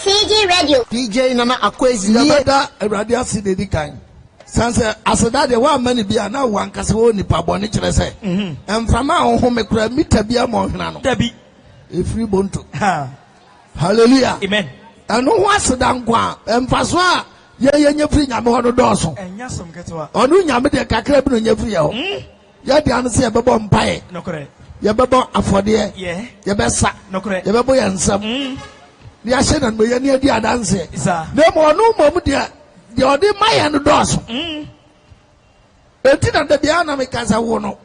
CJ Radio. DJ Nana Akwezi. Yabada Radio City Dikan. Sansa asada de wa mani bia na wankase wo nipa boni kire se. Emframa ohome kura mita bia mo hwena no. Dabi. Efri bonto. Hallelujah. Amen. Anu ho aseda nkwa emfaso a ye nyefri nyame ho do doso. Enya som ketewa. Onu nyame de kakra bi no nyefri ye ho. Ye de anu se ye bebo mpae. Nokore. Ye bebo afode. Yeah. Ye besa. Nokore. Ye bebo yansam. Ni ahye na me ye ne adi adanse. Na mo onu mom de the odi my no doso. Enti na de bia na me kasa wo no.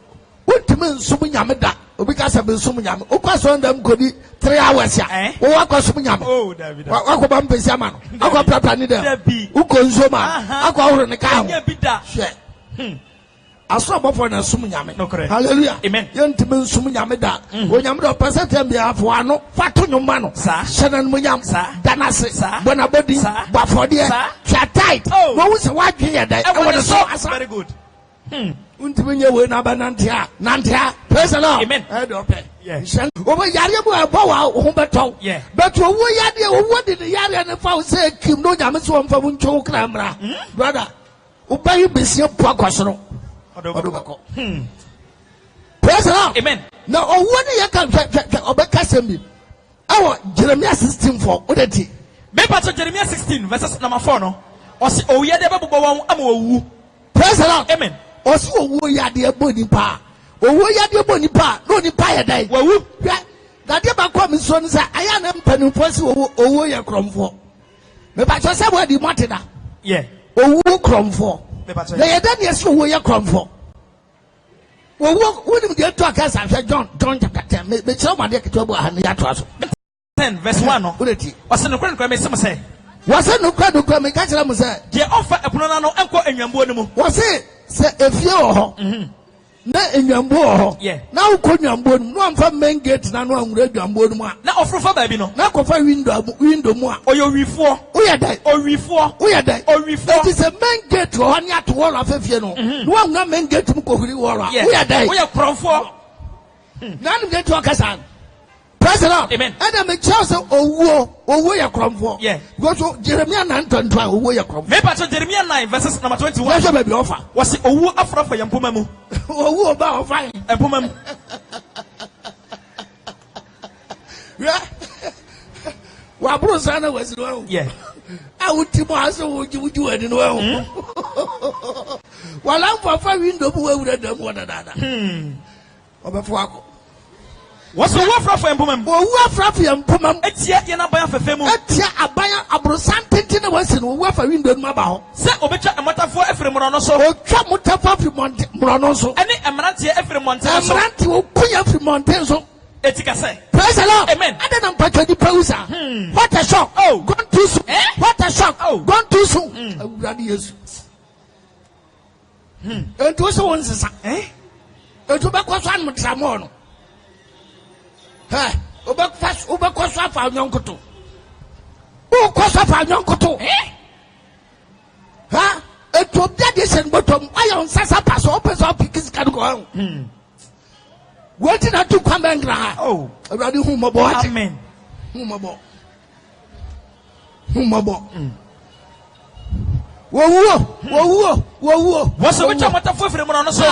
Wontimi nsum nyame da. Obi kasa be nsum nyame. Okwaso ndam kodi 3 hours ya. Wo akwaso nyame. Oh, David. Wakoba mpesi ama no. Akwa prapra ni dem. Uko nsoma. Akwa horo ne ka ho. Hwe. Aso abofo na nsum nyame. Hallelujah. Amen. Yentimi nsum nyame da. O nyame do percent bia afo ano. Fato nyoma no. Shana no nyam. Danase. Bona body. Bafode. Chatait. Wo wu se wadwe ye da. E wo so asa. Very good. Untiminye we na banantia. Nantia. Praise the Lord. Amen. Yeah. Obo yare bo ebo wa ho beto. Yeah. But owo yade owo de yare ne fa say kim no nyame so mfa mu ntwo kra mra. Brother, ubayi besie po akosoro. Odobako. Praise the Lord. Amen. Na owo ne ye kan obeka sembi. Awo Jeremiah 16:4. Odeti. Me pato Jeremiah 16 verses number 4 no. Osi oye de bebo won am owu. Praise the Lord. Amen. Osi owo yade ebo nipa. Owo yade ebo nipa, no nipa ye dai. Wawu. Dade ba kwa mi so nsa aya na mpanimfo si owo ye kromfo. Me ba cho se bo di moteda. Yeah. Owo kromfo. Na ye dan ye so owo ye kromfo. Owo woni de to aka sa hwe John chapter 10. Me che o ma de keto bo ha ne ya to aso. 10 verse 1 no. Ureti. Wase no kran me se. Wase no kran me ka kira mu se. De offer epono na no enko enwambo ni mu. Wase se efie wo ho. Na enwambo ho. Na ukonwambo no amfa main gate na no anwura dwambo no a. Na ofrofa ba bi no. Na kofa window mu a. Oyo wifo. Uye dai. Owifo. Uye dai. Owifo. It is a main gate ho ni ato wall afefie no. No anwura main gate mu kohuri wall a. Uye dai. Uye kromfo. Na anu gate o kasa. Praise the Lord. Amen. And me chose owo ya kromfo. Yeah. Because Jeremiah 9:22 owo ya kromfo. Me pato Jeremiah 9 verses number 21. Let's be offer. Wase owu afrofa ya mpoma mu. Owo ba offer. Mpoma mu. Yeah. Wa bro sana wasi no. Yeah. A wuti mo aso wuju ani no. Wala mfa window bu wura da mu dada. Obefo ako. Wase owu afrofa ya mpoma mu. Owu afrofa ya mpoma mu. Etia ye na ban fefe mu. Etia abaya abrosan tenti na wasi no owu afa window mu ba ho. Se obetwa emotafo efre mo no so. Otwa motafo afre mo no so. Ene emrantie efre monten so. Emrantie okuya afre monten so. Etika say. Praise the Lord. Amen. Adana mpacho di pausa. What a shock. Oh, gone too soon. What a shock. Oh, gone too soon. Awurade Yesu. Ento so won sisa. Ento be kwaso an mutramo no. Obekwaso afa nyonkoto. O kwaso afa nyonkoto. Ha? Ento bia de sen bottom. Ayo nsasa paso opeso pikis kan go an. What did I do? Come and cry. Oh, already whom about? Amen. Whom about? Whom about? Whoa. What's the which I'm at a foot from on so?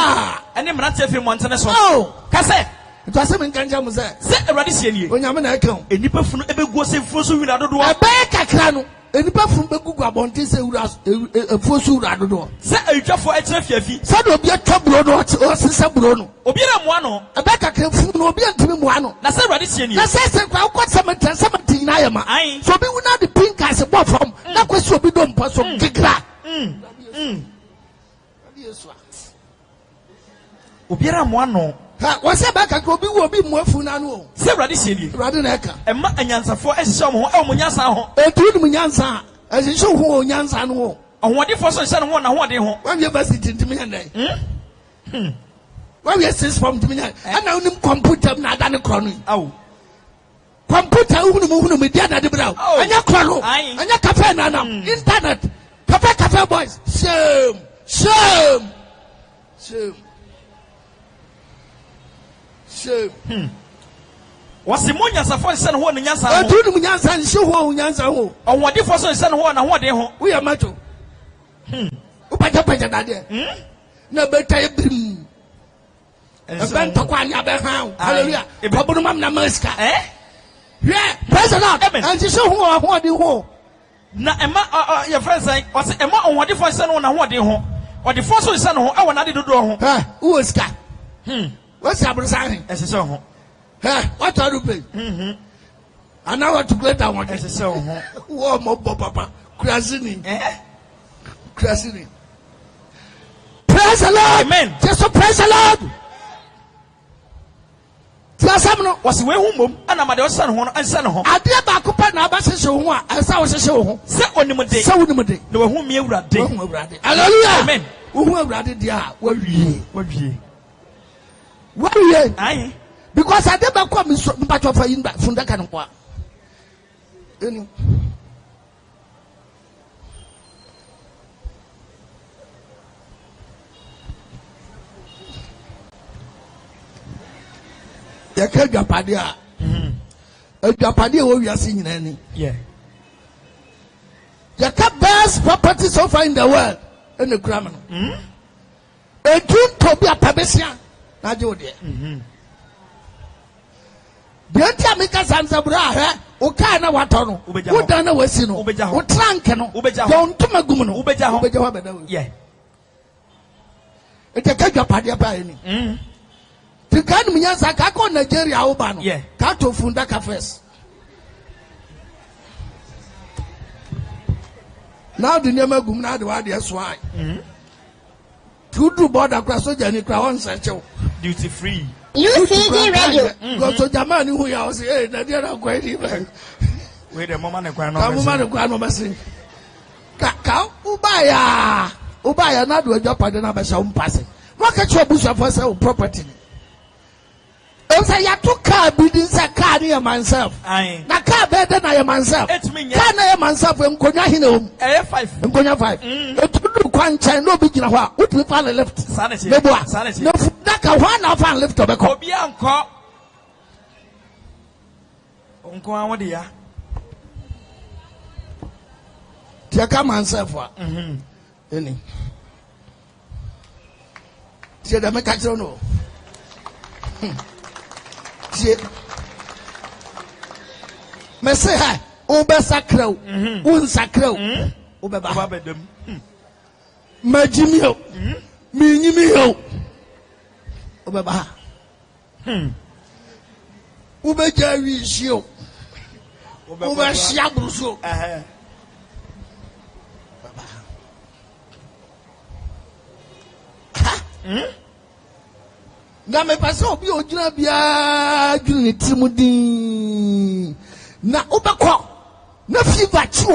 And him not every month and so. Oh, Cassette. It was something can jam say. Set a radician. When I'm an icon, and you perform a go say for so without a door. A back a crano. And the perfume be good about this a fosu rado. Set a job for a traffic. Said will be a trouble or Sister Bruno. Obira Moano. A back a can no be a Timimuano. That's a radician. That's a crowd. What 17 I am. So be not the pink as a bought from. That question be done for some kickra. Obira Moano. What's a back a go be more funano? Say radician. Radineka. And my answer for a sum or Munyasa. A two Munyansa. As you show who Nyansa no. And what if for son one and what they want? When you visit into me and day. When we assist from me, and now computer not done a crony. Oh. Computer who me dead at the brow. And your chrono. And your cafe nana. Internet. Cafe boys. Shame. Was the Munyasa for son who and Yasa? I told him Yansa and show who Yansa who. On what if for son who and what they home? We are macho. Upajapajanadia. No better. And then Taquania Beham. Hallelujah. A Babunam Namaska. Eh? Yeah, President. And you show who I want you home. Na Emma, your friends say, was Emma on what if for son and what they home? Or the first son who I want to do home. Who is that? What's happening, signing? As a song. What are you paying? And now to play that one. As a song. Warm up, Papa. Crasini. Crasini. Praise the Lord. Amen. Just to praise the Lord. Was way home, and I'm a son home and son home. I did back up and I was a show. I saw a show. Set on the day. So, no whom you were day. Hallelujah. Amen. Who were ready, dear? What ye? What ye? Aye. Because I never come in but of in back from the kind of what. You can't get Padia. A Japadia, we are seeing any. Yeah. You can't best property so far in the world in the grammar. A June to be a Pabesian. Not you, dear. The Antamika Sanzabra, Okana Watono, Udana Wesino, Utrankano, Don Tumaguno, Ubeja, yeah. It's a Kajapadia by any. The kind of Miyazaka, Nigeria, Obano, yeah. Kato Fundaka first. Now the name of Gumna, the word is why. Two border across the Jenny Crown Sancho. Duty free. UCG Radio. Go to Jamani, who I was saying, that you're not quite even. Wait a moment, Woman of Granomassing. Kakao, Ubaya, not with your partner, but some passing. Look at your bush of herself property. I took car buildings a car near myself. Na car better than I am myself. It's me. Can I am myself and Konahino? A5 and Konya 5. A two quancha no big in a while. What we find left? Sanity. No, Naka one of our left of a copy. Uncle, what do you? Take myself. Any. Said I make a no. Me say hi, Oba Sacro, Un Sacro, Oba Babadum, Majimio, Minimio, Oba Uba Jerry Shio, Oba Shabuso. Na me pasa obi ojuna bia dwuni timudi na obekọ na fever chi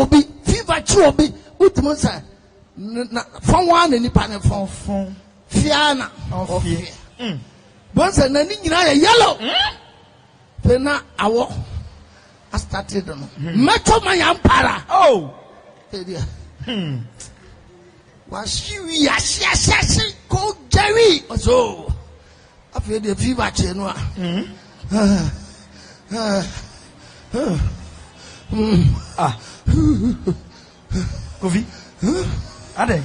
obi utimo sa na fonwa na nipa ne fonfon fiana ofie bonse na ni nyina ya yellow fe na awo I started no meto man yampara oh edia wa shiwi ya shiashi ko Jerry ozo I feel the fever chain. Kofi. Ade.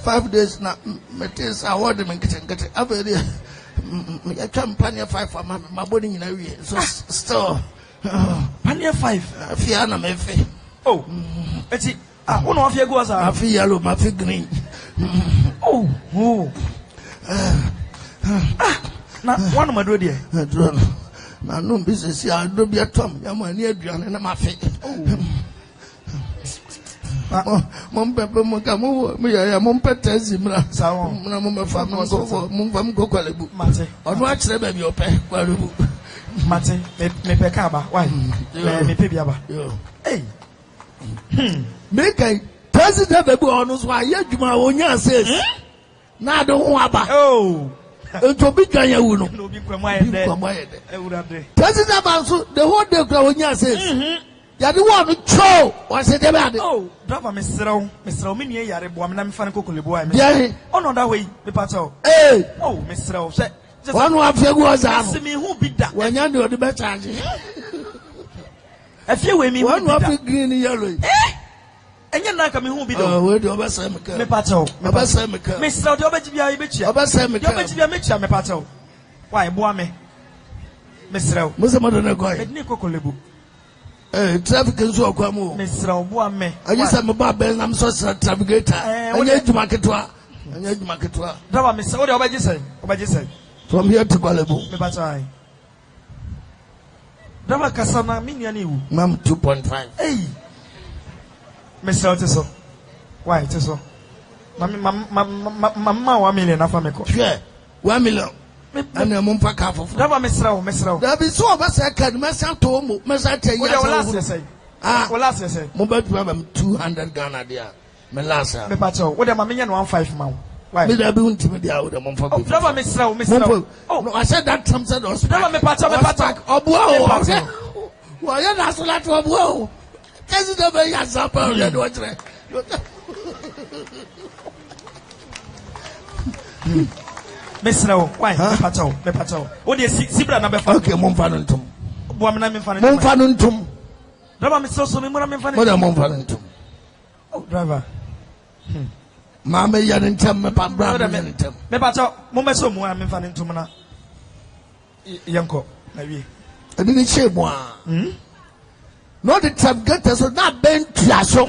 5 days now. Metis I want them get it. I feel I can't panier 5 for my body in a way. So still panier 5. Fiana me fe. Oh, it's it. One of your goes are yellow, my fig green. Oh, now one of my dear. Now, no business here. I don't be a Tom. I'm near Adrian and I'm a fake. Mom Pepper Mokamu, me, I am Mompetez, Mama Family, Mum go Qualibu, Mate, or watch the baby your pay, Qualibu. Mate, me pecaba, why? Me pibiaba. Hey. Make a president of the bonus while Yajuma Onya says, now don't want about. Oh, it will be Kanya Uno. President also, the whole day Onya says, Yadu want to throw, what's it about? Oh, Drava Mr. Minia, Yari Boam, Fanco Kuliboy. Oh, no, that way, the pato. Hey, oh, Mr. One of you was asking me who be that. When you know the better. A few women, one of the green and yellow. And you're not coming who be the word of us. Me pato, me pato, Mr. Dobetibia, Dobetibia, me pato. Why, Boame? Mr. Musamana Goy, Nico Colebu. Traffic is so come. Mr. Boame. I just am about Ben, I'm so trafficator. I need to market. I need to market. Drama, Mr. What about you say? From here to Colebu, me pato. Drama Cassana, Miniani, Mam 2.5. Hey, Mr. Otiso. Why, Tiso? Mamma, 1 million of Ameco. Yeah, 1 million. And a mumpa calf of Dava Mr. There be so of us I can mess out to Messate. Well, last year, say, Mobile 200 Ghana, dear. Melassa, Mepato, what am I million 1.5 mount? Why did I be intimidated out of Mumpa? Dava Mr. Oh, no, I said that Trump said, Dava Mepato, oh, whoa. Why, you're not so like a whoa. This is the way I suppose you're doing. Mr. Why? Mepato. What do you see? Sibra number 5. Okay, Monfanuntum. Monfanuntum. Driver, Mr. Monfanuntum. Oh, driver. Mamma, you didn't tell me about brother. Mepato, Momeso, Monfanuntum. Yanko, maybe. I didn't say one. Not the trap getters or not bent Trasso.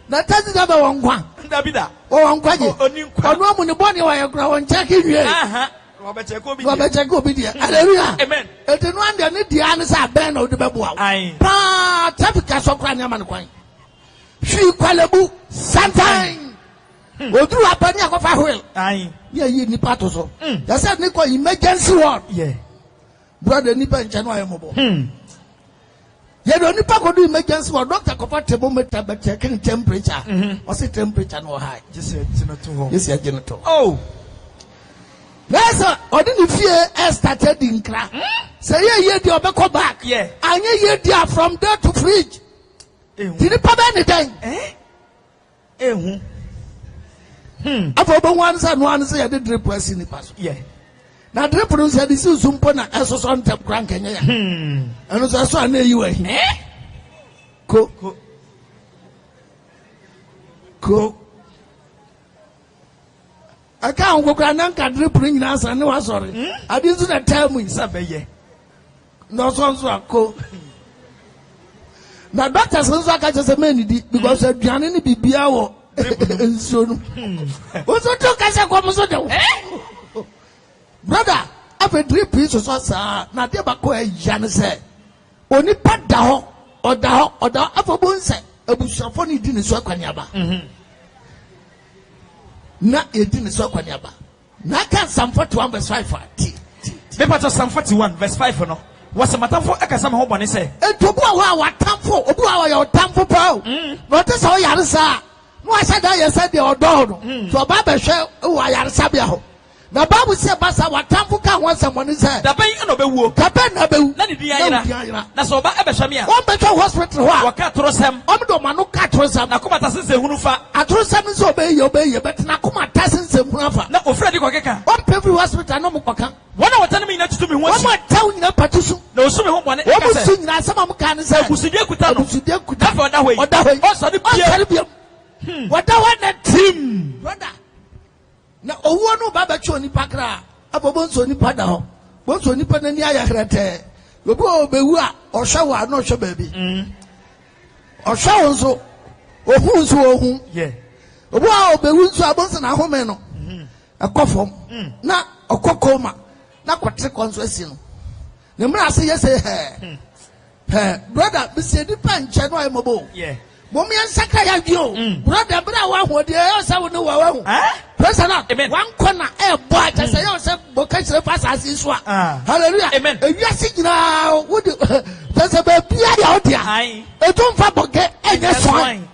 That doesn't have a one. Dabida. Oh, I'm quite on the body while you're growing, checking you. Robert Jacobi. Hallelujah. Amen. And then one day, the answer are banned of the babu. Aye. But Tapica Soprania Manquine. She qualabu, sometime. We'll do a penny of a will. Aye. Yeah, you Nipatoso. That's a Nico emergency one. Yeah. Brother Nipa and January Mobile. You don't need to do emergency or doctor comfortable meter, but checking temperature. What's the temperature no high? Just say genital. Yes, your genital. Oh, that's a ordinary fear started in crack. Say, yeah, you're back. Yeah, and you're from there to fridge. Did you put anything? After one say I did drip press in the past. Yeah. Now, the producer this is Zumpona as a son of Grand Kenya. And also, I saw you. Go. I can't go and drip bring us. I know I'm sorry. I didn't tell me, Sabe. No sons are co. Now, doctors also catch us a minute because of Gianni Bibiao and soon. What's the talk as a common? Brother, after 3 pieces of sir, not ever go a janise. Only pat down or down or down after bones. A bush of funny dinner so quanyaba. Not a dinner so quanyaba. Naka some 41 verse 5. Paper to some 41 verse 5 no. What's the matter for Aka some home and say? And to go what tampo, or your tampo pow. Not as all Yarsa. No, I said I said the old so a barber shell, oh, I are Sabia. The Bible says, Bassa, what Tampu can want someone is said. The Bay and Obewu, Capen, let it be that's all about Abashamia. One better hospital, what cat throws him, Omdomano cat throws him, Nakuma says, Hunufa, I throw some obey, but Nakuma Tassin Hunafa, not of Freddy Coca. What every hospital, no Moka. One hour telling me not to be one more town in a partition. No, so one soon as some can say, Usidia could have that way, or that way, also the what I want that team, brother. Na owo no baba cho ni pakra abobo nso ni pada ho bo nso ni pada ni aya hrete obi obewu a ohwa wa no hwe baabi ohwa nso ohu nso ohu ye obi a obewu nso abonso na home no akofom na okokoma na kwatre konso asi no ne mra ase yese he brother bi se di panche no amobo ye Mommy and Saka Yagio, brother, brother, what the else I would know. Personal, one corner, a boy, I say, yourself, Bocas, as is one. Hallelujah, amen. Yes, now, would there's a baby out there. I don't forget, and that's wine.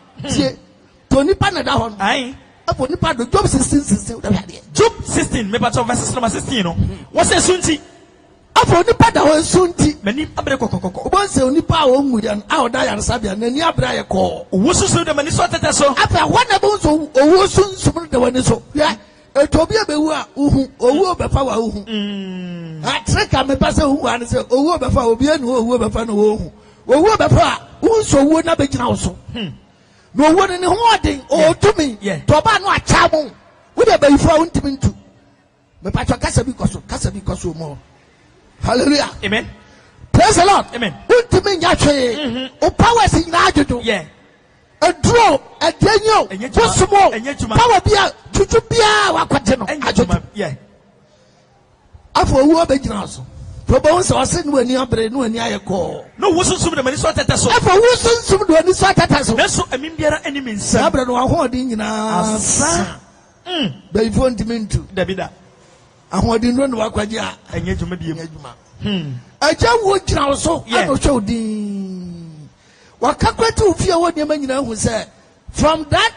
Tony Panada, I put the job 16. Job 16, maybe verses number 16. What's a sunti? After the pada was soon tea, many abracocco. Once only power and our dial Sabian, and Yabra call. Was so the Minnesota so after one of those who was soon the one so. Yeah, Etobia bewa uhu owu befa wa uhu. Atreka me pasa uhu an say owu befa obi anu owu befa no uhu. Owu befa unso owu na begina wo so. No owu ne ho odin o tumi. To ba no acha mo. Wo de befa untimi ntu. Me pacho kasa bi koso mo. Hallelujah. Amen. Praise the Lord. Amen. Untimi nya hwe. O powers in na ajudo. Yeah. A draw, a denyo, what's more? Power be a tutupia, wakateno. Yeah. After who are begging us. For bones or sin when you are brain when you are call. No, wasn't some of the Minnesota. After who sends some to any sort of that's so. I mean, there are enemies. Sabra no holding in us. They won't mean to Davida. I want to know Wakaja and yet you may be a Yajuma. I just would also, I will show the. Wakakwetu ufia wodi manyina hu say from that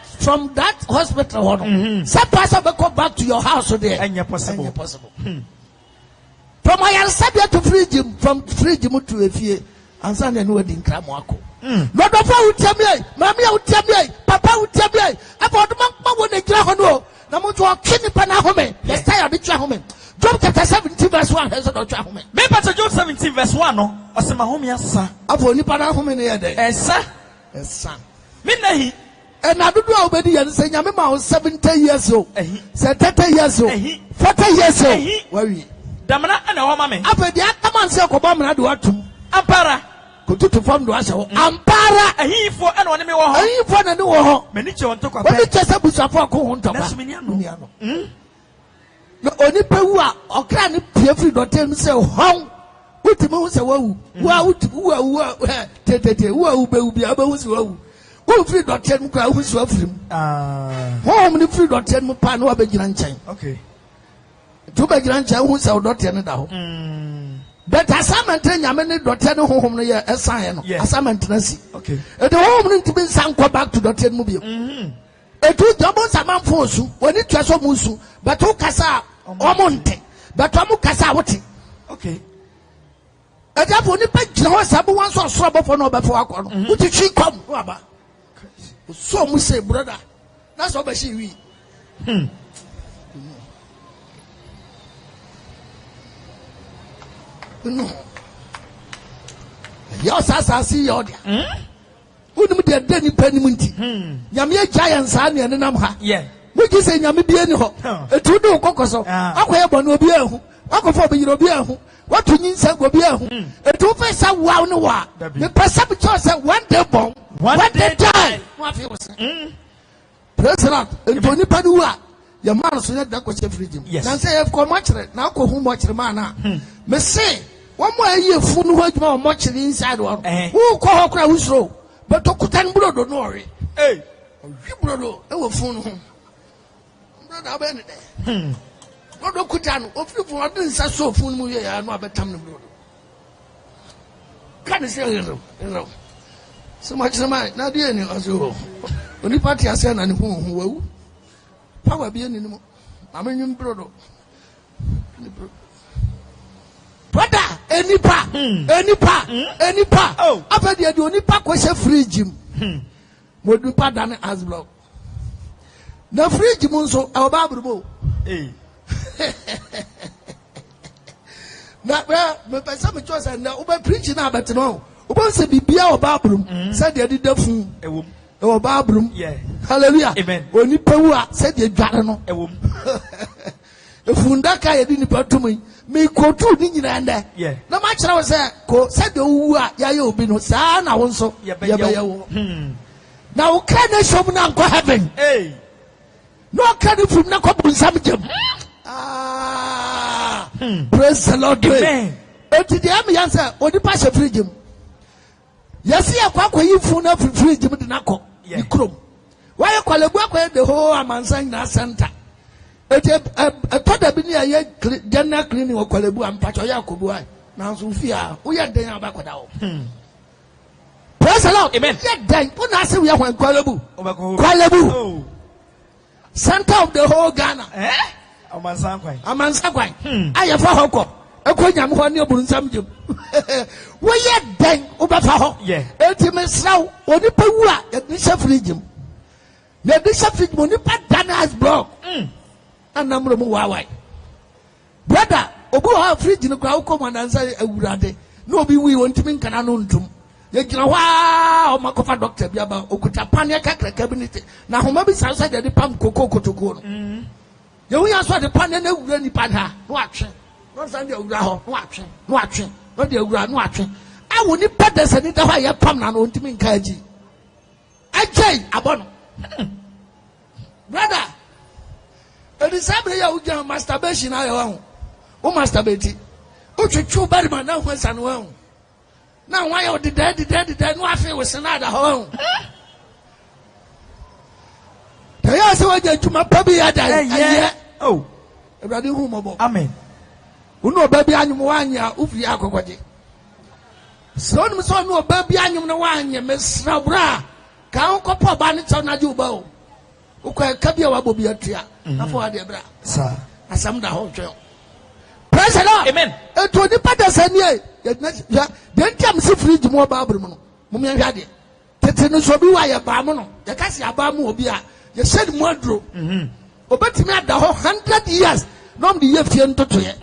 hospital some person be come back to your house there and possible from I sabia to from fridge to efie ansa na no di nkra mo akọ no do fa utiamie mami utiamie papa utiamie aba do ma wo na gira ho no na mo to kini pa na home let's tie the twa home Job chapter 17 verse 1 has not twa home me pa Job 17 verse 1 no osema home asa aba oni pa na home ne ye de esa me nahi na dodo a obedi ye say nyame ma 70 years old 30 years old 40 years old wawi damna ana ho ma me abedi akama nse koba mna de watum ampara kututu fam do ahye ho ampara ahifo ana woni me wo ho ahifo na ne wo ho me ni che won to kwa woni che se busafo ko ho ntoba na sumini ano no oni pewu a okra ne pie free do tem se hon utimi hu se wawu wa utimi wa tete wa bewu bia bewu se wawu wo free do tem kra hu se afrim hom ni free do tem pa na wa begina nchen okay to begina nchen hu se do tem da ho but assignment nyame ne do tem no hom no ye esan no assignment na si okay e de hom no ntimi san ko back to do tem mu bi etu jabo saman fosu woni twaso musu but o kasa omonte but omo kasa wote okay eja fo ni pa gina ho sabu wan so so bofo no befo akọ no wuti twi kom no aba so mu say brother na so be shi wi no yo sasa si yo dia unim de dani panim nti nyame giants an ne nam ha mugi se nyame bia ni ho etu de kokoso akoye bonu obi ahu akofo be yiro obi ahu watu nyinsa go bia ahu etu fe sa wow ne wa me pesa bi cho say one day born one day die mo afi wo se president entoni padu a ya man so ne da ko che fridge na say e ko mo kire na ko hu mo kire man na me say one more year fu no ho adwuma mo kire inside one who ko ho kra wusro but okutan brodo no ore eh wi brodo e wo fun ho brodo abene de brodo kutan ofi fun odin sa so fun mu ye ya no abetam ne brodo kan se hero so much na na de ni oso oni party ase na ne hu wawu power bi ni mo amenyum brodo ni brodo brother enipa after the onipa ko se fridge mo du pa dan as block na fridge mo nso e oba abrumo na me pesa me choose na oba preach na abetno oba se bibia oba abrum se de de dafu ewom e oba abrum hallelujah amen onipa wu a se de dware no ewom efunda ka ye di nipa tumi me kotu ni nyina nda na ma kira wo se ko se de wu a ya ye obi no sa na wo nso ye be ye wo na wo ka na shom na nko heaven no ka ni fum na ko bunsam jam praise the Lord amen oti de am yan se odi pa she fridge mu yesi akwa yi fu na fridge mu de na ko ni krom wa ye kwalebu akwa de ho amansan na center eti toda bi ni aye general cleaning o kwalebu ampacho ya kobu ai na so fia wo ye den abakoda wo praise the Lord amen ye den wo na se we hwan kwalebu center of the whole Ghana amansan kwan aye fa hoko ekonyam ho ne obunsam jem wo ye den wo ba fa ho eti mesraw oni pa wu a ye ni sha fridge mu na di sha fridge mu ni pa dana as block anamro mu wawai brother obu ha fridge no kwa uko manansa awurade no obi wi wontimi nkana no ntum ye gina wa o makofa doctor bia ba okuta pania kakra cabinet na homa bi sansa de pam koko kotoko no ye wi aso de pania na awura ni pana no atwe no san de awura ho no atwe no de awura no atwe awu ni padasa ni da ha ye pam na no ntimi nka aji ajai abono brother edi sabre ya uja masturbation ayo wo masturbate o twetwe bari ma na hwansa no ho na why you did no afi we senada ho taya se waje tuma pabi ya dai oh ebrade hu mobo amen unu obabi anyum wanya ufi akokoje so no so no obabi anyum no wanya mesra bra ka onkopo ba ne tso na ju ba o ukwa kabia wa bobi atua afọ ade bra sa asam da ho twe praise the Lord amen eto ni padasanie ya den tam si fridge mo ba abru no mo me hwa de tete no so bi wa ya ba mo no ya kasi aba mo obi a ya shed mo adro obetimi ada ho 100 years no m de ye fie ntoto ye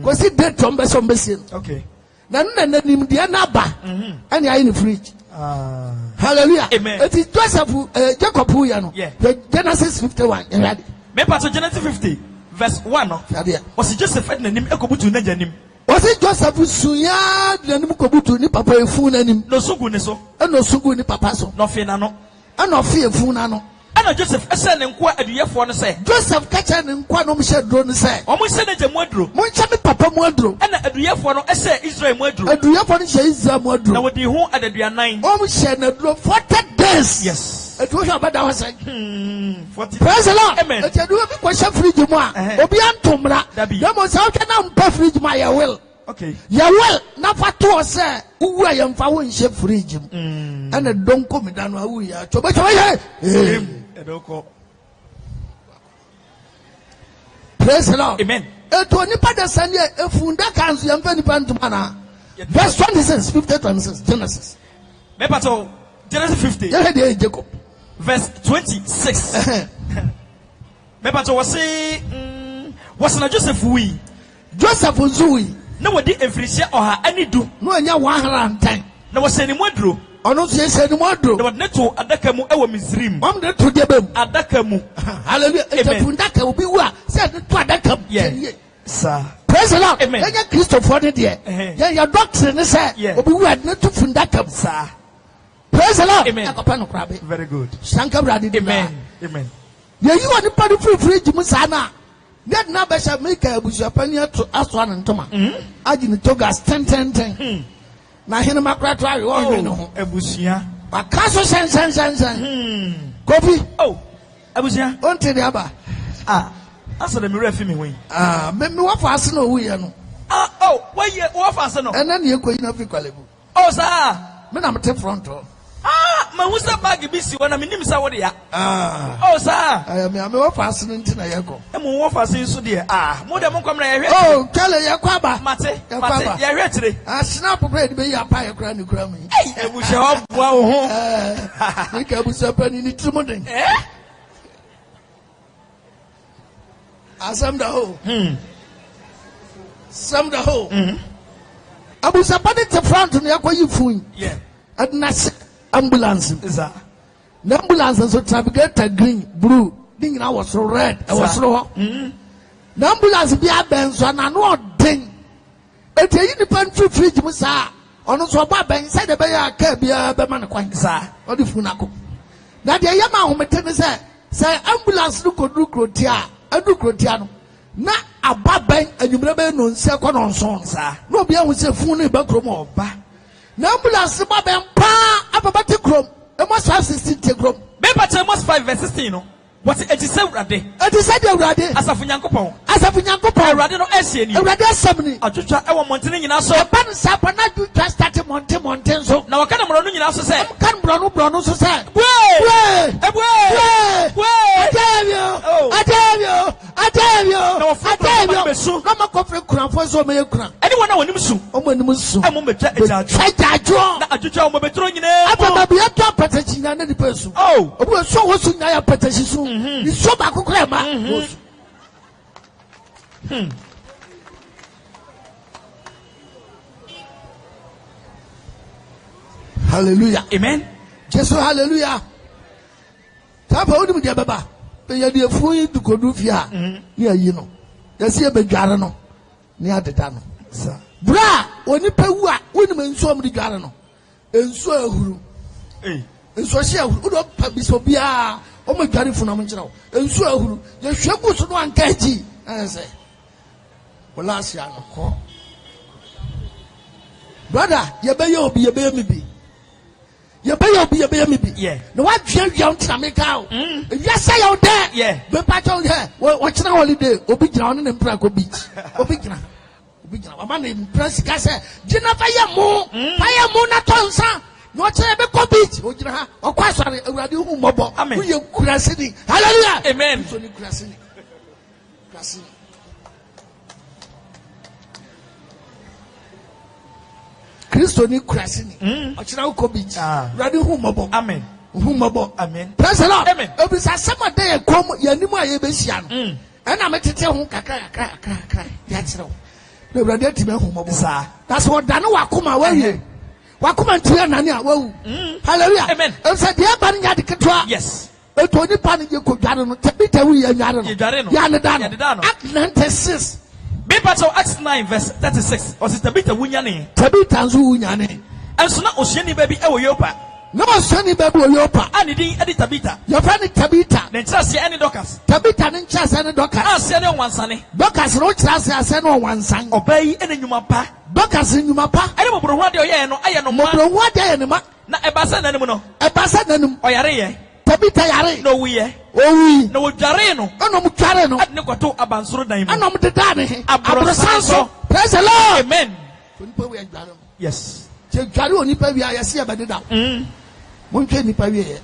ko si de tombe so mbesi okay na nna nim de na ba ani ayi ni fridge hallelujah amen it is Joseph Jacob who ya no Genesis 51 ya hwa de me part Genesis 50 verse 1 no was Joseph at nanim ekobutu na janim was Joseph suya nanim kobutu ni papa efu nanim no sugu ne so no sugu ni papa so no fe na no no fe efu na no ana Joseph ese ne nkwa aduyefo no se Joseph kacha ne nkwa no mhye dro no se o mo se na jamu adro mo ncha me papa mu adro ana aduyefo no ese Israel mu adro aduyefo no hye Israel mu adro na wodi hu adaduanan o mo hye na adro 40 days yes it was about that was 40 praise the Lord amen it do be question fridge mu a obi antomra dem mo say okay na mpa fridge mu ya will okay ya will na fato say uwu ya mfa wo nhye fridge mu ana donko mi dano awu ya choba ye edoko praise the Lord amen eto nipa da sane efunda kanzo ya mfa nipa ntuma na verse 26 50 Genesis me pato Genesis 50 ya de Jacob verse 26 me pato was na Joseph Nzui na wodi emfirisia oha anidu no anya 110 na waseni modro ono so yeseni modro na wodi neto adaka mu ewo Misrim om de to debem adaka mu hallelujah efunda ka obi wa say de to adaka mu sir praise the Lord amen anya Christopher de de ya doctrine say obi wa de to funda ka sir praise the Lord amen akapa no krabe very good sanka brade amen amen ye yi woni pa do free mu sa na net na be sha make abusuapani aso an ntoma agi ni togas 10 na hene makra to awe o no ho abusua akaso sen kofi oh abusua onte de aba asa de me refi me wen me wa fa ase no wu ye no oh wa fa ase no ena ne ekoyi na fi kwalebu oh sa me na mte front o ma husa bag bi si wona me nim sa wo de ya oh sa me wa fa ase no nti na ye ko mo wo fa ase so de mo de mo kwam na ye hwe oh kale ye kwa ba mate ye hwe tire snap bread be ya pa ye kra ni kra mi ebusha ho boa wo ho ni ka busa pani ni trimo den asam da ho sam da ho abusa pani te front no yakoyi fun adna ambulance na ambulance so navigator green blue ding na was red was ro na ambulance bi aben so na no odin eteyi ni pan fridge mu sa ono so ba ben say de be ya ka bia be man kwan sa odi fun akọ na de yama ahomete ne say ambulance no kodru krotia adu krotia no na aba ben anwumre be no nse kọ no nson sa no bia hu se fun ne ba krom oba na ambulance ba ben pa ababa te krom Amos 5:16 te krom be pa Amos 5:16 no what it is urade it is said urade asafu nyankopon urade no ehie ni urade asem ni atwetwa e wo montene nyina so ba no sa pa na twa start monte so na wakana mro no nyina so se kan bro no so se atavio kama kofre kuranfo so me kuran anyone na wonim su omonim su amo metwa ejajo na atwetwa wo betro nyina aba bia to patachinya na dipa su oh obu so wo su nya ya patachi su ni so ba kokora ma Hallelujah. Amen. Jesus, hallelujah. Tapa odi dia baba. Pe ye de fu yi du kodu fia. Ni ayi no. Ya se be dware no. Ni adeda no. Sa. Bra, oni pa wu a, woni me nso am di dware no. Enso ahuru. Enso hye ahuru. Odo pa bi so bia, o ma dware fu na mo nkira wo. Enso ahuru. Ye hwebu so no anka ji. Say. Wala asia no ko. Brother, ye be ye obi ye be me bi. You pay your me. Yeah. No, what you Jamaica? Yes, I out there. Yeah. But patch here. Watching a holiday. Obi drowned in Praco Beach. Obigna. A man named Press Cassa. Jenna Fire Moon. Fire Moon at Tonsa. Not a Beco Beach. Or quite sorry. Radio Mobile. I mean, you Crassini. Hallelujah. Amen. Crassini. Kristo ni Krasini. Ochina uko beach. Radio humobo. Amen. Humobo. Amen. Praise the Lord. Amen. Obi sa sama dey kom yanimu aye be hia no. Na metete ho kakra. Ya kire. No brother atime humobo. Sa. That's what dane wakoma wawie. Wakoma ntia nane a wawu. Hallelujah. Amen. O sa dia ba nya de ketwa. Yes. Eto ni pa ne je ko dware no. Tabita wi ya nware no. Ya ne da no. Act 96. Bible Acts 9 verse 36. Or sister Tabita wunyane. Tabita nzu wunyane. And so na osheni baby e wo yopa. No osheni baby wo yopa. Ani din e di Tabita. Your friend Tabita. Ne nkyase any Dorcas. Tabita ne nkyase ne Dorcas. Ase ne wansane. Dorcas no nkyase ase ne wansan. Obai e ne nyuma pa. Dorcas nyuma pa. E ne mobro ho ade oye no aye no ma. Mobro ho ade ne ma. Na e ba sa nanim no. E ba sa nanim. Oyare ye. Tabita yare. No wiye. Owi. No dware no. Ono mu dware no. Ne kwato abansoro dan mu. Ono mu deda ne. Abrosanso. Praise the Lord. Amen. Onipa wi dware. Yes. Je dware onipa wi ayese ya bededa. Mo ntwe nipa wi ye.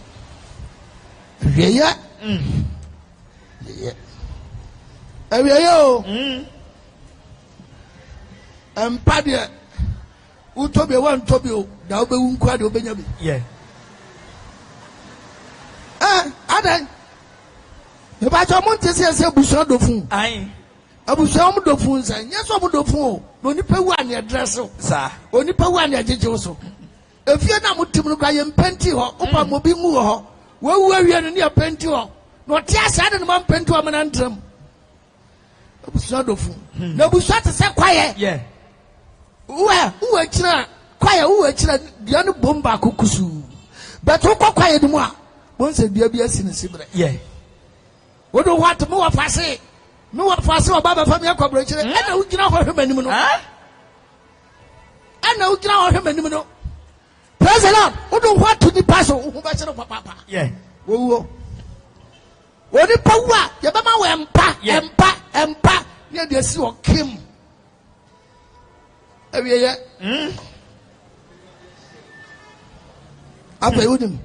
Wiye. Wiye o. Empa de utobe wan tobe o. Da obewu nkwa de obenya bi. Yeah. Adan. You ba jo mon tese ese buso do fun. Ai. Abuso mo do fun san. Yeso mo do fun o. No nipa wu an address o. Sa. Onipa wu an ajeje so. Efie na mo tim no kwa ye mpenti ho. Opa mo bi ngu ho. Wo wu awie no ne ya penti ho. No ti asa de no man penti ho man antram. Abuso do fun. Na buso te se kwaye. Yeah. Uwe akira kwaye uwe akira dia no bomba kokusu. But wo kwaye de mu a Bonse bia bia sine sibre. Yeah. Wodo what mo wafase. No wafase obaba fami akobro kire. Ana ugina ho hwemanim no. Ana ugina ho hwemanim no. Praise the Lord. Wodo what to the pastor who ba kire papa. Yeah. Wo. Wodi pawa, ye ba ma we empa. Ye de si o kim. Awiye. Apa yodim?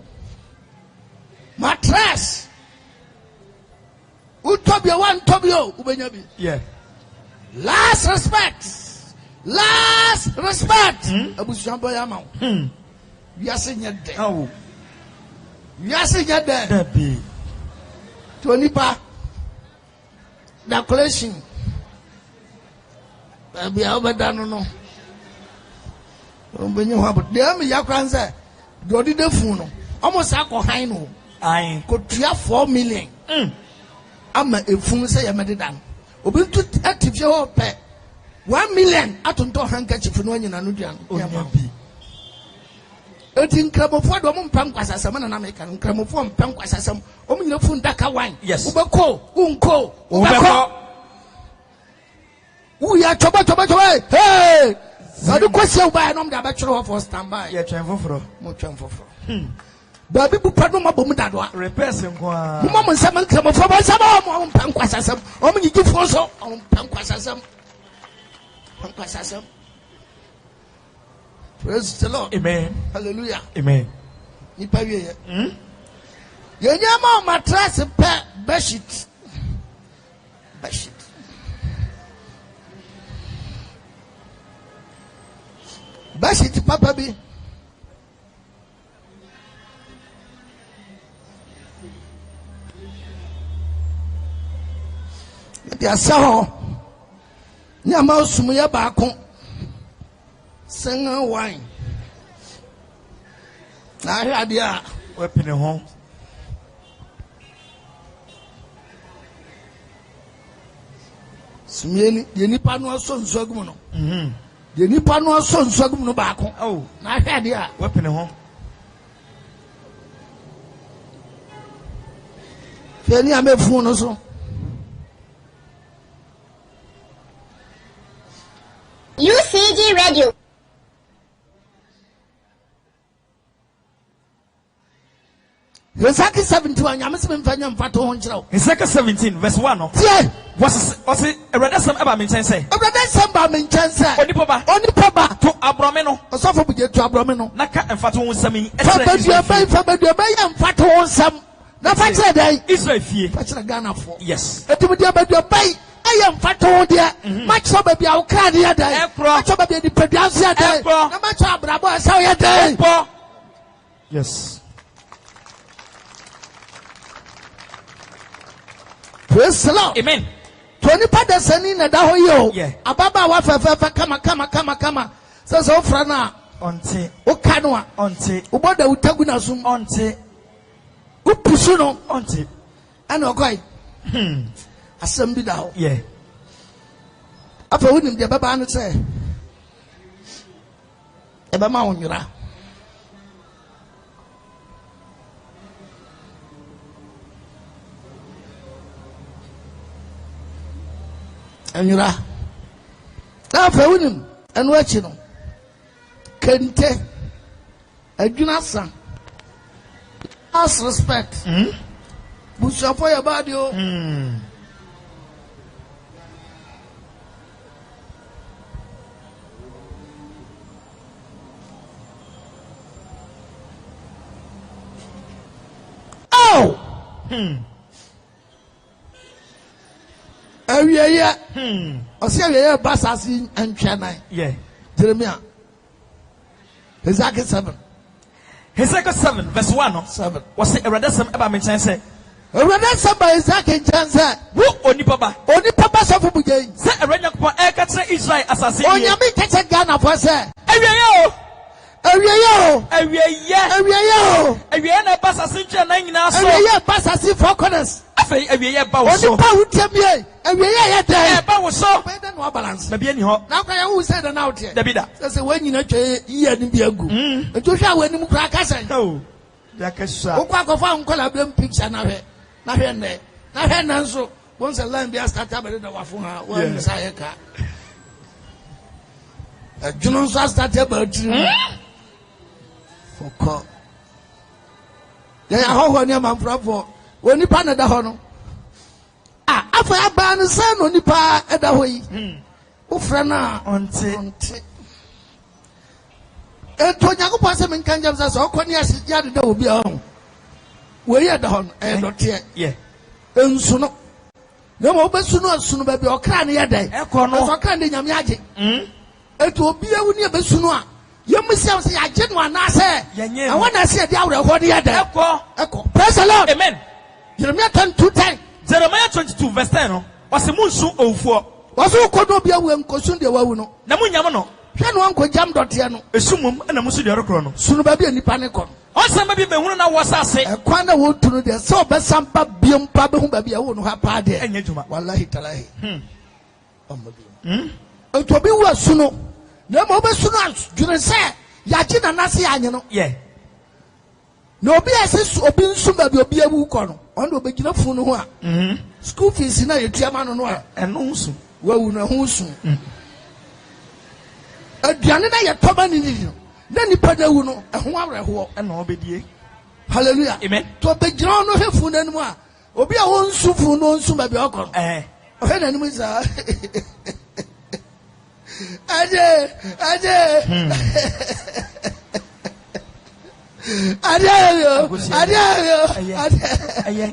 Mattress. Utobia one tobio ubenyabi. Yeah. Last respect. Abu Shambo Yamau. Yasin yet. Oh. Yasin yet there. Tonipa. Declaration. Baby Albadano no. When you have them, Yakranza. Dodi de Funo. Almost Ako Haino. I could 4 million. I'm a fool say a medidan. Obi to active your pet 1 million. I don't know handkerchief for no one in Anudian. Eating Cramophone, Pampas as a man and American Cramophone, Pampas as some Omnifun Daka wine. Yes. Unko. We are Toba. Hey! So the question by an bachelor for standby. Yeah, Chanfofro. Baby, pardon my bomb that one. Repairs him. Mamma, someone come from some Panquasasam. Only you for so on Panquasasam. Praise the Lord. Amen. Hallelujah. Amen. Nipaye. Yama mattress pet beshit. Beshit, Papa B. They are so Nyama sumuya baako. Senga wine. Na adia weapon home. Sumyeni yeni panu aso nsogum no. Yeni panu aso nsogum no baako. Oh, na adia weapon home. Feni amefu no so. UCG Radio. Ezekiel 17 nyame se mfanya mfato ho nkyerɛw. Ezekiel 17 verse 1 no. Tie. Was eradasam eba me nkyɛn sɛ. Eradasam ba me nkyɛn sɛ. Onipa ba. To abrome no. Osofo buje to abrome no. Na ka mfato ho nsɛm yi. Fa badua ya mfato ho nsɛm. Na fa kyerɛ dai. Israel fie. Fa kyerɛ Ghana fo. Yes. Etum dia badua bai. Aye mfato ho dia. Ma kyerɛ ba bia wo kra de ya dai. Ma kyerɛ ba bia di peduanse ya dai. Na ma kyerɛ abrabo asaw ya dai. Yes. Praise the Lord. Amen. Tony Padesani na da ho yo. Yeah. Ababa wa fefe kama. So ofra na. Onte. O kanwa. Onte. Uboda utagu na sum. Onte. Upusu no. Onte. Ana okwai. Asem bi da ho. Yeah. Afa wonim de baba no se. E ba ma wonwira. Anura na fa wunim enu achi no kente adwuna san as respect busuafo ya badi o Awiya osi awiya basasi antwanan yeah Jeremiah Ezekiel 7 verse 1 no 7 was eradasam eba me nkyɛn sɛ eradasam ba Ezekiel nkyɛn sɛ wo onipa ba sɔfo bugye sɛ eradnya kopɔ ɛka kyerɛ Israel asase yi onyame kɛkyɛ Ghana fo sɛ awiya na basasi ntwanan nyinaa so awiya basasi four corners afei awiya ba wo so onipa wutamie awiya yɛ dɛ ba wo so bɛda no balance na bia ni hɔ na kwa yɛ wu sɛ da na wote Davida sɛ wɔnyina twɛ yia ni bi agu eto hwɛ awani mu kra ka sɛ oh ya ka sha wo kwa kofa nkola blem picture na hwɛ nɛ nso won sɛ line bia start abere da wafo ha wo nsa yɛ ka adwuno nso start abere foko ya hoho ne manfrafo onipa na da hɔ no afa aba no sɛ no nipa ɛda hɔ yi ufra na onte eto Nyankopɔn sɛ menka njam sɛ ɔkɔne ase ya de da obi a ho we yɛ da hɔ no ɛdɔteɛ yeah ensu no na mo besu no asu no ba bi ɔkra ne yɛ dɛ ɛkɔ no ɔkra ne nyame agye eto obi ewu ne besu no a yɛmisiam sɛ yɛagye no anaasɛ ɛwɔ na sɛ yɛde awerɛhɔ ne yɛ dɛ ɛkɔ praise the Lord amen Jeremiah 10:10 Jeremiah 22 verse 10 no was munsu owuo was ko no bia we nkosu de wawu no na munyam no hwɛ no anko jam dɔteɛ no esumum na musu de rekoro no sunu ba bia nipa ne kɔ ɔsɛm bi behunu na wɔsase ɛkwan na wɔtu no de sɛ ɔbɛsam ba biom pa behu ba bia wo no ha pa de ɛnyɛ dwuma wallahi talahi to bi wa sunu na mo be sunu adwene sɛ yagye na nase anye no yeah na obi ase obi nsu ba bi obi awu kɔ no ɔno obegyina funu no ho a school fees na yɛtua ma no a ɛno nsu wawu na ho nsu aduane na yɛtɔba ne ni no na nipa na wu no ɛho awerɛhoɔ ɛna ɔbɛdie hallelujah amen to obegyina no he funu anim a obi a wo nsu funu no nsu ba bi ɔkɔ no ɔhɛ n'anim saa Ade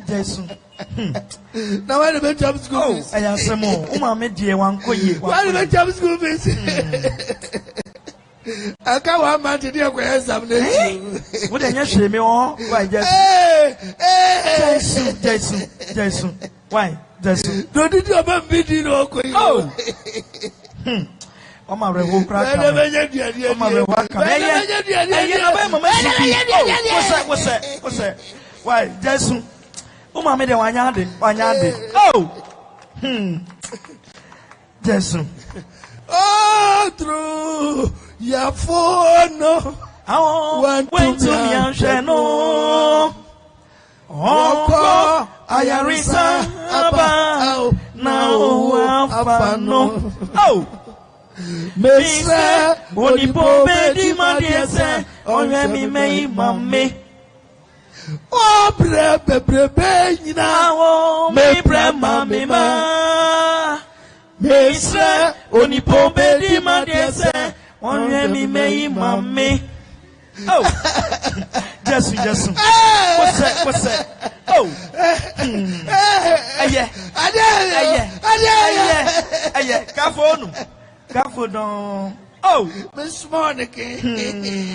Jesu. Now why the job school fees? I am some more. Me dear one koye. Why the job school fees? I can't want man to do a examination. What are you shame me on? Why Jesu. Why Jesu? Don't do your video. Oh. Oma rewo kra ka. Oma rewo ka. What's why Jesus Oma me de wanya de. Oh. Jesus. Oh, true. Ya fono. Went to Yanshano. Oh, Ayarisa Aba. Now Afano. Oh. Mese, Onipo Bedi Madiese, Onyemi Mei Mame. Oh, brebe, now, me brema me ma. Mese, Onipo Bedi Madiese, Onyemi Mei Mame. Oh, just. What's that? Oh, yeah. Careful, don't. Oh, Miss Monica. Hey,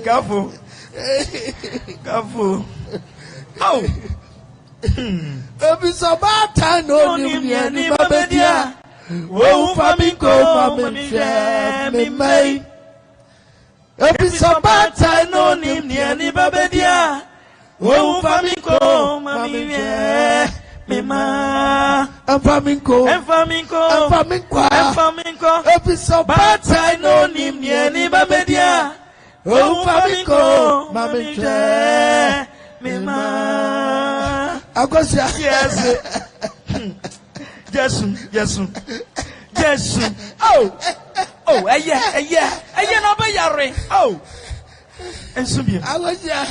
careful. Oh, it's about time. No, any babadia. Oh, Fabingo, me may. It's about time. No, any babadia. Oh, Fabingo, me ma. And Flamingo. Episode bad time, no name near any babadia. Oh, Flamingo, me ma. Yes. Oh, no, be yare. Oh, and Subia.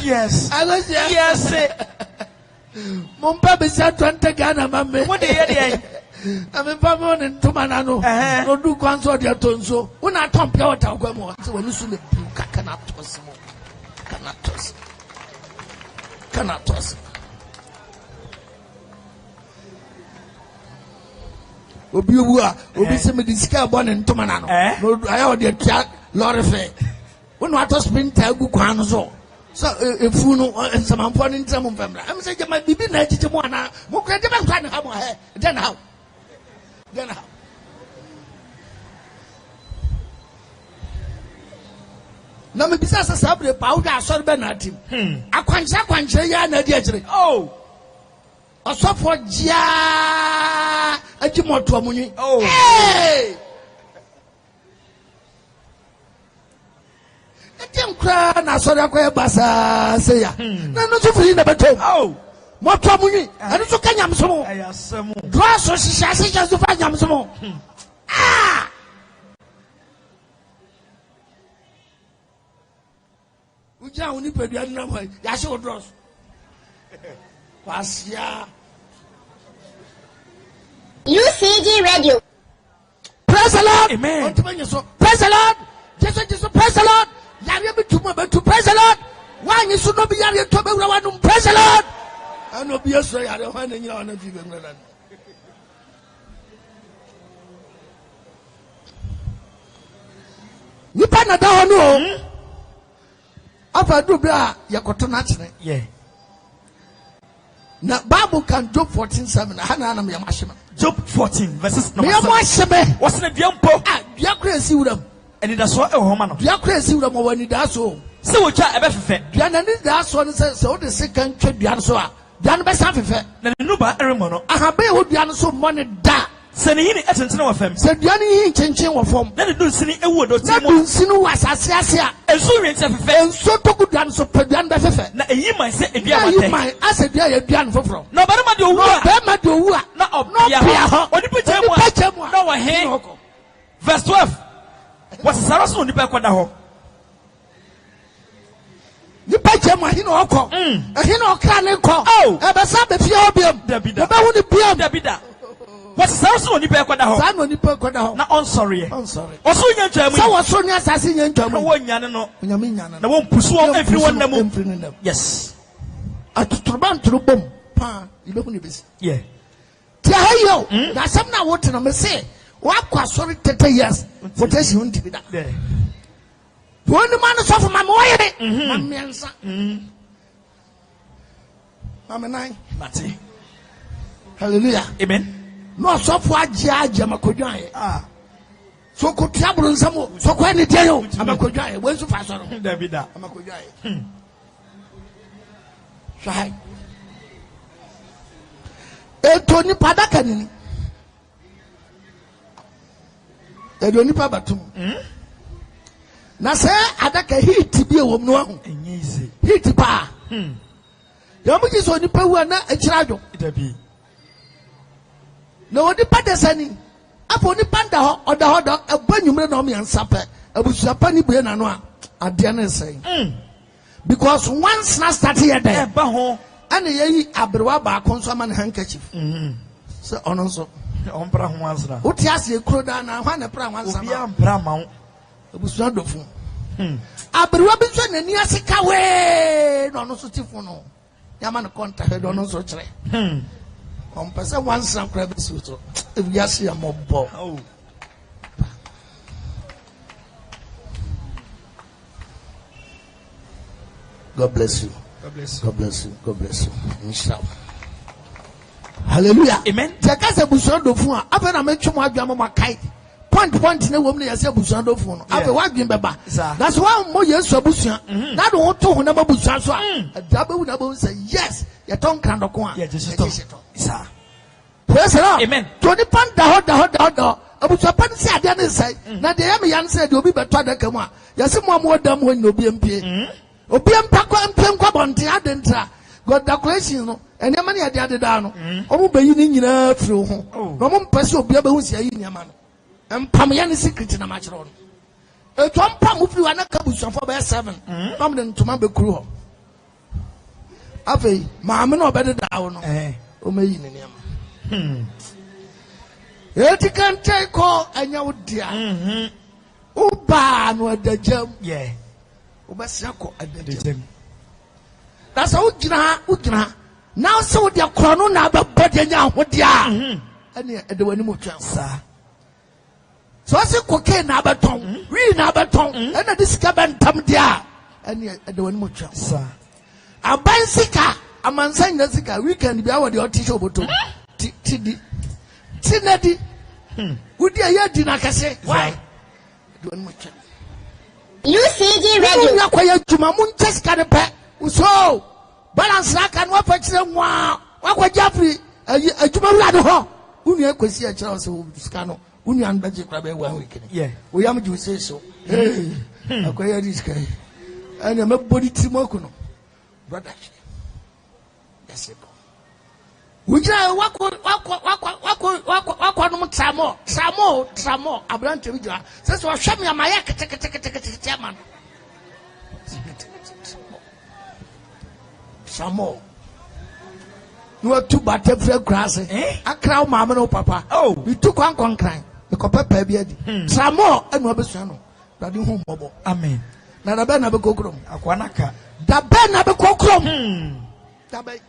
Yes. Mon papa said 20 Ghana, mamma. What do you I'm in Pamon and Tomanano. No do consort your tonso. When I top your talk, so when you see the cannot toss. Obiwa, Obi send me the sky born in Tomanano. No, I have the chat, Lord Fair. When I toss spin Tagu Quanzo. So, if you know, and some important time of family, I'm saying, my baby, Najimana, Mokrataman, then how? Now, me besides a sabre powder, sorry, Benatim. I can't say, oh, a soft for Jia, a Jimotomuni. Oh, hey! Cry, I saw that queer bassa say, no, so free never told. Oh, what trouble me? I don't can yam some. I have some grass, so she shall say just to find yam some more. Ah, we can't only pay the other way. Yasho draws. Pasia UCG Radio. Praise the Lord. Amen. Praise the Lord. Jesus, praise the Lord. To praise the Lord. Why you should not be able to praise the Lord? I know be a say, I don't find any honor to them. You can't know. After do blah, you got to match it. Yeah. Now, Bible can Job 14:7. Hananam Yamashima. Job 14, verses number 7. What's the Diampo? You are crazy with them. And it does what a woman. You are crazy with them when it does so. So, what you have ever fed? That's one says, so the second trip, the answer. Dan best have it. Then no bar every mono. I have been with the answer money da. Sending in attention of them. Said Yanni changing of form. Then it do see a word or two. Sinu was as and so it's a fair and so to good dance of Pedan Beffe. Now, you might say, if you might, I said, yeah, you're done for from. No, but I'm not do not of no, what you put no, I hate. Verse 12. What's Sarah on the back of the hole? You pay him, I know, can't call. Oh, I was up if you're Bida. What's Sarah on the back of the hole? I'm on the back of the hole. Now, I'm sorry. Also, young German. So, what's on your assassin in German? One Yanano, Yamina. I won't pursue everyone. Yes. At Turban to the bomb. Pa, you don't need this. Yeah. Tell you, that's something I want to say. What was sorry 30 years? What is you want to be that? One man is off my way. I'm a nine. Hallelujah. Amen. no so for aja makodwan so ko tiabro nsamo so ko ene dia yo amakodwan we so fa so no David amakodwan Shai. Etoni padaka nini. Edoni pa batum. Na se adaka hit bi ewom no ahu. Enyezi. Hit pa. Yamu ji so ni pa wu na ekirajo. Dabi. Na odi pa desani. Apo ni panda ho oda ho do abanwumre na o me ansape. Abusuapa ni bue na no a ade na nsai. Because once na start here there. Eba ho. Ana yeyi abrewa ba konso man handkerchief. So ono so. Ompra ho ansra. Oti ase ekro da na hwa na pra wansa. Obi ampra ma wo. Abusuan dofu. Abrewa bi so nani ase ka we. No no so tifo no. Yama no contact do no so kire. Kompasa wansa kra bi so so. Ebi ase ya mobbo. Oh. God bless you. God bless you. God bless you. God bless you. Inshallah. Hallelujah. Amen. Jakasa busuan do fun a afa na metwem adwa ma kai. Point na wom na yase busuan do fun no. Afa wadwen beba. That's why mo Yesu abusuan. Na do ho to ho na busuan so a. Adabe wu na bo say yes. Ye ton kan do ko a. Yeah, just to. Isa. Praise the Lord. Amen. To ni pan da ho. Abusuan pan si ade ne sai. Na de yam yan say de obi beto adaka mu a. Yase mo amodam ho ni obi empie. Obi empakwa empenkwa bonte adentra God decoration no enema ne ade da no omo bayi ni nyina firi ho no mo mpese obi abehu sia yi nyama no empam ya ne secret na ma kire no eto mpam firi wa na kabusuafo be 7 no me ntoma be kuru ho afei maame no obede da wo no o meyi ne nyama eti kan take ko anya wo dia uba no adajam Obasiako adem. That's how ujina. Now so the chrono na ba body nya hodia. Ani edewani mo twa. Sa. So se koke na abaton, we na abaton, na disika bantam dia. Ani edewani mo twa. Sa. Abansika, amansan na sika weekend bia wo de otisho oboto. Tidi. Tinedi. Udi aye di na kase. Why? Edewani mo twa. UCG Radio. Ya kwa ya juma muncheska de pe. Uso. Balance raka no fa kire nwa. Wakwa Jafri ajuma wura ho. Unu ekwesi a kire so sika no. Unu an baje kra be 1 week ni. Yeah. We am ju say so. Akwa ya risk ai. Ana me body timoku no. Brother. Yes go. Ujira wako no tramo abrante bi jira se so hwem ya maye kete man tramo no tu bate frɛ grass akra o maame no papa we tu kwan konkran me ko papa bi adi tramo anu abesua no dade hu mbobo amen na da be na be kokrom akwanaka da be na be kokrom da be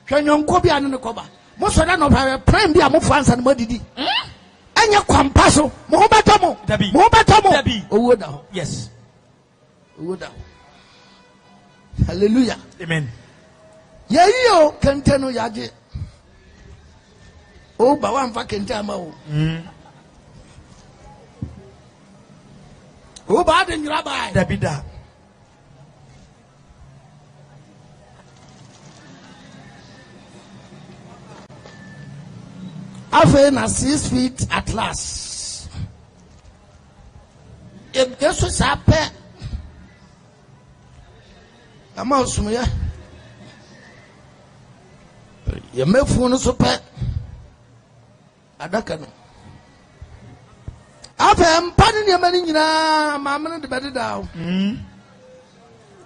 hwanyonko bi anu ne koba mo so da no prime bi a mo fansa no madidi anya kwampa so mo ho betomo owo da ho yes owo da ho hallelujah amen yeyo kente no yaje o ba wa mfa kente ama o o ba de nyira ba dabida Afe na 6 feet at last. Yesu sape. Ama osumuye. Ye mefu no so pe. Adaka no. Afe mpani ne mani nyina maame no de bede da o.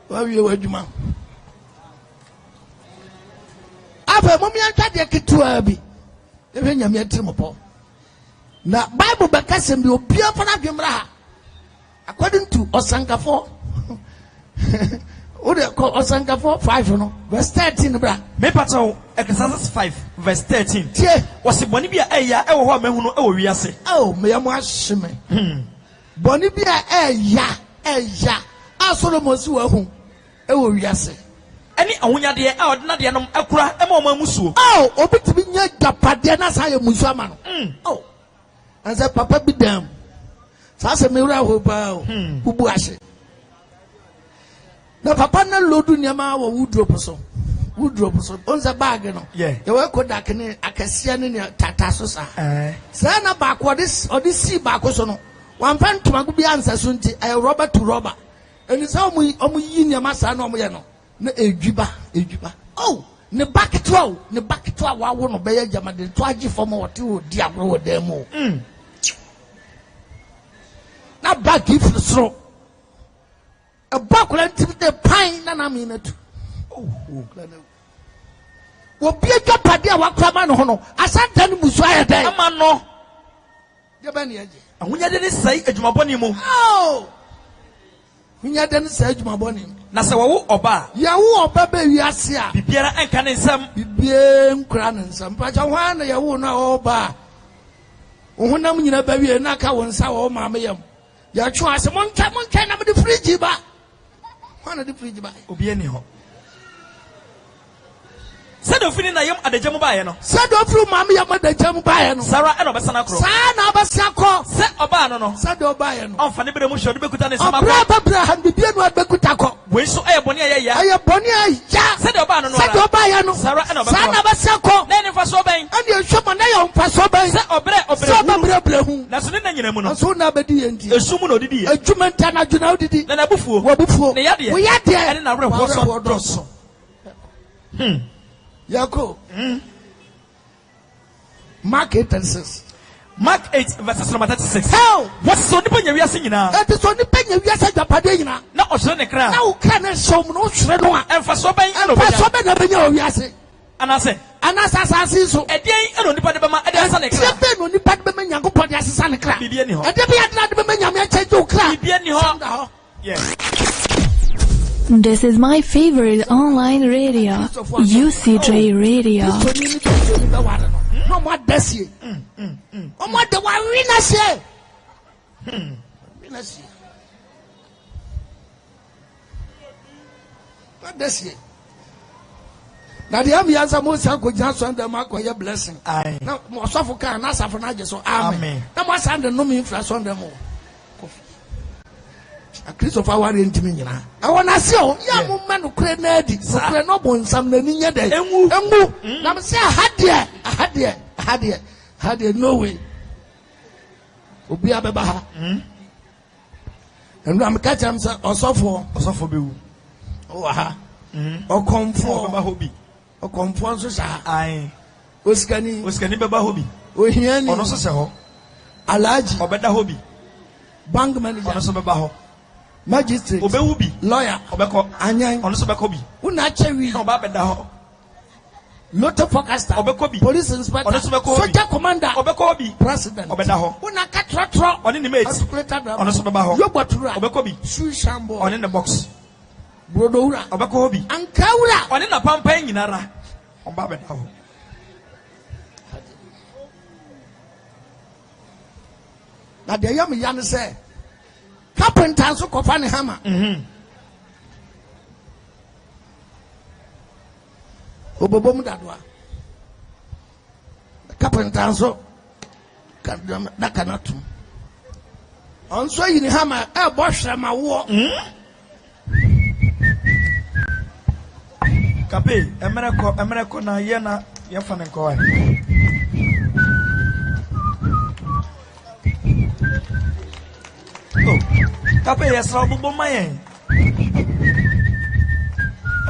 Wa wie wadwuma. Afe momi antwa de ketua bi. Ewe nyame atrimopo na Bible bekasem bi obia fa na dwemra ha according to Osankafo o de Osankafo 5 no verse 13 bra me pato Ecclesiastes 5 verse 13 tie wose boni bia eya ewo ho mahu no ewo wiase me yam ahweme boni bia eya a Solomon si wa hu ewo wiase Any awunyade a odna de nom akura e ma musuo. Oh, obitimi nya japade na sa ye musuo ama no. Oh. And say papa bi dam. Sa se me wura ho pa o. Bubu ahye. Na papa na lodu nyama wo wardrobe so. Wardrobe so. On the bag no. Yeah. You we kodak ne akasia ne tata so sa. Sa na ba ko this si ba ko so no. Wan fan tumagu bi ansa so nti rubber to rubber. And it's how we yi nyama sa na omo ye no. Na edwiba. Oh, ne baketwa wa wo no be ya jamade to agi fom wo te o di agro wo dem o. Na bag if so. A bakula nti de pine na me na tu. Oh, wo bi adwapade a wakrama no ho no asanta no musu ayede ama no je ba ne aje ahunya de ne sai adwumaboni mu. Oh, hunya de ne sai adwumaboni na se wo oba ya wo oba ba wiase a bibiara enka ne nsam bibie nkura ne nsam pa cha hwa na ya wo na oba wo honam nyina ba wie na ka wo nsa wo ma me yam ya twa ase monka na me de fridge ba hwana de fridge ba obi ani ho Sado fini na yam adagyamu baaye no. Sado fru mama yam adagyamu baaye no. Sara e no besana kro. Sa na obesa ko. Se oba no no. Sado baaye no. Onfa ne bere mu hwe de bekuta ne sama ko. Abraham bibie no bekuta ko. We so aye boni aye ya. Aye boni aye ya. Sado oba no no. Sado baaye no. Sara e no besana. Sa na obesa ko. Na ne fa so ben. Ade ehwemo na ya mfa so ben. Se obre so obre hu. Na so ne na nyina mu no. So na bedi enti. Esum no odidi ye. Adwuma nta na dwuna odidi. Na bufuo. Wo bufuo. Ne yade. Wo yade. Ene na wre ho so doso. Yako. Mark 8:36. Mark 8 verses number 36. How? What's so nipa nya wiase nyina? It is only pen you wiase japade nyina. Na osere ne kra. Na wo kan so no hwere no a. Emfa so ben eno be. Emfa so ben na benya wiase. Anase. Anasa asase so. Edien eno nipa de bema ede asa ne kra. Tie be no nipa de bema nyankopɔ de asesa ne kra. Bibia ni ho. Ede be adna de bema nyame akyɛ jo kra. Bibia ni ho. Yes. This is my favorite online radio, UCJ Radio. No more desie. No more the one winner say. Winner say. What desie? Now the ambiance most uncle Johnson the mark your blessing. Aye. Now more suffer can answer for not just so amen. Now more send the no me influence on them all. Christopher wari ntimi nyina awona se o ya mo ma no kure na adi so kure no bo nsam na ni nya dai enwu na me se ahade no way obi abeba ha enu am ka cham se osofo bewu o ha o konfo beba hobi o konfo so sa ai oskani beba hobi o hiani ono so se ho alaji obeda hobi bank manager ono so beba ho magistrate obewubi lawyer obeko anyan ono so beko bi una chewi oba beda ho lotto forecaster obeko bi police inspector ono so beko soldier commander obeko bi president obeda ho una ka trotro oni ni mate ono so beba ho yobotura obeko bi shoe shambo oni ne box brodowura obeko bi ankawura oni na pampa nyinara oba beda ho na de yam yan say carpenter so kofa ne hammer obobom dadwa carpenter so kadam da kanatu onso yi ne hammer e bo hwema wo kape emereko na ye na ye fa ne ko wa kape yesra obubo mayen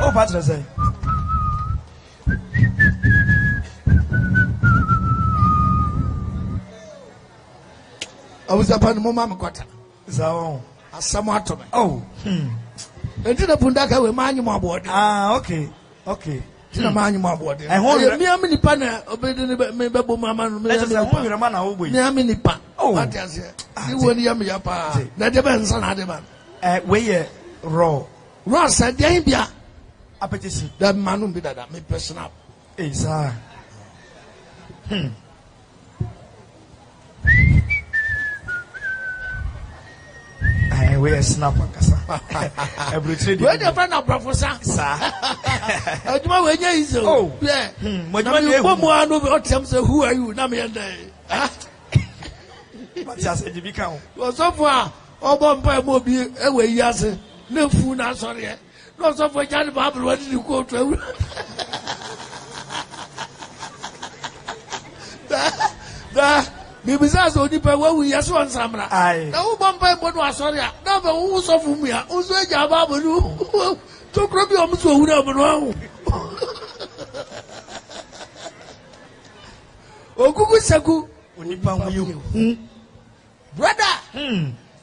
o patre say awuza pan mo mam kwata zawo asamo atome oh enti na bundaka we manyi mo abode okay tina manyi mo abode mi am nipa na obedi ne me bebo mama no me am nipa what is it ni woni yam ya pa na de ben san ade ban we ye raw said dey bia appetition that manu bi dada me personal sir we are snap kasa every trade we dey friend of professor sir Adwuma we nya izo. Oh. Yeah. Adwuma ne ehu. Mo anu be otem say who are you? Na me ndai. Ah. Matias Ejibika ho. Osofo a obo mpa mo bi ewe yi ase. Na fu na sori e. Na osofo jani Bible wadi ko otu ewu. Da bibisa so nipa wawu yeso onsamra na wo bompa mbo no asori a na be wo sofu mu ya uzo eja ba bonu to kro bi o mu so wura mu no ahu okuku seku onipa hu yu brother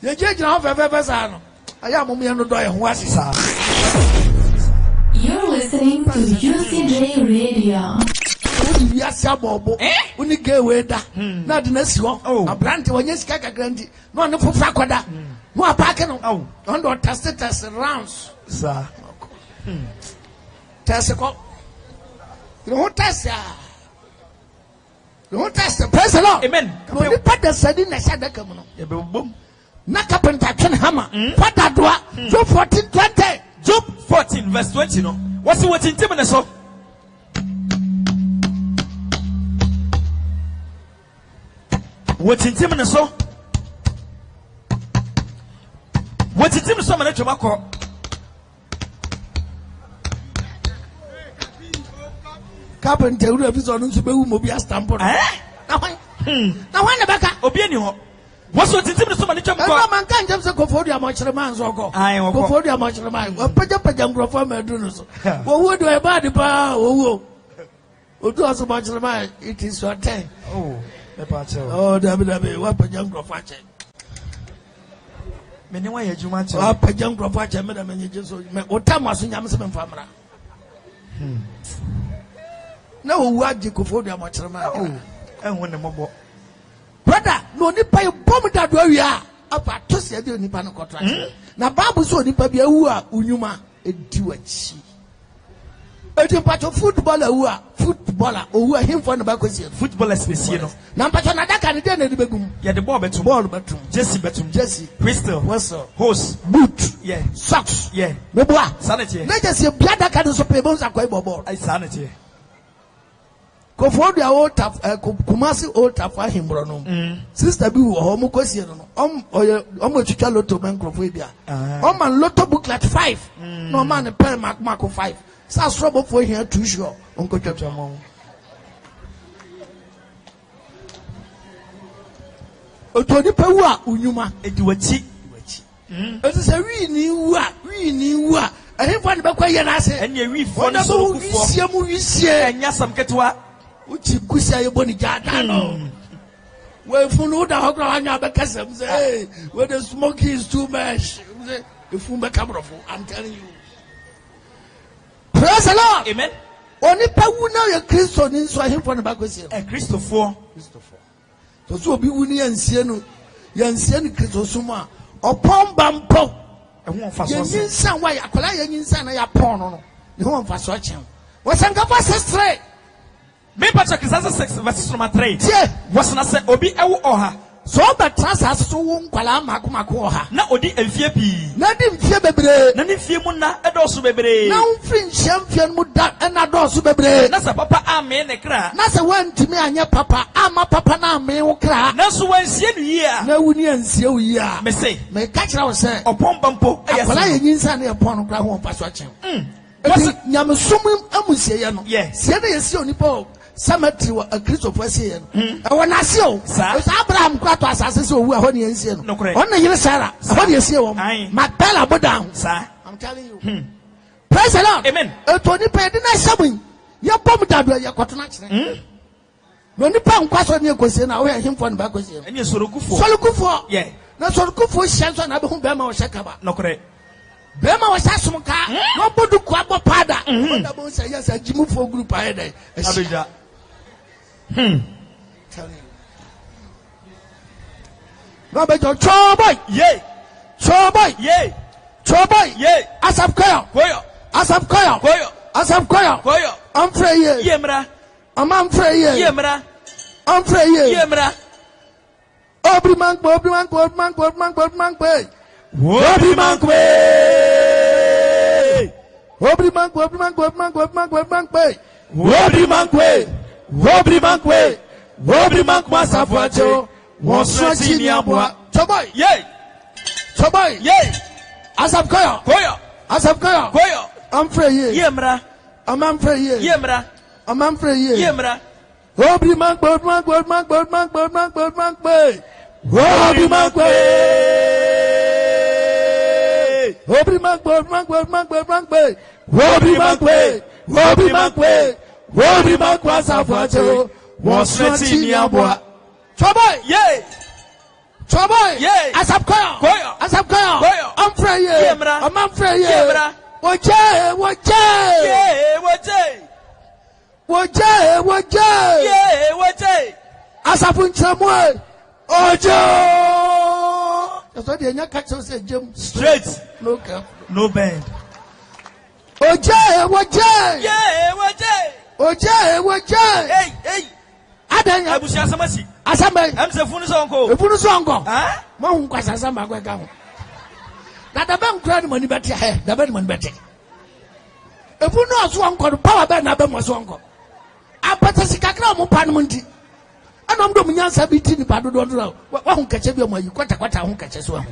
ye jejina ho fefe sa no aya mum ye no do ye ho asisa. You're listening to UCJ Radio. We are Sabobo. Uni gay weather. Not the next one. A brand when you skak a grandy. No one for Fakwada. No a packet. Oh, under tested rounds. Sir. Test a cop. You don't test ya. You don't test the person. Amen. When you put the sardine, I said that come on. Boom. Nakapin Taction Hammer. What that do? Job 14:20. Job 14, verse 20. No. What's the word in 10 minutes? What's in 10 minutes? What's in 10 minutes? I'm going to go. Carpenter, who have on to be mobile stamp. Now, when the back Obianio. What's what in 10 minutes? I'm going to go. Man can't just go for the much man's or go. I will go for the much man. Well, put up a young from a dunus. Well, what do I buy the bar? Oh, do so much man. It is your time. Oh, David, what a young profile. Many way you want to up a young profile, madam, and you just what time was in Yamson Famra. No, what you could for the much man. Oh, and when the mobile brother, no nipa you bomb that where we are. Up at Tosia, the Nipano contract. Now, Babu so nipa be a unyuma, a duet. A patch of footballer who are footballer or who are him for the back of footballer special. Now, Pachana can again the bedroom. Yeah, the ball bedroom. Jesse, Crystal, Wessel, Hose, Boot, yeah, Socks, yeah, Boboa, Sanity. Let us see blood that can supply bones are quite bored. I sanity. Go for the old Kumasi old Tafa him, Bruno. Sister Boo, Homo Cosiano, Chicha Lotto Bancrophobia. Man Lotto booklet 5. No man a pen Marco 5. Sounds trouble for here too sure. Uncle Chachamon. Tony Pewa, Unyuma, a duet. It is a really new. I have one back where I say, and you read for the and Yasam Ketua, which you could say a bonny jardano. Well, for no doubt, Bakasam say, where the smoking is too much. If you make I'm telling you. Praise the Lord. Amen. Only Pawuna, a Christian in Swahili for the back with you. A Christopher. So be winning and Sienu, Yansian Christosuma, or Pom Bampo. And one for some way, I call in San Yapon. You want for such him. What's a gapa sister? Me Patrick is as a 6 verses from a trade. What's not said, Obi Oha. So that trans so won't call Makumakoha. Now, Odi and Fiepi. Nothing Fiebebre. Nothing Fiemuna, and also Bebre. Now, French champion would that and Ados Bebre. Nasa Papa, Amen, a crack. Nasa went to me and your papa, I'm a papa now, may crack. Nasu one sien year. No union, see you, may say, may catch our say, or Pompampo, I am inside upon Graham for watching. Yamasum Amusiano, yes, Siena is your nipple. Cemetery a Christopher Sian. I want to see you. Abraham Quatas as who are honey and Sian. No, only you, Sarah. What you see, Macbella, but down, sir. I'm telling you. Praise the Lord. Amen. A Tony paid the nice something. Your bomb that way, your cotton. When the pound question your question, I wear him for the back with you. And you're so good for. Yeah. Not so good for Shanson, I don't Bema or Shakaba. No, correct. Bema was Asumuka. No, but do Quabo Pada. Yes, I move for group. I tell you. Robert, your boy, yay, boy, yay, boy, yay, Asap Koyo, Asap Koyo, I'm free, Yemra, I'm free, Yemra, I'm free, Yemra, Obriman, Wobri mankwe. Wobri mankwe safuacho. Wonsreti ni abwa. Choboy. Yay. Choboy. Yay. Asap koyo. Koyo. I'm free ye. Yemra. I'm free ye. Yemra. I'm free ye. Yemra. Wobri mankwe. Wobri mankwe. Wobri mankwe safuacho. Wonsreti ni abwa. Choboy. Yay. Choboy. Yay. Asap koyo. I'm free ye. Yemra. I'm free ye. Yemra. Woje. Yeah, woje. Asapun chamwe. Ojo. That's why they catch us a gym. Straight. No cap. No bend. Oje. Yeah, woje. Hey. Adanya. Abusia samasi. Asamba. Am se funu sonko. Efunu sonko. Ah? Mo hu kwasa asamba kwa ka ho. Na da ban kura ni mani beti he. Da ban mani beti. Efunu sonko no power be na be mo sonko. Apata sikakra mo pa no nti. Ana mdo munyansa bi ti ni pa do do. Wa hu kache bi mo yi kwata hu kache so hu.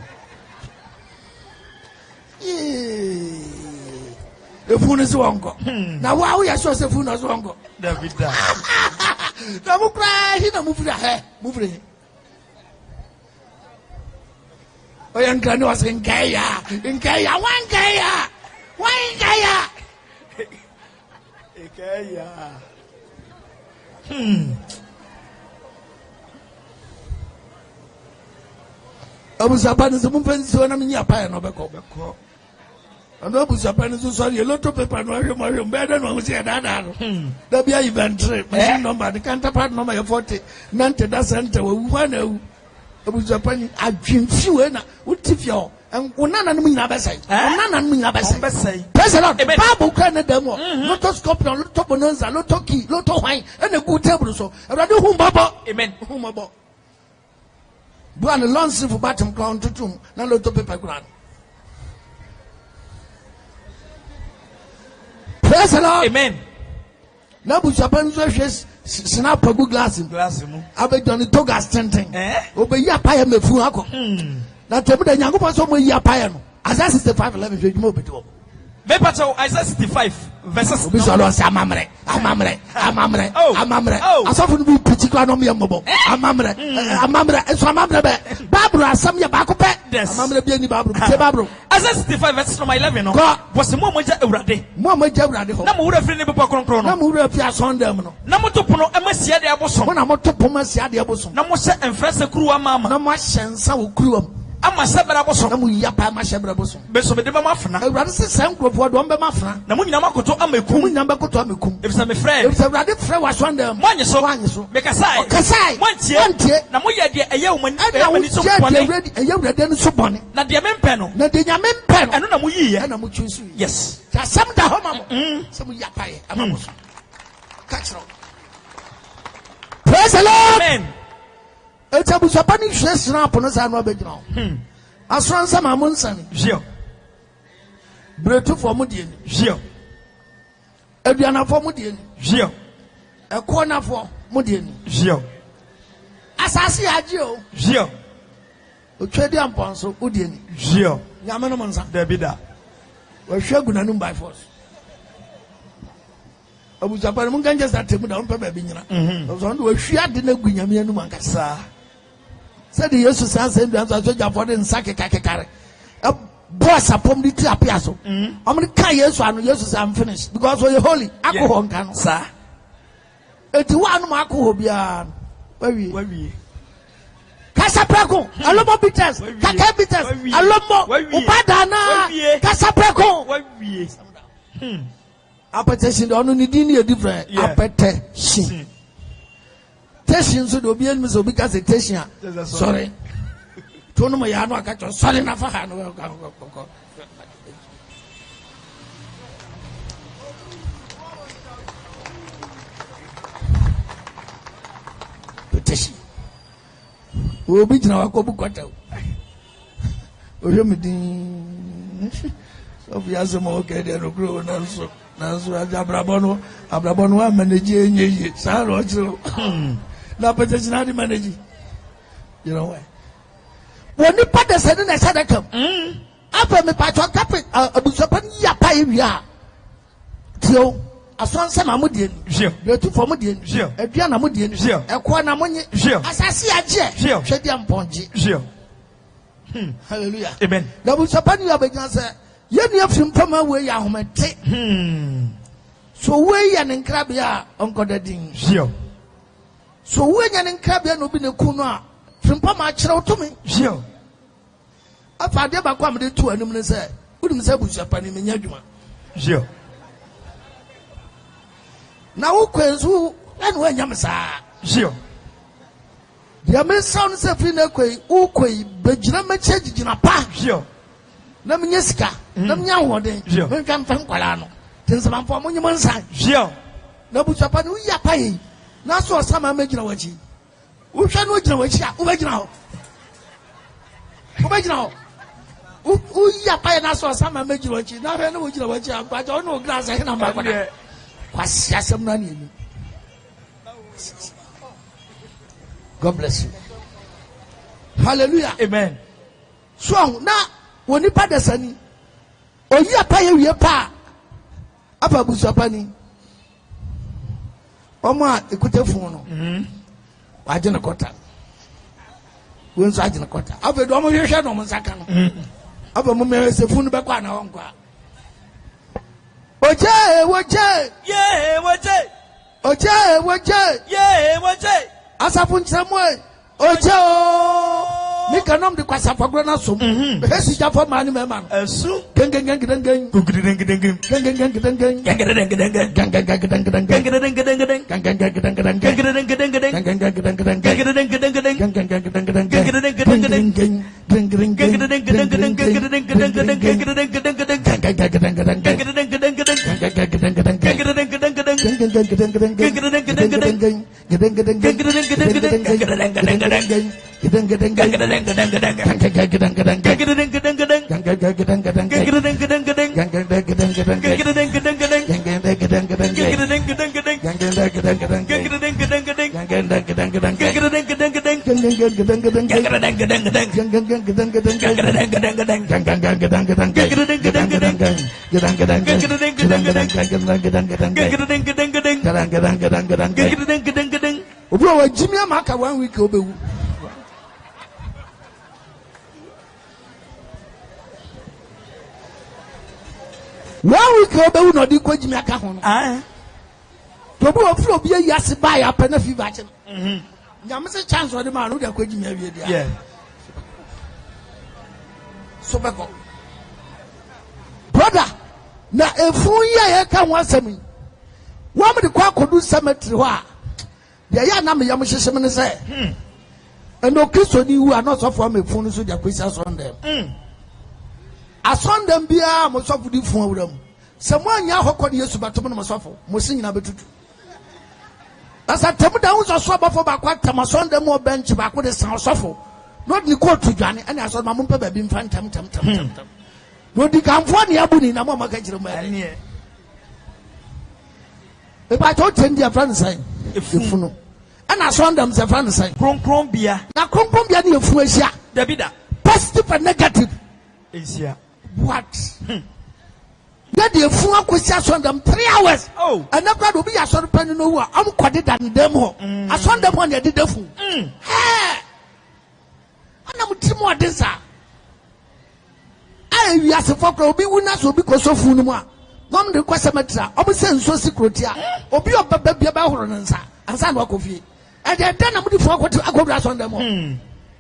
Efunu sonko. Na wa wo ya so se efunu sonko. David. Na mu kra hi na mu fira he. Mu fira. Oya nkrani wase nkaya. Nkaya. Abu Sabani se mumpenzi wana minya paya no beko. Ando Abu Sabani so sorry loto paper no hwe mbeda no musi dada no. Da bia event trip. My number the counter part number 40 90 that center we wana wu. Abu Sabani adwemfi we na utifio. Unana no nyina besai. Unana no nyina besai. Praise the Lord. Bible can na demo. Loto scorpion, loto bonanza, loto key, loto wine and a good table so. Awurade hu babo. Amen. Hu babo. Bu an lonsi for bottom crown to tum na loto paper ground. Praise the Lord. Amen. Na bu Japan so hwes snap pagu glass mu. Abe Johnny Togas tenten. Obeyi apaya mefu akọ. Na temu da Nyankopon so mo yi apaya no. Isaiah 65:11 hwe dwuma obedo. Mepacho Isaiah 65 verses. Obi so lo say amamre. Asofo no bi particular no me mbobo. Amamre. So amamre be. Bible asam ya ba ko pe. Amamre bi ani Bible. Say Bible. Isaiah 65 verses number 11 no. Was mo moja Awurade. Mo ho. Na mo wura firi ne bepo kronkron no. Na mo wura fi asondam no. Na mo topo no emasia de abosom. Mo na mo topo masia de abosom. Na mo se emfrese kuruwa mama. Na mo ahyensa wo kuruwa. Ama sebra bosom. Na mo yapa ma sebra bosom. Beso be de ba mafna. Awurade se sankrofo do mbe mafna. Na mo nyina makoto amekum. Mo nyina makoto amekum. Ebisa me friend. Ebisa Awurade frɛ wasondam. Mo anyeso. Be kasai. Kasai. Mo antie. Na mo ye de eye umani so bone. Eye Awurade no so bone. Na de mempe no. Na de nyame mpe no. Eno na mo yiye. Na mo chusu. Yes. Ta sam da ho mamo. Se mo yapa ye amaboso. Catch no. Praise the Lord. Amen. Eta bu Japan hwe snap no sa no abegyina. Asran sama mo nsane. Jio. Bretu for mo die ni. Jio. Aduana for mo die ni. Jio. Ekona for mo die ni. Jio. Asasi aje o. Jio. Otwedi amponso mo die ni. Jio. Nyame no mo nsa. Debida. Wa hwegu nanum by force. Abu Japan mo ganje sa temu da on pe ba bi nyina. So ndo wa hwia de na gu nyame anum ankasa. Said the Jesus answered the answer to for the Saki. Boss upon the Tiapiaso. I'm going to carry you, so Jesus, I'm finished because we're holy. Alcohol can, sir. It's one Marco Bian. Where we Casapreco, Alomo Bitters, Cacabitas, Alomo, Upadana, Casapreco. Where we appetition only need a different appetition. Teshin so do be enemy so because a teshin. Sorry. Tono mo ya no aka cho sorry na fa ha no ko. Teshin. Obi jina wa ko bu kwata. O yo mi din. So we have some okay, they no grow nanso abrabono wa manage enye sa rocho. Na petition na manage. You know why? When you put the sudden I said come. After me patcho kape abusopan ya pa ewia. Tio ason se mamudie ni. Le tu for mudie ni. Edua na mudie ni. Ekwa na monye. Asase aje. Hwede amponje. Hallelujah. Amen. Na abusopan ya begin say yeni afim pama we ya homete. So we ya nkrabia onkodadin. So we ya nkrabia no bi ne ku no a frimpama akere otumi. Afa de ba kwa me de tu anim ne say udim say abusopan me nya adwuma. Na wo kwenzu ene wa nyam saa. Ya me sound say fi na kwei wo kwei begina meche gigina pa. Na me nyesika na me nya hoden me kan fa nkwala no tinsama fo mo nyim nsa na abusopan wo ya pa yi na so sama megina wachi wo hwa no gina wachi a wo begina ho wo ya pa yi na so sama megina wachi na hwa no wo gina wachi a gbaja no gra sa hina mba kwada kwasi asem na ni emi. God bless you. Hallelujah. Amen. So na woni pa desani oyi apa ye wie pa apa busapani omo a ekutefun no waje na kota wonso aje na kota afa do omo hwehwe no msaka no afa mo me sefun be kwa na wonkwa oje asafun chamwe oje o Nikanom de Quasafagro Sum, Hesi Jaffa Mani Maman, Su, Gang, Jimmy Maka 1 week obewu. 1 week obewu no di kwa Jimmy aka ho. To bo ofro bi yasi ba ya pa na fi ba che. Nyame se chance o de ma no da kwa Jimmy awie dia. Yeah. So beko. Brother, na efu ye ka ho asemi. Wa me de kwa kodu cemetery ho a. De ya na me yam hyehye me se. Eno Kristo ni wu ana so for me funu so ja kwesi asondem. Asondem bia mo so fudi fun awuram. Se mo anya hokọ de Yesu batom no mo so fo. Mo sinyina betutu. Asa temu da unso so bafo ba kwa tam asondem mo bench ba ko de san so fo. No di ko to dwane ene aso ma mo mpa ba bi mfa ntam. No di kamfo ne abuni na mo maka kire mo ani. E ba to tendi afran sai. Efunu. Ana sondam se fan sai. Kronkron bia. Na kronkron bia ne efu ahia. Davida. Positive and negative. Ehia. What? That the efu akosia sondam 3 hours. Oh. And na kwado bi ya sori pani no wu a am kwade dan dem ho. Asondam ho na de defu. Eh. Ana mutimo adensa. Ai wi asefo kro obi wu na so obi kosofu no mu a. Nom de kwasemetra obi se nso security a obi obaba bia ba horo nsa ansa na akofie e de na mudi fo akodura sondam ho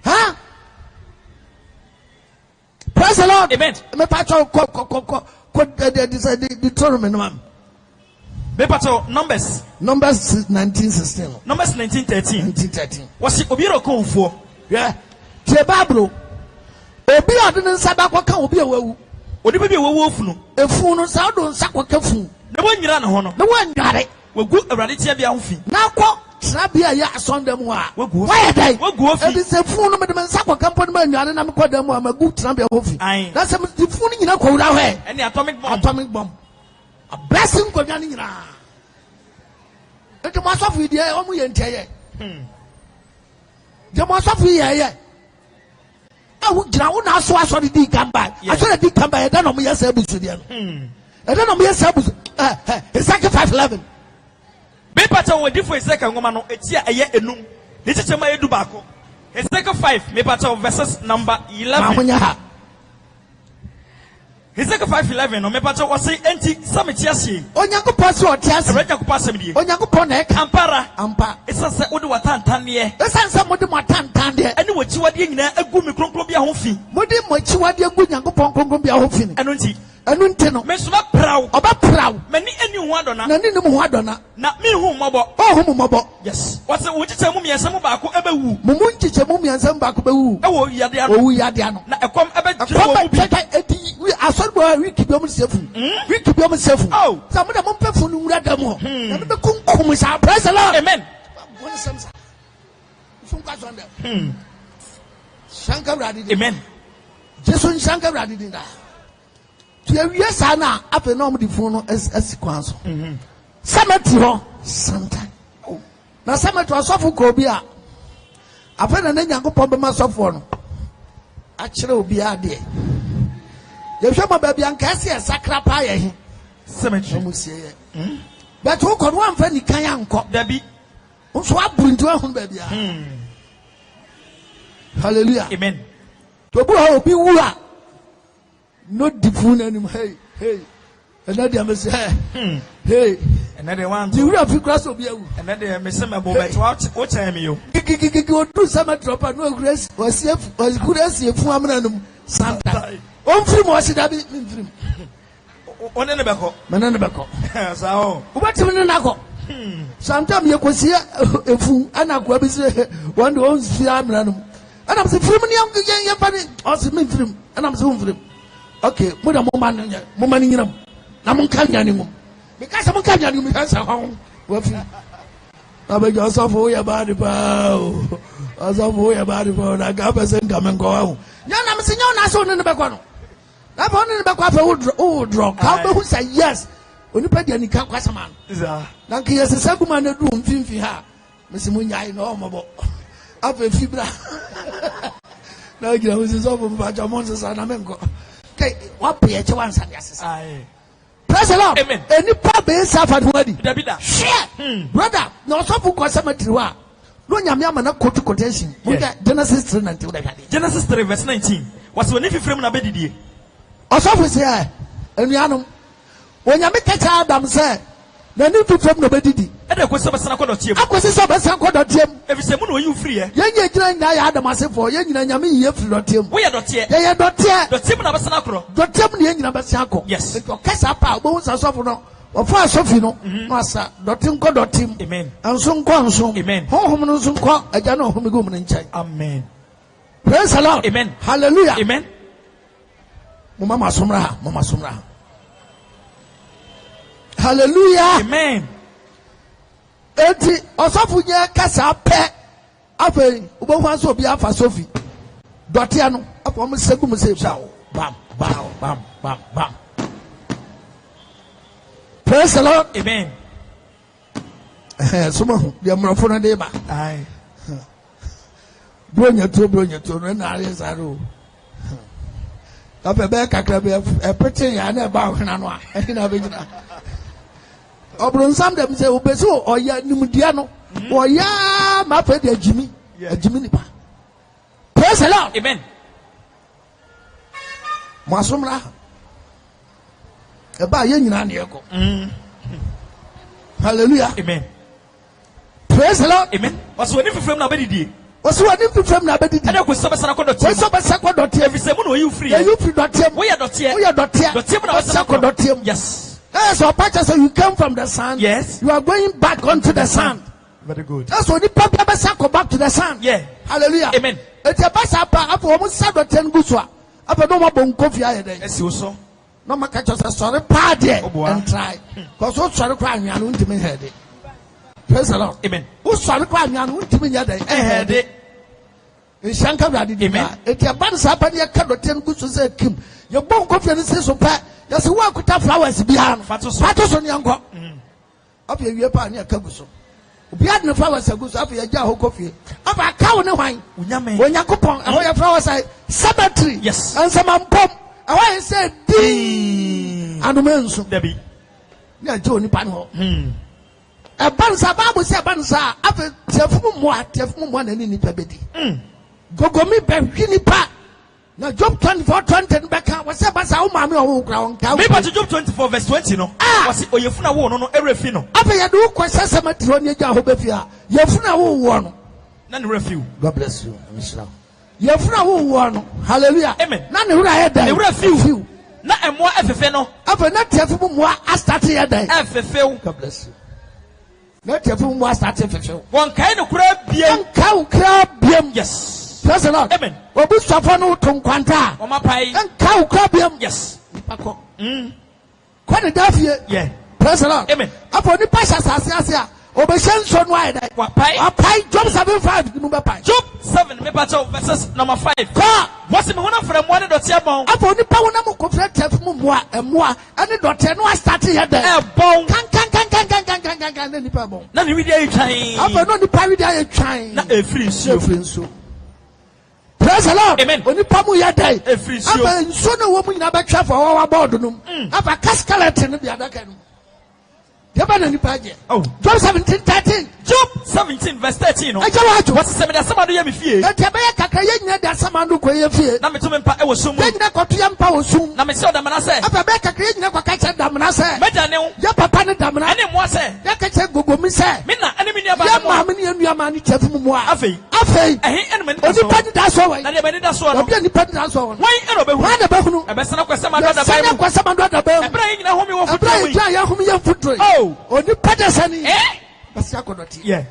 ha. Praise the Lord. Amen. Me pacho the tournament man. Me pacho Numbers 19:16. Numbers 19:13. Was it obi ro konfo? Yeah. Tie Bible. Obi odin nsa ba kwa ka obi awu. Odi bi wo funu. Efu no sa do nsa kwa ka fu. Na wanyira ne ho no. Na wanyare. Wagu awrade tia bia ho fi. Na kwa tra bia ya asondam a. Wagu. Why dai? Wagu ofi. Ebi se fu no me de nsa kwa ka mpo no man you na me kwa dem am go tran be hofi na say the phone nyina ko wura hwe any atomic bomb a blessing ko nyana nyina e mo so fu die o mu ye nteye je mo so fu ye awu gira wo na so aso di kamba aso di kamba e da no mo ye sa busu die no e da no mo ye sa busu Ezekiel 5:11 be pata wo di fo Ezekiel ngoma no etia eye enum ni chichema edu baako Ezekiel 5 me pata verses number 11 Ezekiel 5:11 no me pata wo say enti sameti ase Onyankopon se o tiase Onyankopon asem die Onyankopon na e kampara ampa esa se wo de watantane esa se mo de watantane ene wachiwade nyina agu mi kronkron bia ho fi mo de mo chiwade agu Nyankopon kronkron bia ho fi eno nti no me so ba praw oba praw mani eni ho adona na ni mu ho adona na mi hu mobo hu mobo yes what's wo chiche mu miensa mu baako ebewu mu chiche mu miensa mu baako bewu ewo yade ano owu yade ano na ekom ebedwe wo bi we asọrọ wiki bi omu sefu wiki bi omu sefu sa mo da mo pefu nu wura da mo na be kunkum sa praise the Lord amen Shankar Radidi amen Jesus Shankar Radidi da tu ewie sa na ape na omu di fun no esikwanso sameti ho santa na sameti asofo ko bi a ape na Nyankopon be ma sofo no a kire obi ade yehwe ma baabi anka ase sakra pa ye he cemetery musie ye but wo ko no amfa ni kan anko dabi so aburuntu ahun baabi a hallelujah amen to bu ha obi wu a no difu na nim hey ena dia me say hey ena de wan di wura fi kraso obi awu ena de me say me bo bet what time you gigi o do sama tropa no grace was fu amna num santa on film was da bi film on ne beko mena ne beko sa o ubatim ne nako sometimes ye kosia efu ana kwa bi se wande on fi amna num ana se film ni am ye bani on se min film ana se film okay mo da mo man nyinam na mo kan nyane ngum because mo kan nyane ngum kan sa ho wa fi abejo asofo ya ba di pa asofo ya ba di pa na ga pese ngam nko ho nyana me se nyona so ne beko no na ba ne beko afa wo draw ka be hu say yes onipa dia ni kan kwasama no na nke yes saguma na du mfimfi ha me se munyai no omobo afa fibra na gira wo se so bo ba ja mon se sa na menko kai wa pe che wan sa dia se praise the Lord amen eni pa be sa fa wadi dabida share brother na so fu ko cemetery wa no nyame amana quote quotation Genesis 3:19 Genesis 3 verse 19 was when if frame na bedidie osofu say enuanom onyame kacha Adam say na ni tu frame na bedidi e de ko se besana ko dotiem akosi so besan ko dotiem efise mu no yi free e yenye gina nya ya Adam asefo yenyina nyame yi free dotiem wo ye dotie ye dotiem na besana kro dotiem ni yenyina besan ko yes to kasa pa bo sa sofu no ofa asofi no no asa dotim ko dotim amen anso nko anso amen honhom no nso nko agya no honhom go mu nkyai amen praise the Lord amen hallelujah amen mama somra hallelujah amen eti osofu nye kasa pe afa obohu anso obi afa sofi dotia no afa mo segu mo se bam praise the Lord amen sumo dia mrofo na de ba ai bronya to no na ari zaro afa be kakra be pete ya na ba hwena no a na be gina obron sam dem say obeso oya nimdia no oya ma fa de ajimi ni pa praise the Lord amen mo asomra e ba ye nyina na eko hallelujah amen praise the Lord amen was when if frame na bedidie was when if frame na bedidie e de ko se besana ko dotiem so besa ko dotiem efise mu no yi free e you free dotiem wo ye dotie dotiem na besana ko dotiem yes so Pastor say you came from the sun yes you are going back onto the sun very good that's what the papa go back to the sun yeah hallelujah amen eti pasa pa apo mo sa dotien gusua apo no mo bon kofi aye den esi oso no ma catch us sorry pa there and try cause o sorry kwa anwa no ntimi head praise the Lord amen o sorry kwa anwa no ntimi nya den head Shanka Radima, it abandons up and your carotin good to say Kim. Your bone coffee and says so pat. There's a walk with flowers behind Fatos on Yango. Up your pan near Kabuso. Behind the flowers are good up your jar coffee. Up a cow and a wine. When Yakupon and where flowers are cemetery. Yes, and some pump. I said, D and Menso Debbie. Yeah, Tony Panho. A bansa Babu said Bansa after Tefum and any pebeti. Go me Benny Pat. Now Job 24:20 back out was about our mammy or ground. Maybe to Job 24 verse 20 no. Was it or your funa won no every fino. After you do question cemetery Jahobefia, your funa won. None refuse. God bless you, Islam. Your funa won. Hallelujah. Amen. None who I had that refuse. Not a more FFNO. After not Tefum, I started a day. FFL. God bless you. Not Tefum was started FFL. One kind of crab, young cow crab, yes. Praise the Lord. Amen. Obu safano tonkwanta. Omapai. Enka ukrabiam. Yes. Pako. Kwani dafie. Yeah. Praise the Lord. Amen. Apo ni pasha sasia. Obeshenso no ayda. Wapai. Wapai Job 7:5 number pai. Job 7 me pacho verses number 5. Ka. What's me hona from one dot yabon. Apo ni pa wona mo kofre tef mu moa emoa ani dot no start here there. E bon. Kan na ni pa bon. Na ni wi dey twan. Apo no ni pa wi dey twan. Na e free so. Praise the Lord. Amen. Oni pamu ya dai. Aba nso na wo mu nyina ba twa for wa board no. Aba kaskeleton no bi adaka no. Yaba na ni paje. Oh. Job 17:13. Job 17 verse 13 no. What is the sama do ya me fie? E te be ya kakra ye nyina da sama do ko ye fie. Na me to me mpa e wo sum. Ye nyina ko to ya mpa wo sum. Na me se da mana se. Aba be kakra ye nyina ko ka che da mana se. Me da ne wo. Ya papa ne da mana. Ene mo se. Ya ka che gogomi se. Me na ene me ni aba. Ya ma me ni enu ama ni chefu mu a. Afei. Ene me ni da so. Oni pa ni da so wa. Na de be ni da so no. Obi ni pa ni da so wa. Wan ene obehu. Wan de behu no. E be sana ko sama do da ba. Sana ko sama do da ba. E bra ye nyina homi wo futuro. E bra ye homi ye futuro. Oh. Oni pa da sani. Yeah.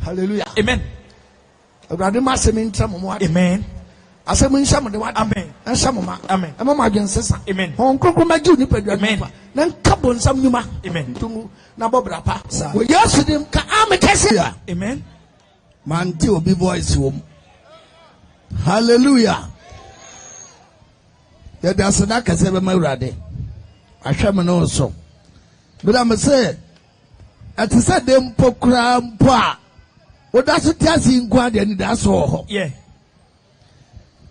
Hallelujah. Amen. Amen. Amen. Amen. Amen. Amen. Manti obi voice wom. Hallelujah. Ya da sada ka se be mawurade. Ahwem no so. But I'm say at said them pokram pa. What does it tell you in Guardia and that's all? Yeah.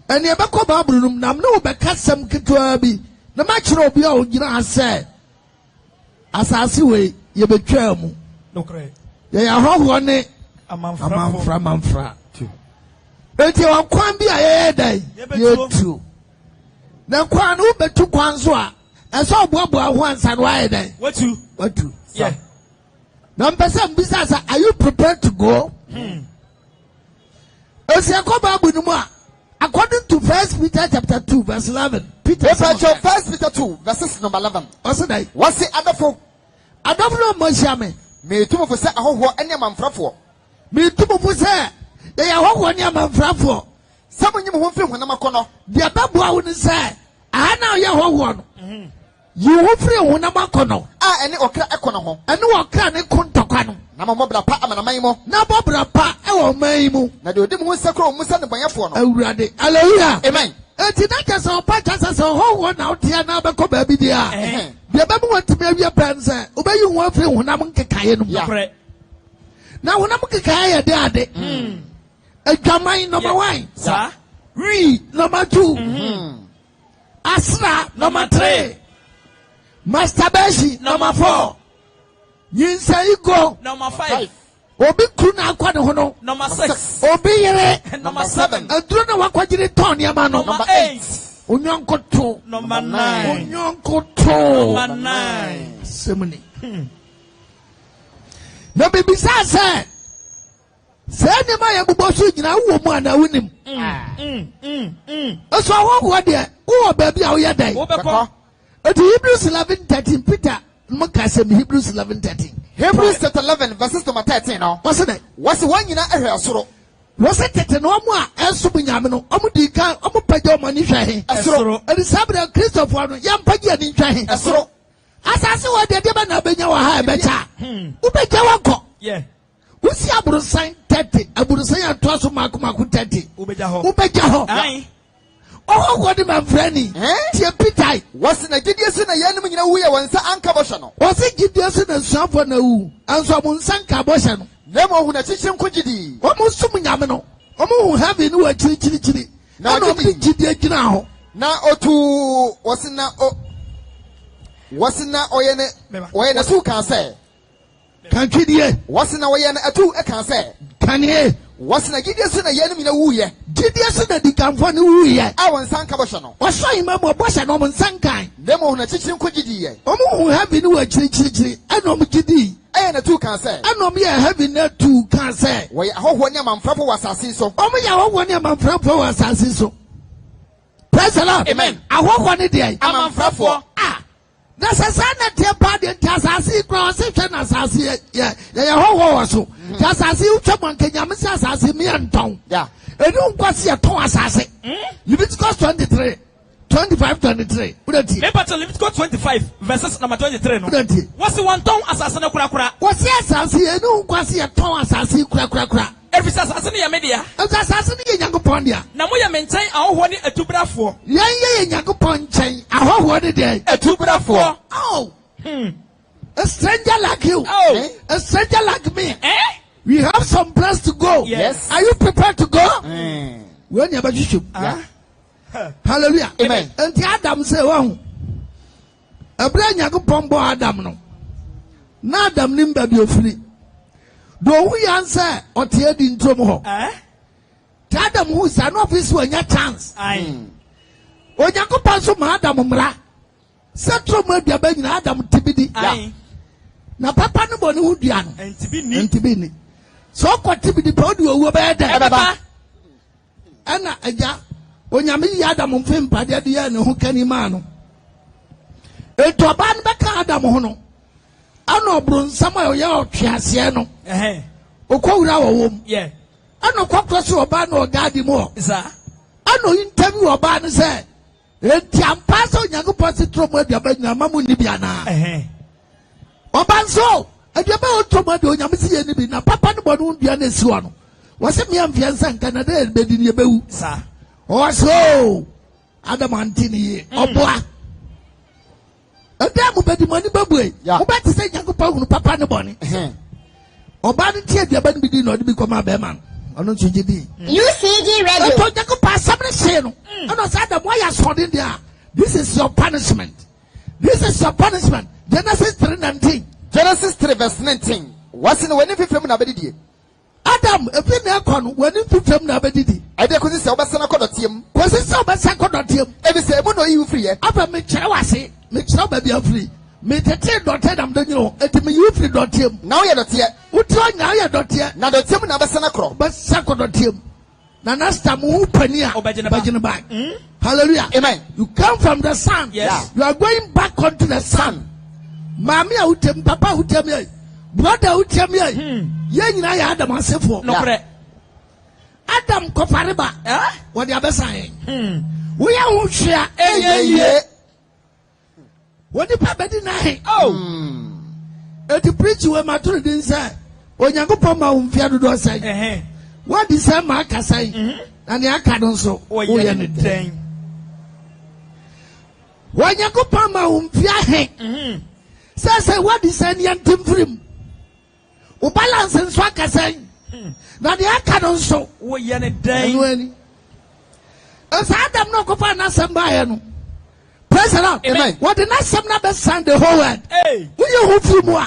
And you back up Babylon, nam no back at some kitwabi. The match will be all you know, said. As I see way, you betray me. No cray. They are how one day a man from. But you are quite be a day. You're true. Now, Quan Uber took one soa. I saw Bobo once and why day. What you? Yeah. Number 7 besides, are you prepared to go? According to 1 Peter chapter 2 verse 11. Peter 1 Peter 2 verses number 11. What's the other folk? I don't know Moshiame. Me too for say a whole any man frafo. Me too for say they are whole any man frafo. Some of you won't feel when I'm a corner. The Babu wouldn't say, I know you're whole one. You will free when I'm a corner. Ah, any okra economo. And no okra ne kuntokano. Namabra pa amanaimo. Nabobra pa e o maimu. Na de odi mu sekro musa ne banyafo no. Awurade. Hallelujah. Amen. Enti na kasa o pa kasa so ho ho na otia na be ko ba bi dia. Bia ba mu watime awia pense. Obayi hu afri honam nkekaye no. Na honam nkekaye ya de ade. Adwaman number 1. Sir. Re number 2. Asra number 3. Masturbation number 4. Yinsaigo number 5. Obi kuna akwa ne ho no number 6. Obi yere number 7. Aduro na wakwagire ton yama no number 8. Onyankoto number 9. Onyankoto number 9. Semini. Na bibi say ne ma ya bubosu nyina wo mu ana wonim. Eso wo de wo ba bia wo yedai. Wo beko. Hebrews 11:13 Peter Hebrews 11:13. Hebrews chapter 11 verses number 13 now. What's it? What's the one you know asoro? What's it no mo a enso bunyame no omo di kan omo pagye omo ni hwe asoro. Elisabeth Christopher no yam pagye ni hwe asoro. Asase wo de ba na benya wa ha e becha. Wo becha wa ko. Yeah. Usi aburusan 30. Aburusan ya tuaso maku 30. Ubeja ho. Aye. Oh, what am I friendly? Tia Pitai. Was na Gideon na Yanum in a way once Ankaboshano. Was it Gideon and Sampo na u? And so Munsanka Boshano. Nemo who na teaching Kujidi. Almost some Yamano. Omo have in a chili. Now, no Gideon now. Now, Otu wasn't Oyana two can say. Can Gideon? Wasn't Oyana two I can say. Can ye? Wasn't a Gideon and a Yanum in a wooye? Gideon and the Campon wooye. I want Sankaboshano. Was so in Mamma Bosh and Oman Sankai. Nemo na teaching Kujidi. Omo have in a chili. I know Gidi. And a two can say. I know me having a two can say. Why, how one man proper was so. Oh, me, I want man proper was so. Praise the Lord. Amen. I want one day. I'm proper. Ah, that's a sign that your body does. I see cross it and as I see it. Yeah, also. Just as you someone can Yamasa as I me and tongue. Yeah, and don't go see a tongue as I say. Leviticus 23. 25, 23. Leviticus 25, verses number 23. No? What's the one tongue assassin? What's the assassin? No, what's the tongue assassin? Every assassin, ya media. Assassin, Yangopondia. Namoya maintain our one a two brafo. Yan Yangopon chain. I want a day. A two brafo. Oh, a stranger like you. Oh, a stranger like me. We have some place to go. Yes. Are you prepared to go? When you're about to shoot. Hallelujah. Amen. And the Adam say, "Wow, a brand new pombo Adam no. Na Adam nimba be free. Do we answer or tear in Tomo? The Adam who is an office when your chance. Aye. When you go past some Adam Mra, Central Media Ben Adam Tibidi. Aye. Na Papa no one who dian and Tibini. So what Tibidi Podu over there? Anna Aja. Onyame Adam mfem pade de ya ne ho kanima no etoban beka Adam ho no ana obronsam ayo otwease no okowura wowom ana kokroso oba na ogadi mo ana interview oba no se entiampa so Nyankopon sitromo aduaba nyama mu ni bia na oba nso aduaba otromo de onyame si ye ni bi na papa no bo no dua na siwo no wo se me amfia nsan Canada be di ne bewu sa. Oh, so Adam Antini, Oboa. A damn bed money baby. Who better say Yanko Papa and Bonnie? Obani tear the abandoned begin or become a bearman. Or not you did. UCG Radio. I told Yanko Pass somebody say no. And I said, why are swording there? This is your punishment. This is your punishment. Genesis 3:19. Genesis 3 verse 19. What's in the way if you have Adam, if you never when you put them now, I did say, Obasana Kodotium. Was it so bad? Sakodotium? Every say, Mono, you free. Upper make Chawasi, make sure baby are free. Make the tail dot them, don't you know? It may you free dot him. Now you're not here. What now you're not here? Now the Tim Nabasana Cro, but Sakodotium. Nanasta Mu Pania, Obajin back. Hallelujah. Amen. You come from the sun. Yes. You are going back onto the sun. Mammy, who tell Papa, who tell me. Brother, who tell me. Yen I had a massive for no Adam Kofareba. What the other saying? We are who share a what the Papa deny? Oh, to preach you a matter didn't say. When you go from my fiado say, what is that Marka saying? And the Akadon so, oh, yeah, anything. When you go from my fiade, say, what is any young Tim Frim? O balance and swaka saying, now the Akadon so, oh, yeah, anything. As Adam no go find us somebody. Praise the Lord. Amen. What the next some number send the whole word. Hey. Will you who feel more?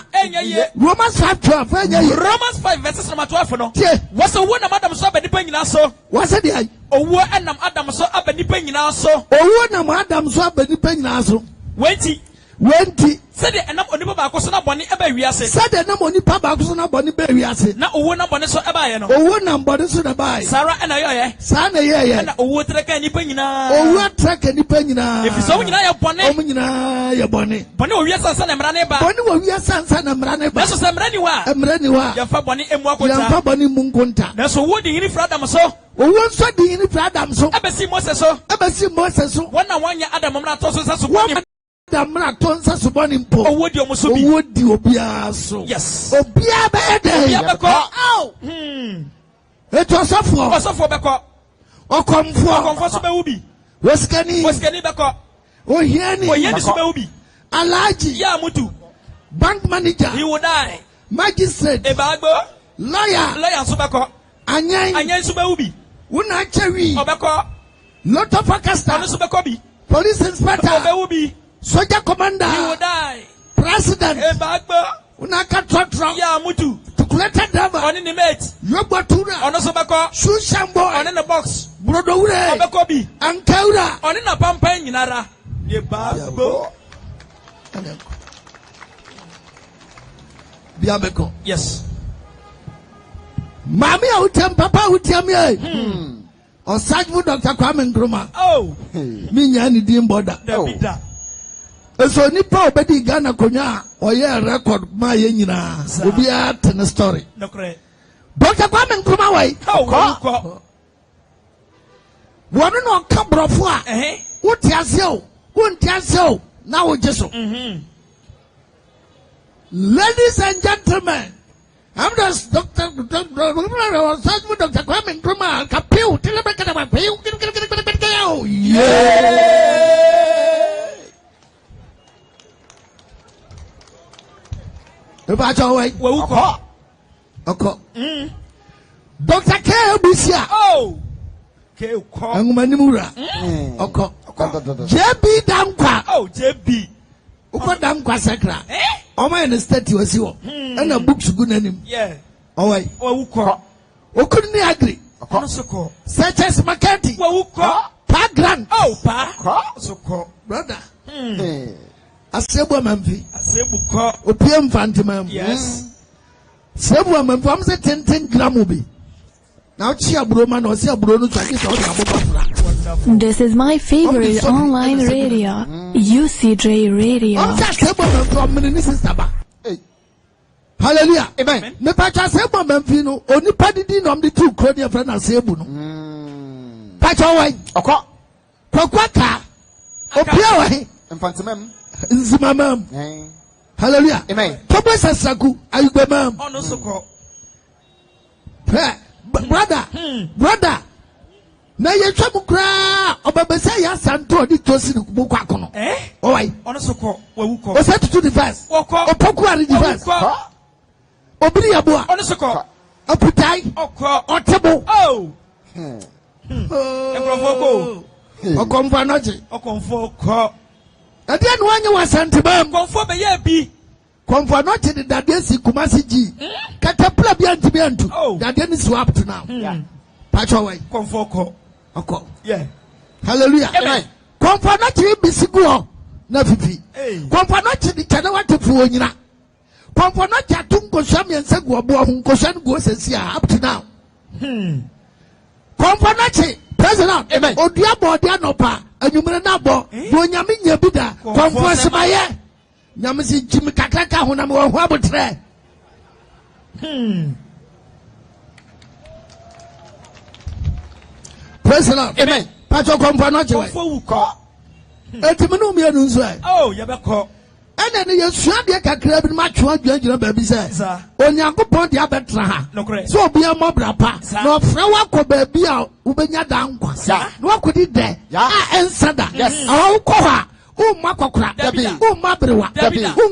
Romans 5:12. Romans 5 verses number 12 no. What's the one Adam so be depending na so? What's it there? O wo enam Adam so be depending na so. O wo nam Adam so be depending na so. Wenti. Said the enam onipa ba ko so na bone e ba wiase. Said the enam onipa ba ko so na bone ba wiase. Na o wo na bone so e ba ye no. O wo nam bone so na ba ye. Sara na yo ye. Sa na ye. Na o wo treka nipa nyina. O wo treka nipa nyina. If so nyina ye bone. O nyina ye bone. Bone o wiase sansa na mra ne ba. Bone o wiase sansa na mra ne ba. Na so se mra ni wa. Mra ni wa. Ya fa bone emu akota. Ya fa bone mu nkonta. Na so wo di hini fra Adam so. O wo so di hini fra Adam so. Abesi Moses so. Abesi Moses so. Wona wanya Adam mra to so so. Damra tonsa suboni mpo. Owodi omusubi. Owodi obiaso. Yes. Obia bede. Obia beko. Ow. Eto osofo. Osofo beko. Okomfo so be ubi. Weskani beko. Ohiani so be ubi. Alaji. Ya mutu. Bank manager. He will die. Magistrate. Ebagbo. Lawyer so beko. Anyan so be ubi. Una chewi. Obeko. Lot of Pakistan. So beko bi. Police inspector. Obe Soldier commander. He will die. President. Ebagbo. Una katotro. Ya mutu. Tukuleta driver. Oni ni mate. Yobatura. Ono so beko. Shushambo. Oni na box. Brodo ure. Obeko bi. Ankaura. Oni na pampa nyinara. Ebagbo. Biabeko. Yes. Mami utem papa utem ye. Osajmu Dr. Kwame Nkrumah. Oh. Minya ni dim border. So nipa obedi Ghana konya oye record ma ye nyina. Obi a ten story. Dr. Kwame Nkrumah wai. Oh. Wonu no ka brofo a. Wuti ase o. Wonti ase o. Na wo jeso. Ladies and gentlemen, I'm just Dr. Kwame Nkrumah. Kapiu. Yeah. Dr. K. Busia. Oh. K. Angumanimura. Oko. JB Dankwa. Oh, JB. Uko Dankwa Sakra. Oma in the state was you. And a book's good name. Yeah. Oh, wait. Uko. Couldn't agree. Such as Makati. Uko. Pa Grant. Oh, Pa. Soko. Brother. Asebo Mamfi. Asebuko. Opium Phantom. Yes. Sebo Mamfam said 10 gramubi. Now Chia Broman or Sia Bruno. This is my favorite online radio, UCJ Radio. Hallelujah. Amen. Me pacha sebo Mamfino. Oni padidi nom the 2 crony friend and Sebo. Pacha way. Oko. Kwakwaka. Opia way. Infantimem. Nzimamam. Hallelujah. Amen. Papa Sasaku. Ayubamam. Oh, no, so brother. Na ye twamu kra obabesa ya santo di tosi ni kubu kwa kono. Oh why? Ono so ko wewuko. O set to the verse. Opoku ari the verse. Obiri aboa. Ono so ko. Aputai. Oko. Otebo. Oh. Ekrofoko. Okomfa noje. Okomfo ko. Ade anu anya wasantibam. Okomfo be ye bi. Komfa noje the dade si kumasi ji. Katapula bi antibi antu. Dade ni swap to now. Pacho way. Komfo ko. Oko. Yeah. Hallelujah. Amen. Komfa noje bisigu na fifi. Komfa noje di chana watefu onyina. Komfa noje atunko shami ensegu obo hunko shani go sensia up to now. Komfa noje president. Amen. Odia bodia nopa. Anyumre na bo. Bo nyame nya bida. Komfa sibaye. Nyame si jimi kakaka ho na me wo ho abotre. Praise the Lord. Amen. Pacho komfa noje we. Komfo wuko. Etiminu mi enu nso e. Oh, ye be ko. Ene ne yesua de kakra bi ma twa adwagina ba bi se. Onyankopon de abetra ha. So obi amobra pa. Na ofra wakọ ba bi a ubenya dankwa. Na wakodi de. A ensada. Awko ha. Makokra. Mabrewa.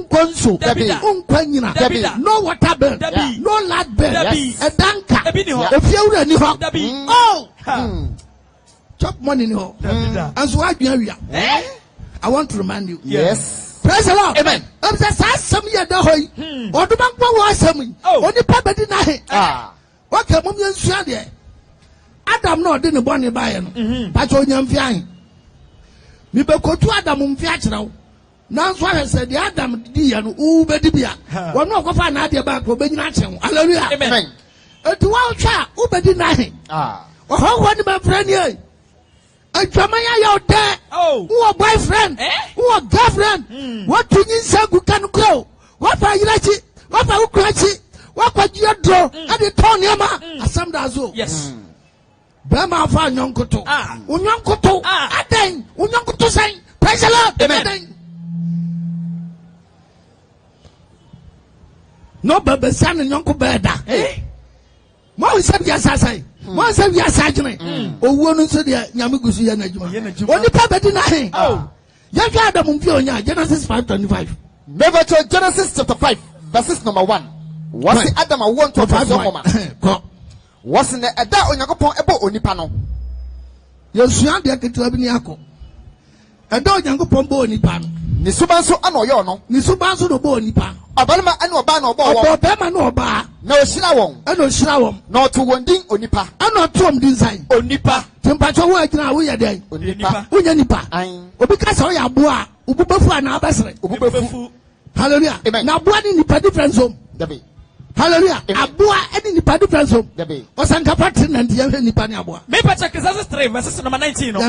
Konso. Kwanyina. No water bill. No light bill. A danka. If you were ni ho. Oh. Chop money ni ho. And so I want to remind you. Yes. Praise the Lord. Amen. Some year da hoy. Oduma kwa wasam. Oni pa bedi na he. Waka mum yensua de. Adam no de ne bone bae no. Pa cho nyamfi an. Mi be kotu Adam mfi a kire wo. Nanso ahese de Adam di ya no u bedi bia. Wono okofa na de ba ko benyina chen. Hallelujah. Amen. Etu wa twa u bedi na he. Ho ni ba friend ye. Ajamanya ya ode. Who boyfriend? Who girlfriend? What to you say you can grow? What are you like? What are you crazy? What are you draw? And the turn yama. Asam dazo. Yes. Bema fa nyonkoto. Unyonkoto. Aden. Unyonkoto say. Praise the Lord. Amen. no bebe san nyonko beda mo se bia sasai mo se bia sajene owo no so de nyame gusu ya na adwuma oni pa bedi na he ya twa Adam mfi onya Genesis 5:25 never to Genesis chapter 5 verses number 1 was Adam a want to perform was ne eda Onyankopon ebo onipa no yesua de ketewa bi ni akọ eda Onyankopon bo onipa no ni suban so ana oyo no ni suban so no bo onipa abalma ana oba na obo wo obema na oba na ohyira won ana ohyira won na oto wondin onipa ana otom din san onipa tempacho wo agina wo ye den onipa unya nipa obi ka sa wo ya boa obubefu ana abasere obubefu hallelujah na boa ni nipa difference home dabe hallelujah aboa any nipa difference home dabe osanka patri na ndiye hwe nipa ni aboa me pa check Genesis 3 verses number 19 no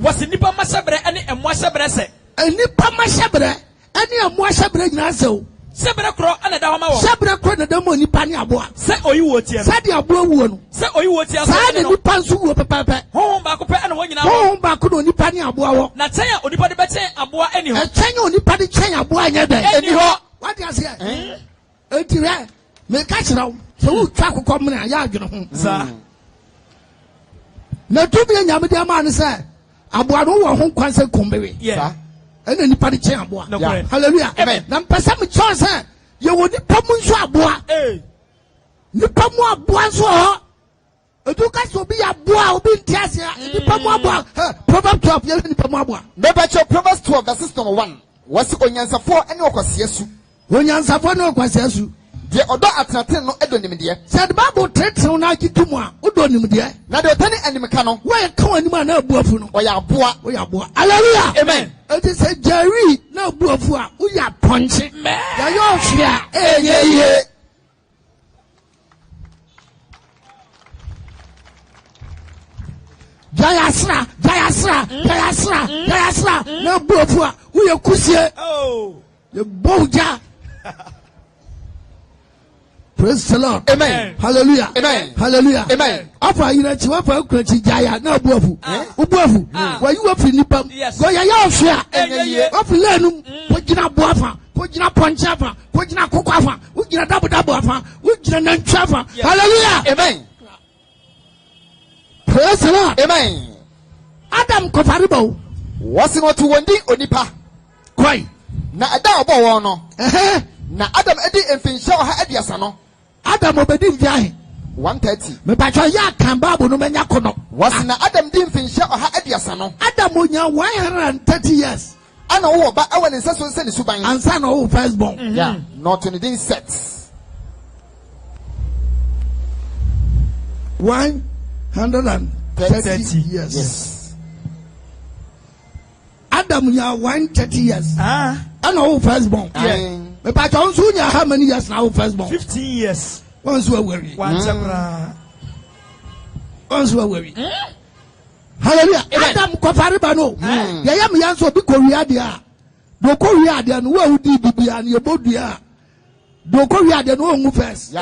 was nipa masabre ani emo asabre se nipa masabre ani emo asabre nyina se o sebre kro ana da homa wo sebre kro na da mo nipa ni aboa se oyi wo tie se de aboa wuo no se oyi wo tie sa de nipa nso wuo pepepe honhom ba ko pe ana wo nyina honhom ba ko no nipa ni aboa wo na chen a onipa de be chen aboa ani ho chen a onipa de chen aboa nya da ani ho what you say etire me ka kira wo se wo twa kokọ mna ya adwene ho sa na to bi nyame de ma ne se aboa no wo ho kwanse kombewe yeah ena nipa de chen aboa hallelujah amen na mpesa me chance ye wo nipa mu nso aboa nipa mu aboa nso ho eduka so bi aboa obi ntiasia nipa mu aboa Proverbs 12 ye nipa mu aboa mebacho Proverbs 12 verses number 1 wasi onyansafo ene okwase asu onyansafo ne okwase asu de odo atraten no edo nimde said Bible tretre na akitum a odo nimde na de otani animka no we ka wanim na abuafu no oya aboa hallelujah amen it is a Jerry na abuafu a uya ponche ya yo hwea eyeye Jayasra na abuafu a uya kusie ye boja. Praise the Lord. Amen. Hallelujah. Amen. Hallelujah. Amen. Afa yina chi wafa kranchi jaya na abuafu. Ubuafu. Wa you wafi nipa. Go ya ya ofia. Wafi lenum. Ko gina boafa. Ko gina ponchafa. Ko gina kokwafa. Wo gina dabu afa. Wo gina nantwafa. Hallelujah. Amen. Praise the Lord. Amen. Adam kofaribo. Wasi no to wondi onipa. Kwai. Na ada obo wo no. Na Adam edi emfinsha oha adiasa no. Adam obedi mfiahe 130. Me patwa ya kan Bible no menya kono. Wasi na Adam di emfinsha oha adiasa no. Adam onya 130 years. Ana wo ba awa ne nsaso nse ne suban. Ansa na wo first born. Yeah, not in the sets. 130 years. Yes. Adam nya 130 years. Ana wo first born. Yeah. Me patwa onso nya how many years na wo first born? 15 years. Onso awari. Onso awari. Hallelujah. Adam kofari ba no. Ya yam yanso bi koria de a. Do koria de no wa udi bibia na ye bodua. Do koria de no ongu first.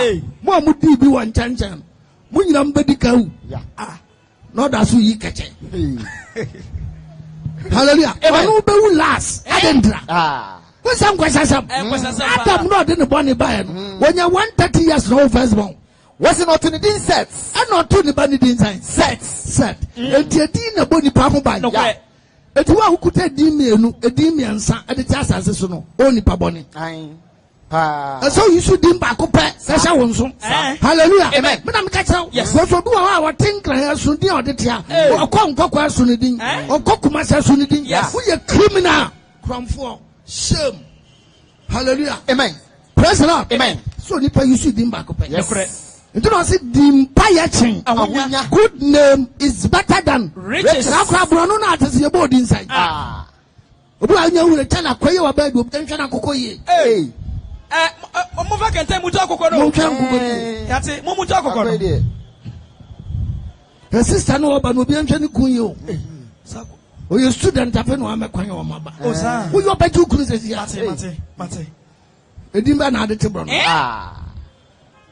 Mo amudi bi won chanchan. Mo nyina mbedi kawu. No da so yi keche. Hallelujah. Ono be wu last. Adendra. What's some questions? Adam no de ne boni ba no. Wonya 130 years no first born. What's not in the sets? And not to the bani din sets. Set. Enti na boni pa ho ba. Eti wa hukuta di mienu, edi miensa, edi ti asase so no. Oni pa boni. So you should dim back up. Sasha wonso. Hallelujah. Amen. Me na me ka tell. Yes. So do wa tinkra ya so din odetia. Okwa so ne din. Okokuma sa so ne din. Who you criminal? Cromfo. Shame. Hallelujah. Amen. Praise the Lord. Amen. So nipa you should dim back up. Yes. You don't say dimpa ya chen. Good name is better than riches. Akwa brono na atese ye board inside. Obu anya hure tana kwaye wa bed obi twa na kokoye. Mo va kente mutu akoko no. Mo twa kokoye. Yate mo mutu akoko no. The sister no oba no obi antwa ni kunye o. O you student afa no amekwanye o maba. O sa. Wo yo beju kunu se sia. Mate. Edimba na ade te brono.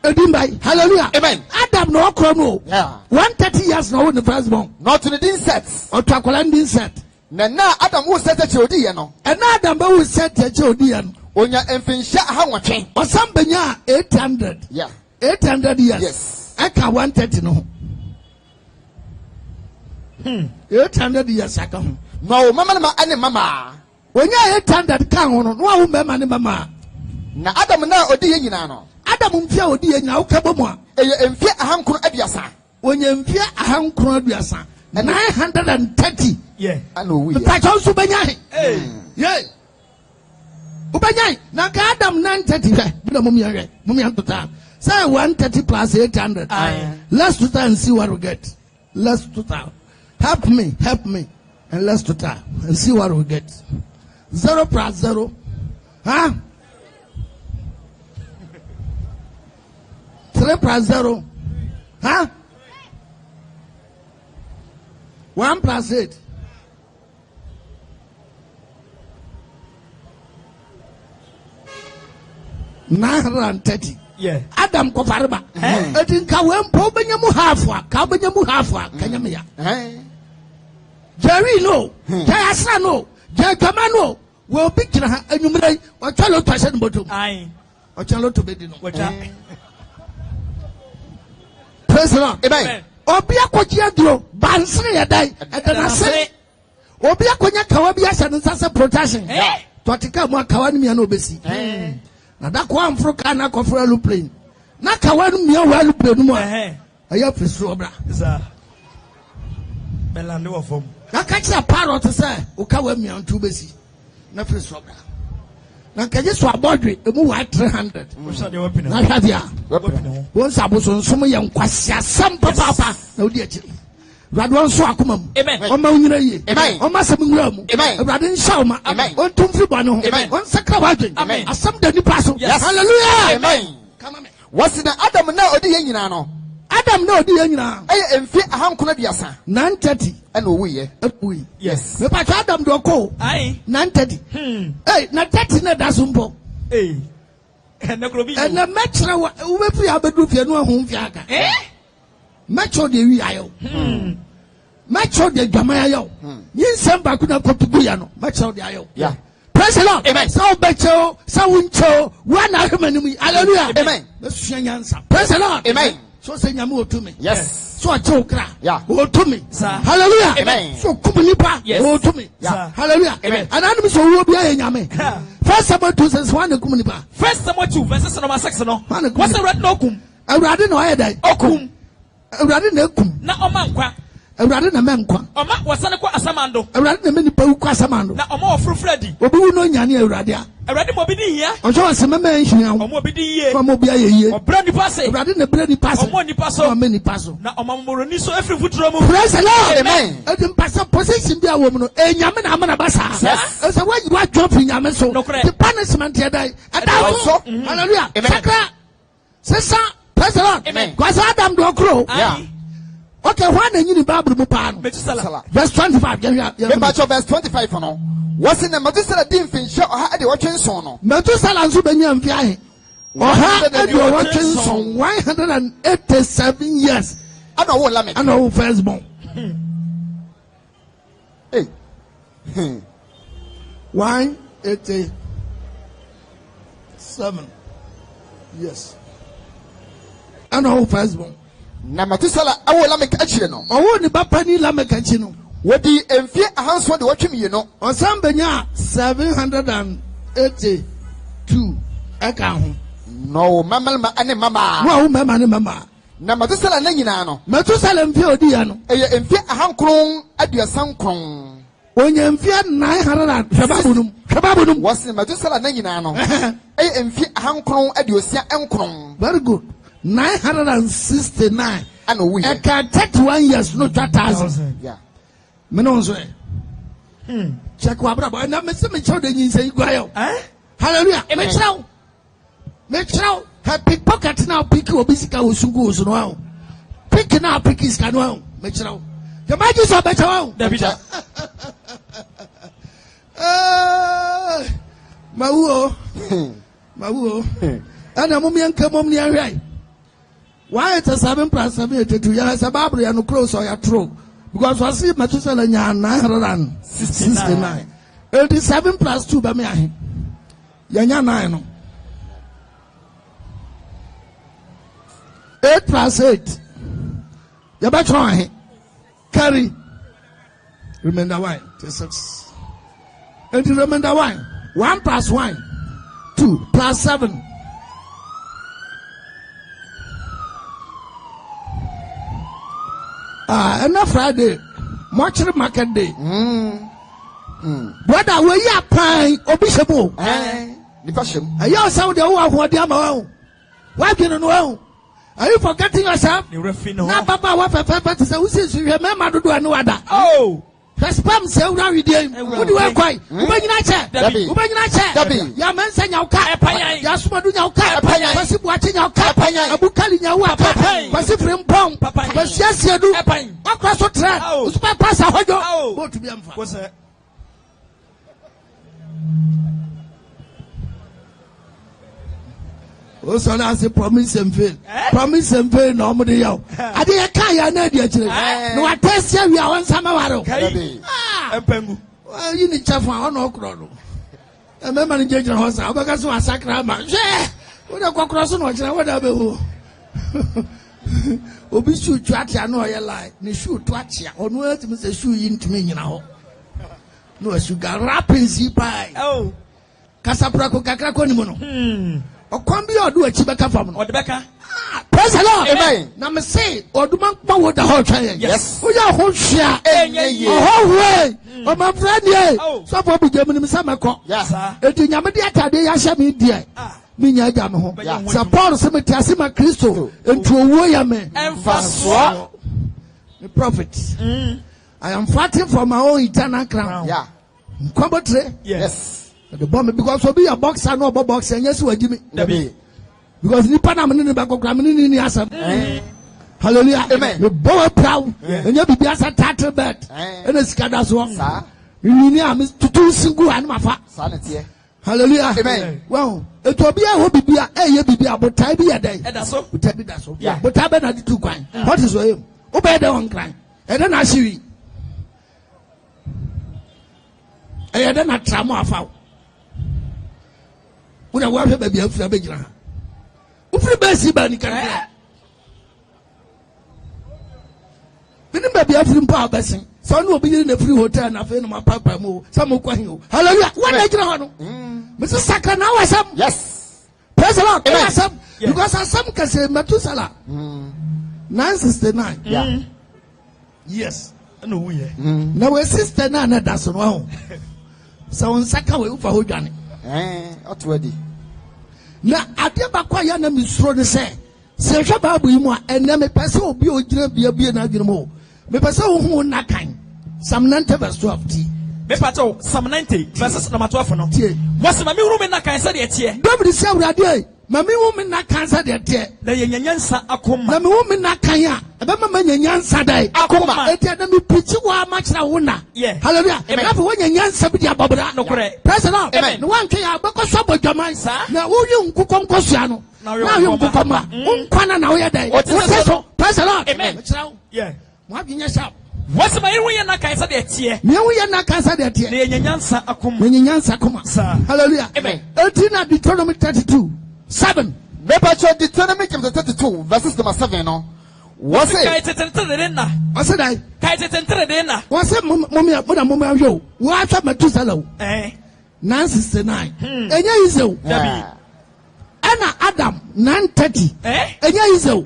Edimba. Hallelujah. Amen. Adam no okro no. 130 years no the first born. Not in the sets. O twakola ndin set. Na Adam wo set che odi ye no. And Adam ba wo set che odi ye no. Onya emfinsha aha nwotwe. Osambenya 800. Yeah. 800 years. Yes. Eka 130 no. 800 years aka ho. No mama na ane mama. Onya 800 ka ho no wo mama ne mama. Na Adam na odi ye nyina no. Adam mfia odi ye nyina wo ka bomu a. Eye emfia ahankro aduasa. Onya mfia ahankro aduasa. 930. Yeah. Ana owu ye. Pacho so benya he. Yeah. Ubenya na ka Adam 930 he. Bi na mum ya total. Say 130 plus 800. Let's total and see what we get. Let's total. Help me, and let's total and see what we get. 0 plus 0, huh? 3 plus 0, huh? 1 plus 8. $930. Yeah. Adam kofarba. Etin ka wempo benyamu halfwa, ka benyamu halfwa, kanyame ya. Jerry no, Jayasra no, Jayama no. We be kina ha enumre, o chalo to shed bottom. Aye. O chalo to bedi no. Wacha. Praise the Lord. Amen. Obi akoji aduro, bansre ya dai, edana se. Obi akonya kawa bi asa nsase protection. To atika mu akawa ni me na obesi. Na da kwa mfruka na kofro aeroplane na kawanu mia wa aeroplane mu a aya fiso obra za belande wo fom na ka kira parrot say o ka wa mia ntu besi na fiso obra na kaje so abodwe emu wa 300 na hwa dia won saboso nsom ye nkwasia sam papa na odi achi Radwan so akoma mu oma unyira yi oma sam nwura mu Rade nshaw ma on tumfri bano on sakra wadwen asam da ni paso hallelujah amen come on wasina Adam na odi ye nyina no Adam na odi ye nyina eye emfi ahankona duasa 930 ana owuye yes me pa Adam do ko 930 na 30 na dasumpo na grobi na metre wa ubefi abedu fie no ahun fie aka Macho de wi ayo. Macho de gamaya yo. Yin samba kuna kotubu ya no. Macho de ayo. Yeah. Praise the Lord. Amen. So becho, so wincho, wana humani. Hallelujah. Amen. Praise the Lord. Amen. So say nyamu otumi. Yes. So achokra. Yeah. Otumi. Hallelujah. Amen. So kumunipa. Yes. Otumi. Yeah. Hallelujah. Amen. Ananu so wo bia ye nyame. First Samuel 2 says one kumunipa. First Samuel 2 verses number 6 no. What's the red no kum? Awurade no aye dai. Okum. Awurade na kum. Na oma nkwa. Awurade na menkwa. Oma wasane kwa asamando. Awurade na menipa wu kwa asamando. Na oma ofrufredi. Obi wu no nyane Awurade a. Awurade mo bi di hia. Onso asema me nhia wo. Omo bi di yie. Omo bi aye yie. Obra nipa se. Awurade na bra nipa se. Omo nipa so. Omo nipa so. Na oma moroni so efri futuro mu. Praise the Lord. Amen. Edim pasa position bi a wo mu no. Enyame na amana basa. Yes. Esa wa drop nyame so. The punishment here dai. Adawo. Hallelujah. Sakra. Sesa. Praise the Lord. Amen. Kwa Adam do okro. Yeah. Okay, when the new Bible mu pa no. Verse 25. Remember verse 25 no. What's in the Methuselah din finsha oha de watwen son no. Methuselah nso benya mfi ahe. Oha de watwen son 187 years. Ana wo Lamech. Ana wo firstborn. Hey. 187 years. Ana wo firstborn. Na Methuselah awo Lamech achire no. Owo ni bapa ni Lamech achi no. Wodi emfie ahanso de watwem ye no. Osam benya 782 eka ho. No mamalma ane mama. Wo mama ne mama. Na Methuselah na nyina no. Methuselah mfie odi ya no. Eye emfie ahankron aduasan kron. Onye mfie 900 hwebabu num. Wose Methuselah na nyina no. Eye emfie ahankron aduosia enkron. Very good. 969. Ano we. I can 31 years no 1,000. Yeah. Me no so. Check wa brabo. Na me se me chow de nyinse igwayo. Hallelujah. Me chow. Ha pickpocket now pick obisika osugu osu no awo. Pick now pick is kan no. Me chow. The magic so better awo. David. Mawo. Ana mum yanka mum ni ahwai. Why it's a 7 plus 7 82 years a Bible and close or your true. Because I see Methuselah 969. 87 plus 2 by me. Yanya 9. 8 plus 8. You better try. Carry. Remember why? 6. And remember why? 1 plus 1. 2 plus 7. And a Friday. Much market day. Brother, we are pine obishable. The fashion. I also the one who are why can you know? Are you forgetting yourself? Now, Papa, what a pepper to say, who says you remember to do another? Oh, Spam say, we did. What do I quite? When I check, your man saying your car, Yasma do your car, Passive watching your car, a book calling your work, Passive from Pong, Papa, yes, you do. Across the track, Papa, go to be was a also now say promise and fail. Promise and fail normally yo. I did a kaya na dia chire. No I test you are one sama waro. Empengu. Well you need chafa on okro no. E me man je jira hosa. Obeka so asakra ma. Hwe. Wo de kokro so no chire wo da be ho. Obi shoot you atia no ye lie. Ni shoot to atia. Onu atimi say shoot yi ntimi nyina ho. No sugar rapping si pai. Oh. Kasapra ko kakra ko ni mo no. Okwambi odu achi beka fam no. Odebeka. Praise the Lord. Amen. Na me say oduma kpa wo da ho twa yes. Wo ya ho hwia. Enye. Oh way. O ma friend ye. So for bi gem ni me say meko. Yes. Eti nyame de atade ya hye me die. Me nya agya me ho. Sa Paul se me tiase ma Kristo. Entu owo ya me. Emfaso. The prophet. I am fighting for my own eternal crown. Yeah. Kwambotre. Yes. The bomb because we be a boxer no boxer and yes we give me. Because ni pana me ni ba kokra me ni asam. Hallelujah. Amen. The boy proud and you be as a tattle bet. And the skada so. Sir. You ni am tutu single and mafa. Hallelujah. Amen. Well, it will be a hobby be a bibia but tie be a day. And that's so. That's so. Yeah. But I better do 2 crime. What is for him? Obey the 1 crime. And then I see. And then I trauma afa. Una wa hwe baby afura begira. Ufri besi ba ni kan. Bini baby afri mpa abesin. So no obi ni na free hotel na fe no ma papa mo. Some kwa hin o. Hallelujah. What na gira ho no? Mr. Saka na wasam. Yes. Praise the Lord. Wasam. Because asam can say Metusala. 969. Yeah. Yes. No we. Na we sister na na da so no. So on Saka we ufa ho dwane. Otwedi na ade bakwa ya na misro ne se hwe Bible yi mu a enne me pese obi ogina bia na adwene mo me pese hu na kan Psalm 90 verse 12 me pato Psalm 90 verse number 12 no wose ma me huru me na kan se de tie David se awurade ma me hu me na kan se de tie na ye nyanyansa akoma na me hu me na kan a ebe ma nyanyansa dai akoma eti na me pichi wa ma kira wo na hallelujah na fe wo nyanyansa bi dia babra no kore praise the Lord no wan twe ya beko so bodwaman na wo yi nkuko nkosua no na yi nkuko ma nkwana na wo ye dai so praise the Lord amen yeah mo abenya sharp what's my area na kan sa de tie me wo ye na kan sa de tie na nyanyansa akoma hallelujah amen etina Deuteronomy 32:7 Deuteronomy chapter 32 verses number 7 no. What's it? What's it? What's it? Mommy, yo. What's up, Metusala? 969. Enya izo. Anna Adam 930. Enya izo.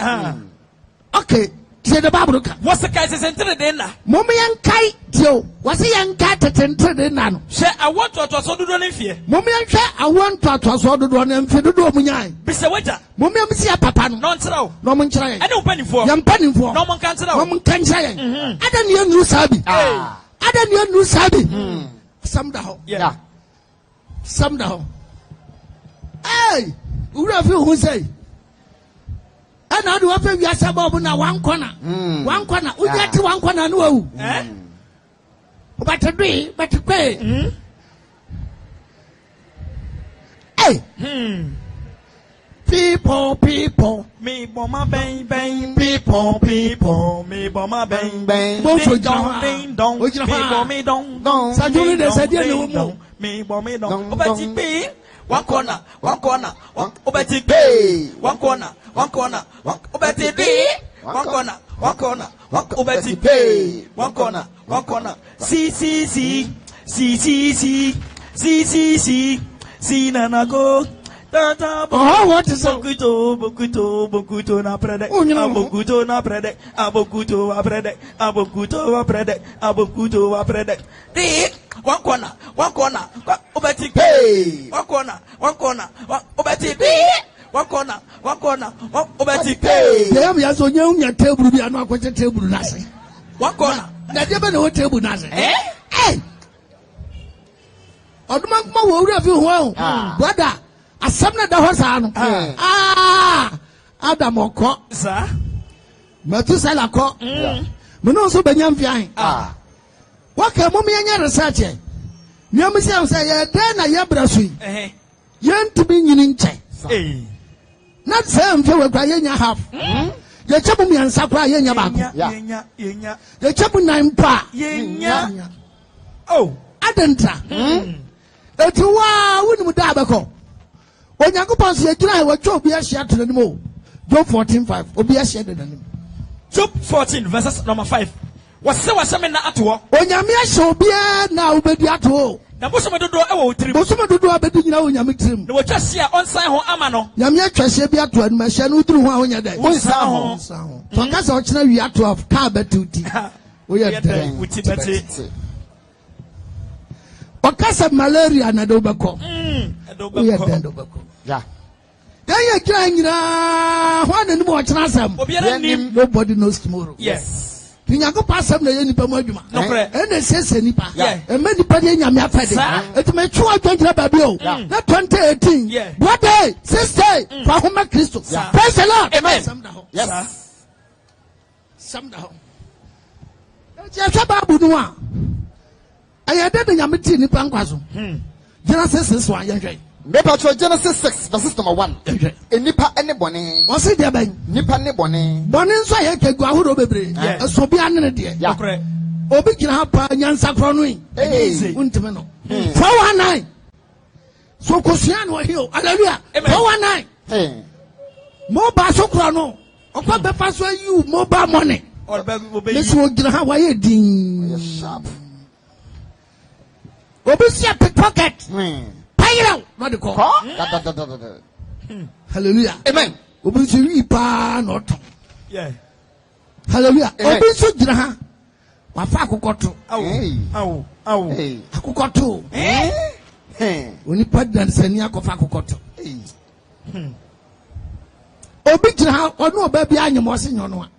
Okay. Say the Bible. What's the guy centered in? Mommy and Kai, Joe. Was he and Cat centered in? Say, I want to also do any fear. Mommy and Kai, I want to also do one and Fedo Munyai. Mr. Waiter. Mommy, I'm see a papa. Non, no one trying. I don't penny for. I'm penny for. No one can say. No one can say. I don't hear new Sabi. I don't hear new Sabi. Somehow. Yeah. Somehow. Hey, who have you who say? And I do have a Yasabob na 1 corner. 1 corner. We get to 1 corner no. But to be, but to pay. Hey. People. Me bomba bang bang. People. Me bomba bang bang. Both dong. Me dong. Sajuni de sadia no mo. Me bomba dong. But one corner, obeti pay, one corner, obeti pay, one corner, obeti pay, one corner, see nana go. Oh, what is it? Bokuto na prede. Abokuto na prede. Abokuto wa prede. One corner. Obeti pay. One corner. Obeti pay. One corner. Obeti pay. They have yaso nya table bi anu akwete table nase. One corner. Na dey be no table nase. Eh. Oduma kuma wo wura fi ho. Brother, asem na da ho sa no. Adam okọ. Sir. Metusela kọ. Me no so banyam fian. Waka mo me nya research. Nyam se am say ye den na ye bra so yi. Yentumi nyini nche. Na say mfe we kwa ye nya half. Ye chebu mi ansa kwa ye nya ba ko. Yenya. Ye chebu nine pa. Yenya. Oh, Adentra. Etu wa wuni mu da abeko. Onyankopon se agina we twa obi ahia to nanim o. Job 14:5 obi ahia de nanim. Job 14 verses number 5. Wase me na ato. Onyame ahia obi na obedi ato. Na bosom dodo e wo tirim. Bosom dodo abedi nyina onyame tirim. Na wo twase a onsan ho ama no. Nyame atwase bi ato anim ahia no duru ho a onya dai. Onsan ho. So kasa o kina wi ato of ka betuti. O ye dai. Uti beti. Okasa malaria na do beko. O ye dai do beko. Yeah. Then you can one and more transam. Nobody knows tomorrow. Yes. Pinyago pass them the Yenipamajuma. No, and they say Nipa. Yeah. And many party in Yamia Fadi. It may try to get a bill. Not 2018. Yeah. What day? 6 day. For Homa Christo. Praise the Lord. Amen. Yes. Some down. Jababu Noa. I had a Yamiti Nipanquazo. Genesis is one. Genesis 6 verses number 1. Nipa anybody. What's it there? Nipa anybody. Bonin so I can go out of Bebre. So be an idea. Obi can have Yansa Cronwing. Untimeno. 419. So Cosiano Hill. Hallelujah. 419. Mobile Socrano. Opa Befaso you mobile money. This will get Hawaii ding. Sharp. Obi see a pickpocket. Not the call. Hallelujah. Amen. Obi pa not. Yeah. Hallelujah. Obi so jira. Wa fa akokoto. Awo. Akokoto. Oni pa dan sani akofa akokoto. Obi jira onu oba bi anyem o se nyono a.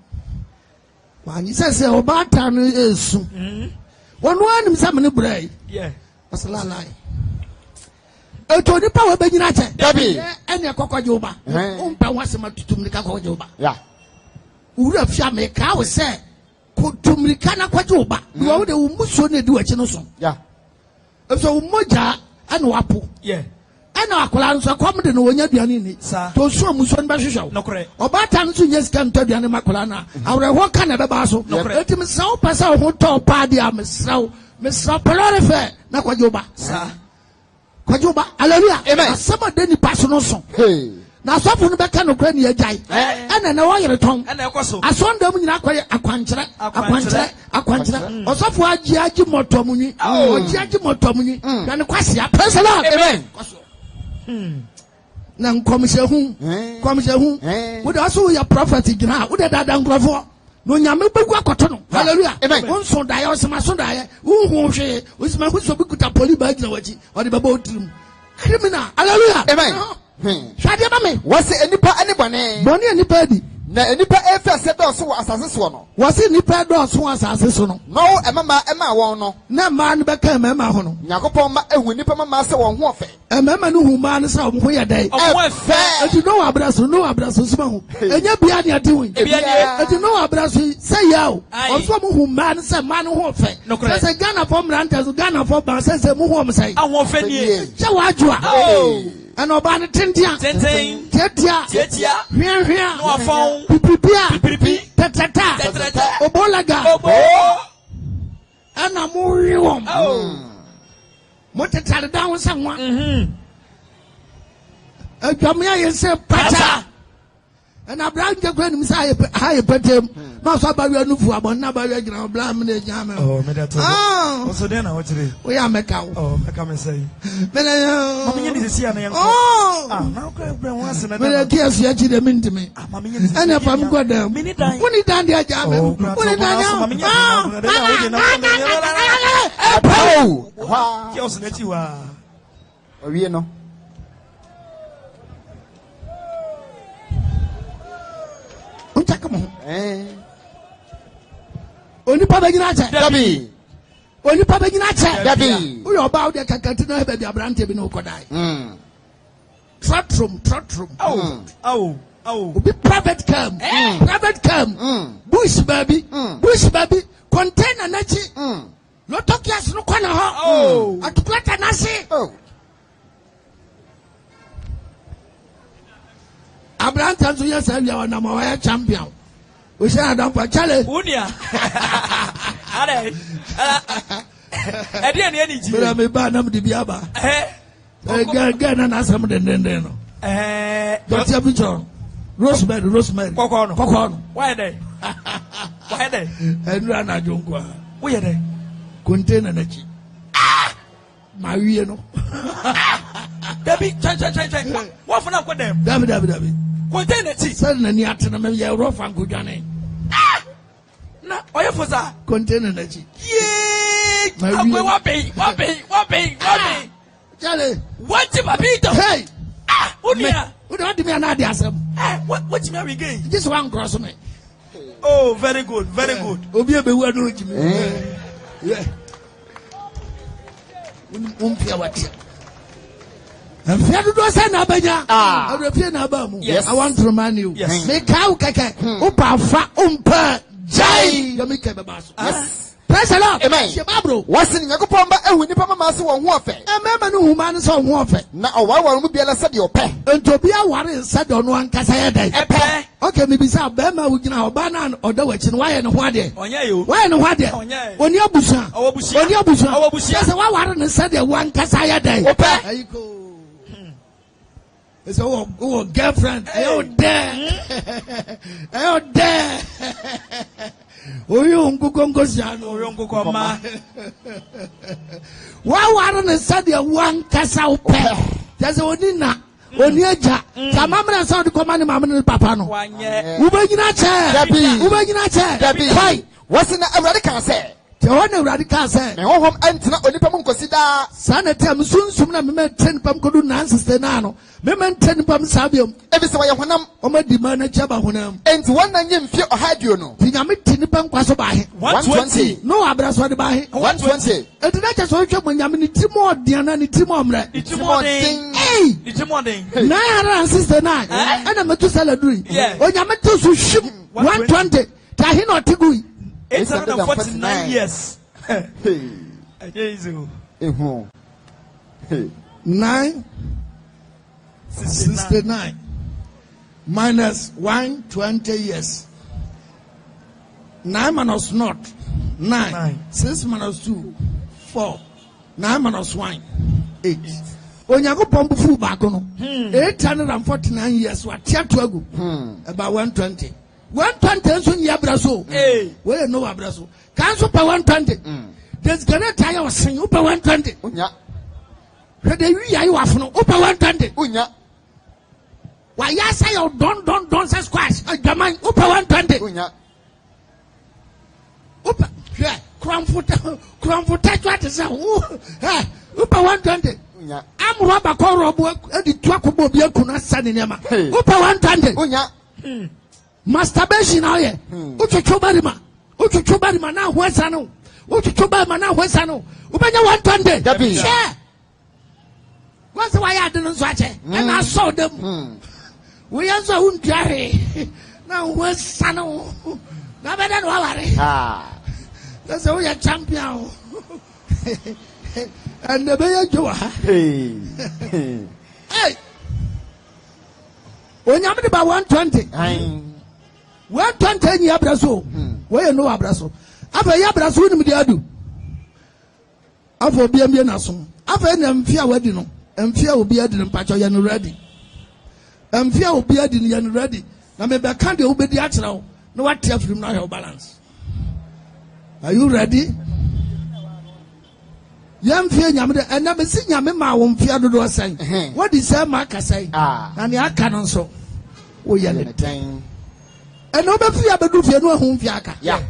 Wa nyi se oba ta no esu. Wonu anim sa me brai. Yeah. Wasalai. Eto ni pa we benyina che. Dabi. Ene kokoje oba. Umpa wasema tutumlika kokoje oba. Yeah. Ura fia me ka we se kutumlika na kwaje oba. Wo de umuso na di wachi no so. Yeah. So umoja ana wapo. Yeah. Ana akola nso kom de no wonya duane ni. To so muso ni ba hwehwe. No kore. Oba ta nso nyes kan to duane makola na. Awre ho ka na be ba so. Eti me saw pasa ho to pa dia me saw pelore fe na kwaje oba. Kwajuba, hallelujah. Amen. Asama deni paso no so. Hey. Na sofu no beka no kra ni agyan. Ena na wo yere ton. Ena ekoso. Asonda mu nyina kwaye akwankyere. Osofu agi moto mu ni. Ogi agi moto mu ni. Na ne kwase a praise the Lord. Amen. Na nkomse hu. Wo de aso ya prophet gina. Wo de dada nkrofo. No nyame begu akoto no. Hallelujah. Wonso da ya osema so da ya. Hu hwe. Osema hu so bikuta poli ba gina wachi. Ode baba otirim. Criminal. Hallelujah. Amen. Shade ba me. What's enipa anybody? Boni enipa di. Na enipa efa se do so asase so no. Wasi nipa do so asase so no. No emama won no. Na ma no beka emama ho no. Yakopon ma ehu nipa mama se won ho ofe. Emama no hu ma no se won ho ye dai. Ofe. Eti no abraso suma ho. Enya bia ne ade wen. Eti no abraso se ya o. Oso mo hu ma no se ma no ho ofe. Se Ghana for mrantas Ghana for ban se mo ho om sai. Awon ofe ni. Se wa adwoa. And oba ne tentia. Tetia. Hwia. No afon. Pipi. Tetata. Obolaga. Ana mo wiwom. Mo tetare down sanwa. Jamia is a pacha. And I brought the grand Messiah high petem. Not so bad, we are no food, but not by regular blam in the jam. Oh, so then I want to we are Macau. Oh, I come and say. Oh, now once and I guess you actually mean to me. And if I'm good, when it done the jam, when it done, just let you are. You know. Only Papa Ginacha, Debbie. Only Papa Ginacha, Debbie. We are about the Cacatina, baby, a brand table, no could I. Trot room. Oh, be private cam, private cam, bush baby, container nachi, Lotokias no corner, oh, at Plata Nasi, oh. Abraham tells you, yes, you are number one champion. We say, I don't for challenge. Unia. I didn't any. But I'm a bad number to be about. Again, and ask them then. What's your picture? Rosemary. Coconut. Why they? Why they? And Rana Junqua. Where they? Contain energy. Mariano. Debbie, what for not with them? Debbie. Contain it. Suddenly, maybe a rough and good journey. No, why for that? Contain energy. Yay! What be? Charlie, what's your papito? Hey! Unia! Who don't give me an idea? What's my again? Just one cross me. Oh, very good. Obia be well doing me. Yeah. And fear to do say Nabanya. I repeat Nabamu. Yes, I want to remind you. Yes, make cow keke. Upa fa jai. Yamika babasu. Yes. Praise the Lord. Amen. Shebabro. What's in Yakupamba? And we never mass one warfare. A member who man is on warfare. Now, why will be a said your pay? And to be a warrior said on one Casaya day. Okay, maybe some Bema with our banana or the witch and why and what day? Why and what day? On your busa. On your busa. Yes, I want to say one Casaya day. There you go. It's a girlfriend. Oh, there. Oh, there. Oyungu Gongosiano, Oyungu Koma. Why weren't they said the one Casau pair? There's a Odina, Onieja, Tamamra saw the command Mamma Papano. Ubaginacha, why? What's in the American say? The one radical say, and home and only Pam consider Sanatam soon sooner met 10 Pam Kudu Nancy Stenano, Memen 10 Pam Sabium, every so I want them, or my demand a Jabahunam, and one name fear or had you know. Tinamit Tinipam Quasobai, 120, no Abras what by 120. And the next social when Yamini Timor, Diana, Timomre, it's more thing, it's more thing, 969, and I'm to celebrate. Yeah, when Yamato to shoot 120, Tahino Tigui. 849 years. 969 minus 120 years. 9 minus not 9. 6 minus 2 4. 9 minus 1 8. Onyago pompu fu bakono. 849 years. What tiatu about 120. 120 soon yabraso. Where no abraso. Cancel per 120. There's gonna tire was saying over 120. Unya. Ready we are wafno over 120. Unya. Why ya say you don't say squash. Gaman over 120. Unya. Upa. Yeah. Crumfoot what is that? Over 120. Unya. I'm rubber call robo and the Twakubo Biakuna Saninema. Over 120. Unya. Masturbation now here. Uchuchubarima now where's ano? Uchuchubarima now where's ano? Ubenya 120. Share. What's why I didn't watch it? And I saw them. We also won't carry. Now where's ano? Now better than worry. That's how we are champion. And the Bayer Joa. Hey. When you're about 120. 120 year abraso. Where no abraso. After yabraso in Mediadu. After BMB Nassum. After them fear wedding. And fear will be added in Pacho Yanu ready. Mfia obi adi ni yan ready. Na me be kan de obedi akyerɛ wo. Na what tear from now your balance. Are you ready? Yamfia nyame de na me si nyame ma wo mfia dodo asan. What is say ma ka say? Na ne aka no so. Wo ye ne ten. And no be fia be do fia no hu mfia aka. Yeah.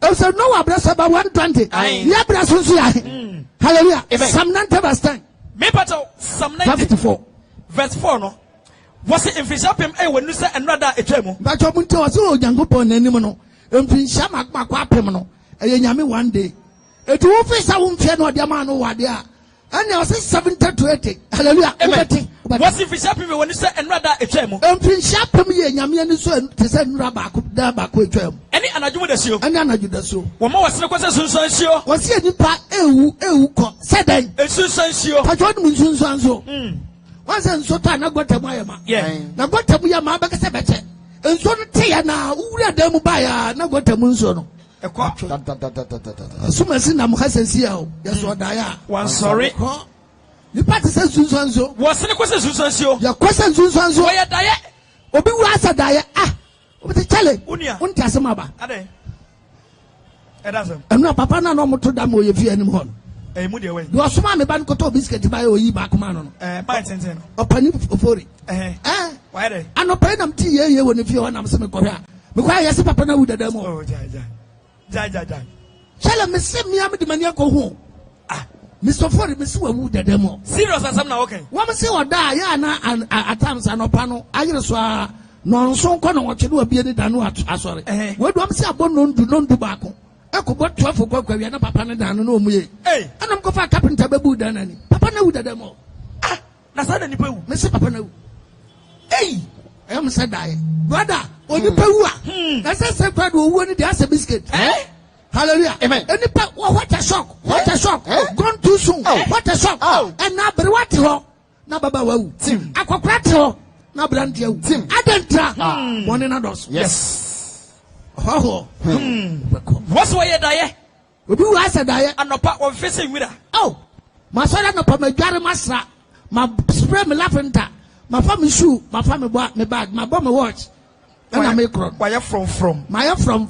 I said no abrasa ba 120. Ya abrasa so ya. Hallelujah. Psalm 90 verse 10. Me pato Psalm 54 verse 4 no. Was it in Fishapim when you say another etemu? But you want to was all Yankopon anymore. And Finshama Quapemano. A yami one day. A two fish I won't fear no diamano what they are. And I was 70 to 80. Hallelujah. Was it Fishapim when you say another etemu? And Finshapim Yamian is to send Rabaku Dabaku. Any anajudas, and Anajudas. One more was no question, sure. Was he any part said I? A Susan, sure. I told me so. Once and so time I got a Mayama. Yeah. Now got a Muyama Bakasabete. And so the Tayana, Ura Demubaya, now got a Munsono. A quack. Some as in Amhasia, yes, what I am. One sorry. The party says Susan so. Was the question, Susan, sure. Your question, Susan, so I die. Obi was a die. Ah, with the Chile, Unia, Untasamaba. I'm not Papa no more to Damo if you anymore. You are smart about Koto biscuit to buy or you back man. A penny for it. Why? I'm not paying them tea here when if you want some Korea. Because I see Papa with the demo. Shall I miss me? I'm the maniacal home. Ah, Mr. Ford, Miss Wood, the demo. Serious as I'm now okay. One say or die, and at times and opano. I just saw non so corner what you do a bearded than what I saw. What do I say about non do non tobacco? I could bought 12 for Quack, we are not Papa and no me. Hey, and I'm going for Captain Tababu than any. Papa know the demo. Ah, that's not any poo, Mr. Papa know. Hey, I am said I. Brother, or you poo. That's a separate who wanted the answer biscuit. Eh? Hallelujah. Amen. Any what a shock. What a shock. Gone too soon. What a shock. And now, but what you now, Baba, Tim. Aquacrato. Now, Brantio. Tim. Adentra. One another. Yes. What's why you die? Who has a die? And no part of facing with her. Oh, my son, no part my Gary Masra, my spray, my laughing, my family shoe, my family bought me bag, my bomber watch. And I make wrong. Where you from? My from.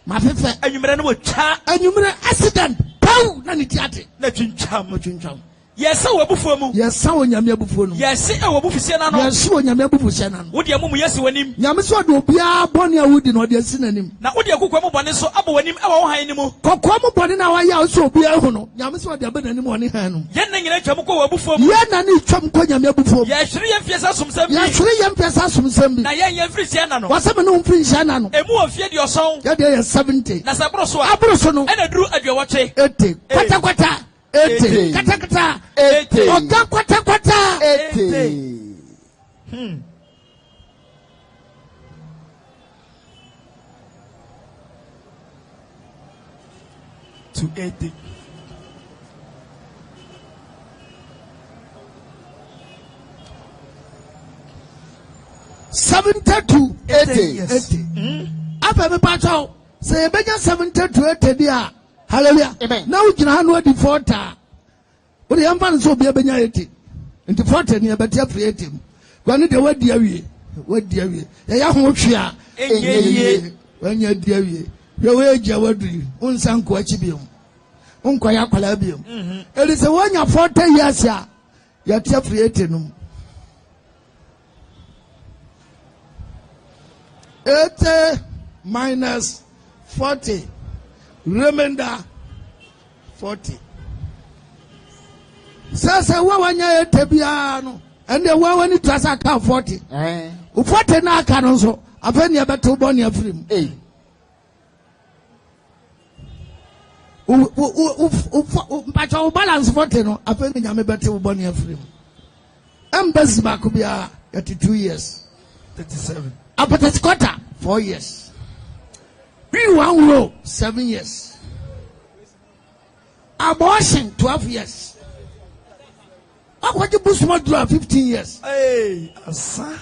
My fefe, and you made a child, and you made an accident. Pow, Nanitiati. Let you chum. Yes, so before you. Yes, so when you're before you. Yes, see our Buffisian. Yes, so when you're before Shannon. Would you move yes when him? Yamiswa do be a bonny wood in audience in him. Now, would you cook one so up when him our anymore? Cocomo bonny now, I also be a hono. Yamiswa the bed any morning hand. Yenning in a Chamuko before. Yen and each chum conya before. Yes, 3 young Fiasas some. Yes, 3 young Fiasas some. Nayan Frisiano. Was some no Prince Shannon. A more feed your song. That day is 70. Nasabroso, Abrosono, and a drew at your watch. 80. Quata. 80. Kata 80. Oga kwata 80. To 80. $72. 80. Apa me pacho. Say benya 70 to 80 dia. Hallelujah. Amen. Now we can handle the 40. But the young so be a benya 80. Into 40 near but you free 80. When the word dear we. What dear we? A young watcher. When you're dear we. Your wage your word. Unsan quachibium. Unquaya calabium. It is a 1 year 40 years. You're free 80. 80 minus 40. Remainder 40. Sasa wawanya tebiano and the one it was account 40. 40 na account so afeni abeto boni afrim. Mpacha balance 40 no afeni nyame beto boni afrim. Embassy back bia 32 years. 37. Apata quarter 4 years. Be 1 row 7 years. Abortion 12 years. What you push more to 15 years? Hey, asa.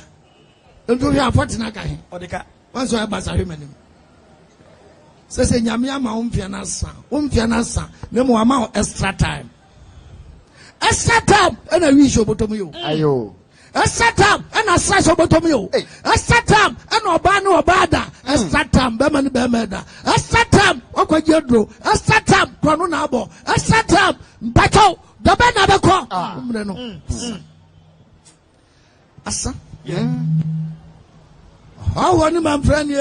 Don't you have 40 naka? Odeka. Once I pass a human. Says Yamia umfianasa. Nemo amount extra time. Extra time, and I wish you bottom you. Ayo. Esatam and a slash of Botomio. Esatam and Obano Obada. Esatam Beman Bemeda. Esatam Okajodro. Esatam Kronunabo. Esatam Bato. The Benabako. Asa. How one my friend, ye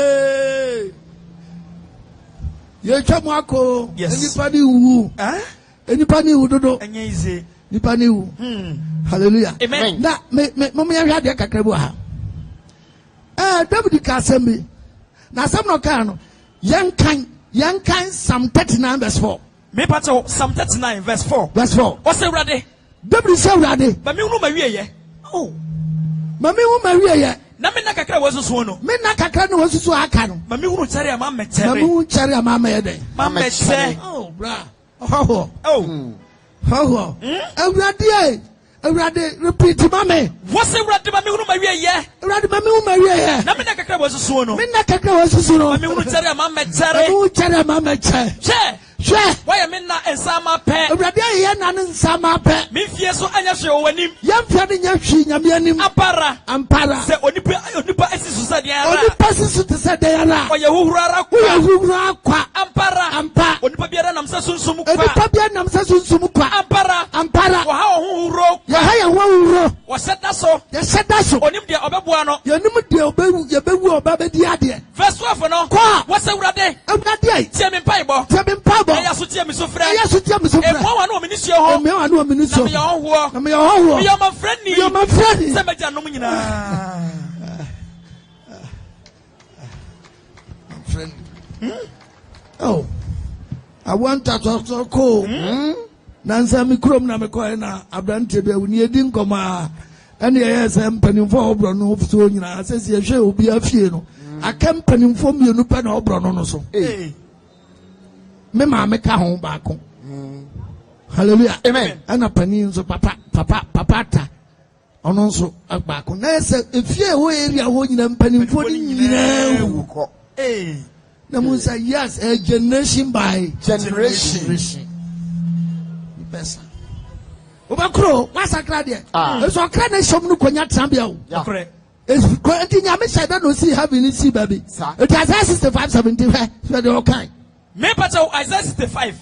chamako. Yes. Anybody who, anybody who do, anybody who, hallelujah. Amen. Now, me had a cacabua. Deputy Casembi. Now, some no can, young kind, Psalm 39 verse 4. Me pato Psalm 39 verse 4. Verse 4. What's the ready? Deputy so ready. But me no Maria. Oh, Mammy who Maria. Namina Kakra was so no. Men Nakakano was so I can. Mammy who carry a mamma. Mammy who carry a mamma. Mamma say, oh, brah. Oh, repeat, mammy. What's the ready? Mammy who Maria? Ready, mammy who Maria. Namina Kakra was so no. Men Nakaka was so no. Mammy who carry a mamma. Who carry a mamma. Sure. Why am I not in Sama Pet? Ready, and Sama Pet. Me fear so I show when him. Young Fanny Yashi, Ampara. Say, Onipa Society. Only persons to say they are. Or Yahoo Ampara. Onipa Bianam Sasum. Papianam Sasum. Ampara. How who wrote? Yahaya who was said that so? Yes, said that so. Onipia Obabuano. Your name of your baby or baby diadia. First one for no. What's the ready? I'm not there. Tell me, Pibo. Tell me, Pabo. I asked me so friend. Yes, tell me so friend. If one ministry home, I know a minister. You're my friend. You're my friend. Friend. Oh, I want to talk so cool. Nansa mi krom na me koy na abrante be woni edi nkoma ene yes empanimfo obro no so nyina asese ehwe obi afie no akampanimfo mienu pa na obro no so me ma me ka ho ba ko hallelujah amen ana panin so papa ta ono so agba ko na ese efie wo area ho nyina mpanimfo ni nyina wu na mo say yes a generation by generation besa obakro wasakra de eso akra na shom no konya trambia o akre es ko antinya me say that no see have any see baby it has 65-70 so they all kind me pato Isaiah 65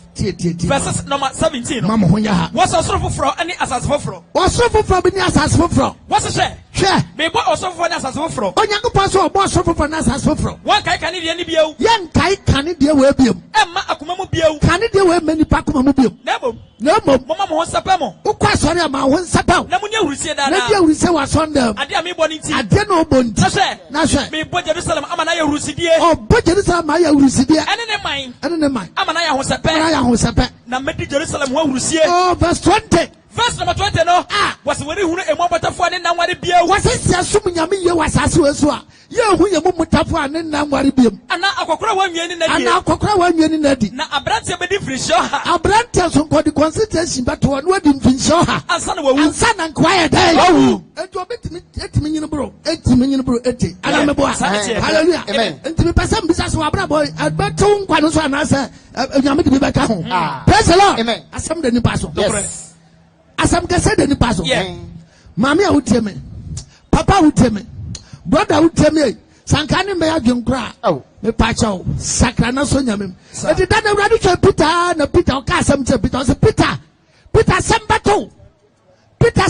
verses number 17 mama honya ha what's also for any asas for what's for be asas for what's the share me boy also for asas for onyankopon so obo so for asas for one kai kan de ni biau yen kai kan de we biam emma akoma mu biau kan de we mani pa akoma mu biam na mom mama mo sapamo ukwa sori ama ho nsapa na munya hurusie da na dia hurusie wa sondam ade a me boni ti ade no bonti na hwe me bo Jerusalem ama na ya hurusidie o bo Jerusalem ma ya hurusidie ene ne man ama na ya ho sepe na me di Jerusalem ho hurusie oh verse 20 verse number 20 no was wori hunu emu abatafo ne nan ware bia was sia sum nyame ye wasase weso a ye hu ye mu mutafo ne nan ware bia ana akokora wanwie ni nadi na abrante be di frinsho ha abrante so ko di consultation bato no di frinsho ha ansa na wawu ansa na nkwaya dai wawu eto etimi nyine bro eti ana mebo hallelujah amen ntimi pasam bisa so abra boy abato nkwa no so anasa nyame di be ka ho praise the Lord amen asam de ni paso yes asam kase de ni paso mami a utie me papa utie me brother utie me sankani me adwenkura me pacha o sakra na so nyame e di da na wradu che Peter na Peter o ka asam che Peter so Peter sambato Peter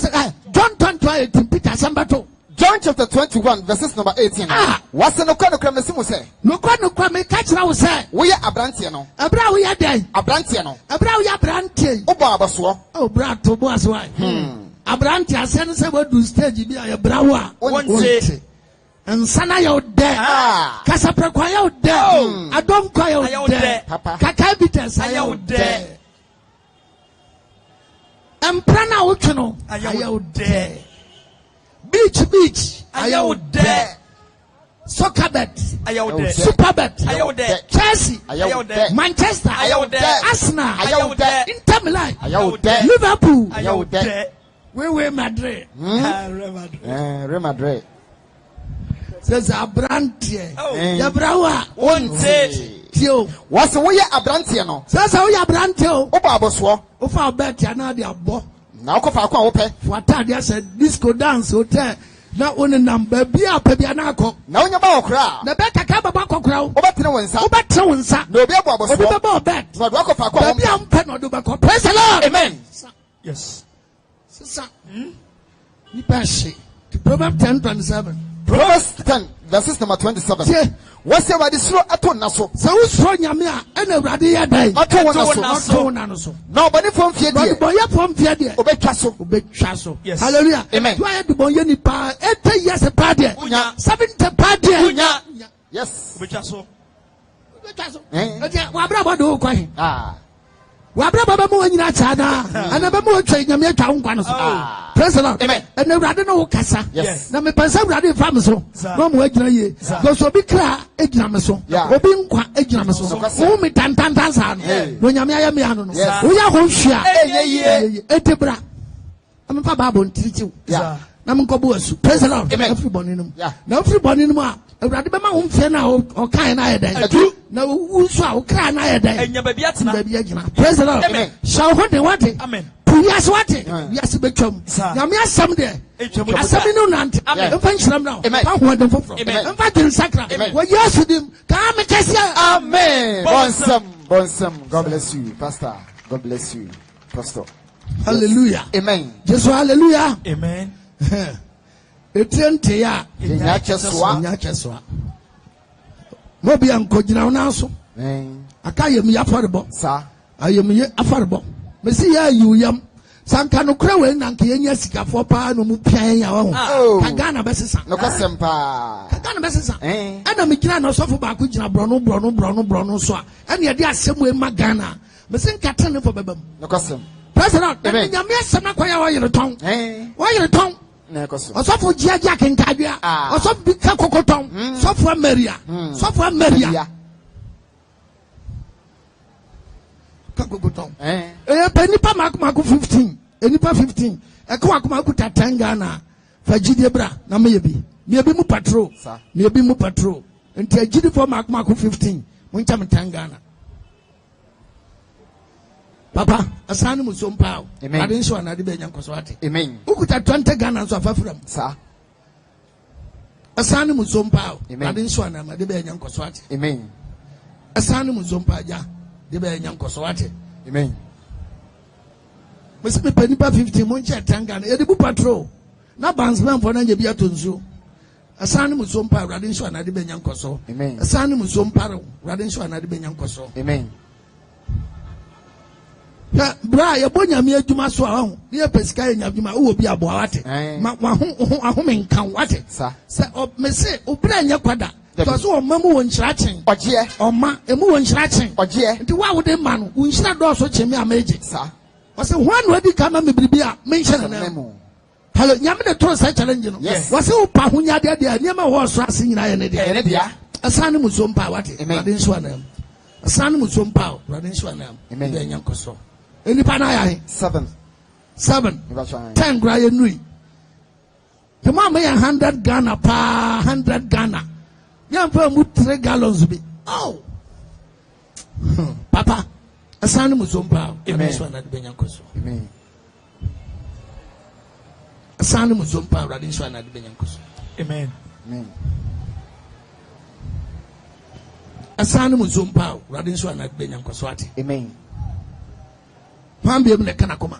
John 20:18 Peter sambato John chapter 21 verses number 18 what's no kwa me simu say no kwa me ka kira wo say wo ye abrante no abra wo ye den abrante no abra wo ye abrante obo abaso o bra to bo aso ai abrante asen se wo do stage bi a bra wo a wonte ensana yo de kasa prekwa yo de adom kwa yo de kaka bites yo de emprana wo twe no ayo de beach ayo de soccer bet ayo de super bet ayo de Chelsea ayo de Manchester ayo de Arsenal ayo de Inter Milan ayo de Liverpool ayo de we Madrid Real Madrid says abrantie ya brawa wonte tio what's wo ye abrantie no says wo ye abrantie o obo aboso o fa bet ya na de abo na okofa akwa wo pe for atade said disco dance hotel na one number bia pa bia na akọ na onya ba okra na be kaka baba kokra wo obetene wonsa na obi abo aboso obi baba obed na do akofa akwa bia ampe na do ba ko praise the Lord amen yes sisa ni pashi Proverbs 10:27 Proverbs 10 verses number 27 what's the suro ato naso so usro nyame a na awrade ya dai ato naso na obani fom fie de boya fom fie de obetwa so hallelujah amen do I de boya ni pa 80 years pa de 70 pa de yes obetwa so wa bra bodo ko he wa bra baba mo nyina cha na ana ba mo twa nyame atwa nkwa no so praise the Lord amen and awrade no kasa na me pensa awrade fam so no mo agina ye because obi kra agina me so obi nkwa agina me so wo me tantantan sa no nyame aya me anu no wo ya ho hwia etebra am fa babo ntirichiw na me nkobo asu praise the Lord everybody no na everybody no a awrade be ma ho mfie na o kan na ayeda na wusu a o kra na ayeda enya ba bia tena ba bia gina praise the Lord shall what they want amen yes what yes betwam nyame asam de asam no nant emfa nchiram na fa ho dem foforo emfa dun sakra wo yesu dim ka me kese amen bonsam God bless you pastor, God bless you pastor, hallelujah amen Jesus hallelujah amen etente ya nya cheswa mo bia nkogina wona so akayem ya farebo sa ayem ye afarebo mesi ya yuyam sanka no kra we nanka yenya sikafo pa no mu pian ya wo kagana besesa no kwasempa kagana besesa ana me gina no sofo ba ko gina brono so a ana ye de asemu e magana mesi nkata ne fo bebam no kwasem president nyame asem na kwaya wo yere ton na kwasem osofo giagia kenkadua osofo bi ka kokoton sofo Maria kagogoton penipa makumako 15 enipa 15 ekwakumako 10 Ghana fagide bra na meyebi mu patrol enti agide for makumako 15 muncha 10 Ghana papa asane musompa ade nso anade be nyankoso ate amen ukuta 20 Ghana so afafram sa asane musompa ade nso anade be nyankoso ate amen asane musompa ja de be nyankoso ate amen mesi me penipa 15 monche tangana e de bu patrol na bansman for na nje bia tonzo asane musompa awrade nso anade be nyankoso amen asane musompa awrade nso anade be nyankoso amen ya bra ya bonya me adwuma so a ho ne pesika ya nyadwuma wo bi abo awate ma ho me nkan wate se mesi obra nya kwada because o mamu won nchirachen oje oma emu won nchirachen oje nti wa wo de ma no won nchira do so chemi amaje sa wase ho anu adi kama me biribi a me nhyɛ na mo hello nyame de toro sa challenge no wase wo pa ho nya de de niam wo so ase nyina ye ne de asane musompa wate ade nso anam asane musompa ade nso anam de nyankoso enipa na ya he 7 10 gra ye nui the mama ya 100 Ghana pa 100 Ghana nyamfa mu 3 gallons bi papa asane musompa ade nso anam de nyankoso amen asane musompa ade nso anam de nyankoso amen asane musompa ade nso anam de nyankoso ate amen pambiem ne kana koma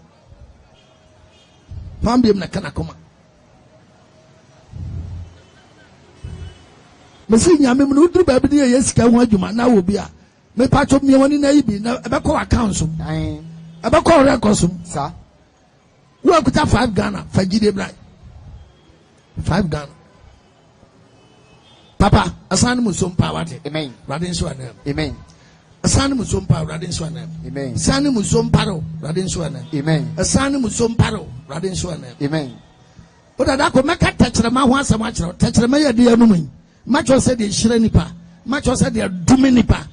mesi nyame mu udru ba bi de yesika ho adwuma na wo bia me pacho me woni na yibi na ebekọ account so ebekọ record so sa wo akuta 5 Ghana fagide brai 5 Ghana papa asane musompa wate amen rade nso anam amen asane musompa rade nso anam amen asane musompa rade nso anam amen asane musompa rade nso anam amen o dada ko meka tekyerema ho asem akyerɛ tekyerema yɛ de anum macho sɛ de hyira nipa macho sɛ de adumi nipa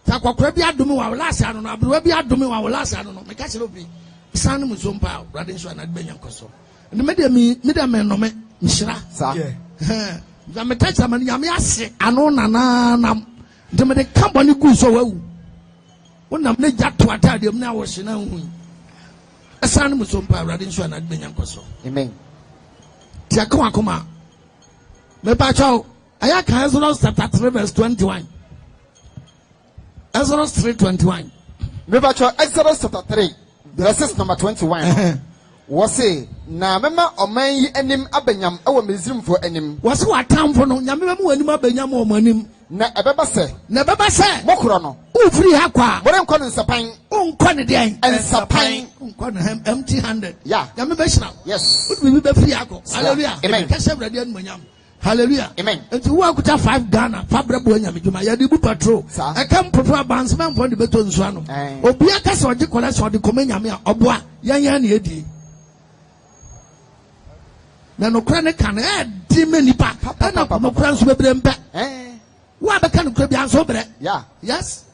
ta kwakora bi adumi wa wala no abrewa bi adumi wa wala no meka kyerɛ obi asane musompa rade nso anam be nyankoso ne me de me no me hyira sa ya me tekyerema nyame ase ano nana nam de me de kamboni gu so wawu wonam ne jato atade mu na wo hye na hu Asan musompa awurade nso na de nyankoso. Amen. Ti akwa koma. Me pa chaw. Aya kan Exodus chapter 3 verse 21. Exodus 3:21. Me pa chaw Exodus chapter 3 verse number 21. Wose na mema oman yi anim abanyam ewo Misrim fo anim. Wose watamfo no nyame mema anim abanyam o manim. Na ebeba se mokoro no ufiri ha kwa bore nkɔ no nsapan unkɔ ne den nsapan unkɔ no empty handed yeah nyame bɛhyira yes ubi be free akɔ hallelujah amen kase brade an monyam hallelujah amen enti wo akuta 5 Ghana fa brabo nyame dwuma ya de bu patrol akam popo abans man fo de beto nsu ano obi aka se oje kola se ode kɔma nyame a ɔboa yan na edi na no kra ne kan di me nipa na no kra nso bebre mpa wa beka no kra bi anso bre yeah yes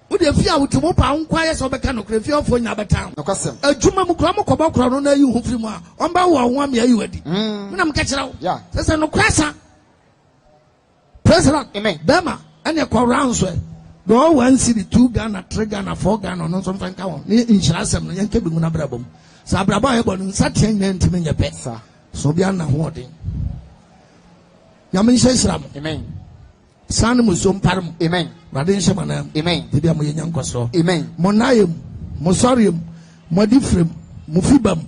wo de fia wo timo pa nkwa yes wo beka no kra fia ofo nya betan no kwasem adwuma mu kra mo kɔba kra no na yi hu firi mu a ɔmba wo ho am ya yi wadi na m ka kyerɛ wo yeah sɛ no kra sa president amen bema ene kɔ round so do 1 city 2 Ghana 3 Ghana 4 Ghana no so mfa nka wo ne inhyira asɛm no yenka bi mu na brabom sa brabom ayɛ bɔ no nsa tiɛ nya ntimi nya pɛ sa so bia na ho ɔden nyame nhyira amen San musom param amen radin shemana amen bibia mo yenyankoso amen mo nayem mo soriem mo difrem mo fibam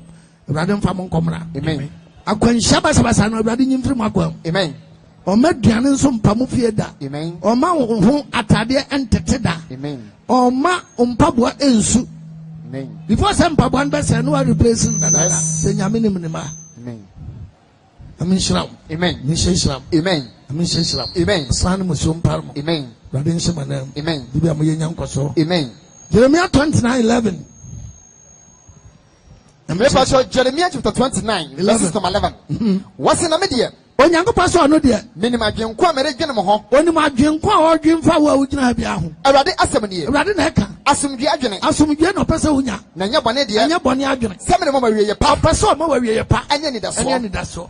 radin fa mo nkomra amen akwanhya basabasa no radin nyimfiri mo akwam amen o maduane nso mpa mo fie da amen o ma ho atade entete da amen o ma mpaboa ensu amen before some mpaboa be say no replace da se nyame nim ne ma amen amen shram amen ni shram amen amen shram amen san musom param amen radin shemana amen bibia mo yenyankoso amen Jeremiah 29:11. Jeremiah chapter 29, verses number 11. What's in the media? Onyankopɔn sɛ ɔno deɛ minimum adwenko a mere dwene mo ho onim adwenko a ɔdwen fa wo a wogyina ha bia ho awurade asɛm nie awurade na ɛka asomdwe adwene na ɔpɛ sɛ wonya na nyɛ bɔne deɛ ɛnyɛ bɔne adwene sɛ mere mama wie yɛ pa ɔpɛ sɛ ɔma wawie pa ɛnyɛ nidaso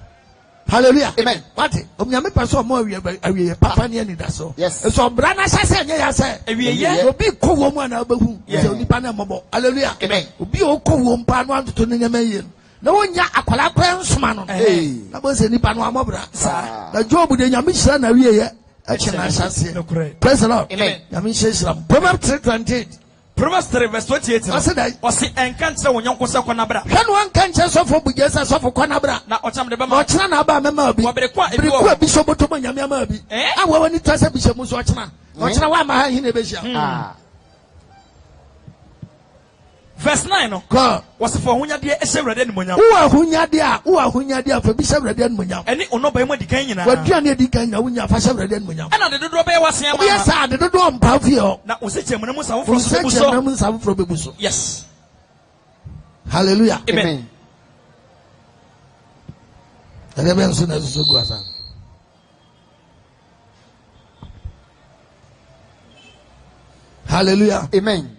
hallelujah amen wate onyame pɛ sɛ ɔma awie papa ne anidaso yes so ɔbra na hyɛ sɛ ɛnyɛ yɛ sɛ awie obi kɔ wɔ mu a na wobɛhu sɛ onipa no mmɔbɔ hallelujah amen obi a ɔkɔ wɔ mpa no antoto no nyama yie no na wonya akwala kora nsoma no na bo se nipa no amobra na Job de nyame hyira na wie ye akyɛ na ahyase praise the Lord amen nyame hyira Proverbs 3:28 Proverbs 3 verse 28 ɔse ɛnka nkyerɛ wo nyɔnko sɛ kɔnabra hwɛ no anka nkyerɛ sɔfo bugye sɛ sɔfo kɔnabra na ɔkyam de bɛma ɔkyena na aba mɛma bi wɔbere kɔ bere bi so botoma nyame ama bi a wɔwɔ ni tɔ sɛ bi hyɛ mu so ɔkyena wa ma ha hine be hyia verse 9 no was for hunyade ehye wrade ni monyam wo ahunyade a fa bi hyɛ wrade ni monyam ɛni ono ba mu dikan nyina wadua ne dikan nyina wonya fa hyɛ wrade ni monyam ɛna de dodo bɛyɛ wasen ama yes sir de dodo mpa fie ho na osekyɛ mu na mu safo bebu so yes hallelujah amen ɛde bɛn so na so gu asa hallelujah amen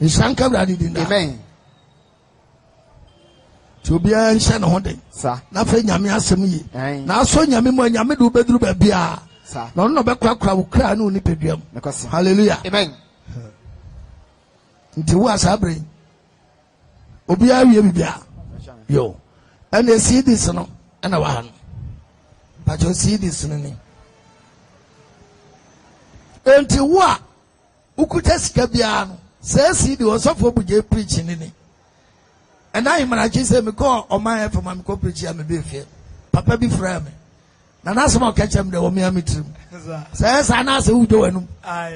Nsanka bradi dinda amen to bia nhyɛ ne ho den sa na fa nyame asɛm yi na aso nyame mu nyame de obeduru ba bia sa na ɔno bɛkrakra wo kra ne onipaduam hallelujah amen nti wo asabre obi awie bibia yo ɛna CDs no ɛna wa han ba jo CDs no ni enti wo a ukuta sika bia no say CD osofo buje preach ni and I imagine say me call o man for me ko preach am be fie papa bi fra me na na so ka chem de o me am trim say sa na say ujo wanum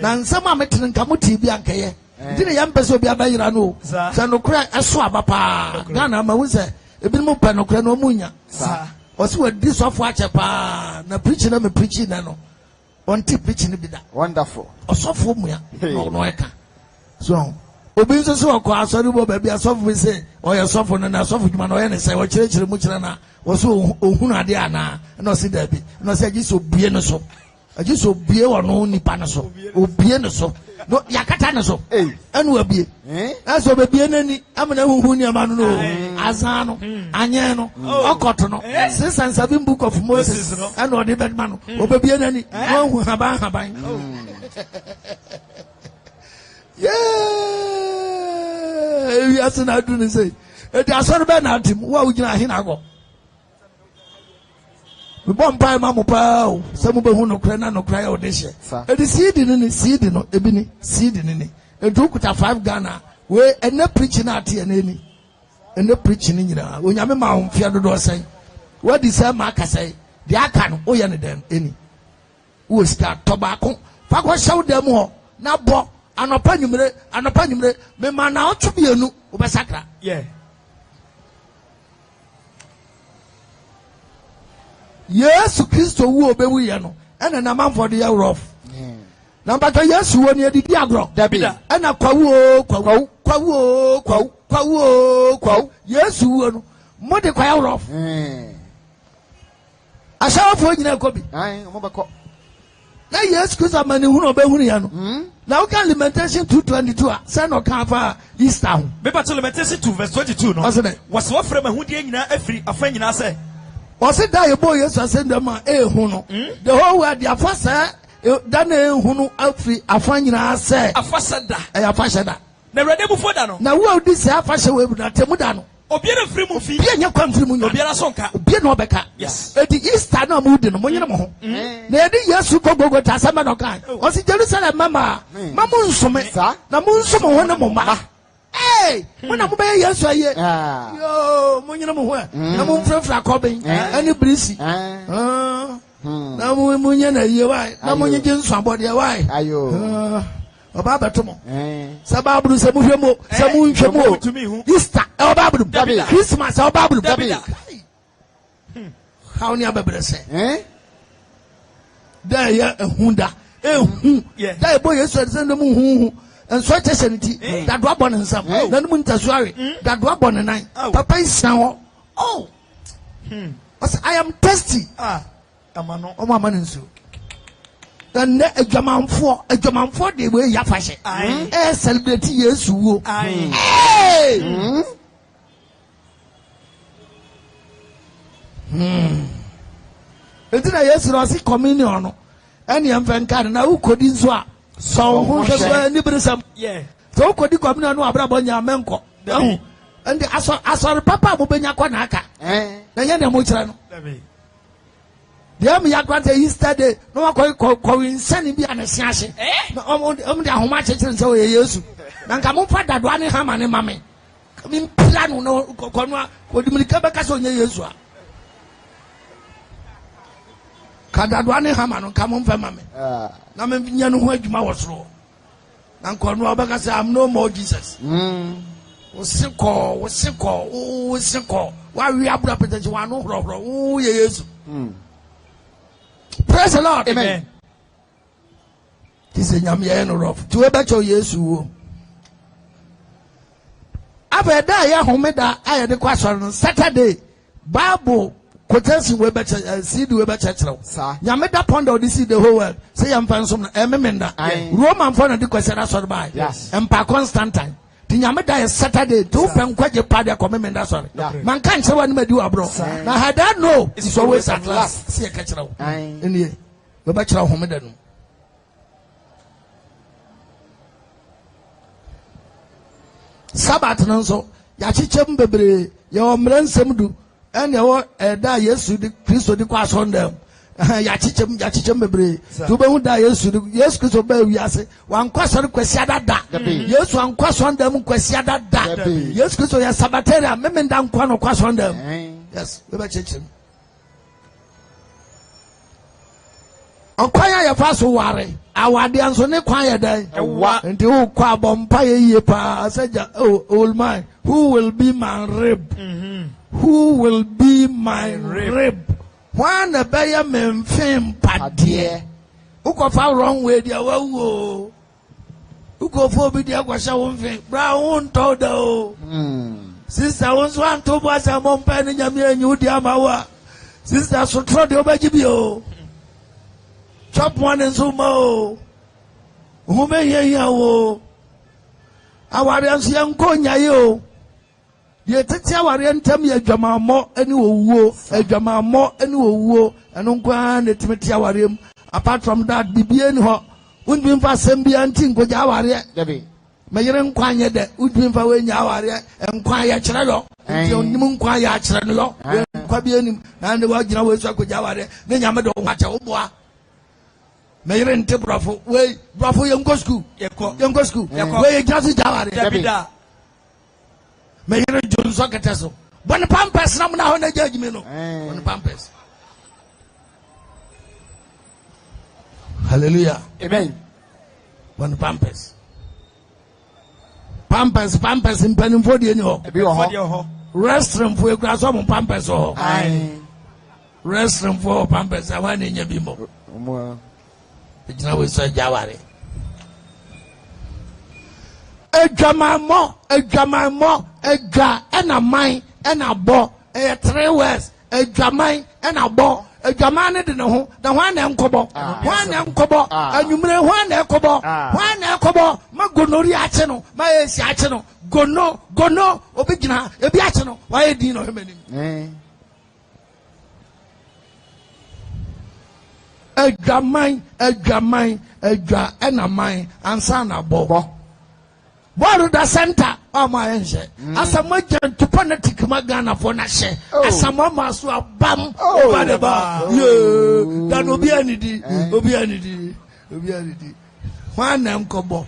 na nsam am tin nka muti bi ankaye ndi ne yam pese obi abayira no say no kura eso abapa na na ma wu say ebi mu pa no kura no munya o se we di sofo ache pa na preach na me preach na no on ti preach ni bi da wonderful osofo mu ya no eka so obi nso so akọ asori bo ba bia sofo say oye sofo no na sofo dwuma no oye ne say o kyerɛkyerɛ mu kyerɛ na wo so ohunu ade ana na o se da bi na o se agi so bie no so agi so bie wo no nipa no so obie no so no yakata no so anu abie aso be bie nani amana huhu ni ama no azan no anye no okoto no 607 book of Moses and o de bedman no obebie nani wo hu haban yeah We are saying, I do say, it is a Bernard. What would you have? We bomb by Mamma Pao, some of who cry no cry out this year. It is seed in any seed in ebony, seed in any. A duke with a 5 Ghana, where and not preaching at any. And not preaching in when you have a mount, Fiado say, what is a marker say? The Akan, Oyan them, any. Who start tobacco, Papa show them more, now bo, and upon you, me man now to be a new Ubasaka. Yeah. Yes, Christo who obey we ano, and a man for the year off. Number 2 yes, who near the diagro, Dabida, and a quawo, yes, who more the choir off. I shall for you now, Kobe. Now, yes, because I'm a new Obeyano. Now, can lamentation 222, son of Kava, East Town. Maybe lamentation 2 verse 22, no, wasn't it? Was what from a hoodie every a friend in us say. Was it that your boy yes, I send them a huno? The whole world, the afasa, done a huno outfit, a friend in us say, a fasada, a fasada. Never before that. Now, what this fashion will not Temudano? Obiara free mu fi ya kwam free mu obiara sonka obiara no beka yes e di Easter na mu di no monye mo ho na e di Yesu gogogo ta sama no kan o si Jerusalem mama mamu nsome na mu nsome ho na mo ma eh wona mo be Yesu aye yo monye mo ho na mo mfrafra koben ani brisi na mo monye na ye wai na monye je nso abode wai ayo Oba betomo sababru semuhwemo semunhwemo Easter oba bru Christmas oba bru how ni abebere se da ya ehunda da boy Yesu send mu hu enso cheseniti da do abon nsam na mu ntasuare da do abon nan papa isan ho oh I am thirsty amano o mama nso and a German for the way you fashion. I celebrate Yesu. Hey! It's a yes, Rossi communion. Any infant can now could in so who has liberism. Yeah. So could you come on Abrabonia Menko? And I saw Papa Bubenia Konaka. Nayana Muchan. The me grant Easter day no ko insane bi anasiase na the how much church say Yesu na nka mo fada do ane ha mane mame mi plan no ko no ko dimika beka so nye Yesu a kada do ane ha mane nka mo mfa mame na me nya no ho adwuma wo soro na nko no beka say I'm no more Jesus o siko wa wi abura pete wa no horo o ye Yesu. Praise the Lord. Amen. This is Nyamiya no rough. To ebecho Yesu. Abeda ya homeda aye de kwasoro Saturday. Bible quotation we becha seed we becha chero. Nyameda ponder this is the whole world. Say am fan some ememenda. Roman for na de kwasara so by. Yes. Empa Constantine. The Nyameda is Saturday. To pen kwaje party comemenda sorry. Man can say what me do abro. Na had that no. It's always at last. See a kachero. Any we becha homeda no. Sabbath nanso ya chichem bebre ya omrensem du ene wo da Yesu di Kristo di kwa sondem ya chichem bebre to be hu da Yesu Kristo ba wiase wan kwasori kwasi adada Yesu an kwasondem kwasi adada Yesu Kristo ya sabatera memenda nkwa no kwasondem yes we ba chichem okwanya ya faso ware awade anso ne kwan ya dan nti wo kwa bompa ye pa saja old man who will be my rib who will be my rib when the bear memfem pade ukofa wrong way dia wawo ukofo bi dia kwasha wonfe bra won to da o sister won so anto bo asa bompa ne nyame anyu dia mawa sister so tro de obaji bi o chop one and so mo. Who may hear you? Our young conya yo. Yet it's our rentam ye jama mo any wo, a jama mo any wo, and unquan it met our him. Apart from that, be bien ho, wouldn't be for Sembi and Tinko Jawari. Mayerin kwanye de udwin fa we nya aware enkwanye kire yo nti onim kwanye akire no yo kwa bi anim na ne wa gina we so akogya aware ne nyame de wo acha wo boa mayerin te brafo we brafo yenko school we gina so jaware Dabida mayerin jonso keteso bon pampers na mo na ho na judgment no bon pampers. Hallelujah. Amen. Bon pampers in penny for the annual restroom for a grass on pampers or restroom for pampers. I want in your bimbo. It's now we say Jawari. A drama more, a ga and a mine and a bo, a 3 words, a drama and a bo. A Jamana didn't know the one and Kobo, and you may one Kobo, my gonori acheno, my acheno, gono, obigina, a biacheno, why do you know him? A Jamine, and a mine, and son of Bobo. What the center? Oh my angel. As a merchant to panic Magana for Nashe. As a mama so a bam over the bar. That will be any One uncle.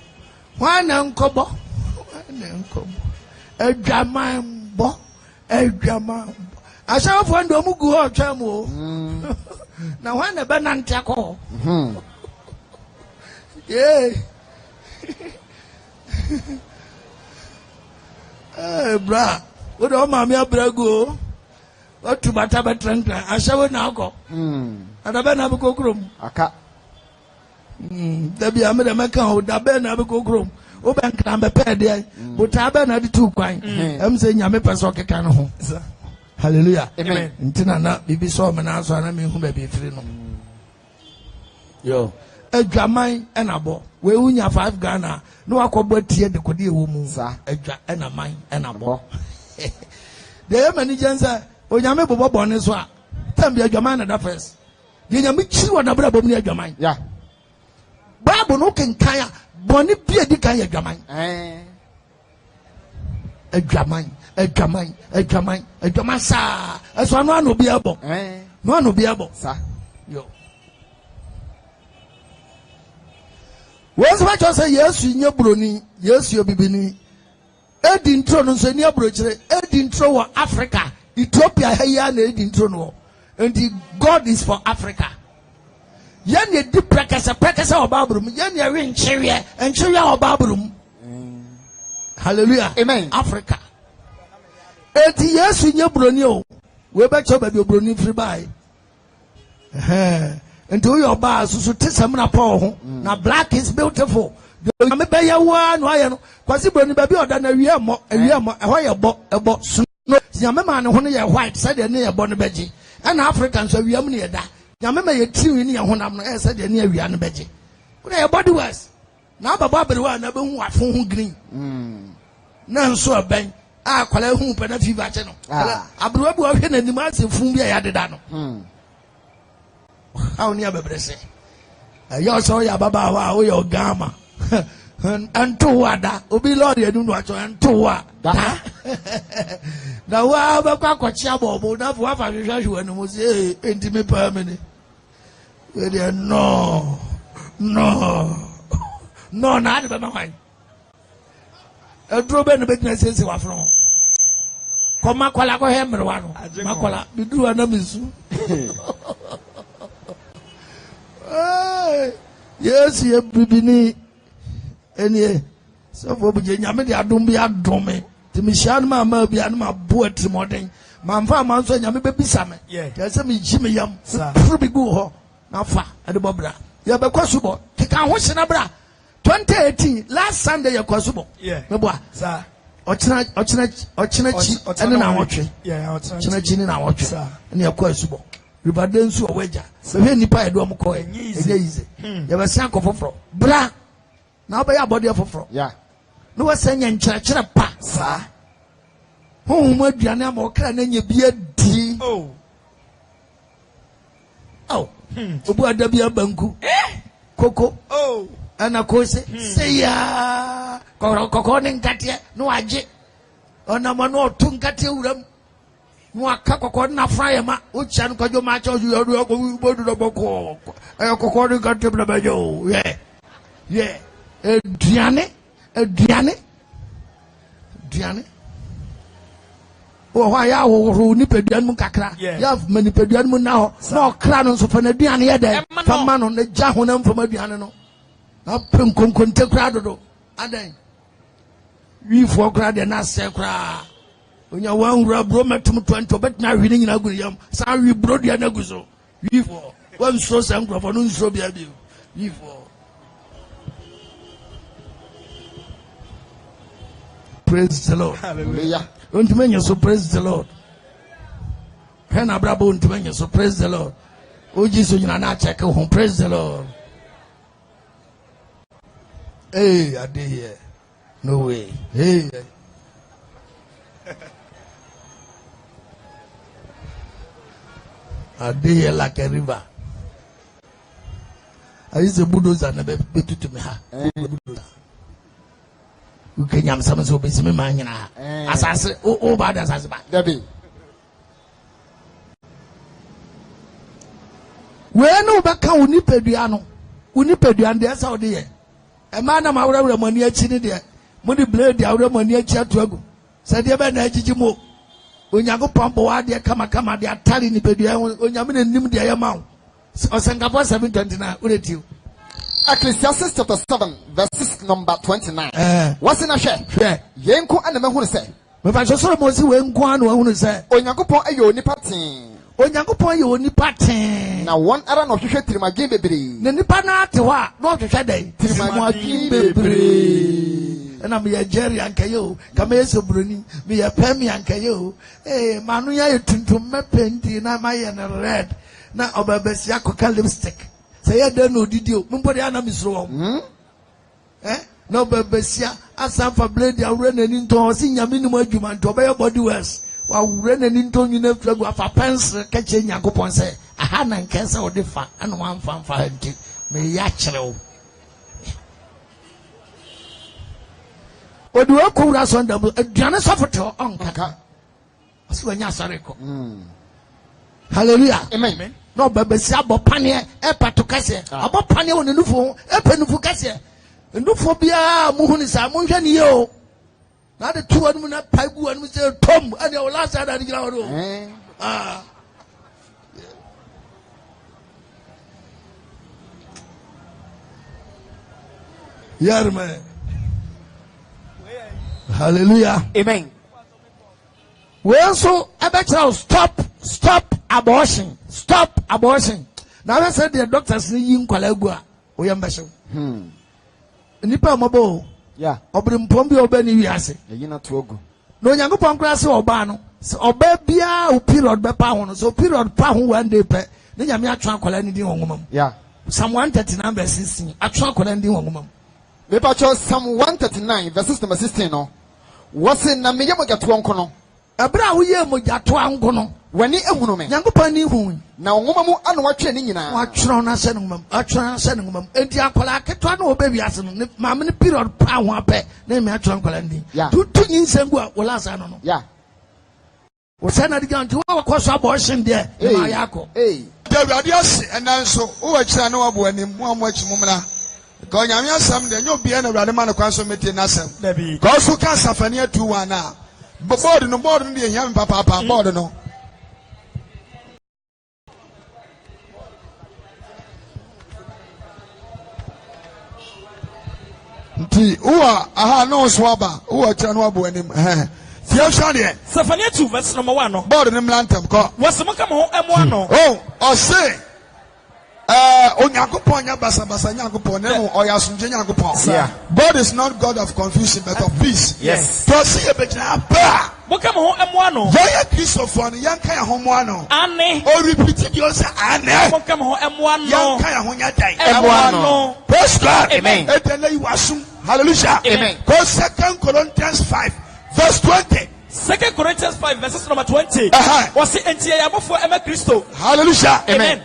A Jaman bo. I shall find the Mugu or Chamo. Now one a banan taco. Yeah. Bra, what all my brago? What to Bataba Tranka? I shall now go. And I better have a cook room. Aka. There be a American who da Ben have a cook room. Open can be paid there, but I been at the 2 coin. I'm saying I'm a person can home. Hallelujah. Amen. Until now, be so many answer, and I mean, who may be free. Yo. A Jamai and a bo. We unya 5 Ghana. No akobo tie de kodi ewomu. Edwa and a mine and a bo. The many jensa onyame bobo bone so a. Tam bi adwaman na da first. Ye nyame chiri wa na bra bom ni adwaman. Yeah. Bible no kenkan a bone bi edi kan ye adwaman. Adwaman sa. Eso anu anu bi abo. No anu bi abo. Sa. Yo. What's what you say? Yes, you know, Bruni, yes, you bibini. Edin Tron, so near Brochere, Edin Tro Africa, Ethiopia, Hayan, Edin Trono. And the God is for Africa. Yan ye deep practice of Babrum, Yan ye ring Cheria and Cheria or Babrum. Hallelujah. Amen. Africa. 80 years in your Brunio. We're back to your Bruni free by. And do your bars so Tissamana Paul. Now black is beautiful. The Mabaya one, why, possibly baby or than a year more, why a bot snow. Yamaman, when you're white, said near Bonabeji. And Africans are near that. Yamama, you 2 in your when I'm said near Yanabeji. What are your body was? Now, Barbara, I never want phone green. None so a bank. Ah, call a hoop and a fever channel. I blew up in the mass in Fumbia Yadano. How near Bebrese? You saw your Baba or your Gamma. And to wada, Obi Lord, you do not and to what? Now, why have a quackwachabo, but not what I was intimate permanent. No, not by my mind. A drawback business is what from. Come, Makwala, go hem, Makwala, you do an amisu. Yes, ye bibini. Any so for Virginia, I don't be a dome. To me, Shanma, maybe I'm a boy to morning. Mamma, man, so you may be some. Yeah, there's some Jimmy Yam, pretty good. Now, far at the Bobra. You have a possible. Take a watch in a bra. 2018, last Sunday, you're possible. Yeah, no boy, sir. Ochinachi, and then I watch it. Yeah, Ochinachi, and I watch it. And you're possible. Ribadensu oweja se nipa edo mko easy ya basian ko foforo bra na oba ya body foforo yeah no wasanya nkyerɛkyerɛ pa sa honhom aduane ama okra na nya bia di obu ada bia banku koko ana ko se ya Kakra, Coconin Katia, no Aji, on a mano Tunkatia Uram, no Kakona Friama, which and Kajo Macho, you are going to the Boko, a Coconin Katia, yeah, Diane. Oh, why are you nipeduan kakra? You have many peduan now. No crowns of an aduan here. Some man on the Jahunam from Aduano. Up from Conte Crado. And then we for grad and us cra. When you want rub Roma to 20, but now reading in Agrium, sorry, Brody and Aguzo. We for one so some for no so be a view. We for. Praise the Lord. Hallelujah. Don't mention so praise the Lord. Can Abrabo don't mention so praise the Lord. Oh Jesus, you na check home. Praise the Lord. Hey, I did here. No way. Hey. I did here like a river. I used to bulldozer never be to me. You can yam some so busy man. As I say, oh, bad as I say, Debbie. Where no back on Unipedian, there's out there. A man of our money at Chini there. Money blade, the other money at Chatuago. Said the man at Jimo. When you go pump or dear come, they are telling Nipedia when you mean him the amount. Or Singapore 729, would it you? Ecclesiastes chapter 7, verses number 29. What's in a share? Yenko and the man who say, if I saw Mosi when Guan who say, Onyakopo ayo ni patin. Onyakopo ayo ni patin. Now one era no hwehwe Trimagi bebre. Ne nipa na ate wa no hwehwe dai. Trimagi bebre. Na me Jerry ankayo, kama yeso broni, me ya pemi ankayo. Manu ya tuntum mepenti na maye na red. Na obabesi akoka lipstick. Say I don't know didio. Mumbodi ana misro. No bebesia asam for blade ya run and into sin ya minimum adwuma to be body worse. Wa run and into you never flag wa pencil catch Yakopon say aha na nkensa o defa ana wan fan fa nti me ya kyerɛw. Odu akura so ndam aduane sofoto onka. Aso anya sare ko. Hallelujah. Amen. No babesi abopane e patokase abopane woni nufo e panufu kase nufo bia muhuni sa monhwe ne yo na de tu anu na paigu anu se tom ane o last ada de gira woro yarme. Hallelujah. Amen. We also about stop abortion. Stop abortion. Now I said the doctors need you kwalagua. Oyambasho. Nipa mabo. Yeah. Obrimpombi obeni wiase. Yina tuogo. No Nyankopon krase oba no. Oba bia o period be pa ho. So period pa ho one day pe. Ne nyame atwa kwala ni din wongomam. Yeah. Psalm 139 verse 16. Atwa kwala ni din wongomam. Me pa cho Psalm 139 verses number 16 no. Wose na me yemo gato onko no. Abra wo ye mo gato anko no. Wani ehunu me. Nyankopon ni hu. Na ongoma mu anu watwe ni nyina. Watwro na se ngomam. Atwa na se ngomam. Enti akwala ketwa na obawi ase no. Maame ni period pa ho apɛ. Na me atwa kwala ndi. Tu nyinsengu a wala asa no no. Yeah. Wo se na diga nti wo kwaso abortion de. Ma yako. Dawurade ase enanso wo akira na wabo anim mo amoachi mumna. Ka onyame asam de nyo bia na Awurade ma no kwanso metie na asam. Ka so ka safania 21 na. Board no de ehia papa board no. Nti uwa aha no so aba uwa akira na wabo anim Zephaniah 2 verse number 1 no. Board no mlantem ko. Wasemaka mo emo no. Oh, say Onyankopon nya basa Nyankopon na mo oyasunje Nyankopon. Yeah. God is not God of confusion but of peace. Yes. To see e begina ba. Boka mo emo no. Ya Christopher yanka ya homo ano. Ane. O repeat you say ane. Boka mo emo no. Yanka ya honya dai. Emo no. Praise God. Amen. Etele iwasum. Hallelujah. Amen. Go 2 Corinthians 5 verse 20. 2 Corinthians 5 verses number 20. Was it enti yabofo ema Kristo. Hallelujah. Amen.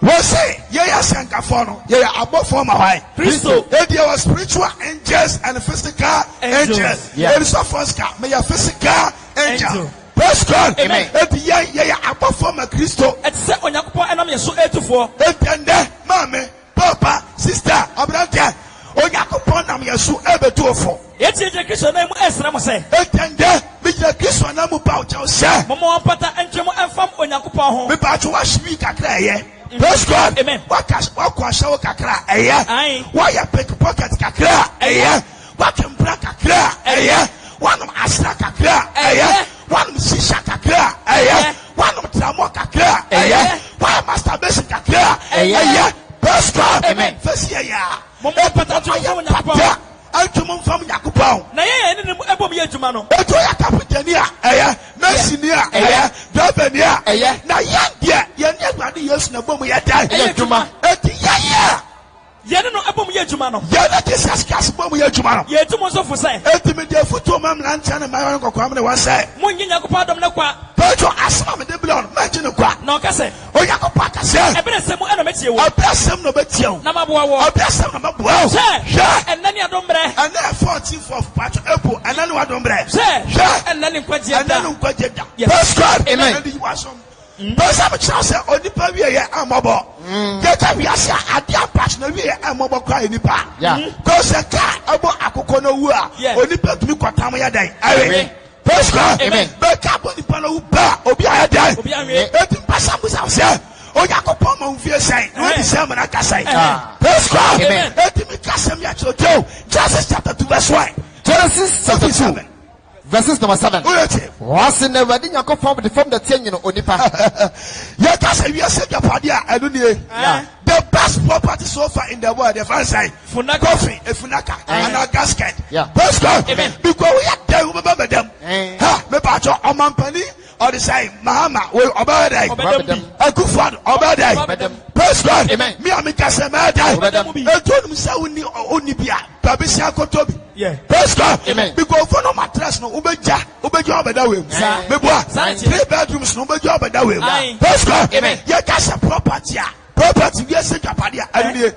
Wose Yeah, Sankafono. Yeah, above former high. Christo. There were spiritual angels and physical angels. Yeah. There is a first car. May a physical angel. Praise God. Amen. Yeah, above former Christo. It's set on your and I'm so 8-4. Mommy, Papa, sister, Abranta. Oyakupon am yasu ebe 2-4. Yet you Christian name Esram say. Etende, Mr. Christian namu paucha say. Mama pata enchemo enfam Onyakupa. Me pacho wa shwi kakra ye. Praise God. Amen. Wakwa shawo kakra eye. Aye. Why pickpocket kakra eye. Wakembra kakra eye. One asra kakra eye. One shisha kakra eye. One tramo kakra eye. Why masturbation kakra eye. Praise God. Amen. First year. Mama pata to Onyakupa. Antumum from Yakupao. Na ye ne ebom ye adwuma no. Eto ya kapitania eye, mercinia eye, dravenia eye. Na yandia, ye ne agbade Yesu na bom ye dai. Eye adwuma. Eti ya. Ye ne no ebom ye adwuma no. Ye na Jesus kas bom ye adwuma no. Ye adwuma so fo say. Eti me de futu mam na ntia na mayo kokwa am ne wan say. Mo nyi Nyakupa dom ne kwa. Petro asma me de bilon, maji ne kwa. Na o ka say. O Yakupa ka say. Ebe ne semu eno metie wo. Obrasem no betie. Na maboa wo. Obrasem no maboa. She. Enani adombre. And then 14th of Patro April, and then what dombre. She. Enani nkwaje And then da. nkwaje da. Yes. Praise God. Amen. And you are some. But I'm chance onipa wi ye amobo. Get we ase ade apass na wi ye amobo kwa onipa. Yeah. Cause a car abo akoko no wu a onipa tumi kwatam ya dan. Amen. Praise God. Amen. But ka onipa no wu ba obi aya dan. Obi anwe. Eti pasa busa se. Oyakopon ma mfie sai. No di se mana ka sai. Praise God. Amen. Eti mi ka sem ya chojo. Genesis chapter 2 verse 1. Genesis chapter 2. Verses number 7. Was in the wedding you from the 10 onipa. Yeah, that's a year second party. I don't know. The best property so far in the world, the first side. Funaka. Coffee, a funaka, and a gasket. Yeah. Praise God. Amen. Because we are there, we remember them. Ha, me pacho, Omampani, or the same, Mahama, we obey them. A good father, obey them. Praise God. Amen. Me, I'm a Casamada. I told him, so only be a Babisia Kotobi. Yeah. Praise God. Amen. Because for no mattress, no ubeja by that way. Me 3 bedrooms, no ubeja by that way. Praise God. Amen. Yeah, that's a property. Property, we are saying Japadia.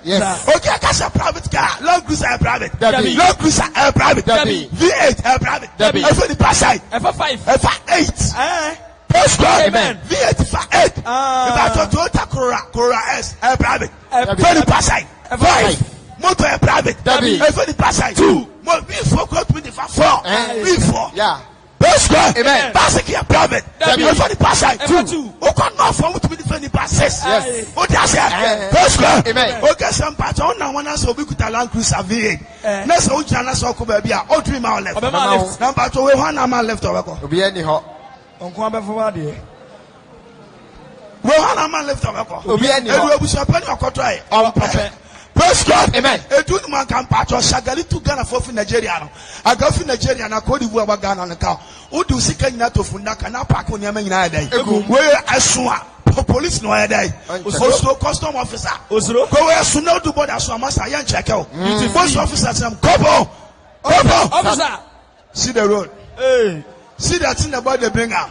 Yes. Okay, that's a private car. Long cruiser, private. Debbie. Long cruiser, private. Debbie. V8, private. Debbie. For the past side. F5. F8. Praise God. Amen. V8 for 8. If I Toyota Corolla S, private. For the past side. 5. Motor, private. Debbie. For the past side. 2. V4, go to the 4. V4. Yeah. Praise God. Amen. Basically, private. Debbie. For the past side. 2. Two. O can not form to be the funny passes. Yes. O that's it. Praise God. Amen. Okay, some parts on now one as we could Land Cruiser V8. Next, o chana so ko baby. O 3 mile left. Left. Number 2, we 1 mile left over. Obi any ho. Onko abefo de. We 1 mile left over. Obi any ho. Edu ebusu apani okotoi. On papa. Praise God. Amen. Edu man kan patcho shagali to Ghana for Nigeria no. Agafi Nigeria na Cote d'Ivoire ba Ghana no ka. Odi usika nyina to fundaka na park oni ama nyina dai. We asoa. Police no dai. Oslo custom officer. Oslo. Go we aso na do border aso amasa yan check out. Post officer say kobo. Officer. See the road. Hey. See that thing about the bringer.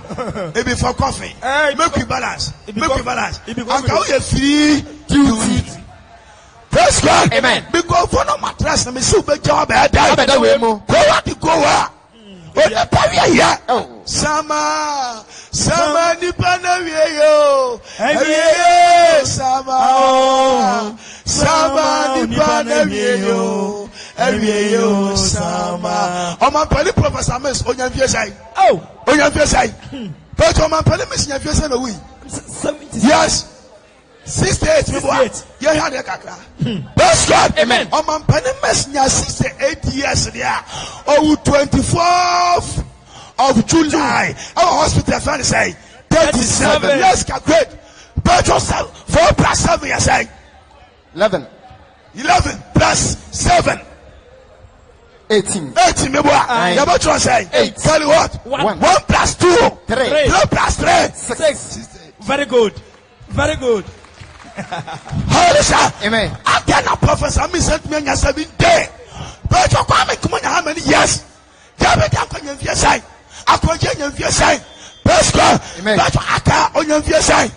It be for coffee. Make you balance. Make you balance. And how you free duty. Praise God. Amen. Because for no mattress, let me see the job. Go out to go out. Sama nipa na wiyo. Sama nipa na wiyo. Sama. Oman pali professor Miss Onyanfie sai. Oh. Onyanfie sai. But oman pali Miss Onyanfie sai no we. Yes. 68 people. You hear the kakra. Praise God. Amen. Oman pali Miss nya 68 years there. Oh 24th of July. Our hospital fan say 37. Let's calculate. But 4 plus 7 you say 11 plus 7 18 me boy. You about to say 8. Tell you what? 1 plus 2 3 plus 3 6. Very good. Very good. Hallelujah. Amen. Again, a professor me sent me a 7 day. But you come and how many years? David, I'm going to say. I can't get you say. Praise God. Amen. But I can't on your say.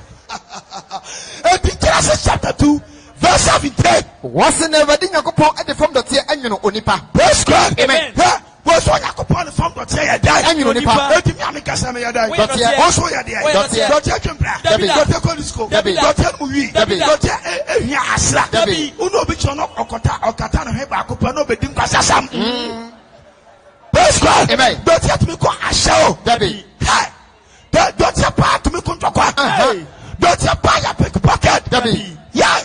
Genesis chapter 2, verse 17. Was never did not go at the form that you know Onipa. Praise God. Amen. Was what you upon the form that you die. And you know Nipa. Also, you die. Don't you jump back. Don't you call the school. Don't you move. Don't you asla. Uno bichono okata no heba kupa no bedim kasasam. Praise God. Amen. Don't you me call asho. Debbie. Don't you part to me control. Don't you buy a pickpocket. Debbie. Yeah.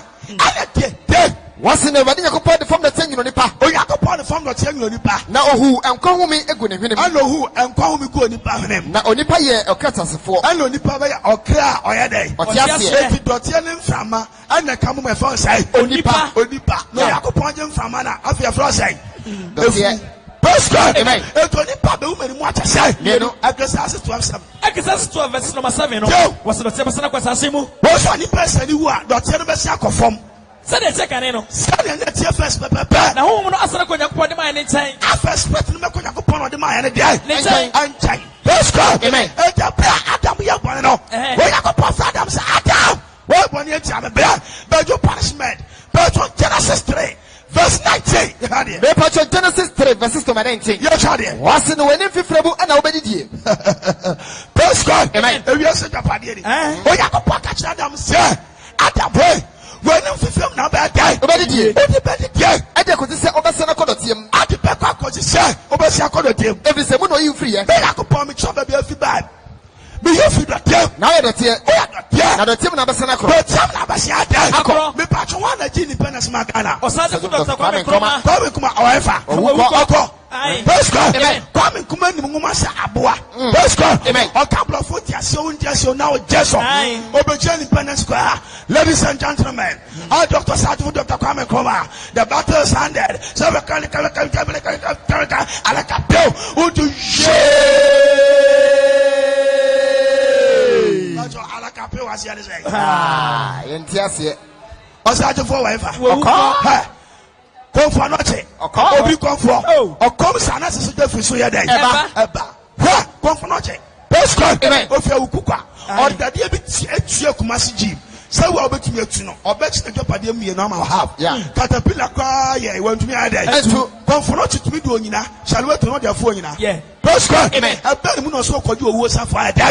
Was never did not go at the form that you know Nipa. Oh, you upon the form that you know Nipa. Now who and call me a good name. I know who and call me good Nipa. Now Onipa ye or catas for. I know Nipa or clear or ya day. But yes, Dotian from and I come my phone say Onipa. No, I go point him from Anna of your first say. Praise God. Amen. Onipa, the woman what I say. You know, I guess I said 12. Exodus 12 verse number 7. Was the same person? Was one person who are Dotian Bessiaco from. Said the second, no. Said the first pepper. Now, who knows the Koyak my anytime? I first met the Koyak the man and the and time. Praise God. Amen. Adam, we are one. When I go past Adam, say Adam. Well, when you tell me, but your punishment. But on Genesis 3, verse 19. Genesis 3, verses 19. You're trying. Was in the winning Fifrabu and obey. Praise God. Amen. If you said the party, when you go past Adam, say Adam, boy. When you film now, bad guy, obey the day. I could say Obasana Kodotium. I did back what you say, Obasia Kodotium. Every seven or you free, then I could promise trouble be a feedback. Be you feel that now you're not here. Now the team Nabasana Kodotium. Me patch one a genie independence Magana. Or Santa Come, however. Praise God. Come and come and Mumasa Abua. Praise God. A couple of foot, just now, Jason. Obejan Independence Square. Ladies and gentlemen, our Dr. Satu, Dr. Kwame Nkrumah, the battle is ended. So we can come for nothing. Obi come for. Or come sana se de fi so ye dey. Eba. Come for nothing. Praise God. Ofi awukuka. Or that dey bi tie kumasi gym. Say we obetumi atu no. Obet na jopade mu ye no ma have. Caterpillar kwa ye want me ade. Come for nothing to me do onyina. Shall we to no dey fo onyina. Yeah. Praise God. Eba mu no so kwaji owo sa fa ade.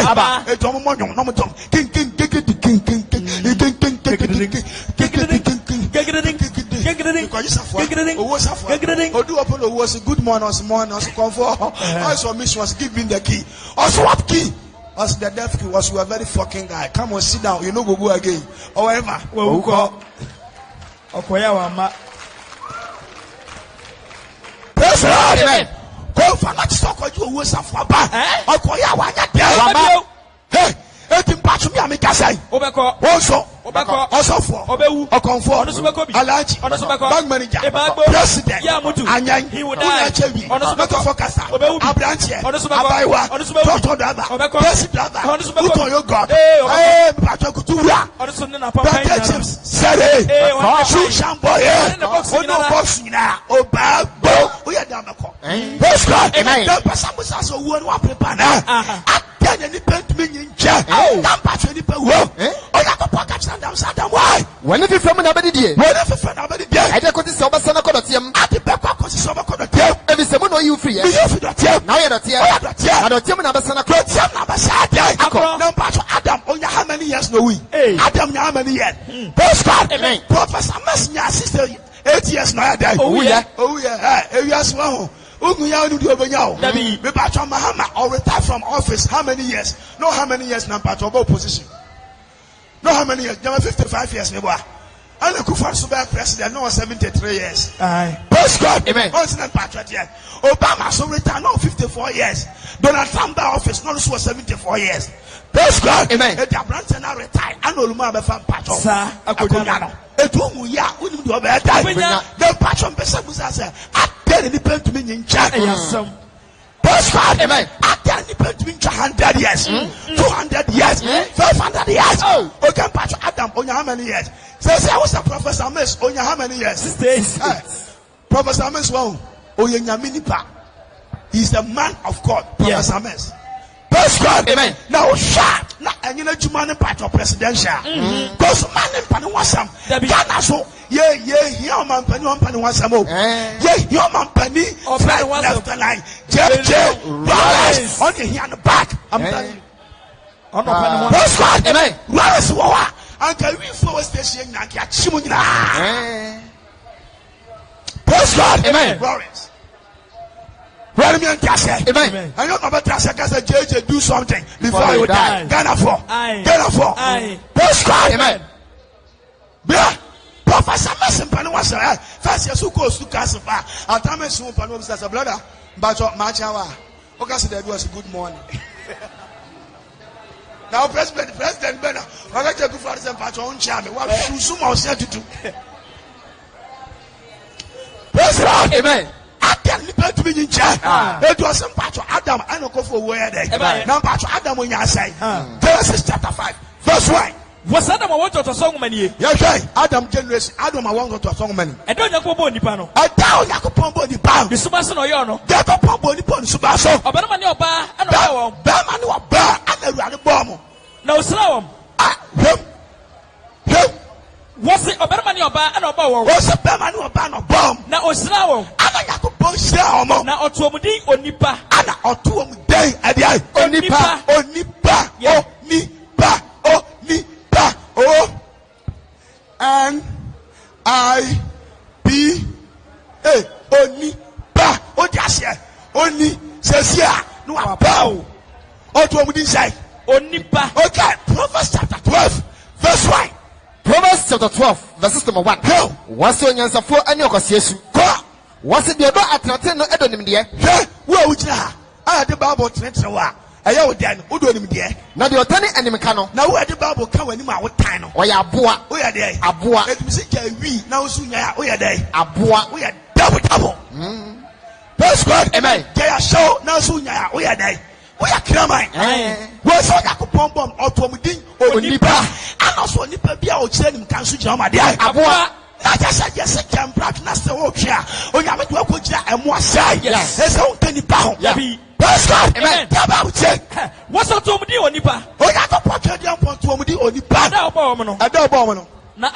E to mo nyon no mo tom. King. Good morning, comfort. Also, mission was give me the key. Also, what key? Also, the deaf key was you a very fucking guy. Come on, sit down. You know, go again. However, praise the Lord. Amen. Go for not stock or you was a faba. Hey, etim patch me amika say. Obeko. Also for Obewu, Okonfo, Alaji, Bank Manager, President, Anyan, Unachevi, Onosubeto Focasa, Abranche, Abaiwa, Toto Daba, President Daba, Ukoyo God, Pachokutura, Pachechips, Sere, Shamboye, Ono Boxina, Obabo, we are Damako. Praise God, amen. Pasamusa so one wapana. Any pent me in chair, Nampacho any pen. Why? When if you from another day, I don't see Obasana Kodotium. At the back of the every seven or you free. Now you're not here. I don't tell me Nabasana Adam, on how many years no we? Adam, how many years? Praise God. Amen. Professor Messenger, sister, 8 years now. Oh, yeah. Yes, well. Maybe Mahama or retire from office. How many years? No, how many years now? Part of opposition. No, how many years? 55 years. Maybe. And the Kufa Suba president. No, 73 years. Praise God. Amen. Continent patriot. Obama so retire. No, 54 years. Donald Trump office. No, this was 74 years. Praise God. Amen. The Branson now retire. I know Luma be fan patron. Sir, Akonyano. Etumu ya. We need to be a die. The patron Besabusa say. Any pen to me in chat. Praise God. Amen. After any pen to me in 100 years, 200 years, 500 years. Okay, Pastor Adam, on how many years? Says I was a Professor Miss, on how many years? Professor Miss, wow, Oyanyaminipa. He's the man of God, Professor Miss. Praise God. Amen. Now, shut. na enye na juma ne part presidential cause man ne wasam Ghana so ye here man pani on pani wasam o ye here man pani left line JJ Wallace on here on the back I'm telling you on the pani one amen Wallace wa anka we forward station na ki achimu nyina praise God amen Wallace amen. I know about JJ do something before you die. Ghana for. Praise God. Amen. Yeah. Professor Mason Panu was first year so close to Casper. At time I saw Panu was a brother. But Machawa. Okay, so that was a good morning. Now, President Benner, I got to go for the patron chairman. What you soon was said to do. Praise God. Amen. Adam nipa to be in charge. It was some part of Adam. I don't go for where they. Now part of Adam on your side. Genesis chapter 5, verse 1. Was Adam a want to song many? Yes, Adam generation. Adam I want to song many. I don't know about the panel. I doubt you could pump on the pound. The Subaso no yono. Get up pump on the pond Subaso. A banana your bar and a Batman or bar and a run bomb. No slow. Was it a banana your bar and a bow? Was a Batman or ban or bomb? Now, slow. Na otuomudi onipa ana otuomudei adia onipa o N-I-P-A onipa odiase oni sesia no abao otuomudi sai onipa. Okay, Proverbs chapter 12 verse 1. Proverbs chapter 12 verse number 1. What's your answer for any occasion? Was it the other at no Edonim dear? Where would you have? I had the Bible to enter. I owe then, who do him dear? Now the attorney and the mechano. Now where the Bible come when you are with time. Or ya boa, we are there. A boa, let me say, we now soon we are there. A boa, we are double. Praise God, amen. They are show now soon we are there. We are cramming. Where's all that bomb or Tomudin or Nipa? And also Nipa be our training council Jama there. A boa. I just said yes, I can practice the work here. Oh, you have to go and more side. Yes, there's no penny pound. Praise God, amen. What's up to Mudi or Nipa? Oh, you have to put your jump on to Mudi or Nipa. I don't know. Now,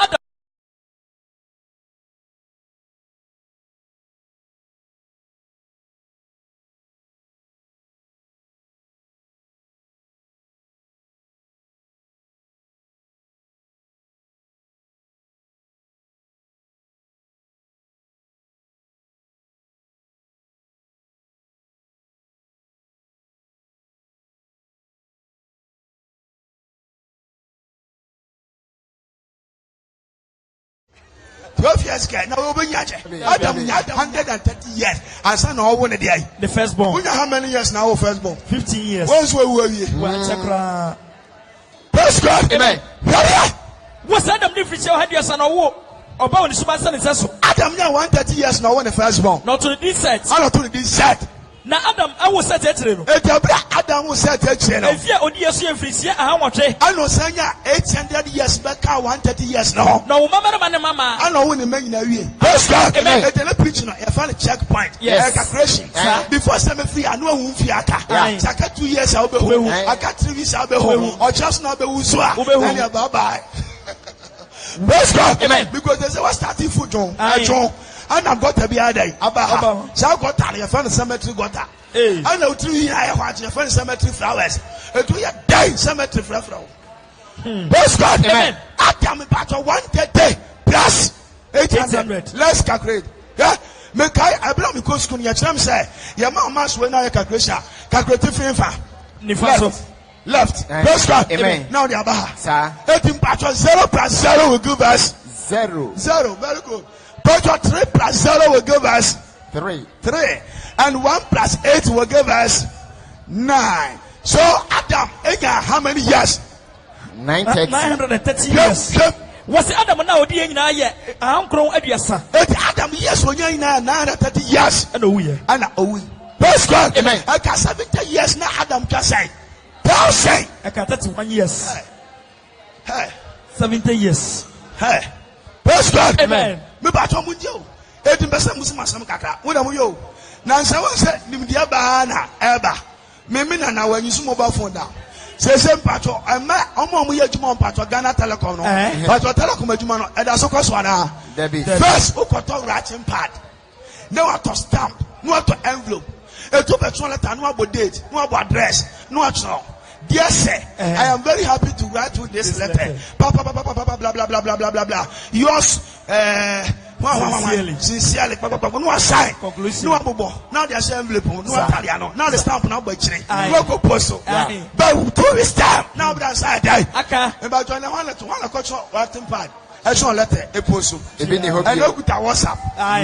years now over Adam 130 years and son all one day. The firstborn. We know how many years now firstborn? 15 years. Once we were here. Praise God. Amen. What's Adam different? You had your son or what? About the Subasan is also Adam now 130 years now when the firstborn. Not to this set. I don't to this set. Now Adam, I was set at Adam was set at if you only see a free how much I know Sanya 800 years back 130 years now. No, Mama, I know when the man in a way. Praise God. Amen. A preaching, I found a checkpoint. Yes. Calculation. Before 7 free, I know whom Fiaka. I got 2 years I'll be home. I got 3 weeks I'll be home. Or just now be Uswa. Bye bye. Praise God. Amen. Because there's a starting food, John. And I've got to be a day. Abba, shall got to your friend cemetery got that. I know 3 years I want your friend cemetery flowers. A 2 year day cemetery flower. Praise God. Amen. I tell me about 130 plus 800. Let's calculate. Yeah. Make I belong because school your chum say, your mama when I calculation. Calculative left. Praise God. Amen. Now the Abba. Sir. 18 patron 0 plus 0 will give us 0. Very good. Patron 3 plus 0 will give us 3. And 1 plus 8 will give us 9. So Adam, how many years? 930 years. Was Adam now the Adam yes when you 930 years. And praise God. Amen. I got 70 years now Adam can say. Paul say I got 31 years. Hey. 70 years. Hey. Praise God. Amen. Me ba to mu dio. Edim be se musima sam kaka. Wo na mu yo. Na nsa won se nim dia ba na eba. Me na na wanyisu mobile phone da. Say same patro. I met omo mu ye juma patro Ghana Telecom no. Patro Telecom juma no. E da so kwaso ana. First, who got a writing pad? No to stamp, no to envelope. A two person letter, no about date, no about address, no at all. Dear sir, I am very happy to write you this letter. Papa, blah blah blah blah blah blah blah blah. Yours, sincerely, Papa, no sign, no abobo. Now there's envelope, no Italiano. Now the stamp now by Chile. No go posto. But tourist stamp. Now that's I die. About 21 to 1 writing pad. I saw a letter, a post. I know with WhatsApp,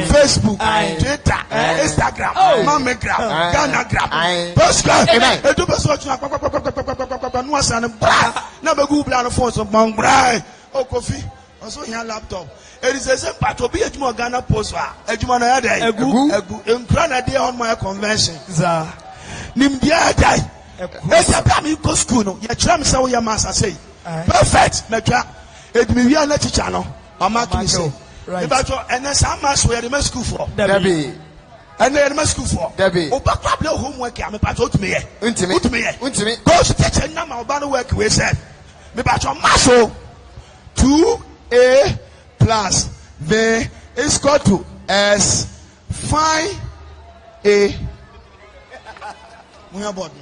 Facebook, Twitter, Instagram, Mammagram, Ghanagram, Postcard. I do never Google on the phone of Mount Brian or coffee. Also, here laptop. It is a simple part of being more Ghana post. A Jumana day, a good day on my convention. Nimdia die. It's a family go school. Your tram saw your master say. Perfect, Metra. It may be a teacher channel. I'm not going to say. And then some mass where the school for Debbie. And then the school for Debbie. Oh, but probably homework. I'm about to me. Intimate. Go to teach a number of work. We said, me about your muscle 2A plus B is equal to S phi A. We are about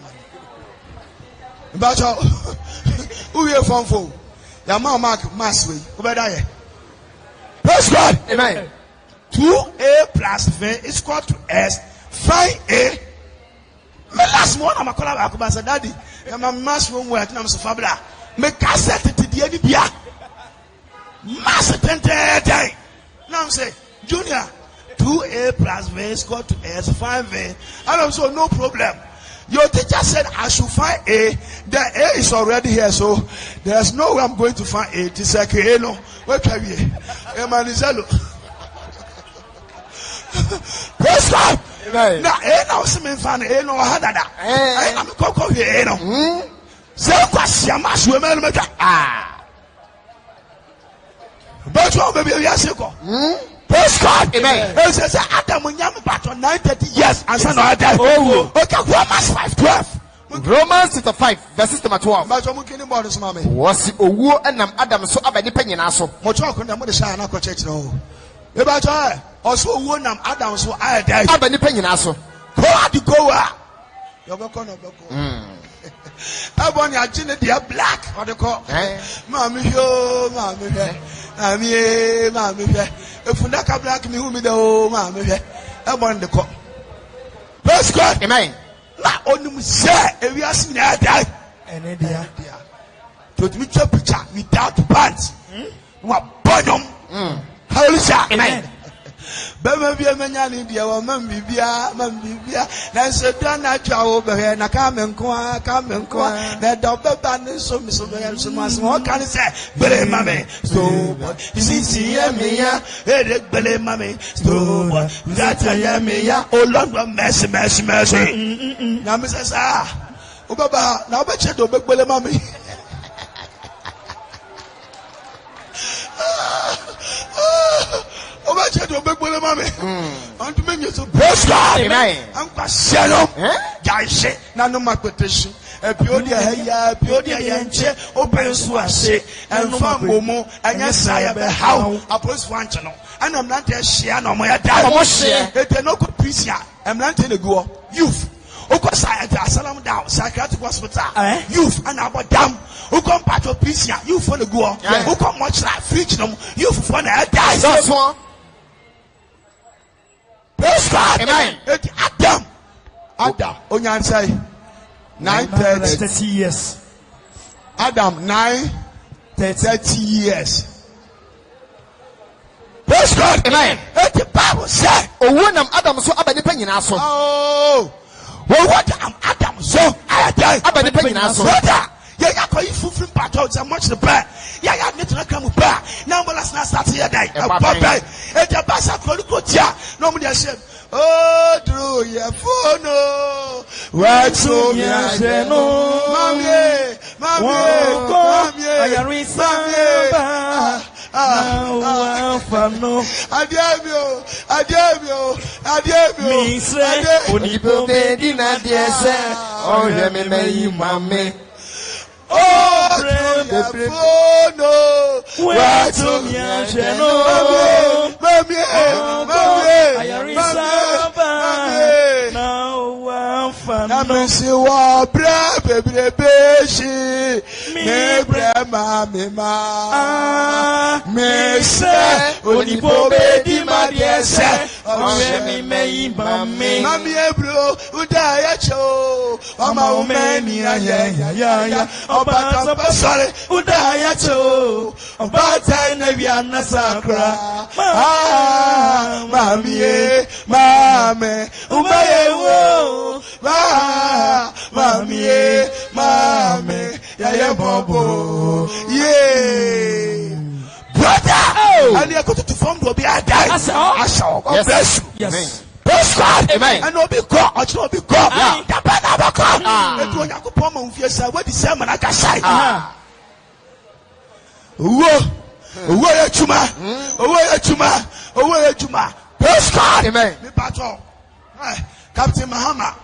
your who you from for? Your mom mark mass way. Over there. Praise God. Amen. 2A plus V is equal to S phi A. Me last morning I'm a call back. I said, Daddy, I'm a mass room where I'm so fabula. Me cassette to the end bia. Mass 10 day. Now I'm saying, Junior, 2A plus V is equal to S phi V. And I'm so no problem. Your teacher said I should find A. The A is already here, so there's no way I'm going to find A. It is like A no. Where can we? Emanizelo. Praise God. Now A now seem find A no hadada. I am koko here A no. Say kwasi amasu emelu meja. But you baby we are seko. Praise God. Amen. It says Adam Munyam battle 930 years and son of Adam. Oh, okay. Romans 5:12. Romans chapter 5 verses number 12. But I'm looking about this, mommy. Was owo enam Adam so abani penyina so. Mocho akunda mo de sha na ko church no. E ba jo also owo nam Adam so ayedai. Abani penyina so. Go at the goer. You go no go. Everyone agene they are black or the call. Mommy yo, mommy here. Mommy here. If you not black me who me the oh mommy here. Everyone the call. Praise God. Amen. Na onum say we are seeing that. And there. To me picture without pants. Wa bonum. Hallelujah. Amen. Bema bia menya ni dia wa mam bibia na se da na twa wo be na ka me nko na da baba ne so me so be so mas mo kan se bere mame so sisi ya me ya ere bere mame so that ya me ya o lord mercy na me se sa o baba na obe che do be bere mame Praise God. Amen. I'm Shano. Jaishi. Nano Makoteshi. A Piodia Haya, Piodia Yanche, Open Swase, and Famomo, and Yasaya, how I post one channel. And I'm not a Shiano, my dad. They no good peace. I'm not in the go. Youth. Salam down, psychiatric hospital. Youth and about dam. Who come back to peace? You for the go. Who come much like preach them? You for the die. That's one. Praise God. Amen. Adam. Onyan say 930 years. Adam 930 years. Praise God. Amen. The Bible say, "Oh, when Adam so abani penyina so." Oh. Well, what Adam so I die. Abani penyina so. Yeah, I call you full part of much the bear. Yeah, I need to come back. Now, let's not start here. Die. Papa, it's a bass of Colucotia. Nobody said, oh, through your phone. Where to Mammy, And you are going to form to be a die. I shall bless you. Yes. Praise God. Amen. And no be God. I shall be God. The better be God. And when you come on with yourself, what is the man I can say? Praise God. Amen. Captain Mahama,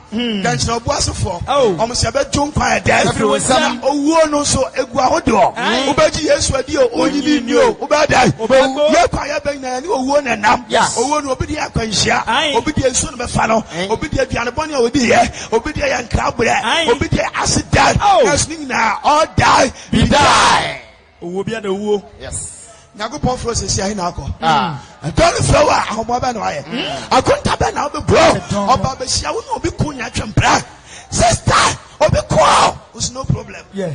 that's no boss for. Almost a bed jump fire death. Everyone, oh, no, so a guado. Obeji, yes, what you only knew. Obada, Yakaya Bena, you won and now. Yes, oh, one obedient Quensia, obedient son of a fellow, obedient Yanaboni, obedient and Cabra, obedient acid dad. As now, all die, be die. Will be at the woo. Yes. Nagupon froze is here now. I don't flower. I'm more than I couldn't have been out the bro. Or Babashia will be cool. Sister, or be cool. There's no problem. Yeah.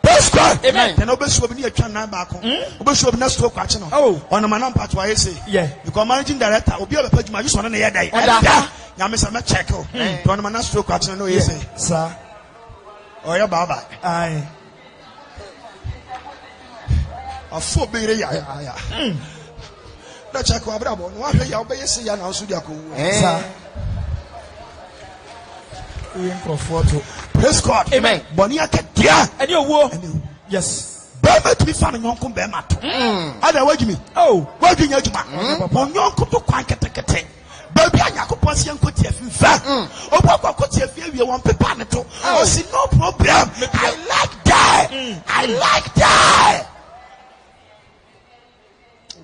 Praise God. Amen. Then Obes will be a channel back. Obes will not stop catching. Oh, on a man part why I say, yeah, because managing director will be able to put my use on the other day. Yamisa check. To a man stroke catching. No, you say, sir. Oh, your baba. Aye. A 4 billion. That's a quadrable. What are you obeying? And also, praise God. Amen. Bonia Katia and your war. Yes. Bema to be found in Uncle Bema. Other way, me. Oh, what do you do? On your uncle to Quankate. Baby, I could pass young Cotia. Oh, what Cotia, you want to panato. Oh, see, no problem. I like that. I like that.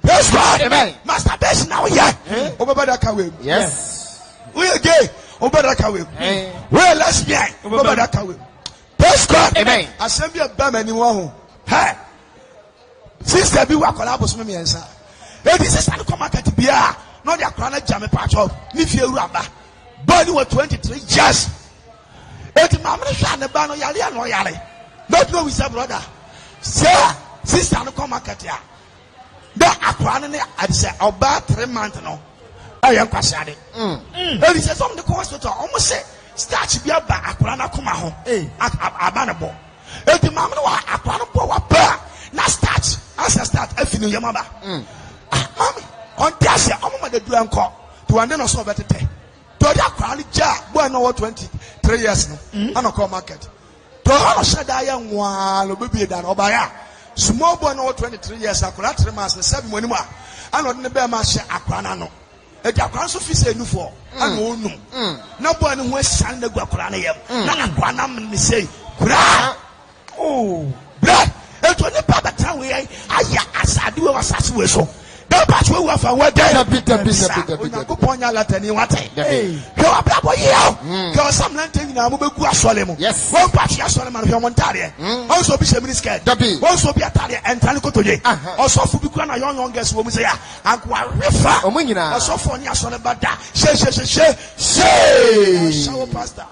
Praise God. Amen. Masturbation now, yeah. Obadakawe. Yes. We are gay. Obadakawe. We are lesbian. Obadakawe. Praise God. Amen. Assembly of Bam anyone. Hey. Sister, be what collabos me answer. This is an command beer. Not your crown jammy patch of Nifia Ramba. Body was 23 years. 80 mamma shan the ban yali and royale. Don't know with your brother. Sir, sister, no command here. That aquanine, I say, about 3 months no. I am Pasade. He says, on the hospital, almost say, start to be a back, Aquana Kumaho, Abanabo. If the mamma Aquanapo, now start, as I start, if you know your mother. Mommy, on Tassia, I'm the Blanco, to an end so better. To that crown, jar, boy, no 23 years, no, I'm a call market. To all said I am one, baby, that Obaya. Small boy, no 23 years, I could not 3 months and 7 money more. I don't know bear my share Aquanano. A Japan officer new for. I know no. No boy in West Sunday Guacarana. Aquanam say, oh, blood. It was the Papa Town way. I do a assassination. No patch will work for what day. Ponya Latani what day. Go up, go some lantern in Amubu Solemo. Yes, one patch Solomon of Montaria. Also be scared. Also be Atalia and Tanico today. Also for Bukana youngest woman say, Aqua Rifa, Omina, also for Yasolabada. Say, shower pastor.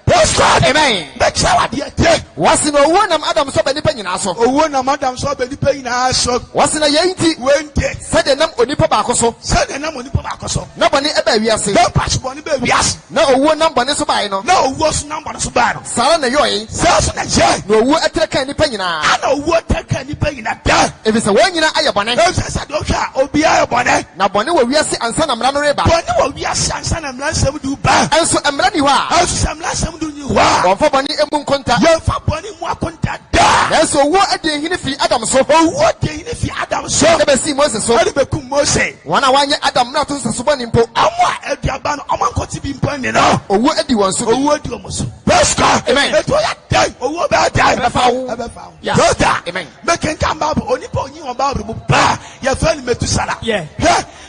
Praise God. Amen. That's how I did. What's in a one of Adam so many penny aso? Oh, one of Madame so many penny aso. What's in a yanty? When said the name on Nipabacoso. Said the name on Nipabacoso. Nobody ever we are saying. No patch money baby. Yes. No one number is a bino. No was number is a bino. Salana yoy. Salana jay. No what a take any penny. I know what take any penny that. If it's a 1 year, I have bonnet. Obia bonnet. Now bonnet will be a son and son of Ranreba. Bonnet will be a son and ransom do bad. And so I'm ready. Some ransom. One for Bonnie and Munconta, young for Bonnie Waconta. That's so what a day in the Adam so what day in the Adam so never see Moses so Mose. 1 hour Adam not to Subanimpo. I'm what at the Aban Amanco to be pointed out. Or what do you want to what do you almost? Amen. Oh, what about that? die. Amen. Making come back. Only for you about your friend Methuselah. Yeah.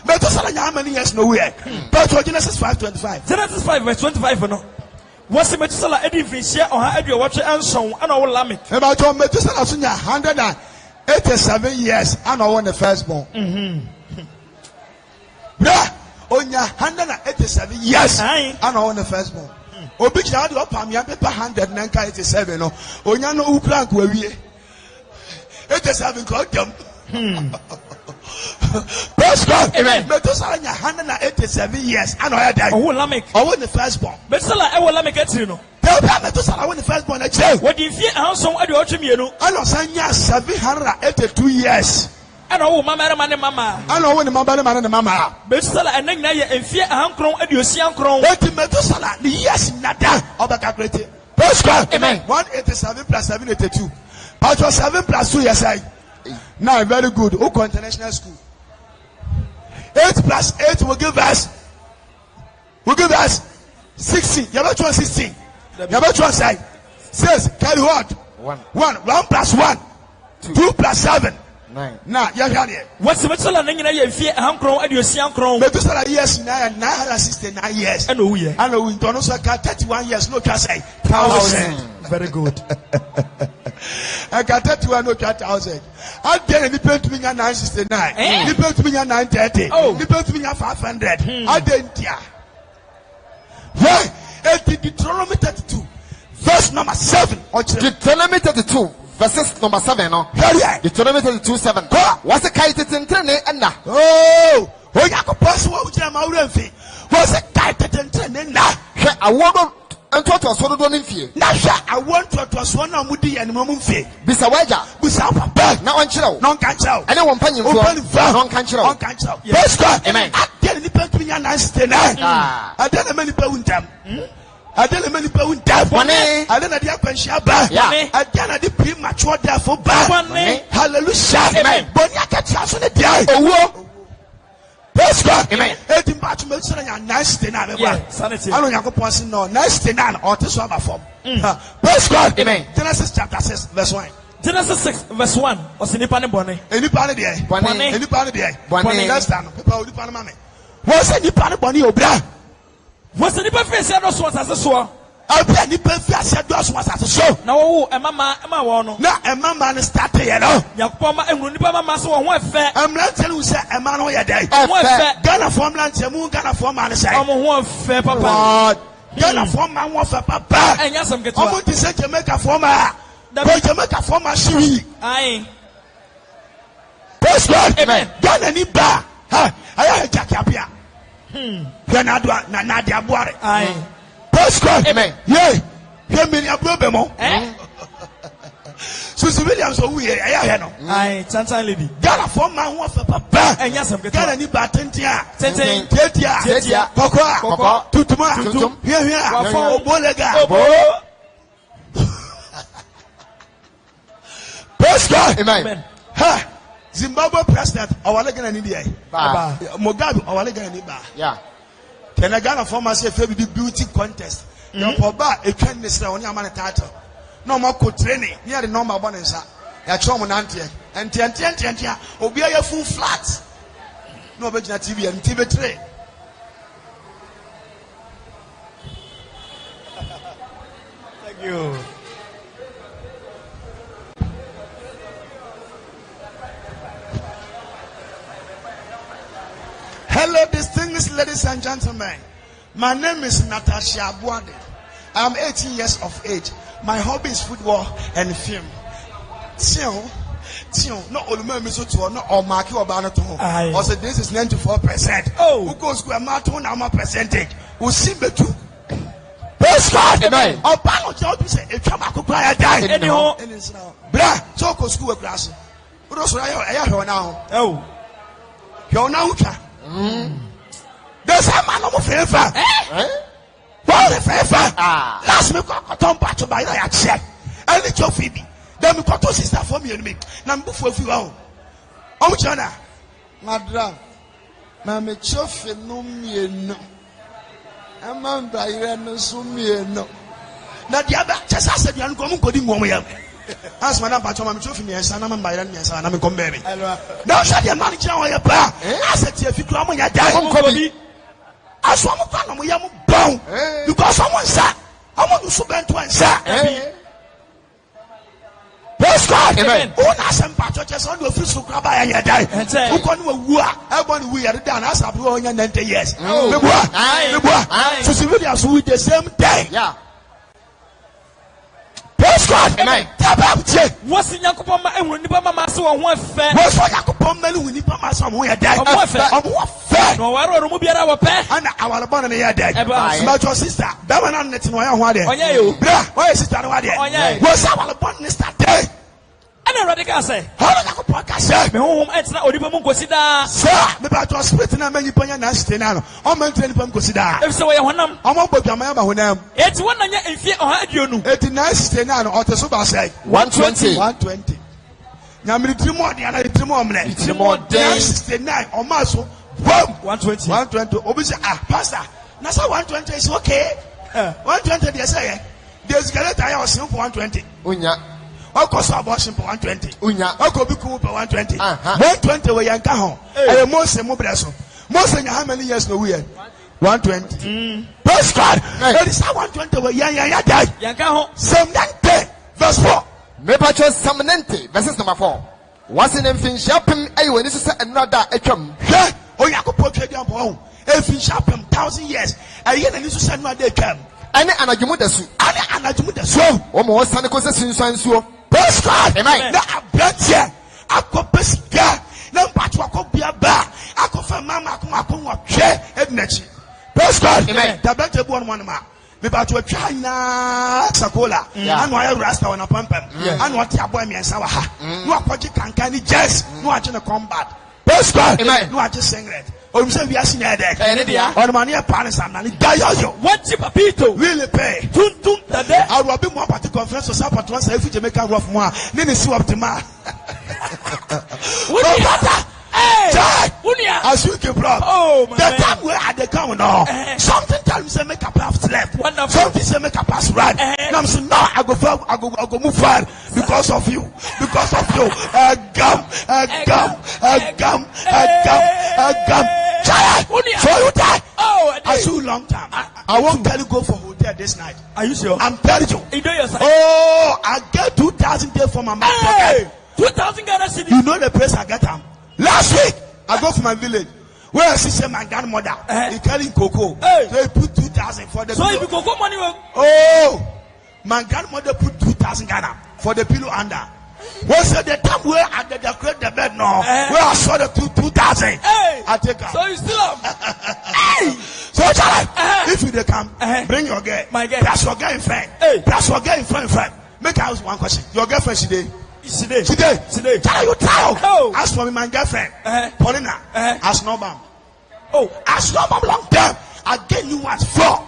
Methuselah, how many years nowhere? But for Genesis 5:25. Genesis 5:25 no. What's the Methuselah Eddie Fisher or how you watch and so and our Lamech? About your Methuselah 187 years and I want the firstborn. On your 187 years and I want the firstborn. Obija do pam ya paper 187 no. Onya no uplank we 87 got them. Praise God. Amen. Methuselah 187 years and I die. Oh Lamech. I want the firstborn. Methuselah I will Lamech at you no. Tell me Methuselah I want the firstborn. What do you fear how some at your chimney? I know 782 years. I know mama and mama. I know when the mama and mama. Methuselah and then and fear a crown at your sian crown. But Methuselah the years nada obakakretie. Praise God. Amen. 187 plus 782. But 7 plus 2 years I. Now very good. Oko International School. 8 plus 8 will give us 16. You have 16. You have 16. Says carry what? 1 plus 1. 2 plus 7. 9. Now you have here. What's the Methuselah and then fear a crown at your sian crown? Methuselah years 969 years. I know we I know we don't know 31 years. No can say 1,000. Very good. I got 31 no 1,000. I dare the pay to me 969. The pay to me 930. The pay to me 500. I didn't ya. Why? Deuteronomy 32, verse number 7. Deuteronomy 32, verses number 7. No. Deuteronomy 32, 7. What's the kite in training and now? Oh, you could pass what you are my refi. What's a kite in training now? I want and what was one of them fear. Now, I want to was one of Moody and Mamum fear. Bisawaja, Bisapa, now on chill, non cancer. I don't want penny for non cancer. Yes, God, amen. I tell the people in 969. I tell the many pound them. I tell the many pound them. I don't know the Apensha. I tell the premature death for bad. Hallelujah, amen. But you can't trust on the day. Oh, praise God, amen. 18 batch Methuselah 969. Yeah, sanity. I don't know person no 969 or to swab form. Praise God, amen. Genesis chapter 6 verse 1. Genesis 6 verse 1. What's the Nippon bonnet? Any part of the eye. Any part of the eye. Last time, people would pan mammy. What's any part of Bonnie Obra? What's the Nippon face? I don't want as a sword. I'll be a Nippon face. I don't want as a show. No, and Mamma, Emma Wano. Now, a mamma started, you know. Yapoma and Runipama Maso, one fair. I'm not telling you, sir, a man or a day. One fair. Ghana form land, a moon, Ghana form man, say, I'm one fair papa. Ghana form man, one for papa. And yes, I'm getting I'm going to say Jamaica former. The Jamaica former, she. Aye. Praise God, amen. Ghana ni ba. I have Jack Apia. Granada, Nadia Boare. Aye. Praise God, amen. Yea, hear me a problem. Susie Williams, oh, we are no. Aye, Tantan lady. Ghana form man, one for papa. And yes, I'm getting Ghana ni ba tentia. Tetia. Cocoa. Tutuma. Here. Bolega. Praise God, amen. Ha. Zimbabwe president, our leg in India. Mugabe, our leg in India. Yeah. Can I Ghana form us a beauty contest? No, Poba, a kindness on your man title. No more co training near the normal bonanza. A chum and auntie, and Tiantia, or be a full flat. No, but TV and TV tray. Thank you. Hello, distinguished ladies and gentlemen. My name is Natasha Abuade. I'm 18 years of age. My hobby is football and film. Tio, no Olumemi Soto, no or Marky or Banato. Also, this is 94%. Oh, who goes to a marathon now percentage? Who see the two? Praise God, amen. Or Bano Job say, if you are a die, anyhow, bra, talk of school class. What else I have now? Oh, you're now. There's a man of favor. Well, the favor. Last week, I come back to buy a check. And it's your Phoebe. Then we got to sister for me and me. Number 4 for you. Oh, China. Madra. Mamma Choffy, no me, no. A man by Reno, so me, no. Now, the other just said, you're going to go in one way. As Madam Pachoma, I'm talking to me, son, I'm buying me, son, I'm coming baby. Now, shut your manager on your bar. I said, if you come on your dad, as one of them, we are bound because someone said, I want to submit to answer. Praise God. Amen. Who knows some patches on the official crab and your day? Who can we are? Everyone we are done as a blue and 90 years. So, civilians who the same day. Yeah. Praise God. Amen. What's in Yakupama and when Nipama Maso on one fair? What's what Yakupama when Nipama somewhere dead? What fair? No, I don't be our pair and our bond in your day. About your sister, Baman, it's my own one. Why is it? What's our bond is that day? I already can say. How do you podcast? My home, it's not Odibamu consider. Sir, about your split and many panya nasty now. I'm going to consider. If so, I want them. I'm about your mamma when I'm. It's one and if you had you know. 89 or the super say 120. 120. Now, me 3 more than 3 more minutes. 3 more days. 69 or muscle. 120. 120. Obviously, Pastor. Nasa 120 is okay. 120, they say. There's Galata, I was for 120. Unya. I cost abortion for 120. I could be cool for 120. 120 where you can. I am most mobraso. Most in how many years no we 120. Praise God. That is how 120 where you die. Some day. Verse 4. Mepacho Samanente, verses number 4. Was in Enfin Sharpen, when this is another etchum. Oh, you could portray them home. Enfin Sharpen, 1,000 years. I hear the news to send my day come. Any anajumu the so. Almost Sanako so. Praise God. Amen. Now I bet you. I could be scared. Now, but you could be a bar. I could find Mamma. I could walk. Praise God. Amen. The better one man. Me about to China Sakola. And why Rasta on a pump. And what your boy me and Sawaha. No, what you can just. No, I just combat. Praise God. Amen. No, I just sing it. We are seeing that. On money, parents and money. What you papito really pay? I will be more party conference or support once if you make a rough more. Then it's up to ma. As you can block. Oh, the time we're at the count now. Something tells me make a pass left. Something say make a pass right. And I'm saying, no, I go move forward because of you. Because of you. Gum. So you die. Oh, I see you long time. I won't tell you go for hotel this night. Are you sure? I'm telling you. Oh, I get 2,000 there for my man. 2,000 Ghana cedis. You know the place I get them. Last week, I go to my village. Where I see my grandmother. He carrying cocoa. They put 2,000 for the so pillow. If you cocoa money, oh, my grandmother put 2,000 Ghana for the pillow under. What's the time where I decorate the bed now? Where I saw the 2,000. I take her. So you still have. So if you come, bring your girl. My girl. Plus your girl in friend. Plus your girl in friend. Make us one question. Your girlfriend today. Today. Tell you tell. Ask for me, my girlfriend. Paulina. Ask no bomb. Oh, ask no bomb long term. Again, you want 4.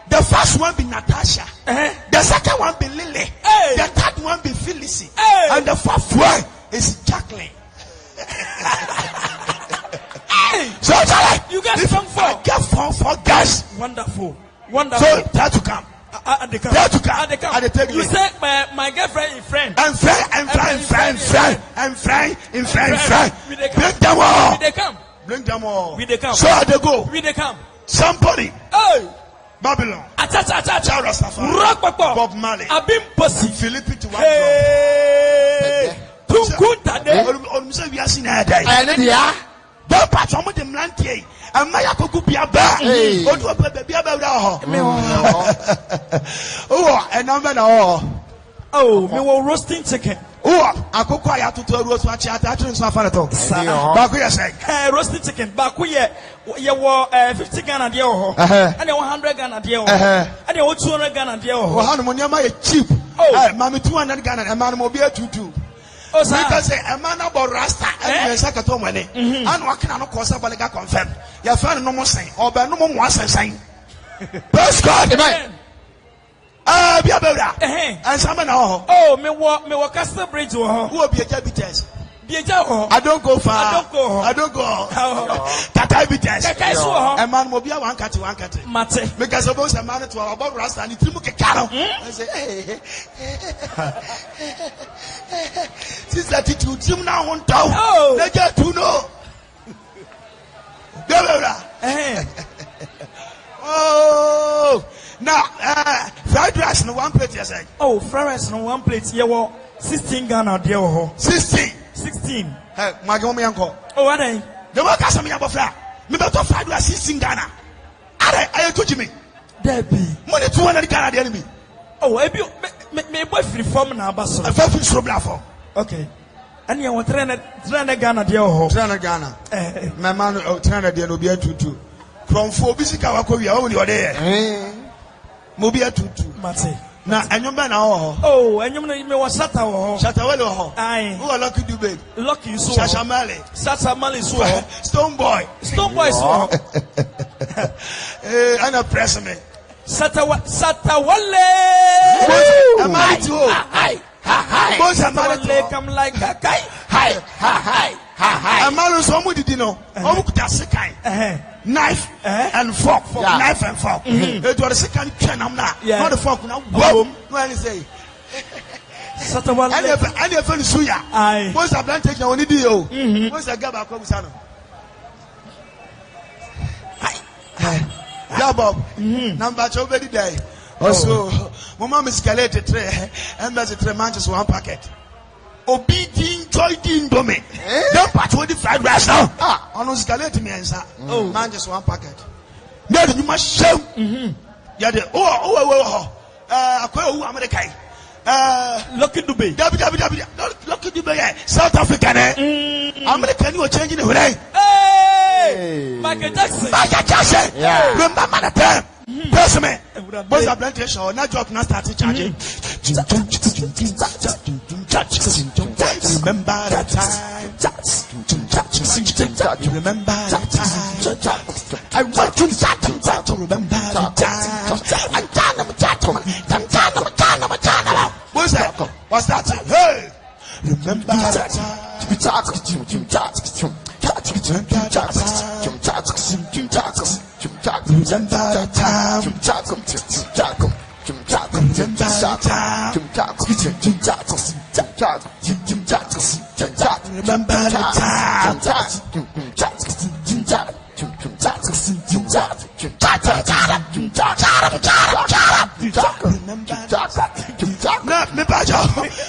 The first one be Natasha. The second one be Lily. The third one be Felicity. And the fourth one is Jacqueline. So you get some 4. I get 4 guys. Wonderful. So try to come. They come. You say my girlfriend is friend. And friend. Bring them all. They come. Bring them all. We they come. So they go. We they come. Somebody. Hey. Babylon. Rock Bob Marley. Abim Pussy. Philippi to one. Hey. Too good today. We are seeing that. Don't patch on the Mlantier. And my Yakubu Biaba. Oh, and I'm an oh, we were roasting chicken. Oh, I could quiet to tell roast watch at roasting chicken. Back we you were 50 Ghana deal, and 100 Ghana deal, and you 200 Ghana deal. Oh, cheap. Oh, Mammy 200 Ghana, and man will be a 2. Oh, because a man about Rasta and Sakato money. And what can I cause a balaga confirm? Your friend no more saying, or by no more was a sign. Praise God, amen. Be a better. And some oh, me walk Castle Bridge who will be a deputies. I don't go far. I don't go. Diabetes. A man will be one cat. Mate. Because suppose a man to our Bob Rasta and you look at Carol. I say, hey. This attitude, Jim now on town. They get to know. Oh, now, fried rice in one plate, yes. Oh, fried rice in one plate, yeah, 16 Ghana, dear. 16. Hey, my uncle. Oh, what are the work has some of flat. Me better fried rice 16 Ghana. I told you me. Debbie. Money 200 Ghana, the enemy. Oh, my boyfriend from Nabasso. A very from okay. And you want 300 Ghana, dear. 300 Ghana. My man, 300 dear, will be a tutu. From 4 busy Kawakoya, only your day. Mobia tutu. Mate. Now, and your man, oh, and you know, Shatawell, aye, who are lucky to be lucky, so Sashamali, Stone Boy, so and a press me. Satawale, am I too? Hi, come like a guy. Hi. A man who's home with dinner. Oh, that's a kind. Knife and fork. Knife and fork. It was the second can. I'm not the fork now. Boom. When you say, and your friend Suya. What's a plantation on the deal? What's a gaba Comisano? Yeah, Bob. Number 2 very day. Also, Mama escalated tray and there's a 3 manches 1 packet. Obedient joy in domain. Don't patch with the fried rice now. On escalate me, answer. Oh, man, just 1 packet. Then you must show. Yeah, America. Lucky Dubai. Lucky Dubai. South African, American, you are changing the way. Hey, Michael Jackson. Yeah. Remember the time. Personally, boys are plantation or not job not started charging. Remember the time. Remember the time. I want to remember the time. What's that? What's that? Hey! Remember the time.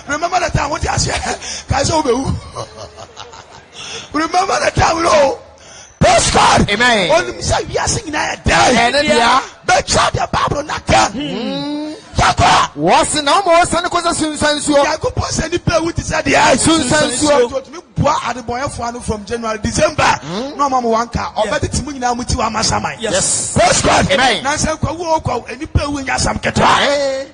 Remember the time what you said. Remember the time, no. Praise God. Amen. Only me say we are singing that day. But shout the Bible naka. What's the number? Son of course, Sunsansu. I could post any pay with his idea. Sunsansu. Me boy at the boy from January, December. No mama wanka. Or better to me now with you, Amasama. Yes. Praise God. Amen. Nancy, go any pay with Yasam Ketra.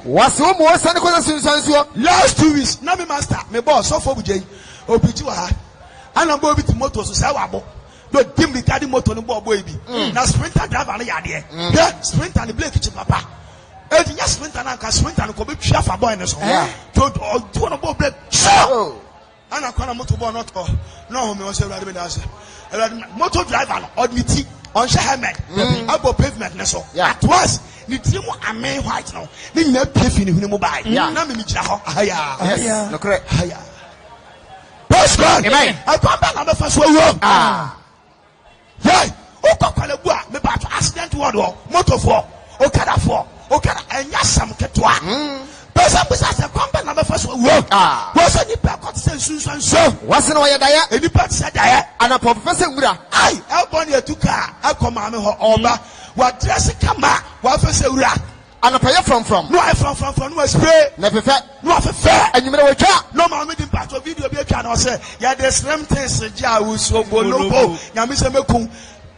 What's the more son of course, Sunsansu? Last 2 weeks, now me master, me boss, so for J. Opitua. And I'm going to motor so sawabo. No dim the carry motor no boy baby. Now sprinter driver na yade. Yeah, sprinter the blake papa. E di sprinter na ka sprinter no ko be twa fa boy no so. To no boy blake. Ana kwana motor boy not ko. No me o se rade me dance. Motor driver no odmiti on she helmet. Abo pavement na so. At once ni tiri mu amen white no. Ni na paving ni hunu mo bai. Na me mi gira ho. Aya. Yes. No correct. Aya. Praise God. Amen. I come back and first way. Yeah. O kokale bua me ba to accident word motor for okada for okada enya sam ketwa. Person be say come back and first way. What's any person say sunsun so? What's no ya daya? Any person say daya. Ana professor ngura. Ai, elbon ya tuka. Akoma me ho oba. Wa dress kama. Wa fese ura. And pay from no I from no spray never fair no fair and you know no man me part of video be twa no say ya the slim things ja wo so bolobo ya me say mekum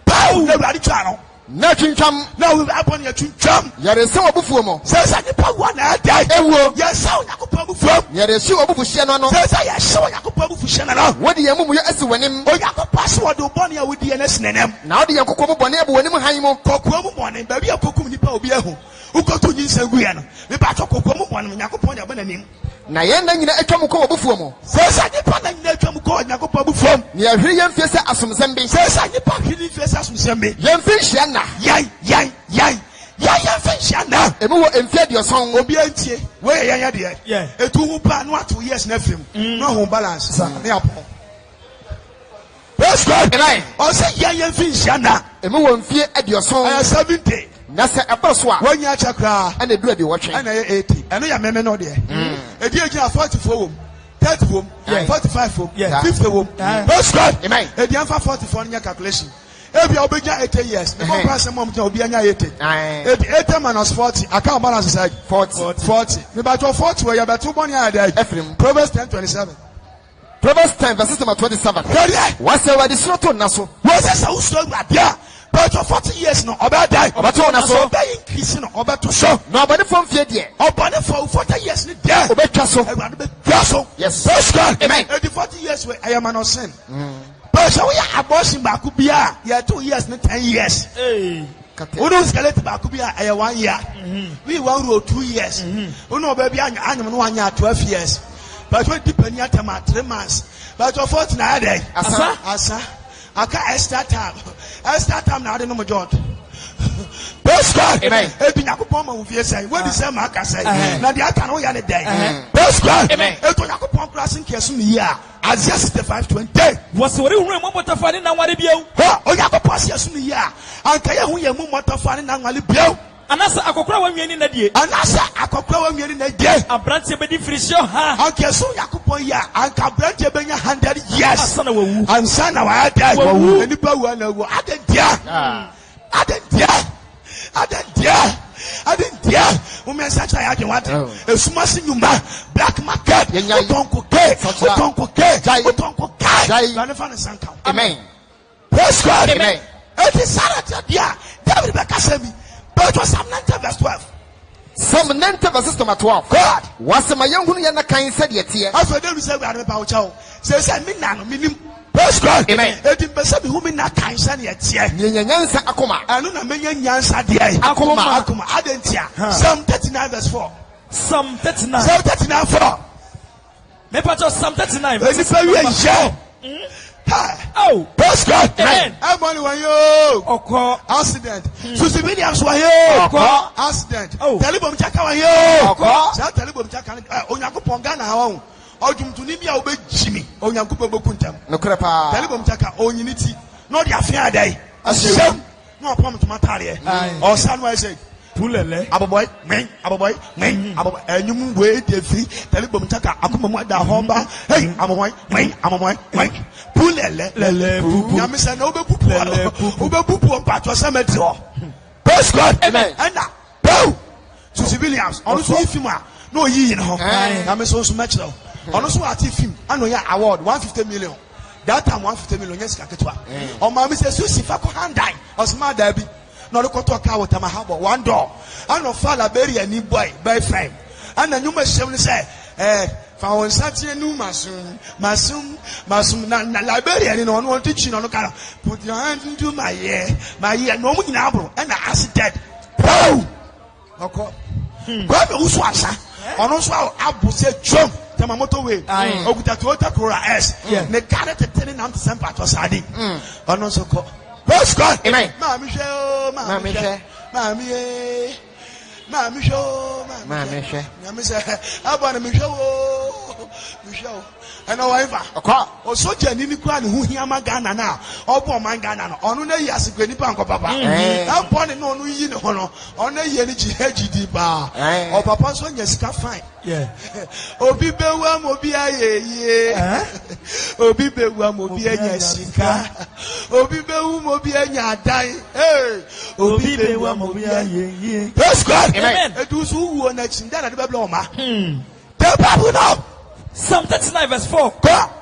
pow na bra di twa no na twincham na we upon ya twincham ya de se obufuo mo say say nipa wa na dai ewo ya sa onyakopa obufuo ya de se obufu hye no no say say ya hye onyakopa obufu hye no wo de yemu mu ya asi wanim onyakopa so wo de bone ya wo di na sinenem na wo de yankokɔ mu bone abo wanim han mu kokɔ mu bone ba bi akokum nipa obi ahu ukotu nyinsa guya no me ba chokoko mu bone nyakopɔ ya bana nim Na yen na nyina atwa mu ko obufuo mu. Sesa nipa na nyina atwa mu ko Onyankopon obufuo mu. Ne ahwiri yem fie se asomzembe. Sesa nipa hwiri fie se asomzembe. Yem fi hia na. Yan. Ya fensia na. Emu wo emfie de oson obi antie. We yan de. Etu hu pa no ato yes na fem. No ho balance. Na ya po. Praise God. Amen. O say yan fensia na. Emu wo emfie de oson. 70. Na se eboso a. Wanya chakra. Ana du de wotwe. Ana 80. Eno ya meme no de. Edi agina 44 wom. 30 wom. 45 wom. 50 wom. Praise God. Amen. Edi anfa 44 nya calculation. Ebi obeja 80 years. The price mom tell obi anya 80. 80 minus 40. Account balance is 40. Me ba 40 we ya beto boni ada. Proverbs 10:27. Proverbs 10 verse 27. What's the word is not on naso. What's the so so bad? But 40 years no oba die. Oba to naso. Oba increase no oba to so. No oba from fie die. Oba for 40 years ni there. Oba twa so. Yes. Praise God. Amen. 40 years we I am no sin. But so we are abortion back bia. Yeah 2 years ni 10 years. Hey. We don't skeleton back bia 1 year. We 1 row 2 years. We no baby anyam no anya 12 years. But we depend ya time 3 months. But 40 na day. Asa. Aka extra time na dey no mo jot. Praise God. Amen. Ebi Yakopon ma wo fie say, we be say ma aka say. Na dey aka no ya ne day. Praise God. Amen. Eto Yakopon kura sin kesu ni ya. Isaiah 65:20. Was wori hu mo motafani na nware biau. Ha, o Yakopon kesu ni ya. Anka ye hu ye mu motafani na nwale biau. Anasa akokora wa nwiani na die. Abrante be di frisho ha. Anka so Yakopon ya, anka abrante be nya 100 years. Asana wawu. Ansana wa die. Enipa wu na wu. Adentia. Women such a yakin what? A smashing nyumba, black market, Tonko K. Amen. Praise God. Amen. It is Sarah, dear. David Bekasemi. But was Psalm 90 verse 12. Psalm 90 verse 12. God. Was my young woman kind said yet here. After them, we say we are about chow. Says I mean, minim. Praise God. Amen. It is Besabi who mean not kind san yet here. Nyansa akoma. I know na menya nyansa dear. Akoma. Adentia. Psalm 39 verse 4. Psalm 39. Psalm 39 4. Me pacho Psalm 39. Verse 4. Oh, praise God. Amen. I'm only one yo. Oko accident. Susie Williams wa yo. Oko accident. Oh. Telebom chaka wa yo. Oko. Sa telebom chaka Onyankopon Ghana ha wo. Odumtuni bia obe jimi. Onyankopon bokuntam. No krepa. Telebom chaka onyiniti. No dia afia dai. Asem. No apom to matare. O san wa say. Pulele. Aboboy, men, aboboy, enyum we dey free. Telebom chaka akoma mu da homba. Hey, aboboy, men. Pulele, lele, pupu. Yami say no be pupu. Ube pupu on patro cemetery. Praise God. Amen. And now, bow. Susie Williams. On so ifima. No yi in ho. Yami so much now. On so ati film. Ano ya award 150 million. That time 150 million yes ka ketwa. On mama say Susie fa ko handai. Osma dabi. No look to car with a harbor, one door. I know father bury a new boy, boyfriend. And the new machine say, found such a new masum, na Liberian in on one teaching on the car. Put your hands into my ear, no one in Abro, and I asked dead. Pow! God, who's wasa? On also Abu said, jump. Tamamoto way. Okuta Toyota Corolla S. Ne carrot a tenant on the same part was adding. On also call. Praise God. Amen. Mami show. Abana mi show. And no wife. O soja ni ni kwa ni hu hiama Ghana na. Obo man Ghana no. Onu na yi asekwe ni panko papa. Abon ni no nu yi ni ho no. Onu yi ni GHD ba. O papa so nya sika fine. Yeah. Obi bewa mo bi ayeye. Obi bewa mo bi anya sika. Obi bewu mo bi anya dan. Hey. Obi bewa mo bi ayeye. Praise God. Amen. Edusu wo na chinda na de bebla o ma. The Bible now. Psalm 39 verse 4.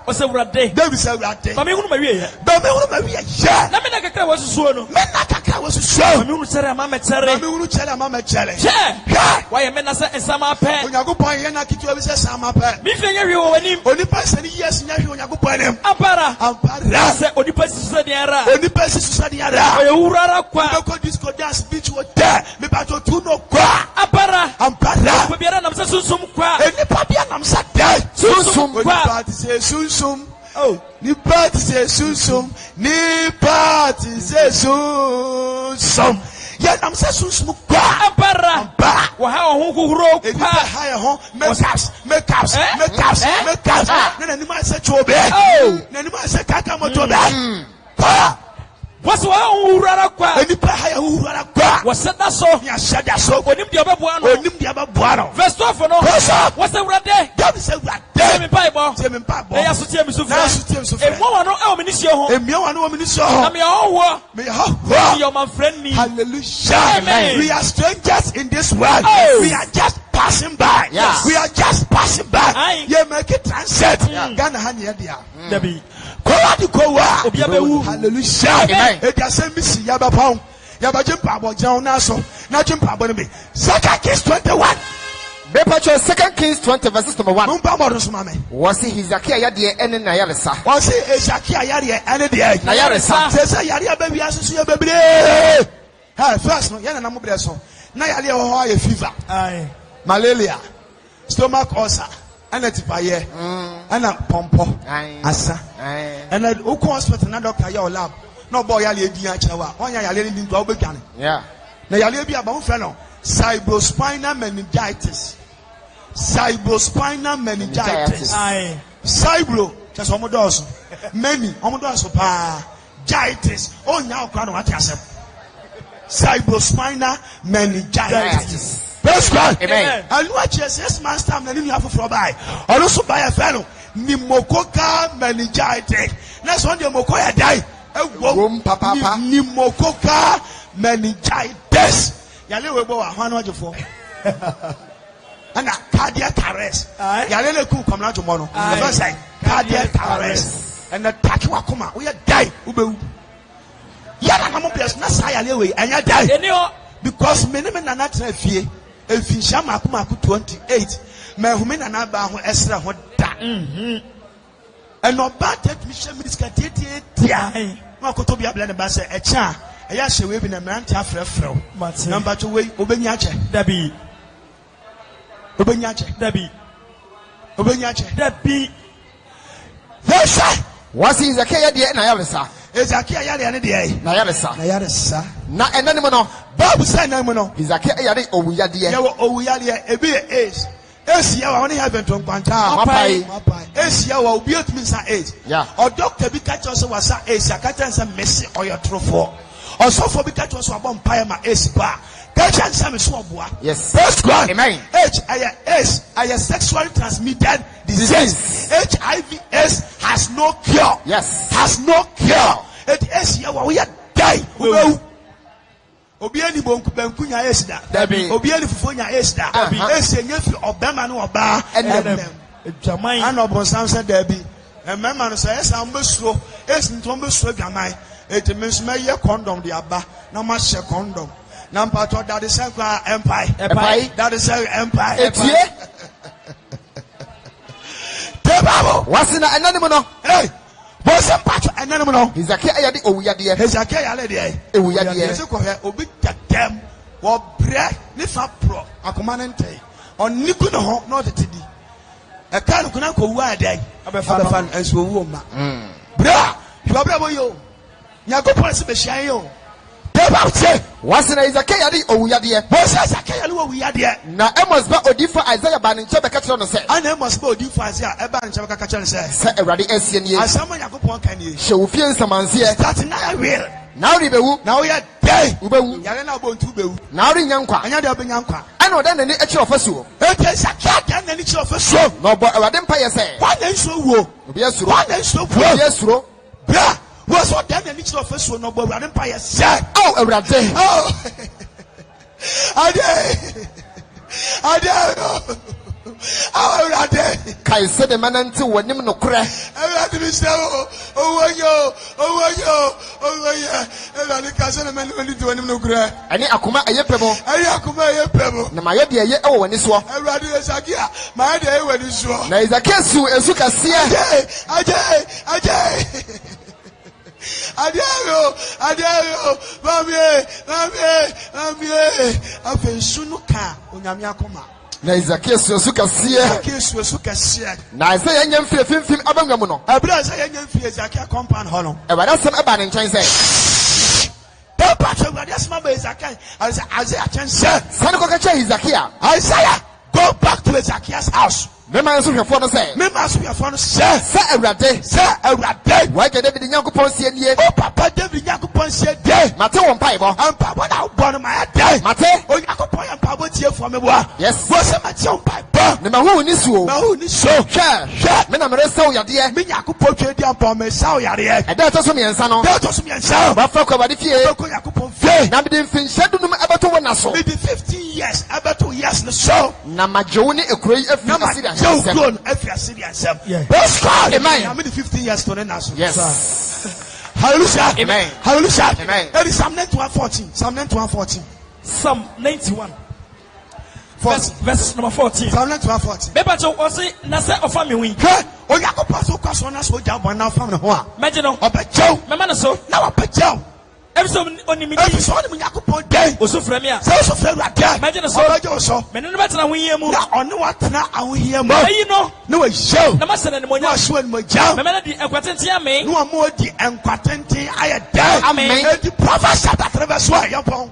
O se wurade. David say wurade. Ba me hunu ma wie ye. Ba me hunu ma wie ye. Na me na kakra wo susuo no. Me na kakra wo susuo. Ba me hunu chere ama me chere. Ba me hunu chere ama me chere. Hwe. Wa ye me na se ensama pe. Onyankopon ye na kitu abi se sama pe. Mi fe nye wie wo wanim. Onipa se ni yes nya hwe Onyankopon anem. Ampara. Se onipa sisu de ara. Onipa sisu de ara. O ye wurara kwa. Me ko disco dance beach wo there. Me ba to tu no kwa. Ampara. Ampara. Ko biara nam se susum kwa. Enipa bia nam sa say sunsum. Oh, ni party say sunsum. Ni party say sunsum. Yeah, I'm saying sunsum. Ampara. Waha hunkuro. Higher home. Makeups. Nene ni ma say chobe. Oh. Nene ni ma say kaka mo chobe. What's one urara kwa? Any higher urara kwa? Was said that so? Ya said that so. Onim the ababuano. Onim the ababuano. Verse 12 no. What's the word there? God say what? Tell Bible. Tell me Bible. Eya so tie me so Na so tie me so e mo wa no e o me ni sie ho. E mi wa no o me ni sie Na ho. me ho. Me ho. Your man friend ni. Hallelujah. Amen. We are strangers in this world. Oh. We are just passing by. Yes. We are just passing by. Aye. You make it transit. Ghana ha ne dia. Debi. Hallelujah. Amen. It just send me see yaba pound. Yaba jump abo down na so. Na jump abo me. 2 Kings 21. Bepacho 2 Kings 20 verses number 1. Mumba mo so mame. Was Hezekiah yade ene na yaresa. Was Hezekiah yade ene de. Na yaresa. Say yade baby asusu ya bebre. Ha first no yana na mo bre so. Na yade ho ha fever. Aye. Malaria. Stomach ulcer. Ana tipaye. Ana pompo. Asa. And then who hospital na doctor ya lab. No boy yale edi achawa. Onya yale ni ndo obedwane. Yeah. Na yale bi aba wo frɛ no cerebrospinal meningitis. Cerebrospinal meningitis. Aye. Cerebro just omodoso. Many omodoso pa. Gitis. Onya okra no ati asem. Cerebrospinal meningitis. Praise God. Amen. And watch yes man's time na ni have for buy. Also buy a fellow. Pneumococal meningitis. Next one, the mokoya die. Pneumococal meningitis. Yale webo wa hwana wajifo. And a cardiac arrest. Yale ku come out tomorrow. The first time cardiac arrest. And the taki wakuma. We are die. Ube. Yala na mo bless na sa yale we anya die. Because many men are not fie. Efi shama akuma ku 28. Me na na ba ho esra ho da. And no bad mission minister tia. Ma ko to bia bla ne ba se e cha e ya hye we bi na mrante afrefrew. Number 2 we obenya che. Dabi. Obenya che. Dabi. Obenya che. Dabi. Yes. Was Hezekiah yade na yaresa. Hezekiah yade ne de. Na yaresa. Na yaresa. Na enani mo no. Bible say na mo no. Hezekiah yade owuyade. Ya wo owuyade e bi is. Esia wa woni have to kwanta Mapai. Esia wa obi otumi sa age yeah or doctor bi catch us was sa age akata nsa mesi oyo trofo or so for bi catch us abon pai ma age ba catch nsa me so oboa. Yes. Praise God. Amen. Age sexually transmitted disease. HIV/AIDS has no cure. Yes. Has no cure. It Esia wa we die. Obi ani bonku banku nya esda. Obi ani fufu nya esda. Ese nya fi obema no oba enem. Jaman. An obonsam se dabi. Emema no say esa mbesuro. Esi nto mbesuro jaman. Eti mensu me ye condom de aba. Na ma she condom. Na mpato that is empire. That is empire. Etie. Tebabo. Wasina enani mo no. Hey. Bosem patch enani mo no. Hezekiah yade owuyade. Hezekiah yale de. Ewuyade. Yese ko he obi tatem wo bre ni fa pro akoma ne ntey. Onni ku ne ho no tetedi. E kan ku na ko wu adai. Abefan enso wu ma. Bra, you bra boyo. Nyakopon se be hyan yo. Wasina Hezekiah yade owuyade. Bosem Hezekiah yale owuyade. Na Amos ba odifa Isaiah ba ne nche be ka kire no se. Ana Amos ba odifa Isaiah e ba ne nche be ka kire no se. Se Ewrade asie nie. Asama Nyakopon kan nie. Hye wo fie nsamanse. Start na will. Now we bewu. Now we are day. Ubewu. Yale na bo ntu bewu. Now we nyankwa. Anya de obenya nkwa. Ana oda nani echi ofasuo. Ete Hezekiah dan nani chi ofasuo. No bo Ewrade mpa ye se. Kwa na nso wo. Obi asuro. Kwa na nso wo. Obi asuro. Bra. Was what then the nature of a so no boy and empire said. Oh, Ewrade. Oh, Ade. Oh, Ewrade. Kai se de manante wonim no kure. Ewrade bi se oh Ewrade ka se de manante wonim no kure. Ani akoma ayepemo. Ani akoma ayepemo. Na maye de ye ewo wani so. Ewrade Hezekiah, maye de ye wani so. Na Hezekiah su esu kase. Ade. Adiaro, mami, afensunu ka onyame akoma. Na Zacchaeus sukasie. Na say yenya mfie fimfim abangwa mu no. Abra say yenya mfie Zacchaeus compound ho no. E wada sem eba ne nchen say. Papa so wada sem eba Zacchaeus. Isaiah chen say. Sane ko ka che Zacchaeus. Isaiah go back to Zacchaeus house. Mema so hwefo no say. Mema so hwefo no say. Say Awurade. Say Awurade. Why ke David Nyankopon sie nie. Oh papa David Nyankopon sie dey. Mate won pai bo. Ampa bo na bo no ma dey. Mate. O Nyankopon ampa bo tie for me bo. Yes. Bo se mate on pai bo. Ne ma hu ni so. Ma hu ni so. Hwe. Me na mere saw yade. Me Nyankopon twe di ampa me saw yade. E da to so miensa no. Da to so miensa. Ba fa ko ba de fie. Ko Nyankopon fie. Na me de finhyadu no abato wona so. Me de 15 years abato years no so. Na majo ni ekuroi afi asiri ansem. Praise God. Amen. I'm in 15 years to na so. Yes. Hallelujah. Amen. Hallelujah. Amen. It is Psalm 91:14. Psalm 91:14. Psalm 91. Verse number 14. Psalm 91:14. Beba cho osi na se ofa me win. Hey, o Yakobon so kwaso na so jabo na fam ne ho a. Meje no. Obejew. Mema no so. Na obejew. Ebiso oni mi. Ebiso oni Yakobon dey. Oso frɛ me a. So so frɛ Awurade. Meje no so. Obejew so. Me no betena ho yie mu. Na ɔne watena ahohia mu. Ayi no. Na wa show. Na masana ne monya. Na so ne monya. Me na di enkwatenten ame. No mo di enkwatenten aye dey. Amen. The Proverbs chapter 3 verse 1. Yapon.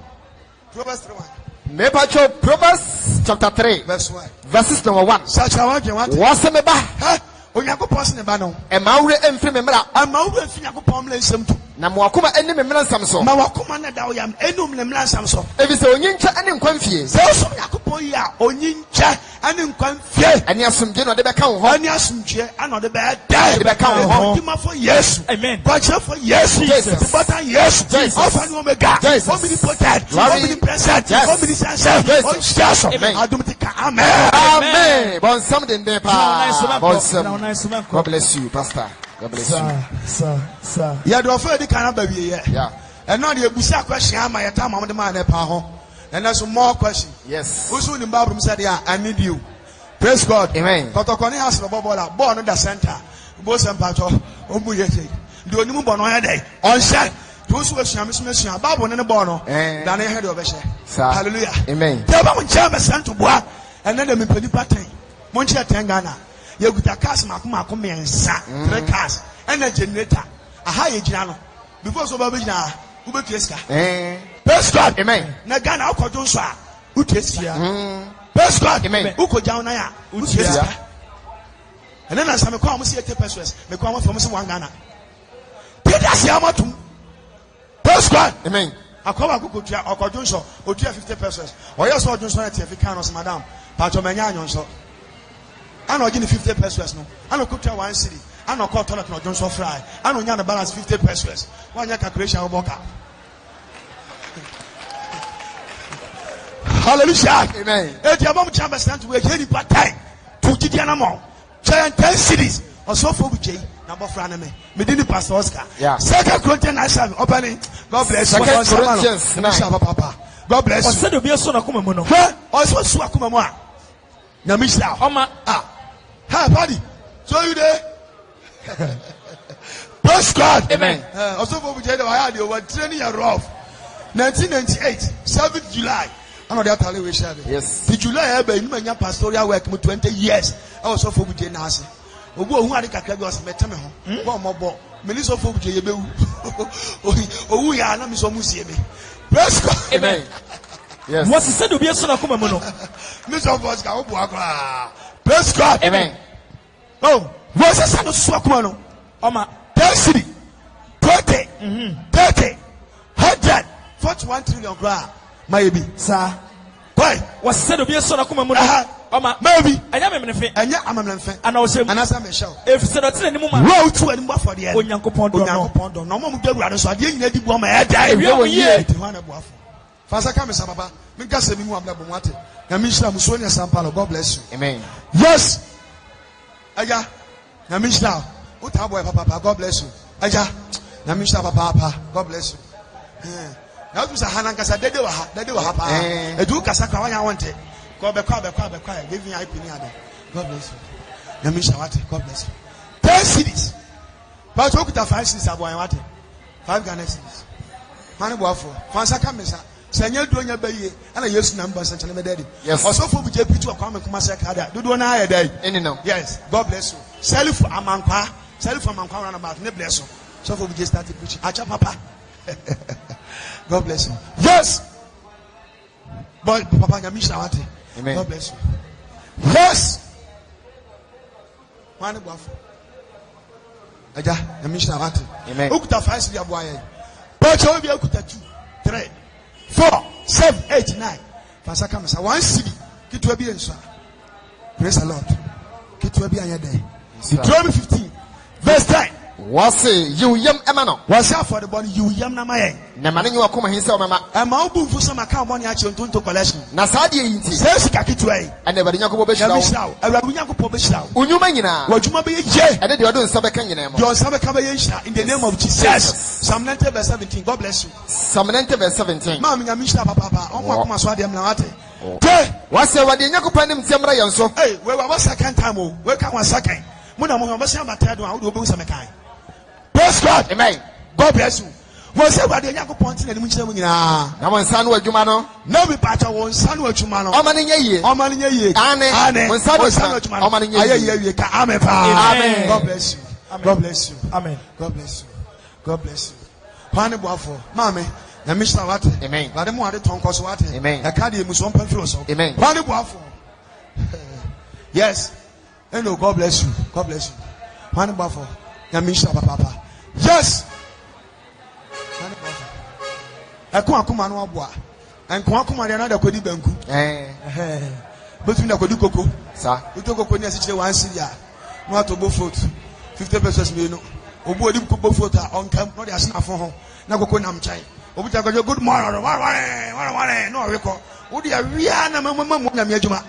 Proverbs 3:1. Mepacho Proverbs chapter 3 verse 1. Verses number 1. Sacha wa dwen wat. Wase me ba. Onyankopon se ne ba no. E ma wure emfiri me mra. Ama wure emfiri Nyankopon mla nsam tu. Na mo akoma eni me mra nsam so. Ma wakoma na da oyam enum ne mla nsam so. Ebi se onyincha eni nkwanfie. Se so Nyankopon yi a onyincha ani nkwanfie. Ani asomdwe no de beka wo ho. Ani asomdwe ana de be da. De beka wo ho. Dima for Yesu. Amen. Kwacha for Yesu. Jesus. Bata Yesu. Jesus. Alpha and Omega. Omnipotent. Omnipresent. Omniscient. Jesus. Amen. Adumitika. Amen. Amen. Bon something there pa. Bon some. God bless you, Pastor. God bless you. Sir. Ya do fa di kana ba wie ye. Yeah. And now the busa question ama ya ta mamde ma na pa ho. And there's more question. Yes. Usu ni Bible said yeah, I need you. Praise God. Amen. Kotokoni has no bola. Ball no the center. Bo sempacho. Omu yete. The onimu bo no ya dey. On share. Those who are shamis Bible no ball no. Dan e head of share. Hallelujah. Amen. Tell ba mo chama santo boa. And then the pedi pattern. Mo nche tengana. Ye guta cars makoma mensa. 3 cars. And a generator. Aha ye gina no. Before so ba be gina. Ubetu eska. Praise God. Amen. Na Ghana akojo so a utu eska. Praise God. Amen. Uko jaw na ya utu eska. And then as I come am see 80 pesos. Me come from say 1 Ghana. Peter say amatum. Praise God. Amen. Akwa akoko tua akojo so otua 50 pesos. Oya so ojo so na tie African no madam. Pacho menya anyon so. Ana ogi ni 50 pesos no. Ana kotua 1 cedi. Ana call toilet no Johnson fry. Ana onya the balance 50 pesos. Wanya calculation oboka. Hallelujah. Amen. Eti abam chamba stand we heri patai. To gidia na mo. Giant 10 cities. Also for bujay. Na bofra na me. Me di Pastor Oscar. Yeah. 2 Corinthians 9:7 opening. God bless you. 2 Corinthians 9. Papa. God bless you. Osedo bi so na kuma mu no. Also su akuma mu a. Na mishla. Oma. Hi buddy. So you there? Praise God. Amen. Also for bujay the why they were training a rough. 1998 7th July. I know that tell we share. Yes. The July ebe you manya pastoral work me 20 years. I was so for bujay na ase. Obu ohun ade kakra bi was meteme ho. Bo mo bo. Me ni so for bujay be wu. Owu ya na me so musie me. Praise God. Amen. Yes. What is said to be so na kuma mu no. Mr. Oscar obu akra. Praise God. Amen. Oh, what's the sound of Swakuma no? Oma. 10 city. 20. 30. 100. 41 trillion gra. Maybe. Sir. Why? What said to be so na kuma mu no. Oma. Maybe. Anya me mnefe. Anya amamlenfe. Ana osem. Anasa me show. If said that ni mu ma. Row to any more for the end. Onyankopon do no. Onyankopon do no. Mo mu dawura so ade nyina di bu ma e dai. Ewie wo yie. Ti hwana buafo. Fasa ka me sababa. Me ka se mi mu abla bo mu ate. Na mi shira muso ni sampalo. God bless you. Amen. Yes. Aya. Na mi shira. Uta boy papa. God bless you. Aya. Na mi shira papa. God bless you. Na tu sa hanan kasa dede wa ha. Dede wa ha pa. Edu kasa kwa wanya wonte. God be kwa. Give me IP ni ade. God bless you. Na mi shira wate. God bless you. 10 cities. But okuta 5 cities aboy wate. 5 Ghana cities. Mane boafo. Fansa ka me sa. Sanya Donya Bay, and I use numbers and my daddy. Yes, also for JP to a comic Masakada. Do one eye a day. Yes, God bless you. Sell for Amanka, sell for Manka about ne bless you. So for we just started preaching. Acha Papa. God bless you. Yes. But Papa Yamishawati. Amen. God bless you. Yes. One buff. Aja Yamishawati. Amen. Ukuta 5 ya boy. But you be ukuta 2, 3, 4, 7, 8, 9. Fasaka masa 1 city. Kitwe bi enso. Praise the Lord. Kitwe bi ayede. Deuteronomy 15 verse 10. Wase you yam emano. Wase for the body you yam na maye. Na mane nyi wakoma hinse o mama. E ma obu mfu so maka money a chontonto collection. Na saade yinti. Say sika kitwa yi. Ane bade nyakopo be shirawo. Awurade nyakopo be shirawo. Unyuma nyina. Wajuma be ye. Ade de odo nsa be kan nyina mo. Your nsa be ka be ye shira in the name of Jesus. Psalm 90 verse 17. God bless you. Psalm 90 verse 17. Ma me nyame shira papa. Onwa akoma so ade mna wate. Wase wade nyakopo nim tiamra yenso. Hey, we wa second time o. We ka one second. Mo na mo be se amata do a wo do obi so mekan. Praise God. Amen. God bless you. Wọ́n sẹ́ wàá de ẹ̀yà kó pọ́ǹtì náà ni mo ń kyerẹ́ mu nyinaa. Na wọ́n nsa no adwuma no. Na mi pàtó wọ́n nsa no adwuma no. Ọmọ ni nye yie. Ọmọ ni nye yie. Ane. Wọ́n nsa no adwuma no. Ọmọ ni nye yie. Ayé yie yie ka amen paa. Amen. God bless you. God bless you. Amen. God bless you. God bless you. Kwani bu afọ. Maame. Na mi sira wate. Amen. Wade mu wade tɔnkɔ so wate. Amen. Ɛka de emu so ɔmpɛ firi so. Amen. Kwani bu afọ. Yes. Hello. God bless you. God bless you. Kwani bu afọ. Na mi sira papa. Yes. Ẹkún akuma no aboa. Ẹnkún akuma de na da kodi banku. Betu na kodi koko. Sa. Betu koko ni asichire 1 Syria. No atobo foot. 50 pesos me no. Obu odi koko foot a onkam no de asena fo ho. Na koko nam chan. Obu ta go good morning. No rekọ. Odi awia na mamamu na me adwuma.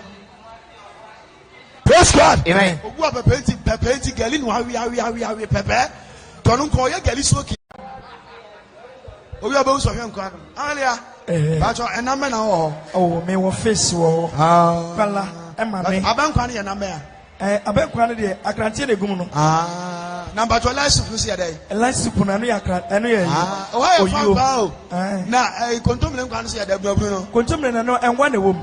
Praise God. Amen. Obu pepenti gali no awia pepe. Tonu ko ye gali soki. Obi abawu so hwe nkwa no. Alia. Bacho ename na wo. Oh, me wo face wo. Kwala e ma me. Abankwa ne ye namba ya. Abankwa ne de akrantie na gum no. Number 12 license no see dey. License na no ya eno ya yi. Oh, why fan pa o. Na kontomle nkwa no see dey aburu no. Kontomle na no enwa na wom.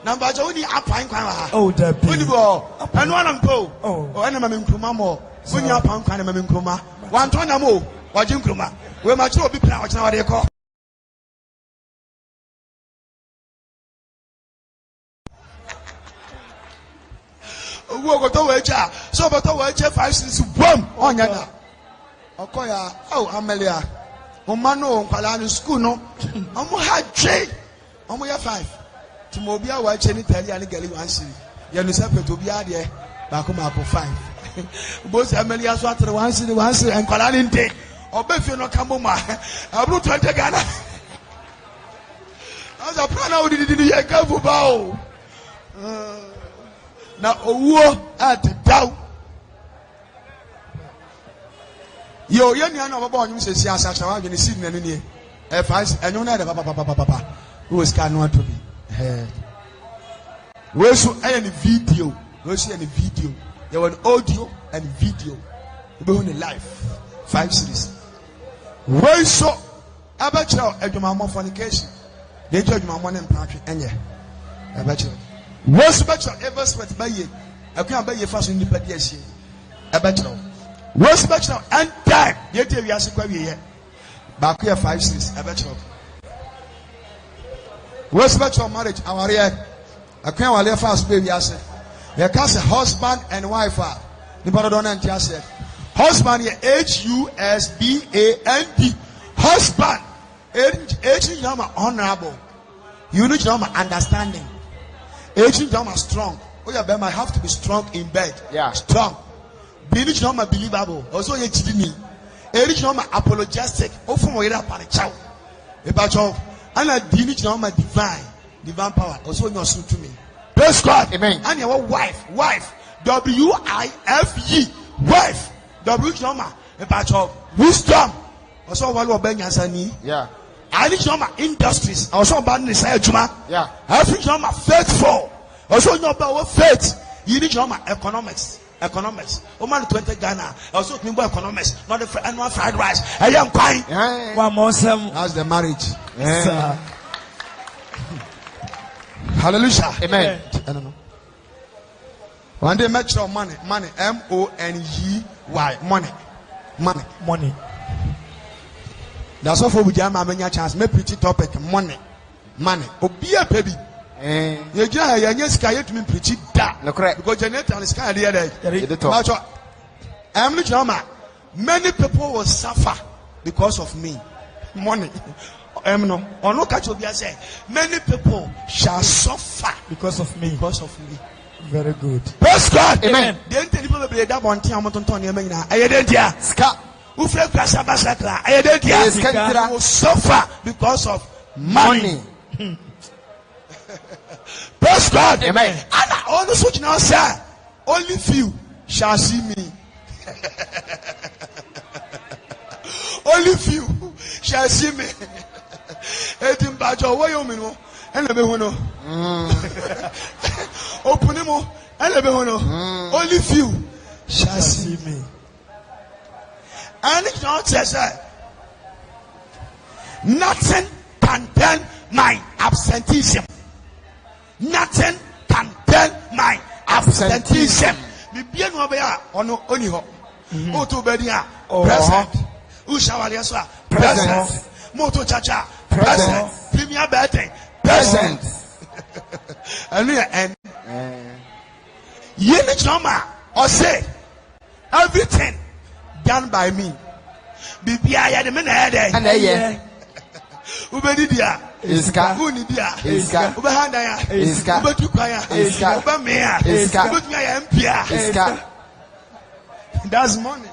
Number 12 odi apan kwan wa. Oh, that be. Odi bo. Eno ana mpo. Oh, ena ma me nkruma mo. Oni apan kwan na ma me nkruma. Wan to na mo. Waje nkruma. We ma chiro bi plan o china wade ko. Owo go to we cha. So but to we che 5 6 boom. Onya da. Okoya, oh Amelia. O mano nkwala no school no. Omo ha dwe. Omo ya 5. Timo bia wa che ni tali ani gali 1 city. Ya no separate obi ade ba ko ma ko 5. Both Amelia so atre 1 city nkwala ni nte. Obefie no kamoma abru 20 Ghana aza prana odididi ye kafu bawo na owuo at daw yo ye nia na obaba onyum sesi asasha wa dwene sid nanu nie e fans enyu na de papa who scan no to be we so any video we see any video there was audio and video we be in live 5 series. Why so abachira adwuma fornication de adwuma mo ne mpatwe enye abachira was bachira ever sweat baye akwa baye fa so nipa di ahie abachira was bachira and time ye te wiase kwa wiye ba ko 5 6 abachira was bachira marriage aware akwa wale fa so be wiase ye ka say husband and wife nipa do na ntia husband here HUSBAND. Husband. H is honorable. You need to understanding. H is strong. Oh yeah, I have to be strong in bed. Yeah. Strong. B is believable. Also you chidini. A is apologetic. Oh from where up and chow. About you. And a D is divine power. Also you suit to me. Praise God. Amen. And your wife. WIFE. Wife. W Joma, about wisdom. Also, one of Benyasani. Yeah. I need Joma industries. Also, about the Juma. Yeah. Every Joma faithful. Also, no power faith. You need your economics. Oman 20 Ghana. Also, economics. Not the annual fried rice. I am crying. One more some. How's the marriage? Hallelujah. Amen. I don't know. One day, make sure money. MONEY. Money. That's all for we jam. I mean, chance. Me pretty topic. Money. Obi a baby. You just can't to me preach it that. Because Janet and Sky the other. Many people will suffer because of me. Money. Many people shall suffer because of me. Very good. Praise God. Amen. They will suffer because of money. Praise God. Amen. And all the switch now say, only few shall see me. Only few shall see me. Etim bajo wo yo mi no ena be hu no. Open him ena be hu no. Only few shall see me. And it not says nothing can turn my absenteeism. Nothing can turn my absenteeism. Bibia no be a ono oni ho. O to be dia present. U shawale so present. Moto chacha present. Premier birthday present. And ye drama or say everything done by me. Bibia ya de me na head. And Ubedi dia iska uni dia iska ubehanda ya iska ubetu kwa ya iska ubemea iska ubetu ya mpia iska. That's money.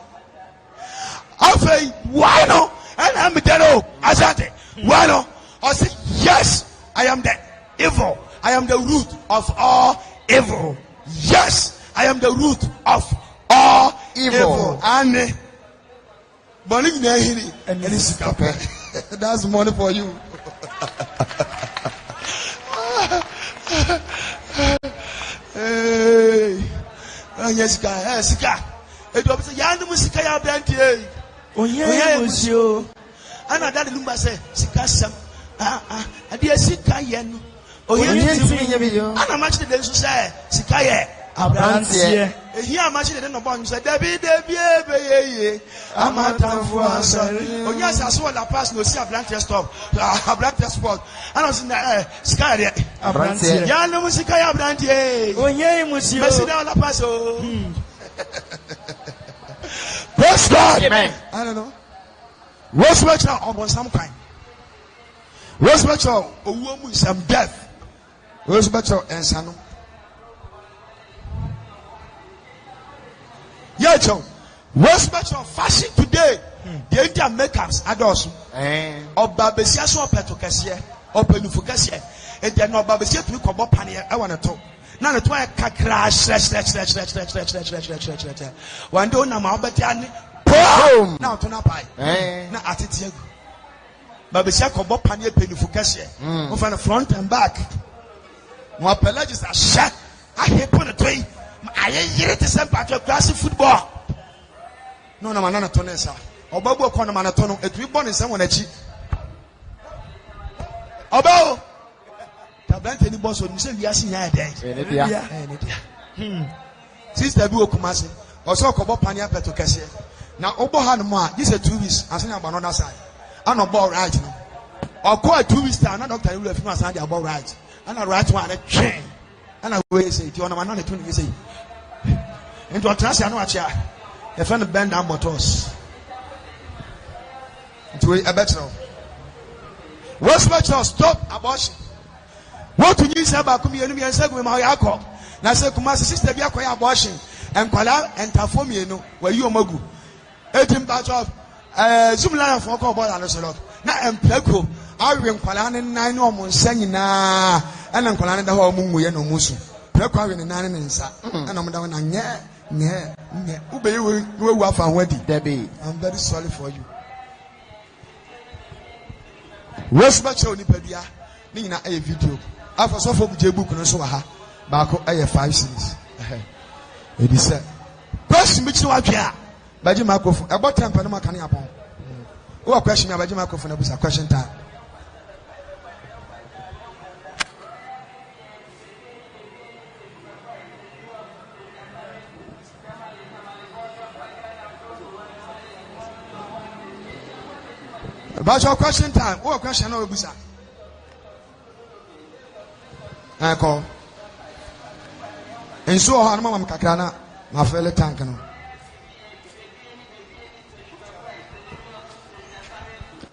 Afei why no? And I'm telling Asante why no? I say yes, I am the evil. I am the root of all evil. Yes, I am the root of all evil. And money na hiri and this that's money for you. Hey, yes, guy, Sika. It was a young musica ya blanty. Oh, yeah, monsieur. And I did Lumba say, Sika some. I dear Sika yen. Oh, yes, and I'm actually the say, Sika ye. Abrantie. Here much in the bond said, Debbie, I'm a town for us. Oh, yes, I saw the pass no see a black test stop, a black test spot. I was in the sky. Abrantie. Yana Musica Abrantie. Oh, yeah, monsieur. La Paso. Praise God. Amen. I don't know. What's much on some kind? What's much of a woman with some death? What's much of and son? Yeah, Joe. What's much of fashion today? The Indian makeups are those. Or Babesia so petocassia, or Penufucasia, and then no Babesia to come up and I want to talk. Now the try crash, one day, I'm out, but now to Napai. Now at it, Babesia come up and Penufucasia, over the front and back. My pelagists are shut. I hate put a tree. I hear it is a part of classic football. No, no, man, Tonessa. Or Babu Kona Manatono, a tree born in someone at cheap. Obo Tablant any boss when you say, yes, yeah, Sister Bua Kumasi, or so Kobo Pania Petocassia. Now, Obo Hanma, this is 2 weeks, as in about another side. I'm not ball right now. Or quite 2 weeks, I'm not Dr. Will have not about right. And I write one a chain. And I will say, you want to know the say. Into a trans, I know a chair. A friend of bend down motors. To a better. What's better? Stop abortion. What do you say about community and say with my alcohol? Now say, Kumasi sister, be a quiet abortion. And Kuala and Tafomi, where you are Mogu. 18 batch of Zoom line for call boy and a lot. Now I'm Pleco. I will Kuala and 9 almost saying na. And I'm calling the whole moon. We are no musu. Prequire in 9 and I'm down and yeah. Ube, you will have a wedding, Debbie. I'm very sorry for you. What's much on Nipedia? Nina a video. After so for J book and so ha. Bako a 5 series. It is said. Person which you are here. Baji microphone. About time Panama can happen. Who question me about microphone? A question time. About your question time. Who question no busa? I call. And so I'm Mama Kakana, my fellow tank.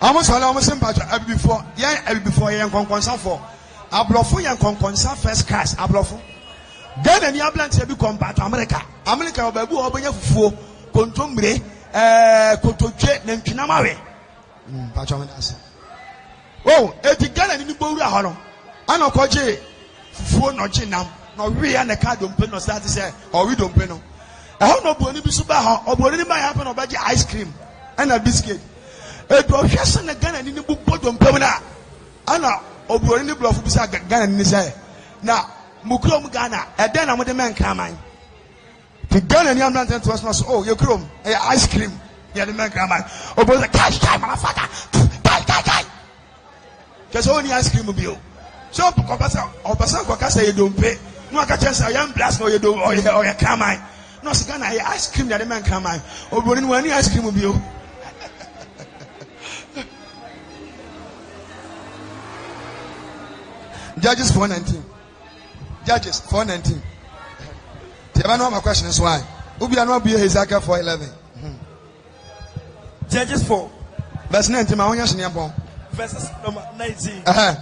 Almost all almost before, before young concern for a bluffo young concern first class, a bluffo. Then any ambulance will come back to America. America will be open for Contumbre, Cotoche, and Kinamare. Oh, if you get any Bora Hollow, I know Coche, phone or chinam, no, we and the card don't pay no status, or we don't pay no. I hope no Bonnie be super hot, or Bonnie might happen about your ice cream and a biscuit. It was just a gun and in the book, but don't pay now. Anna, or Bonnie bluff was a gun and say, now, Mukrom Ghana, and then I'm with the man coming. The gun and young man was not, oh, your chrome, ice cream. Yeah, the man come oh, but the cash time, motherfucker. Die. Just only ice cream will you. So, Papa say you don't pay. No, I can chance I am blast or you do, or you come. No, Sagana, ice cream that the man come. Oh, but when any ice cream will you. Judges 4:19. Judges 4:19. The other my question is why? Ubi not be Hezekiah 4:11. Judges 4 verse 19. My own verses number 19. As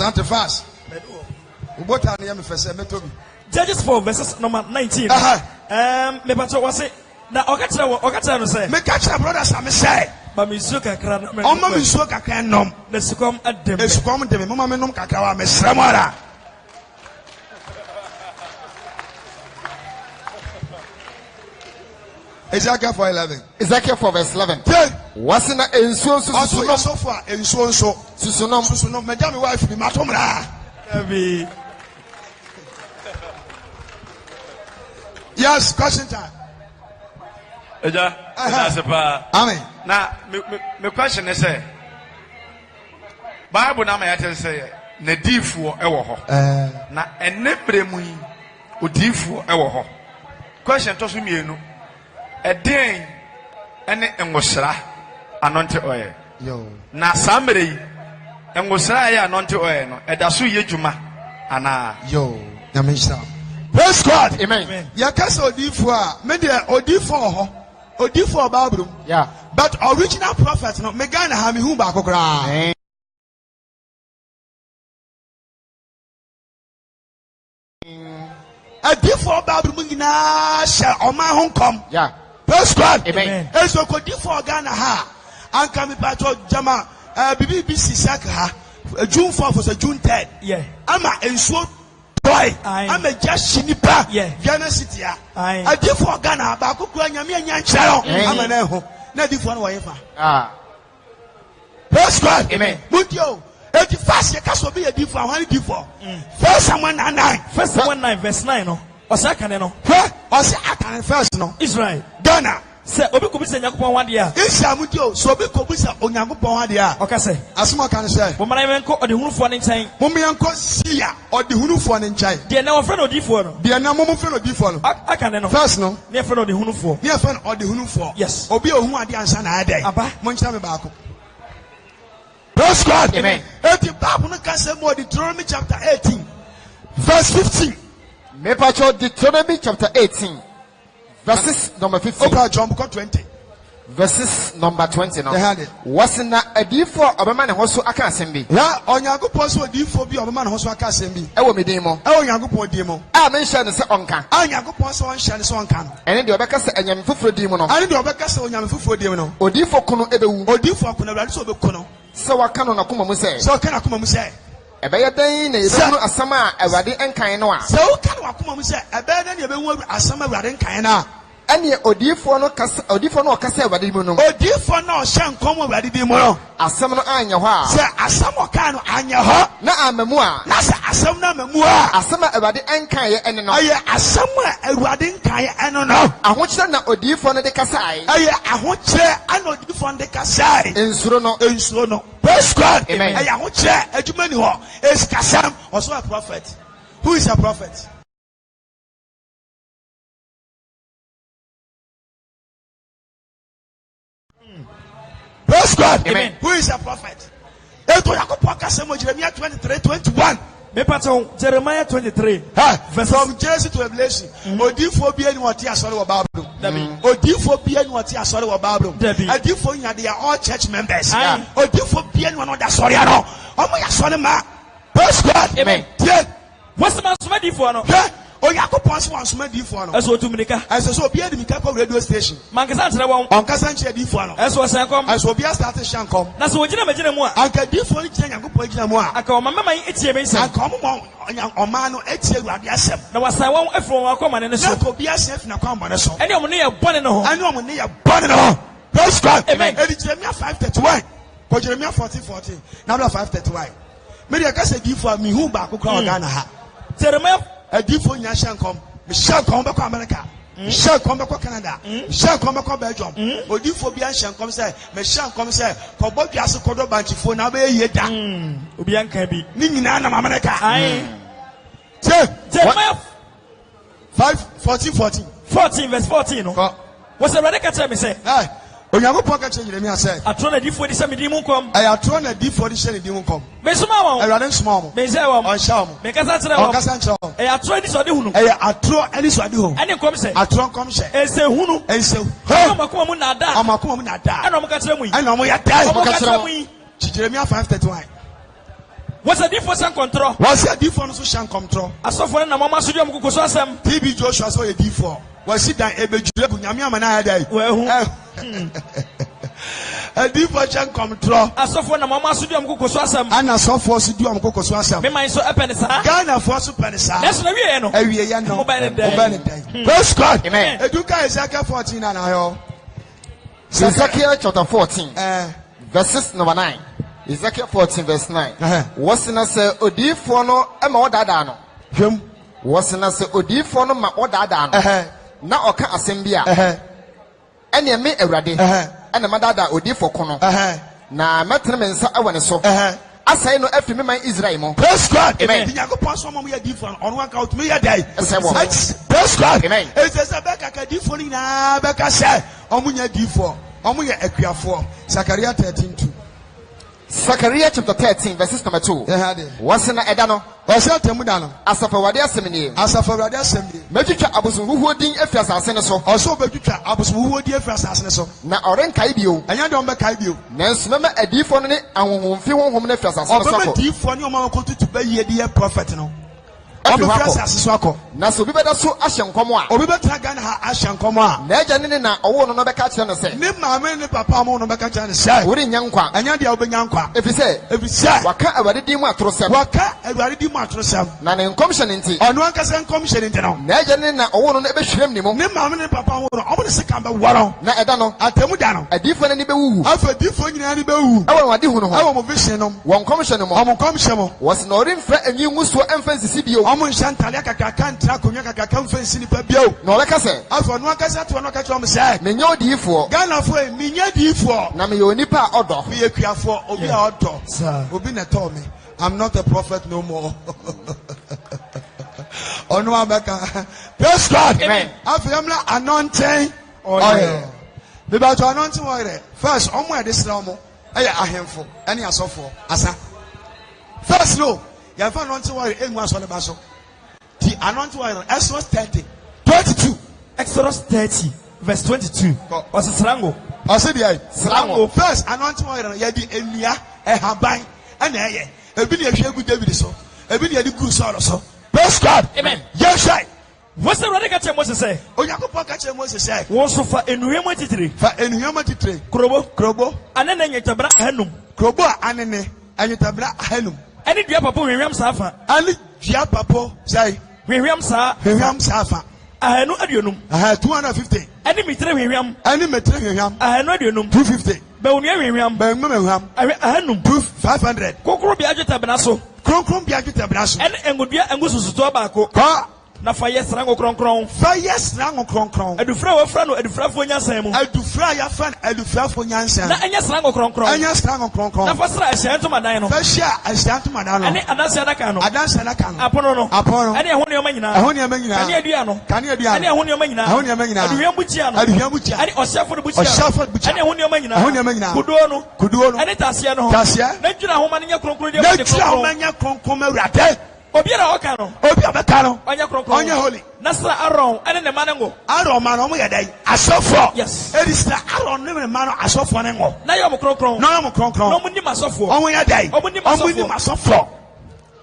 I'm too fast. Judges 4 verses number 19. Me pato wase na okatra no say. Me catch brothers am say. Ba mi su kakra na me. Omma mi su kakra nom. Na sukom adem. Sukom dem. Mama me nom kakra wa me sramara. Ezekiel 4:11. Ezekiel 4 verse 11. What's in the ensuing so far? Ensuing so. Susunom. Madam, my wife, my tomra. Yes, question time. Amen. Now, my question is, Bible na me tell say, na difu ewo ho. Na enebre mu yi, odifu ewo ho. Question to so mienu. Eden ene engosra anointed oil. Na samre yi engosra ya anointed oil no edaso ye djuma ana nyamensha. Praise God. Amen. Ya kasa odifu a me de odifu ho. Odifu Bible. Yeah. But original prophet no me Ghana ha me hu ba kokora. Odifu Bible mu nyina sha oma ho kom. Yeah. Praise God. Amen. Eso ko di for Ghana ha. Anka mi pato jama BBC saka ha. June 4 for June 3rd. Yeah. Ama enso boy. Ama just shinipa. Yeah. Ghana City ya. A di for Ghana ba ko kura nyame anya nkyero. Ama na ho. Na di for na wo yefa. Praise God. Amen. Mudio. Eti fast ye kaso be ye di for one di for. First Samuel 9. First Samuel 9 verse 9 no. Osaka ne no. Ose atan first no. Israel. Ghana. Se obi ko bi se nyakopon wade a. Isha mudio so obi ko bi se onyakopon wade a. Oka se. Asuma kan se. Mo mara men ko odehunufo ne nkyɛn. Mo me yanko sia odehunufo ne nkyɛn. De na wo frɛ no odifo no. De na mo frɛ no odifo no. Aka ne no. First no. Ne frɛ no odehunufo. Ne frɛ no odehunufo. Yes. Obi ohun ade ansa na ade. Aba. Mo nkyɛn me baako. Praise God. Amen. Eti Bible no kan say mo Deuteronomy chapter 18 verse 15. Me pacho Deuteronomy chapter 18 verses number 15. Okay, John 20. Verses number 20 now. They had it. What's in a D4 obama ne hoso aka asem bi. Ya Onyankopon so D4 bi obama ne hoso aka asem bi. E wo me din mo. E Onyankopon din mo. A me hye ne se onka. Onyankopon so on hye ne se onka no. Ene de obeka se anyame foforo din mo no. Ane de obeka se onyame foforo din mo no. Odifo kuno ebewu. Odifo kuno awurade so obeku no. Se waka no na koma mu se. Se waka na koma mu se. Ebeye dan na yebenu asama awurade enkan no a. Se waka na koma mu se ebeye dan na yebewu asama awurade enkan na. Any odifo no kasa Awurade mu no. Odifo no shankom Awurade di mu no. Asɛm no anya hɔ a. Se asɛm ɔka no anya hɔ. Na amamu a. Na se asɛm na amamu a. Asɛm a Awurade ɛnka yɛ ɛne no. Aye asɛm a Awurade nka yɛ ɛno no. Ahokyerɛ na odifo no de kasae. Aye ahokyerɛ ana odifo no de kasae. Nsuro no. Praise God. Amen. Aye ahokyerɛ adwuma ni hɔ. Is kasam also a prophet. Who is a prophet? Praise God. Amen. Who is a prophet? Jeremiah 23:21. Jeremiah 23. From Genesis to Revelation. Odifobia ni wati asori wa Babylon. Odifobia ni wati asori wa Babylon. Odifobia they are all church members. Odifobia ni wano da sori ano. Omo ya sori ma. Praise God. Amen. What's the man somebody for no? Oyakopon so ansoma di fo no. Eso otumnika. Eso so obi adi mika ko radio station. Mankasa ntere won. Onkasa nche di fo no. Eso sankom. Eso obi start shankom. Na so ogina magina mu a. Anka di fo ni gina Yakopon gina mu a. Aka o mama man etie me nsem. Anka o ma no etie Awurade asem. Na wasan won afro won akoma ne so. Na ko bi asem fi na kwa mbone so. Ene omo ne ye bone ne ho. Ene omo ne ye bone ne ho. Praise God. Amen. Edi Jeremiah 5:31. Ko Jeremiah 14:14. Na bla 5:31. Me dey ka say di fo mi hu ba akokra Ghana ha. Jeremiah edi fo nya shankom. Michelle Kombeko America, Michelle Kombeko Canada, Michelle Kombeko Belgium. Odifo bi anshan kom say, Michelle kom say, kobo bi aso kodo banchifo na be ye da. Obi anka bi. Ni nyina na America. Aye. Jeremiah 5:14. 14 verse 14 no. What's the radical tell me say? Onyankopon ka kyerɛ Jeremia sɛ atro na difo di sɛ medi mu nkɔm atro na difo di hyɛ ne di mu nkɔm mesoma wɔn Awurade nsoma wɔn mesɛ wɔn ɔnhyɛ wɔn mekasa kyerɛ wɔn ɔnkasa nkyerɛ wɔn atro di sɛ ɔde hunu atro ɛne sɛ ɔde hunu ɛne nkɔm sɛ atro nkɔm hyɛ ɛsɛ hunu ɛnsɛ ɔmo akoma mu na ada ɔmo akoma mu na ada ɛna ɔmo ka kyerɛ mu yi ɛna ɔmo yɛ da ɔmo ka kyerɛ mu yi Jeremia 5:31 wɔsɛ difo sɛ nkɔntrɔ wɔsɛ difo no so hyɛ nkɔmtrɔ asɔfo no na mɔma so di ɔmo koko so asɛm TB Joshua sɛ ɔyɛ difo wɔsi dan ebedwire bu nyame ama na ayɛ dai wɔahu difo hyɛ nkɔmtrɔ asɔfo na mɔma so di ɔmo koko so asɛm ana asɔfo so di ɔmo koko so asɛm meman so ɛpɛ ne saa Ghanafoɔ so pɛ ne saa ɛso na wie no awie no mobɛ ne dan praise God Amen. Eduka Ezekiel 14 na ayɔ Ezekiel chapter 14 verses number 9. Ezekiel 14 verse 9. What's na say odifo no e ma odada no. Hwem. What's na say odifo no ma odada no. Na oka asem bia. Ene me Awurade. Ene madada odifo ko no. Na metene me nsa awane so. Asai no afi me man Israel mo. Praise God. Amen. Yakopon so mo yɛ difo on one count me yɛ dai. Praise God. Amen. It is a beka ka difo ni na beka sɛ ɔmo nya difo. Ɔmo yɛ akuafo. Zechariah 13:2. Zechariah chapter 13 verses number 2. What's na edano? Ɔsɛ temu da no. Asafawade asem ni. Asafawade asem ni. Metwitwa abosom huhuo din afi asase ne so. Ɔsɛ obetwitwa abosom huhuo din afi asase ne so. Na ɔrenkae bio. Ɛnya de ɔmbɛkae bio. Nanso mema adifo no ne ahonhomfi honhom ne afi asase ne so. Ɔbɛma difo ne ɔma kotutu bɛyie de yɛ prophet no. Ɔbɛfi asase so akɔ. Na so obi bɛda so ahyɛ nkɔm a. Obi bɛtena Ghana ha ahyɛ nkɔm a. Na agya ne na ɔwo no bɛka kyerɛ no sɛ. Ne maame ne papa mo no bɛka kyerɛ no sɛ. Wɔrennya nkwa. Ɛnya deɛ wobɛnya nkwa. Efisɛ waka Awurade din mu atorosɛm. Waka Awurade din mu atorosɛm. Na ne nkɔmhyɛ ne nti. Ɔno ankasa nkɔmhyɛ ne nti no. Na agya ne na ɔwo no ɛbɛhwirem ne mu. Ne maame ne papa mo no ɔmo ne sika bɛwɔ no. Na ɛda no. Atemu da no. Adifo no ni bɛwuwu. Afɛ difo nyinaa ni bɛwu. Ɛwɔ wɔn ade hu no ho. Ɛwɔ mo vision no. Wɔn nkɔmhyɛ no mo. Ɔmo nkɔmhyɛ mo. Wɔsi na ɔremfra enyi ngusuo ɛmfa nsisi bio. Ɔmo nhyɛ ntaale kakaka ntra konwa kakaka mfa nsi nipa bio. Na ɔbɛka sɛ. Afɔ no ankasa to no ka kyerɛ mo sɛ. Menyɛ odiyifoɔ. Ghanafoɔ menyɛ diyifoɔ. Na meyɛ onipa a ɔdɔ. Meyɛ kuafoɔ obi a ɔdɔ. Obi na tell me I'm not a prophet no more. Ɔno abɛka. Praise God. Amen. Afɔ yɛm na anointing oil. Bibato anointing oil. First ɔmo yɛ de sra ɔmo. Ɛyɛ ahemfo ɛne asɔfoɔ asa. First no. Yɛmfa anointing oil egu asɔ ne ba so. The anointing oil Exodus 30:22. Exodus 30 verse 22. Ɔsɛ srango. Ɔsɛ deɛ srango. First anointing oil yɛde enua ɛhaban ɛna ɛyɛ. Ebi na ehwie gu David so. Ebi na yɛde gu Saul so. Praise God. Amen. Yes, right. What's the radical tell Moses say? Onyankopɔn ka kyerɛ Moses sɛ. Wɔn so fa enuhwɛm atitire. Fa enuhwɛm atitire. Krobo. Anene nyetabra ahanum. Krobo a anene anyetabra ahanum. Ɛne dua papo hwehwɛm saa fa. Ani dua papo sɛ. Hwehwɛm saa. Hwehwɛm saa fa. ahanu aduonum 250 ɛne metre hwehwam ɛne metre hwehwam ahanu aduonum 250 bɛwunua hwehwam bɛnmɛ hwehwam ahanum 500 kokoro bi adweta bena so kronkron bi adweta bena so ɛne engodua engususuto baako na fa yɛ srango kronkron fa yɛ srango kronkron adufra wafra no adufrafo nyansan mu adufra ya fa adufrafo nyansan na ɛnyɛ srango kronkron ɛnyɛ srango kronkron na fa sra ahyanto madan no fa hyia ahyanto madan no ɛne adanse adaka no apono no ɛne ɛho nneɛma nyinaa ɛne adua no ɛne ɛho nneɛma nyinaa aduhwam bukyia no ɛne ɔhyɛfo no bukyia ɛne ɛho nneɛma nyinaa kuduo no ɛne taseɛ no ho na dwira ahoma no nyɛ kronkron deɛ awurade obiara ɔka no obi abɛka no ɔnyɛ kronkron ɔnyɛ holy na sra Aaron ɛne ne ma ne ngo Aaron ma no ɔmo yɛ dɛ asɔfo yes ɛdi sra Aaron ne ma no asɔfo ne ngo na yɛ ɔmo kronkron na ɔmo kronkron na ɔmo nim asɔfo ɔmo yɛ dɛ ɔmo nim asɔfo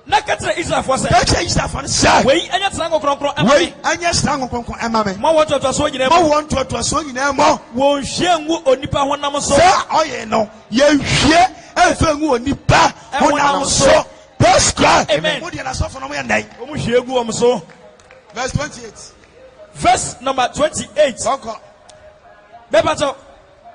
na kɛtɛrɛ Israelfoɔ sɛ kɛtɛrɛ Israelfoɔ ne sɛ wei ɛnyɛ srango kronkron ɛma wei ɛnyɛ srango kronkron ɛma me mo wɔn toatoasoɔ nyinaa mo wɔn toatoasoɔ nyinaa mo wɔn hwie ngu onipa honam so sɛ ɔyɛ no yɛn hwie ɛfɛ ngu onipa honam so. Praise God. Amen. Verse 28. Verse number 28. Bebato.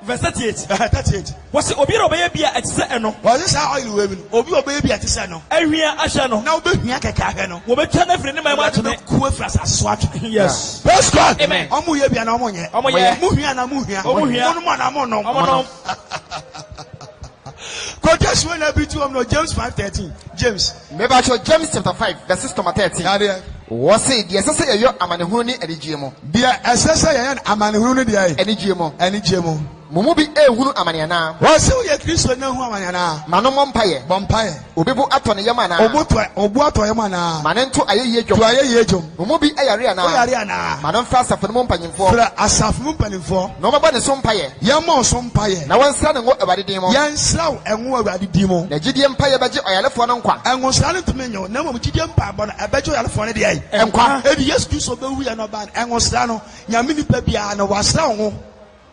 Verse 38. 38. Was it Obi obey be at Seno? Was this how oil women? Obi obey be at Seno. Area Ashano. Now be Yakano. We turn every name I want to make cool for us swat. Yes. Praise God. Amen. Omu yebi na omonye. Omoye. Muhia na muhia. Omuhia. Omono. Quotation when I beat you on James 5:13. James. Maybe James chapter 5, verses number 13. Was it the assessor your amanihuni and the GMO? The assessor and amanihuni and the GMO and the GMO. Mumubi e hunu amaniana. Was you a Christian who amaniana? Mano Mompaye. Ubibu atone yamana. Obuato yamana. Manento aye yejom. Mumubi e yariana. Manon fast for Mompany for. Asaf Mumpany for. No mabane sompaye. Yamo sompaye. Na one son and what about the demo. Yan slow and what about the demo. The GDM Paya Baji or Yalafonqua. And was silent to me, no GDM Pa, but I bet you Yalaphone day. And qua, yes, you so we are not bad. And was Dano, Yamini Pepiano was down.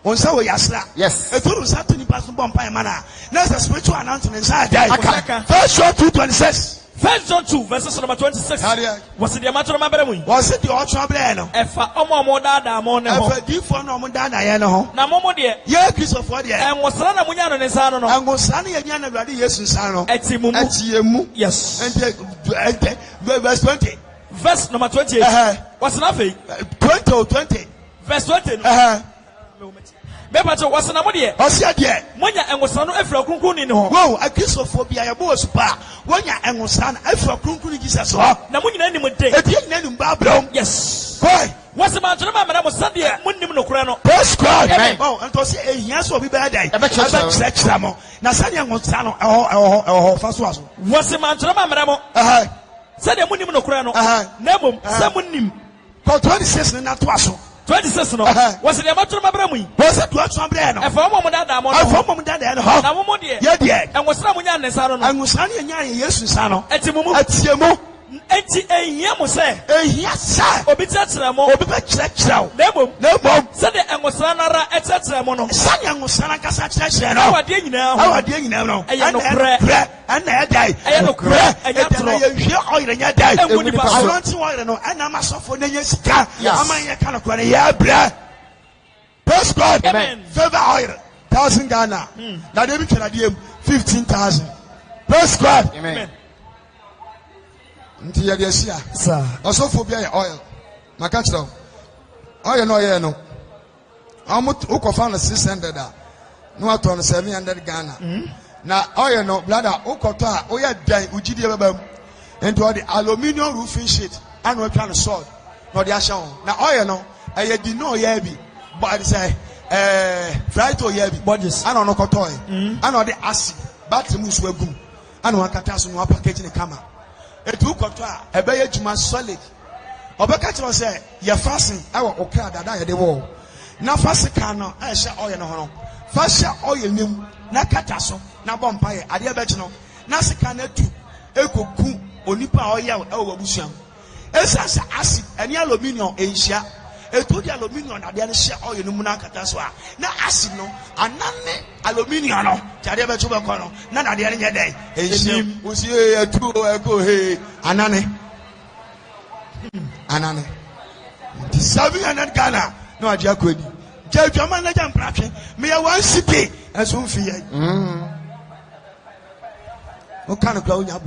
On so yasla. Yes. A total Saturday person bomb by mana. That's a spiritual announcement inside. First John 2:26. First John 2 verses number 26. Was it the matter of my brother? Was it the ultra brand? If Omo Dada Mon, if a deep for no Dana Yano. Now, Momo dear, yeah, Christopher, and was Rana Munyan and Sano, and was Sunny and Yana Radi, yes, and Sano. Etimu, yes. And verse 20. Verse number 28. What's nothing? 20. Verse 20. Bebato was an amodier. Osia dear. Monya and was no Efra Kunkun in home. Whoa, a Christophobia, a boss pa. Monya and was son, Efra Kunkun Jesus. Namun animal day. A dear name Babylon. Yes. Why? What's the matter? Madame was Sunday, Mundim no Crano. Praise God. Oh, and to say, yes, will be bad day. I bet Ramo. Nasania Montano, or first was. What's the matter, Madame? Said a Mundim no Crano. Nemo, Samunim. Called 26 and not was. 26 no. Was it a matter of my brain? Was it what some brand? A former dad, a former dad, and a woman, yeah, and was Samuyan and Sano, and was Sunny and Yan, yes, Sano, at Timu. Enti ehiamu se ehia obitetra mo obibekyerɛkyerɛw na mom sɛde ɛngosana ɛkyerɛkyerɛ mo no sɛde ɛngosana kasa kyerɛkyerɛ no awadeɛ nyinaa no ɛyɛ no korɛ ɛna ɛdae ɛyɛ no korɛ ɛnyɛ toro yɛhwie ɔyere nyɛ dae awurante ɔyere no ɛna ama asɔfo no nyɛ sika ama yɛka no korɛ no yɛabrɛ. Praise God. Amen. Favor ɔyere 1,000 Ghana na de bi twɛn adeɛ mu 15,000. Praise God. Amen. Nti yɛ de ahyia ɔsɔfo bi ayɛ oil maka kyerɛ oil no ɔyɛ no ɔmo wokɔfa no 600 a na watɔ no 700 Ghana na oil no blada wokɔtɔ a woyɛ dan wogyidie bɛba mu nti ɔde aluminium roofing sheet ana watwa no sword na ɔde ahyɛ ho na oil no ɛyɛ di na ɔyɛ bi but sɛ fright ɔyɛ bi bodies ana ɔno kɔtɔɛ ana ɔde acid battery mu nso agum ana wakata so na wapackage ne kama etu kɔtɔ a ɛbɛyɛ adwuma solid ɔbɛka kyerɛ sɛ yɛ fasten ɛwɔ okra dada yɛde wɔ na fasten kan no ɛhyɛ ɔyɛ no ho no fa hyɛ ɔyɛ nim na kata so na bɔ mpa yɛ adeɛ bɛkyi no na sika no atu ekoku onipa a ɔyɛ ɛwɔ abusua ɛsan sɛ acid ɛne aluminium ɛnhyia etu di aluminium na adeɛ no hyɛ ɔyɛ no mu na kata so a na acid no anane aluminium no te adeɛ bɛkyi bɛkɔ no na adeɛ no nyɛ dɛ ɛnhyia osi etu ɛkɔ he anane 700 Ghana. No, I just could. German legend practice. Me a 1 city as soon for you. What kind of clown you have?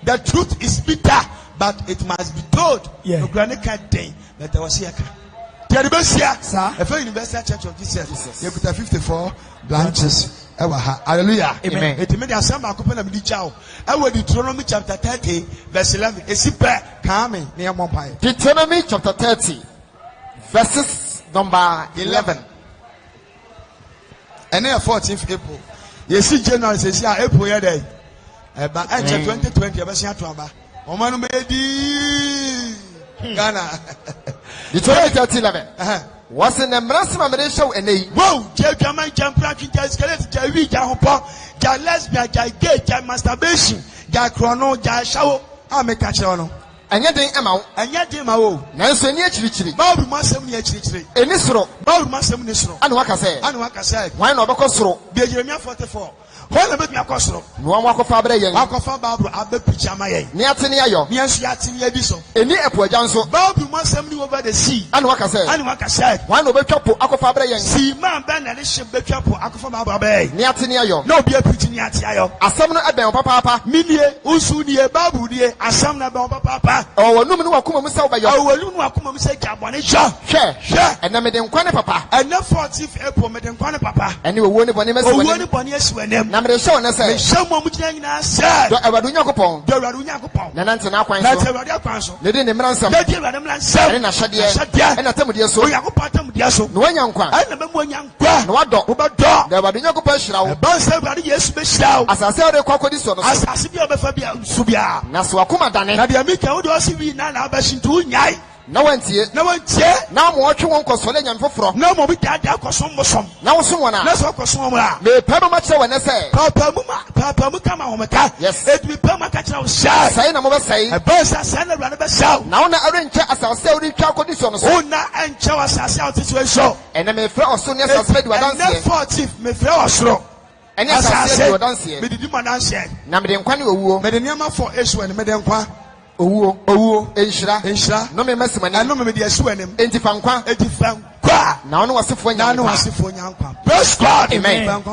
The truth is bitter, but it must be told. Yeah. The granny can't day that I was here. Sir, a very Universal Church of Jesus. You put 54 branches. Hallelujah. Amen. It made a summer open a child. I will Deuteronomy chapter 30, verse 11. A super coming near Mopai. Deuteronomy chapter 30, verses number 11. And then 14th April. You see, January says, yeah, April, yeah, day. But enter 2020, I was here to Aba. Oman made Ghana. Deuteronomy 30, 11. Was in the Mrassima Malaysia and they whoa, German jump ranking, Skelet, Javi, Jahopa, Jalesbia, Jagate, Jam masturbation, Jacrono, Jashaw, I make a channel. And yet they am out, and yet they mau. Nancy Niachri, Bob must have Niachri, and Nisro, Bob must have Nisro, and what I said, why not Bocosro, be Jeremiah 44. When I make me a costro, no one walk Fabre, walk of Barbara, I bet Pichamay, Niatania, Niasiatin Ediso, and near Pojanso, Bob must have me over the sea, and what I said, why no Becapo, Aquafabre, see, man, Ben, and ship Becapo, Aquafa Bay, Niatania, no be a pretty Niatio, a summoner at Papa, Minie, Usunia, Babu, dear, a summoner Papa, or no one come himself by your Luna say Jabonisha, share, and I made them Quana Papa, and no 14th April, Madame Quana Papa, and you were one upon him as when them. Namre show na say someone which na said do Awurade Nyankopon do Awurade Nyankopon na nante na kwan na so Awurade akwan so ne de ne mransam na de Awurade mransam ene na hyade ene atamudie so Nyankopon atamudie so no wanya nkwa ene bemu nya nkwa no wado obado da Awurade Nyankopon hyira wo ba se Awurade Yesu be hyira wo asase ore kwakodi so no so asase bi obefa bia su bia na so akoma dane na de amika wo do si wi na abashintu nyai na wantie na mo otwe won kosole nyam foforo na mo bi dada kosom mosom na wo so wona na so kosom mo a me pema ma kire wona say papa mu kama ho meka et bi pema ka kire wo sha sai na mo be sai e ba sa sai na Awurade be sha na wona arenche asase ore twa kodi so no so wona enche asase a otiso so ene me fra oso ne asase di wadanse ene 14 me fra osoro ene asase di wadanse me didi madanse na me de nkwa ne owuo me de niam for esu ene me de nkwa owuo enhira no me masimani no me de esu enem entifa nkwa na ono wasefo nya na wasefo nya nkwa praise God amen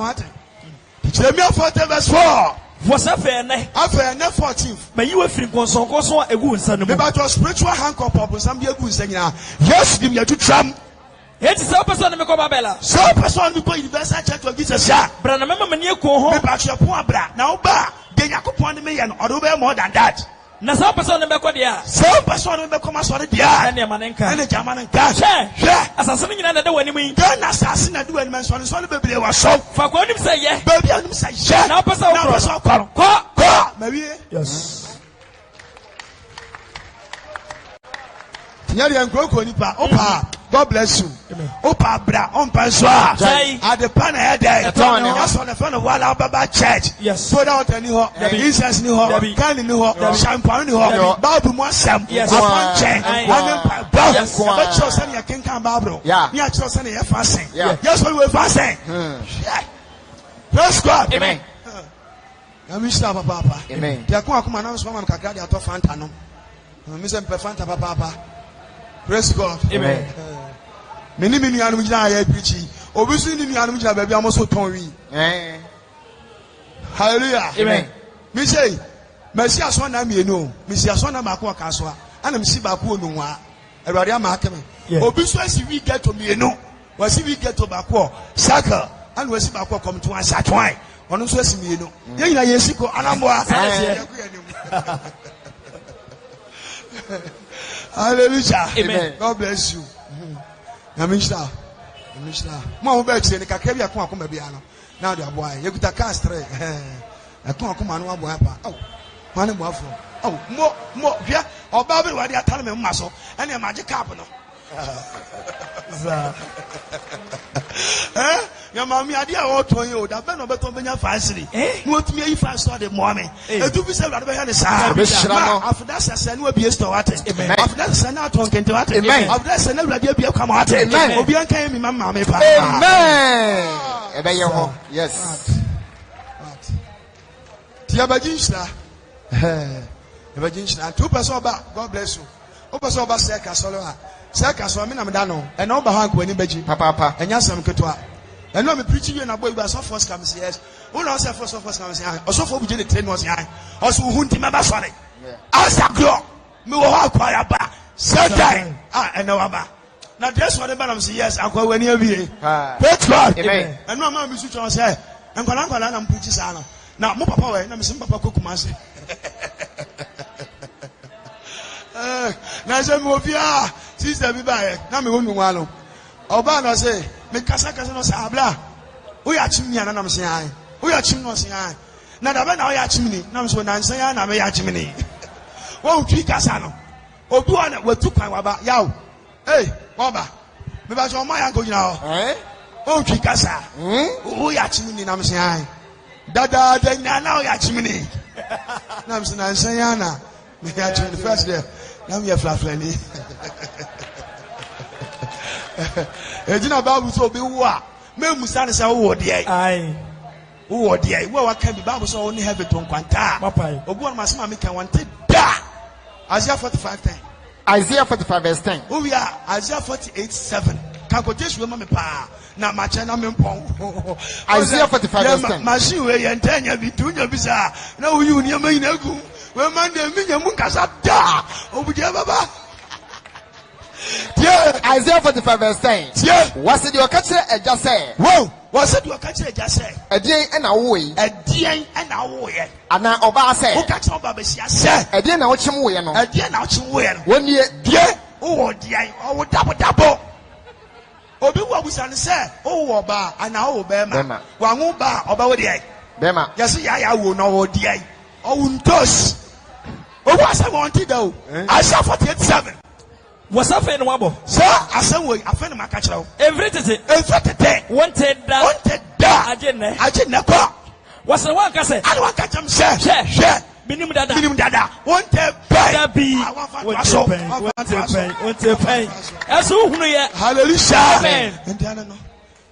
Jeremiah 40 verse 4 After 14th may you free konson egu nsa no about your spiritual handcuff of some be egu nsa nyina yes give me to tram it is a person me ko babela so person me go Universal Church of Jesus ya bra na mema mani ko ho me ba your pon abra na wo ba de yakopon me ye no odo be more than that. Na so person no be ko dia so person no be come asore dia na manenka na jamanenka hwe asase no nyina na da wani mu ga na asase na da wani mu so no bebre wa so fa ko nim say ye baby anim say ye na person ko ma wie yes nyari enkroko nipa opa God bless you. Opa bra on paswa. At the pan head there. That's on the front of Walla Baba Church. Yes. So that any ho, incense ni ho, can ni ho, champagne ni ho, Bible mo sam. Yes. Upon check. And yes. But you send your king can Bible. Yeah. Me actually send you fasting. Yeah. Yes, we fasting. Praise God. Amen. Na mi sta papa. Amen. Dia ko akoma na so man kakra dia to fanta no. Mi se mpe fanta papa. Praise God. Amen. Many animals are preaching. Obviously, the animals are baby almost so tongue. Hallelujah. Amen. Me say, Messi as one name you know, Messi as one name Aqua Caswa, and I'm see Baku no one. A Radia Markham. Obviously, we get to me, you know, was we get to Baku, Saka, and we see Baku come to us at wine. On us, you know, Yesiko, Anamwa. Hallelujah. Amen. God bless you. Namishla. Mo be tire ni kakra bi akoma bia no. Now the boy, you got castre. Akoma no aboy pa. Oh. Man mo afro. Oh, mo hia oba bi wa dia tale me mma so. Ene magic cap no. Ya mami ade a oton yi o da be no beton benya fasiri. No otumi yi fast so de mo ame. Edu bi se wrade be hia ne sa. Afda sese no abi store water. Afda sese na aton kente water. Afda sese na wrade abi akam water. Obi an kan mi mama me pa. Amen. Ebe ye ho. Yes. Tia bajinshla. Bajinshla. 2 person ba. God bless you. O person ba se ka solo ha. Seka so me na me da no. E na oba ha ko ani baji. Papa. Enya sam ketwa. E no me preach you na boy gba so first come say yes. Who know say first come say osofo bu je the train was yan. Oso hu nti me ba sore. Asa gro. Me wo ha kwa ya ba. Satan. E na wa ba. Na dress for the man say yes akwa wani abie. Praise God. Amen. E no ma me su cho say enkwala na preach sa no. Na mo papa we na me sim papa kokuma say. Na je mo bia sister bi ba na me wonu wa no oba na say me kasa no say abla wo ya chimni na me say ai wo ya chimni no say ai na da ba na wo ya chimni na me so na nsan ya na me ya chimni wo twi kasa no obi wa na watu kwan wa ba yawo wo ba me ba so ma ya ko gina ho wo twi kasa wo ya chimni na me say ai dada na wo ya chimni na me so na nsan ya na me ya chimni first there. Now we are flaflani. Ejina Bible so be wa. Me musa ne say wo de ai. Ai. Wo de ai. Wo wa kan bi Bible so only have it on kwanta. Papa. Ogu on masema me kan wante da. Isaiah 45:10. Isaiah 45 verse 10. Oh we are Isaiah 48:7. Kan quotation we ma me pa. Na ma cha na me mpon. Isaiah 45 verse 10. Machine we ye ntanya bi tunya bi sa. Na wo yu ni ma yin agu. We man de minya mun kasa da obudia baba. Isaiah 45 verse 10. Was it your catcher a just say? Whoa, was it your catcher a just say? A day and a way, a day and a way. And now Oba say, who catch Oba say? A day and a watching way, a day and a watching way. 1 year, dear, oh, dear, oh, double. Obi was an say, oh, Oba, and now Obama. One Oba, Oba, dear. Bema, yes, I will know, dear. Oh, untos. Oh, what's I wanted though? I saw 48:7. What's up in Wabo? Sir, I said, I found my catcher. Everything. Wanted da. I didn't know. What's the one I said? I don't catch him, share. Minim dada. Wanted baby. Want to pay. As who hallelujah. Amen. And then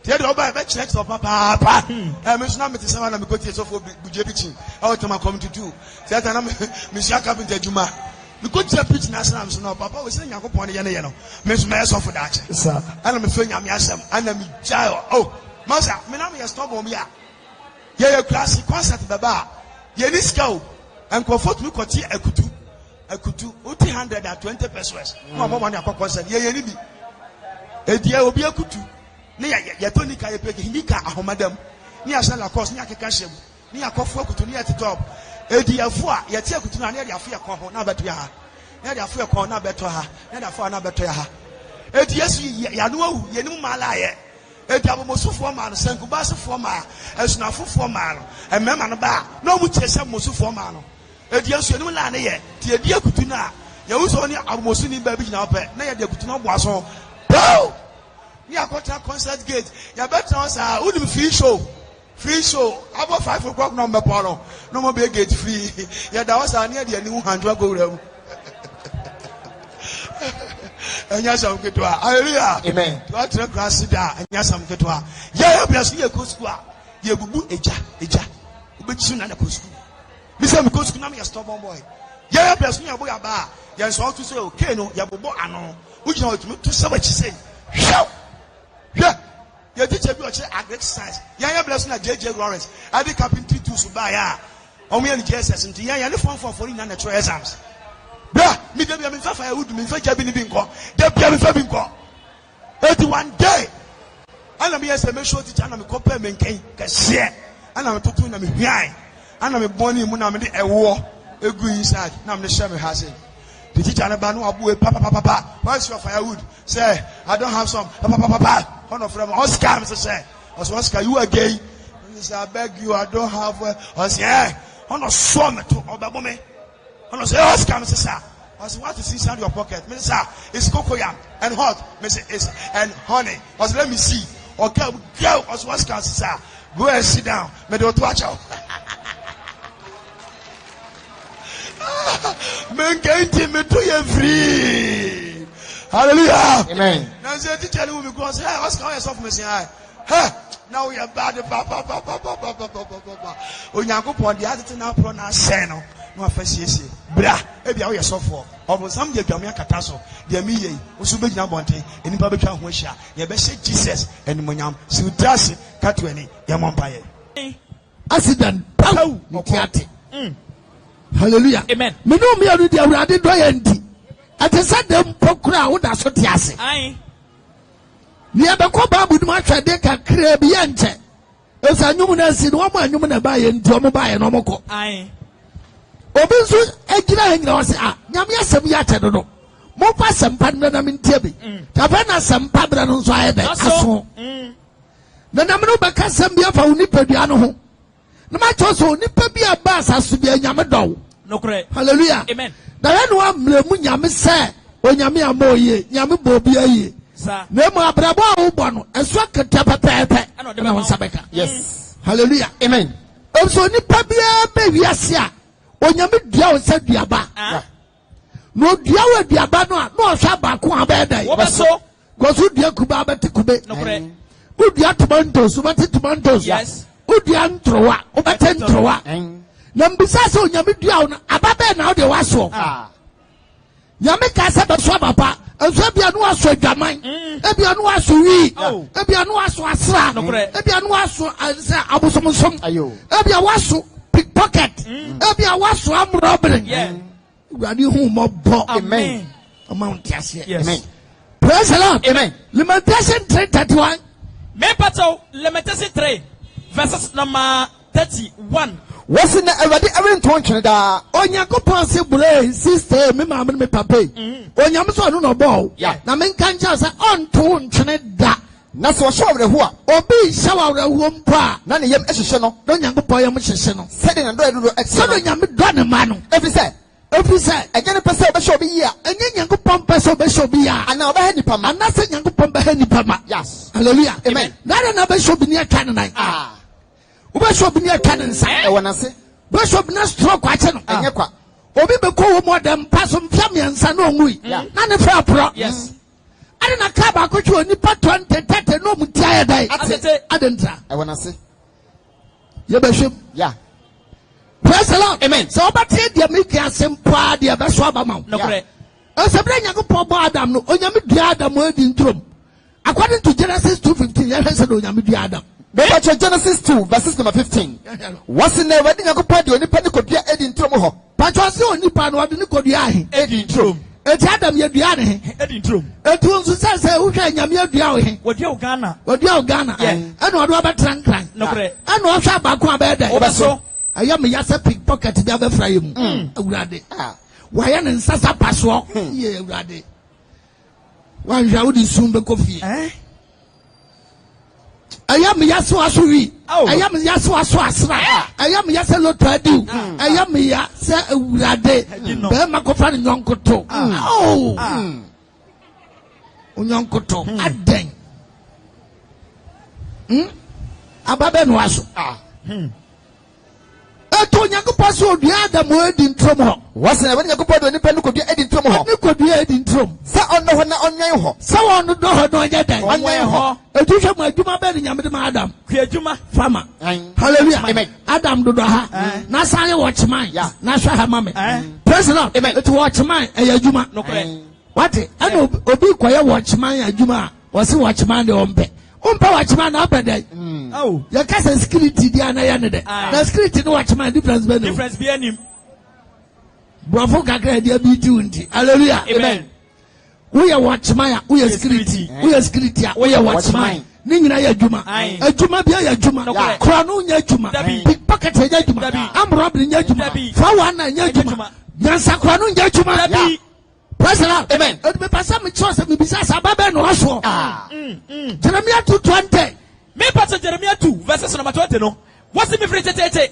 Tell the Oba about church of Papa. I'm not meeting someone. I'm going to go for Bujebichi. How to come to do? That I'm Miss Carpenter Juma. We could tell pitch national. So Papa was saying, "I'm going to go Miss Mayor for that." Sir, I'm a friend. I'm Yasam. And I'm child. Oh, Master, me na me stop on me. Yeah, classic concert baba. Yeah, this go. And comfort me koti ekutu. 120 pesos. Mama money akọ concert. Yeah, ni bi. Edia obi ekutu. Ni ya toni ka yepeke hindika ahomadam ni asha la course ni akeka hyem ni akofo akutu ni atitop ediafo a yete akutu na ya afo yakon ho na beto ya ha na ya afo yakon na beto ha na ya afo na beto ya ha ediesu ya no awu yenim mala ye ediabomosufo ma no sankubasufo ma esunafofo ma no emema no ba na omu kyesha mosufo ma no ediesu yenim la ne ye tie die akutu na ya wuso ni abomosu ni ba bi gina ope na ya de akutu na boaso bow. I got a concert gate. You better answer. Who do free show? Free show. About 5 o'clock number polo. No more be gate free. Yeah, that was near the new 100 go room. And yes, I'm good to hallelujah. Amen. What the grass da and yes, I'm good to yeah, bless you, Cosqua. You bubu eja. But soon and a Cosqua. Mr. Cosqua, I'm your stubborn boy. Yeah, bless me, a boy about. Yes, all to say, okay, no, Yabubo, I know. Which you know to say what you say. Shout. Yeah, your teacher be watching exercise. Yeah, blessing at JJ Lawrence. I be carpentry tools buy ya. Only JSS and yeah, you form for 49 natural exams. Blah, me be am fire would me fetch abin binko. Dey be am fa binko. 81 day. Ana me yes me show teacher na me compare me nkan kase. Ana me totu na me hwian. Ana me boni mu na me de ewo egu inside. Na me share me hase. The teacher na ba no abu papa. Where's your firewood? Say, I don't have some. Papa. One of them Oscar, Mr. Say. Oscar, you are gay. He said, I beg you, I don't have. I say, yeah. On a swam to Obabome. On a say, Oscar, Mr. Say. I said, what is inside your pocket? Mr. Say, it's cocoyam and hot. Mr. Is and honey. I said, let me see. Okay, go. Oscar, Say, go and sit down. May the watch out. Men can't me to you free. Hallelujah. Amen. Now say teacher will be going say, Oscar yourself me say, hey, now we are bad papa. Onyankopon the attitude now pronounce say no. no afasiesie bra e bia wo yesofo obonsam je dwame akata so de mi yei osu be gina bonten enipa betwa ho ahia ye be hye Jesus enimonyam si utrase katweni ye mompaye accident pow nikiate hallelujah amen me no me adu di awurade do ye ndi ate sa dem pokura wo da so te ase ai ni abekọ babu dum atwade kakra bi ye nche esa nyum na si no mo anyum na ba ye ndi o mo ba ye no mo ko ai obi nso agira hanyina wose nyame asem ya ate do no mo pa sempa na me ntia bi ta fa na sempa bra no nso aye da aso na nam no baka sem bi afa uni padua no ho na ma cho so nipa bi aba asaso bi nyame do no kre hallelujah amen da ya no amlemu nyame se onyame amoye nyame bobi aye sa na mo abrabo a wo bo no eso keta pepepe na won sabeka yes hallelujah amen so nipa bi be wiase a onyame dua wo se duaba no dua wo duaba no a no hwa ba ko aba dai wo beso gosu dua kuba ba te kube no kre udua tomatoes wo te tomatoes yes udua ntrowa wo ba te ntrowa na mbisa se onyame dua wo aba be na wo de waso nyame ka se be so papa enso bia no aso adwaman ebia no aso wi ebia no aso asra ebia no aso se abosomsom ebia waso pickpocket ebia waso amrobring urade hu mo bo amen amount yasie amen praise the Lord amen Lamentation 3:31 me pato Lamentation 3 verses number 31 what's in the already every tongue da Onyankopon se bure sister me ma me papa onyam so no no bo na me kan cha se onto ntwene da na so show the ho a obi shawa re ho mpa na ne yam ehye no Onyankopon yam hyehye no said na do do so nyam do ne ma no every say again person be show be ya enye Nyankopon person be show be ya ana oba ha nipa ma ana se Nyankopon be ha nipa ma yes hallelujah amen na be show be ne atwa ne nan oba show be ne atwa ne nsa e wona se bishop na stroke ache no enye kwa obi be ko wo mo dem paso mfia miensa na ongui na ne fra pro yes ade na ka ba ko twa onipa 20 no mutia ya dai adentra e wona se ye bishop yeah praise the Lord amen so obate dia make asempa dia be so aba maw no kre o se bra Nyankopon bo Adam no onyame dua Adam odi ntrom according to Genesis 2:15 ya hwese do onyame dua Adam Genesis 2 verses number 15 what's in the wedding Nyankopon de onipa ne kodua edi ntrom ho pacho se onipa no odi ne kodua ahe edi ntrom eti Adam ye dua ne edi ntrom etu nso se wohwa nyame adua wo he wodi o Ghana ena odo abatran kran no kre ena o hwa ba ko abeda obeso aya me ya se pickpocket bia be fra yemu awurade waya ne nsasa paso ye awurade wan hwa wo di sum be kofie aya me ya so aso wi aya me ya so aso asra aya me ya se loto adu aya me ya se awurade be ma ko fra ne nyonkoto nyonkoto aden ababe no aso eto Nyankopon so odua Adam edi ntrom ho what's in the wedding Nyankopon de onipa ne kodua edi ntrom ho ne kodua edi ntrom sa onno ho na onwan ho sa won do ho no nya dan onwan ho etu hwe ma adwuma be nyame de ma Adam ku adwuma fama hallelujah amen Adam do ha na sare watchman na hwa ha mame praise the Lord amen etu watchman e adwuma no kre what and obi koye watchman adwuma wose watchman de ompe watchman na abeda ya kasa security dia na ya ne de na security no watchman difference be anim bravo kakra dia bi ti unti hallelujah amen we are watchman we are security we are security we are watchman ni nyina ya adwuma adwuma bia ya adwuma kora no nya adwuma pickpocket ya adwuma amrobbery nya adwuma fawa na nya adwuma nyansa kora no nya adwuma praise the Lord amen me pasa me chose me bisa sa baba no aso Jeremiah 2:20 me pasa Jeremiah 2 verses number 20 no what's me free tete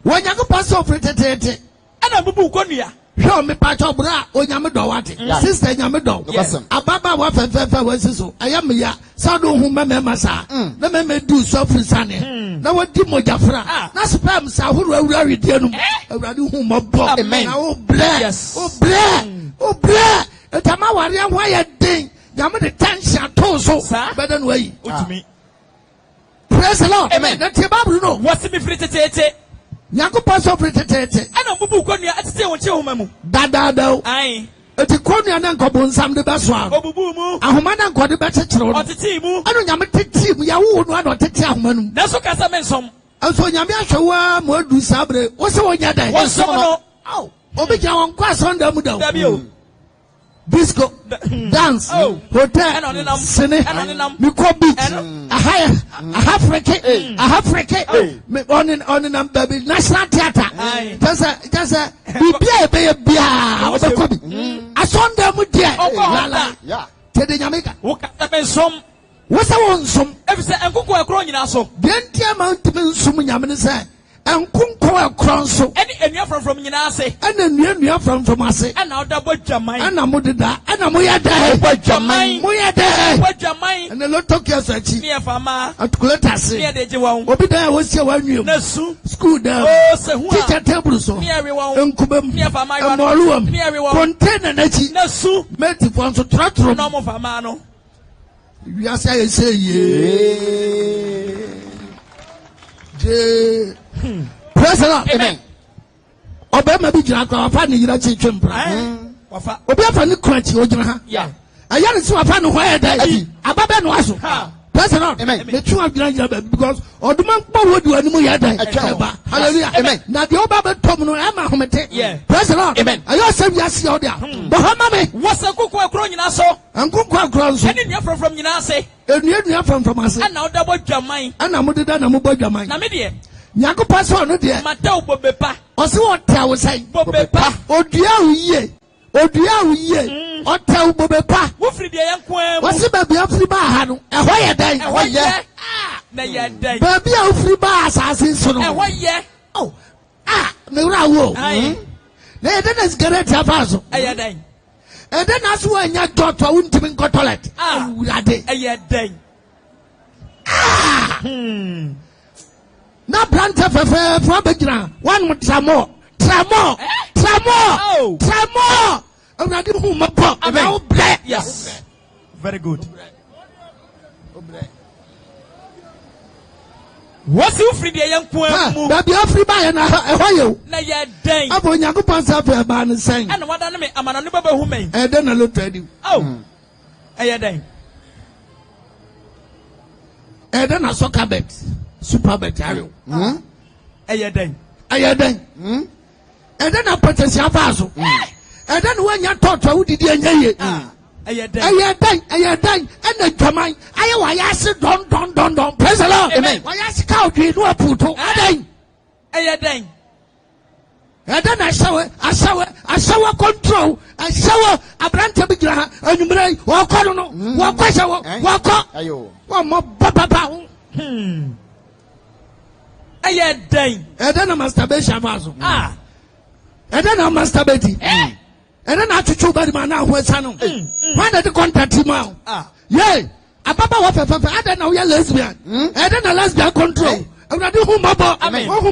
wonyango paso free tete ana bubu konua hwe me pacho bra onyame do wate sister nyame do ababa wa fefe wasiso ayame ya sado hu mema sa na meme du so free sane na wodi mojafra na spam sa huru awura wedie no awurade hu mobo na o ble etama ware ho ya den nyame de tension to so bedan wayi otumi praise the Lord amen na te bible no what's me free tete Nyankopɔn so pretete. Ana bubu konua atete won che homa mu. Dadado. Ai. Eti konua na nkɔbɔ nsam de bɛso a. Obubu mu. Ahoma na nkɔde bɛkyekyere no. Otete mu. Ano nyame tete mu ya wo no ana ɔtete ahoma no. Na so kasa mensom. Anso nyame ahwɛ wa mo adu sabre. Wo se wonya dan. Wonsom no. Aw. Obi gya won kwa sonda mu da. Dabi o. Disco, dance, hotel, cine, Miko beach, Africa, on baby, National Theatre. Just a baby, I saw them dear. Yeah, Teddy Yamika. What's the one some? Every say, and cook a crown in us. The entire mountain, some Yaman say. And Kunko a crown so any from Yanase, and then you from us, and now double Jamai, and Amudida, and Amoyada, Jamai, Moyada, Jamai, and the Lotokia Sachi, near Fama, at Kuletas, near the Jawan, Obida was your one you, school down, teacher tables, near everyone, and Kubam, near Fama, Maluam, near everyone, container Nachi, Nasu, Meti Fonso Tratro, no more Famano. You are saying, yeah. Praise the Lord. Amen. Obama bi jira kwa fa ni yira chi twempra. Wafa. Obi afa ni crunch o jira ha. Yeah. Aya ni so afa no hoye dai. Ababe no aso. Praise the Lord. Amen. Me twa jira because oduma nkpo wodi animu ya dai. Hallelujah. Amen. Na de oba be tom no e ma homete. Yeah. Praise the Lord. Amen. Ayo se wi ase o dia. Bo hama me. Wasa kuku akro nyina so. Ankuku akro so. Eni nya from nyina se. Enu from ase. Ana odabo dwaman. Ana modeda na mobo dwaman. Na me de Nyako paso no de mata obobepa ose wota wo sai bobepa odua uye ota obobepa wo firi de yanko am wose ba bia firi ba ha no eho ye dan na ye dan ba bia firi ba asase so no eho ye me wura wo na ye dan asgare ta faso eye dan e dan aso anya doctor wuntimi nko toilet wurade eye dan na branta fefe from begina one tramo already who mapa about black. Yes, very good. What's you free the young poor baby free by na ehoyo na ya den abo nyankopon sa fa ba ne sen and what na me amana no baba hu me e den na lo tadi ya den e den na soccer bet super bet ayo ayeden and then a potential vaso and then when you talk to who did you ayeden and the Jamai I said don't praise the Lord. Amen. Why ask how do you know a puto ayeden and then I shower control I shower a brand to be and you may walk on walk ayo one more papa and then a masturbation vaso. And then a masturbate. And then I to bad man now who is Sano. Why did the contact him out? Yea, a papa was a I don't know you're lesbian. And then a lesbian control. And I do whom about Amen. What's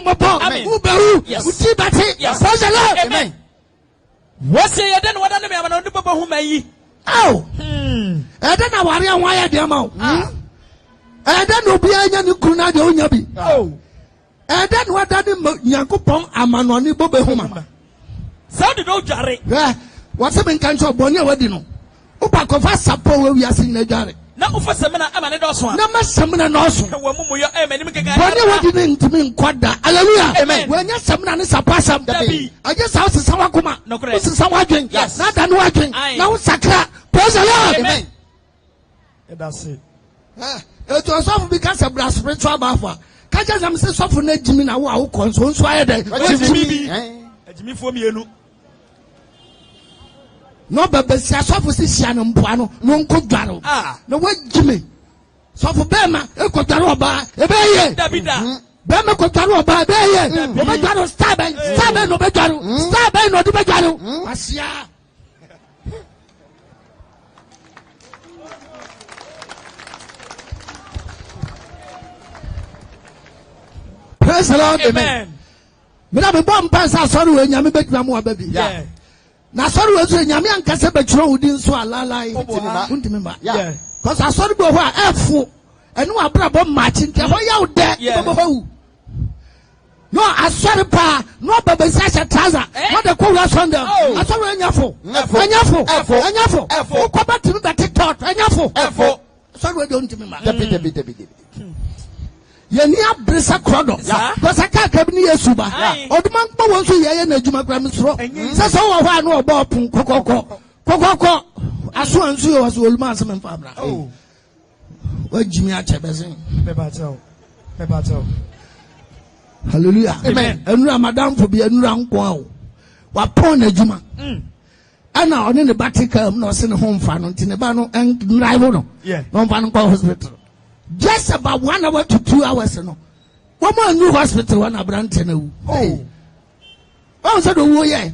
the then what I don't know who may oh, and then I worry why I am out. And then no be any kuna de oh. And then what that Yankopon amanoni bobe homa. So did no jare. What's a man can show Bonia Wadino? Upa kofa sapo we are seeing the jare. Now for semina amane doswan. No mas semina noso. Wamumu yo amen. Bonia Wadin to me quadra. Hallelujah. Amen. When you semina is a passam the I just house is someone kuma. No this is someone drink. Yes. Not than watching. Now sakra. Praise the Lord. Amen. That's it. It was all because of the spiritual buffer. Kaja am say sofo na jimi na wo a wo konso nso aye dey jimi fo mienu no baba si sofo si sia no mpoa no nko dwaro na wo jimi sofo be ma e ko dwaro oba e be ye dabida be ma ko dwaro oba be ye o be dwaro star be no be dwaro star be no do be dwaro asia praise the Lord. Amen. Me na be bom pansa sorry we nyame betwa mo aba bi. Yeah. Na sorry we so nyame ankase betro wudi nso alalai. Untimi ba. Yeah. Cause asori bo ho a efo enu abra bom match ntia ho ya wo de bo ho. No, I saw the pa. No, baby, such a trouser. What the cool was on them. I saw a nyafo. Come back to me that TikTok. A nyafo. Sorry, don't me, man. Yenia Brisa Crodo. Because I can't come near Suba. Or the man wants to hear a Juma Grammar. Says all I know about Coco. As soon as you was old man, some family. Oh, what Jimmy Achabazin? Bebato. Hallelujah. Amen. And Ramadan for be a round quo. What pon a Juma. And now in the Baticum, no send home fan until the Bano and Rival. Yeah, no fan hospital. Just about 1 hour to 2 hours. No, one more new hospital, one a Branton. Oh, so the war, yeah.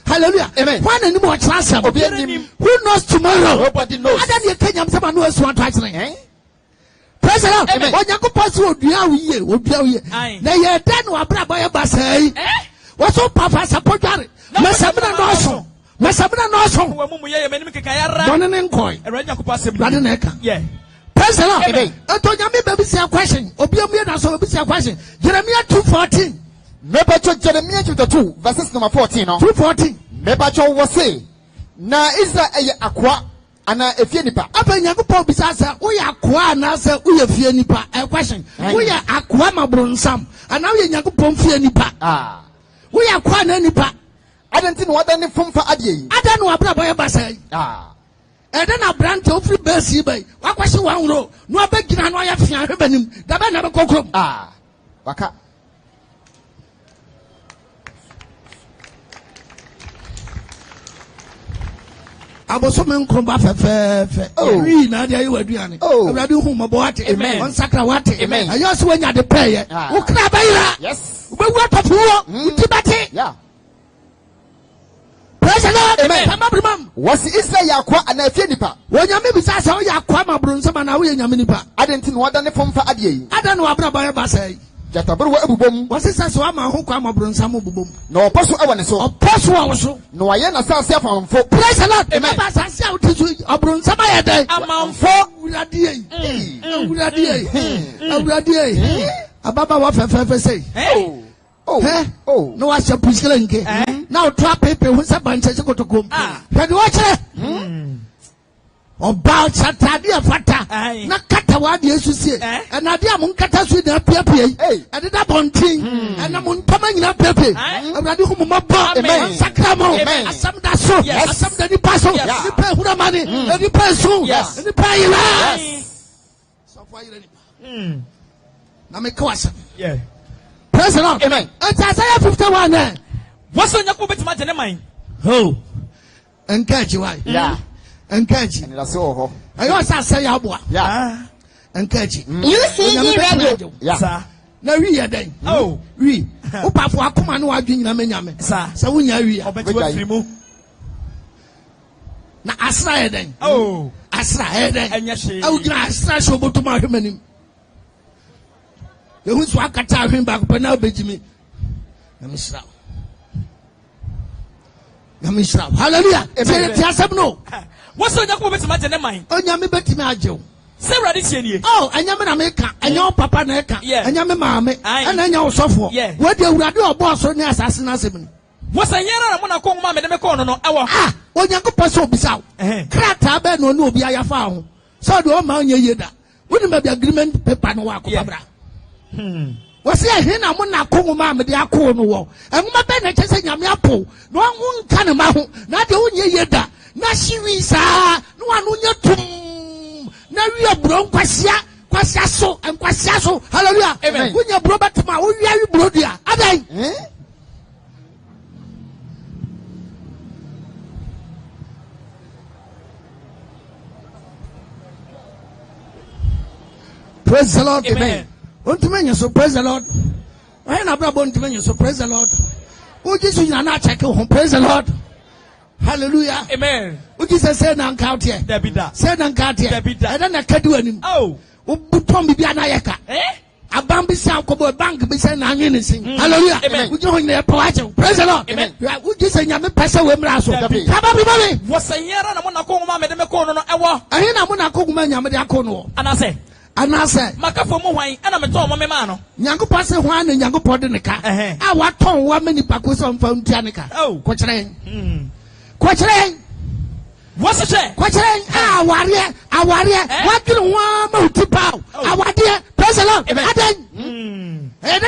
Hallelujah. Amen. One and more chance. Who knows tomorrow? Nobody knows. I don't think someone knows what I'm saying. Praise the Lord. Amen. When you go past what do you? Now you're done with Brabaya Bassay. What's up, Papa? Support it. Massamina Nosso. Don't encoy. Radineka. Yeah. Praise the Lord. Amen. I told you, maybe say a question. Obiomia, so be a question. Jeremiah 2:14. Mebacho Jeremiah chapter 2, verses number 14. 2:14. Mebacho was say, na isa aqua. Ana efienipa. Apa Nyankopɔn bisa sɛ wo yɛ akoa na sɛ wo yɛ fienipa. A question. Wo yɛ akoa ma bronsam. Ana wo yɛ Nyankopɔn fienipa. Wo yɛ akoa na nipa. Adanti no wada ne fomfa ade yi. Ada no abra boy basa yi. Ede na brante ofri basi bai. Wakwahye wanwro. No abagina no ya fia hwe banim. Da ba na be kokrom. Waka. Aboso men kromba fefefe. Ri na dia yi waduane. Awurade hu mabo ate. On sakra wate. Ayo so wanya de peye. Wo kra bayira. Yes. Wo bewu atafuwo. Utibate. Yeah. Praise the Lord. Amen. Tamabrimam. Was Israel yakwa ana efienipa. Wonyame bisa sɛ wo yakwa ma bronsam na wo yɛ nyame nipa. Adanti no wada ne fomfa ade yi. Ada no abra boy basa yi. Jatabro wa ebubom. Wasisa so ama ho kwa ma bronsam bubom. Na oposo ewo ne so. Oposo wo so. No aye na sase afamfo. Praise the Lord. Amen. Ba sase a wotisu obronsam aye dai. Amamfo urade yi. Urade yi. Urade yi. Ababa wa fefefe sei. No was a pushkele nke. Now trap pepe hu se banche se kotokom. Hwede wo kire. Oba chatade afata. Na kata wa de esusie. Na de am nkata so de apiapia yi. Ade da bontin. Na mo ntoma nyina pepe. Awurade hu mo mabba. Sakramo. Asam da so. Asam da ni paso. Ni pe hura mani. Ni pe so. Ni pe ira. So for ira ni. Na me kwasa. Yeah. Praise the Lord. Amen. It's Isaiah 51. What's on your bit matter in mind? Oh, encourage why? Yeah. Encourage. And that's all. I also say Abua. Yeah. Encourage. UCG Radio. Yeah. Now we are then. Oh, we. Opa for akuma no adwin na menyame. Sa wonya wi. Obetu afrimu. Na asra then. Oh, asra then. Enya she. Awugina asra so botuma hwemanim. The who's what cut out him back, but now Benjamin. Hallelujah. No. What's on your bit matter in mind? Oh, Yami Betty Majo. Sarah, this year. Oh, and Yaman America, and your papa Neka, and Yami Mamma, and then your software. Yeah. What do you do a boss on the assassination? What's a year? I'm going to call Mamma and Mecono. Ah, when you go pass over south. Crata Ben no be I found. So do all my yeda. Wouldn't be agreement paper no walk. Was here hina muna kongu mama de akọ no wo enuma be na chese nyame apo no anwu nka ne ma ho na de onye yeda na hyiwi saa no anu nya tum na wi aburo kwasia so hallelujah amen unya buro batuma wo wi awi buro dia adan praise the Lord amen. So praise the Lord. I na brabo so praise the Lord. O Jesus na check home praise the Lord. Hallelujah. Amen. O Jesus say na nka out here. Debida. Say na nka out here. Debida. I don't na kadu anim. Oh. O butom bibia na yeka. Abam bi say akobo bank bi say na anwe ne sin. Hallelujah. Amen. O Jesus na power praise the Lord. Amen. O Jesus nyame pese we mra so. Kaba bi mami. Wo sayera na mo na ko ma me de me ko no ewo. Ahe na mo na ko ma nyame de akọ no. Ana say anase maka fo mu hwan ana meto mo mema no Nyankopɔn se hwan na Nyankopɔn de ne ka a waton wa mani pa ko so mfa ntia ne ka ko kyerɛ what's it kwachere aware wadwene ho ma utipa awade praise the Lord adan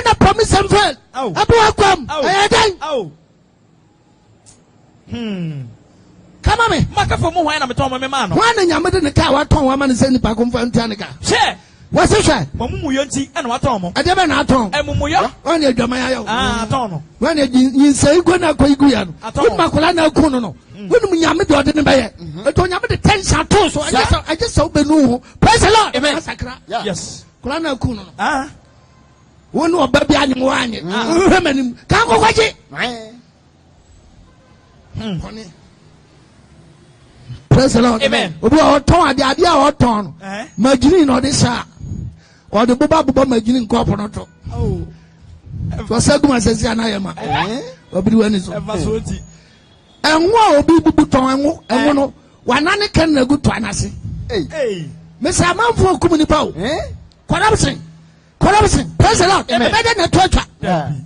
na promise and fail abu akwam adan come on me maka fo mu hwan na meto mo mema no hwan na nyamede ne ka waton wa ma ne se nipa ko mfa ntia ne ka she what's it mamumuyo nti ana waton mo ade be na aton mamumuyo on e dwama ya yo aton no when e yinsei go na ko igu ya no makola na ku no when nyame de ode ne baye eto nyame de tension to so I just so benu praise the Lord amen yes kola na ku no wonu oba bia anyi mo anyi hwemanim ka ko kwaji praise the Lord amen obi o ton ade a o ton magini no de sha o de boba magini nkopo no to so saguma sesi anayema obi wani so enwo obi bubu ton enwo no wanane kan na gu to anase me sa manfo kum ni pawo corruption praise the Lord me de na to atwa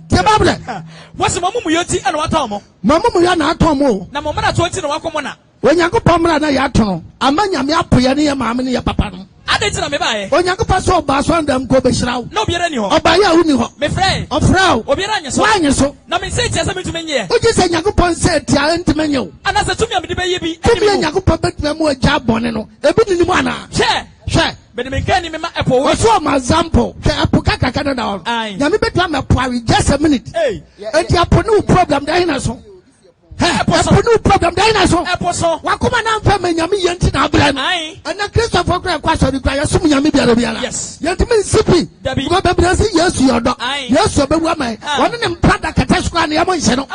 the Bible what's mamumuyo nti ana waton mo mamumuyo na aton mo na mo na to nti na wakomo na Onyankopɔn mra na ya tono ama nyame apoya ne ya maame ne ya papa no ade tina me bae Onyankopɔn so ba so ndam ko be hyiraw no biara ni ho oba ya uni ho me frɛ ofraw obiara anye so wanye so na me se tia se metumi nye oji se Nyankopɔn se tia ntime nye o ana se tumi amede beye bi tumi Nyankopɔn betuma mu agya bɔne no ebi ni mu ana hwɛ bede me kan ni me ma epo we so ma example hwɛ apo kaka na da nyame betuma me poawe just a minute enti apo no problem da hina so no problem there na so wakoma na mfa manyame yenti na abra no ana Christopher kra kwa so kwa yasum nyame biara yenti men sipi ko be bra si Yesu yodo Yesu be wu amai won ne mpada kata kwa na yamo nche no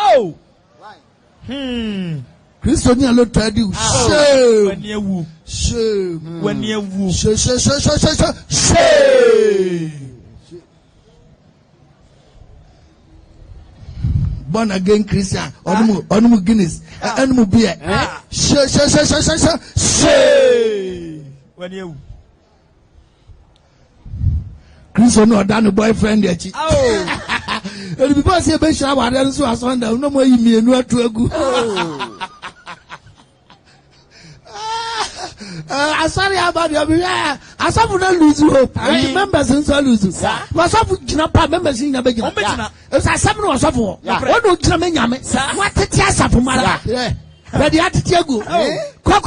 Christo ni alo tadi wani ewu born again Christian onumu Guinness onumu beer wani ewu Christian no da no boyfriend echi eri because e be sha wa re so asonda no mo yi mienu atu agu asari abadi obi asafu na lose hope members nso lose wasafu gina pa members nya be gina asafu no wasafu wodo gina me nyame watete asafu mara ready atete agu ko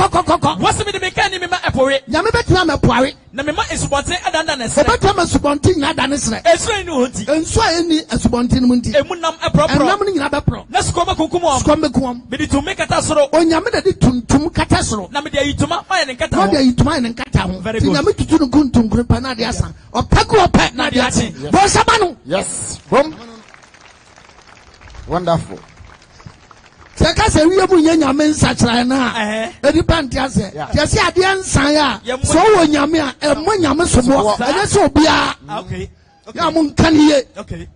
what's me de me kan ni me ma epowe nyame betuna me poare na me ma esubonte adanda na sere betuna me subonte nya adane sere esure ni honti enso eni esubonte ni munti emunam epropro enam ni nyina be pro na skoma kunkum skoma kunkum me di tumi kata soro onyame de tuntum kata soro na me de ayituma ma ne nkata ho na de ayituma ne nkata ho nyame tutu no kuntum krepa na de asa opako opa na de ati bo sabanu yes boom wonderful Seka se wiye mu nyame nsa kira na edi panti ase yesi ade nsan ya so wo nyame a emo nyame sobo ene se obia okay ya mu nkaniye okay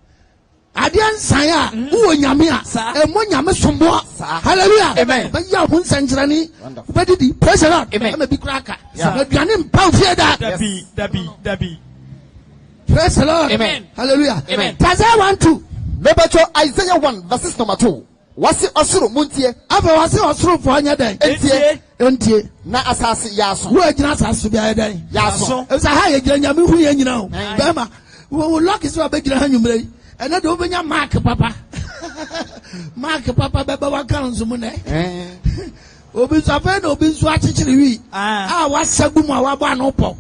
ade nsan ya wo nyame a emo nyame sobo hallelujah amen ba ya mu nsan kira ni ubedidi praise the Lord ama bi kraka na duane mpa fie da dabi praise the Lord amen hallelujah amen Taza 1:2 Mebecho Isaiah 1 verses number 2 wasi osuru muntie afa wasi osuru fo anya dan entie na asase yaso wo agina asase bia ya dan yaso esa ha ye gina nyame hu ye nyina o bema wo lock is wa be gina ha nwumre ena de obenya mark papa beba wa kan so mu ne obi so afa na obi so achichiri wi wasagu mu wa ba no po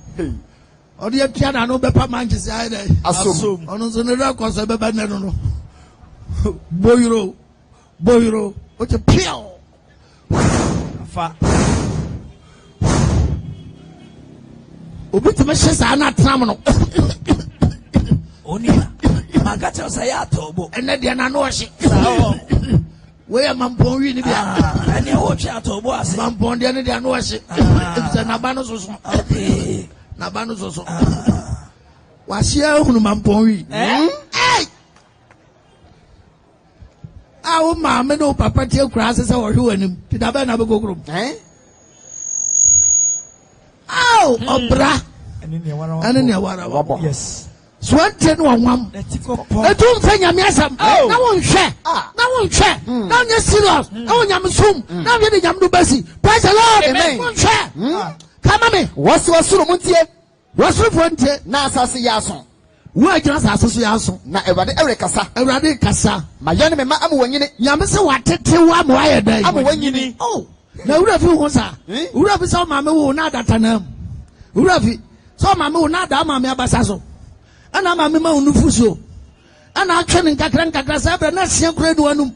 odi atua na no bepa manchester ai dai asom ono so ne ra ko so beba ne no boyro oche pio fa obi te me shesa na tram no oni magacha saya tobo ene dia na no hye we ya mampon wi ni bia ene wo twa tobo ase mampon dia ne dia no hye e na ba no soso okay na ba no soso wa hye hunu mampon wi awo maame no papa tie kura ase se wo hwe wanim ti da ba na be gogoro aw obra Yes. Swante no wam. Etum fe nyame asam. Na won hwe. Na won hwe. Na nya serious. Na won nyame sum. Na we de nyame do basi. Praise the Lord. Amen. Won hwe. Kama me. Wasuru muntie. Wasuru fontie. Na asase ya aso. Wo agina asase so ya aso. Na Ewurade Ewrekasa. Ewurade kasa. Ma yene me ma amu wanyine. Nyame se watete wa mo aye dan. Amu wanyini. Oh. Na wura fi ho sa. Wura fi so ma me wo na data na. Wura fi so ma me wo na da ma me abasa so. Ana ma me ma unufu so. Ana atwe nkakra sa bra na sia kura du anum.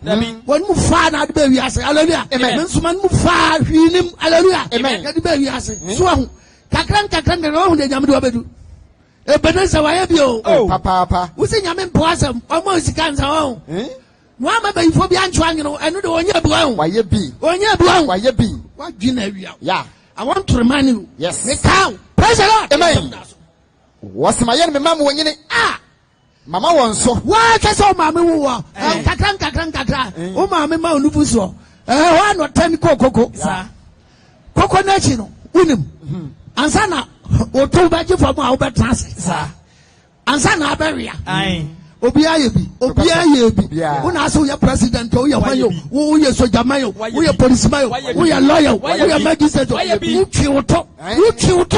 Wonu fa na de ba wi ase. Hallelujah. Amen. Nsuma nu fa hwinim. Hallelujah. Amen. De ba wi ase. So ahu. Kakra ho de nyame de obedu. Ebeneza waye bi o. Papa. Wusi nyame mpo asem. Omo sika nsa ho. No ama ba ifo bi ancho anyino enu de onye bu ho. Waye bi. Onye bu ho. Waye bi. Wadwina awia. Yeah. I want to remind you. Yes. Me cow. Praise the Lord. Amen. Wasema me mama wanyine. Mama wonso. Wa kese o mama wo. Kakra. O mama ma onufu so. Wa no 10 kokoko. Sa. Koko na chi no. Unim. Ansa na o to ba je fo ma o be trans. Sa. Ansa na aberia. Ai. Obi aye bi. Una aso ya president o ya wanyo. Wo ye soja mayo. Wo ye police mayo. Wo ye lawyer. Wo ye magistrate. Uchi uto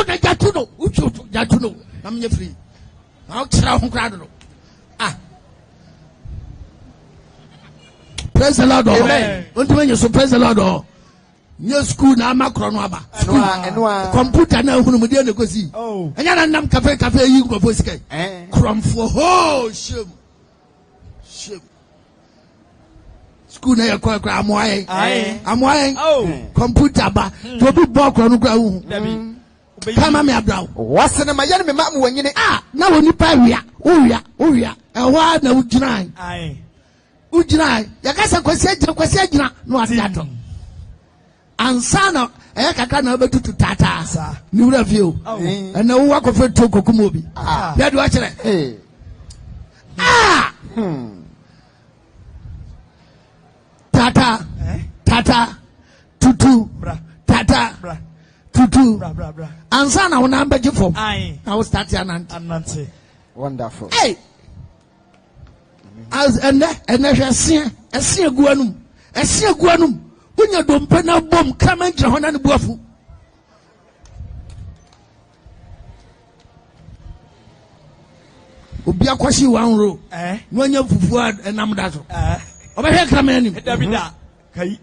na jatuno. Jatuno. I'm free. I'll try to crowd. Praise the Lord. Amen. When you so praise the Lord. New school na makro no aba. Computer na hunu mu de na kosi. Enya na nam cafe yi go fosike. Cromfo ho shame. School na ya kwa amoaye. Computer ba. To bi bo kro no kwa hu. Kama me abrawo. Wase na mayane me ma mu wanyine. Na woni pa wia. Owia. Ewa na uginan. Uginan. Ya kasa kwasi agina no adato. Ansana kakra na obetutu tata. Ni wura fie o. Na wo akofe to kokum obi. Ya do a kire. Tata. Tutu. Tata. Tutu. Ansana wona ambeje form. I will start anante. Wonderful. Hey. As ene hwese ese guanum. Unya dompe na bom kama ngira hona ne buafu. Obi akwashi one row. No anya fufu enam da so. Obehwe kama anim. Davida. Kai.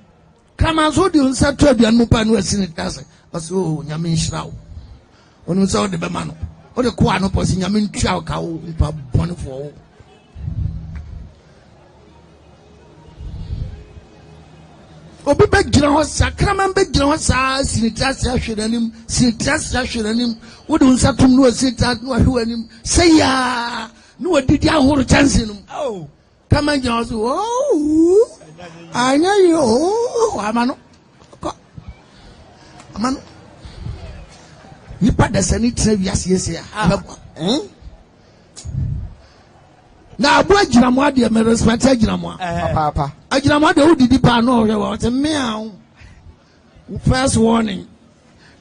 Kama so di unsa to aduan mu pa no asini tase. Oso nyame nhirawo. Onu so de bema no. O de ko ano posi nyame ntwa ka wo mpa bonefo wo. Obi be gira ho sakraman be gira ho sa sinitase ahwedanim wo de unsa tum no sinitase no ahwedanim say ya no odidi ahoro chance no kama gira so anya yo amano nipa da sani tre wiase yesi na abu agiramo ade me respect agiramo papa agiramo ade wo didi pa no hwe wo te meow first warning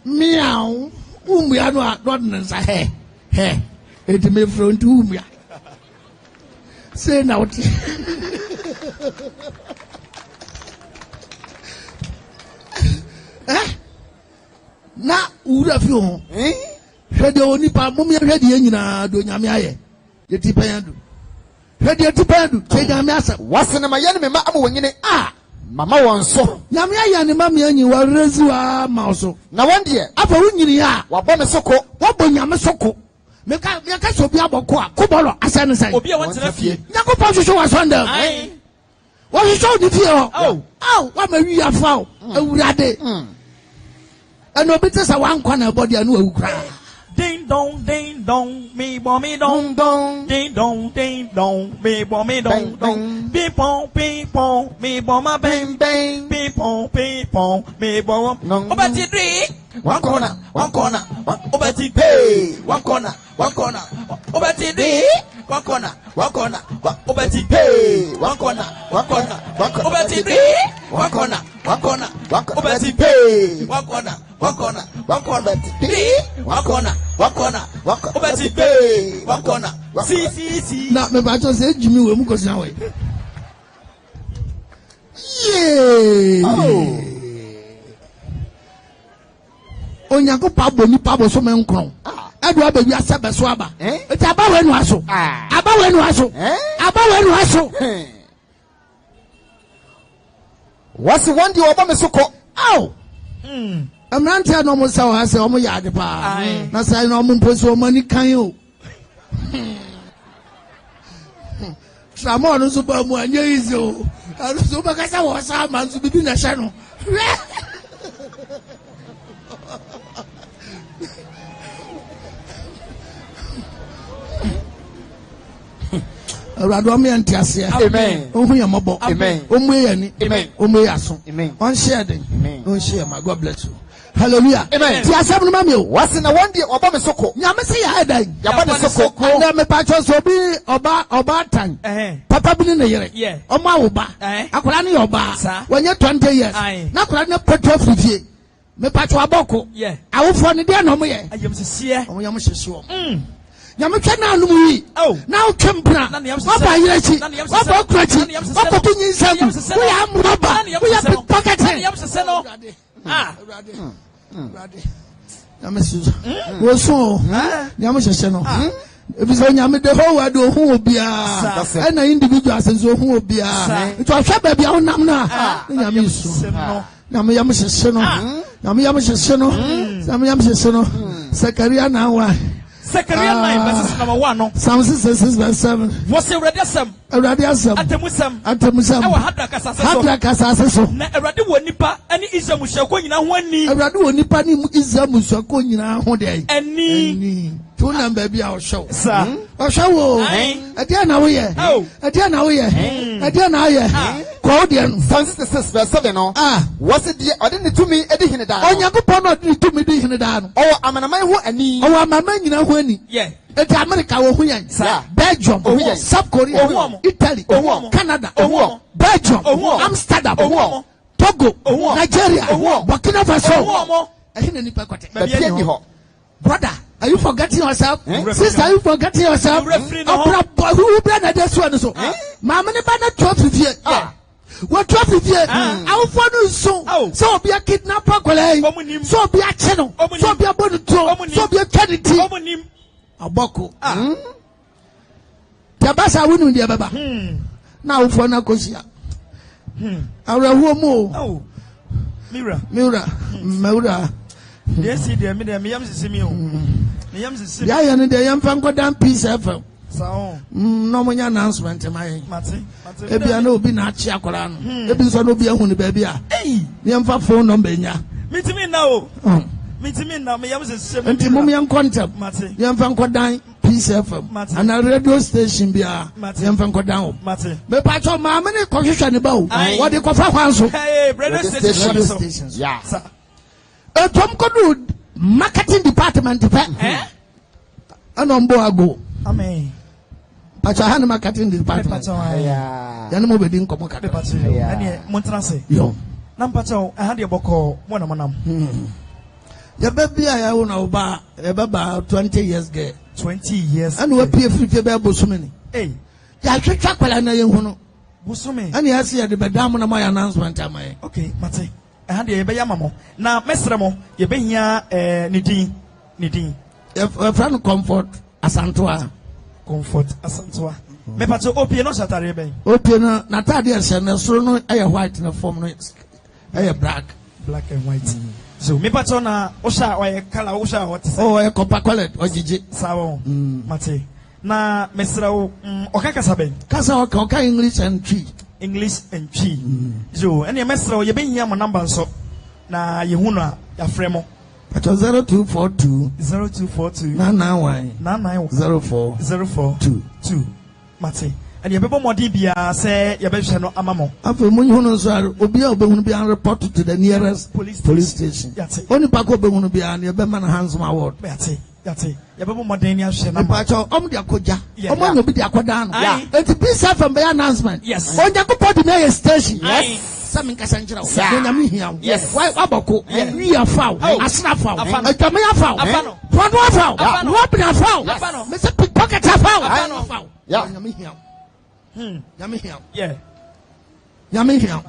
meow umya no adon nsa he it me front umya say now na ura fi ho hwe de oni pa mumya hwe de nyina do nyame aye yeti pa yadu hwede atipandu tega me asa wase na mayane me ma amu wanyine mama wonso nyame aya ne mama anyi wa rezi wa mauso na wonde afa wunyini ya wabɔ me soko wabɔ nyame soko meka so bi abɔko a kobolo asane sai obi a wantena fie nyakopa hwehwe wa sonda wo hwehwe di fie ho wa ma wi afa o awurade eno bi tesa wa nkwa na body anu awukra. Ding dong, me bo me dong dong. Ding dong, me bo me dong dong. Beep pong, me bo ma bang bang. Beep pong, me bo ma. Obati three, one corner. Obati pay, one corner. Obati three, one corner. Obati pay, one corner. Obati three, one corner. Obati pay, one corner. Three, one corner. Obeti be. One corner. See. Na me ba to say Jimmy we mu ko sina we. Yeah. Onyanko pa boni pa bo so me nkron. Edu abawi asebe so aba. Eti abawe nu aso. Abawe nu aso. Abawe nu aso. What's the one you oba me soko? Ow. Amrantia no mo sa wa se o mo ya de pa. Na sai no mo mposi o mani kan o. Tramon no so ba mu anye izo. Anu so ba ka sa wo sa man so bibi na hye no. Radom yantiasia. Amen. Ohu yamobo. Amen. Omwe yani. Amen. Omwe yaso. Amen. On share den. On share my God bless you. Hallelujah. Amen. Ti asem no mami o. Wase na one day oba me soko. Nyame se ya edan. Ya ba de soko. Na me pa cho so bi oba tan. Papa bi ne yere. Omo awoba. Akola ne oba. Wonye 20 years. Na akola ne petro frifie. Me pa cho aboko. Awofo ne de na omo ye. Ayem sese. Omo yam sese o. Nyamutwa na anum yi na otwempra baba yirachi baba krachi baba tunyi nsam we am roba we am pocket nyamesu wo so nyamehye no ebiso nyame de ho wa do hu obia na individual senso hu obia to hwe ba bia honam na nyamesu nyame yamehye no nyame yamehye no nyame yamehye no Zechariah na wa Zechariah 9 verses number 1 no. Psalm 66 verse 7. Was Erade asem. Atemusam. Ewa Hadra kasase so. Na Erade wo nipa ani Israel mushako nyina ho ani. Erade wo nipa ni Israel mushako nyina ho de. Ani. Tu number bia o show. Sir. O show. Ade na wo ye. Ade na wo ye. Ade na ye. Ko de Psalm 66 verse 7 no. Was it the ode ne tumi edi hene da. Onyankopon ode ne tumi di hene da no. O amanaman ho ani. O amanaman nyina ho ani. Yeah. Eti America wo hu yan. Belgium, South Korea, Italy, Canada, Belgium, Amsterdam, Togo, Nigeria, Burkina Faso. Ehina nipa kote. Brother, are you forgetting yourself? Sister, are you forgetting yourself? Who brother this one so? Mama ne ba na 12 fie. What 12 fie? Awu fo no so. So obi a kidnapper kwale. So obi a che no. So obi a bonu to. So obi a kennedy. Aboko. Tabasa winu ndi baba. Na ufo na kosia. Awrahuo mo. Mira. Yes, dear, me yam sisi o. Me yam sisi. Ya ne de yam fan godan peace FM. Sao. No monya announcement mai. Mate. Ebia na obi na achi akwara no. Ebi so na obi ahu ne ba bia. Yam fa phone number nya. Mitimi na o. Mitimi na me yam sisi. Enti mum yan contact. Mate. Yam fan godan Peace FM. And a radio station bia. Yam fan godan o. Mate. Me pa cho ma me ne kohwehwa ne ba o. What dey kofa kwan so. Hey, radio station. Yeah. Tom Kodu marketing department and Boago. Amen. Pachahan marketing department. Yanamo bedin komo Montrance. Yo. Nampacho, I had your boko, one of manam. Your baby, I own about 20 years gay. 20 years. And we'll pay 50 Busumini. Hey, ya track and I know Busumi. And he has here the bedam on my announcement. Okay, Mate. I had the Bayamamo. Now, Mestramo, you been here, Nidin. If friend comfort Asantua. Comfort Asantua. Me pato Opie no Satarebe. Opie no, Natalia Shanna, so no, I am white in a form, I am black and white. So, me patona, Osha, or a color, Osha, what? Oh, a copper colored, or Gigi. Sao, Mate. Na, Mestra Okakasabe. Casa Oka English and tree. English and tree. So, any Mestra, you been here, my number so. Na, Yehuna, ya fremo. It was 0242 991 04 Mate. And your people more DBA say your baby no amamo. After Munhuno, Obia Behun report to the nearest police station. Only Paco Behun be an your Beman hands my word. That's it. Your people more Danish and Pacho, the Akoja. Among the Aquadan. It's a piece of an announcement. Yes. On the Copa station. Yes. Some Cassanjra, Yami here. Yes, why Abako, we are foul, Asna foul, a Camilla foul, one foul, one foul, Mr. Pickpocket foul, Yami here. Yami here. Yeah. Yami here.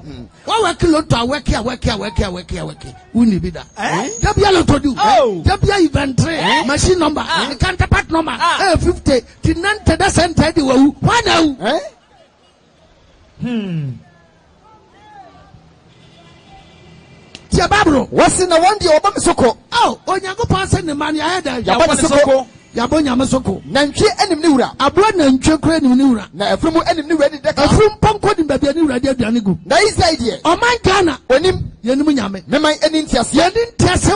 Why work a lot to work here. Who need that? Dabia to do. Dabia event machine number, counterpart number, 50, Tinant, that's entered. Why now? Tia Babro, what's in the one day Obama Soko? Oh, on Yago pass and the money I had. Yabon Soko, Yabonya Masoko, Nanchi and Nura, a brother and Chokran Nura, now from any new ready deck from Ponko in Baby Radio Danigu. That is the idea. Oh, my Ghana, on him, Yanumunyame, my Enintias, Yadin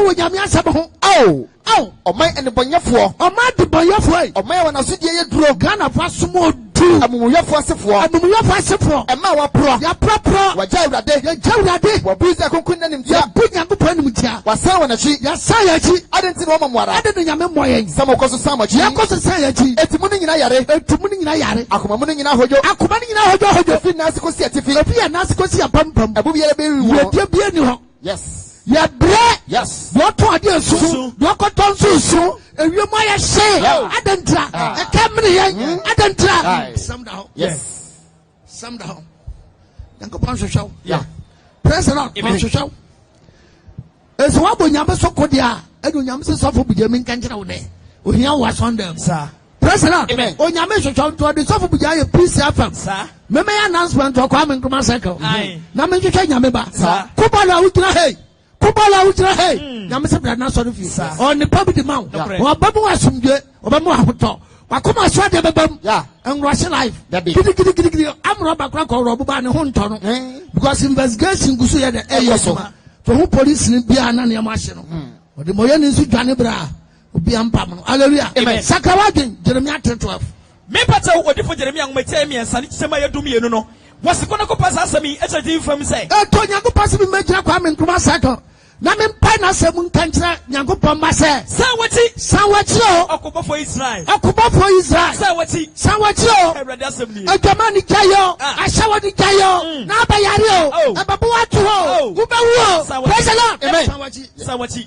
with Yamiasabo. Oh, oh, my and the Bonyafo, oh, my the Bonyafo, oh, my one I said, you drove Ghana for some more. Amuya for and my pro, ya pro, what Jawrade, what Buza Kukunan, ya Bunya Pupanucha, was Sawana, ya Sayachi, I didn't know Mamma, I didn't know some of us so much, Yakos Sayachi, Etimuning in Ayare, Etimuning in Ayare, Akumaning in Ahojo, Akumaning in Ahojo, Finasco Certificate, Nascosia Pumpum, Abuya Bianu. Yes. Ya bre, yes. What to do so? What to do so? You might say, I don't try. I can't. I don't try. Somehow, yes. Somehow. Yanko Pancho show. Yeah. President Pancho show. As what when Yamba so could ya, and when Yamba suffer with Yamin Kanjana, when you was on them, sir. President, when Yamba show to the suffer with Yaya, please, sir. May announcement to come in Kumasako. Naman Yameba, sir. Kupala Utra. Kupala Utra, hey, Yamasa, not sort of you, sir. On the public mount, or Babu Asumje, or Bamu Haputo. Wakuma swade bebam and Russian life. I'm Robert Crack or Roban Honton because investigation goes to the area for who police in Biana Yamashino. Or the Moyan is Janibra, Ubiam Pam. Hallelujah. Sakawagin, Jeremiah 12. Me pata what if Jeremiah may tell me and Sanit Semaya do me, no. What's the Konako Passami, as I did from say? Tonya Passami Major Kwame Kumasako. Namin Pana Semun Kantra, Yankupon Massa, Sawatio, Okuba for Israel, Sawatio, a Germanic Kayo, a Shawadi Kayo, Nabayario, a Babuatu, Ubawo,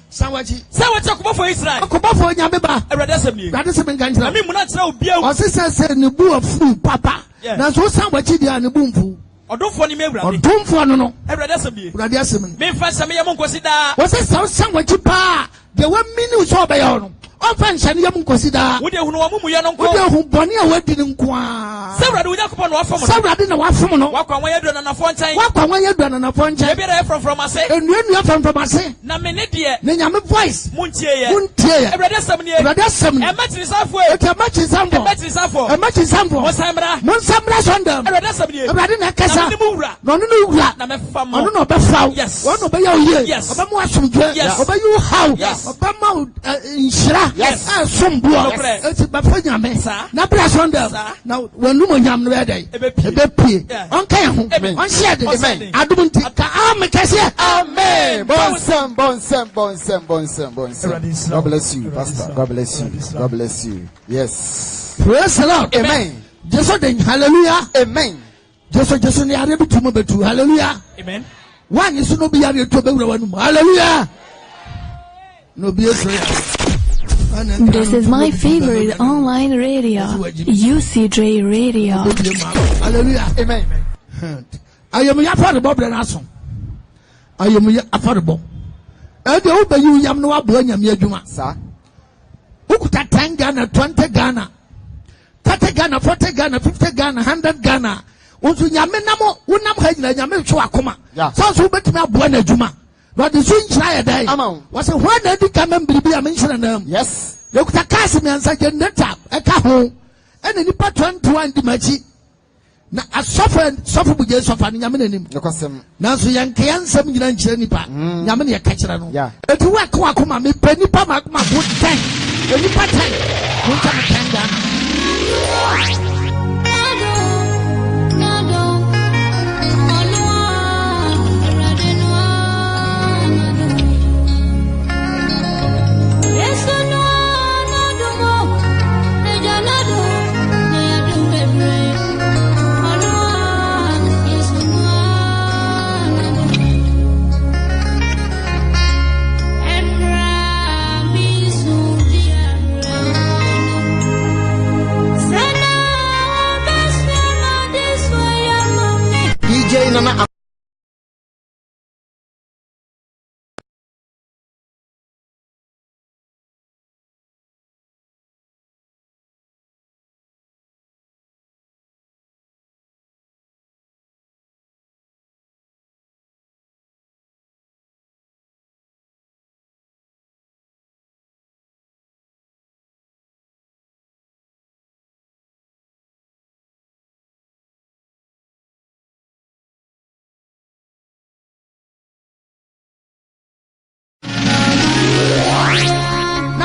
Sawati, Okuba for Israel, Okuba for Yameba, a Radasam Kantra. I mean, not so beautiful. Our sister said, Nubu of food, Papa. That's what somebody did on the boom food. Or don't for any member. Or don't for no. Radasam. Me first, some young consider. Was it somewhat to pa? There were minutes or bayon. Offense and young consider. Would you know who Bonia wedding qua? Sarah, we don't want from Sarah didn't want from no. Walk away on a phone time. Walk away on a phone time. Maybe from us. And when you are from us, Naminity, Nanyam voice, Muntia, Radasam, a match is halfway, a match is ample, a match is ample, Monsamra on them, Radina Casa, no, no, Bafau, yes, one obey you, yes, Obama, yes, obey you how, yes, Obama in Shra. Yes, some blood. It's a Bafanyame. Nabras on them. Now, when Lumanyam ready, a beppy, on Kayan, on Shed, I don't think Amen. Bonsam. God bless you, Pastor. God bless you. God bless you. Yes. Praise the Lord. Amen. Just hallelujah. Amen. Just near able to move to hallelujah. Amen. One is no be able to be hallelujah. No be a This is my favorite online radio, UCJ Radio. Hallelujah. Amen. I am affordable, Branason. I am affordable. And the over you yam no abonyam yaduma, sir. Who could 10 Ghana, 20 Ghana, 30 Ghana, 40 Ghana, 50 Ghana, 100 Ghana. Unto Yamenamo, Unam Hagla Yamen Chuakuma. Sounds who bet me a buena juma. But the swing try day was a one that come and be a mention them. Yes. Look at Casimir and such a net up, a cajon, and any patron to one dimachi. Now, I suffer with your suffer in Yamin. Now, so young can some grandchildren, Yamania Catcherano. Yeah. But you work Wakuma, me penny pama, my good tank. When you pattern, you come a tanga.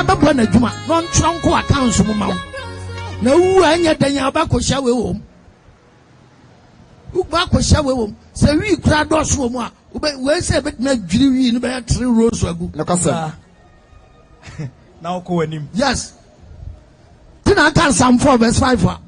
bɛbɔ na adwuma na ɔntwerɛ nko accounts mu ma wo na wu anya danya ba ko hya we wom ba ko hya we wom sɛ wi kura dɔso wom a we say bet na dwiri wi no be 3 rows agu na kasa na ko wanim yes tina kan Psalm 4 verse 5 a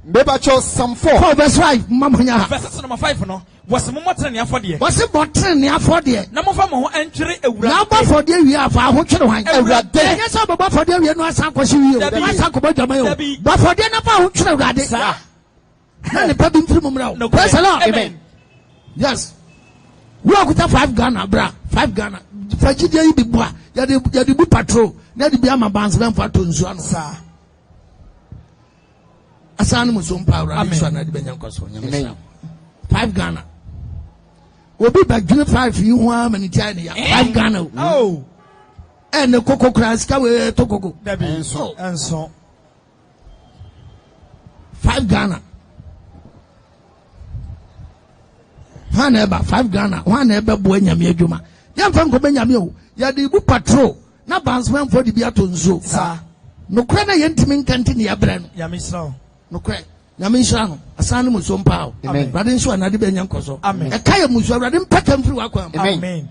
Beba cho Psalm 4 verse 5 mamanya verse number 5 no was mo motre ne afode was motre ne afode na mo fa mo ho entwere ewura na ba fode wi afa ho twere hwan ewurade nya sa ba fode wi no asan kwose wi o asan ko ba dwama yo ba fode na fa ho twere ewurade na ne pa bi mfiri mumra o praise the Lord amen yes we akuta 5 Ghana bra 5 Ghana fagide yi bi boa ya de bu patrol na de bi ama banse ben fa to nsu ano sa asane musum pawra ni so na de benya nkoso nyame 5 Ghana obi ba dwene 5 yi ho amani tia ne ya 5 Ghana oh ene kokko kraska we to kokko dabi enso 5 Ghana Haneba 5 Ghana haneba bo anyame adwuma yamfa nko benyame o ya de bu patrol na bansman for de bi ato nso sa no kra na yentimi nkante ne ya bre no ya misra no kra nyame nhyira no asane muso mpa o brade nso anade benya nkoso e kaya muso brade mpaka mfiri wakwa amen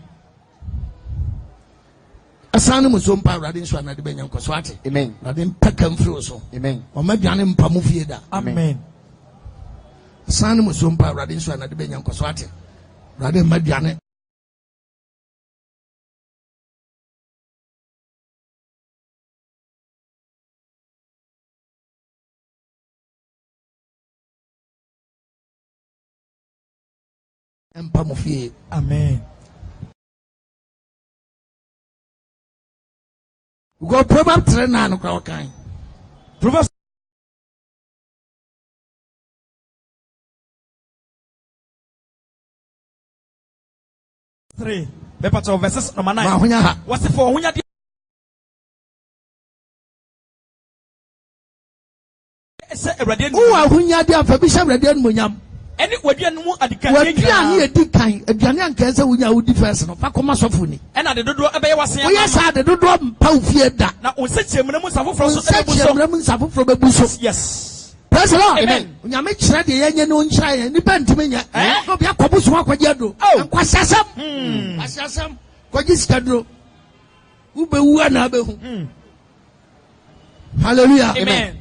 asane muso mpa brade nso anade benya nkoso ate amen brade mpaka mfiri so amen o madwane mpa mu fie da amen asane muso mpa brade nso anade benya nkoso ate brade madwane Empamofie. Amen. We go Proverbs 3:9 okay. Proverbs 3 bepato verses number 9. What's it for hunya se ewrade nu wo ahunya dia fa bi sha ewrade nu monyam eni waduan mu adika waduan ye di kan aduane anka se wonya wodi first no fa koma sofo ni ena de dodo ebe ye wase wo ye sa de dodo mpa ofie da na onsechiemna mu safofro so onsechiemna mu safofro bebu so yes praise the Lord amen onyame kire de yenye no nkyira ye nipa ntime nya no bia kobuso akwaje do nkwasasam kwasasam kwaji skadro ubewu ana behu hallelujah amen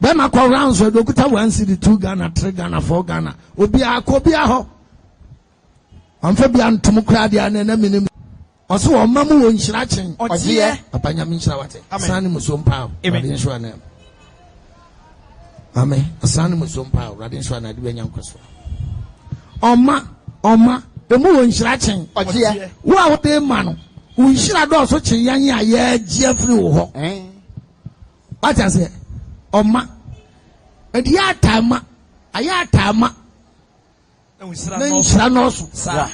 Bema kwa rounds we dokuta 1 cedi 2 Ghana 3 Ghana 4 Ghana obi akobia ho amfa bia ntom kra dia na minim oso wo mamu wo nhyira chen oje apanya mi nhyira wate asane musompa radin so na amen asane musompa radin so na de benya nkoso oma emu wo nhyira chen oje wo a wo de ma no wo nhyira do so chen yan ya ye gie afiri wo ho ata se Oma edi atama ayatama na nhyira no so sa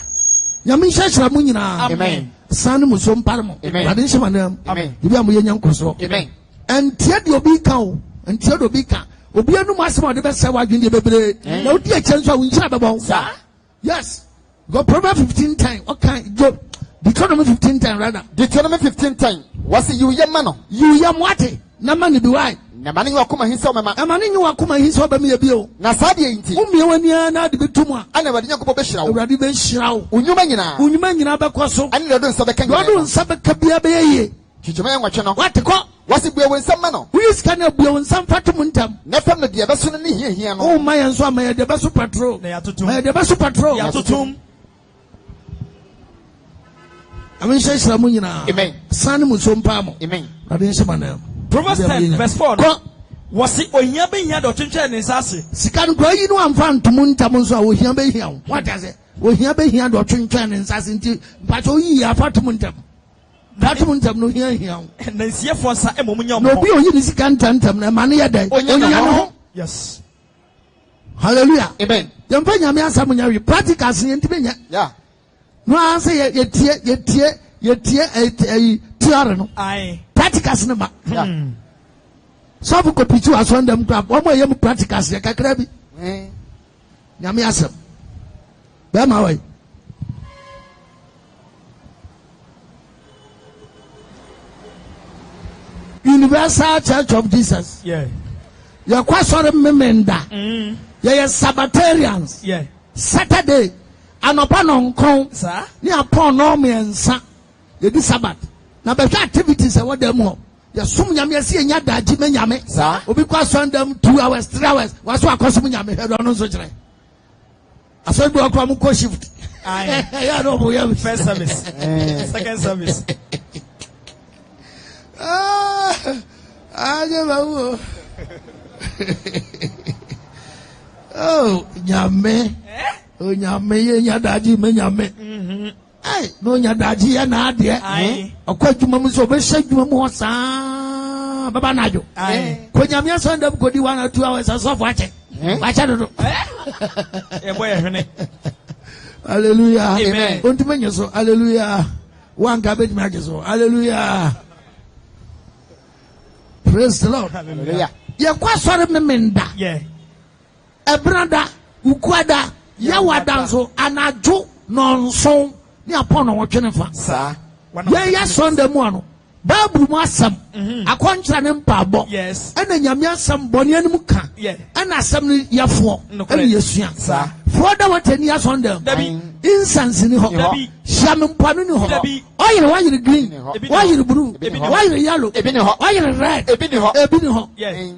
nyame nhyira mu nyina amen sane muso mparmo ade nhyira manam amen ibi amoye nyankoso amen entie de obi ka o entie de obi ka obi anu mu asema de be se wadwen de bebre na odi a chenso a nhyira bebo sa yes go Proverbs 15:10 okay Job Deuteronomy 15:10 rather Deuteronomy 15:10 was you yema no you yam wate na mani bi why na mani wakoma hinso mama amani nyi wakoma hinso ba me yebio na saade nti umie wani na de betum a ana wadi nyakopo be hyira wo awrade be hyira wo unyuma nyina be kwaso ani do nsa be kan do nsa be ka bia be ye chichoma yan watwe no wate ko wasi bua wonsa ma no uyis kan abua wonsa fatum ntam na fam no de be so no ne hia no o mayen so amaye de be so patrol na yatotum maye de be so patrol yatotum amen shira mu nyina amen sane mu so mpa mo amen ade nhyira na Proverbs 10 verse 4 no wasi ohia be hia do twentwe ne nsase sika no yi no amfa ntom ntam nso a ohia be hia wo what does it ohia be hia do twentwe ne nsase nti pacho yi afatom ntam datum ntam no hia hia na nsiefo nsa emom nya mo no bi oyi ni sika ntam na mane ye dai onya no yes hallelujah amen yempa nyame asam nya wi practicals ni ntime nya yeah no anse ye tie tiare no ai practicals ne ba yeah so bu ko pichu aso ndam kra omo ye mu practicals ye kakra bi nyame asam ba ma wai Universal Church of Jesus. Yeah. You're quite sorry, Memenda. You're Sabbatarians. Yeah. Saturday. And upon on con. Sir. Near upon no me and son. You do Sabbath. Now, better activities are what they more. You're some yammy see and yada Jimmy Yame. Sir. Or because on them 2 hours, 3 hours. What's what cost me Yame? I don't know such a. I said, go a shift. I don't know. First service. Second service. I never. Oh, Yame. Oh, Yame, Yadaji, Menyame. Hey, no, Yadaji, and Adia. A question, Mamma, so we said you more, Sa Babanajo. When Yamia send up, go 1 or 2 hours, I saw watching. Watch out. Hallelujah. Amen. Untimenya so, hallelujah. One cabbage magic so, hallelujah. Praise the Lord. Hallelujah. Ya kwa sorry memenda. Yeah. A brother, ukwada, ya wadanso, anajo, nonson, ni upon what Jennifer. Sir. Ya Sunday morning. Babu Masam, a contract pabo. Yes. And then Yamia some Bonian Muka. Yeah. And assembly Yafo. And yes, sir. For the 10 years on them. Incense in the home. Shaman Panino. Why you the green? Why you the blue? Why you the yellow? Why you the red? Ebino. Yeah.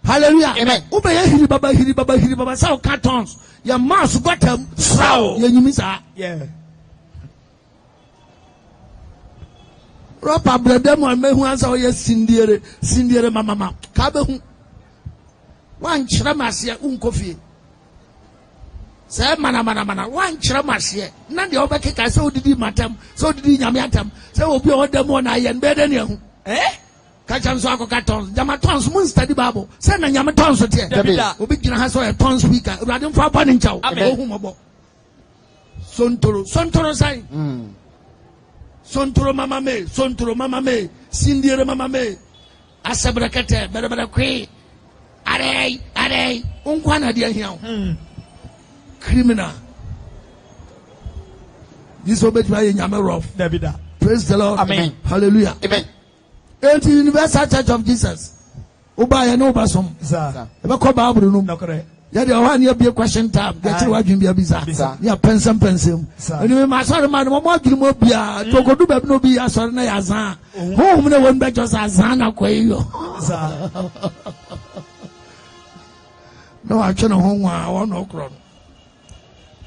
Hallelujah. Amen. Ubay Baba, so cartons. Your mouse got them. So, you miss her. Yeah. Ropa bredemo and me who answer Cindiere mama. Kabehu. One chramasia uncoffee. Say mana. One chramasia. None the other cake I so did madam. So did Yamiatam. So will be all the one I and better than you. Eh? Kacham Sako Catons. Yamatons moon study Bible. Send a Yamatons at here. Will be Ginahaso a ton speaker. Radin for Banning Chow. Sontoro sign. Sontoro mama me, Cindiere mama me, Asabrakete, Berabara Quay, Are, Unkwana dear here. Criminal. Disobeyed by Yamarov. David. Praise the Lord. Amen. Hallelujah. Amen. And the Universal Church of Jesus. Ubaya and Obasom. Sir. Ever Bible. No correct. Yeah, the one you be a question time. Get you what you be a bizarre. Yeah, pencil. Anyway, my son, man, what you will be a Togo do no be a son, Azan. Home no one bet us Azana Quayo. No, I can't home. I want no crown.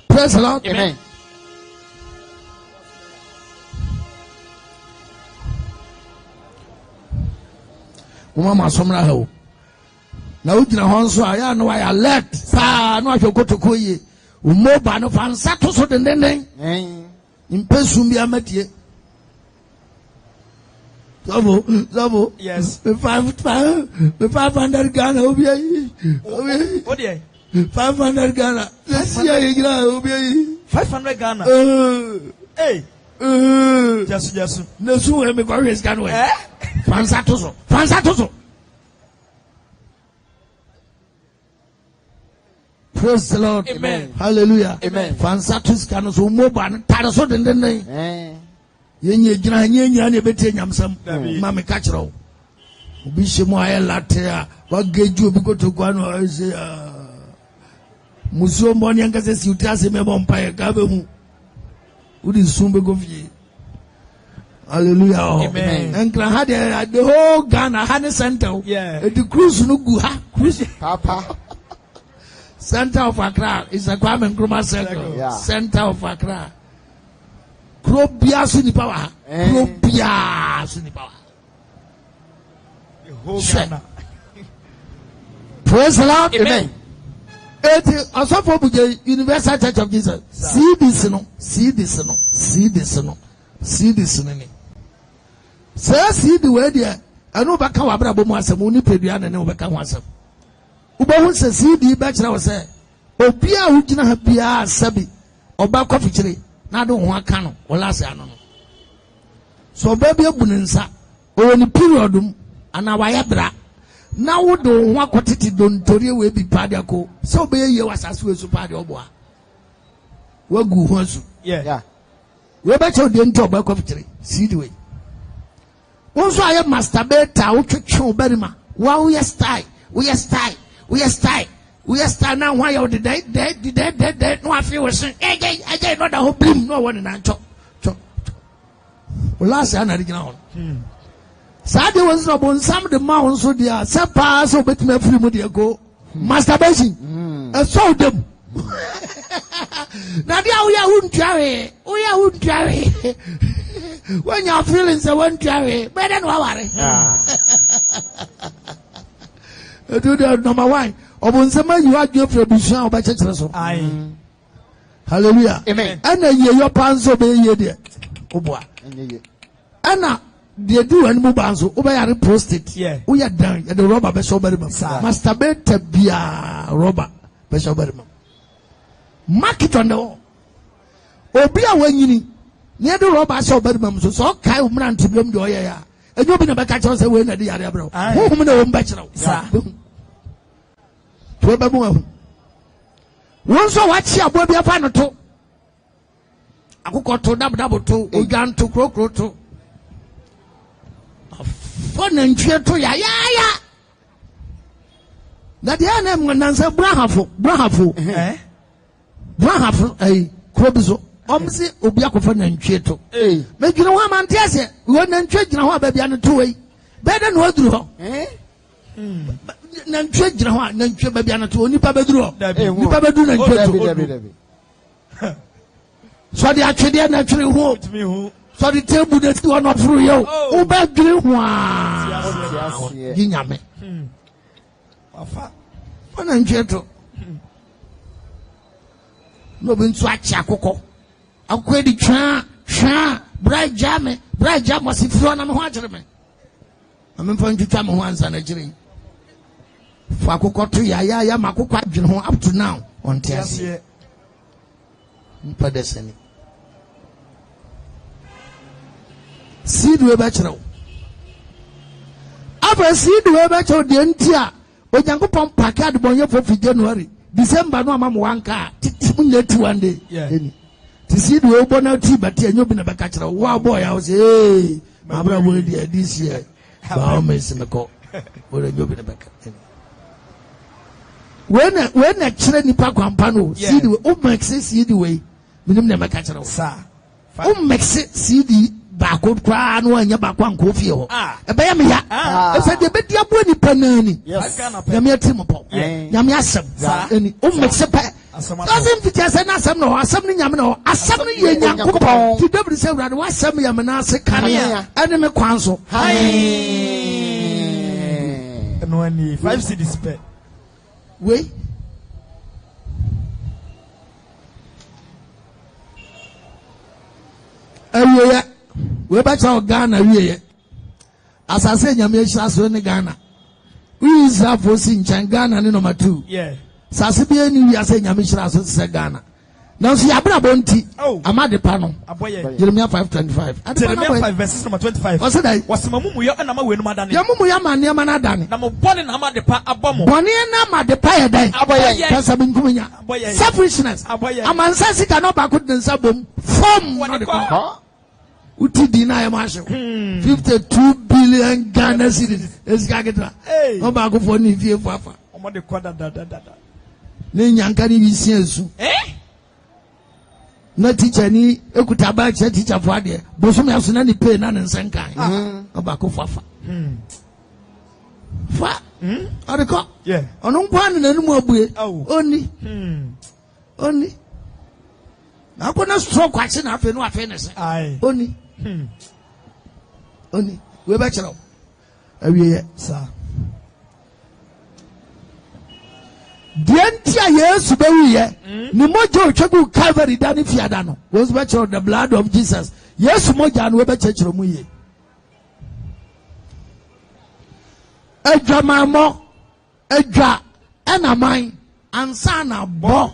Praise the Lord. Amen. Mama, somewhere help. Now, you know, so I know I alert. Sa no, I shall go to Koye. Umoba no fan sato so the name. In Pesumia Mattie. Zabo. Yes. The 500 Ghana. What dear? 500 Ghana. Let's see how 500 Ghana. Hey. Just. No, so I'm a various Ghana. Fansatoso. Praise the Lord. Amen. Hallelujah. Amen. Fansatus can so mobile. Taraso and then Yenny Betty Yamsam. Mammy Catchero. Bishimoy Latte. What gave you because to Guano is Museo Monianca says you tell him about Empire Gabu. Would is soon be good. Hallelujah. Amen. And had the whole Ghana had a center. Yeah. The cruise no good. Cruise. Papa. Center of Accra is a Kwame Nkrumah Circle. Yeah. Center of Accra. Krobia Suni Power. Krobia Suni Power. The whole Ghana. Praise the Lord. Amen. Also for the Universal Church of Jesus. See this no. Say see the way there. I know back how Abraham was a money Pedian and over Kawansam. Uba se see the bachelor was say, Obia Ujina Habia Sabi, or back coffee tree, now don't want cano, or last anno. So baby Bunensa, or any periodum, and our Yabra. Now would do one quantity don't Toria will be Padiaco, so be you was as well to Padio Bois. Well, go, yeah. We better didn't talk about coffee tree, see the way. Once I masturbate, I will chew Berima. Wow, we are style. We are style. We are style. We are style now. Why are the dead? No, I feel was saying, I not the whole bloom. No one in a chop. Well, last year, I didn't know. Saturday was upon some of the mountains, so they are surpassed over to me free money ago. Masturbation. I saw them. Now, we wouldn't carry. We wouldn't carry. When your feelings are one carry, better than worry. Do the number one. Upon some you are your production of a church. Hallelujah. Amen. And then your pants obey ye dear. Oh boy. Anna, they do and move on so obey a post it. Yeah. We are done at the robber Bishop Berman. Masturbate be a robber Bishop Berman. Mark it on the wall. Obia when you near the robber Bishop Berman, so Kai Umran to blame your ear. And you'll be never catch us away at the area, bro. Who know bachelor? Once I watch your baby a fan or two. I could go to double two, Ugan to crow two. Fun and cheer to ya. That the name when answer Brahafu, a crobizo. Omsi Obiako for Nancheto. Make you know one man tells you, one and church now, baby, and 2 way. Better than what drew. Nanchurch now, Nanchu baby, and 2 only Papa drew. Papa do Nanchu. So the actually naturally walked me. So the table that you are not through you. Oh, bad dream. Ginyame. One and Cheto. No, been swatch a cocoa. I'll credit bright jam was if you want to me. I'm going to come once and a jury. Facocotu ya Macoca up to now on Tessie. Padesani. Seed we bachelor. After seed we bachelor the entire. We can go pump packet bonyo for January. December no mam one car. Timunde 1 day. Yeah. To see the open out tea, but you've been a bachelor. Wow, boy, I was my brother will be this year. How miss me call? What have you been a back? When a children pack on pano, see the old makes it see the way. We never catch it, sir. Oh, makes it see the barcode cry and your back one coffee. Ah, a bayamia. I said, the bed your body panani. Yes, Yamia Timopo. Yamiasam. And oh, makes a pet. Doesn't fit as an assam no, assembling Yamino, assembling young coupon. To double say that was some Yamanasa Kania, enemy council. Hi. And when 5 cities pet. Wait. We back to Ghana. As I said, Yamish in Ghana. We is have for Ghana number 2. Yeah. Sasibia ni ya say Nyamishra so se Ghana. Now see abra bonti. Ama de pano. Jeremiah 5:25. Jeremiah 5 verses number 25. What's that? What's mamumu yo na ma we no madane. Ya mumu ya ma ne ma na dane. Na mo bone na ma de pa abomo. Bone na ma de pa ye dan. Aboye. Kasa bin kumunya. Selfishness. Amansa sika no ba ko den sabom. Form no de ko. Uti dina ya masho. 52 billion Ghana cedis. Esikageta. No ba ko for ni fie fafa. Omo de kwada da. Ne nyanka ni bisi esu. Na teacher ni ekuta ba teacher for ade. Bosom ya so na ni pay na nsenkan. Obako fafa. Fa. Ariko. Yeah. Onu nkwa na nanu abue. Oni. Oni. Na ko na stroke kwachi na afi no afi ne se. Oni. Oni. We ba chero. Awie sa. Dientia Yesu bewiye ni moja otwagu Calvary dani fiada no was better the blood of Jesus. Yesu moja no becher mu ye adwamamo adwa enaman ansa na bo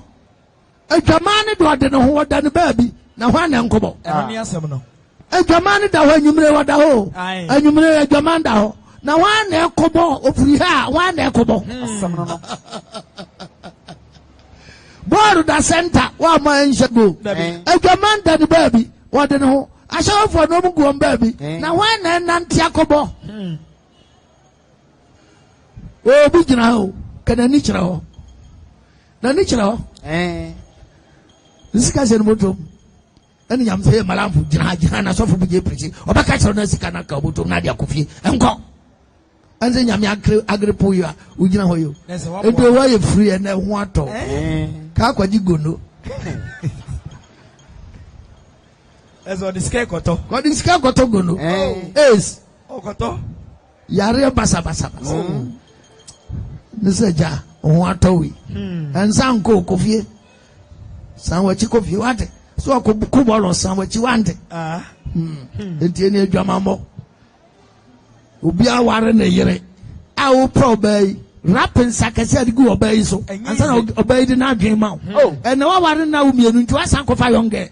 adwamane do de no ho da ne baabi na ho na nkobo eni asem no adwamane da ho anyumre wada ho anyumre adwaman da ho na ho na ekobo ofuri ha ho na ekobo asem no Boru da center wa ma enshego adwaman da ne baabi wode ne ho Asha for no go on baby. Now why nanti akobo? Oh, big now. Can I niche now? Na niche now? This guy's in moto. And I'm saying, Malam, Jana, so for big preaching. Or back at Nasi Kanaka, to Nadia Kofi, and go. And then Yami Agripoya, Ujina Hoyo. And the way free and then want to. Kakwa Jiguno. As on the scare koto. What is Kakoto Gono? Yes. Oh, koto. Yare Basa. This is Ja, Watowi. And Sanko Kofi. Sanwachi Kofi, what? So I could Kubalo, Sanwachi wanted. The Tiene Jamamo. Ubia Warren a year. I will probably rapping Sakasad go obey so. And son obeyed the night game out. Oh, and no one now me into a sank of a young girl.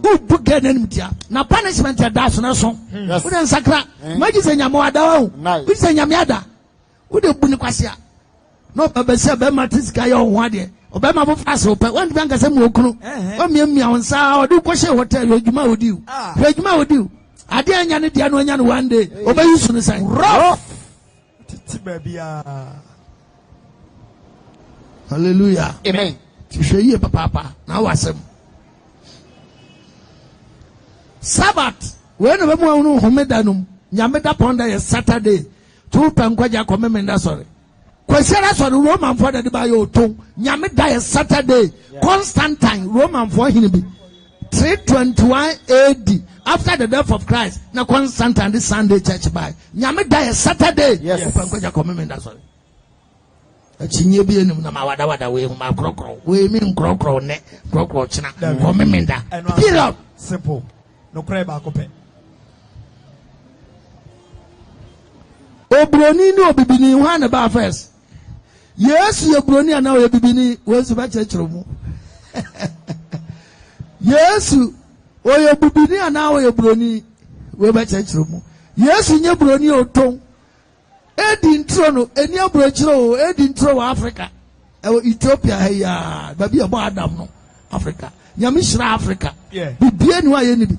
Who put get enmity? Now punishment at that's no song. Wouldn't Sakra, Magis and Yamoada, we say Yamiada. Would have been Quasia. No, Babasa Bematis Gayo one day. Obama of Faso, but one bank as a mokru. One me on Sao, do Quasha hotel, Regima would do. Regima would do. I dare Yan one day. Obey you soon say. Rough. Hallelujah. Amen. To show you, Papa. Now I say Sabbath. Whenever we know Homedanum, Yameda Ponda is Saturday. 2 Pankwaja Comemenda, sorry. Quesera for the Roman for the Bayo Tung, Yameda is Saturday. Constantine, Roman for him. 321 AD. After the death of Christ, now Constantine this Sunday church by Yameda is Saturday. Yes. Pankwaja Comemenda, sorry. Chinye bi enum na mawada we ma krokro we mi krokro ne krokro china ko memenda period simple no cry ba ko pe obroni ni obibini hu na ba first yes ye obroni ana we bibini we su ba chechero mu yes o ye bibini ana we obroni we ba chechero mu yes nye obroni oton Edi intro no eni abrochiro edi intro wa Africa Ethiopia ya baby abo Adam no Africa nyamishira Africa bibie ni wa ye ni bi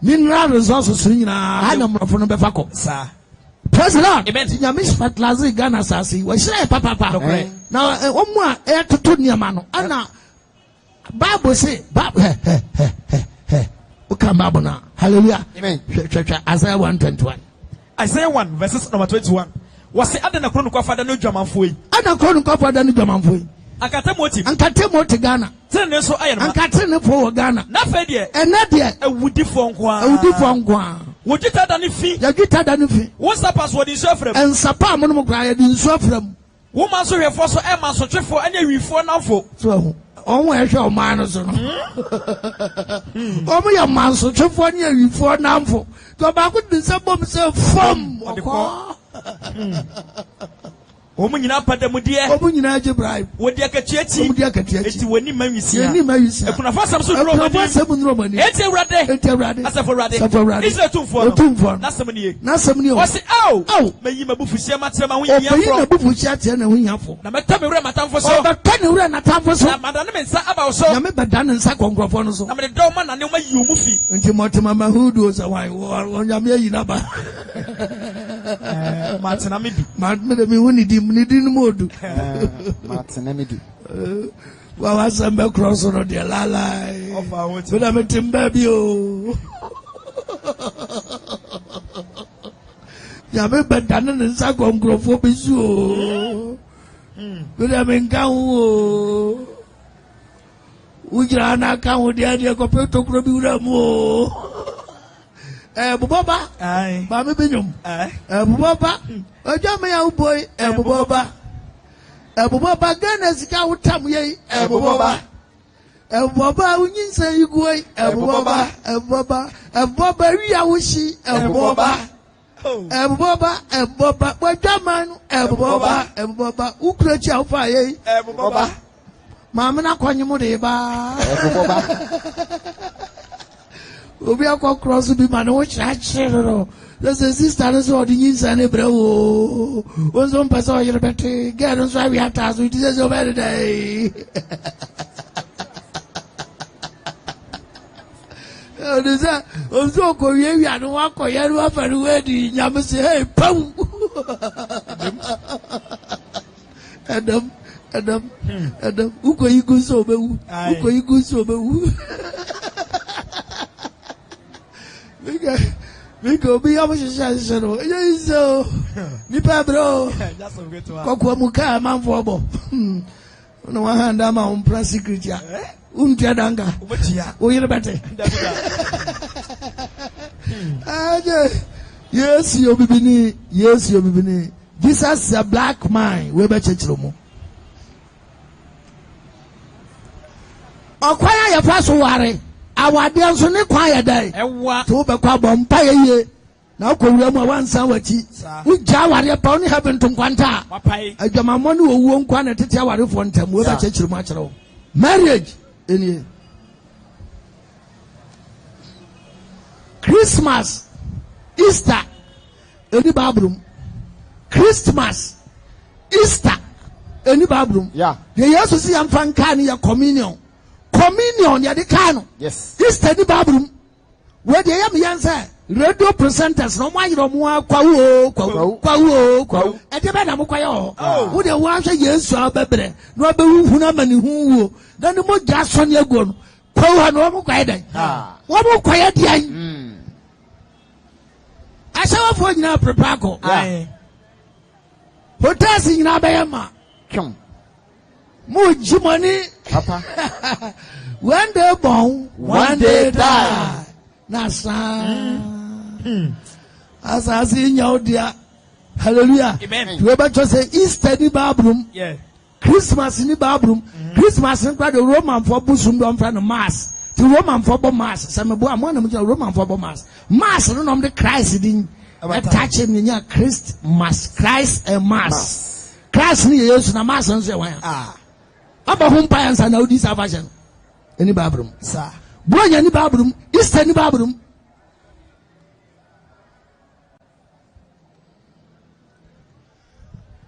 mineral resources nyina ha na mrofo no befa ko sa president nyamish fertilizer Ghana sasi wa shira papa na omu a e toto niama no ana Bible say o kan Bible na hallelujah amen Isaiah 121 Isaiah 1 verses number 21. Was the other Nakron Father no German Fui? Other Nakron Father no German Fui. Akatemoti Ghana. Ten so I am Katene for Ghana. Nafadia and Nadia a woody fongwa. A woody fongwa. Would you tell than if he? You tell than if he. What's the password in Suffer? And Sapa Monomogra in Suffer. Woman so here for so Emma so for any reform now for. So. Oh, I shall minus. Oh, my man, so for you for now. Go back with the suburbs himself from woman in upper the Mudia, woman in Algebra, what the Akachi, it's when you may see any marriage. I could have some Roman. It's a rat, as a for rat, it's a tomb for that's somebody. What's it? Oh, may you move for Shamata when you're a book and we have for. Now, tell me, Ramatan for so, but can you run a time for so? Madame about so, I'm a done and Sakon Grafono. I'm a doorman and you move into Mortimer who does a while on Yamia. Martin, Modu. Martin, well, I said, cross on the lala. But I'm a timbabio. Yabe Badan and Sakon Grofobis. But I'm in Gao. Ujana can with the idea of Copeto Crobura. Bubaba, aye, Mammy Binum, Bubaba, a Jamia boy, Bubaba, Bubaba, Ganas, Cow Tamye, Bubaba, Bubaba, when you say you go, Bubaba, Bubaba, Riawishi, Bubaba, Bubaba, what Jaman, Bubaba, Ukracha Fire, Bubaba, Mamma Quanimudeba. We are called cross to be man, which I share. There's a sister, that's what the news and a bro. Was on Pastor, you're better. Get us why we have to we did so very day. There's a also Korea and Wako Yaru for the wedding. Yamasi, hey, pum. Adam, Uko Igu Sobe, Uko Igu Sobe. Miko be able to say so. So, Nipa bro. Kokwa muka man for bo. No one hand am on press secret ya. Danga. Oye bete. Yes, you bibini. Yes, you bibini. Jesus is a black man. We be chechromo. Okwaya ya faso ware. Awade nso ne kwan ya dai ewa to be kwa bompa ye na kwowura mu wansan wachi ugya aware pa oni have nto kwanta adwamammo ne owuo nkwa na tete aware fo ntam we ba chechiri mu akere marriage eni Christmas Easter eni babrum Christmas Easter eni babrum yeah ye yesu si amfa nka ne ya communion ya de kano yes Easter ni babrum we de yam yansa radio presenters no mayiro mu kwawo e de be na mo kwayo wo de wo ahwe yesu abebre no abewu na mani hu na ne mo ja so ne ago no kwawo no mo kwaye dan wo mo kwaye dian asawa fo nyina prepare ko hotels nyina be yama chom mo jimoni papa one day born one day die nasa asasi nyaudia hallelujah amen we ba to say Easter ni babrum yeah Christmas ni babrum Christmas ni kwa the Roman for busum do amfa no mass the Roman for bo mass samebo amona mo Roman for bo mass no nom the Christ din attach him nya Christ and mass Christ ni yesu na mass nso e wan aba humpa yansa na odi salvation any babrum sir bonya ni babrum Easter ni babrum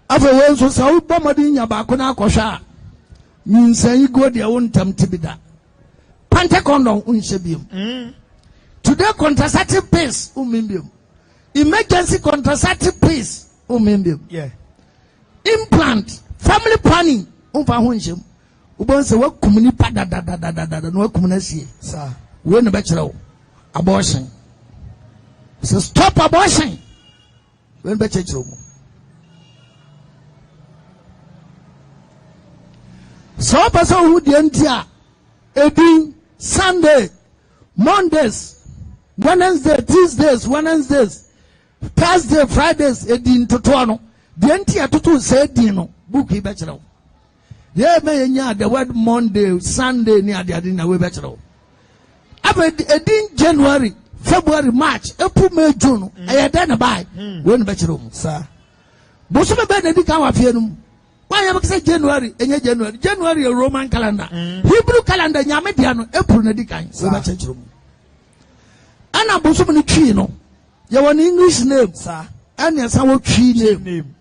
afa wenso sa wo bomadi nya ba ko na akosha nyinsan yi go de wontam tibida Pentecondon unshebium today contraceptive pills umimbium emergency contraceptive pills umimbium yeah implant family planning umfa ho nshem ubonse wakum ni pa da no wakum na sie sir we no be kire abortion so stop abortion we no be kire mu so person who dey ntia edin Sunday Mondays Wednesday Tuesdays Wednesdays Thursday Fridays edin toto no dey ntia toto say edin no book e be kire yeah, may the word Monday, Sunday, near the Adina Webetro. After January, February, March, April, May, June, I had done by one bedroom, sir. Bosoma Benedict, our fianum. Why am I say January, and January, a Roman calendar, Hebrew calendar, Yamediano, April, Nedican, so much room. Anna Bosomani Chino, you have an English name, sir, and yes, our tree name.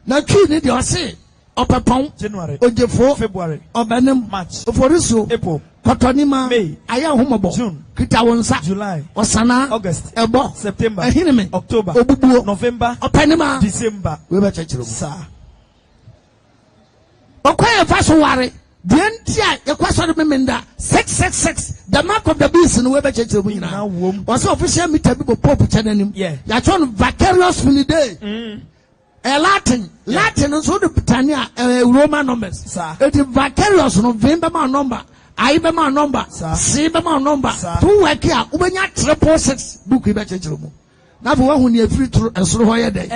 Now, tree need your say. Opapon January Ojefo February Obenem March Oforiso April Kotonima May Aya Humobo June Kitawonsa July Osana August Ebo September Ehineme October Obubuo November Openima December we be chechiro sir Okwaya faso ware the entia ekwaso de memenda 666 the mark of the beast no we be chechiro mu nyina was official meter bi pope chanenim yeah ya chon vicarious holiday Latin so the Britannia Roman numbers. It is vicarious no Vimba number. I be my number. See be my number. 2 work here. Ubenya 666 book ibe chechirumu. Na for one who free to esro hoye dey.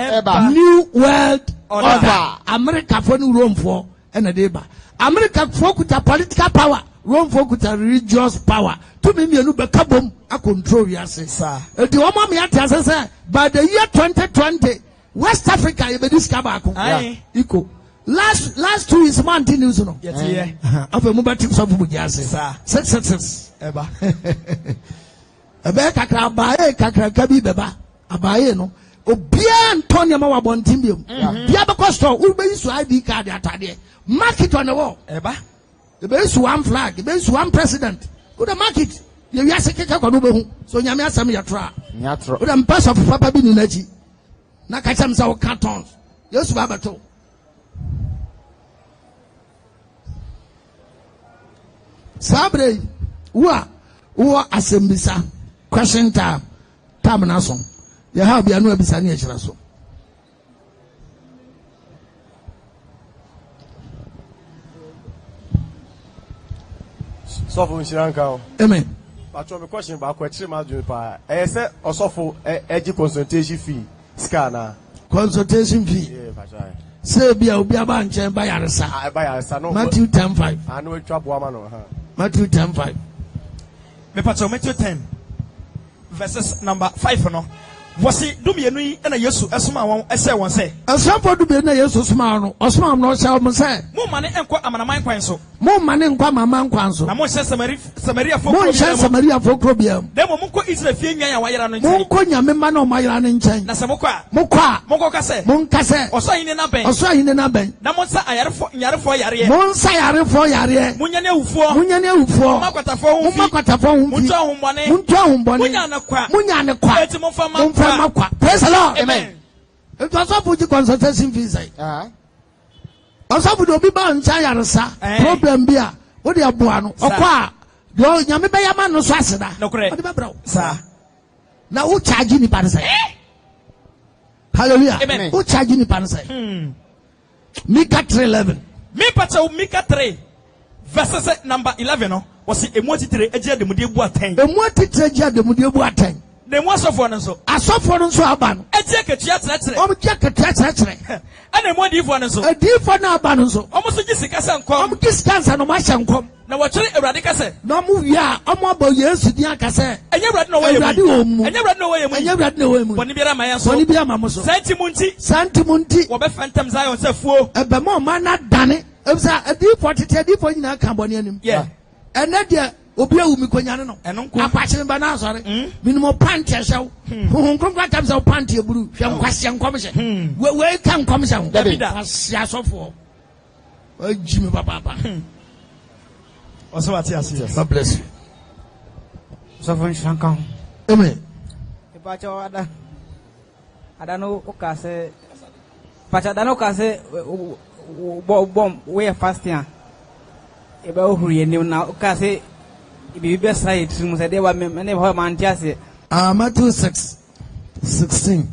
New World Order. America for new Rome for and a deba. America for kuta political power. Rome for kuta religious power. To me no be kabom a control yase. The woman me ati say by the year 2020 West Africa, you be discover Iko. Last 2 is mountain news no. Yes, yeah. Afa mobile tips of Bujase. Sir. Eba. Ebe kakra kabi beba. Abaye no. Obia Antonio ma wabontim biom. Bia be costo, we be use ID card atade. Mark it on the wall. Eba. The be use one flag, the be use one president. Go the market. You are sick of Konubu, so Yamia Sam Yatra. With a pass of Papa Bininaji. Nakacham Sao cartons. Yes, Babato. Sabre, who are Assembisa, question time, Tabernason. You have your no Bisani Charaso. So for Shiranka. Amen. But your question about question, my junior, I said, also for edgy consultation fee, scanner. Consultation fee. Say, be a bank and buy a son. I buy a son. Matthew 10:5. I know a trap woman or her. Matthew 10:5. Matthew 10, verses number 5. No. Was it Dumianui and a Yesu Asma one essay one say? A sample to be a Yesu Smano, or Smam no shall say. More money and quite a man quanso. More money and quite a man quanso. I must say Samaria for Samaria for Crobium. Then Monco is a thing I wire on Monconia, Memano, my running chain. Nasamoka, Moka, Mokocase, Moncase, or so in a bank, or so in a bank. Namonsa I for Yare, Monsa Yare for Yare, Munyane for Macatafo, Munta money, Munyana qua. Praise the Lord. Amen. It was up with the consultation visa. Also, would be bound Chayarasa. Problem beer. What you are born? Or qua. Go Yamibaya no Sassada. No correct. Sir. Now, who charging the Panasa? Hallelujah. Amen. Who charging the Panasa? Mika 3:11. Me pato Mika 3. Verses number 11. Was it a multitude of the Mudibu 10? The multitude of the Mudibu 10. The one so for so. A so for so aban. A check a chat. Check a chat. And a more different so. A different abanzo. Almost Jessica and come. Distance and much and come. Now what a radical say. No move ya. I'm about years to Diaka. And you read no way. And you read no way. And you read no way. Bonibia Maya Sonibia Mamoso. Santimunti. What phantom Zion said for a bemo man not done it. It was a deep for Cambonian. Yeah. And that Obia Umikonyano, and Apache Bana, sorry, minimum panty show, who come back up panty blue, some question commission. Where come commission? That's yes of for Jimmy Papa. Also, what yes, God bless you. So for Shankan. Amen. I don't know, Ocase, but I don't know, Case, bomb, we are fasting. About who you know now, Ocase. Be best side to say they were many of man just Matthew 6:16.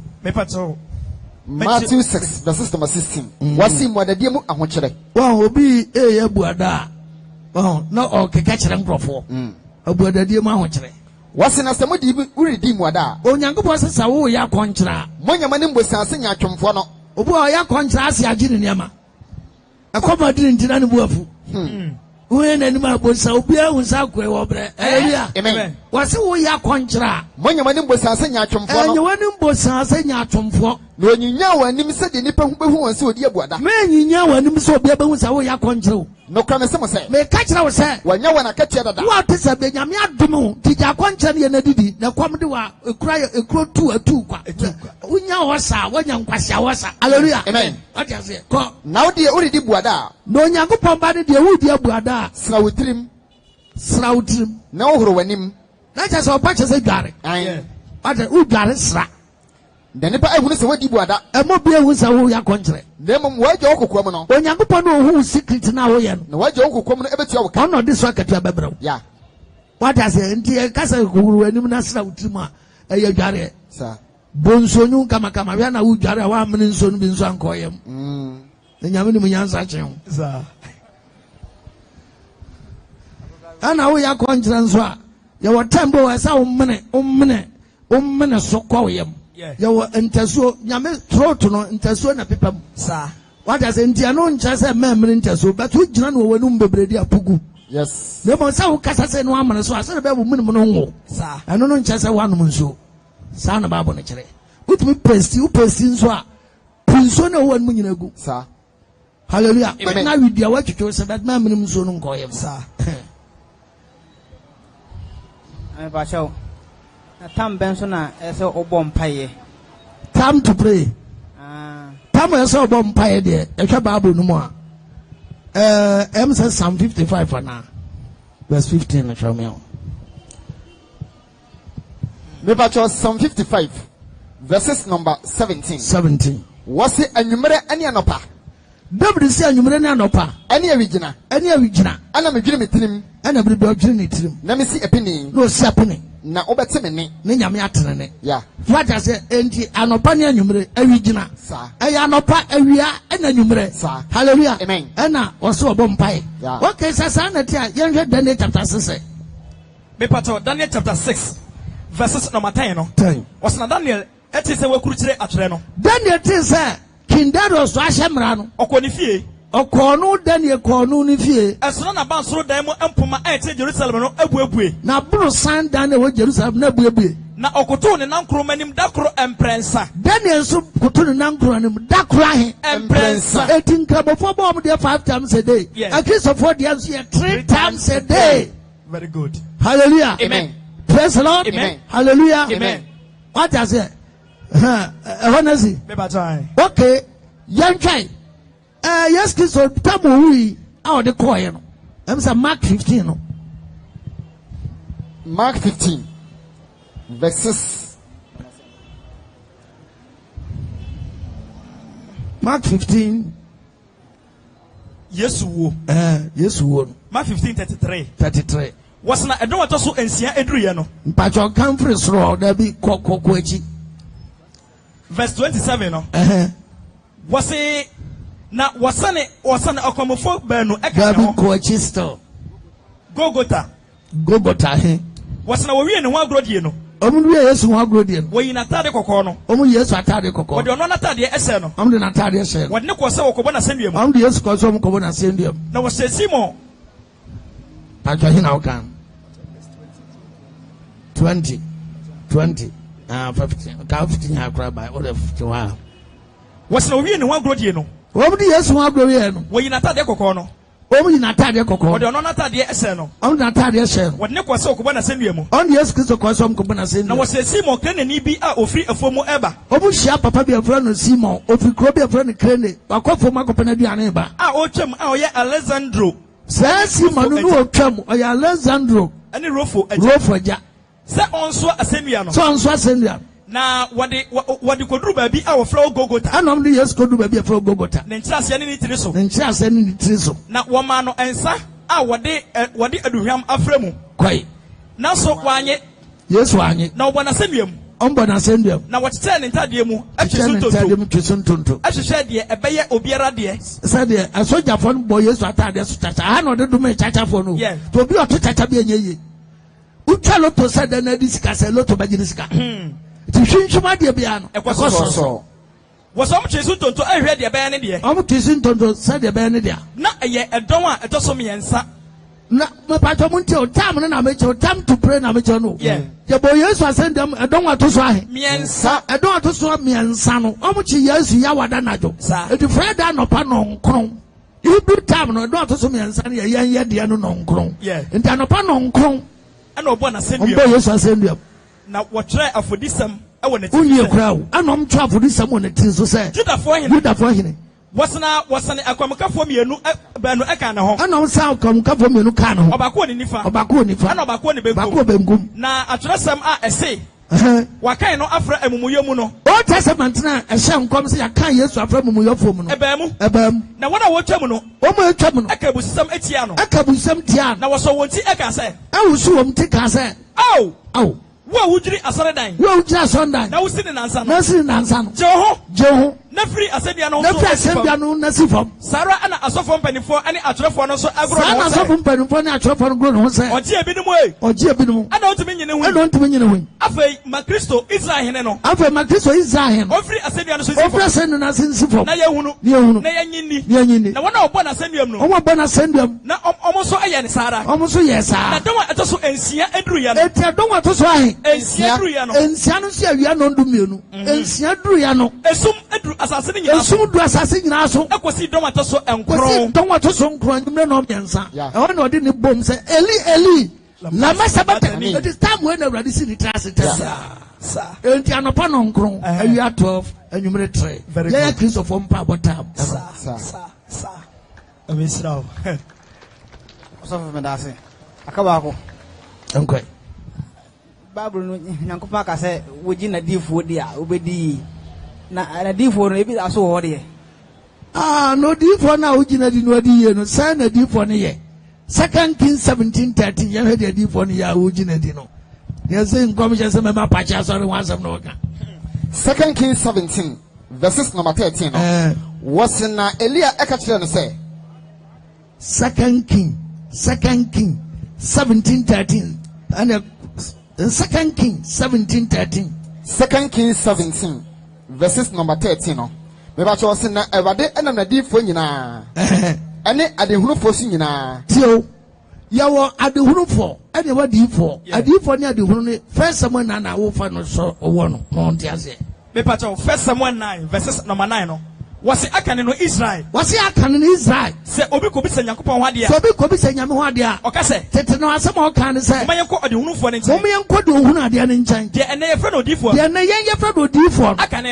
Matthew 6, verses number 16. Was him what the dear I want you to. Well, will be a buada. Oh, no, okay, catch them for. A buada dear Mountry. Was in a somebody who redeem wada. Oh, young was a woo ya contra. Monya manim was a singer from Fono. Oh, boy, ya contra, ya gin yama. A comma didn't deny Wolfu. When animal was so beer was out quay over. Amen. Was who ya contra. Monya manim was a singer from Fono. And you went was a singer from Fono. When you know when him said the nippon who was so dear wada. Man, you know when him so beer was a ya contra. No crime, some say. May catch our say. When you want to catch other. What is a Benjamin Dumo? Did ya concha and Didi? The Commodore cry a crow to a two. When you was when young Quasha was. Hallelujah. Amen. What does it? Now the already buada. No young Pompani, the wood dear buada. Sloutrim. No, who when him. That is our patches a garret. I what a wood garret sra. Then if I would say what you were that, a mobile was a whole country. Then what you come on. When you know who's secret now, no, what you come ever to our corner this rocket to a bebro. Yeah. What has a castle who and Nasa Tima, a yagare, sir. Bonsonu Kamakamaviana, who jara 1 minute soon been so uncoyam. Then Yaminian Sachin, sir. And now we are conscious. Your temple as our minute, so call him. You were interso, Yame Trotono, interso, and a paper, sir. What has Indiano just a memory interso, but which none will be Pugu. Yes. The Monsa Casa no one, so I said about minimum, sir. I don't know just a 1 month so. Son of Abonachere. Put me press you, in so. Pinsono 1 million ago, sir. Hallelujah. But now with your watch, you said that my minimum son call him, sir. I'm Tam Bensona as a bomb pie. Time to pray. Time as a bomb pie, dear. A shababu no more. M says Psalm 55 for now. Verse 15. Mepacho Psalm 55 verses number 17. 17. Was it a number any anopa? David say anwumre na anopa. Any awigina. Any awigina. Ana me dwene metirim. Ana bebe odwene ne tirim. Na me si epini. No si apini. Na obete me ne. Ne nyame atenene. Yeah. What I say enti anopa ne anwumre awigina. Sa. Eya anopa awia ena anwumre. Sa. Hallelujah. Amen. Ena wose obo mpae. Yeah. Okay, sasa na tia yenhwe Daniel chapter 6. Me pato Daniel chapter 6 verses number 10 no. 10. Was na Daniel eti se wakuruchire atwere no. Daniel tin say King Darius so ahyemra no. Okoni fie. Okonu Daniel konu ni fie. Esono na bansoro dan mu empoma ete Jerusalem no abuabue. Na buru san Daniel wo Jerusalem na abuabue. Na okoto ne nankro manim dakro emprensa. Daniel so koto ne nankro anim dakro ahe emprensa. Etin krabofo bom de 5 times a day. A Christopher de so 3 times a day. Very good. Hallelujah. Amen. Praise the Lord. Amen. Hallelujah. Amen. What does it? Honestly. Okay. Young guy. Yes, so tamu out the coin. I'm saying Mark 15. No? Mark 15 verses. Mark 15. Yes, wo. Yes, wo. Mark 15:33. 33. Was na edon wato so ensia edruye no. Mpacho kamfri sro da bi kokoko echi. Verse 27 no. Was na wasane akomofo banu eka no. Ko echi still. Golgotha he. Was na wo wie ne ho agrodie no. Omu wie Yesu ho agrodie no. Wo yi na tade kokko no. Omu Yesu atade kokko. Wo de ono na tade ese no. Omu de na tade ese no. Wo ne ko se wo kobo na senduam. Omu de Yesu ko so mu kobo na senduam. Na wo se Simon. Pacho hina ukan. 20 15 ka 15 akra by all 51. Was na wie ne ho agrodie no. Omu de Yesu ho agrodie no. Wo yi na tade kokko no. Omu yi na tade kokko. Wo de ono na tade ese no. Omu na tade ese no. Wo ne ko se wo kobo na senduam. On Yesu Kristo ko so mu kobo na senduam. Na wo se Simon Krenani bi a ofri afomu eba. Omu hia papa bi afra no Simon, ofri kro bi afra no Krene. Wakofo makopena duane ba. A o twam a o ye Alexandro. Say Simon no otwam o ya Alexandro. Ani Rofo ja. Say onso asendua no. So onso asendua. Na wadi koduru ba bi a wo fra Golgotha. Anom de Yesu koduru ba bi a fra Golgotha. Ne nkyerase ne tiri so. Ne nkyerase ne tiri so. Na wo ma no ensa a wadi aduhwam afra mu. Kwai. Na so wanye Yesu wanye. Na wo na senduam. Ombo na senduam. Na wotete ne ntade mu atwesuntonto. Ahwehwe de ebeye obiara de. Say de asojafo no boy Yesu atade so chacha. Ha no de do me chachafo no. To bi oto chacha bi enye. Utwa loto say de na disika say loto ba disika. Ti hwinhwima de bia no. Ekoso. Wosom twesuntonto ahwe de ebeye ne de. Om twesuntonto say de ebeye ne de. Na eye edon a etoso miensa. Na me pato munti o tam no na me che o tam to pray na me che no. Yeah. Ye boy Yesu asendam edon atoso ahe. Miensa. Edon atoso miensa no. Om chi Yesu ya wada najo. Eti Friday no pa no nkron. Ibu tam no edon atoso miensa ne ye de no nkron. Yeah. Enti anopa no nkron. Ana obo na sendua. Obo Yesu asendam. Na wotre afodisam e wona ti. Unye kra wo. Anom twa afodisam wona ti so say. Judafo hene. Wasane akwamkafo mienu banu eka na ho. Anom sa akwamkafo mienu ka na ho. Obako ni nifa. Ana obako ni bengum. Obako bengum. Na atresam a ese. Wakan no afra amumuyemu no. Old Testament na ehye nkom se yakan Yesu afra amumuyefo mu no. Ebam. Na wona wotwam no. Omo etwam no. Akabusam etia no. Akabusam tia. Na woso wonti eka se. Awusu wom ti ka se. Aw. Wo wudiri asaredan. Wo wudiri asaredan. Na wusini nansa no. Nasini nansa no. Jeho. Na free asedia no. Na free asedia no na sifam. Sara ana asofo mpanifo ani atrefo no so agro no. Sara asofo mpanifo ni atrefo no gro no se. Oje ebinumu e. Oje ebinumu. Ana ontumi nyene hu. Ana ontumi nyene hu. Afei makristo Israel hene no. Afei makristo Israel hene. Ofri asedia no so sifam. Ofri asedia no sifam. Na yehunu. Ni yehunu. Na yanyini. Ni yanyini. Na wona obo na senduam no. Omo obo na senduam. Na omo so aye ne Sara. Omo so ye Sara. Na donwa etoso ensia eduru ya no. Eti donwa etoso ahe. Ensia eduru ya no. Ensia no so awia no ndumienu. Ensia eduru ya no. Esum eduru asase ni nyina. Esum du asase nyina so. Ekosi donwa etoso enkron. Ekosi donwa etoso enkron nyimre no miensa. E wona odi ni bom say Eli lama sabata. It is time when everybody see the transit. Sa. Enti anopa no nkron. Awia 12 anwumre 3. Ya Christopher mpa abotam. Sa. Amisrawo. Osofu medase. Akaba ako. Enkwe. Bible no nyankopɔn aka sɛ wogi na difoɔ di a wobɛdi na difoɔ no ebi aso wɔ deɛ no difoɔ na wogi na di no adi yie no sɛ na difoɔ no yɛ 2 Kings 17:13 yɛhwɛ deɛ difoɔ no yɛ a wogi na di no yɛsɛ nkɔmhyɛ sɛ mɛma pakyɛ asɔre ho asɛm na wɔka 2 Kings 17 verses number 13 no wɔse na Elia ɛka kyerɛ no sɛ 2 King 17:13 and 2 King 17:13 2 Kings 17 verses number 13 no meba kyerɛ wɔse na Awurade ɛnam na difoɔ nyinaa ɛne adehunufo so nyinaa tio yɛwɔ adehunufo ɛne wɔ difoɔ adifoɔ ne adehunu ne First Samuel 9 na wofa no so ɔwɔ no ɔnte ase mepa kyerɛ First Samuel 9 verses number 9 no wɔse akane no Israel wɔse akane no Israel sɛ obi kɔbi sɛ Nyankopɔn ho adeɛ sɛ obi kɔbi sɛ Nyame ho adeɛ a ɔka sɛ tete no asɛm a ɔka ne sɛ ɔma yɛnkɔ ɔdehunufoɔ ne nkyɛn ɔma yɛnkɔ de ohunu adeɛ ne nkyɛn deɛ ɛnɛ yɛfrɛ no odifoɔ deɛ ɛnɛ yɛn yɛfrɛ no odifoɔ no akane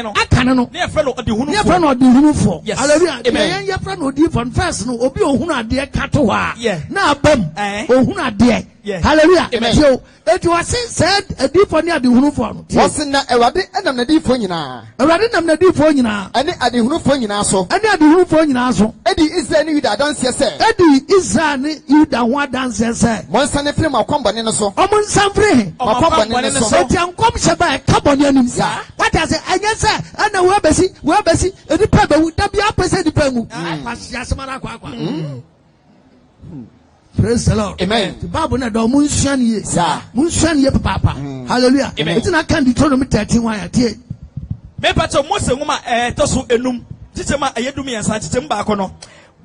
no ne yɛfrɛ no ɔdehunufoɔ ne yɛfrɛ no ɔdehunufoɔ yes hallelujah deɛ yɛn yɛfrɛ no odifoɔ no first no obi ohunu adeɛ ka to hɔ a na abam ohunu adeɛ hallelujah tio eti wɔse sɛ adifoɔ ne adehunufoɔ no wɔse na Awurade ɛnam na difoɔ nyinaa Awurade nam na difoɔ nyinaa ɛne adehunufoɔ nyinaa so adehunufoɔ nyinaa so ɛdi Israel ne Yuda adanseɛ sɛ ɛdi Israel ne Yuda ho adanseɛ sɛ monsane firi mo akɔmbɔne no so ɔmo nsan firi mo akɔmbɔne no so eti nkɔmhyɛ ba ɛka bɔne anim saa wata sɛ ɛnyɛ sɛ ɛna wɔabɛsi nipa bɛwu dabi apɛ sɛ nipa mu akwasi asɛm ara akɔ praise the Lord. Amen. The Bible na do munsua ne ye. Munsua ne ye papa. Hallelujah. Eti na kan Deuteronomy 13 wa ya tie. Me pato Mose ngoma toso enum. Titema ayedum yansa titem ba ko no.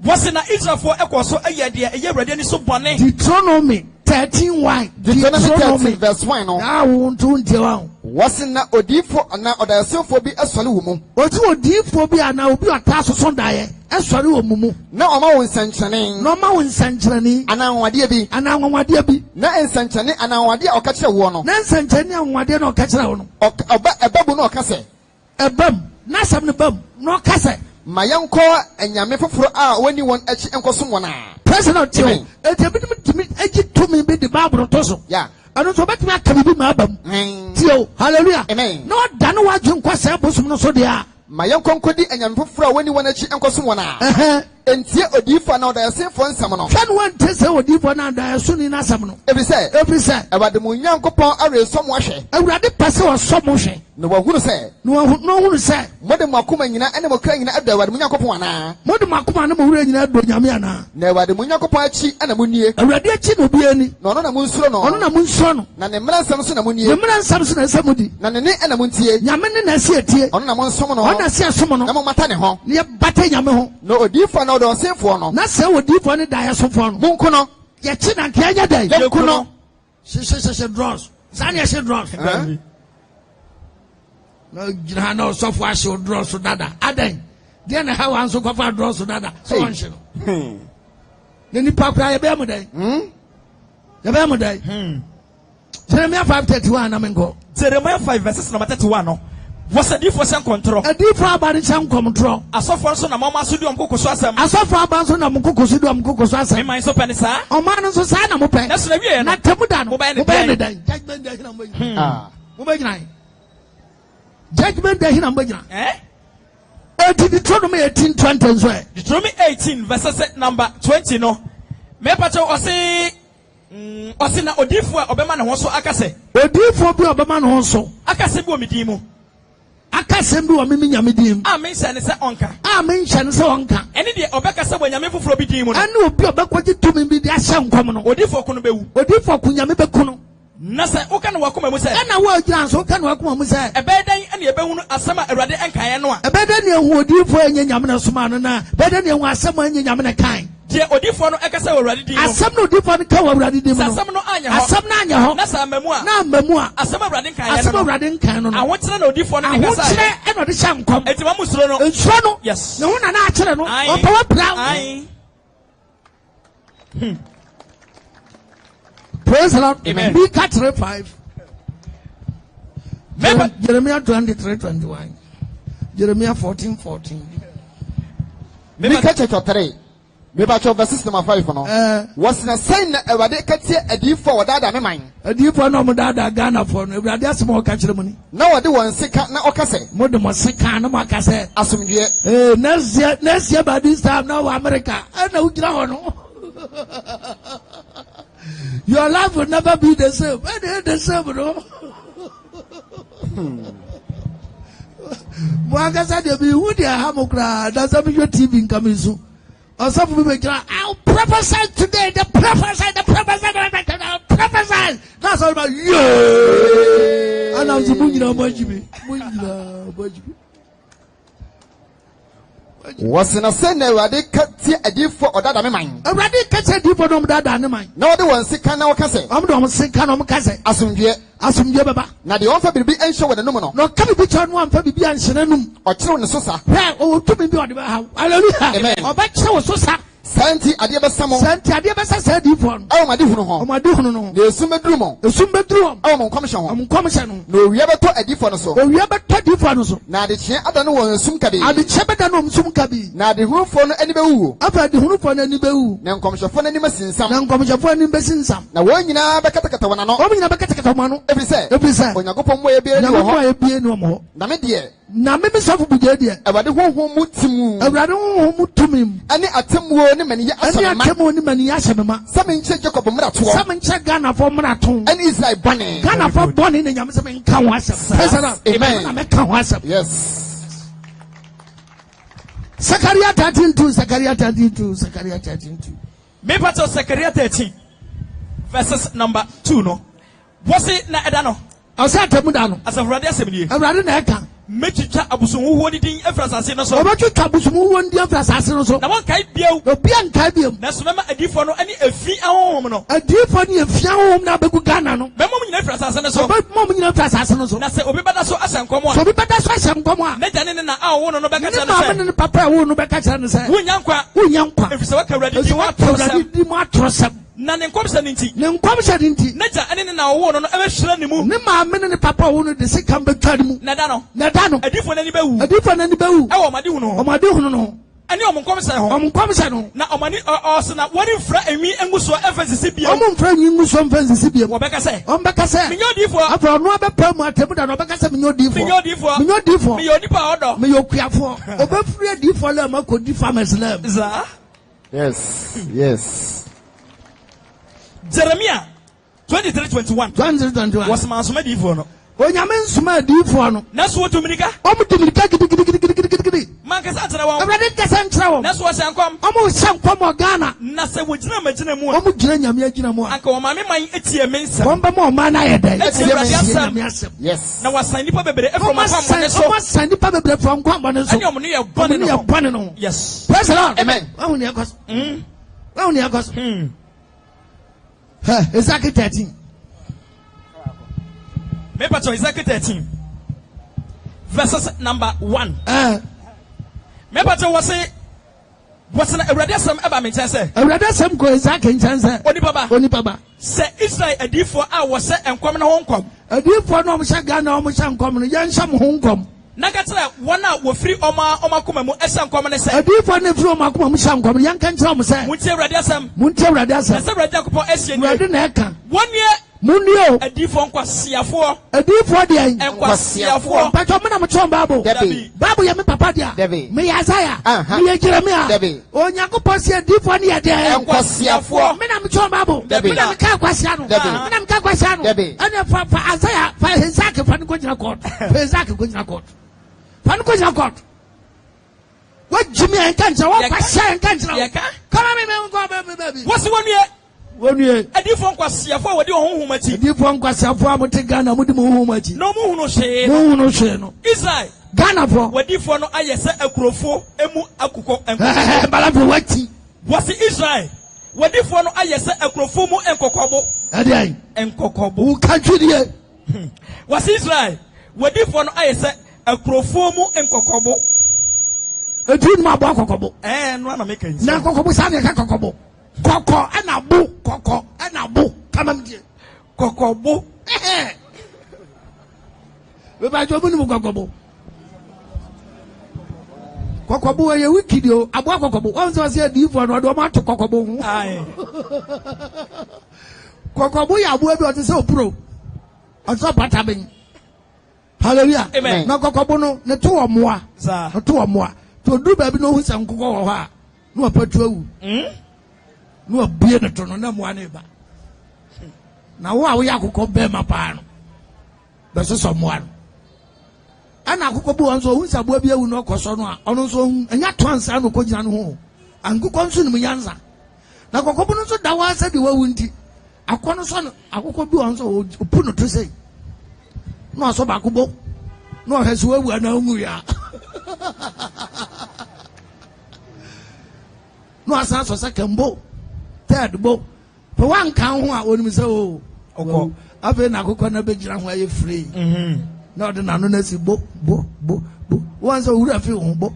Wose na Israelfo ekoso ayede ayewrade ni so bone. Deuteronomy 13 1. Deuteronomy 13 verse 1 no. Ah wonto ntie wa. Wose na odifo na odayesefo bi asɔre wo mu. Oti odifo bi ana obi ata soso dae. Esɔre wo mu. Na ɔma wo nsankyerɛne. Na ɔma wo nsankyerɛne. Ananwadeɛ bi. Ananwadeɛ bi. Na nsankyerɛne ananwadeɛ a ɔka kyerɛ wo no. Na nsankyerɛne ananwadeɛ na ɔka kyerɛ wo no. Ɛbabu na ɔka sɛ. Ɛbam. Na asɛm ne bam. Na ɔka sɛ. Ma yɛnkɔ anyame foforo a wɔni wɔn akyi nkɔsom wɔn a. President Tio. Eti bi tumi agi tumi bi de Bible to so. Yeah. Ano so betumi aka bibi ma abam. Tio. Hallelujah. Amen. Na ɔda no wadwe nkɔ sɛ bosom no so de a. Ma yɛnkɔ nkɔdi anyame foforo a wɔni wɔn akyi nkɔsom wɔn a. Entie odifo na ɔdayɛsefo nsɛm no. Hwɛ no wante sɛ odifo na ɔdayɛso ni n'asɛm no. Efisɛ Awurade mu Nyankopɔn aresɔ mo ahwɛ. Awurade pɛ sɛ ɔsɔ mo hwɛ. Na wɔhunu sɛ. Mode mo akoma nyina ɛne mo kra nyina ɛdɔ Awurade mu Nyankopɔn ana. Mode mo akoma ne mo wura nyina ɛdɔ Nyame ana. Na Awurade mu Nyankopɔn akyi ɛna mo nie. Awurade akyi na obi ani. Na ɔno na mo nsuro no. Ɔno na mo nsuro no. Na ne mmara nsɛm so na mo nie. Ne mmara nsɛm so na ɛsɛ mo di. Na ne ne ɛna mo ntie. Nyame ne na ɛsɛ etie. Ɔno na mo nsom no. Ɔno na ɛsɛ som no. Na mo mata ne ho. Ne bata Nyame ho. Na odifo na ɔdɔsefo no. Na sɛ odifo ne da yɛsofo no. Monko no. Yɛkyi na nka ɛnyɛ dɛ. Yɛnko no. Hyehyɛ dross. Saa ne yɛhyɛ dross. Na gyina na ɔsɔfo ahyɛ dross dada. Adan. Deɛ na ha wanso kɔfa dross dada. So ɔnhyɛ no. Na nipa kora yɛbɛyɛ mo dɛ. Yɛbɛyɛ mo dɛ. Jeremiah 5:31 na menkɔ. Jeremiah 5 verses number 31 no. Wasa difo sen kontro. Difo abari sen kontro. Asofo nso na mama so di omkoko so asem. Asofo aba nso na mkoko so di omkoko so asem. Me man so pe ne sa. O man nso sa na mo pe. Na so na wie na temu da no. Mo ba ne dan. Judgment day na mo gina. Mo ba gina. Judgment day na mo gina. Deuteronomy 18:20 nso e. Deuteronomy 18 verses number 20 no. Me pacho ose na odifo a obema ne ho so akase. Odifo bi obema ne ho so. Akase bi o medin mu. Akasem bi wa me nyame dim. Amen hyɛ ne sɛ ɔnka. Amen hyɛ ne sɛ ɔnka. Ɛne deɛ ɔbɛkasa wɔ nyame foforɔ bi din mu no. Ɛne obi ɔbɛkɔgye tumi bi de ahyɛ nkɔm no. Odifo ko no bɛwu. Odifo ko nyame bɛku no. Na sɛ woka no wakoma mu sɛ. Ɛna wo agyina so woka no wakoma mu sɛ. Ɛbɛyɛ dan ɛne ɛbɛhu no asɛm a Awurade ɛnkaeɛ no a. Ɛbɛyɛ dan ne ɛhu odifo ɛnyɛ nyame na soma no na. Ɛbɛyɛ dan ne ɛhu asɛm ɛnyɛ nyame na kan. Deɛ odifo no ɛkasa wɔ Awurade din mu. Asɛm no odifo no ka wɔ Awurade din mu no. Asɛm no anyɛ hɔ. Asɛm no anyɛ hɔ. Na sɛ amamu a. Na amamu a. Asɛm Awurade nkaeɛ no. Asɛm Awurade nkaeɛ no. Ahokyerɛ na odifo no kasa. Ahokyerɛ ɛna ɔde hyɛ nkɔm. Enti ma mu suro no. Nsuro no. Yes. Ne ho na akyerɛ no. Ɔpɛ wɔ pira. Praise the Lord. Amen. Micah 3:5. Jeremiah 23:21. Jeremiah 14:14. Micah chapter 3 Maybe verse number 5 no. Was na say na Ewade katie adifo wodada me man. Adifo no mo dada Ghana for no. Ewade asem o ka kire mu ni. Na wode won sika na okase. Mo de mo sika na mo akase. Asomdwe. Next year by this time now America. Na ugira ho no. Your life will never be the same. The same, no. Mwangasa de bi who dey hamokra. That's why your TV coming soon. Or some people make I'll prophesy today. The prophesy. That's all about you. And I'm the Munina Bojibi. Was in a say na Ewade katie adifo odada me man. Ewade katie adifo no dada ne man. Na wode won sika na okase. Am do sika no kase. Asumdwe baba. Na de onfa bibi enhwe wode no no. No ka bibi cha no amfa bibi anhye num. Okire ne so sa. He o tumi bi ode ba ha. Hallelujah. Amen. Oba wo so sa. Santi ade besamo. Santi ade besa sa adifo no. Awo made hunu ho. O made hunu no. De esumeduru mo. Awo mo nkomhye ho. Nkomhye no. No wiye beto adifo no so. Owiye beto adifo no so. Na de kye ada no won esum kabi. Ade kye beda no msum kabi. Na de hunfo no ani bewu. Afa de hunfo no ani bewu. Na nkomhyefo no ani masinsam. Na nkomhyefo ani besinsam. Na won nyina bekatakata wona no. O nyina bekatakata wona no. Ebise. Onyagopon mo ye bie ni wo ho. Na mo ye bie ni wo ho. Na me de. Na me sofo buje de. Ewade honhom mu timu. Ewade honhom mu tumim. Ani atemuo ne mani ya asema. Atemuo ne mani ya asema. Same nche Jacob mrato. Same nche Ghana for mrato. Ani Israel bone. Ghana for bone ne nyame same nka ho asem. Amen. Na me ka ho asem. Yes. Zechariah 13:2. Me part of Zechariah 13 verses number 2 no. Was it na edano? Asa temuda no. As a radio assembly. Awurade na eka. Mechicha abusunwu ho didin efrasase no so. Obachicha abusunwu ho ndi efrasase no so. Na won kai biaw. Obi an kai biam. Na so mema adifo no ani efi ahonhom no. Adifo ni efi ahonhom na begu Ghana no. Be mom nyina efrasase no so. Mom nyina efrasase no so. Na se obi bada so asankomo a. So obi bada so asankomo a. Na jane ne na awo no beka cha no se. Ne papa wo no beka cha no se. Wunyankwa. Efise waka Awurade di mu atrosem. Na ne nkomsha ninti. Ne nkomsha ninti. Na ja ene ne na wo no ebehwera ne mu. Ne maame ne papa wo no de sika mbetwa ne mu. Na da no. Adifo na ni bewu. E wo made hunu ho. Omade hunu no. Ani omunkomsha ho. Omunkomsha no. Na omani osena wori mfra enwi enguso efensisi bia. Omumfra enwi enguso efensisi bia. Wo beka se. Ombeka se. Minyo difo. Afro no abepam atemu da no beka se minyo difo. Minyo difo. Minyo dipa odo. Minyo kuafo. Obefri difo le makodi farmers le. Za. Yes. Jeremiah 23:21. Was mansoma difo no. Onyame nsoma difo no. Na so dominika. Omudominika gidi. Mankasa atara wa. Awurade kasa ntra wo. Na so sankom. Omo sankom Ghana. Na se wogina magina mu a. Omo gina nyame agina mu a. Anka wo maame man etie mensa. Womba mo ma na ye den. Yes. Na wasan nipa bebere efrom kwambo ne so. Wasan nipa bebere from kwambo ne so. Ani omo ne ye bone no. Yes. Praise the Lord. Amen. Wahu ne yakos. Wahu ne yakos. Ezekiel 13. Me pato Ezekiel 13. Verses number 1. Me pato was na Awurade asem eba me nchen se. Awurade asem ko Ezekiel nchen se. Oni baba. Se Israel adifo a wo se enkom ne ho nkom. Adifo no mo sha Ghana mo sha nkom no yen sha mo ho nkom. Na katira wana wo free oma koma mu esa nkom ne se. Adifo ne free oma koma mu sha nkom yen kan kira mo se. Munti Awurade asem. Na se Awurade akopɔ esie ni. Awurade na eka. Wonye munio adifo nkwasiafo. Adifo de en. Nkwasiafo. Pato me na mo chon Bible. Bible ya me papa dia. Me Isaiah. Me Jeremiah. Onyankopɔ se adifo ne ya de nkwasiafo. Me na mo chon Bible. Me na me ka kwasia no. Me na me ka kwasia no. Ana fa Isaiah fa Isaac fa no ko jina court. Fa Isaac ko jina court. Fa no ko jina court. What Jimmy and Kancha, what Pasha and Kancha? Come on, baby. What's 1 year? 1 year. A different Quasiafo, what do you home? A different Quasiafo, Motegana, Mudimu, no moon, no shame. Israel, Ghana for what different I said a crofo, Emu Akuko, and Balabu. Was it Israel? What different I said a crofomo and Kokobo? And Kokobo country. Was Israel? What different I said a crofomo and Kokobo? A dream my Kokobo. And one American. Now Kokobo Sanya Kokobo. Koko and a boo, Koko and a boo. Come on, Kokobo. Kokobo ye wicked yo. Abwa kokobo. Once was here deep for no do ma to kokobo. Aye. Kokobo ya abwa bi o te se opro. Oso patabin. Hallelujah. Amen. Na kokobo no ne to omoa. Sa. To omoa. To do ba bi no hu san kokko wo ha. No apatu awu. No abie ne to no na moa ne ba. Na wo a wo ya kokko be ma pa no. Be so moa no. Ana akoko bu onso hu sabu abi awu no koso no a ono so enya to ansa no ko gina no ho ankoko nso nim yanza na akoko bu no so da wa sa de wawu nti akono so no akoko bi onso opu no to sei no so ba kubo no hesu wawu ana ngu ya no asa so sekembo third bo for one kan ho a onim se o okọ abe na akoko na be gina ho aye free no de nanu na si bo once owura fi ho bo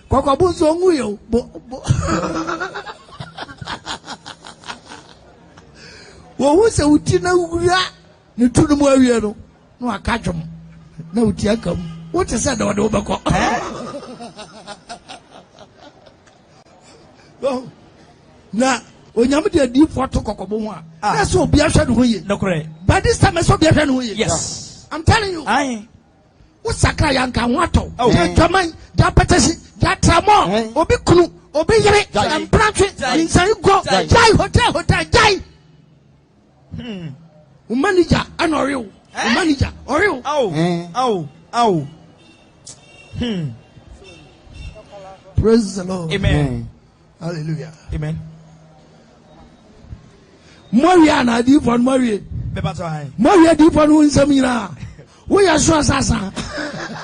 kokobu so ngu yo bo wo hu se uti na wura ne tunu mu awie no no aka dwom na uti akam wo te se da wo de wo beko na onyam de di foto kokobu ho a na so obi ahwe no ho ye nokore by this time so obi ahwe no ho ye yes. I'm telling you. Aye. Usaka yanka wato. Jaman, japetesi, jatramo, obi kunu, obi yere, empranche, insani go, jai hotel, jai. Manager, anoriu. Manager, oriu. Ow. Praise the Lord. Amen. Hallelujah. Amen. Maria na di for Maria. Maria di for unsamina. We are sure sasa.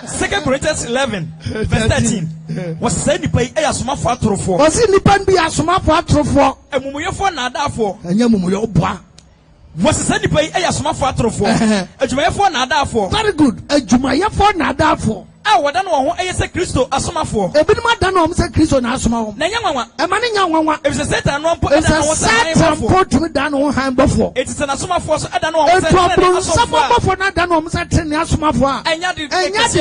2 Corinthians 11 verse 13. Was said ni pay e asoma fo atorofo. Was ni pan bi asoma fo atorofo. Emumuyefo na adafo. Anya mumuye oboa. Was said ni pay e asoma fo atorofo. Adwumayefo na adafo. Very good. Adwumayefo na adafo. Wada no ho eyese Kristo asomafo. Ebinim ada no om se Kristo na asoma. Na nyanwanwa. E ma ne nyanwanwa. If se Satan no mpo ada no ho Satan mpo tumi da no han bofo. It is an asomafo so ada no ho se asomafo na da no om se tene asomafo a. Enya de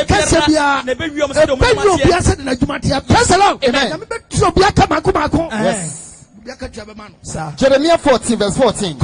kase bia na be wi om se do mo ma tie. Be se na dwuma tie. Praise the Lord. Amen. Na me be tro bia ka mako. Yes. Bia ka twa be ma no. Jeremiah 14 verse 14.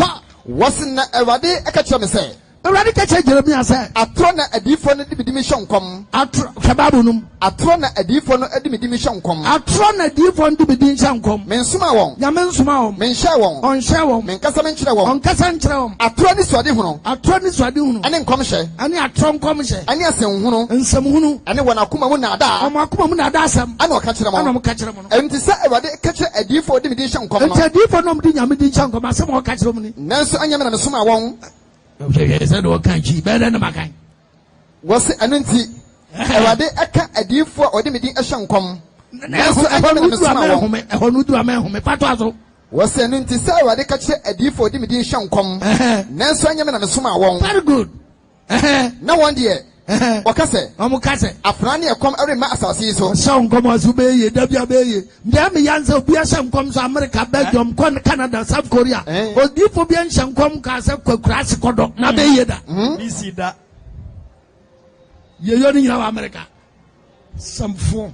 What's na Ewade e ka twa me say. Already catch Jeremiah said, Atrona adifo no de dimission kom. Kababunum. Atrona adifo no de dimission kom. Atrona adifo no de dimission kom. Mensuma won. Ya mensuma won. Mensha won. Onsha won. Menkasa menkyere won. Onkasa nkyere won. Atroni swade huno. Atroni swade huno. Ane nkom hye. Ane atron kom hye. Ane asem huno. Nsem huno. Ane wona akoma mu na ada. Omo akoma mu na ada asem. Ane o ka kyere mo. Ane o ka kyere mo no. Enti sa Ewade ka kyere adifo de dimission kom no. Enti adifo no de nyame dimission kom asem o ka kyere mo ni. Nanso anya me na mesoma won. Said what can she better than my kind? Was it an anti? Ewade aka adifo a ode medin ehyankom. Nanso anya me na mesoma won. Ehonu du amehome patwazo. Was an anti sa Ewade ka kyere adifo ode medin ehyankom. Nanso anya me na mesoma won. Very good. Na one day wakase omukase afrani ekom erema asase so so nkom asube ye dabia be ye ndem yanze obi asem nkom so America Belgium Canada South Korea odifo bi ansem nkom ka se kwakura sikodo na be ye da bisi da ye yo ni nyina wa America samfo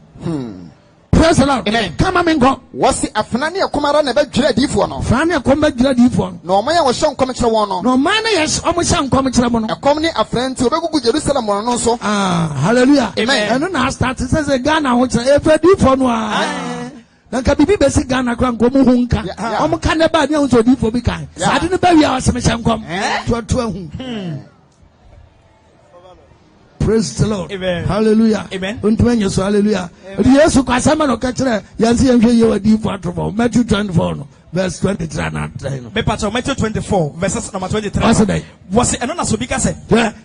praise the Lord. Amen. Come on, go. What's the afnani akomara na be dwere adifo no afnani akomba dwere adifo no oman ya wo hye nkom kyere won no man yes omo hye nkom kyere mo no ekom ni afranti obegugu Jerusalem no so hallelujah. Amen. Eno na start say Ghana ho kyere efa adifo no na ka bibi be si Ghana kra nkom hu nka omo ka ne ba ne hu so adifo bi kan ade ne ba wi a wasem hye nkom to ahu. Praise the Lord. Amen. Hallelujah. Amen. Untumenye so hallelujah. Yesu kwa sema no kachire yansi yenhwe ye wadi for atro Matthew 24 no verse 23 na 3 no. Me pacho Matthew 24 verses number 23. Was eno na so bi ka se.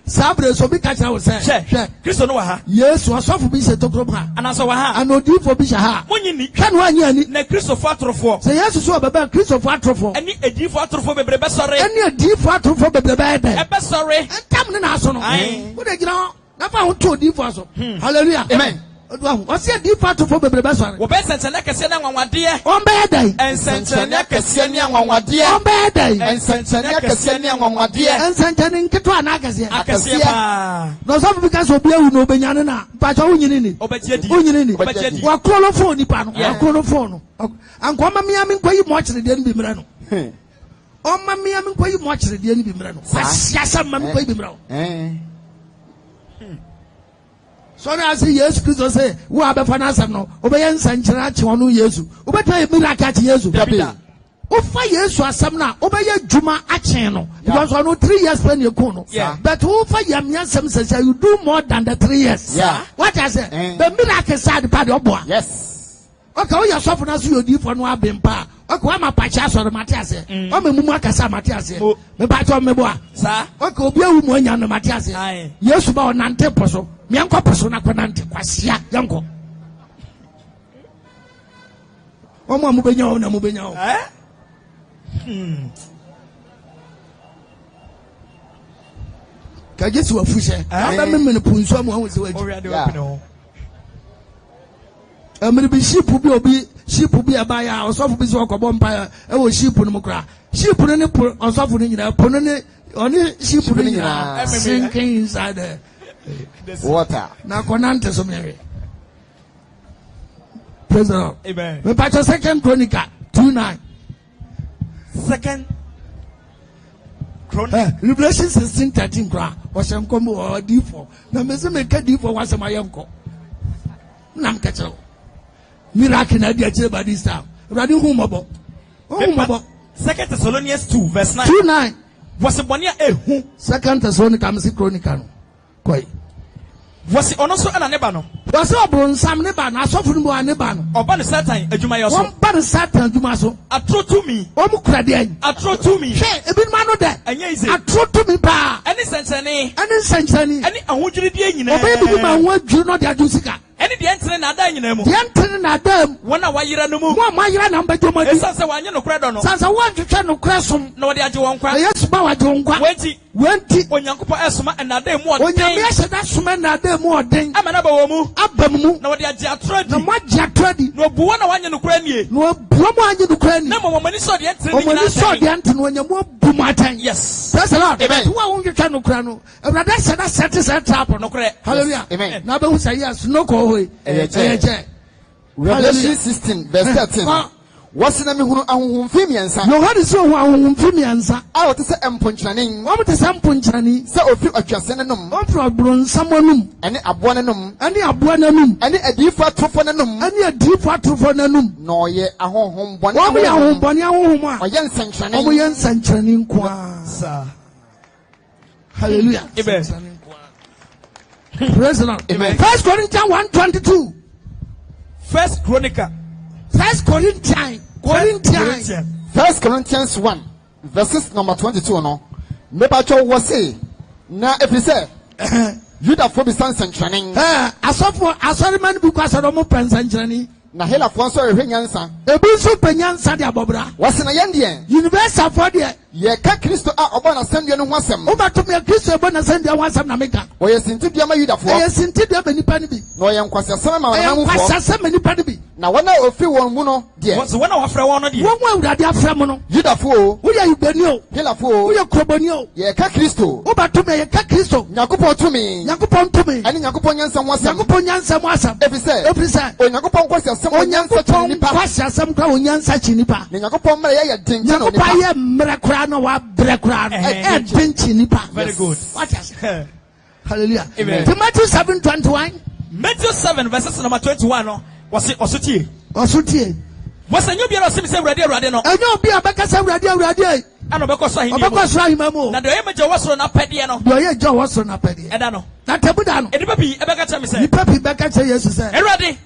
Sabre so bi kachire wo se. Hwe. Kristo no wa ha. Yesu asofo bi se tokrom ha. Ana so wa ha. Anodi fo bi sha ha. Monyini. Hwe no anyi ani. Na Kristo fo atrofo. Se Yesu so baba Kristo fo atrofo. Ani edi fo atrofo bebre be sore. Ani edi fo atrofo bebre be de. E be sore. Entam ne na so no. Wo de gina ho. Na fa ho to di fo so. Hallelujah. Amen. What's your deep part of the Besson? Obey and Sanaka one dear. On bad day. And Sanaka Senia one dear. On bad day. And Sanaka Senia one dear. And Santanin Katuanakasia. Akasia. No, some because of you no Benyanana. But only Obey. What colophone, Nipan, colophone. And come Miami, quite much the Den Bimrano. Oh, Miami, quite much the Den Bimrano. Yes, Mamma Bimrano. So now I say yes, Christ say, who are the finance no, obeying Sancharachi on Yesu, obey Miracati Yesu. Ufa Yesu asamna, obey Juma Acheno, because I know 3 years when you kono. But Ufa Yamiasam says you do more than the 3 years. Yeah. What I say? The miracle side part of boy. Yes. Okay, you suffer as you do for no bimpa. Okay, I'm a pachas or Matias. I'm a Mumakasa Matias. Me pato me boa. Sir, okay, be a woman and Matias. Yes, about Nante Poso. Mianko persona kwanante kwasia yanko. Omo mubenya na mubenya. Ka Jesu wafushe. Aba memene punso amu anwo se waji. Amiri bi sheep bi obi sheep bi abaya osofu bi so okobo mpa e wo sheep no mukra. Sheep no ne osofu no nyina pono ne oni sheep no nyina sinking inside there. Water. Now, Conante Somere. Praise the Lord. Amen. We patch 2 Chronicle 2:9. 2 Chronicle. Revelation 16:13. Cry. Was some combo or D4. Now, Messi make a D4 was my uncle. Nam catcher. Miracle idea by this time. Ready home about. Oh, 2 Thessalonians 2, verse 9. 2:9. Was a bonnia a who? 2 Thessalonians Chronicle. Quite. Was it also an anebano? Was a bron Sam Neban, I saw from one Neban. Or ban Satan, a Jumayo. One ban Satan, Jumaso. A true to me. Omukradian. A true to me. Hey, a bit man of that. And yes, a true to me, pa. Any sense, any I want you to be in baby, my word, you know, the Adusika. Any the answer and I die in them. The answer and I them. One hour you run no more. One my number to my Sansa one you no credit no. Sansa want to try no crash him. No, they are doing cry. Yes, Bawa Jonga. Went when Yankupa Esma and I them more. When you said that's man, I them more thing. I'm another woman. Abamu. No, they are just no much ready. No, Buana one you no cranny. No, Broma you no cranny. No, when you saw the answer. When you saw the answer when you more Bumatan. Yes. That's a lot. Amen. Who won't you try no crano? And that's that set a trap on no credit. Hallelujah. Amen. Now, who say yes, no call away. Revelation 16 verse 13. What's the name of Ahumiansa? No, what is so Ahumiansa? I want to say Empunchaning. What is Empunchani? So if you are just in a num, one for a bron, someone, and a bonanum, and a bonanum, and a deep for trophonum, and a deep for trophonum. No, ye a home, one home, Bonia, or young Sanction, or young Sanction, sir. Hallelujah. Amen. Praise the Lord. Amen. 1 Corinthians 1:22. 1 Chronicle. 1 Corinthians. 1 Corinthians 1, verses number 22. No, Mepacho was say, now if you say, you da for be sanctioning. I saw the man because I don't know pension. Na hela fonso ehwenyansa. Ebiso penyansa dia bobra. Wase na yendie. Universal for dia. Ye ka Kristo a oba na sendie no ho asem. Obato me Kristo oba na sendie ho asem na meka. Oye sinti dia ma Yudafo. Oye sinti dia be nipa ni bi. No ye nkwase asem ma wana mu fo. Nkwase asem nipa ni bi. Na wana ofi won mu no dia. What's wana wafra won no dia. Won wa urade afra mu no. Yudafo. Wo ya Yudani o. Helafo. Wo ya Kroboni o. Ye ka Kristo. Obato me ye ka Kristo. Yakopon tumi. Yakopon tumi. Ani yakopon nyansa ho asem. Yakopon nyansa ho asem. Efise. O yakopon kwase asem o nyansa kwasi asem kwa onyansa chinipa. Nyakopon mra ye den je no nipa. Nyakopon ye mra kra no wa bre kra no. Den chinipa. Very good. What is hallelujah. Amen. Matthew 7:21. Matthew 7 verses number 21 no. Was it osutie? Osutie. Was a new biara sim say urade no. Enyo bia beka say urade. Ano beko so ahimi. Beko so ahimi mo. Na do ye meje wasoro na pede no. Do ye je wasoro na pede. Eda no. Na tebuda no. Edipa bi ebeka cha me say. Edipa bi beka cha Yesu say. Urade.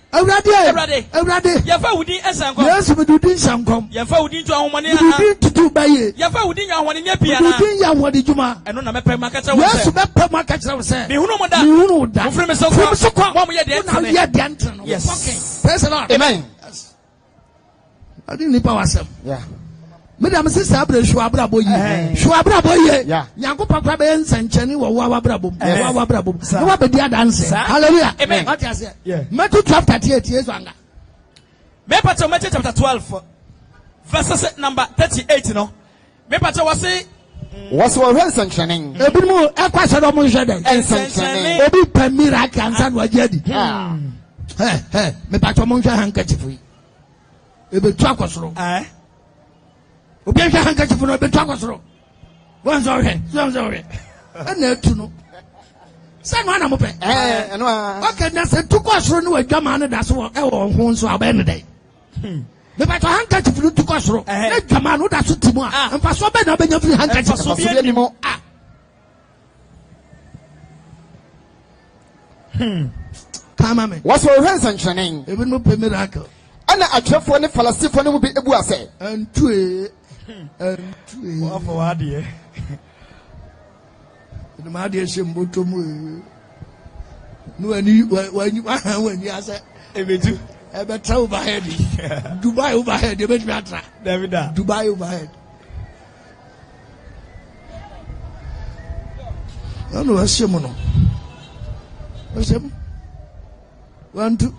Ya fa wudi esankom. Yesu me dudi sankom. Ya fa wudi ntu ahomane ana. Dudi tutu baye. Ya fa wudi nya ahomane nya pia na. Dudi nya ahomane juma. Eno na mepe makacha wo say. Yesu mepe makacha wo say. Me hunu mo da. Me hunu da. Mo frɛ me so kwa. Mo ye de ntene. Na ye de ntene. Yes. Praise the Lord. Amen. I didn't need power some. Yeah. Madam sister abre shuabra boy. Shuabra boy. Nyanko papa be nsanchani wo wa brabom. Wa brabom. No wa be dia dance. Hallelujah. Amen. What you say? Yeah. Matthew 12:38 years anga. Me pato Matthew chapter 12 verses number 38 no. Me pato was say was what nsanchani. Ebimu e kwase do mo hwede. Nsanchani. Obi pa miracle ansan wa jadi. Me pato mo hwe handkerchief yi. Ebe tu akosoro. Obi hwe handkerchief no ebe tu akosoro. Wan so hwe. Na etu no. Say no na mo pe. Eno a. Okay, na se tu akosoro no adwama no da so e wo ho nso abe ne dai. Me pato handkerchief no tu akosoro. Na adwama no da so timu a. Mfa so be na be nya free handkerchief. So be ni mo. Come on. What's your nsanchani? Even no pe miracle. Ana atwefo ne falasifo ne mu bi ebu ase. Antue. Wa for wa de. No ma de shemboto mu. No ani wani ase. Ebedu. Ebe tra overhead. Dubai overhead, ebe twa tra. Davida. Dubai overhead. Ano ashemu no. Ashemu. 1 2.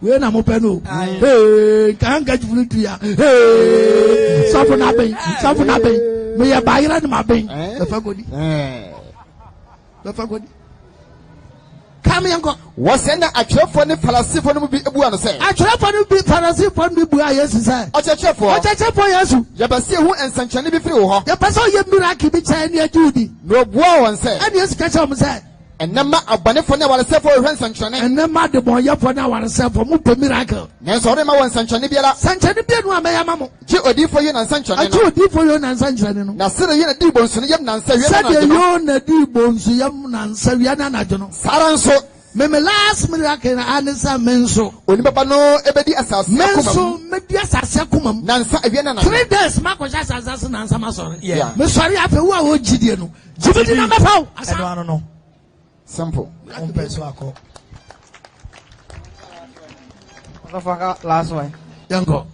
We na mo pe no. Hey, kan ga jufunu tu ya. Hey, safu na ben. Me ya bayira ni ma ben. E fa godi. Come yango. Was na atwefo ne falasifo ne mu bi ebu ano say. Atwefo ne bi falasifo ne bu ayesu say. Ochechefo yesu. Ya base hu ensanchane bi firi wo ho. Ya pese ye miracle bi chan ne ajudi. No boa won say. And yesu ka cha mo say. Enema abanefo ne wale sefo hwe nsanchane. Enema de boyefo na wale sefo mu pe miracle. Na so re ma won nsanchane biala. Sanchane bi no ameya mamo. Je odifo ye na nsanchane no. Je odifo ye na nsanchane no. Na sere ye na di bonsu ne yem na nsa wi na. Sade yo na di bonsu yem na nsa wi na najo no. Sara nso. Me last miracle na anisa menso. Oni baba no ebedi asase akoma. Menso medi asase akoma. Na nsa wi na na. 3 days ma ko asase na nsa ma sori. Yeah. Me sori afa wo a wo gidie no. Gidie na mafaw. Eno no. Simple. Last one. Yango.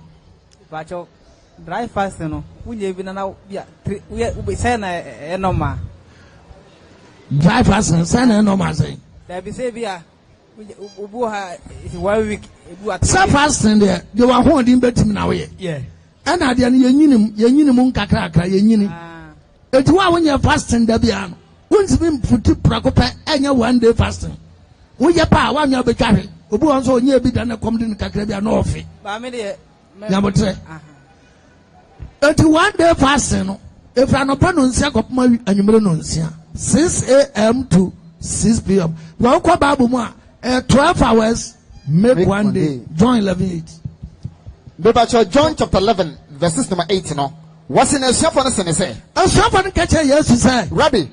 Bacho dry fast no. Unye bi na bia we say na enoma. Dry fast say na enoma say. There be say bia ubu ha 1 week ebu at. Say fasting there. They were holding betim na we. Yeah. Ana de yenyinim nkakra yenyini. Eti wa wonye fasting da bia no. Won't be put prakopa anya 1 day fasting. We ya pa wa nya betware. Obu won so onye bi da na kom din kakra bia na ofi. Ba me de nyabotre. Eti 1 day fasting no. Efra no pa no nsia kopoma anyumre no nsia. 6 a.m. to 6 p.m. Wa kwa Bible mu a 12 hours make 1 day. John 11:8. Bebacho John chapter 11 verses number 8 no. What's in a shop on a say? A shop on catch a yes, say, Rabbi.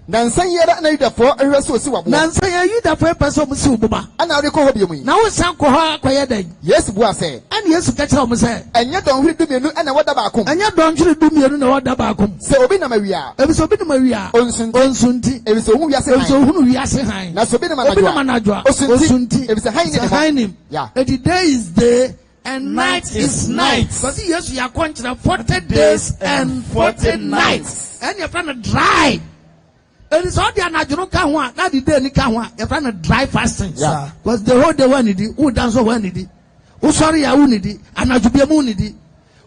Nansan yera na yuda for a reso si wabo. Nansan yuda for a person with Suba. And now they call him. Now it's Sanko Quayade. Yes, Bua say. And yes, catch him say. And you don't read me and what about and you don't do me and what about so Obina Maria. It was Obina Maria. Onsunti. It was who we are saying. So who we are saying. Now Sobina Manajua. Osunti. It was a high name. Yeah. The day is day. And night is night. Because yes, we are going to 40 days and 40 nights. And you're trying to dry. It is all the anajuno kanwa. Not the day ni kanwa. You're trying to dry fasting. Yeah. Because the whole day one idi. Who dance one idi. Who sorry ya unidi. Anajubia munidi.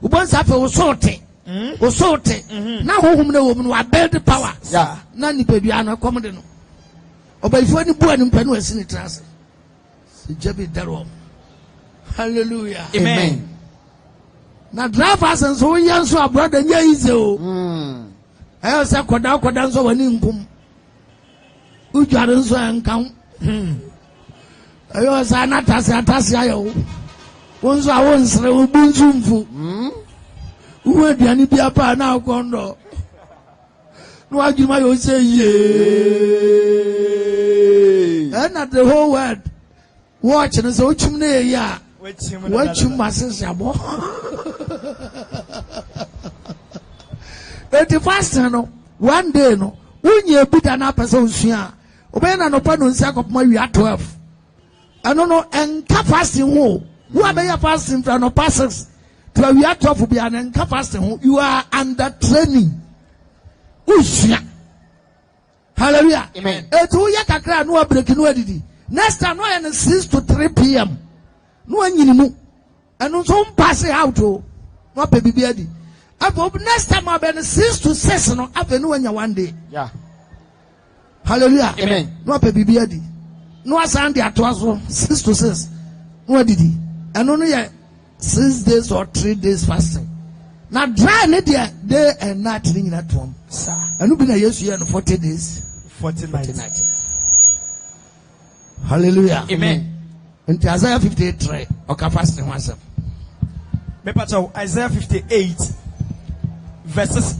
Who wants to have a sorte. Usote. Now whom the woman will build the power. Yeah. Nani pebiano commodino. Or by if any boy in Penu is in the trans. Jabi Darom. Hallelujah. Amen. Now drivers and so young so brother yeah easy. I also koda so wani nkum. Ujare so ankam. Ayo sa na tase ayo. Wonso a wonsre obunzumfu. Uwe diani bia pa na kondo. No ajuma yo say ye. And at the whole world watching so chimne ya. What you must say, abo. Eti fast no 1 day no. Unye bita na person sua. Obena no pa no nsia kopoma wi 12. Ano no enka fasting ho. Wo abeya fasting fra no passes. to we are tough be an fasting. You are under training. Ushia. Hallelujah. Amen. Etu ya kakra no break no adidi. Next time no 6 to 3 p.m. No anyinimu. Enu so pass out o. No pe bibi adi. Next time I 6 to 6 no avenu anya one day. Yeah. Hallelujah. Amen. No pe bibi adi. No asande atwaso 6 to 6. No adidi. Enu no ye 6 days or 3 days fasting. Now dry ne day and night in that one. Sir. Enu bi na Yesu ye no 40 days. 40 nights. Hallelujah. Amen. Into Isaiah 58 okay fasting myself. Isaiah 58 verses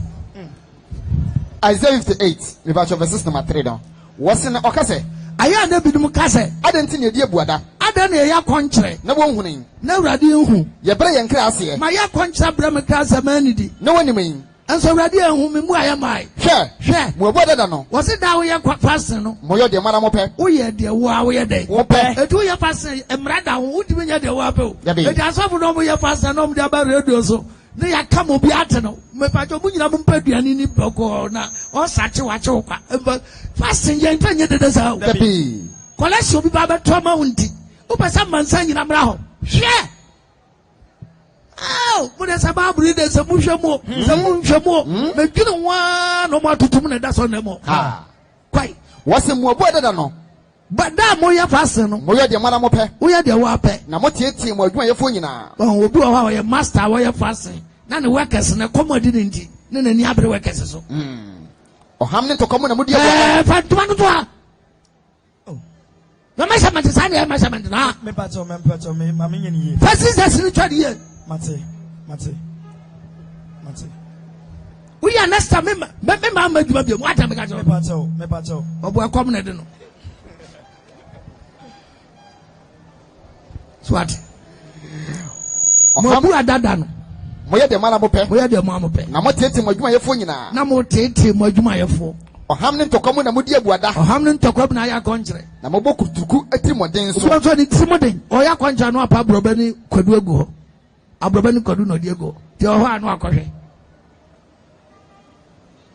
Isaiah 58 verses number 3 down. What's in okase? Aya na bidum kase. Adenti ne die buada. Ada na ya konkyere. Na wonhunin. Na urade hu. Ye bere ye nkra ase. Ma ya konkyere bere me kase manidi. Na wonimin. Enso urade hu me mu aya mai. Hwe. Mo boda da no. Wose da wo ye fasting no. Mo yo de mara mo pe. Wo ye de wo a wo ye de. Wo pe. Edu ye fasting emra da wo udi nya de wo ape o. Edi asofu no mo ye fasting no mo de ba radio so. Ne ya kam obi ate no. Me pa jo mu nyina mo mpa duane ni boko na o sache wa che kwa. Fasting ye nta nye de sa o. Debi. Collection bi ba beto ma wonti. Wo pesa mansa nyina mra ho. Hwe. Oh, mo de sa ba buri de se mu hwe mo. Se mu hwe mo. Me dwine wa no mo atutum na da so na mo. Ha. Kwai. Wose mo boda da no. But that mo ya fasting no. Mo yo de mara mo pe. Wo ya de wa pe. Na mo tietie mo adwuma yefo nyina. Obi wa ye master wo ya fasting. Na ne workers na commodity nti. Ne na ni abre workers so. Oham ne to komo na mo die buada. Fatuma no to a. No measurement is any measurement na. Me pato me mama nyeni ye. First is the spiritual year. Mate. We are next time me mama djuma bi mo ata me ka jo. Me pato. Obo e kom na de no. Swat. Mo bu adada no. Mo ye de mara mo pe. Mo ye de mo pe. Na mo tietie mo adwuma yefo nyina. Na mo tietie mo adwuma yefo. Oham ne to komo na mo die buada. Oham ne to komo na ya konkyere. Na mo bokutuku atimoden so. So ni timoden. O ya konkyere no apa broba ni kwadu egu ho. Abroba ni kwadu no die egu. Ti o ho anu akohwe.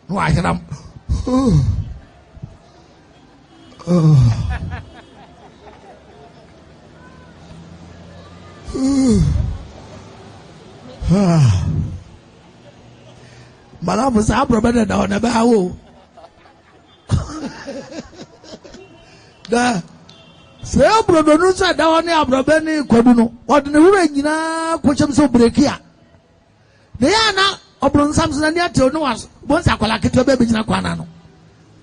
No ahiram. Malamu sa abroba da ho na ba wo. Da se abroba no sa da ho ne abroba ni kwadu no. Odi ne wura nyina kwochem so breakia. De ya na obron samson na ate no was bonsa kwala keto be gina kwana no.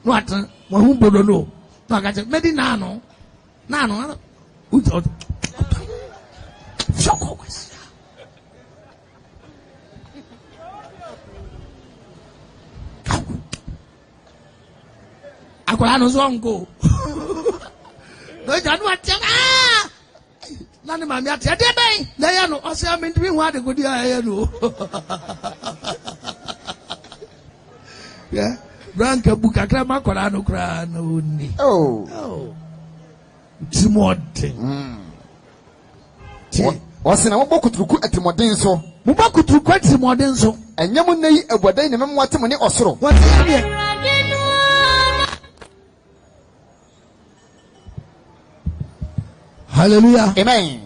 No at mo hu brodo no. No agache medi na no. Na no. Uto. Shoko kwes. Akwala no so nko. No janu atia na ne mami atia de ben na ya no o se am ndi hu ade godi ya no. Yeah, branka buka kra makola no kra no ni. Oh. Timoden. Wose na mo bokutuku atimoden so. Mo bokutuku atimoden so. Enyam nei abuadan ne memo atem ne osoro. What is Hallelujah. Amen.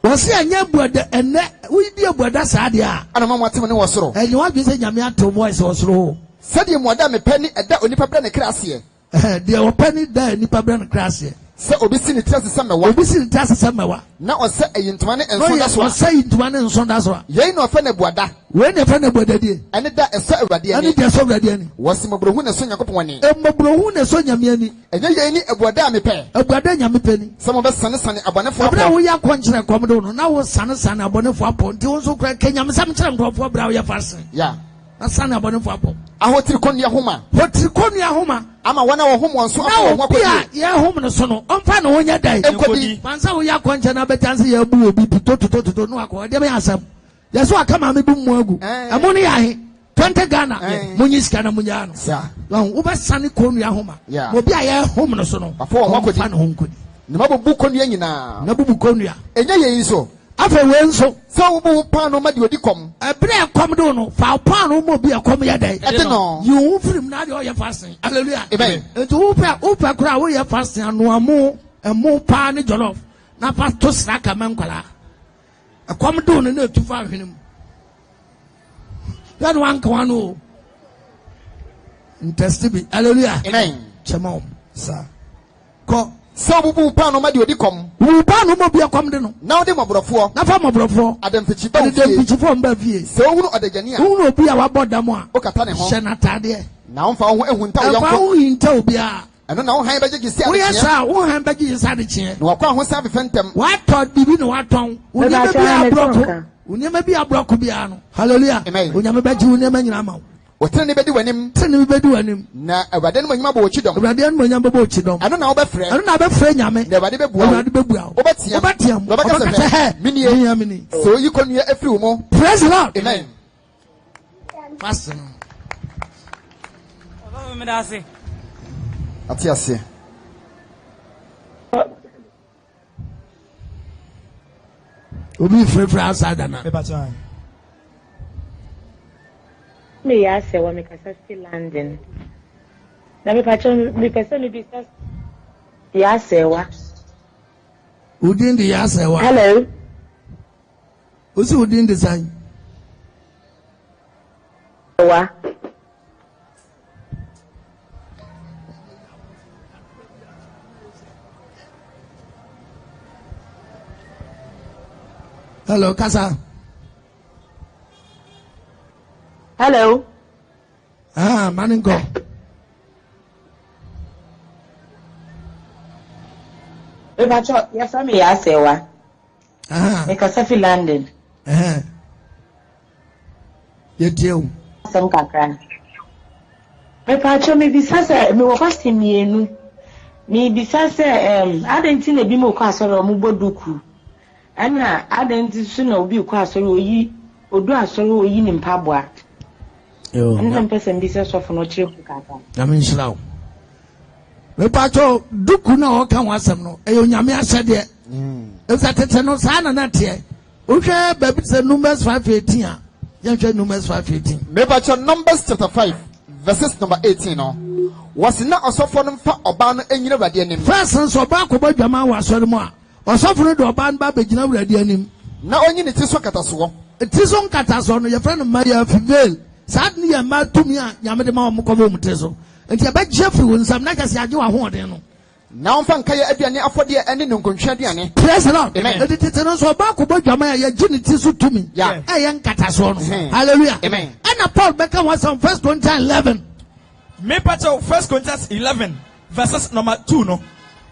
Wasi anya buada ene we di buada saade a. Ana mamo atem ne osoro. Enye wa bi se nyame ato voice osoro. Sade mo da me pani eda onipa bra ne krase. De o pani da onipa bra ne krase. Se obi si ne tiase samewa. Obi si ne tiase samewa. Na ose ayintuma ne enso da so. Ose ayintuma ne enso da so. Yei na ofa ne buada. We ne fa ne buada die. Ene da eso awade ani. Ene da so awade ani. Wose mabrohu ne so nyakopon ani. Mabrohu ne so nyame ani. Enye yei ni abuada me pe. Abuada nyame pe ni. Se mo be sane abonefo apon. Abra wo ya konkyere kom do no. Na wo sane abonefo apon. Ti wo so kra kenyam sam kyere nkrofo bra wo ya fasen. Ya. Na sane abonefo apon. Ahotiri konia homa. Hotiri konia homa. Ama wana wo homo nso apon wo akodi. Ya hom no so no. Omfa no wonya dai. Ekodi. Mansa wo ya konkyere na betanse ya bu obi pito no akọ. De be asam. Ya so akama me bu mu agu. Amo ne ya he. 20 Ghana. Munyi sika na munya no. Sa. Wo be sane konia homa. Obi a ya hom no so no. Afọ wo akodi. Fa no hom kodi. Ne mabubu konia nyina. Na bubu konia. Enye ye so. Afa wenso. So ubu pano ma di odikom. Ebre kom do no fa pano mo bi akom ye dai. Ete no. You film na de o fasting. Hallelujah. Amen. Etu upa kura wo ye fasting anu amu emu pa ne jollof. Na pa to sraka mankwala. Akom do no na etu fa hwenem. That one kwano. Intestibi. Hallelujah. Amen. Chemo. Sir. Ko so bubu pano ma di odikom. Wu pano mo bi akom de no. Na ode mobrofo. Na fa mobrofo. Ademfichi mba fie. So unu odegani a. Unu obi a wabodam a. O kata ne ho. Hye na tade. Na on fa ho ehunta wo yonko. Fa ho hinta obi a. Eno na wo han beje gisi ade. Wo yesa wo han beje gisi ade chie. Na wakwa ho sa fefentem. Wa to bibi na wa ton. Unyama bi abroko. Unyama bi abroko bi ano. Hallelujah. Unyama beje unyama nyina ma. Wotre ne bedi wanim. Tre ne bedi wanim. Na awade no manyuma bo chidom. Awade no manyuma bo chidom. Ano na wo befre. Ano na befre nyame. Na awade bebua. Awade bebua. Obatiam. Obakase mini. So you kon ye afri wo mo. Praise the Lord. Amen. Pastor. Oh, me da se. Ati ase. Obi free outside na. Me ya se wa me kasa still landing. Na me pacho me pesa me bisa ya se wa. Udin di ya se wa. Hello. Osi udin design. Wa. Hello, Kasa. Hello. Maningo. Pacho, ya family ya sewa. Me kasa fi landing. Yetiu. Sam kakra. Pacho me bisasa me wo kwasti mienu. Me bisasa adenti na bi mo kwa asoro mo boduku. Ana adenti su na obi kwa asoro oyi odu asoro oyi ni mpaboa. Yo. Ana mpesa mbisa sofo no chire ku kaka. Amen shirawo. Me pacho duku na o kan wasem no eyo nyame asede. Ezatete no sa na te. Ohwe baby say Numbers 5:18 a. Yenhwe Numbers 5:18. Me pacho Numbers chapter 5 verses number 18 no. Was na osofo no mfa oba no enyina wrade anim. First so ba ko badwama wasore mu a. Osofo no de oba no ba begina wrade anim. Na onyi ne tiso kataso. Tiso kataso no ye friend Maria Fivel. Sad ni ya matumi a nyame de ma wo mkobo mteso. Enti abagye firi wonsam na kase agye wa hoɔden no. Na on fan kaya aduane afɔde ene no nkontwa aduane. Praise the Lord. Amen. Enti no so ba ko badwama ya gye ne tiso tumi. Ɛyɛ nkataso no. Hallelujah. Amen. Ɛna Paul bɛka wa some 1 Corinthians 11. Me pato 1 Corinthians 11 verses number 2 no.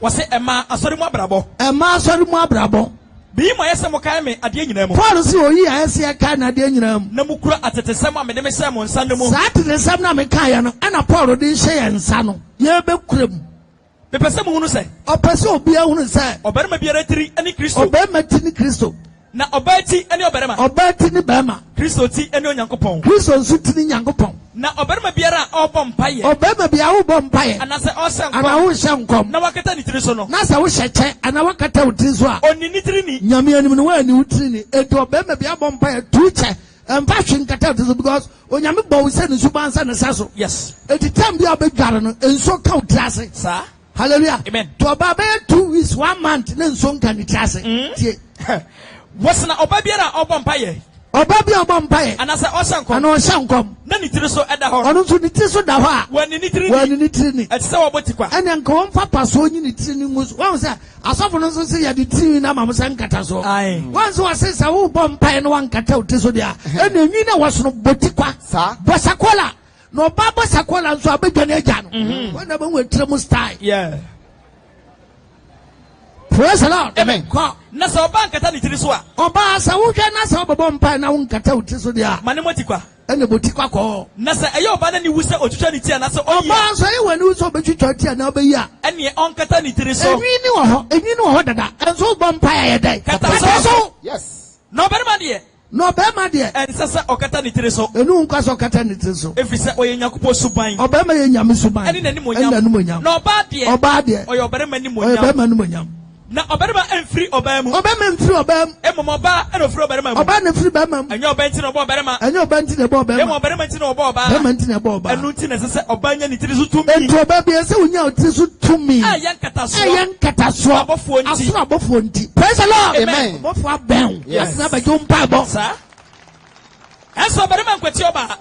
Wase ema asori mu abrabo. Ema asori mu abrabo. Bi mo yese mo kan me ade nyina mu. Paul si oyi a yese ka na ade nyina mu. Na mu kura atetesem a me de me se mo nsa mu. Sa atetesem na me kan ya no. Ana Paul de hye ya nsa no. Ye be kura mu. Me pese mo hunu se. Opese obi ahunu se. Obarima biara tiri ani Kristo. Obarima ti ni Kristo. Na obati ani obarima. Obati ni bema. Kristo ti ani onyankopɔn. Kristo nso ti ni nyankopɔn. Na obarima biara ɔbɔ mpaye. Obarima biara ɔbɔ mpaye. Anase ɔsɛ nkɔm. Ana wo hyɛ nkɔm. Na wakata ni tiri so no. Na sa wo hyɛ kyɛ ana wakata wo tiri so a. Oni ni tiri ni. Nyame anim no wa ni wo tiri ni. Eto obarima biara bɔ mpaye tu kyɛ. Mpa hwe nkata wo tiri so because onyame bɔ wo sɛ ne suban sɛ ne sa so. Yes. Eti time bi a obedware no enso ka wo tiri ase. Sa. Hallelujah. Amen. To oba be 2 weeks 1 month ne enso nka ne tiri ase. Tie. Wasna oba biara ɔbɔ mpaye. Oba bi ɔbɔ mpaye. Anase ɔsɛ nkɔm. Ana ɔhyɛ nkɔm. Na ni tiri so ɛda hɔ. Ɔno nso ne tiri so da hɔ a. Wani ni tiri ni. Wani ni tiri ni. Ɛte sɛ wɔbɔ tikwa. Ɛna nka wɔn fa paso nyi ne tiri ni mu so. Wɔn sɛ asɔfo no nso sɛ yɛde tiri na ma mo sɛ nkata so. Wɔn nso wɔsɛ sɛ wɔbɔ mpaye no wankata o tiri so deɛ. Ɛna enyi na wɔsono bɔ tikwa. Saa. Bɔsakola. Na ɔba bɔsakola nso abɛdwa ne agya no. Wɔn na bɛ wɔ tiri mu style. Yeah. Praise the Lord. Amen. Na sɛ ɔba nkata ne tiri so a. Ɔba sɛ wohwɛ na sɛ ɔbɛbɔ mpae na wonkata wo tiri so deɛ a. Ma ne mo tikwa. Ɛna bɔtikwa kɔɔ. Na sɛ ɛyɛ ɔba na ne wu sɛ otwitwa ne ti a na sɛ ɔyɛ. Ɔba nso ɛyɛ wɔ ne wu sɛ ɔbɛtwitwa ti a na ɔbɛyi a. Ɛneɛ ɔnkata ne tiri so. Enyi ni wɔ hɔ dada. Ɛnso wobɔ mpae a yɛ dɛ. Kata so. Yes. Na ɔbarima deɛ. Na ɔbɛrima deɛ. Ɛnsɛ sɛ ɔkata ne tiri so. Enu nkwa sɛ ɔkata ne tiri so. Ɛfiri sɛ ɔyɛ Nyankopɔn suban. Ɔbɛrima yɛ nyame suban. Ɛne n'animonyam. Ɛne n'animonyam. Na ɔbaa deɛ. Ɔbaa deɛ. Ɔyɛ ɔbarima Ɔyɛ animonyam. ɔbɛrima animonyam. Na oberema enfri obamu. Obama enfri obamu. Emomoba and ofri oberema. Oba na free bama. And your bentin of oberema. And your bentin of oberema. Emo oberema tin of oba. Bentin of oba. And nutin as I obanya nitirizu to me. And to baby as we know trisu to me. I yan kataso. I yan kataso. Asura bofonti. Praise the Lord. Amen. Bofo ben. Yes. Na ba jom pa bo. Sir. Eso oberema nkweti oba.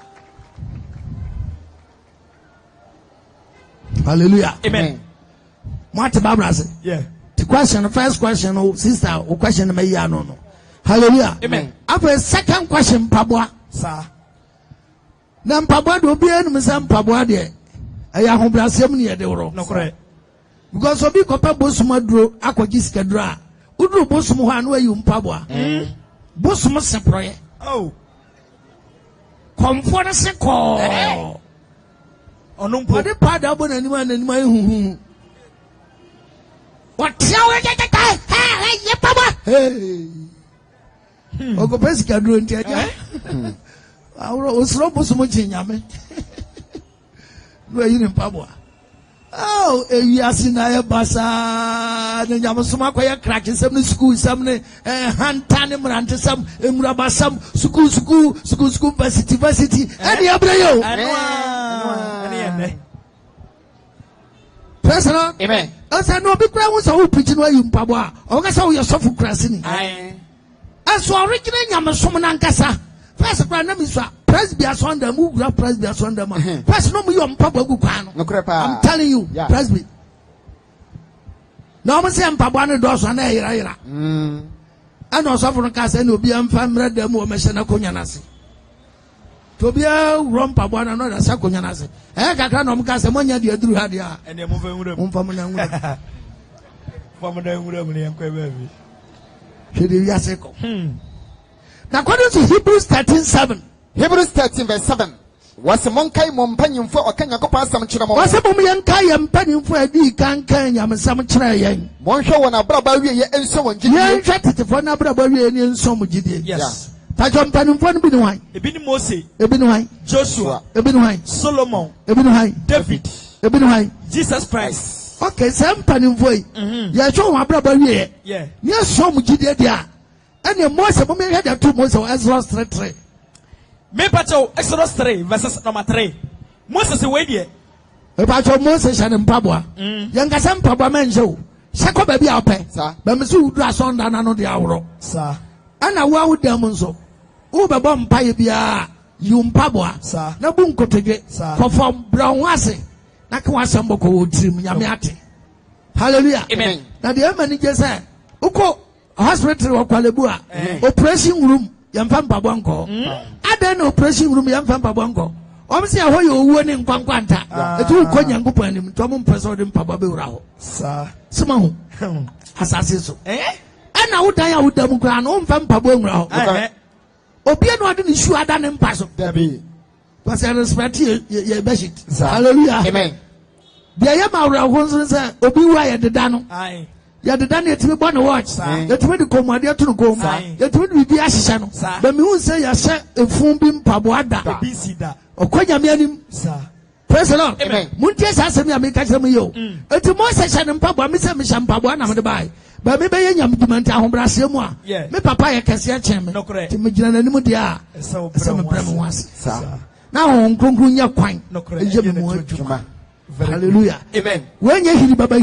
Hallelujah. Amen. What Barbara say? Yeah. The first question, oh sister, oh question me ya no. Hallelujah. Amen. After second question, Pabwa. Sir. Na Pabwa do be enu misam Pabwa de. Aya ho brasem ne de woro. No correct. Because obi kopa bosum aduro akwaji sikadura. Uduro bosum ho anu ayi Pabwa. Bosum se proye. Oh. Comfort se ko. Onumpo. Ode pada bo na nima huhu. What hey. Ogo pesika duro nti aja. Awro osro bosumo chinyame. No yi ni Pabwa. Oh, ewiase na ye basa na nyamsoma kwa ye crack sem ni school sem ni hantane mrante sem emuraba sem school university eni abrayo. Anwa. Praise the Lord. Amen. Asa no be kura wo so wo preach no ayi Pabwa. O ga sa wo yourself krasi ni. Aso original nyamsom na nkasa. First kura na mi so presbyter sonda mu gura presbyter sonda ma. First no mu yo Pabwa gu kwa no. I'm telling you, presbyter. Na mo se Pabwa no do so na yira. Ana osofo no ka se na obi amfa mra da mu o mehye na konya na se. To be a rum Pabwa na no da sa konya na se. Kakra no mo ka se monya de aduru ha de a. Ene mo fa nwura. Mo fa mo na nwura. Fa mo na nwura mu ne yankwa baby. Hwede wi ase ko. Now according to Hebrews 13:7. Hebrews 13 verse 7. Was monkai mompanyimfo okanya kopa asam kire mo. Was mo yankai empanyimfo adi kankan nyamsam kire yen. Monhwe wona braba wie ye enso won gidie. Yen hwetetefo na braba wie ni enso mo gidie. Yes. Tajo empanyimfo no bi ni wan. Ebi ni Mose. Ebi ni wan. Joshua. Ebi ni wan. Solomon. Ebi ni wan. David. Ebi ni wan. Jesus Christ. Okay, say empanyimfo yi. Ye hwe won braba wie. Yeah. Ni enso mo gidie dia. Ene Mose mo me hwe da tu Mose Exodus 3:3. Me pacho Exodus 3 verses number 3. Moses we die. Me pacho Moses shane Pabwa. Yanka sam Pabwa menjo. Seko ba bia ope. Ba me so udu asonda na no de awro. Sa. Ana wa wudam nso. Wo be bom paye bia yu Pabwa. Na bu nkotege. Kofom brown wase. Na ka wasam boko wotrim nyame ate. Hallelujah. Amen. Na de amani je say uko hospital wa Kwalebu a operation room yamfa Pabwa nko. Adan operation room yamfa Pabwa nko. Omsi aho ye owuo ne nkwankwanta. Etu ko nyankopon anim to mo mpese ode Pabwa be wura ho. Sa. Sima ho. Asase so. Ana wodan ya wodam kra no mfa Pabwa wura ho. Obi no ade ne shu ada ne mpa so. Dabi. Was respect ye beshit. Hallelujah. Amen. Dia ya ma wura ho so say obi wa ye deda no. Ya deda ne etimi bo ne watch. Etimi de komade to no kom. Etimi de bibi ahihye no. Ba mi hu say ya hye efun bi Pabwa da. Obi si da. Okonya me anim. Praise the Lord. Amen. Muntie sa asem ya me ka kire me yo. Eti Moses hye ne Pabwa me se me hye Pabwa na me de bai. Ba me be ye nyam dumanti ahobrase mu a. Me papa ye kese a chen me. Ti me gina nanim de a. Se me brem wase. Na ho nkronkron nya kwan. Eje me mu adwuma. Hallelujah. Amen. When ye hiri baba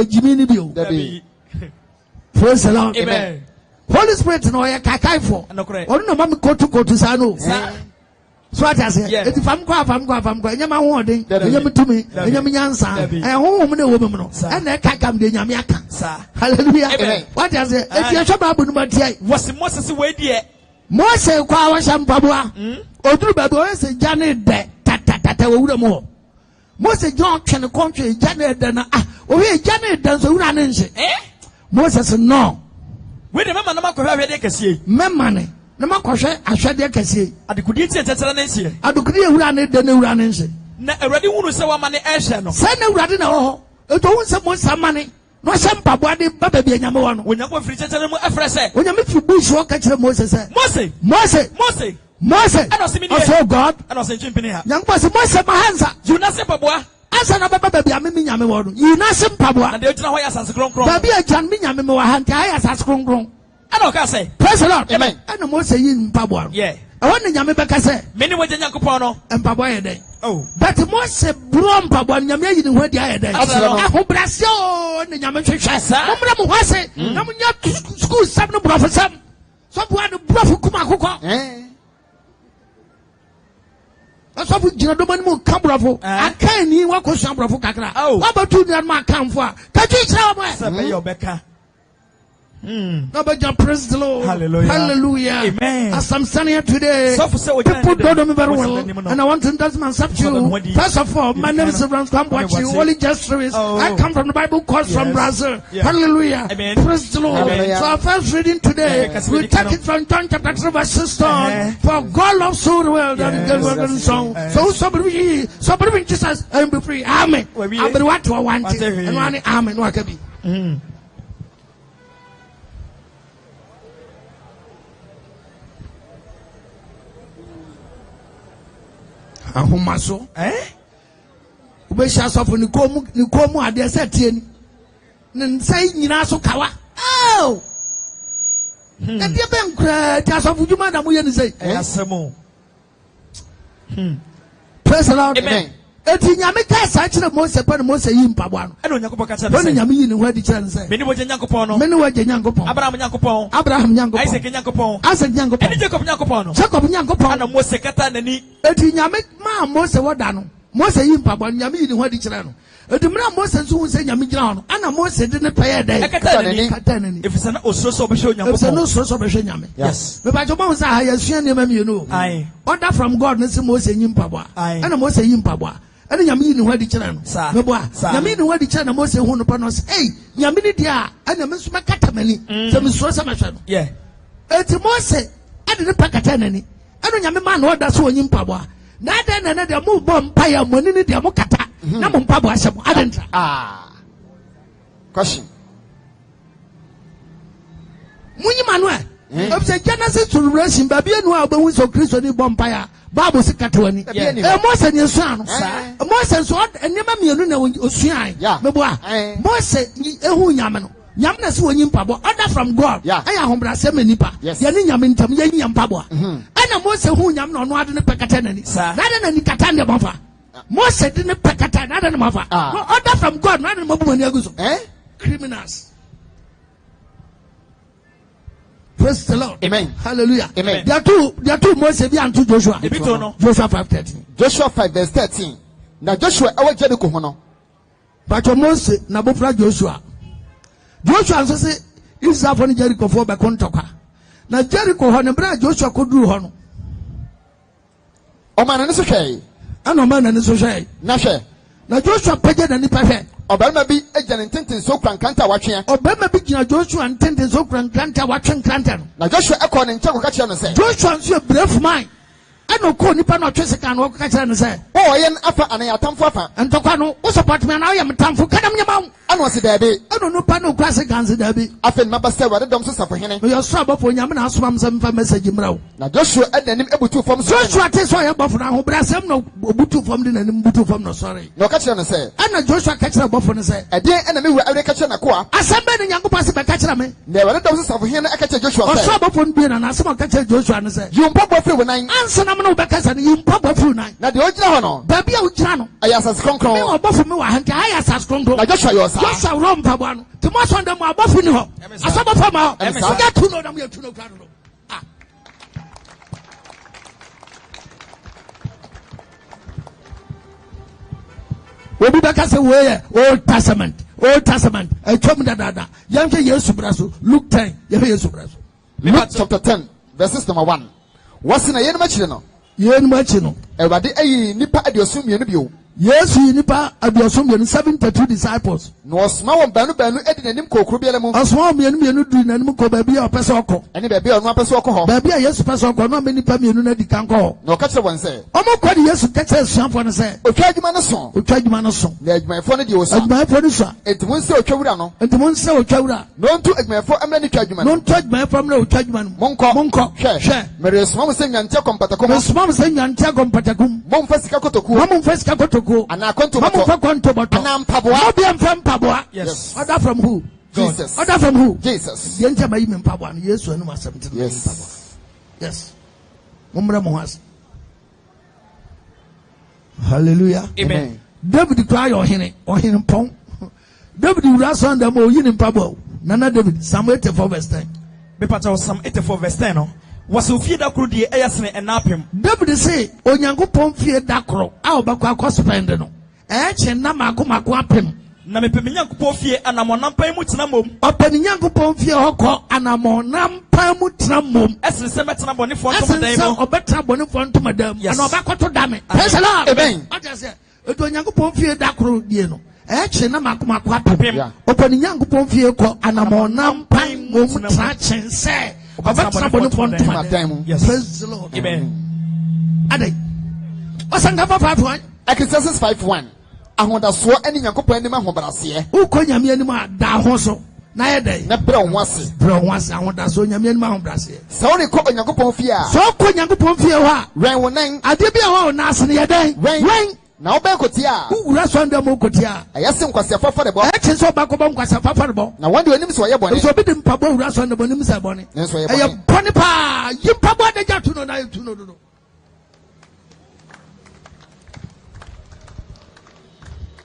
jimi ni bi o. Praise the Lord. Amen. Holy Spirit no ye kakai for. Onu no ma me kotu sa no. So what I say? Eti fam kwa enya ma ho odin, enya me tumi, enya me nyansa. Ho mo na wo me no. E na kakam de nyame aka. Hallelujah. Amen. What I say? Eti e hwa babu no matia. Was Moses we die. Moses kwa wa Pabwa. Oduru babu o se jane de ta wo wura mo. Moses John twene kontwe jane de na o we jane de so wura ne nche. Moses no. We de mama na makohwa hwede kase. Mema ne. Na makohwe ahwede kase. Adekudi tie tetera na nsie. Adekudi wura ne de na wura ne nche. Na Awurade hunu se wa ma ne ehwe no. Se na Awurade na ho. Eto hu se mo samane. No hyɛ Pabwa de baba bi anyame wa no. Onyako firi tetera mu efre se. Onyame fi bush wo ka kire Moses se. Moses. Oh God. Ana se ntwimpini ha. Nyankopɔ se Moses mahansa. Juna se Pabwa. Asa na baba baby amemi nyame wo no. Yi na sim paboa. And they tell why asas kronkron. Baby agyan mi nyame me wa ha nti ayi asas kronkron. Ana ka say. Praise the Lord. Amen. Ana mo say yi paboa. Yeah. I want the nyame beka say. Many wo Nyankopon no. Paboa ye den. Oh. But mo say bro paboa nyame yi ni ho dia ye den. Ahobrase o ne nyame hwehwe. Mo mra mo ho ase. Na mo nya school sam no professor. So bo anu prof kuma akokɔ. So for Jina Domani mo kambrafo. I can't ni wa ko sambrafo kakra. What about you na ma kamfo a? Ka ji chira mo. Sabe yo beka. Nobody praise the Lord. Hallelujah. Hallelujah. Amen. As I'm standing here today, people don't know me very well, and I want to introduce myself to you. First of all, my name is Abraham. Come watch you. Holy Justice. I come from the Bible course from Brazil. Hallelujah. Amen. Praise the Lord. So our first reading today, we take it from John chapter 3 verse 16. For God loves so the world that He gave His song. So somebody in Jesus and be free. Amen. I'm the one to want it. And one amen. What can be? Ahomaso ubesha sofo ni komu ade se tie ni nsai nyina so kawa e dia ben kra ti asofo djuma da mo ye ni sei asemo praise the Lord. Amen. Eti nyame ka sa kire Mose pa Mose yi mpabo ano e no Nyankopon ka kire no nyame yi ni ho adi kire nse meni wo Nyankopon no meni wo Nyankopon Abraham Nyankopon Isaac Nyankopon Nyankopon eni Jacob Nyankopon no Jacob Nyankopon ana Mose kata nani eti nyame ma Mose woda no Mose yi mpabo ano nyame yi ni ho adi kire no eti mra Mose nso hu se nyame gina no ana Mose de ne peye dai kata nani efisa na osoro obehwe Nyankopon efisa na osoro obehwe nyame yes me ba jo ma hu sa ha yasua ne ma mienu order from God ne se Mose yi mpabo ana Mose yi mpabo and nyame yi ni ho adi kire no me boa nyame yi ni ho adi kire na Mose hu no pa no say nyame ni dia ana me nso makata mani se me so sa mahwe no yeah eti Mose ade ne pakata nani eno nyame ma na oda so onyi mpabo na ade na de mo bom pa ya moni ni de mo kata na mo mpabo asem ade ntra question munyi manuel obse Genesis to Revelation ba bia nu a obehu so Kristo ni bom pa ya Bible sikata wani Mose ni so ano Mose so enema mienu na osuan me boa Mose ehu nyame no nyame na se wonyi mpabo order from God aya hombrase manipa ye ni nyame ntam ye nyam mpabo ana Mose hu nyame no no ade ne pekata nani na ade nani kata ne mafa Mose de ne pekata na ade ne mafa order from God na ade ne mabu mani aguso criminals. Praise the Lord. Amen. Hallelujah. Amen. There are two Moses and two Joshua. Joshua 5:13. Joshua 5 verse 13. Now Joshua ewa Jericho ho no. But Moses na bofra Joshua. Joshua so say Israel for Jericho for be kontokwa. Na Jericho ho ne bra Joshua koduru ho no. O man na so hwe. Ana o man na so hwe. Na hwe. Na Joshua page na nipa hwe. Obama bi ejane ntenten so krankanta watwe. Obama bi gina Joshua ntenten so krankanta watwe nkranta no. Na Joshua ekọ ne nche ko ka kire no say. Joshua nso e brave man. Ano ko nipa no twese kan no ka kire no say. O ye afa anan atamfo afa. Ntokwa no wo support me na wo ye mtamfo kadam nyama. Ano se dabe. Ano no pa no kwase ganse dabe. Afa ni maba say wade dom so safo hene. Yo so abafo nyame na asomam se mfa message mrawo. Na Joshua edanim ebutu fam so. Joshua te so ye bafo na ho brasem no obutu fam de nanim butu fam no sorry. No ka kire no say. Ana Joshua ka kire bafo no say. Eden ena me wura awre ka kire na ko a. Asembe ne nyankopɔ se be ka kire me. Na wade dom so safo hene aka kire Joshua say. O so abafo no bi na asem ka kire Joshua no say. You mpabo afre wonan. Ansa na me no be ka say you mpabo afre wonan. Na de ogyina ho no. Ba bia ogyina no. Ayasas kronkron. Me obafo me wa hanka ayasas kronkron. Na Joshua yo sa. Joshua rom mpabo ano. Ti mo so ndam abafo ni ho. Asabafo ma ho. Oga tu no dam ye tu no kra no. Obi baka say we Old Testament etwom dada yamhwe Yesu braso Luke 10 yamhwe Yesu braso Luke chapter 10 verses number 1 wasina yenu machire no Ewade ayi nipa adiosom yenu bio Yesu yi nipa adiosom yenu 72 disciples No small banu edi nanim kokru biele mu. Osmo mienu du nanim ko ba bia opese okọ. Eni ba bia onu apese okọ ho. Ba bia Yesu pese okọ no meni pa mienu na di kan ko. No ka kire won say. Omo kwa di Yesu ka kire suafo no say. Otwa adwuma no so. Otwa adwuma no so. Na adwumayfo no di osa. Adwumayfo no so. Entimun se otwawura no. Entimun se otwawura. No ntu adwumayfo amra ni twa adwuma no. No ntu adwumayfo amra otwa adwuma no. Monko. Hwe. Mere suma mo se nyantia kompatakum. Me suma mo se nyantia kompatakum. Mo mfa sika kotoku. Mo mfa sika kotoku. Ana konto mo mfa konto boto. Ana mpaboa. Mo bia mfa mpaboa. Yes. Order from who? Jesus. Order from who? Jesus. Yenta bayi me mpaboa no Yesu anu asɛmte no. Yes. Yes. Momra mo has. Hallelujah. Amen. David cry ohene pon. David wura son dem o yini mpaboa. Nana David Psalm 84 verse 10. Be part of Psalm 84 verse 10 no. Was ofie da kro de eyasene enapem. David say Onyankopɔn fie da kro a obakwa akɔspend no. Eche na mako apem. Na me pemi Nyankopɔn fie anamonam pan mu tena mom. Opani Nyankopɔn fie hokɔ anamonam pan mu tena mom. Esene se betena bonefo ntom dan mo. Obetena bonefo ntom dan mu. Ana obakoto dame. Praise the Lord. Amen. Ati say eto Nyankopɔn fie da kro die no. Eche na mako apem. Opani Nyankopɔn fie kɔ anamonam pan mu tena chense. Obetena bonefo ntom dan mu. Praise the Lord. Amen. Ade. Osanga papa 5:1. Ecclesiastes 5:1. Ahodaso ani Nyankopɔn anim ahobrase. Uko nyame anim da ho so. Na yede. Na bre ho ase. Bre ho ase ahodaso nyame anim ahobrase. So ne ko Nyankopɔn fie a. So ko Nyankopɔn fie ho a. Wen wo nan. Ade bia ho na ase ne yeden. Wen. Na wo be koti a. Ura so ndam okoti a. Ayase nkwase fafa de bo. E che so ba ko ba nkwase fafa de bo. Na wonde onim so ye bone. So bi de mpabo ura so ndam onim se bone. Ne so ye bone. E bone pa. Yimpabo de jatu no na yetu no do.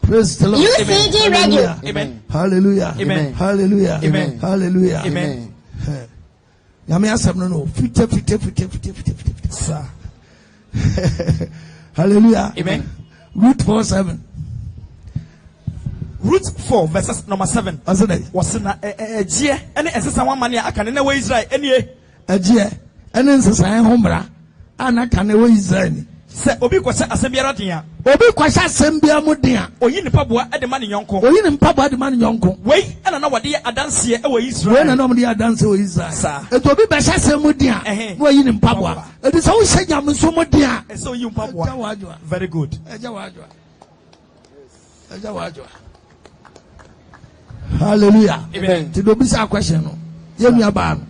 Praise the Lord. UCG Radio. Amen. Hallelujah. Amen. Hallelujah. Amen. Hallelujah. Amen. Yami asem no. Fite. Sir. Hallelujah. Amen. Root 4:7. Root 4 verses number 7. Was na egie ene esesa wan mane aka ne na we Israel enie. Egie ene nsesa ho mra ana ka ne we Israel ni. Se obi kwase asembiara den a. Obi kwase asembia mu den a. Oyi ne paboa de ma ne nyonko. Oyi ne paboa de ma ne nyonko. Wei ena na wode adanse e we Israel. Wei na na wode adanse we Israel. Eto obi be hyase mu den a. No oyi ne paboa. Edi so wo hyanya mu so mu den a. E so oyi paboa. Very good. Eja wadwa. Eja wadwa. Hallelujah. Amen. Ti do bisa question no. Yemi aba no.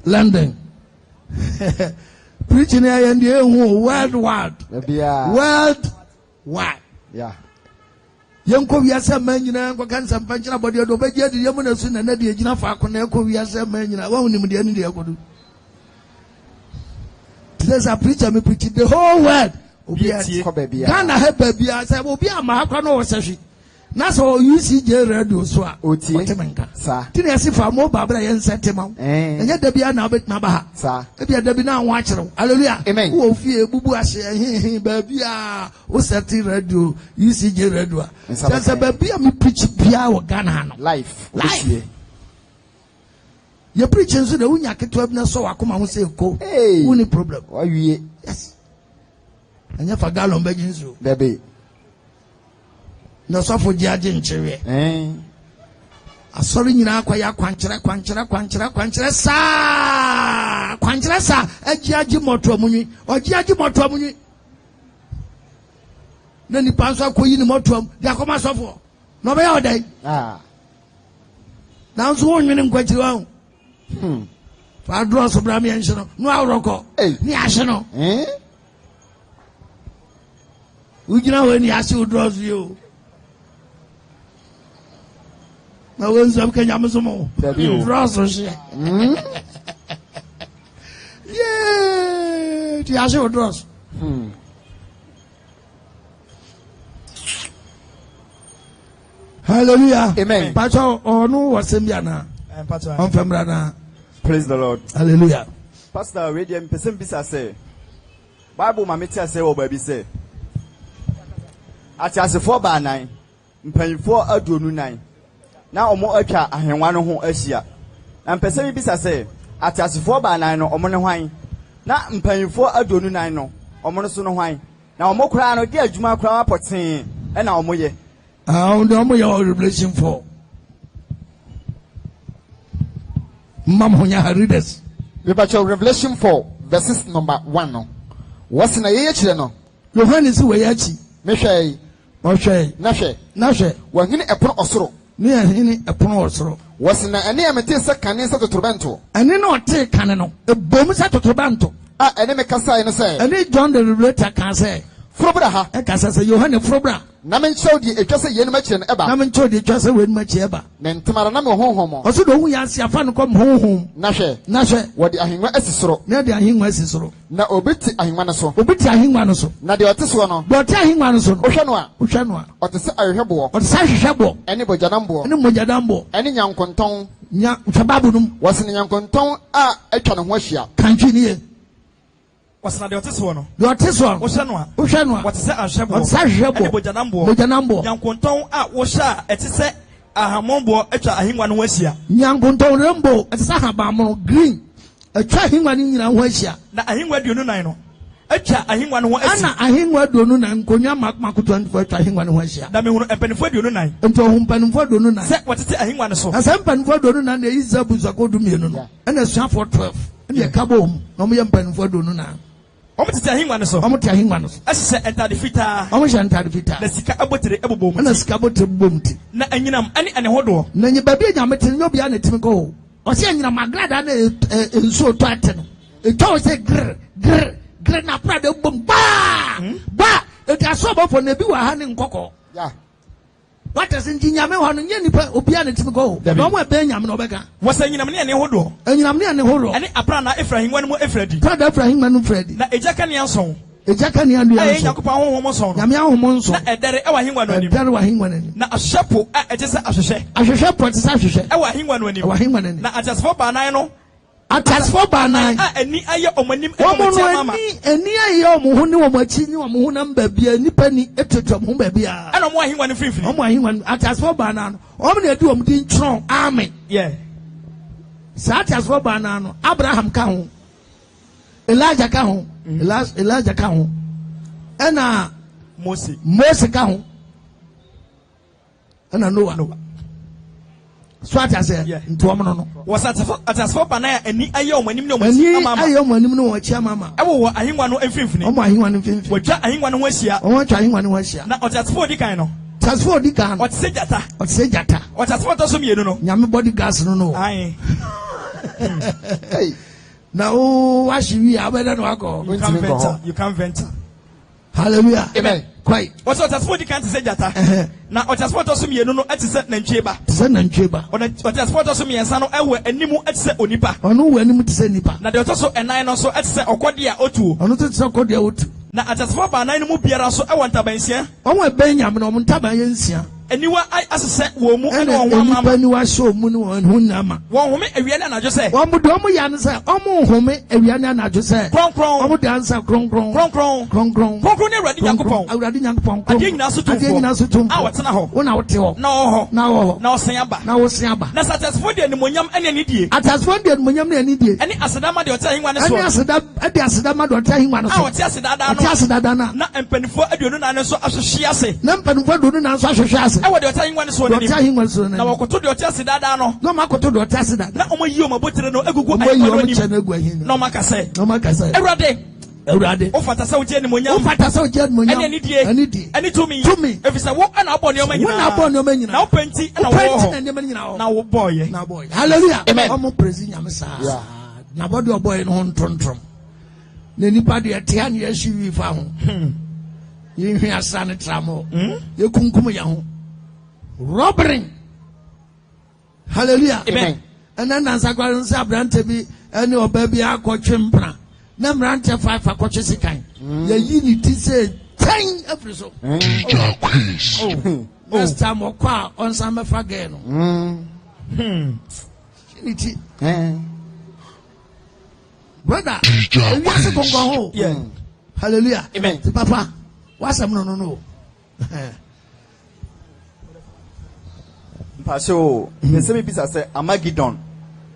London. Preaching here and the worldwide. Yeah. Yanko wiase man nyina nko kan sampa nkyina body do be gye de yemu na su na na de gyina fa ko na yanko wiase man nyina wa hunim de ani de yakodu. Today's a preacher me preach the whole world. Obi a Ghana he babia say obi a ma akwa no wo sehwe. Na so UCG radio so a otemenka sa tini ase fa mo ba bra yen sentema enye da bia na obetima ba ha sa e bia da bi na ho akyerew hallelujah amen wo fie bubu ahye ba bia o seti radio UCG radio a ba bia me preach bia wo Ghana no life ye preach so da unya keto na so wakoma ho se ko woni problem wa wie yes enye fa galon ba jinsu bebe na sofo giaje nchewe asori nyina akwaya kwankyere sa agiaje moto amunyi ogiaje moto amunyi na ni panso akoyi ni moto am dia koma sofo no be ya odai na nso wonwene nkwakiri wa fa draw so bra me enhye no awroko ni ahye no ugina we ni ahye draw so yo na wenza mkenya mzumo drazo she yeah ti ashe odros hallelujah amen pacho onu wasembia na pacho on femra na praise the Lord hallelujah pastor we dem person bisa say bible ma metia say wo ba bi say atiasefo ba nan mpanyifo aduonu nan na omo atwa ahwenwa no ho ahia na mpese bi bisa se atiasefo ba nan no omo ne hwan na mpanyifo aduonu nan no omo no so no hwan na omo kura no de adwuma kura apoten e na omo ye Revelation 4. Readers. Revelation 4, verses number 1. What's in a year? Yohanes Wayachi. Meshay. Nashe. When in a pro osro. Near him a pro osro. Was in a name at a canisa to Toronto. And then not take cannon. A bomb set to Toronto. And then Kasa and say. And then John the Revelator can say. Frobra, a Casa say Johanna Frobra. Naman showed you a just a yen much and ever. Naman showed you just a win much ever. Then Tamaranamo home. Also, don't we ask your fan come home? Nashe, what the Ahima Esro, near the Ahima Esro. Na obiti Ahimanaso, obiti Ahimanaso. Na the Otiswano, but Ahimanaso, Ushanwa, or the Sahabo, or Sahabo, any Bojanambo, any Mojadambo, any young conton, Chababunum, was in young conton, a Chanawashia. Can't you hear? Was not the Otiswano. The Otiswan, Ushanwa, what is Ashabo, Sahabo, Bojanambo, young conton, Washa, et se Ahamombo, Echa Ahimwan Wesia. Young conton Rambo, at Sahabamo Green. A Chahimwan in Wasia. Na Ahimwa do no. Echa Ahimwan Anna Ahimwa do no and Konya Makutan for Chahimwan Wasia. Damon and Penford do no. And to whom Penford do no. What is Ahimwan so? As I'm Penford do no, and there is a Buzago to me, and a shop for 12. And a cabo, no me and Penford do no. I'm telling him one so. I'm telling him one so. I said, enter the fita. I'm enter the fita. The sika about the ebo and the scabot boomty. Na anyam any and hodo. Nanny baby, I'm telling you behind it go. Or saying I'm glad I so tighten. It always say grr na pride boom ba. It has so for Nebu handing cocoa. Yeah. What does engineer me on any opian to go? The one where Benjamin Obega was saying I'm near Hodo, and I'm near Horo, and Aprana Ephraim, one more Ephraim, Prada Ephraim and Freddy, a Jacanian song, a Jacanian, a Jacopan Homoson, Yamia Homonson, a Derry, our Hingwan, not a chapeau, a just a shop, what is our Hingwan, not just for Banano. Atas for banana, any ayo omanim, any ayo muhunu machini wa muhunam baby, any penny eto mum baby. I don't want him one free. I'm one atas for banana. Omni do din strong army. Yeah. Satas for banana. Abraham kahu, Elijah kahu, Elijah kahu, Anna Mose kahu, Anna Noah. Swat as into a mono. Was at for banana and the ayo when you know when you know what your mamma. I will I want no infant. Oh, my one infant. What I want was here. Oh, trying one was here. Now, that's for the kind of. That's for the kind. What say that? What say that? What has what also you don't know? Yammy body gas no no. Aye. Now, why should we have better go? You can't venture. Hallelujah. Amen. Quite. What's what has for the kind to say that? Now, what has what also you don't know at the set Nancheba. Send Nancheba. What has what also me and Sano Ewe and Nimu at set Onipa. Or no, when you say Nipa. Now, there's also a 9 or so at set Okodia O2. Or not at Sokodia O2. Now, at as for 9 Mubiara, so I want to buy here. Oh, my Benjamin on Tabayensia. And you are I as a set woman and one mamma you are so moon and Hunama. One woman, a Rihanna just say. One would answer, Omo home, a Rihanna just say. Cron, I would answer, cron, ready, Yankopon. I would young pong. I didn't answer to what's now. One hour till no, Sayaba. Now, Sayaba. That's as for the Munyam and any idiot. As for the Munyam and idiot. Any Asadama, you're telling one as well. Asadama, you're telling one as well. Tassadana, not and Penford, I do not answer as she say. Nampen do not answer. I was telling one is what you're telling one soon. Now, I could do a Tassadano. No, Marco to do a Tassada. Not only you, my butcher, no, no, Macassa. No, Macassa. Every day. Oh, Fatasa Jenny, Fatasa Jenny, any to me. If it's a walk and upon your man, now Penty and your man now, boy. Hallelujah. I'm praising your Messiah. Now, what do a boy in on Tron? Anybody at 10 years you found. You hear San Tramo. You couldn't come young. Robbery. Hallelujah. Amen. And then as I go and say, Brantaby, and your baby, I got chimpra. Namranta 5 for coaches kind. The unity said 10 episodes. Next time or qua on some fagano. Unity. Brother, you have to go home. Yeah. Hallelujah. Amen. Papa, what's up? No. Pastor, the same piece I say, Armageddon,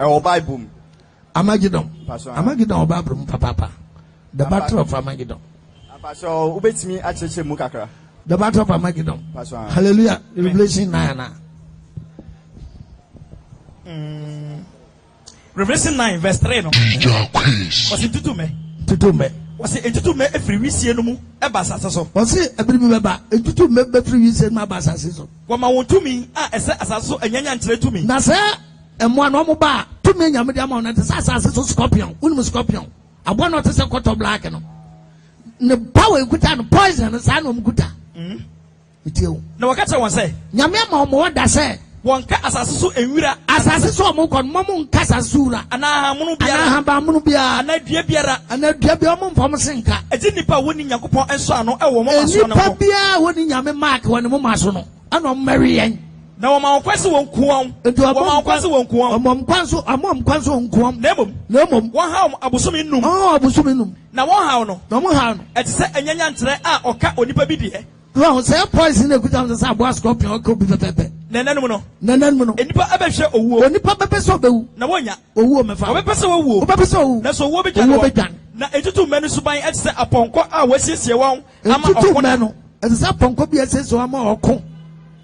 or Bible. Armageddon, or Bible, Papa. The battle of Armageddon. Pastor, obey me at Church Mukakra. The battle of Armageddon. Hallelujah. Revelation 9. Revelation 9 verse 3 no. Was it tutume? Was it tutume every wisie no mu e basasa so. Was it every beba tutume every wisie no basasa so. Wama wontumi a ese asaso anyanya nkyere tumi. Na se emo no mo ba tumi nyame dia ma no te asase so scorpion. Unum scorpion. Abo no te se koto black no. Ne power ekuta no poison sa no mkuta. Na wakata won say nyame ma mo da say wonka asase so enwira asase so mo kon mo nka asase ura ana hamunu biara ana haba munu biara ana dua biara mo mfom senka edi nipa woni Nyankopon enso ano e wo mo maso no nipa bia woni nyame mark woni mo maso no ana mari yen na wo ma kwase won kuon wo ma kwase won kuon amom kwanso won kuon na mom won ha abosomi num abosomi num na won ha no e te se anyanya ntere a oka onipa bi de no say poison e kuta say abo scorpion ko bi pepe nananum no enipa abehwe owuo onipa bebe so bewu na wonya owuo mefa obepese owuo obepese owu na so owuo bedwan na etutu menu suban etse aponko a wasiesie won ama etutu menu etse aponko bi asiesie ama okon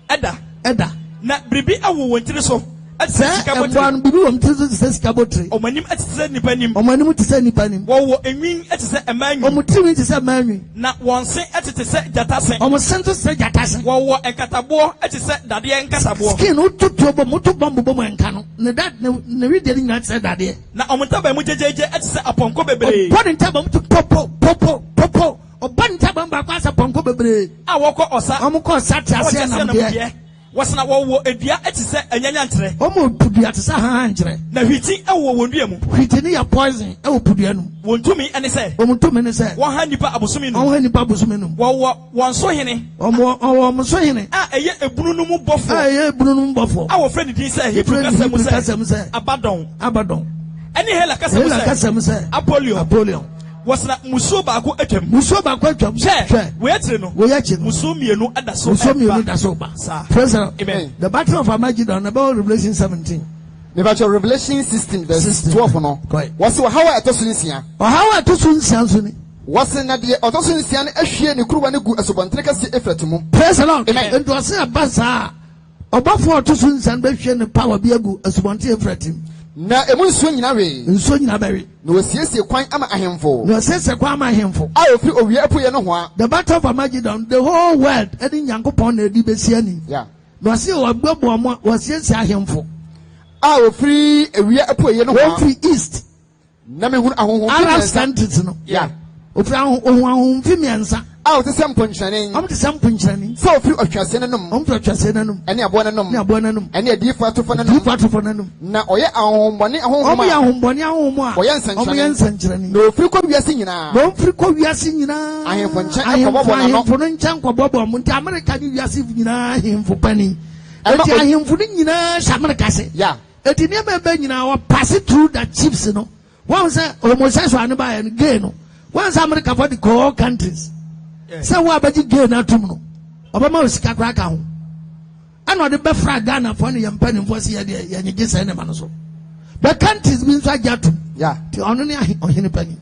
eda na bribi awo wontiri so etse sikabotri bibi won tiri so sikabotri omanim etse nipa nim omanim tse nipa nim wo enwin etse emanwi omutiri tse emanwi na wonse etse se jatase omsento se jatase wo enkatabo etse dade enkatabo skin ututu bo mutu bombo bo enka no ne that ne read the ring tse dade na omutaba mu jejeje etse aponko bebre body ntaba mutu popo obani ntaba mba kwa sa ponko bebre a woko osa omko osa tiase na mde wasna wo edua etise anyanya ntere omo pudua tse ha ntere na hwiti ewo wondua mu hwiti ne ya poison ewo pudua nu wontumi ene se omutumi ne se won ha nipa abosomi nu won ha nipa abosomi nu won so hene omo so hene a eye ebunu nu mu bofo a wo friend din se hebrew kasem se abadon eni hela kasem se Apollyon wasna muso ba ko atwam we atire no muso mienu adaso ba president amen. The battle of Armageddon about Revelation 17 Revelation 16 verse 12 no was how atosunsia so ni was na de atosunsia na ahwie ne kuruwa ne gu asobontere kase efratumu praise the Lord amen. Ndo ase abasa obafo atosunsia na behwie ne power bi agu asobontere efratim na emu nsuo nyina bari na wasiesie kwan ama ahemfo a ofri owie apoye no ho a the battle of Armageddon the whole world edi Nyankopon na edi besiani yeah na wase ogbabo mo wasiesie ahemfo a ofri owie apoye no ho a ofri east na me hunu ahonhom Arab countries no yeah ofri ahonhom fimiansa a te samponchani so ofri otwase nanum ene abo nanum ene adifo atofo nanum na oye ahombone ahohom a oye nsanchani na ofri ko wiase nyina ahemfo nchen kwababo mo nti America ni wiase nyina ahemfo pani eti ahemfo nyina America se yeah eti ne mebe nyina wa pass through the chiefs no one say homosexual ne ba ya gay no one say America for the core countries say wa baji gay na tum no obama osika kraka ho ana de be fra Ghana for ne yampani for se ya nyege sai ne ma no so but countries means ajatum yeah ti ono ne ohene pani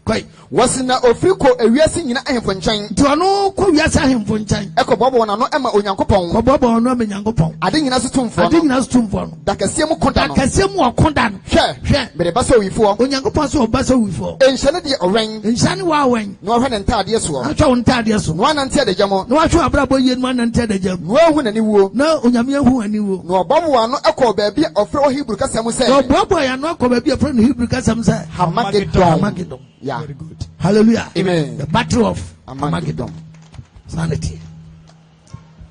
kwai wasina ofriko ewiase nyina ahemfo nchen ti ono ko wiase ahemfo nchen ekobobo na no ema onyankopon kobobo no ema nyankopon ade nyina sotumfo no dakase mu konda no hwe mere basa wifo onyankopon so basa wifo enhyane de owen enhyane wa awen no hwe ne ntade so atwa ntade so no anante adagamo no atwa abrabo yie no anante adagamo no ahu na niwo na onyame ahu aniwo no obobo no ekọ baabi ofre o Hebrew kasam se no obobo ya no ekọ baabi ofre no Hebrew kasam se Armageddon yeah very good hallelujah amen. The battle of Armageddon sanity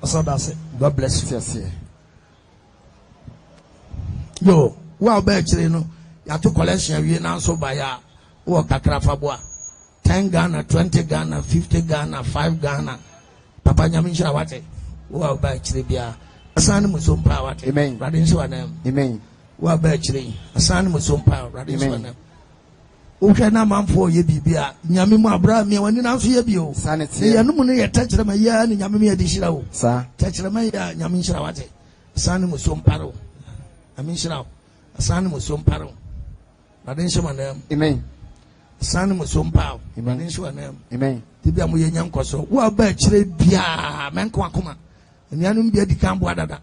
also that's it. God bless you. Yes, yeah. Yo wa ba chire no ya to collection wie na so ba ya wo kakra fa boa 10 Ghana 20 Ghana 50 Ghana 5 Ghana papa nyame nshira wate wa ba chire bia asane muso mpa wate amen rade nshira na amen wa ba chire asane muso mpa rade nshira na uhwe na manfo ye bibia nyame mu Abraham ye wani na so ye bio sanity ye no mu ne ye tachire ma ya ni nyame me ye di shira wo sa tachire ma ya nyame nshira wate asane muso mparo nyame nshira asane muso mparo rade nshira na amen San Musumba, Amen. Tibia Muyan Koso, who are bad Bia, Manquakuma, and Yanum Bia de Cambuada.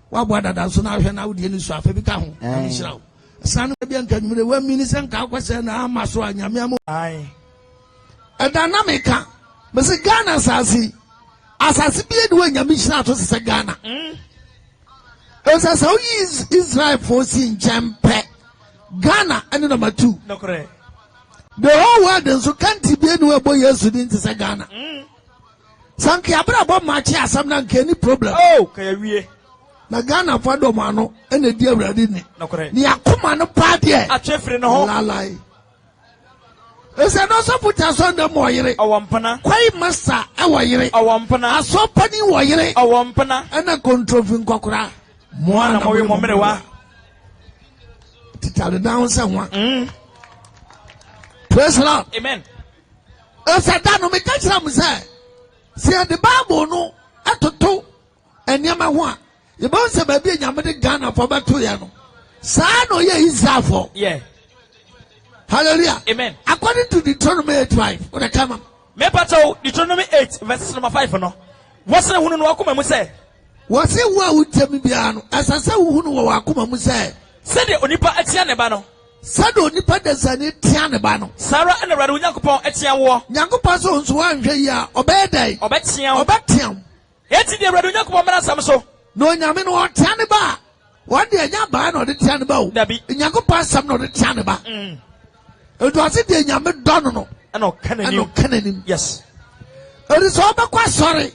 What Wada so now now the Enusa Febicam, and San Bianca, the 1 minute and Kawas and Amaswa Yamiamo. Aye. A dynamica, but the Ghana Sassi, as I see it when Yamisha was a Ghana. As I saw Israel forcing Jampe, Ghana and number 2. No correct. The whole world is so can't be anywhere boy yesterday to say Ghana. Sanki abra bo machi asamna any problem. Oh, kaya na Ghana fado mano ene dia brade ni. No correct. Ni akoma no party e. Achefre no ho. Lalai. Ese no so put us on the moyere. Awampana. Kwai master e woyere. Awampana. Asopani woyere. Awampana. Ena control nkokora. Mwana moyo momerewa. Titale down someone. Praise the Lord. Amen. Ese da no me catch am say. See the Bible no atoto enyama ho a. You both say baby nyamede Ghana for about 2 years. Sa no ye Israel for. Yeah. Hallelujah. Amen. According to Deuteronomy 8:5. What I come on. Me pato Deuteronomy 8 verse number 5 no. What's the hunu no akoma mu say? What's it wa utemi bia no? Asase hunu wo akoma mu say. Say the onipa atia ne ba no. Say the onipa desane tia ne ba no. Sara and Awurade Onyankopɔn atia wo. Nyankopɔn so nso anhwe ya obedai. Obetia. Obetia. Eti the Awurade Onyankopɔn mara sam so. No nyame no tia ne ba. One day nya ba no de tia ne ba o. Nyankopɔn sam no de tia ne ba. It was it the nyame don no. Ano kananim. Yes. It is all about sorry.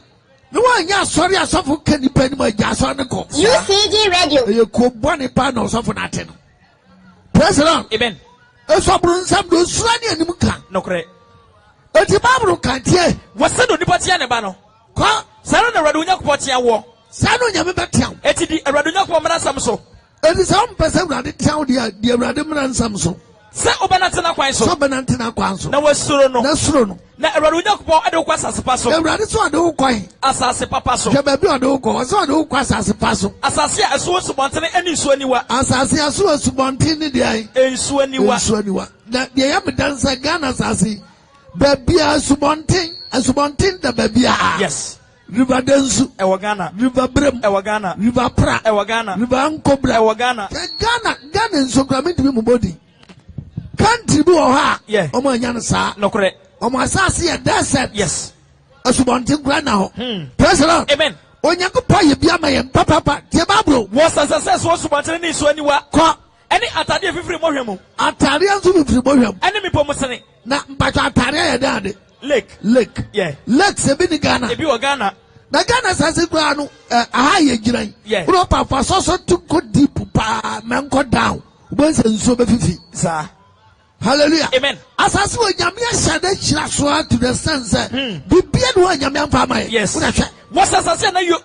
No one ya sorry asofo kanipa ni ma ja so ne ko. UCG Radio. You ko boni pa no so for nothing. Praise the Lord. Amen. Eso brunsam do surani anim kan. No kre. Oti babru kan tie. Wose do nipa tie ne ba no. Ko saro na Awurade Onyankopɔn tie wo. Sano nyame betiam. Eti di Awurade Onyankopɔn mara sam so. Eti some person Awurade tiam di Awurade mara sam so. Se obenatena kwan so. So benatena kwan so. Na wasuro no. Na suro no. Na Awurade Onyankopɔn ade wo kwa asase pa so. Awurade so ade wo kwan. Asase papa so. Je ba bi ade wo kwa. So ade wo kwa asase pa so. Asase a eso subontene ani nsu aniwa. Asase aso subontene de ai. Ensu aniwa. Ensu aniwa. Na de ya medansa Ghana asase. Ba bia subontene da ba bia. Yes. River Densu, Ewa Ghana, River Brem, Ewa Ghana, River Pra, Ewa Ghana, River Ankobra, Ewa Ghana, Ghana in Socramento to be body. Country bo ha, yeah, Omo Yansa, no correct. Omo Asasi a desert, yes. A subontin grana. Praise the Lord. Amen. Onyankopɔn ye bia ma ye papa, tie Bible. Was a success was subontin ni so aniwa. Ko any atade fifiri mo hwemu. Atade anso fifiri mo hwemu. Any me pomosene. Na mpacho atade ye dade. Lake. Yeah. Lake se bi ni Ghana. Ebi wo Ghana. Na Ghana sase kura no aha ye giran. Yeah. Bro papa so to go deep pa menko down. Bo se nso be fifi. Sa. Hallelujah. Amen. Asase wo nyame ahade chira so to the sense. Bibia no nyame amfa mai. Yes. What asase na you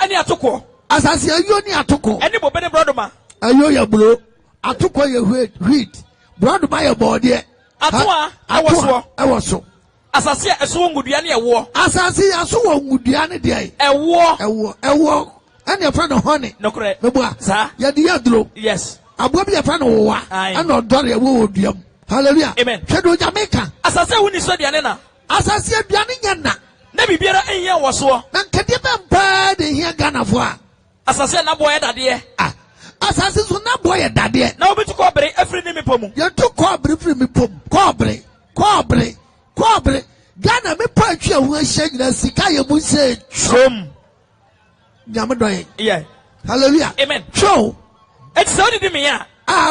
ani atoko. Asase ayo ni atoko. Ani bo be ne brodoma. Ayo ya bro. Atoko ye wheat. Brodoma ye bode. Atoa awo so. Asase eso ngudua ne ewo. Asase aso wo ngudua ne de. Ewo. Ani e friend honey. No correct. No bua. Sa. Ya di adro. Yes. Abo bi e friend wo wa. Ani odore ewo oduam. Hallelujah. Amen. Kedo Jamaica. Asase woni so aduane na. Asase aduane nya na. Na bibiara enye wo so. Na nkade be mpa de hia Ghana fo a. Asase na boye dade. Asase so na boye dade. Na obi to kobre afri ni mipomu. Ya to kobre fri mipomu. Kobre. Ghana me pa twa hu ahye nyina sika ye mu se chom. Nyame doye. Yeah. Hallelujah. Amen. Show. It's so did me ya.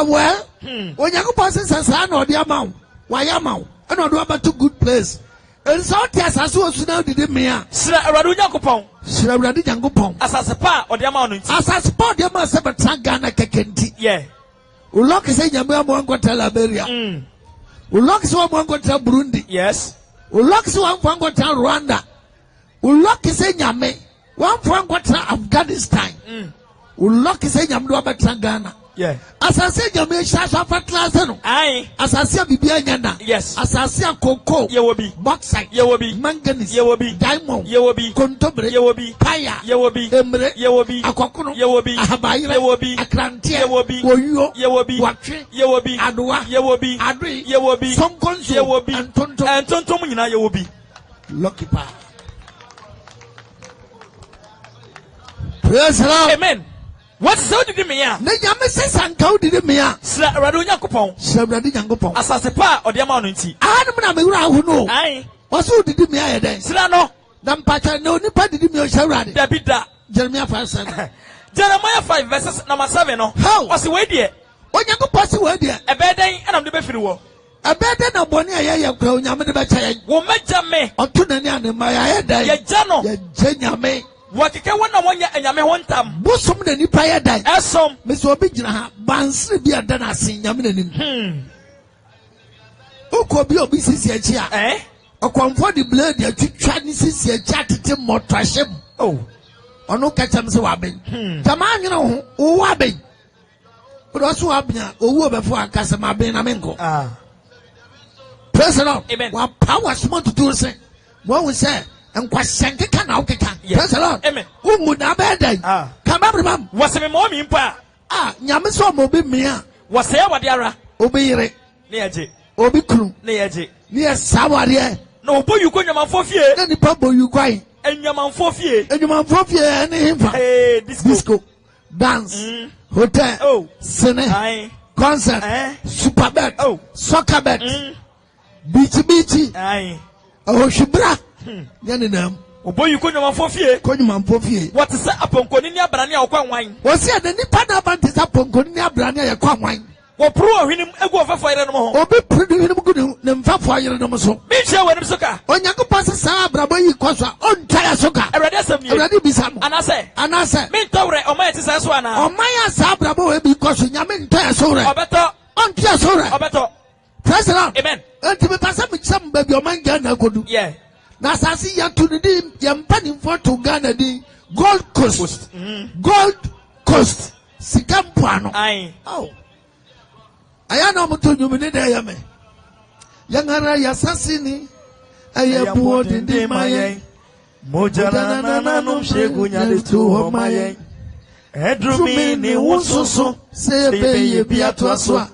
Well. Onyankopɔn se sa na odi amaw. Wa ya maw. E na odi aba to good place. And so asase wo su na odi me ya. Sira Awurade Onyankopɔn. Sira Awurade Onyankopɔn. Asase pa odi amaw no nti. Asase pa odi amaw se betra Ghana kekenti. Yeah. Ulok se nyame amaw nkota Liberia. Ulok se amaw nkota Burundi. Yes. Ulok se amaw nkota Rwanda. Ulok se nyame amaw nkota Afghanistan. Ulok se nyame do betra Ghana. Yeah. Asase nyame shasha fertilizer no. Aye. Asase bibia nyana. Yes. Asase cocoa. Ye will be. Bauxite. Ye will be. Manganese. Ye will be. Diamond. Ye will be. Kontobre. Ye will be. Kaya. Ye will be. Emre. Ye will be. Akokono. Ye will be. Ahabayire. Ye will be. Akrantie. Ye will be. Woyo. Ye will be. Watwe. Ye will be. Adoa. Ye will be. Adri. Ye will be. Sonkonso. Ye will be. Antonto. Antonto nyina ye will be. Lucky pa. Praise the Lord. Amen. What so did me ya? Ne nyame se sanka did me ya. Sra rado Yakupon. Sra rado Yakupon. Asase pa odiama no nti. Anu na me wura hu no. Aye. Waso did me ya den. Sra no. Na mpacha no nipa did me o shawrade. David da. Jeremiah 5:7. Jeremiah 5 verses number 7 no. What's the way there? Onyankopon se we there. Ebeden enam de be firi wo. Ebeden na boni aye kra onyame de be chaye. Wo meja me. Oto nani anema ya den. Ye ja no. Ye je nyame. Wakeke wona wonya enyame ho ntam. Bosom na nipa ya dan. Esom. Me so obi gina ha bansiri bi adan asin nyame nanim. Uko bi obi sisi achi a. Okwamfo di blade atwitwa ni sisi achi atete motrashem. Oh. Ono kacham se waben. Tama anwene ho wo waben. Odo so wabia owu obefo akasa maben na menko. Praise the Lord. Amen. Wa power smart to do say. What we say nkwasenke kana okeka. Praise the Lord. Amen. Umu na bedan. Kama bribam. Wase me mo mi mpa. Nyame so mo bi mia. Wase ya wade ara. Obi yire. Ne yaje. Obi kunu. Ne yaje. Ne saware. Na oboyu ko nyamanfo fie. Na nipa boyu kwai. Enyamanfo fie. Enyamanfo fie ne himfa. Hey, disco. Dance. Hotel. Oh. Cine. Aye. Concert. Super bet. Oh. Soccer bet. Beach. Aye. Oh, shibra. Yani nam. Oboyu ko nyamanfo fie. Ko nyamanfo fie. What is aponkoni ni abrane a okwa nwan. Wo se de nipa na banti sa ponkoni ni abrane a yakwa nwan. Wo pro ohwenim egu ofafo yere no ho. Obi pro hwenim gu ne mfafo yere no so. Mi hwe wani soka. Onyankopon se sa abrabo yi kwaso on twa soka. Erade asem ni. Erade bisa mo. Anase. Mi ntawre oman ti sa so ana. Oman ya sa abrabo we bi kwaso nyame ntwa so re. Obeto. On twa so re. Obeto. Praise the Lord. Amen. Enti me pasa mi cham ba bi oman ga na kodu. Yeah. Na sasi ya tu ni ya mpani mfo to Ghana di Gold Coast. Gold Coast. Sikampano. Aye. Oh. Ayana mutu nyumine de yame. Yangara ya sasini. Ayabuo dindi maye. Mojana na numshegu nyali tu ho maye. Edrumi ni wususu. Sebe ye biatu aswa.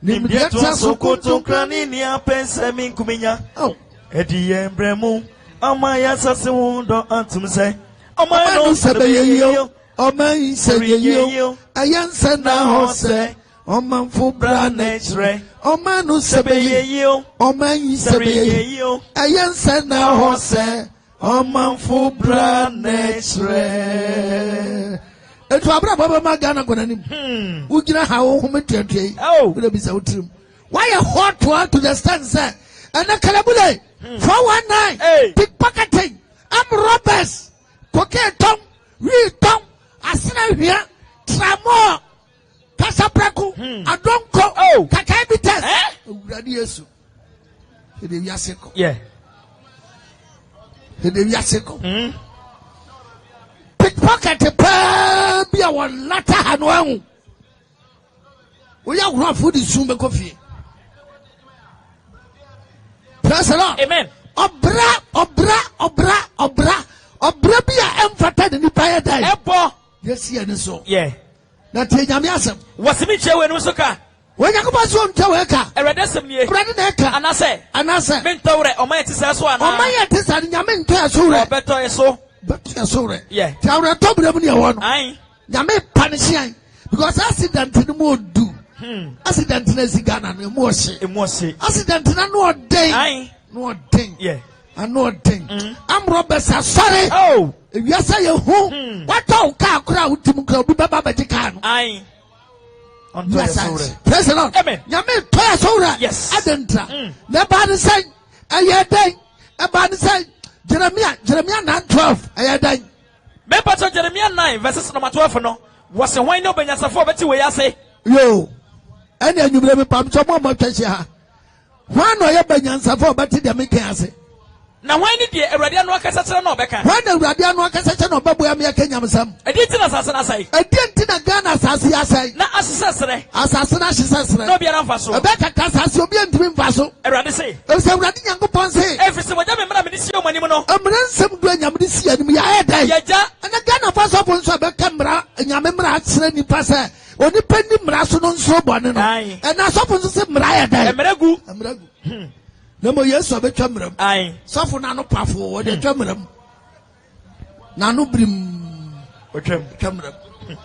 Ni biatu aso kotokrani ni apense minkuminya. Oh. Edi embremu. Amaya sase wundo antumse. Amaya sebe ye yo. Amaya sebe ye yo. Ayansa na hose. Omanfu branechre. Omanu sebe ye yo. Omanyi sebe ye yo. Ayansa na hose. Omanfu branechre. Etu abra baba magana kona nim. Ugina ha wo humetuatue. Oh. Ule bisa utrim. Why a hot one to the stand sir? Ana kalabule. 419. Hey. Pickpocketing. I'm robbers. Cocaine tom. We tom. Asina here. Tramo. Kasapraku. Adonko. Oh. Kakaibites. Uradi Yesu. Hede yaseko. Yeah. Hede yaseko. Pickpocket pa bia won lata hanwan. We ya wura food sumbe kofi. Praise the Lord. Amen. Obra bia emfata de nipa ya dai. Ebo. Yes ye ne so. Yeah. Na te nyame asem. Wasimi hwe wani soka. Onyankopon so ntawe ka. Erade asem nie. Erade na ka. Anase. Me ntawre oman ti sa so ana. Oman ya ti sa nyame ntoya so re. Obeto eso. Beto ya so re. Yeah. Tawre tobra mu ne wo no. Aye. Nyame panisian because accident ni mo do. Accident na zigana no mo hye. Emo hye. Accident na no den. Aye. No den. Yeah. Ano den. Am robbers are sorry. Oh. If you say you who what talk kra utim kra obi baba ba tika no. Aye. Yes, praise the Lord. Amen. Nyame toya sora. Yes. Adentra. Na ba ne say ayeden. E ba ne say Jeremiah 9:12 ayeden. Me pato Jeremiah 9 verses number 12 no. Was a wine no benyasafo beti we ase. Yo. Ene anyumre me pam so mo twahye ha. Hwan no ye benyansafo beti de me kan ase. na why ni de Awurade anu akasa kyerɛ na ɔbɛka when Awurade anu akasa kyerɛ na ɔbɛboa me aka nyamsam ɛdi nti na asase na asɛe ɛdi nti na Ghana asase asɛe na asesɛ serɛ asase na ahyehyɛ serɛ na obiara mfa so ɛbɛkaka asase obi ntumi mfa so Awurade se ɛsɛ Awurade Nyankopɔn se ɛfiri sɛ wɔgya me mmara mede sie ɔmo anim no mmara nsɛm do anyame de si anim yɛayɛ dɛn yɛgya ɛna Ghana fa sɔfo nso a bɛka mmara nyame mmara akyerɛ nipa sɛ onipa ni mmara so no nso bɔne no ɛna sɔfo nso sɛ mmara yɛ dɛn mmara gu na mo Yesu abɛtwa mmara mu sɔfo na no pafo wɔde twa mmara mu na no brim wɔtwam twa mmara mu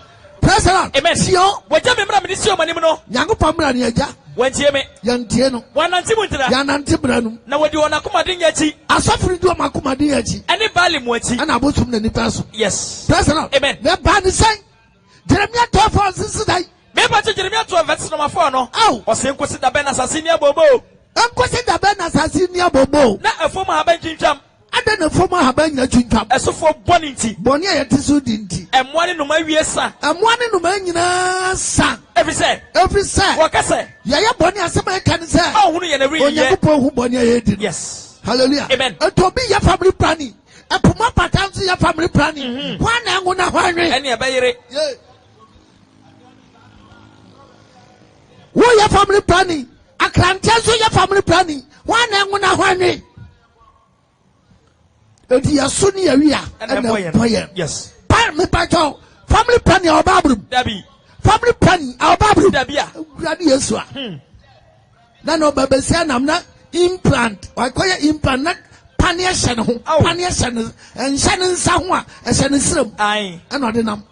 praise the Lord amen sio wɔgya me mmara mede sie ɔmo anim no Nyankopɔn mmara ne yɛgya wɔntie me yɛntie no wɔnante mu ntira yɛnante mmara no na wɔde wɔn akomaden yɛ akyi asɔfo no di wɔn akomaden yɛ akyi ɛne baali mu akyi ɛna abosom na nipa so yes praise the Lord amen na ba ne sɛn Jeremia 12 sisi dai meba kye Jeremia 12 verse number 4 no aw ɔsɛ nkosi da bɛn na asase ni abobo nkosi da bɛn na asase ni abobo na ɛfɔm ahaba ntwintwam ada na fɔm ahaba nyina twintwam ɛsofo bɔne nti bɔne a yɛte so di nti ɛmmoa ne noma wie sa ɛmmoa ne noma nyinaa sa ɛfiri sɛ wɔka sɛ yɛyɛ bɔne asɛm a ɛka ne sɛ ɔhunu yɛ na wi yɛ Onyankopɔn hu bɔne a yɛdi no yes hallelujah amen ɛtɔ obi yɛ family planning ɛpoma pata nso yɛ family planning hwan na ɛngo na hwan we ɛne ɛbɛyere woyɛ family planning akrante nso yɛ family planning hwan na ɛngo na hwan we edi yaso ni yawia ɛna ɛbɔyɛ yes pa me patɔ family planning a ɔba aburu dabi family planning a ɔba aburu dabi a wurade Yesu a na na ɔba bɛsi anam na implant wakɔyɛ implant na paneɛ hyɛ ne ho paneɛ hyɛ ne nhyɛ ne nsa ho a ɛhyɛ ne nsirem ɛna ɔde nam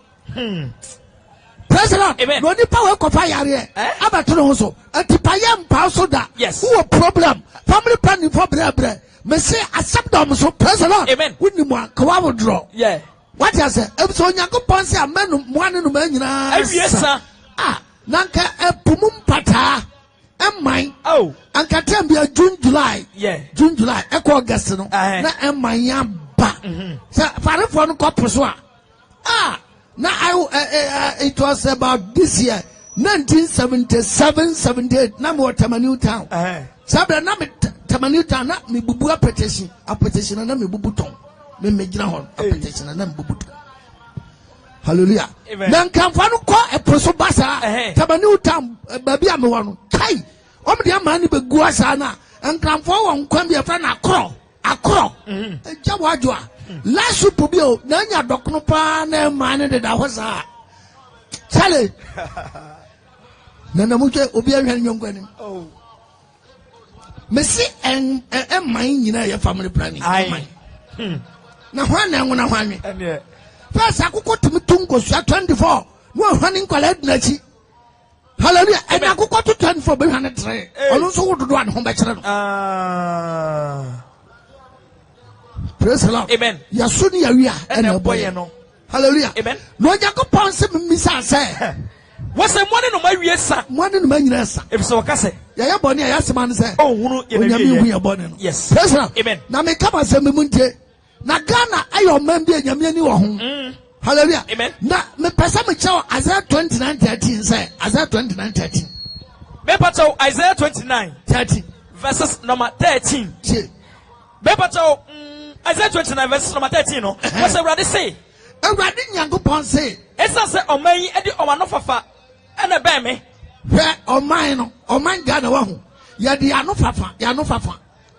praise the Lord na onipa wɔ ekɔfa yareɛ abɛto ne ho so atipa yɛ mpa so da wowɔ problem family planning fɔ brɛbrɛ mese accept them so praise the Lord amen woni mu akawa wodro yeah what you say ebso Onyankopɔn se amenu moane no ma nyina awiesa nanka epumu mpata emman anka tem bia June July ekɔ August no na emman ya ba say farefo no kɔpo so na it was about this year 1977 78 na me Tamani town sabra na me Tamani town na me bubu apetition na me bubu ton me megyina hon apetition na me bubu ton hallelujah na nkamfa no kɔ eproso basa Tamani town baabi a me wɔ no kai om de amani be gu asa na nkamfo wɔ nkwan bi efra na akoro eja wadwo a last week bi o na nya dɔkono pa na mane de da hɔ saa chale na mutwe obi ahwɛ nyonko anim mesi en man nyina yɛ family planning na hwan na ngona hwanwe first akoko tumi tunko sua 24 no hwan nkwala adinachi hallelujah en akoko to 24 be hwan 3 ɔno nso wododo an ho bɛkyerɛ no praise the Lord amen yaso ni yawia ɛna boye no hallelujah amen no Onyankopɔn se mmisa sɛ wɔsɛ moane no ma wie sa moane no ma nyina sa efisɛ wɔka sɛ yɛyɛ bɔne a yɛasema no sɛ ɔhunu onyame hu yɛ bɔne no yes praise the Lord amen na meka ma sɛ memu ntie na Ghana ayɛ ɔman bi a nyame ani wɔ ho hallelujah amen na mepɛ sɛ mekyɛw Isaiah 29:13 sɛ Isaiah 29:13 mepatɛw Isaiah 29:13 verses number 13 mepatɛw Isaiah 29 verses number 13 no wɔsɛ Awurade se Awurade Nyankopɔn se ɛsiane sɛ ɔman yi de ɔma fafa ɛna bɛn me hwɛ ɔman no ɔman Ghana wɔ ho yɛde ano fafa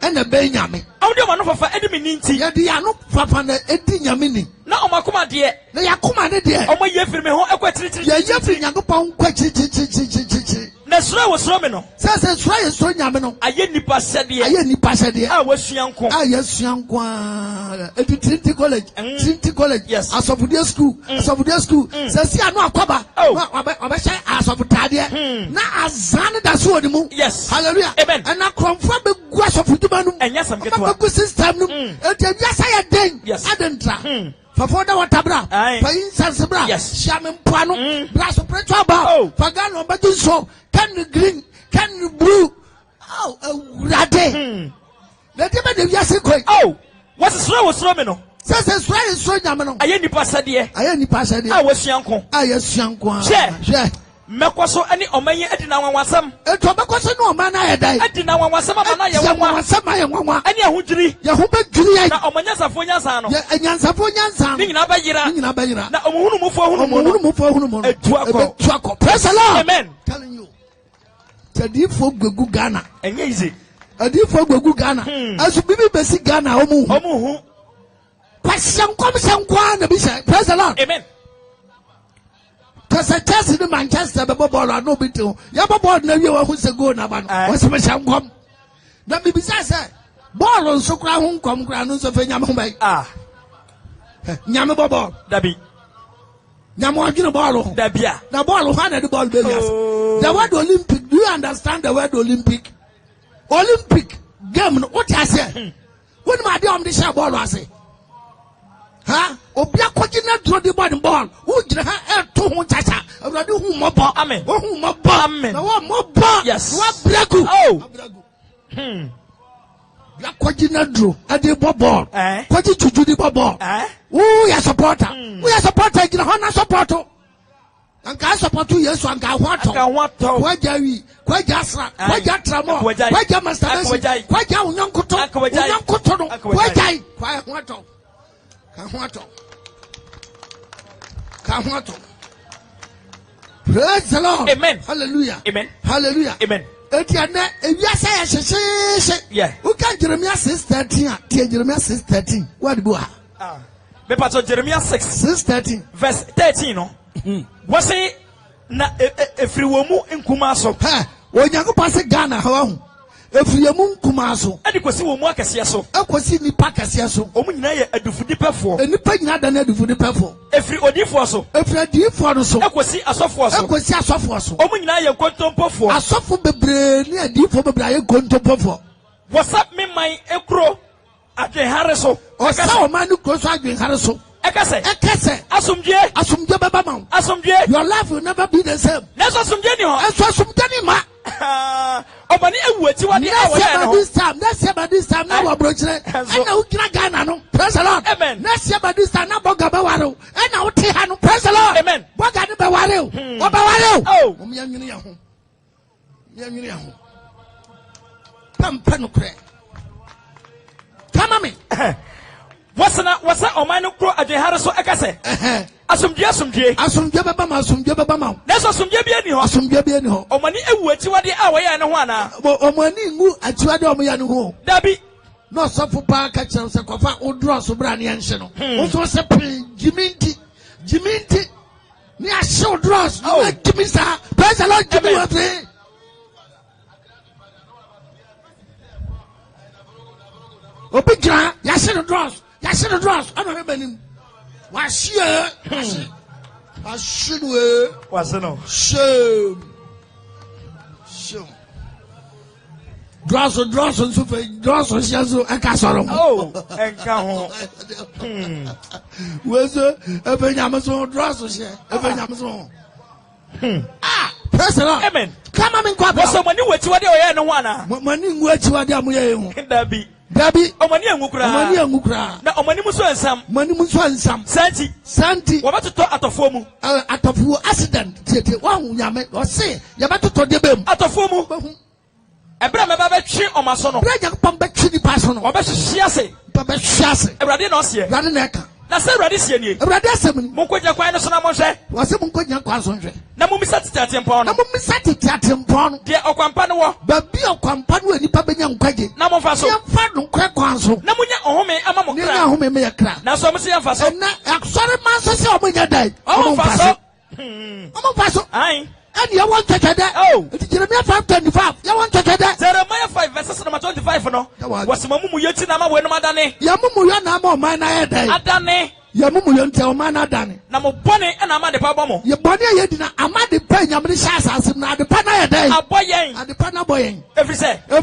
ɛna bɛn nyame ɔde ɔma fafa ɛde me ni nti yɛde ano fafa na ɛdi nyame ni na ɔma koma deɛ na yakoma ne deɛ ɔma yɛ firi me ho ɛkɔ akyirikyiri yɛyɛ firi Nyankopɔn nkɔ akyirikyirikyirikyiri na suro wɔ suro me no sɛ suro yɛ suro nyame no ayɛ nipa hyɛdeɛ a wɔasua nko a yɛsua nko a ɛdu Trinity College yes asɔfodeɛ school sɛ si ano akɔba ɔbɛhyɛ asɔfotaadeɛ na azan ne da so wɔ ne mu yes hallelujah amen ɛna kurɔmfoɔ bɛgu asɔfodwuma no mu ɛnyɛ sɛm ketewa bɛgu system no mu ɛti awiasa yɛ den adentra fafo da watabra payin sansebra shiame mpoano bra spiritual ba fagano baju so can green can blue rade na de be wiase koi what is wrong with me no say sura is so nyame no aye nipa sade a wasua nko hwe Mekoso any omanye edina wansam. Eto mekoso no omana yedai. Edina wansam amana ye wanwa. Wansam aye wanwa. Ani ahudwiri. Ye ho bedwiri ai. Na omanyasafo nyansa no. Ye anyansafo nyansa. Ni nyina bayira. Ni nyina bayira. Na omuhunumufo ahunumuno. Omuhunumufo ahunumuno. Etuako. Praise the Lord. Amen. Telling you. Tadifo gwegu Ghana. Enye easy. Adifo gwegu Ghana. Asu bibi besi Ghana omuhu. Omuhu. Kwasyankom sankwa na bi say. Praise the Lord. Amen. Cause Chelsea in Manchester, the ball or no bit. Yabba na you who's a go now. What's my sham come? Now, maybe say, ball on so crown come grounds of Yamamay. Ah, Yamabo, Dabi Yamagina ball, Dabia, the ball of the ball billions. The word Olympic, do you understand the word Olympic? Olympic game, what I say? When my dear, the share ball, I say. Ha obia kwagina draw the ball who jira ha to hu chacha awrade hu mobo amen wo hu mobo amen na wo mobo yes wa bragu oh bia kwagina draw ade ball kwaji juju di ball who ya supporter who ya supporter gina ho na supporto anka support Yesu anka hwato kwajawi kwajasra kwajatramo kwaja masterasi kwaja unyankoto no kwajai kwa hwato Kahwato. Praise the Lord. Amen. Hallelujah. Amen. Hallelujah. Amen. Etiana, if you say, yeah. Who can Jeremiah 6:13? Jeremiah 6:13. What do I? Me pato Jeremiah 6:13. Verse 13. No. Was it na efri womu nkuma so? Ha. Onyango passe Ghana how? Efriemu nkuma so. Edi kwesi womu akese so. Akwesi nipa akese so. Omu nyina ye adufudipefo. Enipa nyina da na adufudipefo. Efri odifo so. Efri adifo no so. Akwesi asofo so. Akwesi asofo so. Omu nyina ye kontompofo. Asofo bebre ni adifo bebre ye kontompofo. Whatsapp me my ekro adwenhare so. Osa o manu kro so adwenhare so. Ekase. Asumdwe baba ma. Asumdwe. Your life will never be the same. Neso asumdwe ni ho. Eso asumdwe ni ma. Obani ewu eti wadi awo ya no. Next year by this time na wa brochire. Na ukira Ghana no. Praise the Lord. Amen. Next year by this time na boga be waro. Na uti ha no. Praise the Lord. Amen. Boga ni be waro. O be waro. Oh. Mo yanwini ya ho. Yanwini ya ho. Pampa no kre. Come on me. Wasa omanu kro adwenhare so ekase. Asumdwe baba ma. Neso asumdwe bia ni ho. Asumdwe bia ni ho. Omani ewu atiwade awo ya ne ho ana. Omani ngu atiwade omo ya ne ho. Dabi. No suffer pa ka kire se kofa odro so bra ne enhye no. Wo se pin jiminti ni a show draws. No give sa. Praise the Lord, give me what pray. Obigra ya se draws. I don't have any. What's here? I should wear. What's no? Shame. Draws and so draws and shazo and castle. Oh, and come Where's a Benjamin draws and share? A Benjamin. Press it up. Amen. Come on, what's the money with what you are no one? Money with what you are. Dabi omani angukura na omani muso ensam santi wabato atofo mu atofo accident tete wa hu nyame o se ya bato de bem atofo mu ebra me ba betwe omaso no bra jak pam betwe ni paso no obehye ase ebrade na ose ebrade na eka na se ebrade sie nie ebrade asem ni monkonya kwan no so na monhwe wase monkonya kwan so nhwe na mumisa tete mpon no de okwampa no wo ba bi okwampa no anipa benya nkwaje na momfa so yemfa no nkwa kwan so na munya ohome ama mo kra na ohome me yakra na so mo se yemfa so na aksore man so se omunya dai omomfa so ai and you want to get that? Oh, Jeremiah 5:25. You want to get that? Jeremiah 5 verses number 25. No, was Mamu Yeti Nama when Madane? Yamu Yanamo, mine Adane. Yamu Yontel man Adane. Namo Bonnie and Amadi Pabamo. Your body Yedina, Amadi Pen, Yamadi Shas, and the Pana day. A boy, and the Pana boy. Every say. Well,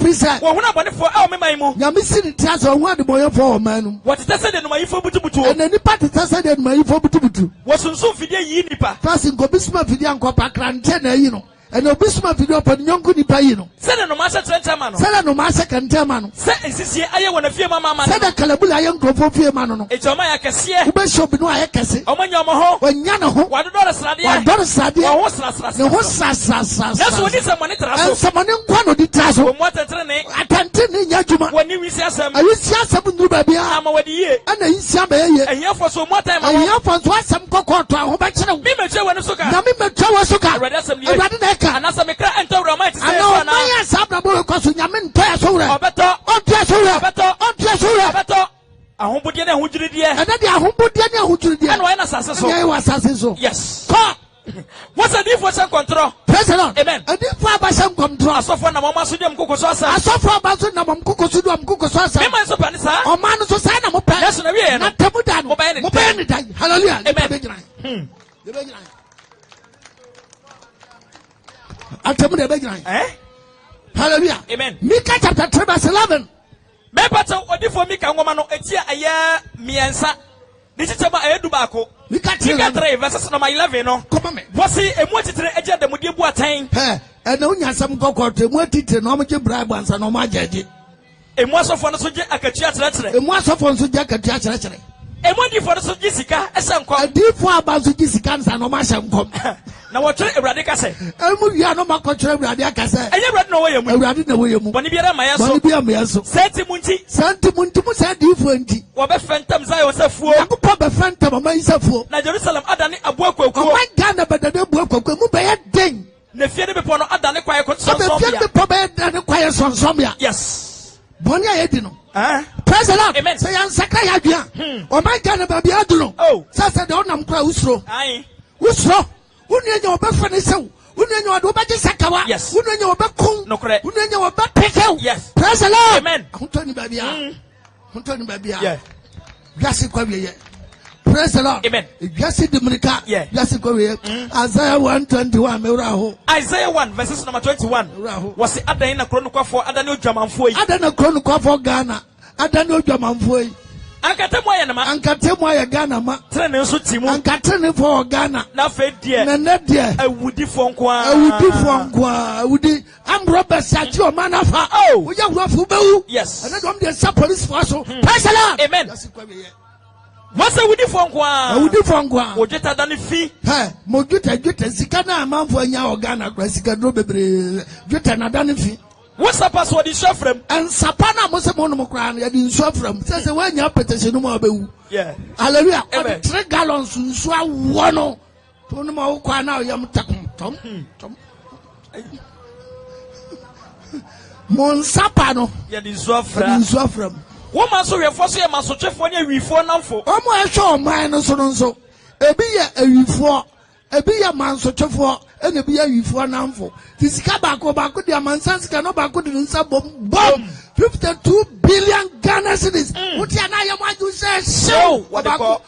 when I bought it for our Memo, Yamisi the Taz or one the boy for man. What is said in my Fobutu, and any party said in my Fobutu. Was so Fidia Yinipa. Passing Gobisma Fidian Copa Crantena, you know. And no bisma video upon Yonku di Payino. Send no master Trentamano. Send no master Cantamano. Send Sisi, I want a few mamma. Send a Calabula young Grofo Mano. It's a Maya Cassia. Who bishop no I can say. Oh, when you're Moho, when Yanaho, what daughter Sadia, daughter Sadia, what's Sas? No, what's Sas? That's what is a monitor. And someone in Quano di Tasso. What a train, I can't tell Yajuma. When you see some, I will see some Nubabia. I'm away here. And I see a year for some more time. I have for some cocoa to a whole bunch of Mima Suka. Namima Chawasuka. Rather some Radaka. And as a maker and Tora might say, I know my Sabra because Yamin Tayasura. Better, on Tayasura, better, on Tayasura, better. A Humbudiana who did it, and then the Humbudiana who did it. And when assassin, I was assassin. Yes. What's the difference in control? President, amen. A different by some control. So for Namama Sudium Kukosa, I saw for about Namam Kukosuam Kukosa. Amen. So Panisa, or man so sign of Passion, not Tamudan, Mobile. Hallelujah. Amen. I'll tell you the beginning. Hallelujah. Amen. Micah chapter 3 verse 11. Me pata odi for Micah ngoma no etia aya miensa. Dichitema edubako. Micah 3 verses number 11 no. Come me. Wasi emu titre eja de mudi bu atan. E na unya sam kokoto emu titre no mo je bribe ansa no ma jeje. Emu asofo no so je akatua tere. Emu asofo no so je akatua tere. Emu di for no so je sika esenko. Adifo abazo je sika ansa no ma hyenkom. Na watchre Ewurade ka se. Emu wia no makotwere Ewurade aka se. Enye Ewurade no woyemu. Ewurade na woyemu. Boni biara ma yeso. Boni biara ma yeso. Senti munti mu sa difo nti. Wo be fentam Zion sefuo. Yakopɔ be fentam ma yisefuo. Na Jerusalem adane aboa kwakuo. O man Ghana bedade aboa kwakuo mu be ye den. Na fie ne bepo no adane kwaye ko sonsom bia. Fie ne bepo be adane kwaye sonsom ya. Yes. Boni ayedi no. Praise the Lord. Amen. Say ansaka ya dua. O man Ghana ba bia adu no. Oh. Sasa de onam kra usro. Aye. Usro. Unenya obefa ne sew. Unenya obeje sakawa. Yes. Unenya obekun. Unenya obepekew. Yes. Praise the Lord. Amen. Huntoni babia. Huntoni babia. Yeah. Yasi kwa wiye. Praise the Lord. Amen. Yasi Dominica. Yeah. Yasi kwa wiye. Isaiah 1:21 mewura ho. Isaiah 1 verses number 21. Was the adan na krono kwafo adan odwamanfo yi. Adan na krono kwafo Ghana. Adan odwamanfo yi. Ankatemu aye na ma. Ankatemu aye Ghana ma. Trene nso timu. Ankatene for Ghana. Na fe die. Na ne die. Awudi fo nkoa. Awudi fo nkoa. Awudi. Am Robert Sachi o manafa. Oh. Wo ya wurafu bewu. Yes. And dem dey sa police for so. Praise the Lord. Amen. What's a woody for nkoa? Awudi fo nkoa. Ojeta dani fi. Mo juta sika na amanfo anya o Ghana kwa sika dro bebre. Juta na dani fi. What's the password in Shafram? And Sapana Mose Monomocran, you didn't Shafram. Says when you petition no more. Yeah. Hallelujah. 3 gallons in Swa one. Tono Kwana Yam Tom. Monsapano. You didn't Shafram. Woman, so you're forcing a master for you before now for. Oh, my show mine so. A beer a before. A beer man so for. And a beer before now for. This Kabako Bako, the Amansans cannot back in some bomb. 52 billion Ghana cedis. What you want to say? So, what about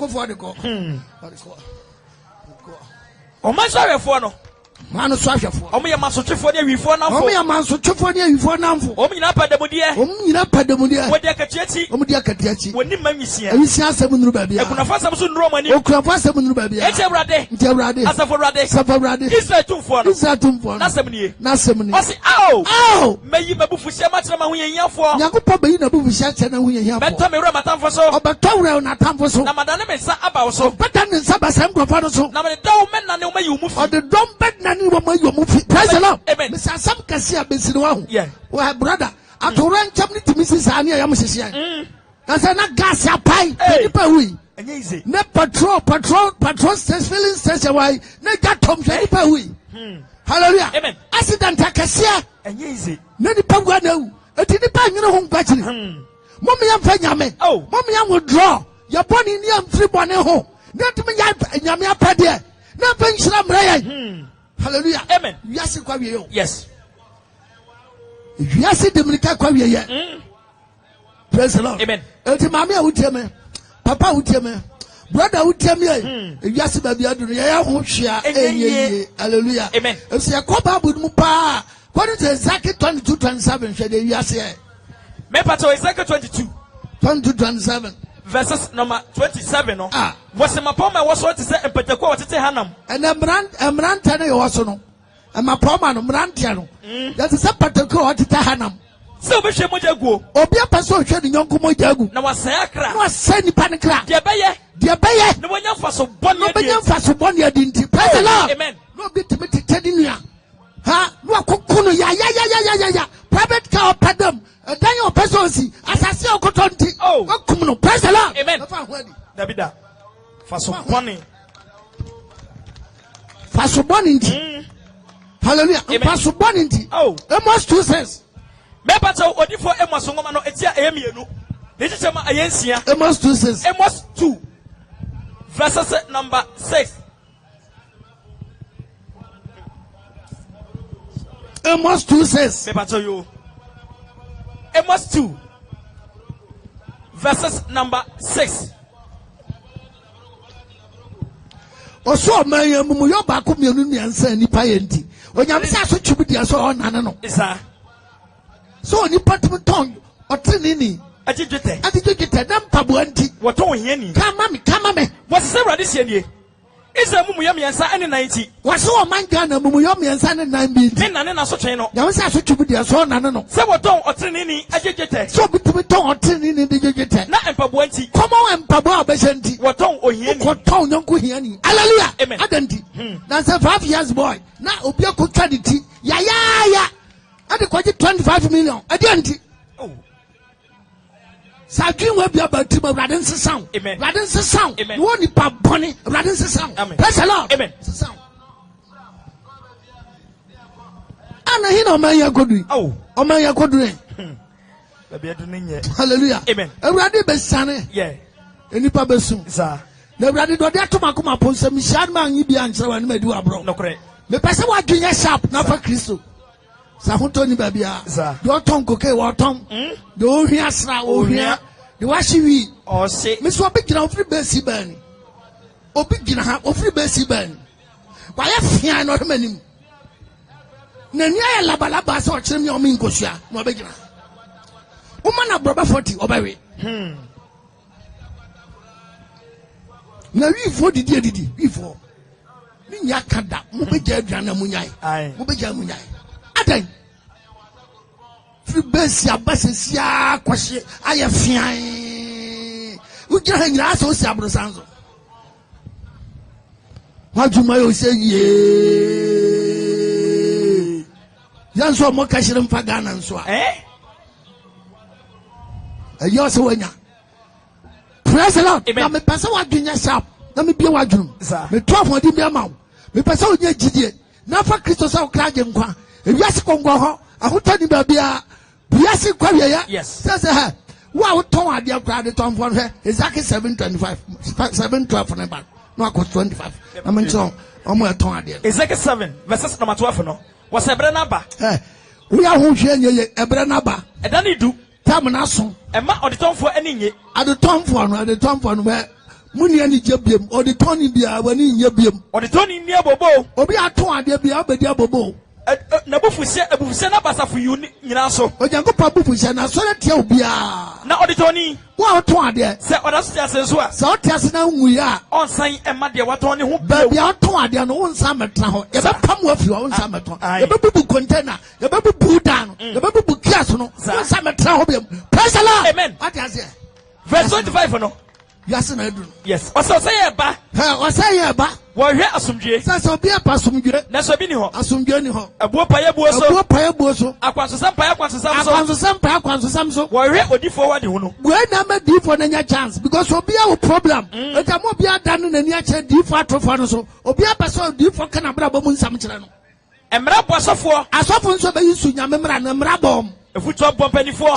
for the call? Oh, my sorry for no. Man, so for. Oh, me a master for you before now. Oh, me a man so for you before now. Oh, me not the Mudia. Oh, you not the Mudia. What they catch? Oh, Mudia catch. When you make me see. I see some Rubabi. I could have some Roman. Oh, could have some Rubabi. It's a rade. It's a rade. As a rade. Safarade. It's a 2 for. It's a 2 for. Nasemini. Nasemini. Oh, may you be for so much when you're for. Yakupa be in a movie shot and we hear. Better me Ramatan for so. But Torah not time for so. Namadame is about so. Better than Sabasam Grafano so. Now the dome men and the you move. Or the dome bed nanny woman you move. Praise the Lord. Amen. Mr. Sam Cassia Besinuahu. Yeah. Well, brother, I to run Chamni to Mrs. Ania Yamussia. That's not gas a pie. Any and easy. Ne patrol says filling station why ne got Tom Jennifer. Hallelujah. Amen. Accident Cassia. And easy. Many Paguano. A tinny pan in a home battery. Mommy and Fanyame. Oh, Mommy, I will draw. Your pony in the 3 1 home. Not me, Yamia Padia. Nothing Slam. Hallelujah. Amen. Yes, yes. Yes, Dominica Quavia. Praise the Lord. Amen. Mamma would tell me, Papa would tell me, brother would tell me, yes, baby, hallelujah. Amen. If she a copa would mupa, what is exactly 22:27? Should you say? Mepato exactly 22:27. Verses number 27. Was my poma was what to say and Petako to Hanam. And a brand tell you also no. ma poma no mrantia no that is a particular hanam so be hwe moja guo obi apaso hwe ni nyonko moja gu na wasaya kra na wasaya ni panikra de beye no wonya faso boni no benya faso boni adinti praise the Lord amen no be tedi nua ha no akokunu ya private car padam dan your person si asase okotonti wakum no praise the Lord amen Davida faso boni nti hallelujah faso boni nti Amos 2 says me pata odifo Amos ngoma no etia emienu ne chichema ayensia Amos 2 says Amos 2 verses number 6 Amos 2 says me pata yo Amos 2 verses number 6 Oso man yamumu yo ba ko mienu niansa nipa yenti onyame sa so twubidia so onane no isa so nipa tum ton otenini ajijete na mpabo anti woto hiani kama me wose awrade sianie isa mumu ya miensa ene 90 wose o manga na mumu yo miensa ne 9 bi nane na so twen no ya wose so twubidia so onane no se woto otenini ajijete so bitum ton otenini de jejete na mpabo anti komo mpabo abeshanti woto ohiani ko ton nyonko hiani hallelujah amen adanti na say 5 years boy na obi akotwa de ti ya ade kwaje 25 million adanti Sadwin we bia bati ma Awurade nsesan. Awurade nsesan. No nipa boni Awurade nsesan. Praise the Lord. Amen. Nsesan. Ana hina omanya kodui. Omanya kodui. Baby adu nye. Hallelujah. Amen. Awurade besane. Yeah. Enipa besu. Sa. Na Awurade do de atoma koma ponsa mi shan ma nyi bia nkyere wa ne madu abro. Nokre. Me pese wa dwenya sharp na fa Kristo. Sa hoto ni babia. Do ton koke wo ton. Do hia sra o hia. The washiwi or say Miss Obi gina ofri besi bani. Obi gina ha ofri besi bani. Wa ya fia no manim. Na nia ya labalaba so kire mi o mi nkosua na obi gina. Uma na broba 40 obawe. Na wi fo didi wi fo. Ni nya kada mo be ja aduana munyai. Mo be ja munyai. Adan Fribesi abasesia kwashe aye fian ugira hanyira so si abrosanzo wajuma yo se ye yanso mo kashire mfa Ghana nso a ayo se wanya praise the Lord na me pese wadwenya sharp na me bia wadwum me 12 odi bia mawo me pese onya gidie na fa Kristo sa okraje nkwa ewiase kongwa ho ahotani babia Biasi kwa ya yes says wa ton ade akra de ton fo hwe exactly 725 712 ne ba no akọ 25 na mention omo ton ade exactly 7 verses number 12 no was ebre na ba we a ho hwe nye ebre na ba eda ne du tam na so e ma oditonfo ani nye ade tonfo no be muni ani jebiem oditoni bia wani nye biem oditoni ni abobo obi aton ade bia obedi abobo na bufuse na basafo yu nyina so ojankopa bufuse na so na tia obia na oditoni wa oton ade se odaso tia so a se otiase na nwuya onsan ema de waton ne ho bia oton ade no onsan metra ho ye be pam wafi ho onsan meton ye be bubu container ye be bubu dan ye be bubu kias no onsan metra ho bia praise the Lord amen atiase verse 25 no yase na edu yes oso say ye ba ye ba wo hwe asomdwe sasa obi apa asomdwe na so bi ni ho asomdwe ni ho abuo paye buo so akwansosam so wo hwe odifo wade ho no we na ma difo na nya chance because obi a problem eta mo obi ada no na ni ache difo atofo no so obi apa so difo kana bra bom nsam kire no emra bo asofo nso be yisu nyame mra na mra bom efuto bompanifo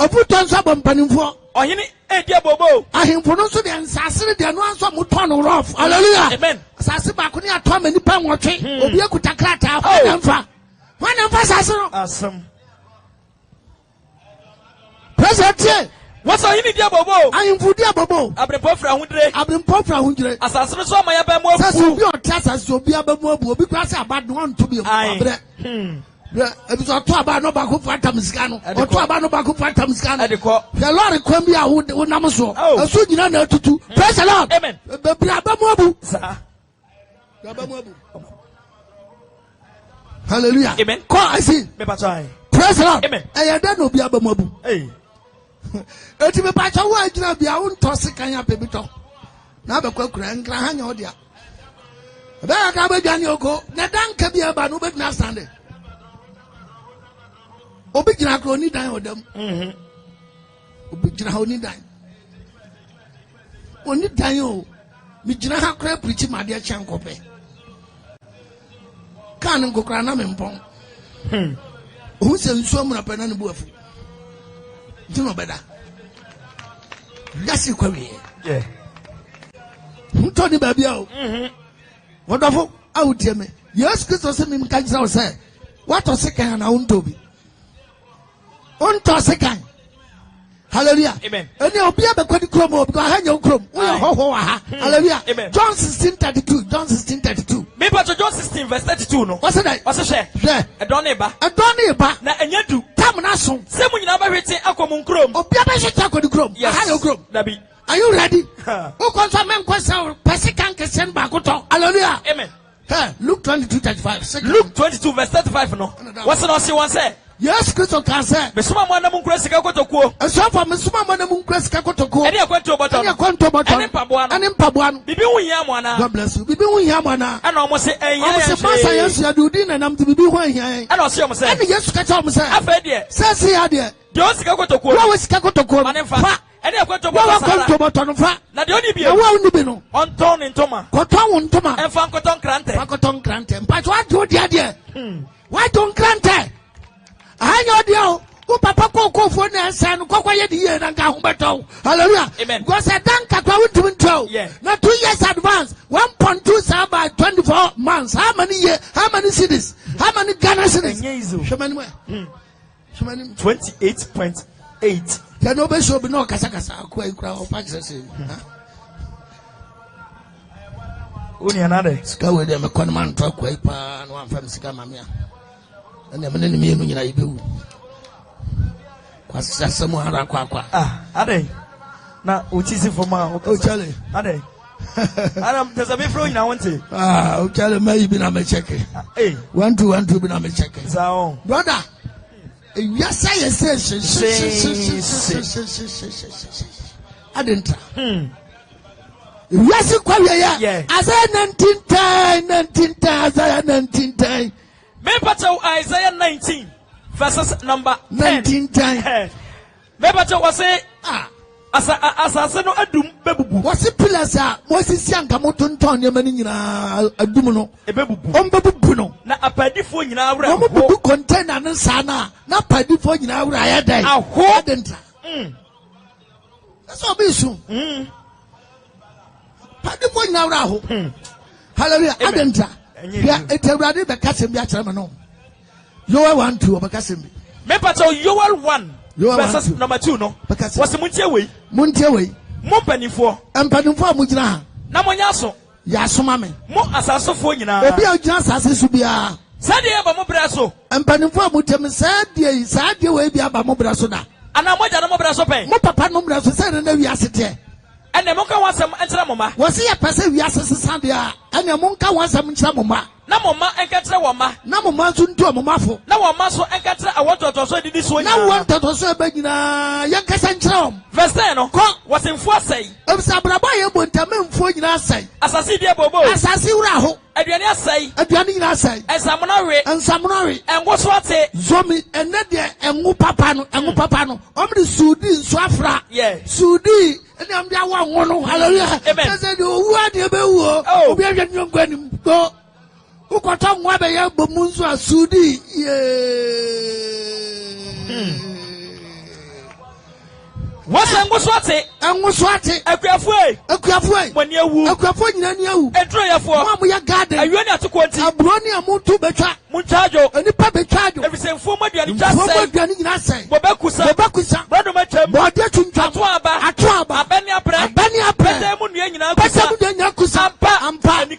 nso bompanifo ohini edi abobo ahemfo no so de nsasere de no anso moton no rough hallelujah amen asase ba ko ni ato ma nipa nwotwe obi akuta krata ho na mfa asase no asem president what's ohini di abobo ahemfo di abobo abrempo fra hundire asase no so ma ya ba mu afu asase obi asase obi abamu abu obi kwa se abad no nto bi abre ebiso to aba no ba ko fata musika no to aba no ba ko fata musika no the Lord kwam bi a wo nam so aso nyina na atutu praise the Lord amen be bra ba mu abu sa ba mu abu Hallelujah. Amen. Call I see. Praise the Lord. Amen. Ayada no bi abamobu. Hey. Eti me pa chawo agina bia won tosi kanya pebito. Na be kwakura nkra hanya odia. Ba ka ba dwane oko. Na danka bia ba no be na stand. Obi gina kro ni dan odam. Obi gina ho ni dan. Oni dan o. Mi gina ha kra preach ma de chan kope. Kan nkokra na me mpon. Who says so many penany buff? Do no better. That's your career. Yeah. Who told you, baby? Wonderful. I would tell me. Yes, Christos and him can't say. What a second I won't be. On to a second. Hallelujah. Amen. And you'll be able to come up because I had your chrome. Hallelujah. Amen. John 16:32. John 16:32. Maybe John 16 verse 32. No. What's that? What's a share? Yeah. A doneba. A doneba. Na and you do. Come na so. Same when you never written Aquamun chrome. Oh, Pia should talk with the chrome. Yes. Hello, chrome. Nabi. Are you ready? Who comes a man question? Pesican can send back. Hallelujah. Amen. Hey, Luke 22:35. Luke 22 verse 35. No. What's the last one say? Yes, Christo can say. Mesuma mwana munkresi kakotokuo. Esofa mesuma mwana munkresi kakotokuo. Eni akwento botono. Eni akwento botono. Eni mpabuano. Eni mpabuano. Bibi unhia mwana. God bless you. Bibi unhia mwana. Ana omo se enye. Omo se masa Yesu ya dudi na namti bibi unhia. Ana osi omo se. Eni Yesu kacha omo se. Afa de. Se ya de. De osi kakotokuo. Wa osi kakotokuo. Mane fa. Eni akwento botono. Wa akwento botono fa. Na de oni bi. Na wa oni bi no. Onton ntoma. Koton ntoma. Enfa koton krante. Fa koton krante. Mpacho wa do dia de. Why don't krante? I know dear, who papa coco for Nansan, Coco Yedi and Gahubeto. Hallelujah. Amen. Because I done Kakawin to intro. Yeah. Not 2 years advance. 1.2 by 24 months. How many years? How many cities? How many Ghana cities? 28.8. Can nobody show me no Casacasa, Quay crowd, Paxas. Only another. Scow with them a conman talk, Quaypa, and one from Sicamamia. And the man me when I do. Quasa someone aqua. Ah, Ade. Now, which is for my Charlie? Ade. Adam, there's a bit flowing now, won't it? Ah, Charlie, maybe I'm a checker. Hey, 1 2 1 2, but I'm a checker. So, brother, yes, I didn't. Yes, you quite, yeah. As I 19 times, I 19 times. Isaiah 19 verses number 19 times. Mepacho was say asa no adum bebubu. Was it pillars was it yanka motonton ye mani nyina adum no ebebubu. Ombebubu no. Na apadifo nyina awra. Ombebubu container no sana na apadifo nyina awra ya dai. Aho denta. That's all be so. Padifo nyina awra ho. Hallelujah. Adenta. Yeah, it's a rather the Cassim Yachamano. Yoel 1 2 of a Cassim. Mepato Yoel 1 versus number 2 no. Because what's the Muntiaway? Muntiaway. Mumpany for Empany for Mujna. Namonyaso. Yasumame. Mo asaso for you now. Be a just as it should be a Sadia Bamobraso. Empany for Mutem said, Sadia way be a Bamobrasona. And I'm what Mobraso pay. Mo papa Mobraso said, and then we are sitting. And the Monka was some Entramoma. Was he a person we are Sandia? And the Monka was some Chamoma. Namoma and Catra Wama. Namoma soon to a Momafo. Now a muscle and Catra, I want to also did this one. Now one to also Begina Yankasan. Vestano was in Fossay. Of Sabrabaya Buntamen for Yasay. As I see the Bobo. As I see Raho. Adriana say. Adriana say. And Samonari. And Samonari. And what's what say? Zomi and Nadia and Mupapano and Mupapano. Omni Sudi Swafra. Yeah. Sudi. And I'm the one. Hallelujah. Amen. What you be? Oh, we are going to go. Who got on Wabe Munzu Sudi? What's what and what's what a craftway when you a craftway and you and try for Mamuya garden. I went to quote a Bronia Mutu Betra Muntajo and the public charge. Everything for my just say Bobacusa, Brother Matem, Bodatum Atwaba, Bania Pesamuyakusa, Ampa, and the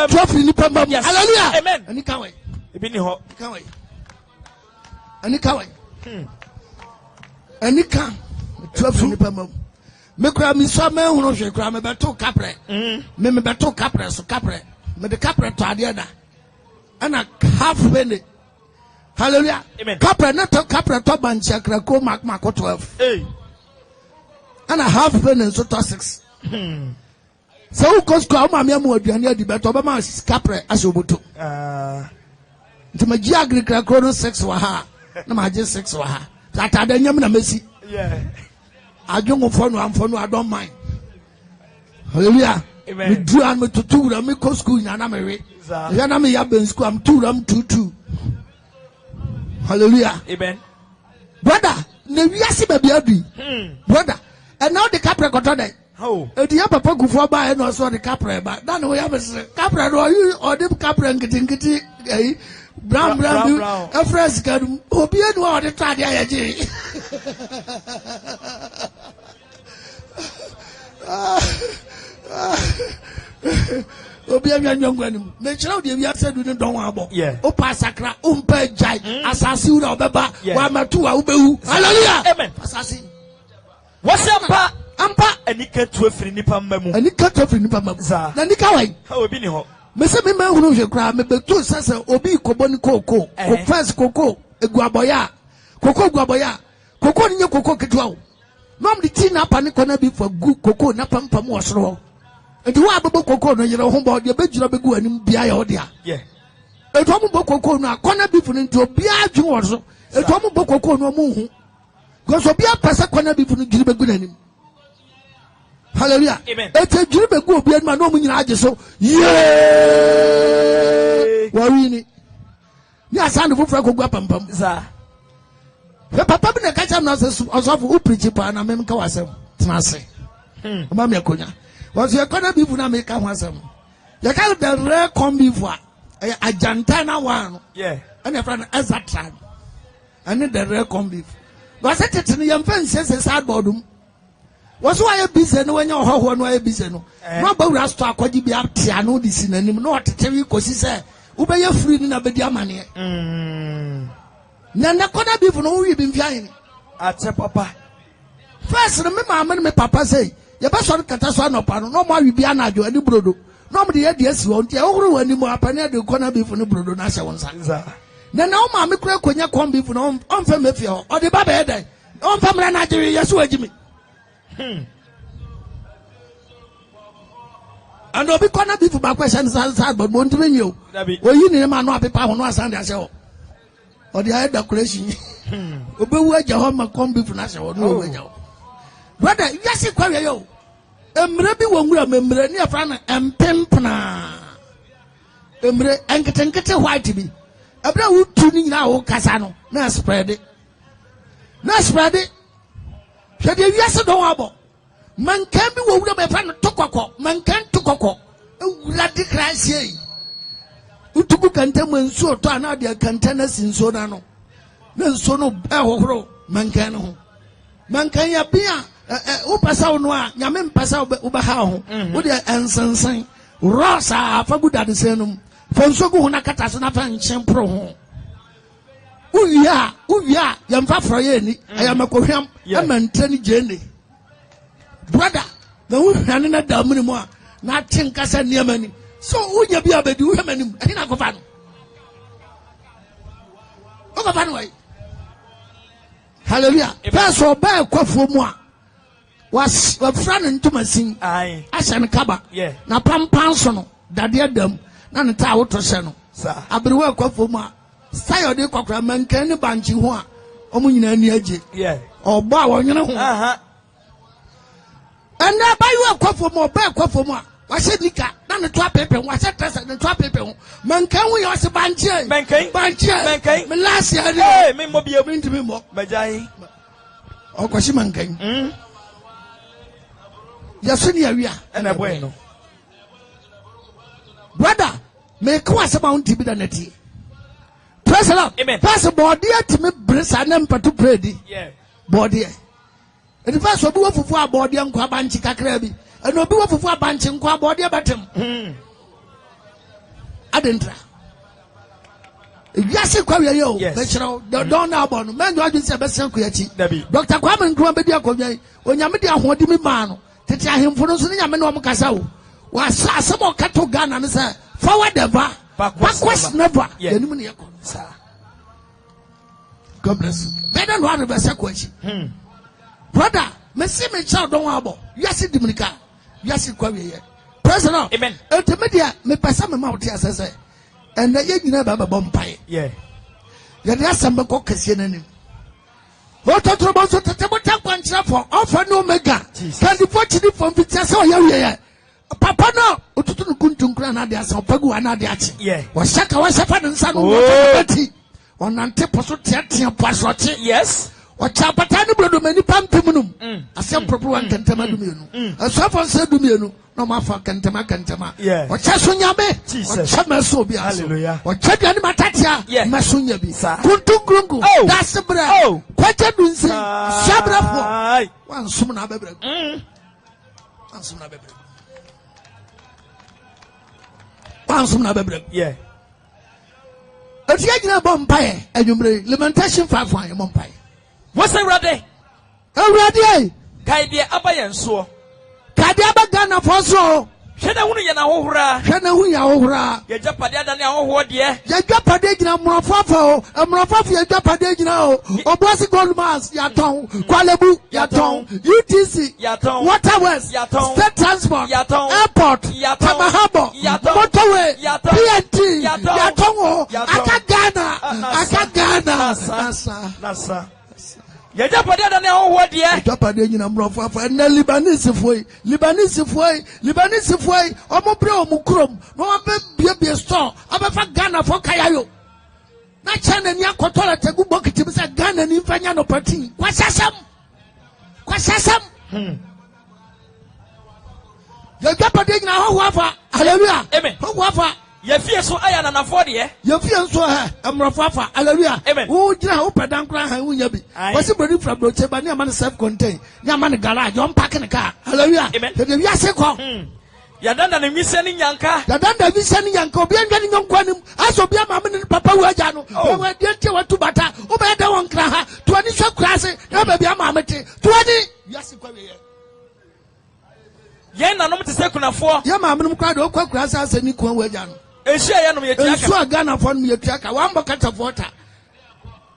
trophy in the Pamba. Hallelujah. Amen. And he can't wait. And he can't wait. And he can't. 12 ni pamam me kra mi so ma hu no hwe kra me beto kapre me beto kapre so kapre me de kapre to ade da and a half penny. Hallelujah. Amen. Capra not to Capra top and Chakraco Marco 12. Hey. And a half penny so to 6. So cause Mamma Modiania di Betobama Capra as you would. To my Giagri Cracono 6 waha. No, my just 6 waha. That I don't know Messi. Yeah. I don't go for no, I don't mind. Hallelujah. Amen. We do am to 2 and make school in Anamary. Yanami Yabin school, I'm 2. Hallelujah. Amen. Brother, Neviasi baby. Brother, and now the Capra got on it. Oh, the upper pocket for buy and also the Capra, but then we have a Capra or the Capra and getting brown, a fresh can be a war the Tadia. Obian young one, make sure you said we don't want. Yeah. Opa Sacra, Jai, Assassin or Baba, Wamatua, Ubu. Hallelujah. Amen. Assassin. What's up, Ampa? And you can't to a free nipam memo. And you cut off in Nipamaza. Nanika, how will be no? Mr. Mima, who knows your crime, maybe 2 cents Obi Cobon Coco, first Coco, a Guaboya, Coco Guaboya, Coco in your Coco Kitwell. Mom, the teen up and gonna be for good Coco, Napam Pamosro. And you are Bobo Coco, you're a homeboard, your bedroom of a good and Biaodia. Yeah. A Tomo Coco, now, corner be for into a Biaju also. A Tomo Coco, no moon. Because Obia Passa corner be for the Gilbert. Hallelujah. Amen. It's a Gilbert go beyond my nominee. I just so, yeah. Warini. Yes, I'm the Franco Guapam. Za. Papa, the catcher nurses also who preach upon a member myself. Tnase. Mamma Conya. Was your corner be for America once? You got the rare combi for a Jantana one. Yeah. And a friend as that time. And then the rare combi. Was it in the young fences a sad bottom? Was why a busy when you're one way busy. No, but we are stuck. Could you be up to know this in any not to tell you because he said, Ubay your free in a bed money. Nana could be for no we've been flying. At Papa. First, remember, I'm going to Papa say, your best one cataswan upon no more you be an adjo and the brodo. Nobody had yes, won't you over anymore upon the corner be for the brodo Nasa one son. Now, Mamma Crack when you come before on Femefio or the Baba Head. On Family Nigeria, yes, Jimmy. And I'll be cornered before my questions answered, but won't bring you. Well, you need a man not be power no Sunday show. Or the other decoration. Obe where Jehovah come before us or no way. Brother, yes, you query you. Maybe when we are member near Fran and Pimpna. Emre and get a white to be. A brother tuning now, Casano. Now spread it. Now spread it. Said yes, no abo. Man can be woven by fan tokoko. Man can tokoko. Radicracy. Utuku can tell when so to another containers in Sonano. Then sono behoro. Man can. Man can ya pia. Upasao noa. Yamen pasao ubahao. Would ya ansan. Rosa for good at the senum. Fonsogu hunakatas na fan champro. Uya, Yamfa Frayeni, I am a Korean, a man Tenny Jenny. Brother, the woman in a dominant, not 10 cassa near money. So, would you be able to do him and I go fan? Over fan way. Hallelujah. First or by a quaff for more was a friend into my sing. Aye, as an cabba. Yeah. Now, Pam Pansono, that dear them, none of Tao to Seno. Sir, I be well quaff for more. Say the cockra man can the banchi one. Omuina neji. Yeah. Or bow on your own. And now buy you a cup for more, buy a cup for more. Why said Nika? None of the trap paper, what's that and the trap paper? Man can we also banchi? Banchi, last year, hey, me mobi a bring to me more. Majai. Or Kwashiman came. Yasunia, and a bueno. Brother, make us about to be the netty. Praise the Lord. Amen. Pastor body to me brace and number to pray. Yeah. Body. And the first of all for body and Quabanchi Kakrabi. And no do for Banchi and Quabody about him. Adentra. Yes, you yes. Don't know about man. I just say best Dr. Kwame Nkrumah Kobe. When Yamidia wanted me man, to tell him for those Yamano Casao. Was some more cattle gun and say, forward the bar. Backwards never. God bless you. Better know how to be a question. Brother, me see me child don't want about. Yes, it Dominica. Yes, it quite here. President. Amen. Ultimately, me pass some amount here, say. And the you never have a bomb pie. Yeah. Then there's some caucus in. What about so to punch for offer no mega? Can you watch it from Vitesse? Papa no, ututu kuntunkura na dia so pagu ana dia chi. Washaka washafa nsa no wati. Onante poso tiatia pasoche. Yes. Wachapata ni blodo mani pampemnum. Asem proper wan kantama dumienu. Asafo nsa dumienu no mafa kantama. Wachaso nyame. Wachama so bi aso. Hallelujah. Wachadi ani matatia masunya bi. Kuntunkrungu. That's bra. Kwacha dunsi. Shabra fo. Wan sum na bebre. Wan sum na bebre. Yeah. If you get a bumpire, and you bring lamentation 5 1 bumpire. What's a ready? Already, Kaidia Abayan so. Kadiaba Gana for so. Shadawuna Hora, Shanahuya Hora, Yajapada what dear? Yajapadegina Murafafo, a Murafafi Yajapadegina, Oblasi Goldmas, Yaton, Qualabu, Yaton, UTC, Yaton, Waterways, Yaton, State Transport, Yaton, Airport, Yaton, Mahabo, Yaton, Motorway, Yaton, PNT, Yatongo, Akagana, Nasa. Yajapada than what dear? Yajapadegina Murafafa, and Lebanese foi, Omobro Mukrum, no baby store, Abafa Ghana for Kayayo. Nachan and Yakotola Tagu Bokit is a gun and Infaniano Party. Quasasam? Yajapadegina, however, hallelujah, however. Ye fear so I am an afford ye. Ye fear so I am Rafafa. Hallelujah. Amen. Who did I open down cry? Who you be? What's the body from Broche, but near man self contained. Near man garage, you're packing a car. Hallelujah. Amen. The Yaseko. Yadanda the missing Yanka. Yadanda missing Yanko. Be getting on quantum. I saw be a mamma and Papa Wajano. Oh, where did you want to butter? Oh, I don't want Kraha. 20 shop class. Never be a mamma. 20. Yasiko. Yen, I know to say, your mamma cried, oh, class as any Kwan Wajano. Ensure Ghana for me a tracker, 1 bucket of water.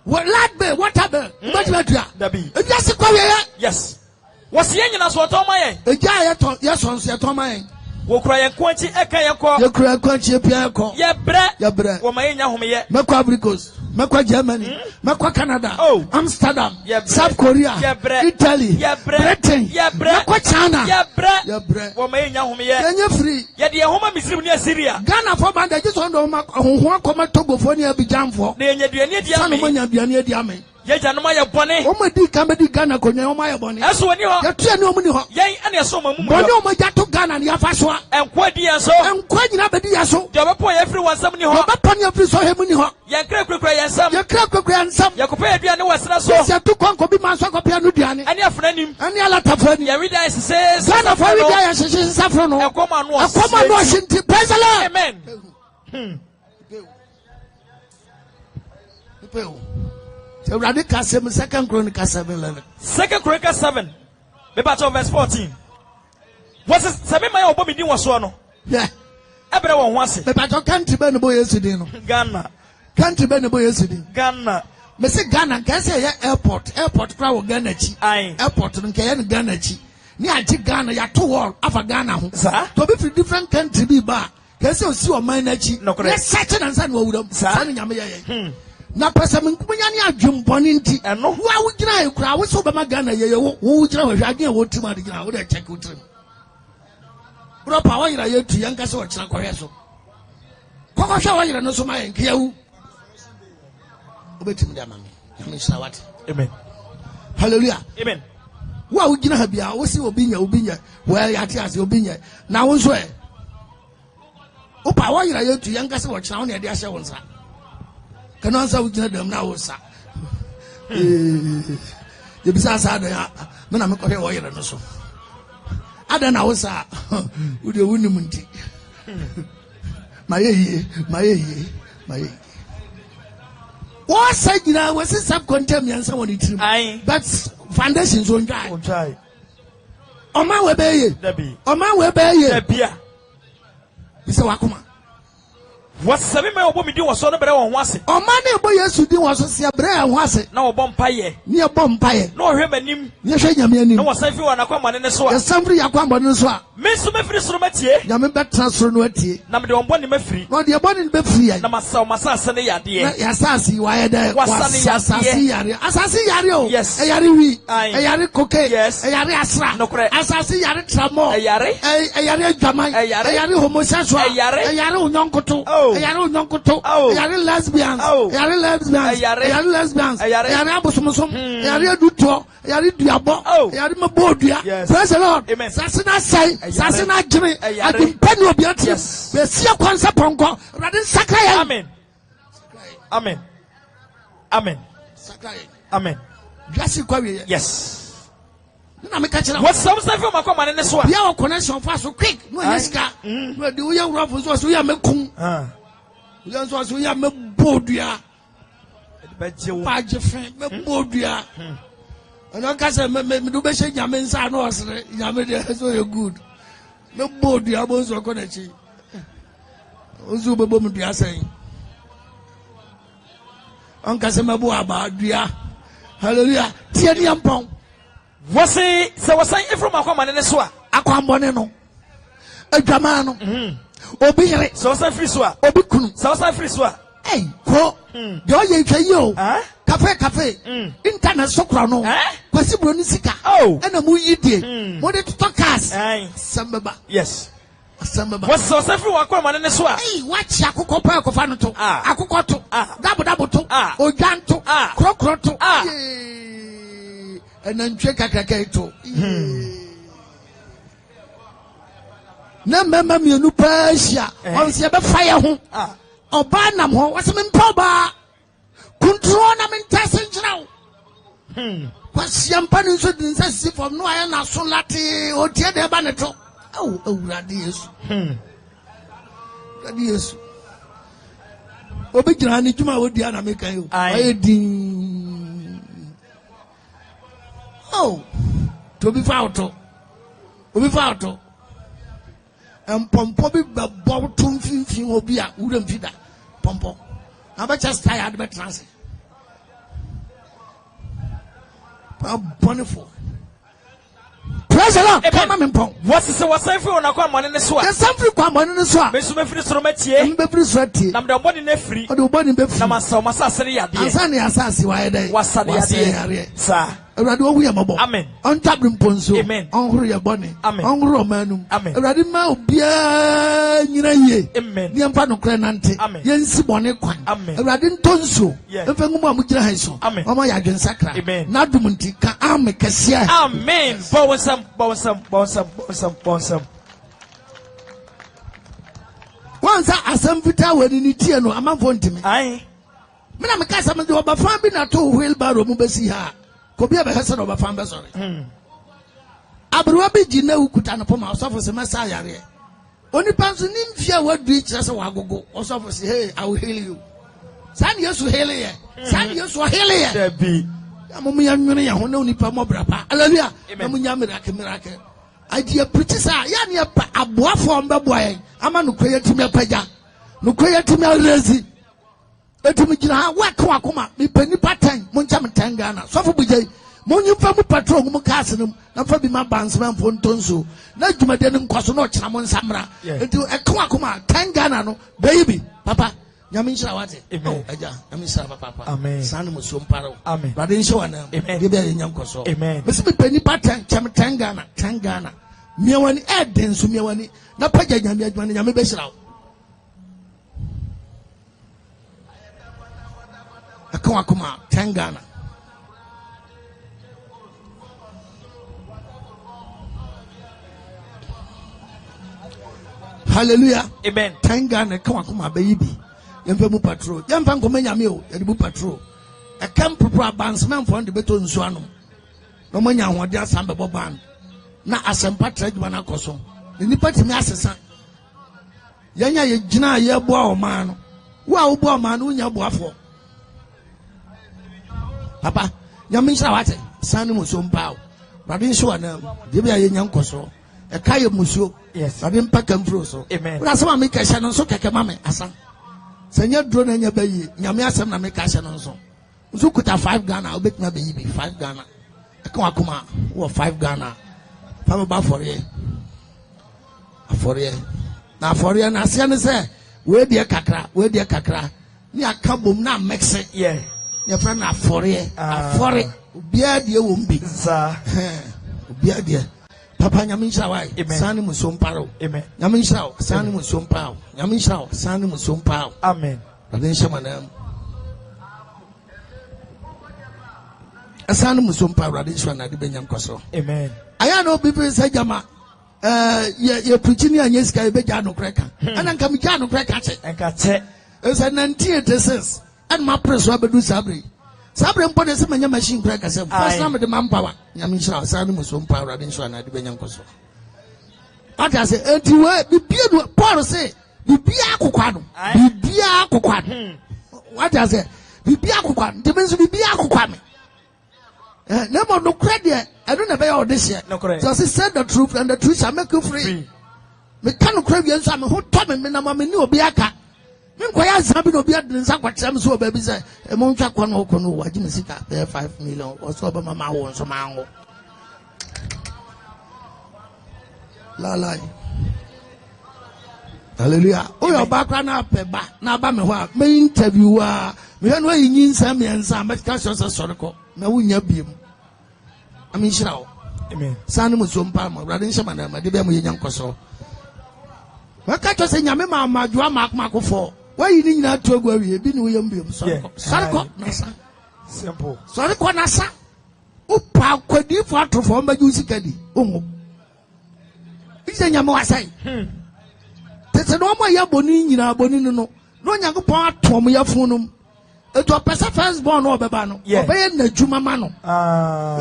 What lad be, whatever, yes. What's the engine as what on my a giant, yes, on Satomai. Will cry a quantity, a kayako, you cry a quantity, a piaco, ya bread, or my home yet, Macabricos, Macua Germany, Macua Canada, Amsterdam, South Korea, Italy, Britain, China, or my home yet, and you're free. Yet the home is near Syria. Ghana for Banda just on the come to go for near Bijam for. They are near Diamond. Yajanumaya Bonnet, Omadi Kamadi Ghana, Konamaya Bonnet. As when you are no money, yea, and your summer, Mono Ghana and Yafaswa, and quite dear so, and quite Nabadi so. Javapo, everyone, somebody who upon your place, Yakra and some, Yakra and some, Yakopian was so, to conquer Mansakopianudian, and your friend, and your Latafan, Yarida says, Ghana for Ridaya, Saffron, a common Washington, President. Amen. Radical 7, 2 Chronicles 7:11. 2 Chronicles 7, verse 14. What's it? 7 my obomi di waso. Yeah. Everyone wants it. But I can't be no boy yesterday. Ghana. Can't be no boy yesterday. Ghana. Me say Ghana, can say airport crowd Ghana chi. Airport nka Ghana chi. Ni aji Ghana ya to war afa Ghana ho. To be from different country be ba. Can say o si o man na chi. Let's search and san wo wudam. San nyame ye. Na pesa munkunya ni adwumponi nti eno wo a wugina ekura wo so be magana ye wo wugina wo hwade wo tima de gina wo de check utrim bro pa wo yira ye tu yanka se wo kira kwahwe so kokko hwa wo yira no so ma yanka yawu obetim de amame amishra wat amen hallelujah amen wo a wugina ha bia wo si obinya wo ya ti ase obinya na wo so wo pa wo yira ye tu yanka se wo kira wo na de ahye wo nsa can answer with them now, sir. You besides, I don't know what you're doing. I don't know, sir. With the woman, my. What said you know was a subcontaminant someone eating? But foundations won't try. On my way, Debbie. On my way, beer. Mr. Wakuma. Wasabi me obo mi di waso no bere won ho ase. O ma na ebo Yesu di waso se bere ho ase. Na obo mpaye. Ni ebo mpaye. Na ohwe manim. Ni hwe nyame anim. Na wasan fi wana kwa mane ne so a. Yasamfri yakwa mbone so a. Me so me firi soro matie. Nyame betra soro no atie. Na me de onbo ne mafiri. Na de ebo ne befiri ai. Na masa ase ne yade. Na yasasi wa ye de. Asasi yare. Asasi yare o. Yes. E yare wi. E yare koke. Yes. E yare asra. Asasi yare tramo. E yare. E yare adwaman. E yare homosexual. E yare unyonkoto. E yare unyonkoto. E yare lesbians. E yare lesbians. E yare lesbians. E yare abosomsom. E yare aduto. E yare duabo. E yare mabodua. Praise the Lord. Amen. Sasina say. Sasina jimi. Adimpani obiati. Be sia kwansa ponko. Radin sakaya. Amen. Amen. Amen. Amen. Yes. What's some stuff from my command in this one? Your connection fast so quick. No, yes, car. No, do you rough was we are making? That's what we are Bodia. Badge friend, Bodia. And I can't say, do be saying Yamen Sanos, Yamen, so you're good. No Bodia was a connection. Uzuba Bomudia saying. Unkasemabu about Dia. Hallelujah. Tiani ampon. Wasi se wasan ifro makwa ne so a akwambone no adwama no obi yere se wasan free so a obi kunu se wasan free so a ko de oye twayi o cafe internet so kra no kwasi bro ni sika na mu yidie mo de to cars sambaba yes sambaba wasi wasan free wakwa ne so a wachi akokọ pa akofa no to akokọ to dabo to odwan to krokro to and then check a cacato. No, mamma, you know, Persia. Once you have a fire home. Or Barnum, what's a man power? Control them in testing now. What's young Panis insist for no iron or solati or tear their baneto? Oh, radius. Radius. Obijani, you might be an American. I did. Oh, to be found. And Pompo be bob to fin will be a wooden feeder. Pompo. I bet just tired by transit. Wonderful. Praise the Lord. Come on, Pong. What's the what's every one of in the swamp? There's something come on in the swamp. Miss Memphis from Metier, Memphis Sweaty. I'm the body in free. Or the body in the Namasa, Asani Asasi, why they was Sunday, sir. Amen. On Tabrim Ponso. Amen. On Ria Bonnie. Amen. On Romanum. Amen. Radima Bia Ninaye. Amen. Yampano Crenante. Amen. Yensi Bonnequan. Amen. Radin Tonso. Yes. If I'm Mujahiso. Amen. Oma Yagan Sacra. Amen. Nadumunti ka ame Cassia. Amen. Bonsam. Once I some vita when in Itiano, I'm a fontime. Aye. When I'm a Cassaman, the Obafambi not to wheelbarrow Mubesiha. Kobi abehesa no bafamba sorry abruwa bi gina ukuta no poma osofo se masa yare oni panso nimfia wadu ikira se wagogo osofo se hey I will heal you san yesu heal ye san yesu heal ye debi amomu ya nwene ya ho na oni pa mobrapa hallelujah amunya miracle idea preach sa ya ne aboafo mbeboa yen ama no koye timi apagya no koye timi arezi etumi gina ha waka akoma me pani pattern mo ncha mtanga na sofo bujai mo nyimfa mu patrol mu kaase no na fa bi ma bansman fo ntonso na dwumade ne nkwaso na okira mo nsamra etu eka akoma tanga na no baby papa nyame nshira wate aja nyame nshira papa amen sanu mo so mparo amen bade nshira wana bi bia nyam koso amen me se pani pattern cham tanga na miawani eden so miawani na pagya nyame adwane nyame be shira Akoma Tangana. Hallelujah. Amen. Tangana Kawakuma baby. Yampu patrol. Yampan Komenya Yadibu patrol. A camp proper bandsman for the beton swanum. No money on what there's some band. Na asempa trade koso. The nipati me asesa. Yanya ye jina ye boa o man. Wa boa man unya boafo. Papa, nyame nshira wate sanu muso mpao radin so na de bia ye nyan koso e kaye muso yes radin paka mfro so amen una sama me ka sha no so keke mame asa Senya drone nya bayi nyame asem na me ka hye no nso nso kuta 5 Ghana obetima bayi bi 5 Ghana aka wakoma wo 5 Ghana pa me ba afore na afore na ase ne se we de kakra ni aka bom na mexe yeah ye fra na afore obia de wo mbi sa obia de papa nyame nhyawai sane musomparo amen nyame nhyraw sane musompao nyame nhyraw sane musompao amen radin shamanam asane musompao radin shwana de benyam kwaso amen aya no bibi se jama ye preaching anya sika e beja no kreka ana nka mja no kreka che enka che esa 1986 and my press wa bedu sabre mpo de se manya machine kreka se first time de manpower nyame nhyraw sane musompao radin shwana de benyam kwaso ata se enti we bibia no Paul say bibia akokwa no ata se bibia akokwa de benzo bibia akokwa me nemo no credit I don't know about this year just said the truth and the truth shall make you free me can credit and some who told me na mama ni obi aka me nkwaya zabi no obi adin sa kwatrem so baby say e mo ntwa kwa no ko no waji me sika 5 million or so ba mama wo so mango la hallelujah o yo bakra na peba na ba me ho a me interview a me no yin nsam yensa me ka so sore ko na wunya biem amin shirawo amen sanu musompa mo radin shama na ma de be mo yenya nkoso waka to se nyame ma madwa makmakofo wayi ni nyina to agwa wie bi ni wo yam biem sore ko na sa simple sore ko na sa upa kwadi fo atofo ma ju sikadi onwo ise nyame wasai tete no mo ya boni nyina boni no no nyankopon atom ya funum eto pesa first born no beba no obeye na djuma ma no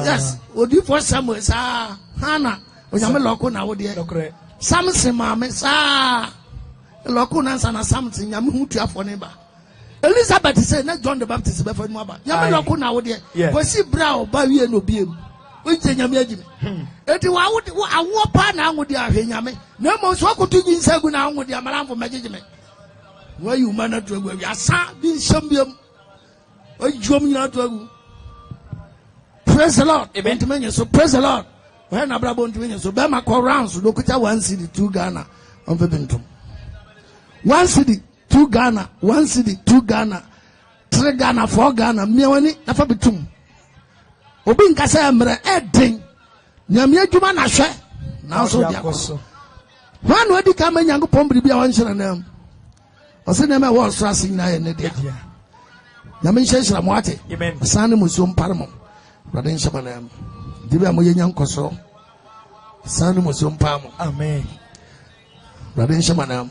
yes odi for Samuel sa hana onyame loko na wo de Samson mame sa loko na sa na Samson nyame hutu afo ne ba Elizabeth say na John the Baptist be for mo ba nyame loko na wo de ko si bra o ba wie no biem o je nyame agime eti wa wo awo pa na anwo de ahwe nyame na mo so akotu nyi nsagu na anwo de amaramfo magigime wa yu mana to agwa asa bi nsambiem praise the Lord. Amen. So praise the Lord. When Abraham so Bema call rounds, so look at 1 city, 2 Ghana on Vebintum. 1 city, 2 Ghana, 1 city, 2 Ghana, 3 Ghana, 4 Ghana, Miawani, Nafabitum. Obin Kasa Mre Edding, Namia Juma Nashe, now so Diakoso. One way to come and young Pombri be a one shall name. I said, never was trusting na in the day. Nyame nhyeshira mo ate amen sane musom parmo rade nshamanam dibe mo yenya nkoso sane musom parmo amen rade nshamanam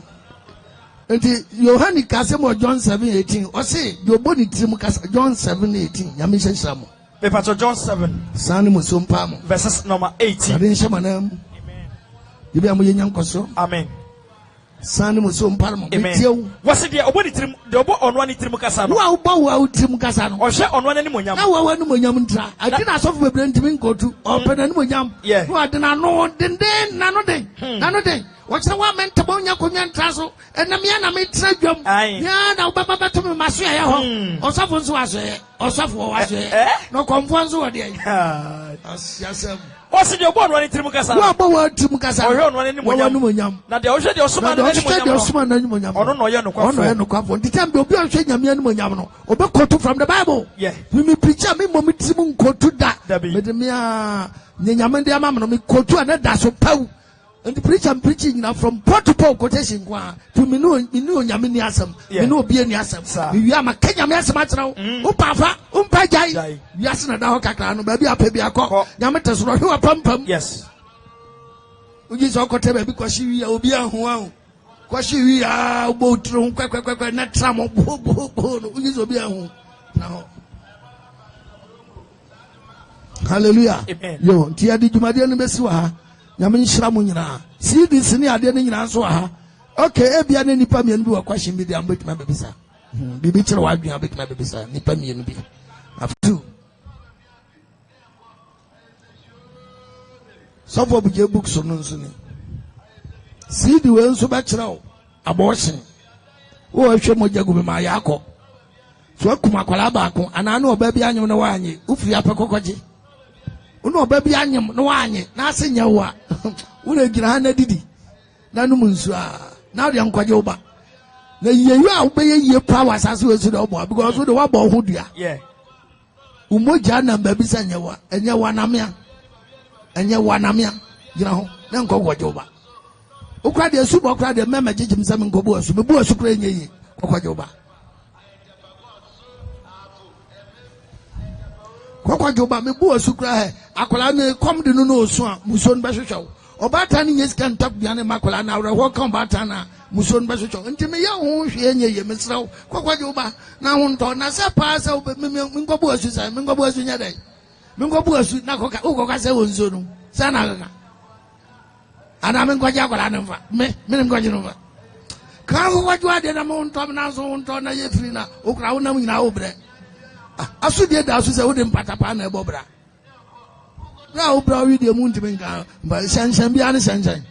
enti Yohani kase mo John 7:18 o say do boni trim kasa John 7:18 nyame nhyeshira mo be pato John 7 sane musom parmo verses number 18 rade nshamanam amen dibe mo yenya nkoso amen sane musom parmo metiew wase de oboni trim de obo onwa ni trim kasa no wa obo wa trim kasa no o hwe onwa ni monyam na wa ni monyam ntra adina asofu bebre ntimi nkotu o pe na ni monyam no adina no denden na no den wo kire wa mentabo nya konya ntra so enam ya na metra dwam ya na obaba bato me maso ya ho osofo nso waso ye osofo waso ye no komfo nso wo de asiasem wasi de obo onwa ni trim kasa wa bo wa trim kasa o hwe onwa ni monyam na de o hwe de osoma na ni monyam ono no ye no kwafo ntitam de obi o hwe nyame ni monyam no obekotu from the Bible me preacher me mo trim nkotu da me de me a nyame de ama me no me kotu na da so pau and the preaching now from port to port quotation kwa to me no nyame ni asem me no obi ni asem me wi ama kenya me asem atena wo pafa umpa jai wi asena da ho kakra no ba bi apabi akọ nyame tesoro hwe pampam yes uji so kote ba bi kwashi wi obi ahu ahu kwashi wi a bo tru kwekwe na tramo bo no uji so obi ahu na ho hallelujah yo ti adi jumade no besi wa ha nyame nhyira mo nyina CDC ni ade ne nyina so ha okay ebia ne nipa mienu bi wa kwahye bi de ambetima bebisa bibi kire wa adwun ambetima bebisa nipa mienu bi after so for buje books no nso ni CD we nso ba kire o abortion wo hwe moja gu ma yakọ so akuma kwala ba ko ana na oba bi anyem na wanye ufiri apekokoje uno oba bi anyem na wanye na asenya wa wo gira ha na didi na num nsu a na de nkwaje oba na yeyu a wo ye power asase we su de obo because wo de wa bo ho dua umoja na mba bi sanya wa enye wa namia gira ho na nkwaje oba ukra de su bo kra de mema jijim sam nkobu asu me bu asu kra enye yi kokwaje oba kokwaje oba me bu asu kra he akola ne kom de no osu a muson be hwehwe obata ni nyesika ntap bia ne makola na awre ho kan bata na muson be hwehwe ntime ya ho hwe enye ye mesraw kokwaje oba na ho nto na se pa se me nkobu asu sai me nkobu asu nya dai me nkobu asu na koka ukoka se wonzo no sana kaka ana men kwa jagola na mfa me kwa jinu mfa ka ko kwa jwa de na mo ntom na so ntom na ye firi na okra wo na mu nyina wo bre asu de da asu se wo de mpata pa na e bobra na wo bra wi de mu ntime nka ba shanshan bia ne shanshan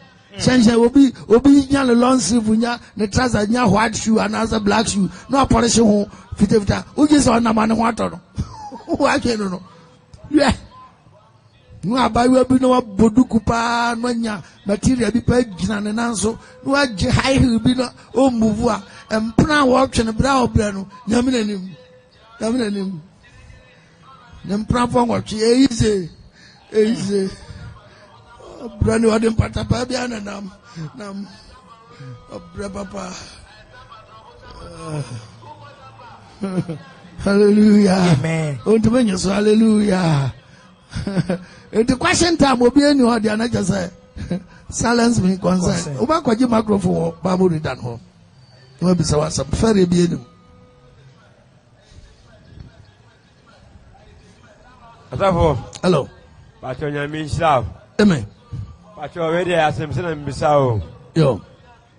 obi nya le long sleeve nya ne trouser nya white shoe and as a black shoe no polish ho fitafita o je so na ma ne ho atoro wa ke no yeah no abayo bi no boduku pa no nya material bi pa gina ne nanso no age high heel bi no o move a empna wo twene bra obra no nyame nanim nem pra fo ngotwe eize obra ni wadem pata pa bia na nam obra papa hallelujah amen o to menyo so hallelujah. The question time will be any other and I just say silence me concern. Oba kwaji microphone Bible read that home. No be so some very be any. Hello. Pacho nyami shao. Amen. Pacho we dey asemse na mbisao. Yo.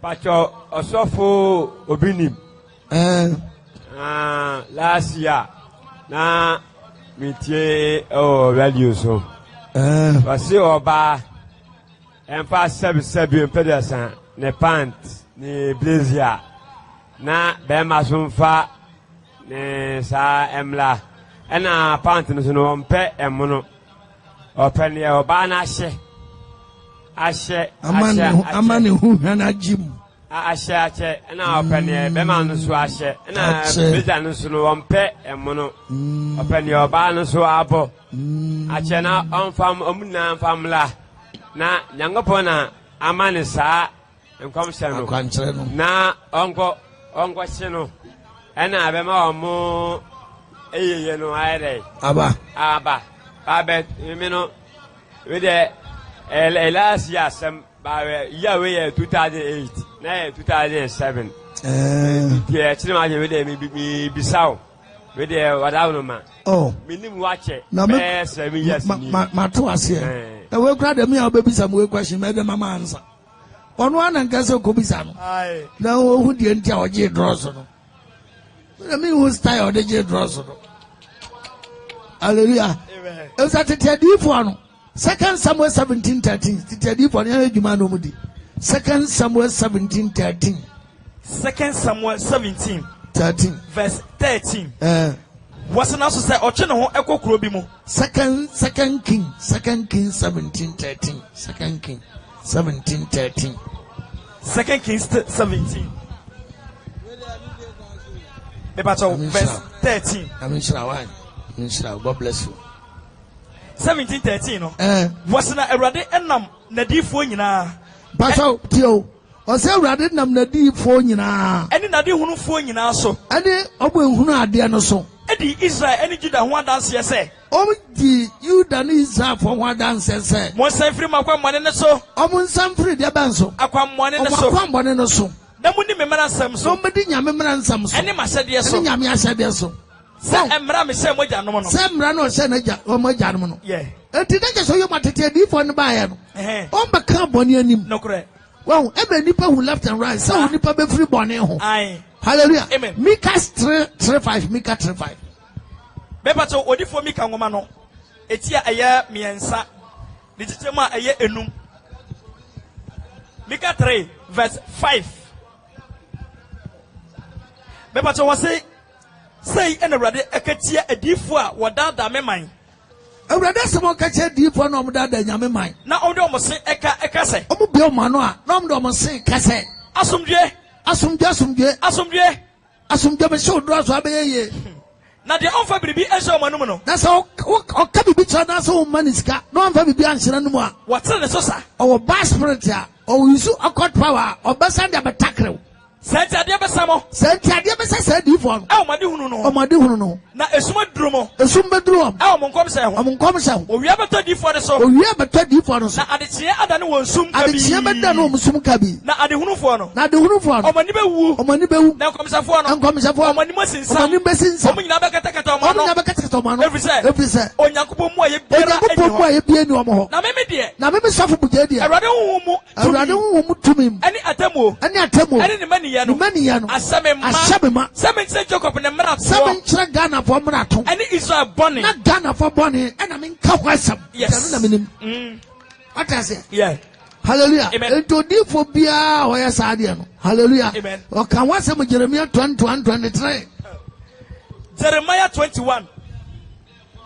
Pacho osofo obinim. Last year na mitie radio so wasi oba empa sebi empedasa ne pant ne blazer na be masumfa ne sa emla ena pant no so no mpe emuno opene oba na ahye amane hu na jim ahye ena opene be man so ahye ena blazer no so no mpe emuno opene oba no so abo ahye na onfam omuna famla na nyangopo na amane sa enkomsha no na onko chino ena be ma omo eyeye no ayre aba me no we de last year some year we 2008 na 2007 yeah chima je we de mi bisao we de wadawo ma minim wache be 7 years ni ma to ase e we kra de me obebisa mo we question me de mama answer onu ananka se ko bisa no na ohu die ntia oje dross no me who style o de je dross no hallelujah amen e sa tete di fo no 2 Samuel 17:13 tete di fo no adwuma no mudi 2 Samuel 17:13 2 Samuel 17:13 verse 13 wasn't also say oche no ho ekokuro bi mu 2 King 17:13 2 King 17:13 2 Kings 17 verse 13 God bless you 17:13 no wasn't Erade enam nadifo nyina Pastor Tio ose Erade nam nadifo nyina eni nadi hunufo nyina so eni obo ehunu ade no so edi Israel eni Judah ho adanse se di Judah ni Israel for ho adanse se mo sanfiri makwamone ne so omo sanfiri de banso akwamone ne so akwamone ne so na muni memra nsam so medi nyame memra nsam so eni masede so eni nyame asede so se emra me se moja no no se emra no se na ja o moja no no yeah enti na so yo matete di for no ba ya no o be kan boni anim no correct wow ebe nipa who left and right so nipa be free boni ho aye hallelujah amen Micah 3:5 Micah 3:5 beba to odifo Micah ngoma no etia aya miensa ni chichema aya enum Micah 3 verse 5 Me pacho wase say en awurade akatia adifo a wodada me man. Awurade semo kache adifo na omdada nyame man. Na omde omse eka se. Omo bi omano a na omde omse kase. Asomdwe me show do so abeyeye. Na de onfa biribi ehye omanum no. Na so oka bibi cha na so maniska. No onfa bibi anhyira no mu a. Watere ne so sa. Owo bas spirit a. Owo use accord power. Obesa de betakrew. Senti ade besamo. Senti ade besa se di fo no. Omade hunu no. Omade hunu no. Na esuma durumo. Esum bedrum. Omonkom se ho. Omonkom se ho. Owia beto di fo de so. Owia beto di fo no so. Na ade tie ada ne wonsum kabi. Ade tie beda no wonsum kabi. Na ade hunu fo no. Na ade hunu fo no. Omani bewu. Omani bewu. Na komsafo no. Komsafo. Omani mosinsa. Omani besinsa. Omunyina bekatakata omano. Omunyina bekatakata omano. Every say. Onyankopon mu aye biara eni. Onyankopon mu aye biara eni omo ho. Na meme de. Na meme sofo buje de. Awurade huhumu. Awurade huhumu tumim. Ani atemu. Ani ne maniya no. Maniya no. Asabema. Seven Jacob ne mrato. Seven chira Ghana for mrato. Ani Israel bonny. Na Ghana for bonny. And I mean kawasam. Yes. Na minim. What I say? Yeah. Hallelujah. Amen. Ento di for bia o ya saade no. Hallelujah. Amen. O kan wasam Jeremiah 21:23. Jeremiah 21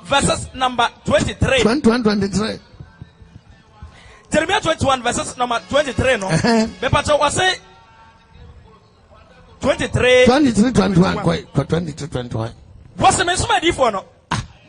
verses number 23. 21:23. Jeremiah 21 verses number 23 no. Me pacho wase 23:21 23:21. Wase me suma di for no.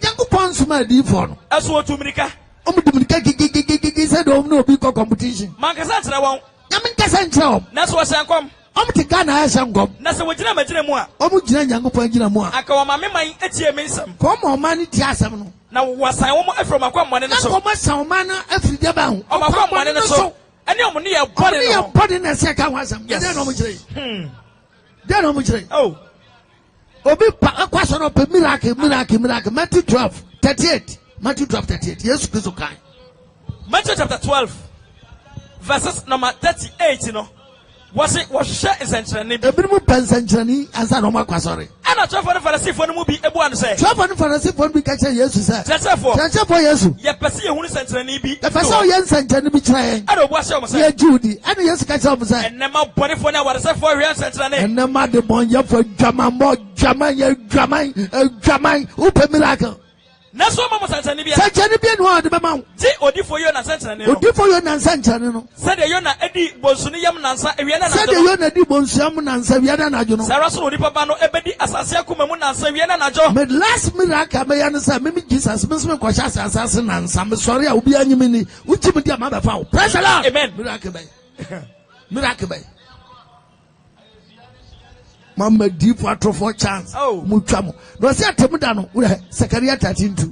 Yankopon suma di for no. Aso otumrika. Omutumrika gigi said o no bi competition. Man kasa ntra won. Nyame kasa ntra o. Na so wase ankom. Omti Ghana ya sangom. Na se wogina magina mu a. Omu gina Yankopon gina mu a. Aka wa mame man etie me nsam. Ko mo man ti asam no. Na wasan wo mo afro makwamone no so. Na ko mo san man na afri de ba hu. O makwamone no so. Ani omo ne ye body no. Ani ye body na se ka wasam. De no mo gire. De no mo gire. Oh. Obi pa kwaso no pe miracle Matthew 12:38. Matthew 12:38. Yes Christ kai. Matthew chapter 12 verses number 38 no. Was it essentially? Ebimu pensentrani ansa no makwasore. Ana twafo ne Pharisee no mu bi ebu an say. Twafo ne Pharisee bi ka che Jesus say. Twafo Jesus. Ye pese ye hunu sentrani bi. Ye pese o ye sentrani bi kire. Ana obu ase o say. Ye Judy. Ana Jesus ka che o say. Enema bonefo na waresefo hwe sentrani. Enema de bonye fo dwaman upe miracle. Na so mama sentrani bia. Sentrani bia no de bema. Ti odifo yo na sentrani no. Odifo yo na sentrani no. Said de yo na edi bonsunu yam nansa ewiana na. Said de yo na di bonsu yam nansa wiana na jo no. Sara so odipa ba no ebedi asase akoma mu nansa wiana na jo. Me last miracle me ya no say me Jesus me so ko sha asase nansa me sorry a obi anyim ni. Uchi me dia ma ba fa. Praise the Lord. Amen. Miracle bay. Miracle bay. Mama deep water for chance. Oh. Mutwamo. No say atemu da no. Zechariah 13:2.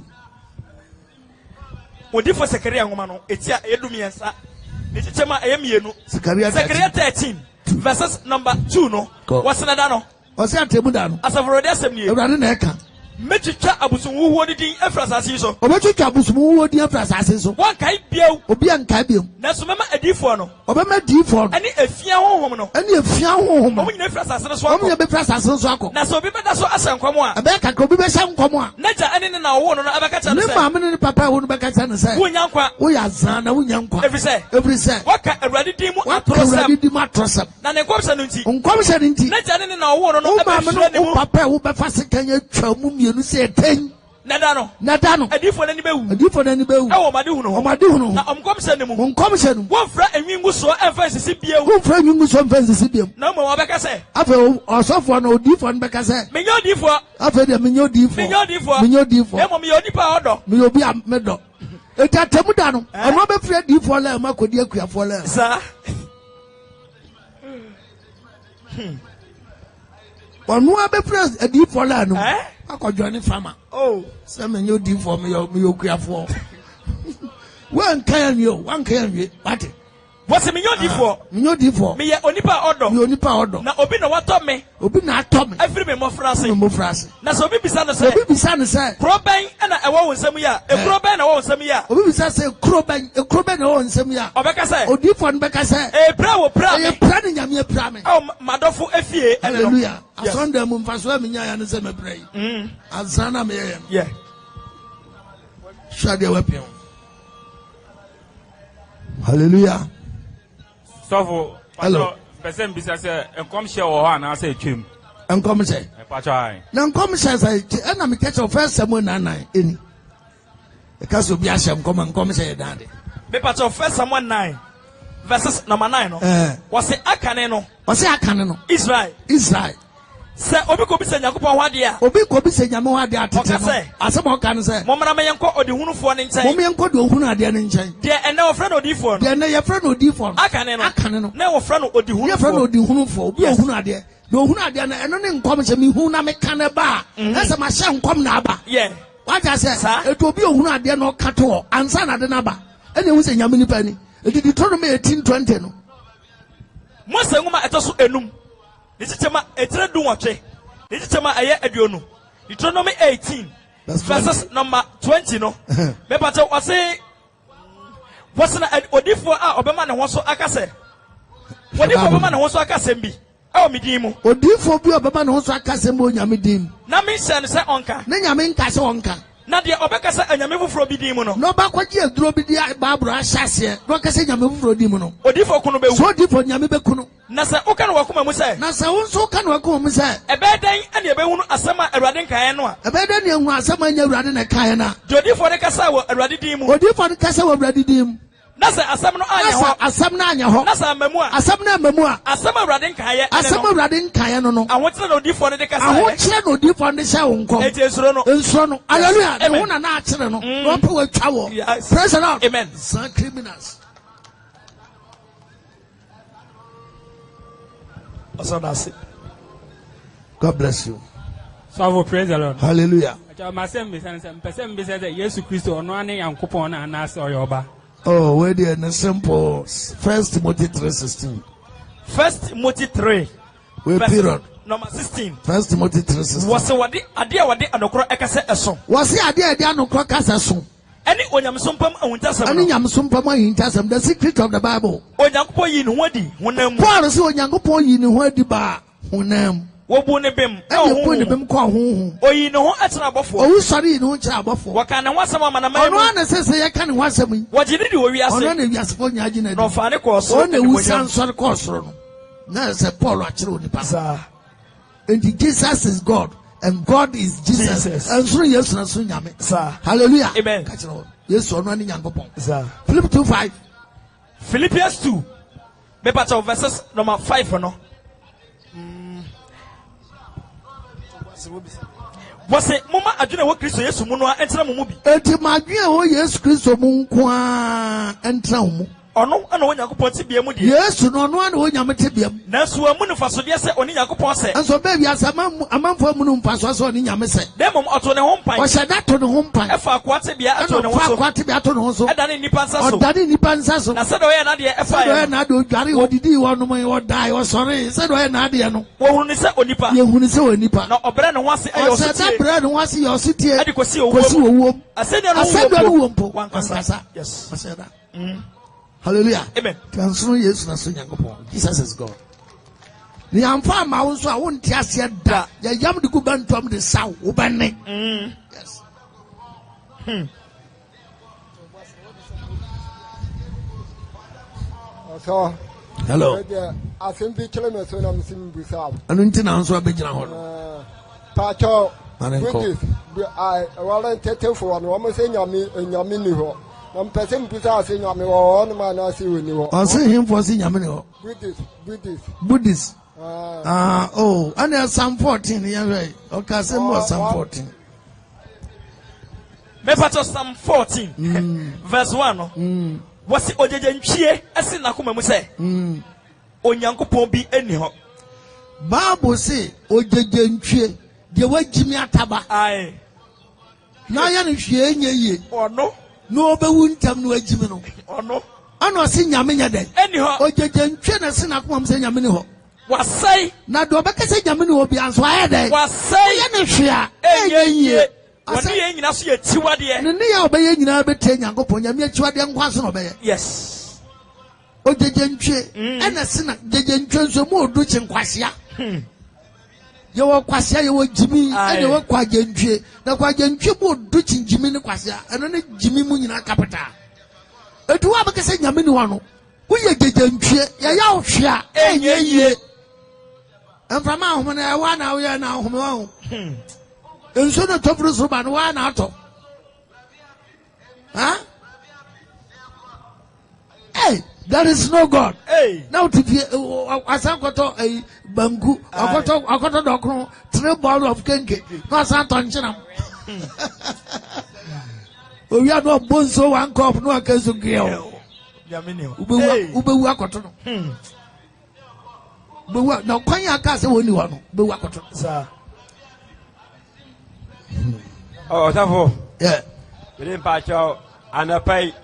Odi for Zechariah ngoma no etia edumiensa. Echichema eyemienu. Zechariah 13 verses number 2 no. Wasena da no. O say atemu da no. Asaforo de asem nie. Ewrade na eka. Metwitwa abusunwuwo de din efrasase so. Obetwitwa abusunwuwo de efrasase so. Wan kai biaw. Obi an kai biam. Na so mema adifo no. Obema adifo no. Ani afia honhom no. Ani afia honhom. Omo nyina efrasase no so akọ. Omo nyina efrasase so akọ. Na so obi beda so asankwam a. Abeka ka obi be sankwam a. Naja ani ne na wo no abeka cha no say. Ne ma ne papa wo no beka cha no say. Wo nyankwa. Wo ya zan na wo nyankwa. Every say. Waka awurade din mu atrosam. Na ne nkomse no nti. Nkomse no nti. Naja ani ne na wo no abeka ne mu. Papa wo be fa sekanya twa mu mienu se ten. Nadano. Adifo na ni bewu. E wo made hunu. Na omkomse ne mu. Omkomse no. Wo fra enwingu so emfa sisi biewu. Wo fra enwingu so emfa sisi biewu. Na mo abeka se. Afa osofo na odifo na beka se. Menyo odifo. Afa de menyo odifo. E mo me odipa odo. Me obi a medo. Eta temu da no. Ono be fra odifo la ma kodi akuafo la. Sa. Ono be fra odifo la no. Akọjọ ni farmer. Oh. Sẹ mi yóò di fọ mi yóò kuya fọ. Wọ́n kàn yẹn wie wati. Wọ́n mi yóò di fọ. Mi yóò di fọ. Mi yẹ onipa ọdọ. Na obi na watọ mi. Efiri mi mọ frase. Na sọ obi bisa ne sẹ. Kuro bẹ́ẹ̀ ẹna ẹwọ wọn nsẹm yá. Ekuro bẹ́ẹ̀ na ẹwọ wọn nsẹm yá. Obi bisa sẹ ekuro bẹ́ẹ̀ na ẹwọ wọn nsẹm yá. Ọbẹka sẹ. Odifọ ni bẹka sẹ. Ebira wo pra mi. Eye pra ni nyame epira mi. Ọ madọfo efie. Hallelujah. Asọnda mu nfaso mi nya ya ne sẹ mẹ pira yi. Azana mi yẹ yẹn. Ṣadi ẹwẹ pia. Hallelujah. Sọfọ. Hello. Person bisa sẹ nkọm hyẹ wọ hɔ anaasẹ etwam. And come say. Now come say, and I'm catch your first Samuel 9 any. Because of Biasham come and come say daddy. Paper to first Samuel 9. Verses number 9. Was it Akaneno? Was it Akaneno? Israel. Say, Obi Kobi say Yakupon Wadia. Obi Kobi say Yamoadia. Asamo can say, Momma Mayanko or the Hunu for an insane. Momianko do Huna de Ninja. Dear, and no friend of Defon. Dear, no friend of Defon. Akaneno. No friend of the Hunu for. We are Huna de. No Huna de, and only comes to me Huna Mekanaba. That's a Machine come Naba. Yeah. What I said, it will be a Huna de no Kato, and Sana de Naba. And it was a Yamini penny. It did Deuteronomy 18:20. Most of them are also enum. This is a trade do watch. This is a year adiono. Deuteronomy 18, verses number 20. No, but I was saying, what's an Odifo Obama and Waso Akase? What if Obama and Waso Akasembi? Oh, Midimu. Odifo Obama and Waso Akasembo Yamidim. Nami San say Onka. Nanyamin Casa Onka. Nadia Obekasa and Yamu from Bidimono. No back what you drove the Barbara Shassia. Rocassa Yamu from Dimono. Odifo Kuno, so different Yamibekuno. Nasa Okan Wakuma Musa. Nasa also can Wakuma Musa. A bad day and your Beun Asama a Radin Kayana. A bad day and Asama and your Radin Kayana. Jodi for the Casawa a Radidim. Odi for the Casawa Radidim. Nasa Asamno Aya, Asamna, Nasa Memoir, Asamna Memoir, Asama Radin Kaya, Asama Radin Kayano. I want to know different the Casawa. I want to know different the sound. It is Rono. Hallelujah. The one and natural. No poor tower. Praise the Lord. Amen. Some criminals. God bless you. So I will praise the Lord. Hallelujah. Oh, where they are simple. 1 Timothy 3:16. 1 Timothy 3. Wait, period. Number 16. 1 Timothy 3:16. Was what the idea what the anokro ekase eso. Was the idea the anokro kasa so. Any onyamsumpam awuntasam. Any nyamsumpam awuntasam. The secret of the Bible. Onyankopon yi ne hodi honam. Paul say onyankopon yi ne hodi ba honam. Wobu ne bem. Wobu ne bem kwa honhom. Oyi ne ho atena abofo. Owu sori ne ho kira abofo. Waka ne wasam ama na mai. Ono ana sese ye ka ne wasam yi. Wajide di owi ase. Ono na wiase fo nya agina di. No fa ne ko so. Ono wu san sori ko soro no. Na say Paul akire oni pa. And Jesus is God. And God is Jesus. And so yes na so nyame. Hallelujah. Amen. Yes ono ani nyankopon. Philip 2:5. Philippians 2. Bepato verses number 5 no. Was it Mama Aduna wo Kristo Yesu mu no entra mu bi. Enti madwe wo Yesu Kristo mu nko entra mu. Ono ana wo Yakopon ti bia mu de. Yesu no ono ana wo nyame ti bia mu. Na so amu no faso de se oni Yakopon se. Enso ba bia se amanfo mu no mpaso se oni nyame se. Demom oto ne ho mpan. O se da to ne ho mpan. E fa akwa te bia ato ne ho so. Akwa te bia ato ne ho so. E da ne nipa nsa so. O da ne nipa nsa so. Na se do ye na de e fa. Se do ye na de odware odidi wo no mo dai wo sori. Se do ye na de no. Wo hunu ni se onipa. Ye hunu ni se onipa. Na obre ne ho ase e yo so tie. O se da bre ne ho ase yo so tie. E de kosi owo. Asede no wo mpo. Wankasa. Yes. Aseda. Hallelujah. Amen. Transfer Jesus na so nyankopon. Jesus is God. Ni amfa ma wo so a won ti ase da. Ya yam de ku bantom de saw wo bane. Yes. So. Hello. Asem bi kele me so na msim bu saw. Anu nti na so abegina ho. Pacho. British. I wala tete fo no mo se nyame ni ho. I'm person pizza saying I'm on man. I see when you are saying him for seeing Yamino. Buddhist. Oh, and there's Psalm 14. Yeah, right. Okay, Psalm 14. Mepato Psalm 14, verse 1. Was it Ojejenchie? As in Nakuma Muse. Onyankopon bi eni ho. Bible say Ojejenchie. The way Jimmy Ataba. Aye. Now you share ye. Or no. No be wuntam no agime no. Ono. Ano se nyame nya den. Eni ho. Ojejentwe na se na komam se nyame ne ho. Wasai. Na do be kase nyame ne ho bi anso aye den. Wasai. Ye ne hwea. Enye. Wani ye nyina so ye tiwade. Ne ne ya obeye nyina be te nyankopon nyame tiwade nkwa so no be. Yes. Ojejentwe ena se na jejentwe so mo odu chinkwasea. Ye wo kwasea ye wo jimi ene wo kwagentwe na kwagentwe bo do chinjimi ne kwasea eno ne jimi mu nyina kapita etu wa be kese nyame ni wano wo ye jejentwe ye ya ohwe a enye yie And from now, when I want now, we are now home. And so the top of the man, one out of. Huh? Hey, that is no God. Hey, now to be as I got a bamboo, I got a dog, 3 ball of kenke, not Santon. We are not born so one cup, no case of girl. Ube Wakoton. But now, Quanya Casa only one, but Wakoton, sir. Oh, Tavo. Yeah. Within Pacho, and I pay.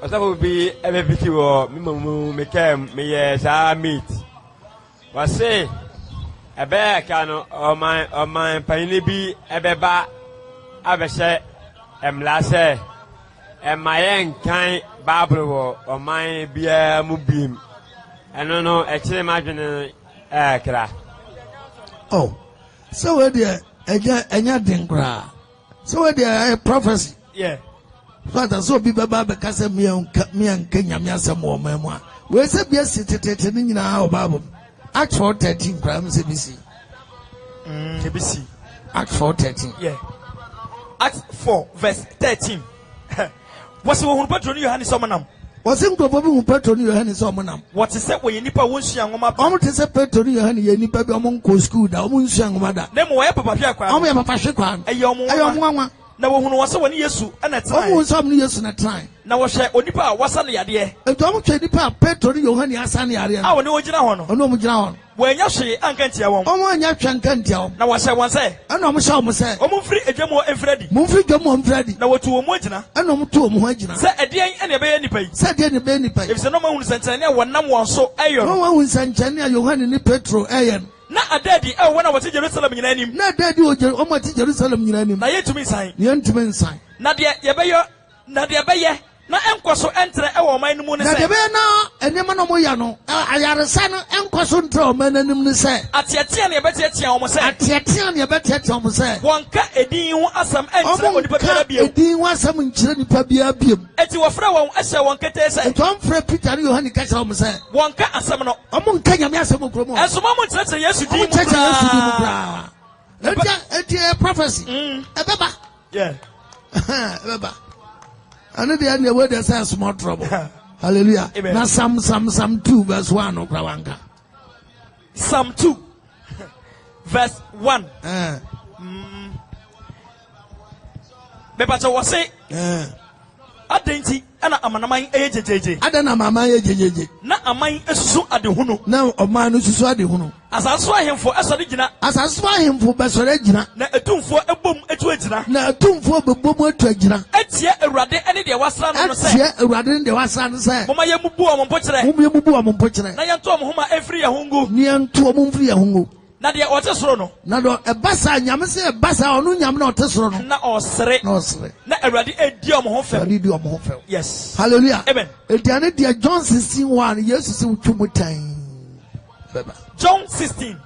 That would be every pity or Micam, me as I meet. Was say a bear can or my penny be a beba, Abeshe, and Lasse, and my young kind Babble or my beer Mubim. I don't know, actually imagine a oh, so where dear, and ya dinkra. So where dear prophecy. Yeah. Father, so be baba because me and Kenya, me some more memoir. Where's a beer seated in our Bible? Acts 4:13, Prime CBC. CBC. Acts 4:13. Yeah. Acts 4, verse 13. What's the one who put on your hand is someone? Was it probably who put on your hand is someone? What is that when you nipper won't young woman? Almost is a pet on your hand, you nipper among school, the woman's young mother. Then why Papa Fiacra? I'm a Fashion, a young woman. Now, who was one years and a time, some years and a time. Now, I share Onipa, what's on the idea? A dog to Nipa, pet to your honey, as an area. I know John, no John. When you say, I can't tell. Oh, my Yakan can't tell. Now, I say one say, I know Michelle say, oh, free a demo and Freddy. Move Jamo Freddy. Now, to a Mojina, I know to a Mojina. Say a day and a baby pay. Said any baby pay. If the no one who sent one number so iron. No one who sent Chania, you had any petrol iron. Na adadi when I was in Jerusalem in name. Na daddy o ma ti Jerusalem in name. Na ye to me sign. Ye to me sign. Na de ye be yo na de be ye na enkoso entre e wo man mu ne say. Na de be na enema no mo ya no ayaresa no enkoso entre o man anim ne say. Atiatia na ye be tiatia o mo say. Atiatia na ye be tiatia o mo say. Wonka edin hu asam entre onipa bia bia. Edin hu asam nkire nipa bia bia. Eti wo fra won ahye won kete say. Eti won fra Peter ne Yohane ka say o mo say. Wonka asam no. Omo nka nyame asam okromo. Eso mo ntire Yesu di mu. Yesu di mu bra. Eti prophecy. Ebeba. Yeah. Ebeba. And the end where there's a small trouble. Hallelujah. Amen. Now Psalm 2 verse 1 of Prawanka. Psalm 2 verse 1. Bepacho was say Adenti ana amanamai ejejeje. Adana mama ejejeje. Na amai esusu adehunu. Na oman esusu adehunu. Asaso ahemfo esori gina. Asaso ahemfo besori gina. Na etumfo ebom etu agina. Na etumfo bebom etu agina. Etie Awurade ene de wasra no se. Etie Awurade ne de wasra no se. Moma yemubu o mompokire. Moma yemubu o mompokire. Na yento om homa efri yahungu. Ni yento om mfri yahungu. Na de ote soro no. Na do ebasa nyame se ebasa onu nyame na ote soro no. Na osere. Na osere. Na Awurade edi om ho fe. Awurade di om ho fe. Yes. Hallelujah. Amen. Ediane dia John 16:1 Jesus se utwumutan. Baba. John 16.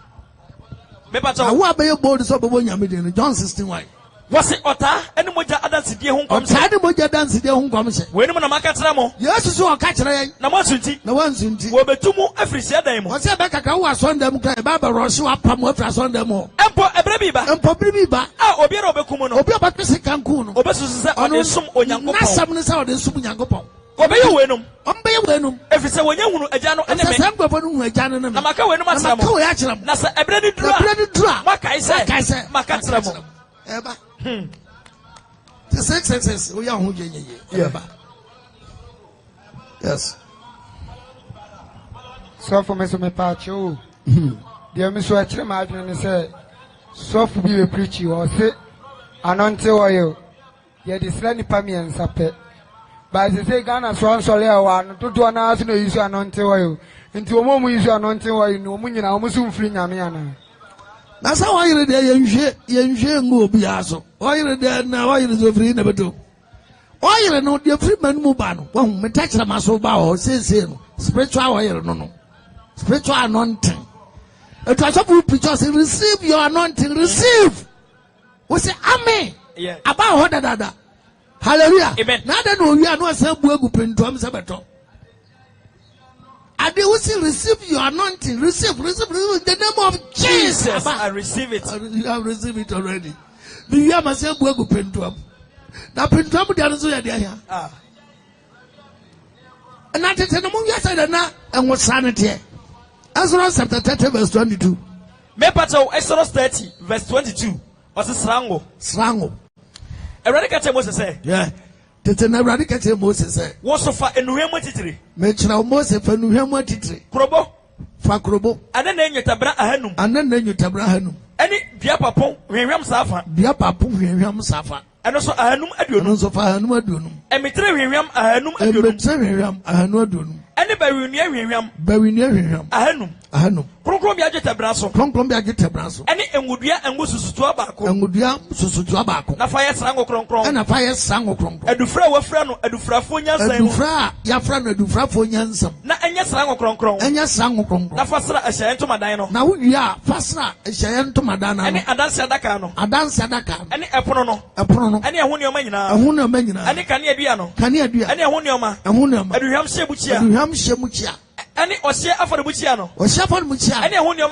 Beba John. Awu abaye bold so bebo nyame de no John 16:1. Wasi ota ene moja adansi die ho nkom se. Ota ene moja adansi die ho nkom se. We ene mo na maka kira mo. Jesus so oka kira yen. Na mo asunti. Na wansunti. Wo betumu afrisi adan mo. Wasi be kaka wo asondam kra e baba rohye apam afra asondam mo. Empo ebre ba. Empo ebre ba. Ah obi ra obekum no. Obi obapese kanku no. Obesusu se odesum onyankopon. Na sam ne se odesum onyankopon. Obeye wenum. Ombeye wenum. Efise wonya hunu agya no ene me. Sasa ngofo no hunu agya no ne me. Na maka wenum atsram. Na maka we atsram. Na se ebre ni dura. Ebre ni dura. Maka ise. Maka atsram. Eba. The six we are who eba. Yes. So for me so me pacho. Dear me so atsram adwene say so for be preach you or say anonte oil. Ye disla ni pamiensa pe. But they say Ghana so sorry one to an ass no use anonte oil. Into a moment use anonte oil no munya almost free nyamiana. That's how I read there, Yenje go biaso. Why you there now? Why you free never do? Why you know the free man mubano? Well, me touch the muscle bow, says him. Spiritual oil, no. Spiritual anointing. It was a good preacher, receive your anointing, receive. We say, Amen. Yeah. About what? Hallelujah. Amen. Now that we are not saying we go print to him, Sabato. They will say, receive your anointing. Receive in the name of Jesus. I receive it. You have received it already. You have a same work pentuam. Now pentuam the other day. And I tell you, yes, I and what sanity. Exodus chapter 30, verse 22. Exodus 30, verse 22. What's a srango? Eradicate Moses say. Yeah. Tete na eradicate Moses say. What's of a new titri? Mechina Moses for new titri. Krobo. Fa krobo. And then you tabra ahenum. And then you tabra ahenum. Any diapapon, William Safa. Diapapon, William Safa. And also ahenum adunum. Also for ahenum adunum. And Mitre William ahenum adunum. Any very near William. Very near William. Ahenum. Crumbia Brasso. Crumbia Brasso. Any Engudia and Wusutuabaco. Engudia Susutuabaco. Na fire sango cron. And a fire sango cron. Edufra wafrano, Edufra Funya. Edufra, Yafran, Edufra Funyansam. Na Enya sango cron. Enya sango cron. Na Fasra a Shayan to Madino. Now we are Fasra a Shayan to Madana. Any Adansa Dakano. Adansa Daka. Any Apono. Any Ahunio Menina. Ahunio Menina. Any Kania Diano. Any Ahunioma. Ahunioma. Eduham Shebuchia. Shemuchia. Any Osia for the Buchiano. Osia for Muchia. Any Ahunio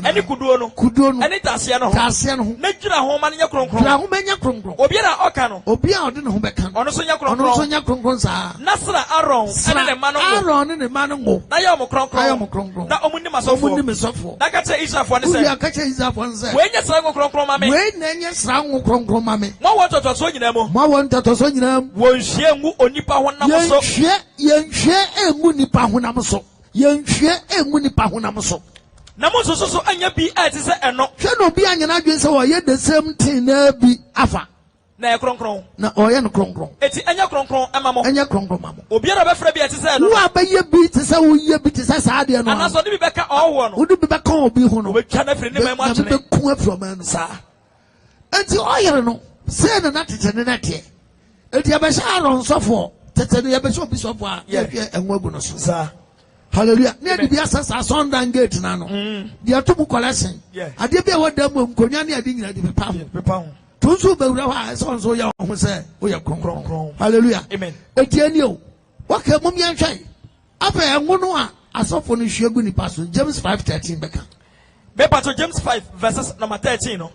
any Kuduono. Any Tasiano. Nature home and Yakron. Obiera Okano. Obia didn't Homekan. Onosonia Kronsa. Nasra Aron. Aron and the Manongo. Nayamo Kron. Na Omunima Sofo. Nakata Isa for the same. When you sang Kron, when you sang Kron, mammy. More water to Sonimo. More water to Sonimo. Won't share Onipa one number so. Share a Munipa Hunamoso. Young share a Munipa Hunamoso. Namoso so anya bi ati se eno hwe no bi anya na dwen se wo ye the same thing na bi afa na kronkron na oye no kronkron eti anya kronkron amamo anya kronkron mamo obiara be fra bi ati se eno wo abaye bi ti se wo ye bi ti se saade no anaso de bi beka owo no wo de bi beka obi hu no we twa na fri ne memo a chene ku afro ma no sa enti oyere no se na tete ne nate eti abesha aron sofo tete ne abesha obi sofo a ye enwo agu no so sa. Hallelujah. Near the Biasa Sunday gate nano. The Atomu collection. I did be what them Konyani I didn't have the pound. Tunsu Bella so young who say, we are cron. Hallelujah. Amen. Etienne, what can Mummy try? After a monoa, I saw for Nishaguni Pastor, James 5:13 Becca. Bepa to James 5 verses number 13.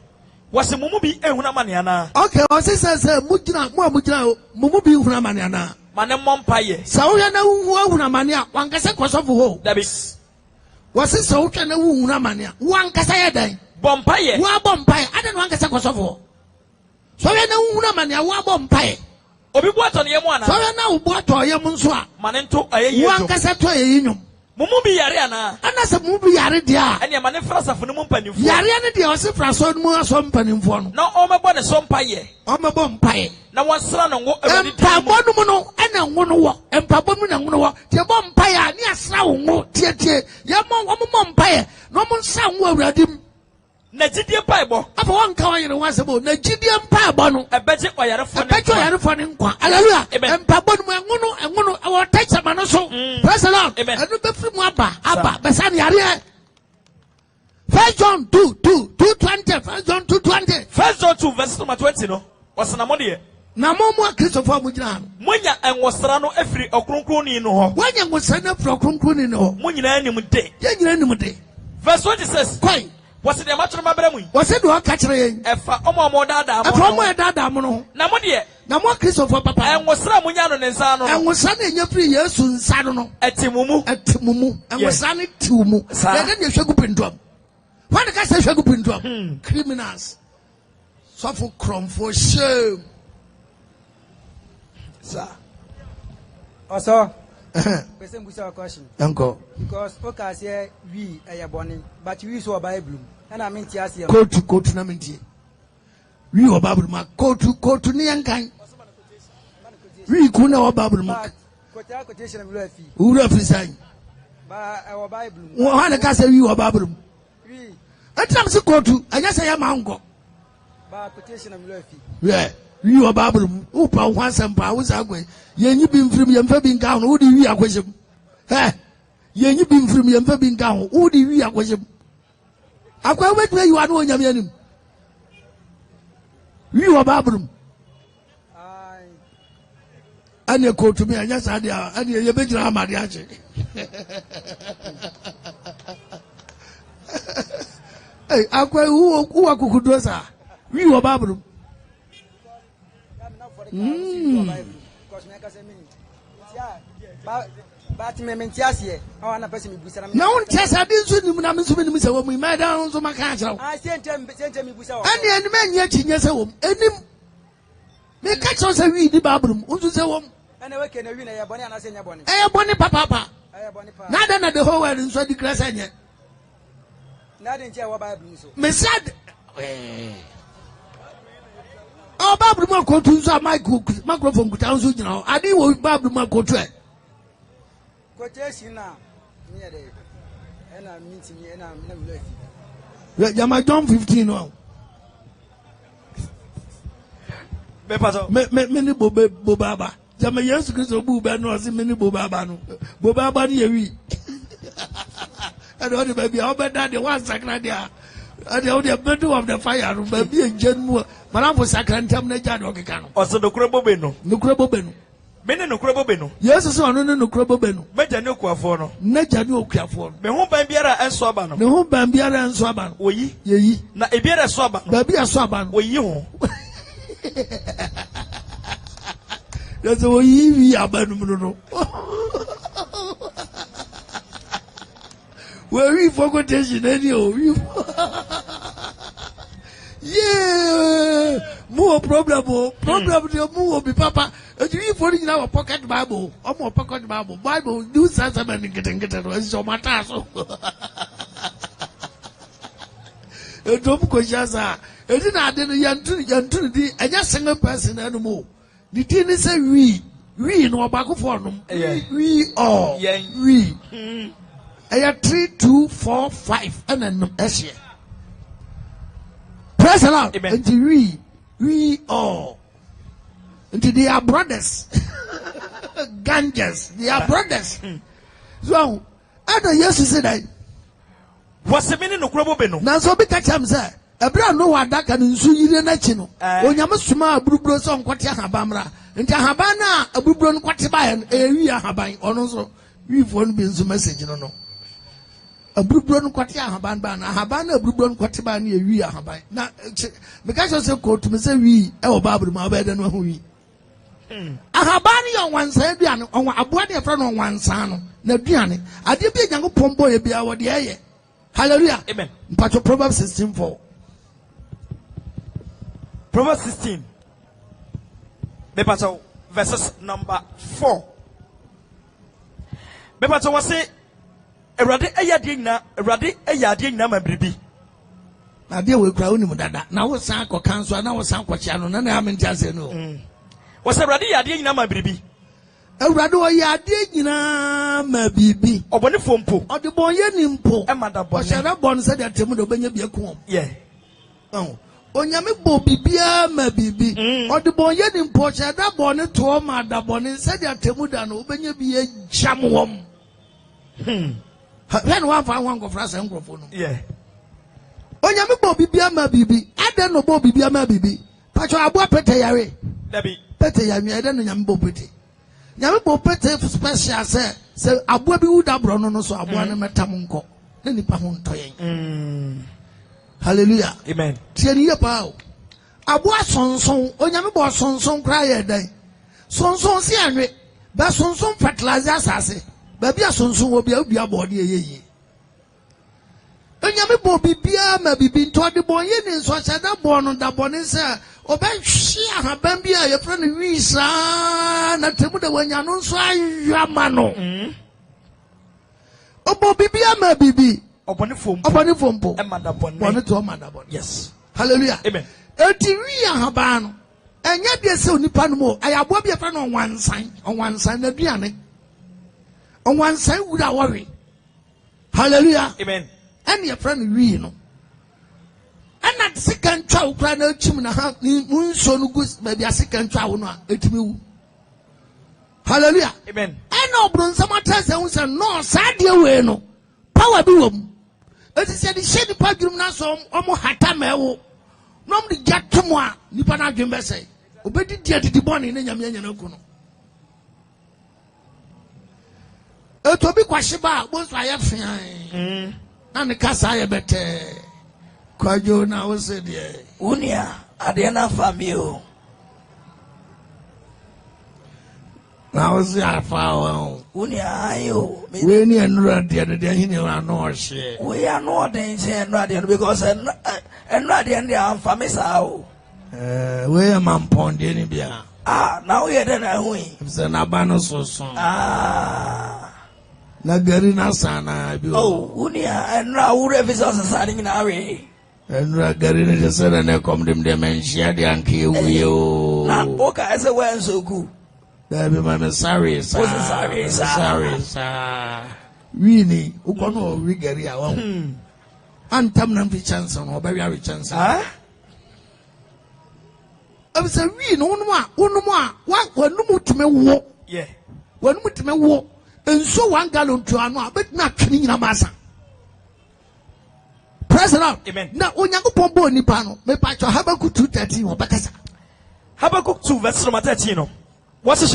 Was a Mumubi Unamaniana. Okay, I says, Mujina, Mumubi Unamaniana. Mane mompaye. Sauya na una mania wankasa kwasofu ho. Dabis. Wasi sauya na una mania wankasa yedai. Bompaye. Wa bompaye. Ada na wankasa kwasofu ho. Sauya na una mania wa bompaye. Obi bwato ne yemu ana. Sauya na ubwato yemu nso a. Mane nto ayeyi. Wankasa to ayeyi nyum. Mumubi yare ana. Ana se mumubi yare dia. Ene mane frasafo ne mumpanimfo. Yare ne dia o se fraso mu aso mpanimfo no. Na o mebo ne so mpaye. O mebo mpaye. Na wasra no ngo awadi ta bonum no ena ngo no wo. Empabo mu na ngo no wo. Tie bo mpaye a ne asra wo ngo tie. Ya mo mpaye. No mo nsa ngo awuradim. Na jidie paebo. Afa wonka wa yere wasebo. Na jidie paebo no. Ebeje oyarefo ne. Ebeje oyarefo ne nkwa. Hallelujah. Empabo mu engo no awo tacha mano so. Praise the Lord. Enu be free mu aba. Besan yare. 1 John 2:20. 1 John 2:20. 1 John 2 verse number 20 no. Wasana mo de. Na momo Christopher mujina no. Munya enwosra no afiri okronkron ni no ho. Wanya enwosra no afiri okronkron ni no ho. Munyina anim de. Ye nyina anim de. Verse 20 says. Kwai. Was it the match of my brain? Was it what catching? If more dada, no. Namodia, no more Christopher Papa, and was Ramuniano and Sano, and was Sunday your 3 years soon, Sano, at Timumu, and was Sunny Tumu. Then you should go in drum. What the guy says, should go in drum? Criminals. Suffer crumb for shame. Sir. Also, person with our question. Uncle. Because okay, say we are born, but we saw Bible. And I mean, go to Naminti. We are Bible mark. Go to Niankai. We could know Bible mark. Who represent? But our Bible. One of us say you are Bible. I tell you go to. I just say I'm uncle. But quotation of Luffy. Yeah. You are Bible. Upa once and powers are going. You been from your fabbing gown. Who do we are question? Eh? You been from your fabbing gown. Who do we are question? I've got wait where you are doing your You are Bible. And you go to me and yes, I did. And you're making a mariachi. Hey, akwa who are kukudosa? We were Babylon. But me mentiasie. I want person me busa. Now chess I didn't see him. I'm assuming we made down so my castle. I sent him me busa. And the man yet in yes home. And him me catch us a read the Babylon. Unto say home. And I can win a bonnet and I send a bonnet. Eh, bonnet papa. Not another the whole world in so the grass and yet. Not in Java Bible. Me said. Oh, Babylon go to my microphone. You know, I didn't want Babylon go to it. Quotation now. And I'm meeting me and I'm never John 15 now. Many Bobaba. Jama yes, Christo Buba no as many Bobaba. Bobaba, ye. I don't know, baby, how better the one sacradia. I know the battle of the fire, baby, and General. Madame was sacred Tamna. Also, the crabo beno. No crabo beno. Mene no crabo beno. Yes, so no crabo beno. Better no quafono. Neja no quafono. Me home bambiara and swabano. No home bambiara and swaban. Oyi, ye. Na ebiara swaban. Baby a swaban. Oyi ho. That's a we are banum. Where we forgot any of you. Yeah, more problem, the more be papa. If you put in our pocket Bible, or more pocket Bible, do something and get it. So my task. A double questions are. It is not the young to and just single person anymore. The thing is a we no back for them. We all, we. I have 3, 2, 4, 5, and then S. Praise the Lord. And we all. And they are brothers. Ganges. They are brothers. So, I don't yes to say that. What's the meaning of Grobo Beno? Now, so be catch him, sir. A brand no one that can ensue you the national. When you must smile, Brubro song, Quatia Habamra. And Habana, a Brubron Quatibayan, a we are Habai, or also, we've won't been some message, no. A Brubron Quatia Haban, a Habana, Brubron Quatiban, we are Habai. Now, because I said, quote to me, say we, oh, Babu, my bed, and who we. A Habani on one side, on a body front on one son, Nabiani. I did be a young pombo, be our dear. Hallelujah. Amen. But Proverbs 16:4. Proverbs 16. Bepato verses number 4. Bepato was say, Erade Ayadina, Erade Ayadina, my baby. Now, dear, we crown him that. Now, was Sanko Council, now was Sanko Channel, and I'm in Jazeno. Was Erade Ayadina, my baby. Erade Ayadina, my baby. Or when the phone po, or the boy in po, and Madame Boshara Bon said that Timudo Benya be a comb. Yeah. Oh. Onyame bo bibia ma bibi odebo ye ni mpocha da bone to ma da bone said ya temuda no obenye bi e jamwom when one for one go frasa nkrofo no yeah onyame bo bibia ma bibi ade no bo bibia ma bibi pacho abo pete yare dabi pete ya mi ade no nyame bo pete nyame bo pete special say abo bi uda bro no so abo ne metam nko na nipa ho ntoyen hallelujah. Amen. Tieniye pa. Aboa sonson, onyame bo sonson kra ye dan. Sonson si anwe. Ba sonson fertilizer asase. Ba bia sonson obi abode yeye. Onyame bo bibia ma bibi nto de bo ye ni nso cha da bo no da bo ni se oba hwi ahaban bia ye fra no wi sa na temu de wanya no nso ayama no. Obo bibia ma bibi. Upon the phone, and Madame Bon. Yes. Hallelujah. Amen. Etiria Habano. And yet, they say, Nipanmo, I have a friend on one side, the Biane. On one side, without worry. Hallelujah. Amen. And your friend, we know. And that second child, crying out, Chimna, moon so good, maybe a second child, it will. Hallelujah. Amen. And no, Brunsama tells us, no, sad you no. Power be wom. It is said the shady padrum na so omo hata mewo. Nom di jatomo a nipa na dwembe sei. Obedi dia di boni na nyame anya na ku no. to be kwashiba, most I have fine. And the casa I better. Kwajo now said, Unia, Adena Famio. Now was the Alpha. Unia, you. We need not the other day, you are no share. We are not danger and radiant because and radiant they are famous. We are man ponding. Now we are then a wing. It's an abano so soon. Nagarina sana. Oh, Unia and Raul revisits signing in our way. And Ragarina just said, and I come them dementia, the Yankee will. Not Boca as a well so good. I'm sorry, sir. Really, Ukono Rigaria. And Tamnam chance on or very chance. I was a real no more. What one to me walk? Yeah. One to me walk. And so one gallon to another, but not cleaning a massa. President, amen. Now, when you go pombo nipano, me pacho Habakkuk 2:13 or Bakasa. Habakkuk 2 verse 13. What's the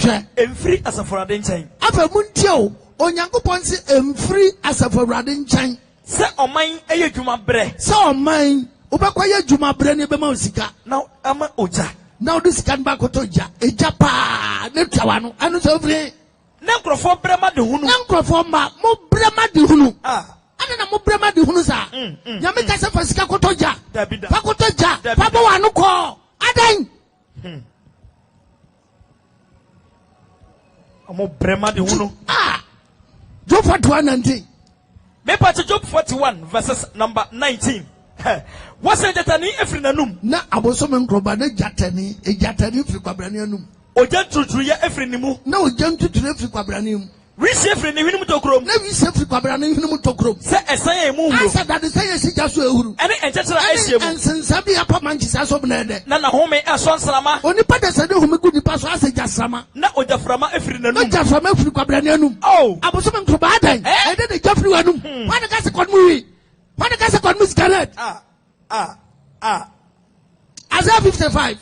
share? I'm free as a foreign chain. After Muntio, on Yanko Ponsi, I'm free as a foreign chain. Say on mine, a Juma bre. So on mine, Ubakwaya Juma Brene Bemosika. Now, I'm a Oja. Now this can back Otoja, a Japa, Neptawano, and it's over. Nankro for Brema de Hunu. Nankro for Ma, Mo Brema de Hunu. Ah. I don't know Brema de Hunusa. Yamika Safasika Kotoja. Pakotoja. Papa Wanuko. Adan. Amo Brema de Hunu. Ah. Job 41 and me part Job 41 verses number 19. What's a jatani efrinanum? Na abosomen krobane jatani, e jatani fi kwabranianum. Ojan tutru ya efrinimu. Na ojan tutru fi kwabranium. We say efrinimu to krom. Na we say fi kwabranimu to krom. Se esan e mu. Asa that say e si jaso ehuru. Ene enchechera ehiem. Ensensabi apa manchisa so bnede. Na home e so nsrama. Oni pada se de home ku nipa so ase jasrama. Na ojaframa efrinanum. Na jaframa fi kwabranianum. Oh. Abosomen kroba adan. E de de jafri wanum. Wana ka se konmu. What the second Miss Garrett? Isaiah 55.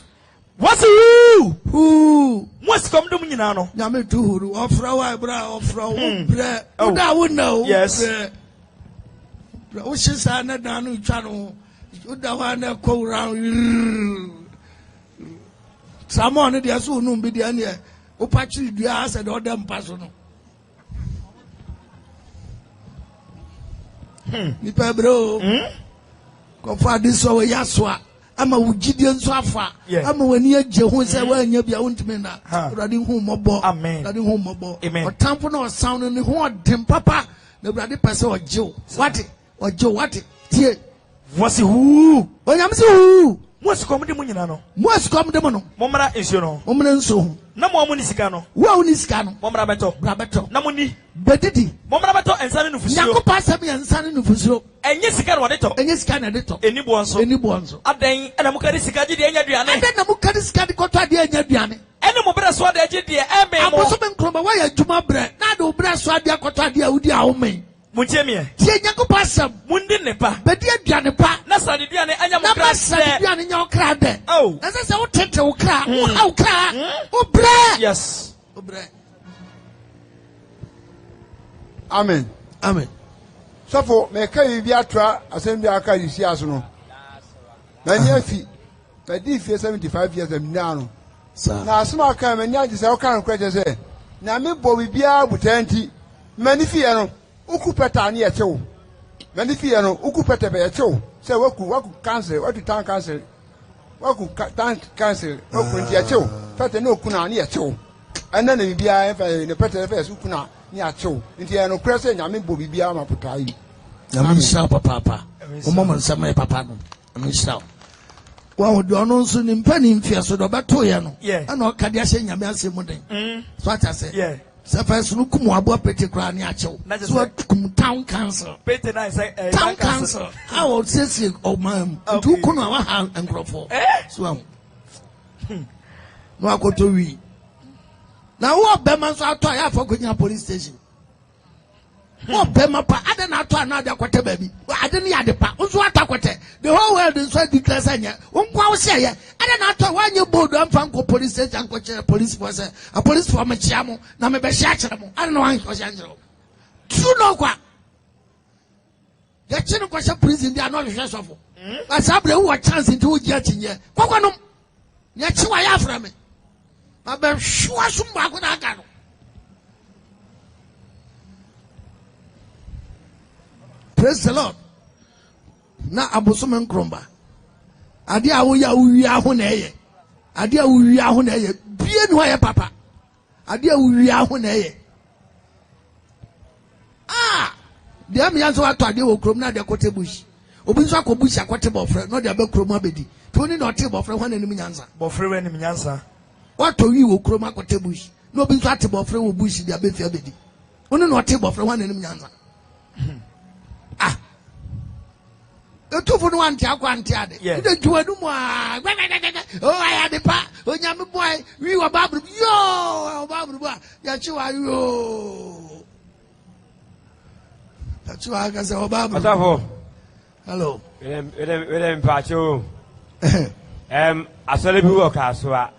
What's you? Who? What's come to me now? Yami too. Ofra, bra, ofra, bre. Oh, that would know. Yes. Which is another channel. You don't want to go around. Someone, the Asunum be the end. Opachi, the ass and all them personal. Nipa bro. Kofa this so yaswa. Ama wugidian so afa. Ama wani agye ho se wa anya bia wontime na. Urade hu mobo. Amen. Urade hu mobo. Otampo na sound ni ho odem papa. Na urade pese ogyew. What? Tie. Wasi hu. Onyam se hu. Wasi kom de munyina no. Wasi kom de mo no. Momra ensio no. Momra nso. Na mo amuni sika no. Wa uni sika no. Momra beto. Bra beto. Na muni. Bedidi. Momra beto ensane nufusiro. Nyako pasam ya ensane nufusiro. Enye sika no deto. Enye sika na deto. Eni bonso. Adan na mukari sika gidi enya duane. Adan na mukari sika di koto ade enya duane. Eni mo bra so ade gidi e me mo. Aboso men kroma wa ya djuma bre. Na do bra so ade koto ade awudi a wo men. Munchemie. Tie nyako pasam. Mundi ne pa. Bedi aduane pa. Na sadi duane anya mo kra. Na sadi duane nya okra de. Oh. Na se wo tete wo kra. Wo ha wo kra. Wo bre. Yes. Wo bre. Amen. So for me kai bi atra asem bi aka yisi aso no. Na nya fi. Na di fi 75 years am now. Na asem aka me nya gise o kan kwete se. Na me bo bibia butanti. Mani fi e no. Uku peta na ye chew. Mani fi e no uku peta be ye chew. Se waku cancel, waku tan cancel. Waku tan cancel. Waku ndi ye chew. Peta no ku na ye chew. Ana na bibia e fa ne peta fe su ku na ni acho nti ya no krese nyame bo bibia ma potai nyame sha papa o mama nsama papa no nyame sha wa odi ono nso ni mpani mfia so do beto ye no ana o kade ahye nyame asem den so acha se se fa so kum abo pete kra ni acho so kum town council pete na say town council how sesi o man du kunu wa ha enkrofo so am no akoto wi. Now what Beman so ato ya for Konya police station. Oh, Pemapa, I don't know to another quarter baby. I didn't hear the pa. Also, what the whole world is so declares. Unquote say, I don't know why you board on Franco police station, police was a police from a chamo, Name Bashachamo. I don't know why it was Angelo. True no qua. The Chino was a prison, they are not responsible. But somebody who had chance into judging ye. Quaquanum. Yet you are from me. I'm sure some Bagano. Praise the Lord. Na abosomen kromba. Ade a wo ya wia ho na eye. Ade a wo wia ho na eye. Bie no ye papa. Ade a wo wia ho na eye. Ah! De am yanso ato ade wo krom na de kote bush. Obi nso akobush akote bofre no de ba krom abedi. Toni no te bofre ho na nim nyansa. Bofre we nim nyansa. Wato wi wo krom akote bush. No obi nso ate bofre wo bush de abefi abedi. Oni no te bofre ho na nim nyansa. Ah, the two for one tia quantiade. The two are no more. Oh, I had the pa. Oh, young boy, we were Babu. Yo, Babu, that you are yo. That's why I can say, oh, Babu. Hello. William Pacho. I saw the book Casua.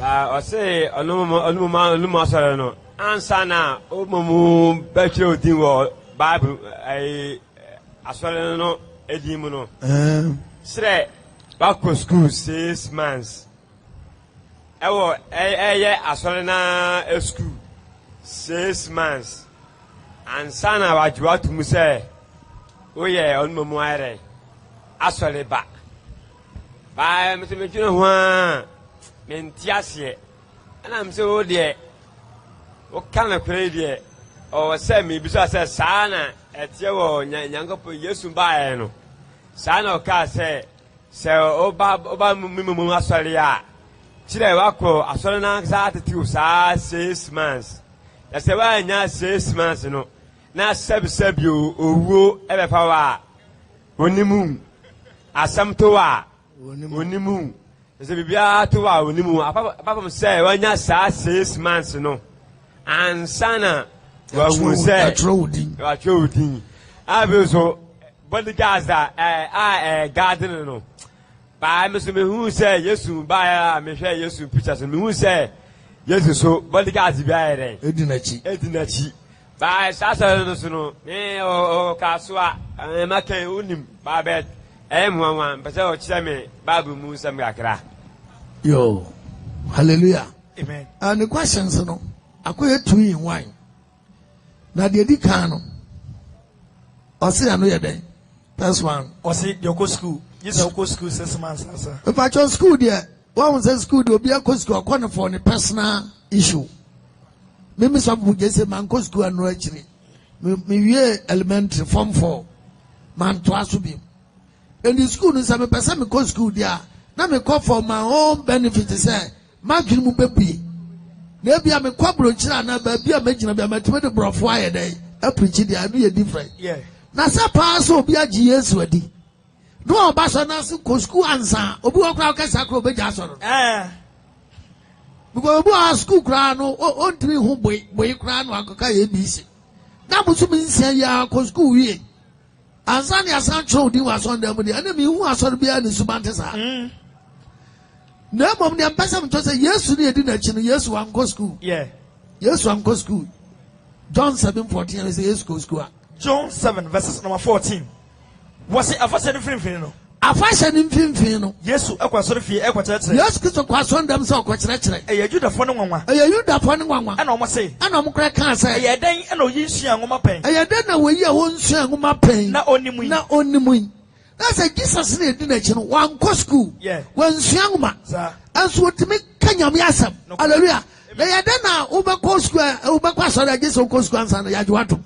I say, a Luma Solano. Answer now, oh, Momo, Betcho Dingo. Bible, I saw no edimono. Say, back to school 6 months. I saw na a school 6 months. And sana what you want to say. Oh, yeah, on Momoire. I saw it back. By Mr. Major, Mentiasie. And I'm so dear. What kind of crazy? Oh, say me because I said, Sana, at your younger Yesu Bayano. Sana Ka say, Oba Mumasalia. Chile Wako, a son attitude, 6 months. That's the way now 6 months, you know. Now, sub you, who ever power. Unimu, as some toa, Unimu. There's a bibia toa, Unimu. Papa say, when you 6 months, you know. And Sana. Well, say, you are true. I will so, but the guys that I garden no. By Mr. Who say, yes, you buy a Michelle, yes, you pictures, and who say, yes, so, but the guys be a Edinachi. By Sasa, no, me or Casua, and Macan Unim, Babet, M1, but so, Chame, Babu Moose and Gakra. Yo, hallelujah. Amen. And the questions, you know, I quit 2 in 1. Na de di kan no osi anu ye den first one osi your go school yes your go school 6 months asa if I chose school there one say school dey obi akọ school akọ for the personal issue me so bu je say man go school anu akiri me wie elementary form 4 man to aso bi in the school no say me person me go school there na me call for my own benefit say ma dwiri mu bebi na bia me kwabro chira na ba bia me gina bia metime de brofo aye dey a preach dey anu ye different na se pa so obi agi Yesu adi no oba so na so ko school ansa obi wo kra ka sakro obi ja so no because obi a school kra no on tiri hu boy kra no akaka ye bi si na busu mi nsia ya ko school wie ansa ni asan tro di wa so ndem dey na mi hu aso bia ni subante sa na mom ni ampesa mto say Yesu ni edi na chi no Yesu wan go school Yesu wan go school John 7:14 say Yesu go school John 7 verses number 14 was it afase ni finfin no afase ni finfin no Yesu ekwa so fi ekwa kire Yesu Kristo kwa so ndam say okwa kire e Juda fo ne nwanwa ana omo say ana omo kra kan say e den ana oyi nsua ngoma pen e den na woyi a won nsua ngoma pen na onimu that's a Jesus na edi na chi no wan go school wan nsua ngoma anso otimi kanyam yasam hallelujah na ye den na ubekọ school ubekọ so da Jesus go school ansa na ya jwato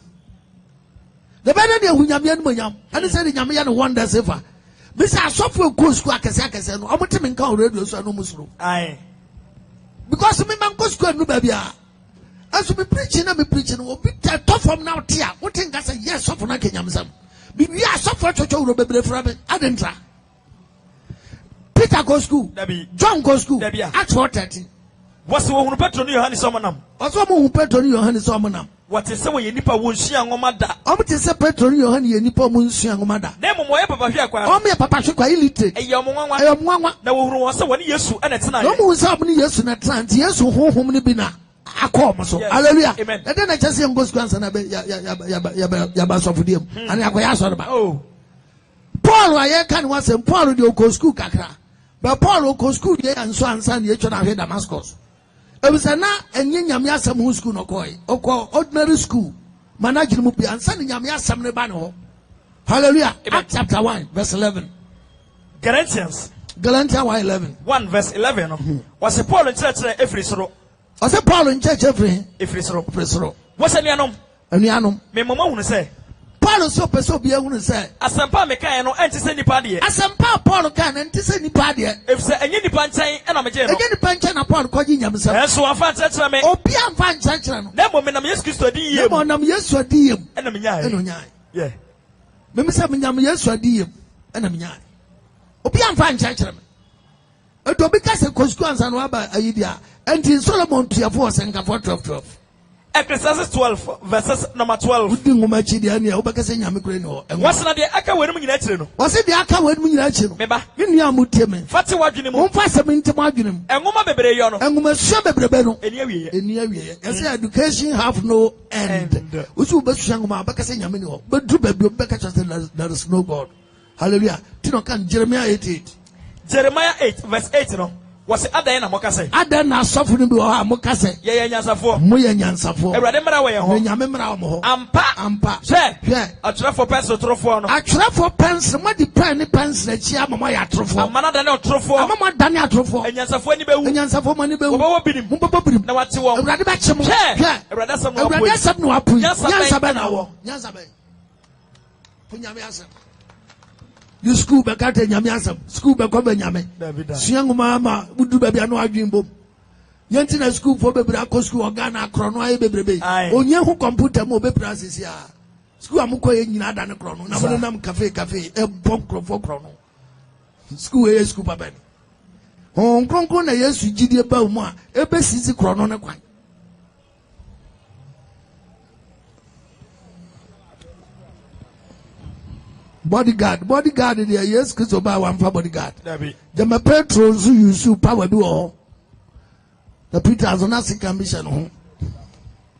the better the hunyam monyam and say the nyam ya no wonders ever Mr. Asofo go school akese no omotimi nka radio so no musuro because me man go school no ba bia as me preaching obi top from now tia what think I say yes so for na kenyam sam we are suffer chocho bebre fra me adentra Peter go school John go school Acts 4:13 what's wo hunu Petro ni Yohane so monam what's wo hunu Petro ni Yohane so monam What is so ye nipa won sua ngoma da. Te say Petro ni Yohane ye nipa mo nsua ngoma da. Na mo ye papa hwe kwa. Me papa hwe kwa illiterate. E mo nwanwa. Na wo huru won se woni Yesu ene tena ye. No mo say woni Yesu na tena, nti Yesu honhom ni bi na akom so. Hallelujah. Amen. E dey na chese ngo school answer na be ya ba sofudiem. Ani akoya so ba. Oh. Paul aye kan wa say Paul dey go school kakra. But Paul go school dey anso ansa na ye twa na hwe Damascus. Ebisa na enye nyame asam hu school no koi. Okọ ordinary school. Manage mu bi ansa na nyame asam ne ba ne ho. Hallelujah. Acts chapter 1 verse 11. Galatians 1:11. 1 verse 11 no. Was Paul in church every soro. Was Paul in church every soro. Was anuanom. Me mama hu say Paul so person bi ehunu say asempa me kan no enti se nipa de. Asempa Paul kan enti se nipa de. If say enye nipa nchen e na me je no. Enye nipa nchen na Paul kwaji nyamsam. Enso afa nchechera me. Obi amfa nchechera no. Na mo me na Yesu Kristo di yem. Na mo na Yesu di yem. E na me nyae. E no nyae. Yeah. Me misa me nyam Yesu di yem. E na me nyae. Obi amfa nchechera me. Edo bi ka se kosku ansa no aba ayidia. Enti Solomon tuafo senka 4:12. Ecclesiastes 12 verses number 12. Udi ngoma chidi ani a obekase nyame kure ni ho. Wasna de aka wenum nyina chire no. Wase de aka wenum nyina chire no. Meba. Me nua mutie me. Fati wadwene mu. Wonfa asem ntem adwene mu. Engoma bebre yo no. Engoma sua bebrebe no. Eni awiye. Eni awiye. Yese education have no end. Usu besu ngoma obekase nyame ni ho. Bedu bebi obekase there is no God. Hallelujah. Tino kan Jeremiah 8:8. Jeremiah 8 verse 8 no. Was adan na mokase adan na asofo no bi ho mokase ye nyansafo mo ye nyansafo ewrade mra we ho nyame mra mo ho ampa hwe atwerefo pencil trofo no atwerefo pencil mo di pen ni pencil achi amamo ya trofo amana dan trofo amamo dan ya trofo nyansafo ani bewu nyansafo mani bewu wo binim mo binim na wate wo ewrade ba chemo hwe ewrade asam no apu nyansa ba na wo nyansa ba fu nyame asam you school be kate nyame asam school be ko be nyame suanguma ma budu ba bia no adwen bom yanti na school fo bebre akọ school organa akro no aye bebrebe onye hu computer mo be process ya school amukọ ye nyina da ne kro no na mo nam cafe e bom kro no school ye school papa ni on kronkron na Yesu gidie ba mu a e be sisi kro no ne kwan bodyguard there yes Kristo ba one for bodyguard the Petro so use power do all the Peter as na sika mission ho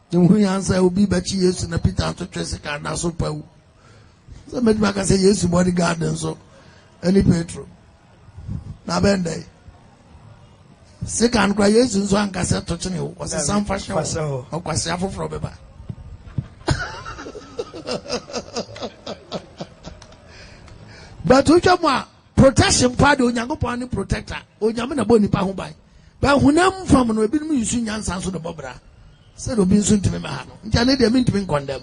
the hu answer obi ba chi Yesu na Peter to twesika na so pawu so me ba ka say Yesu bodyguard so any Petro na bende sika an kwa Yesu so an ka say to chine ho o say sam fashion o kwa say afoforo beba but ujamwa protection pa de onyankopon ni protector onyame na bo nipa ho ban ba hunam fam no ebi no yusu nyansa so de bobra se do bi nso ntime ma ha no ntia ne de mi ntime condemn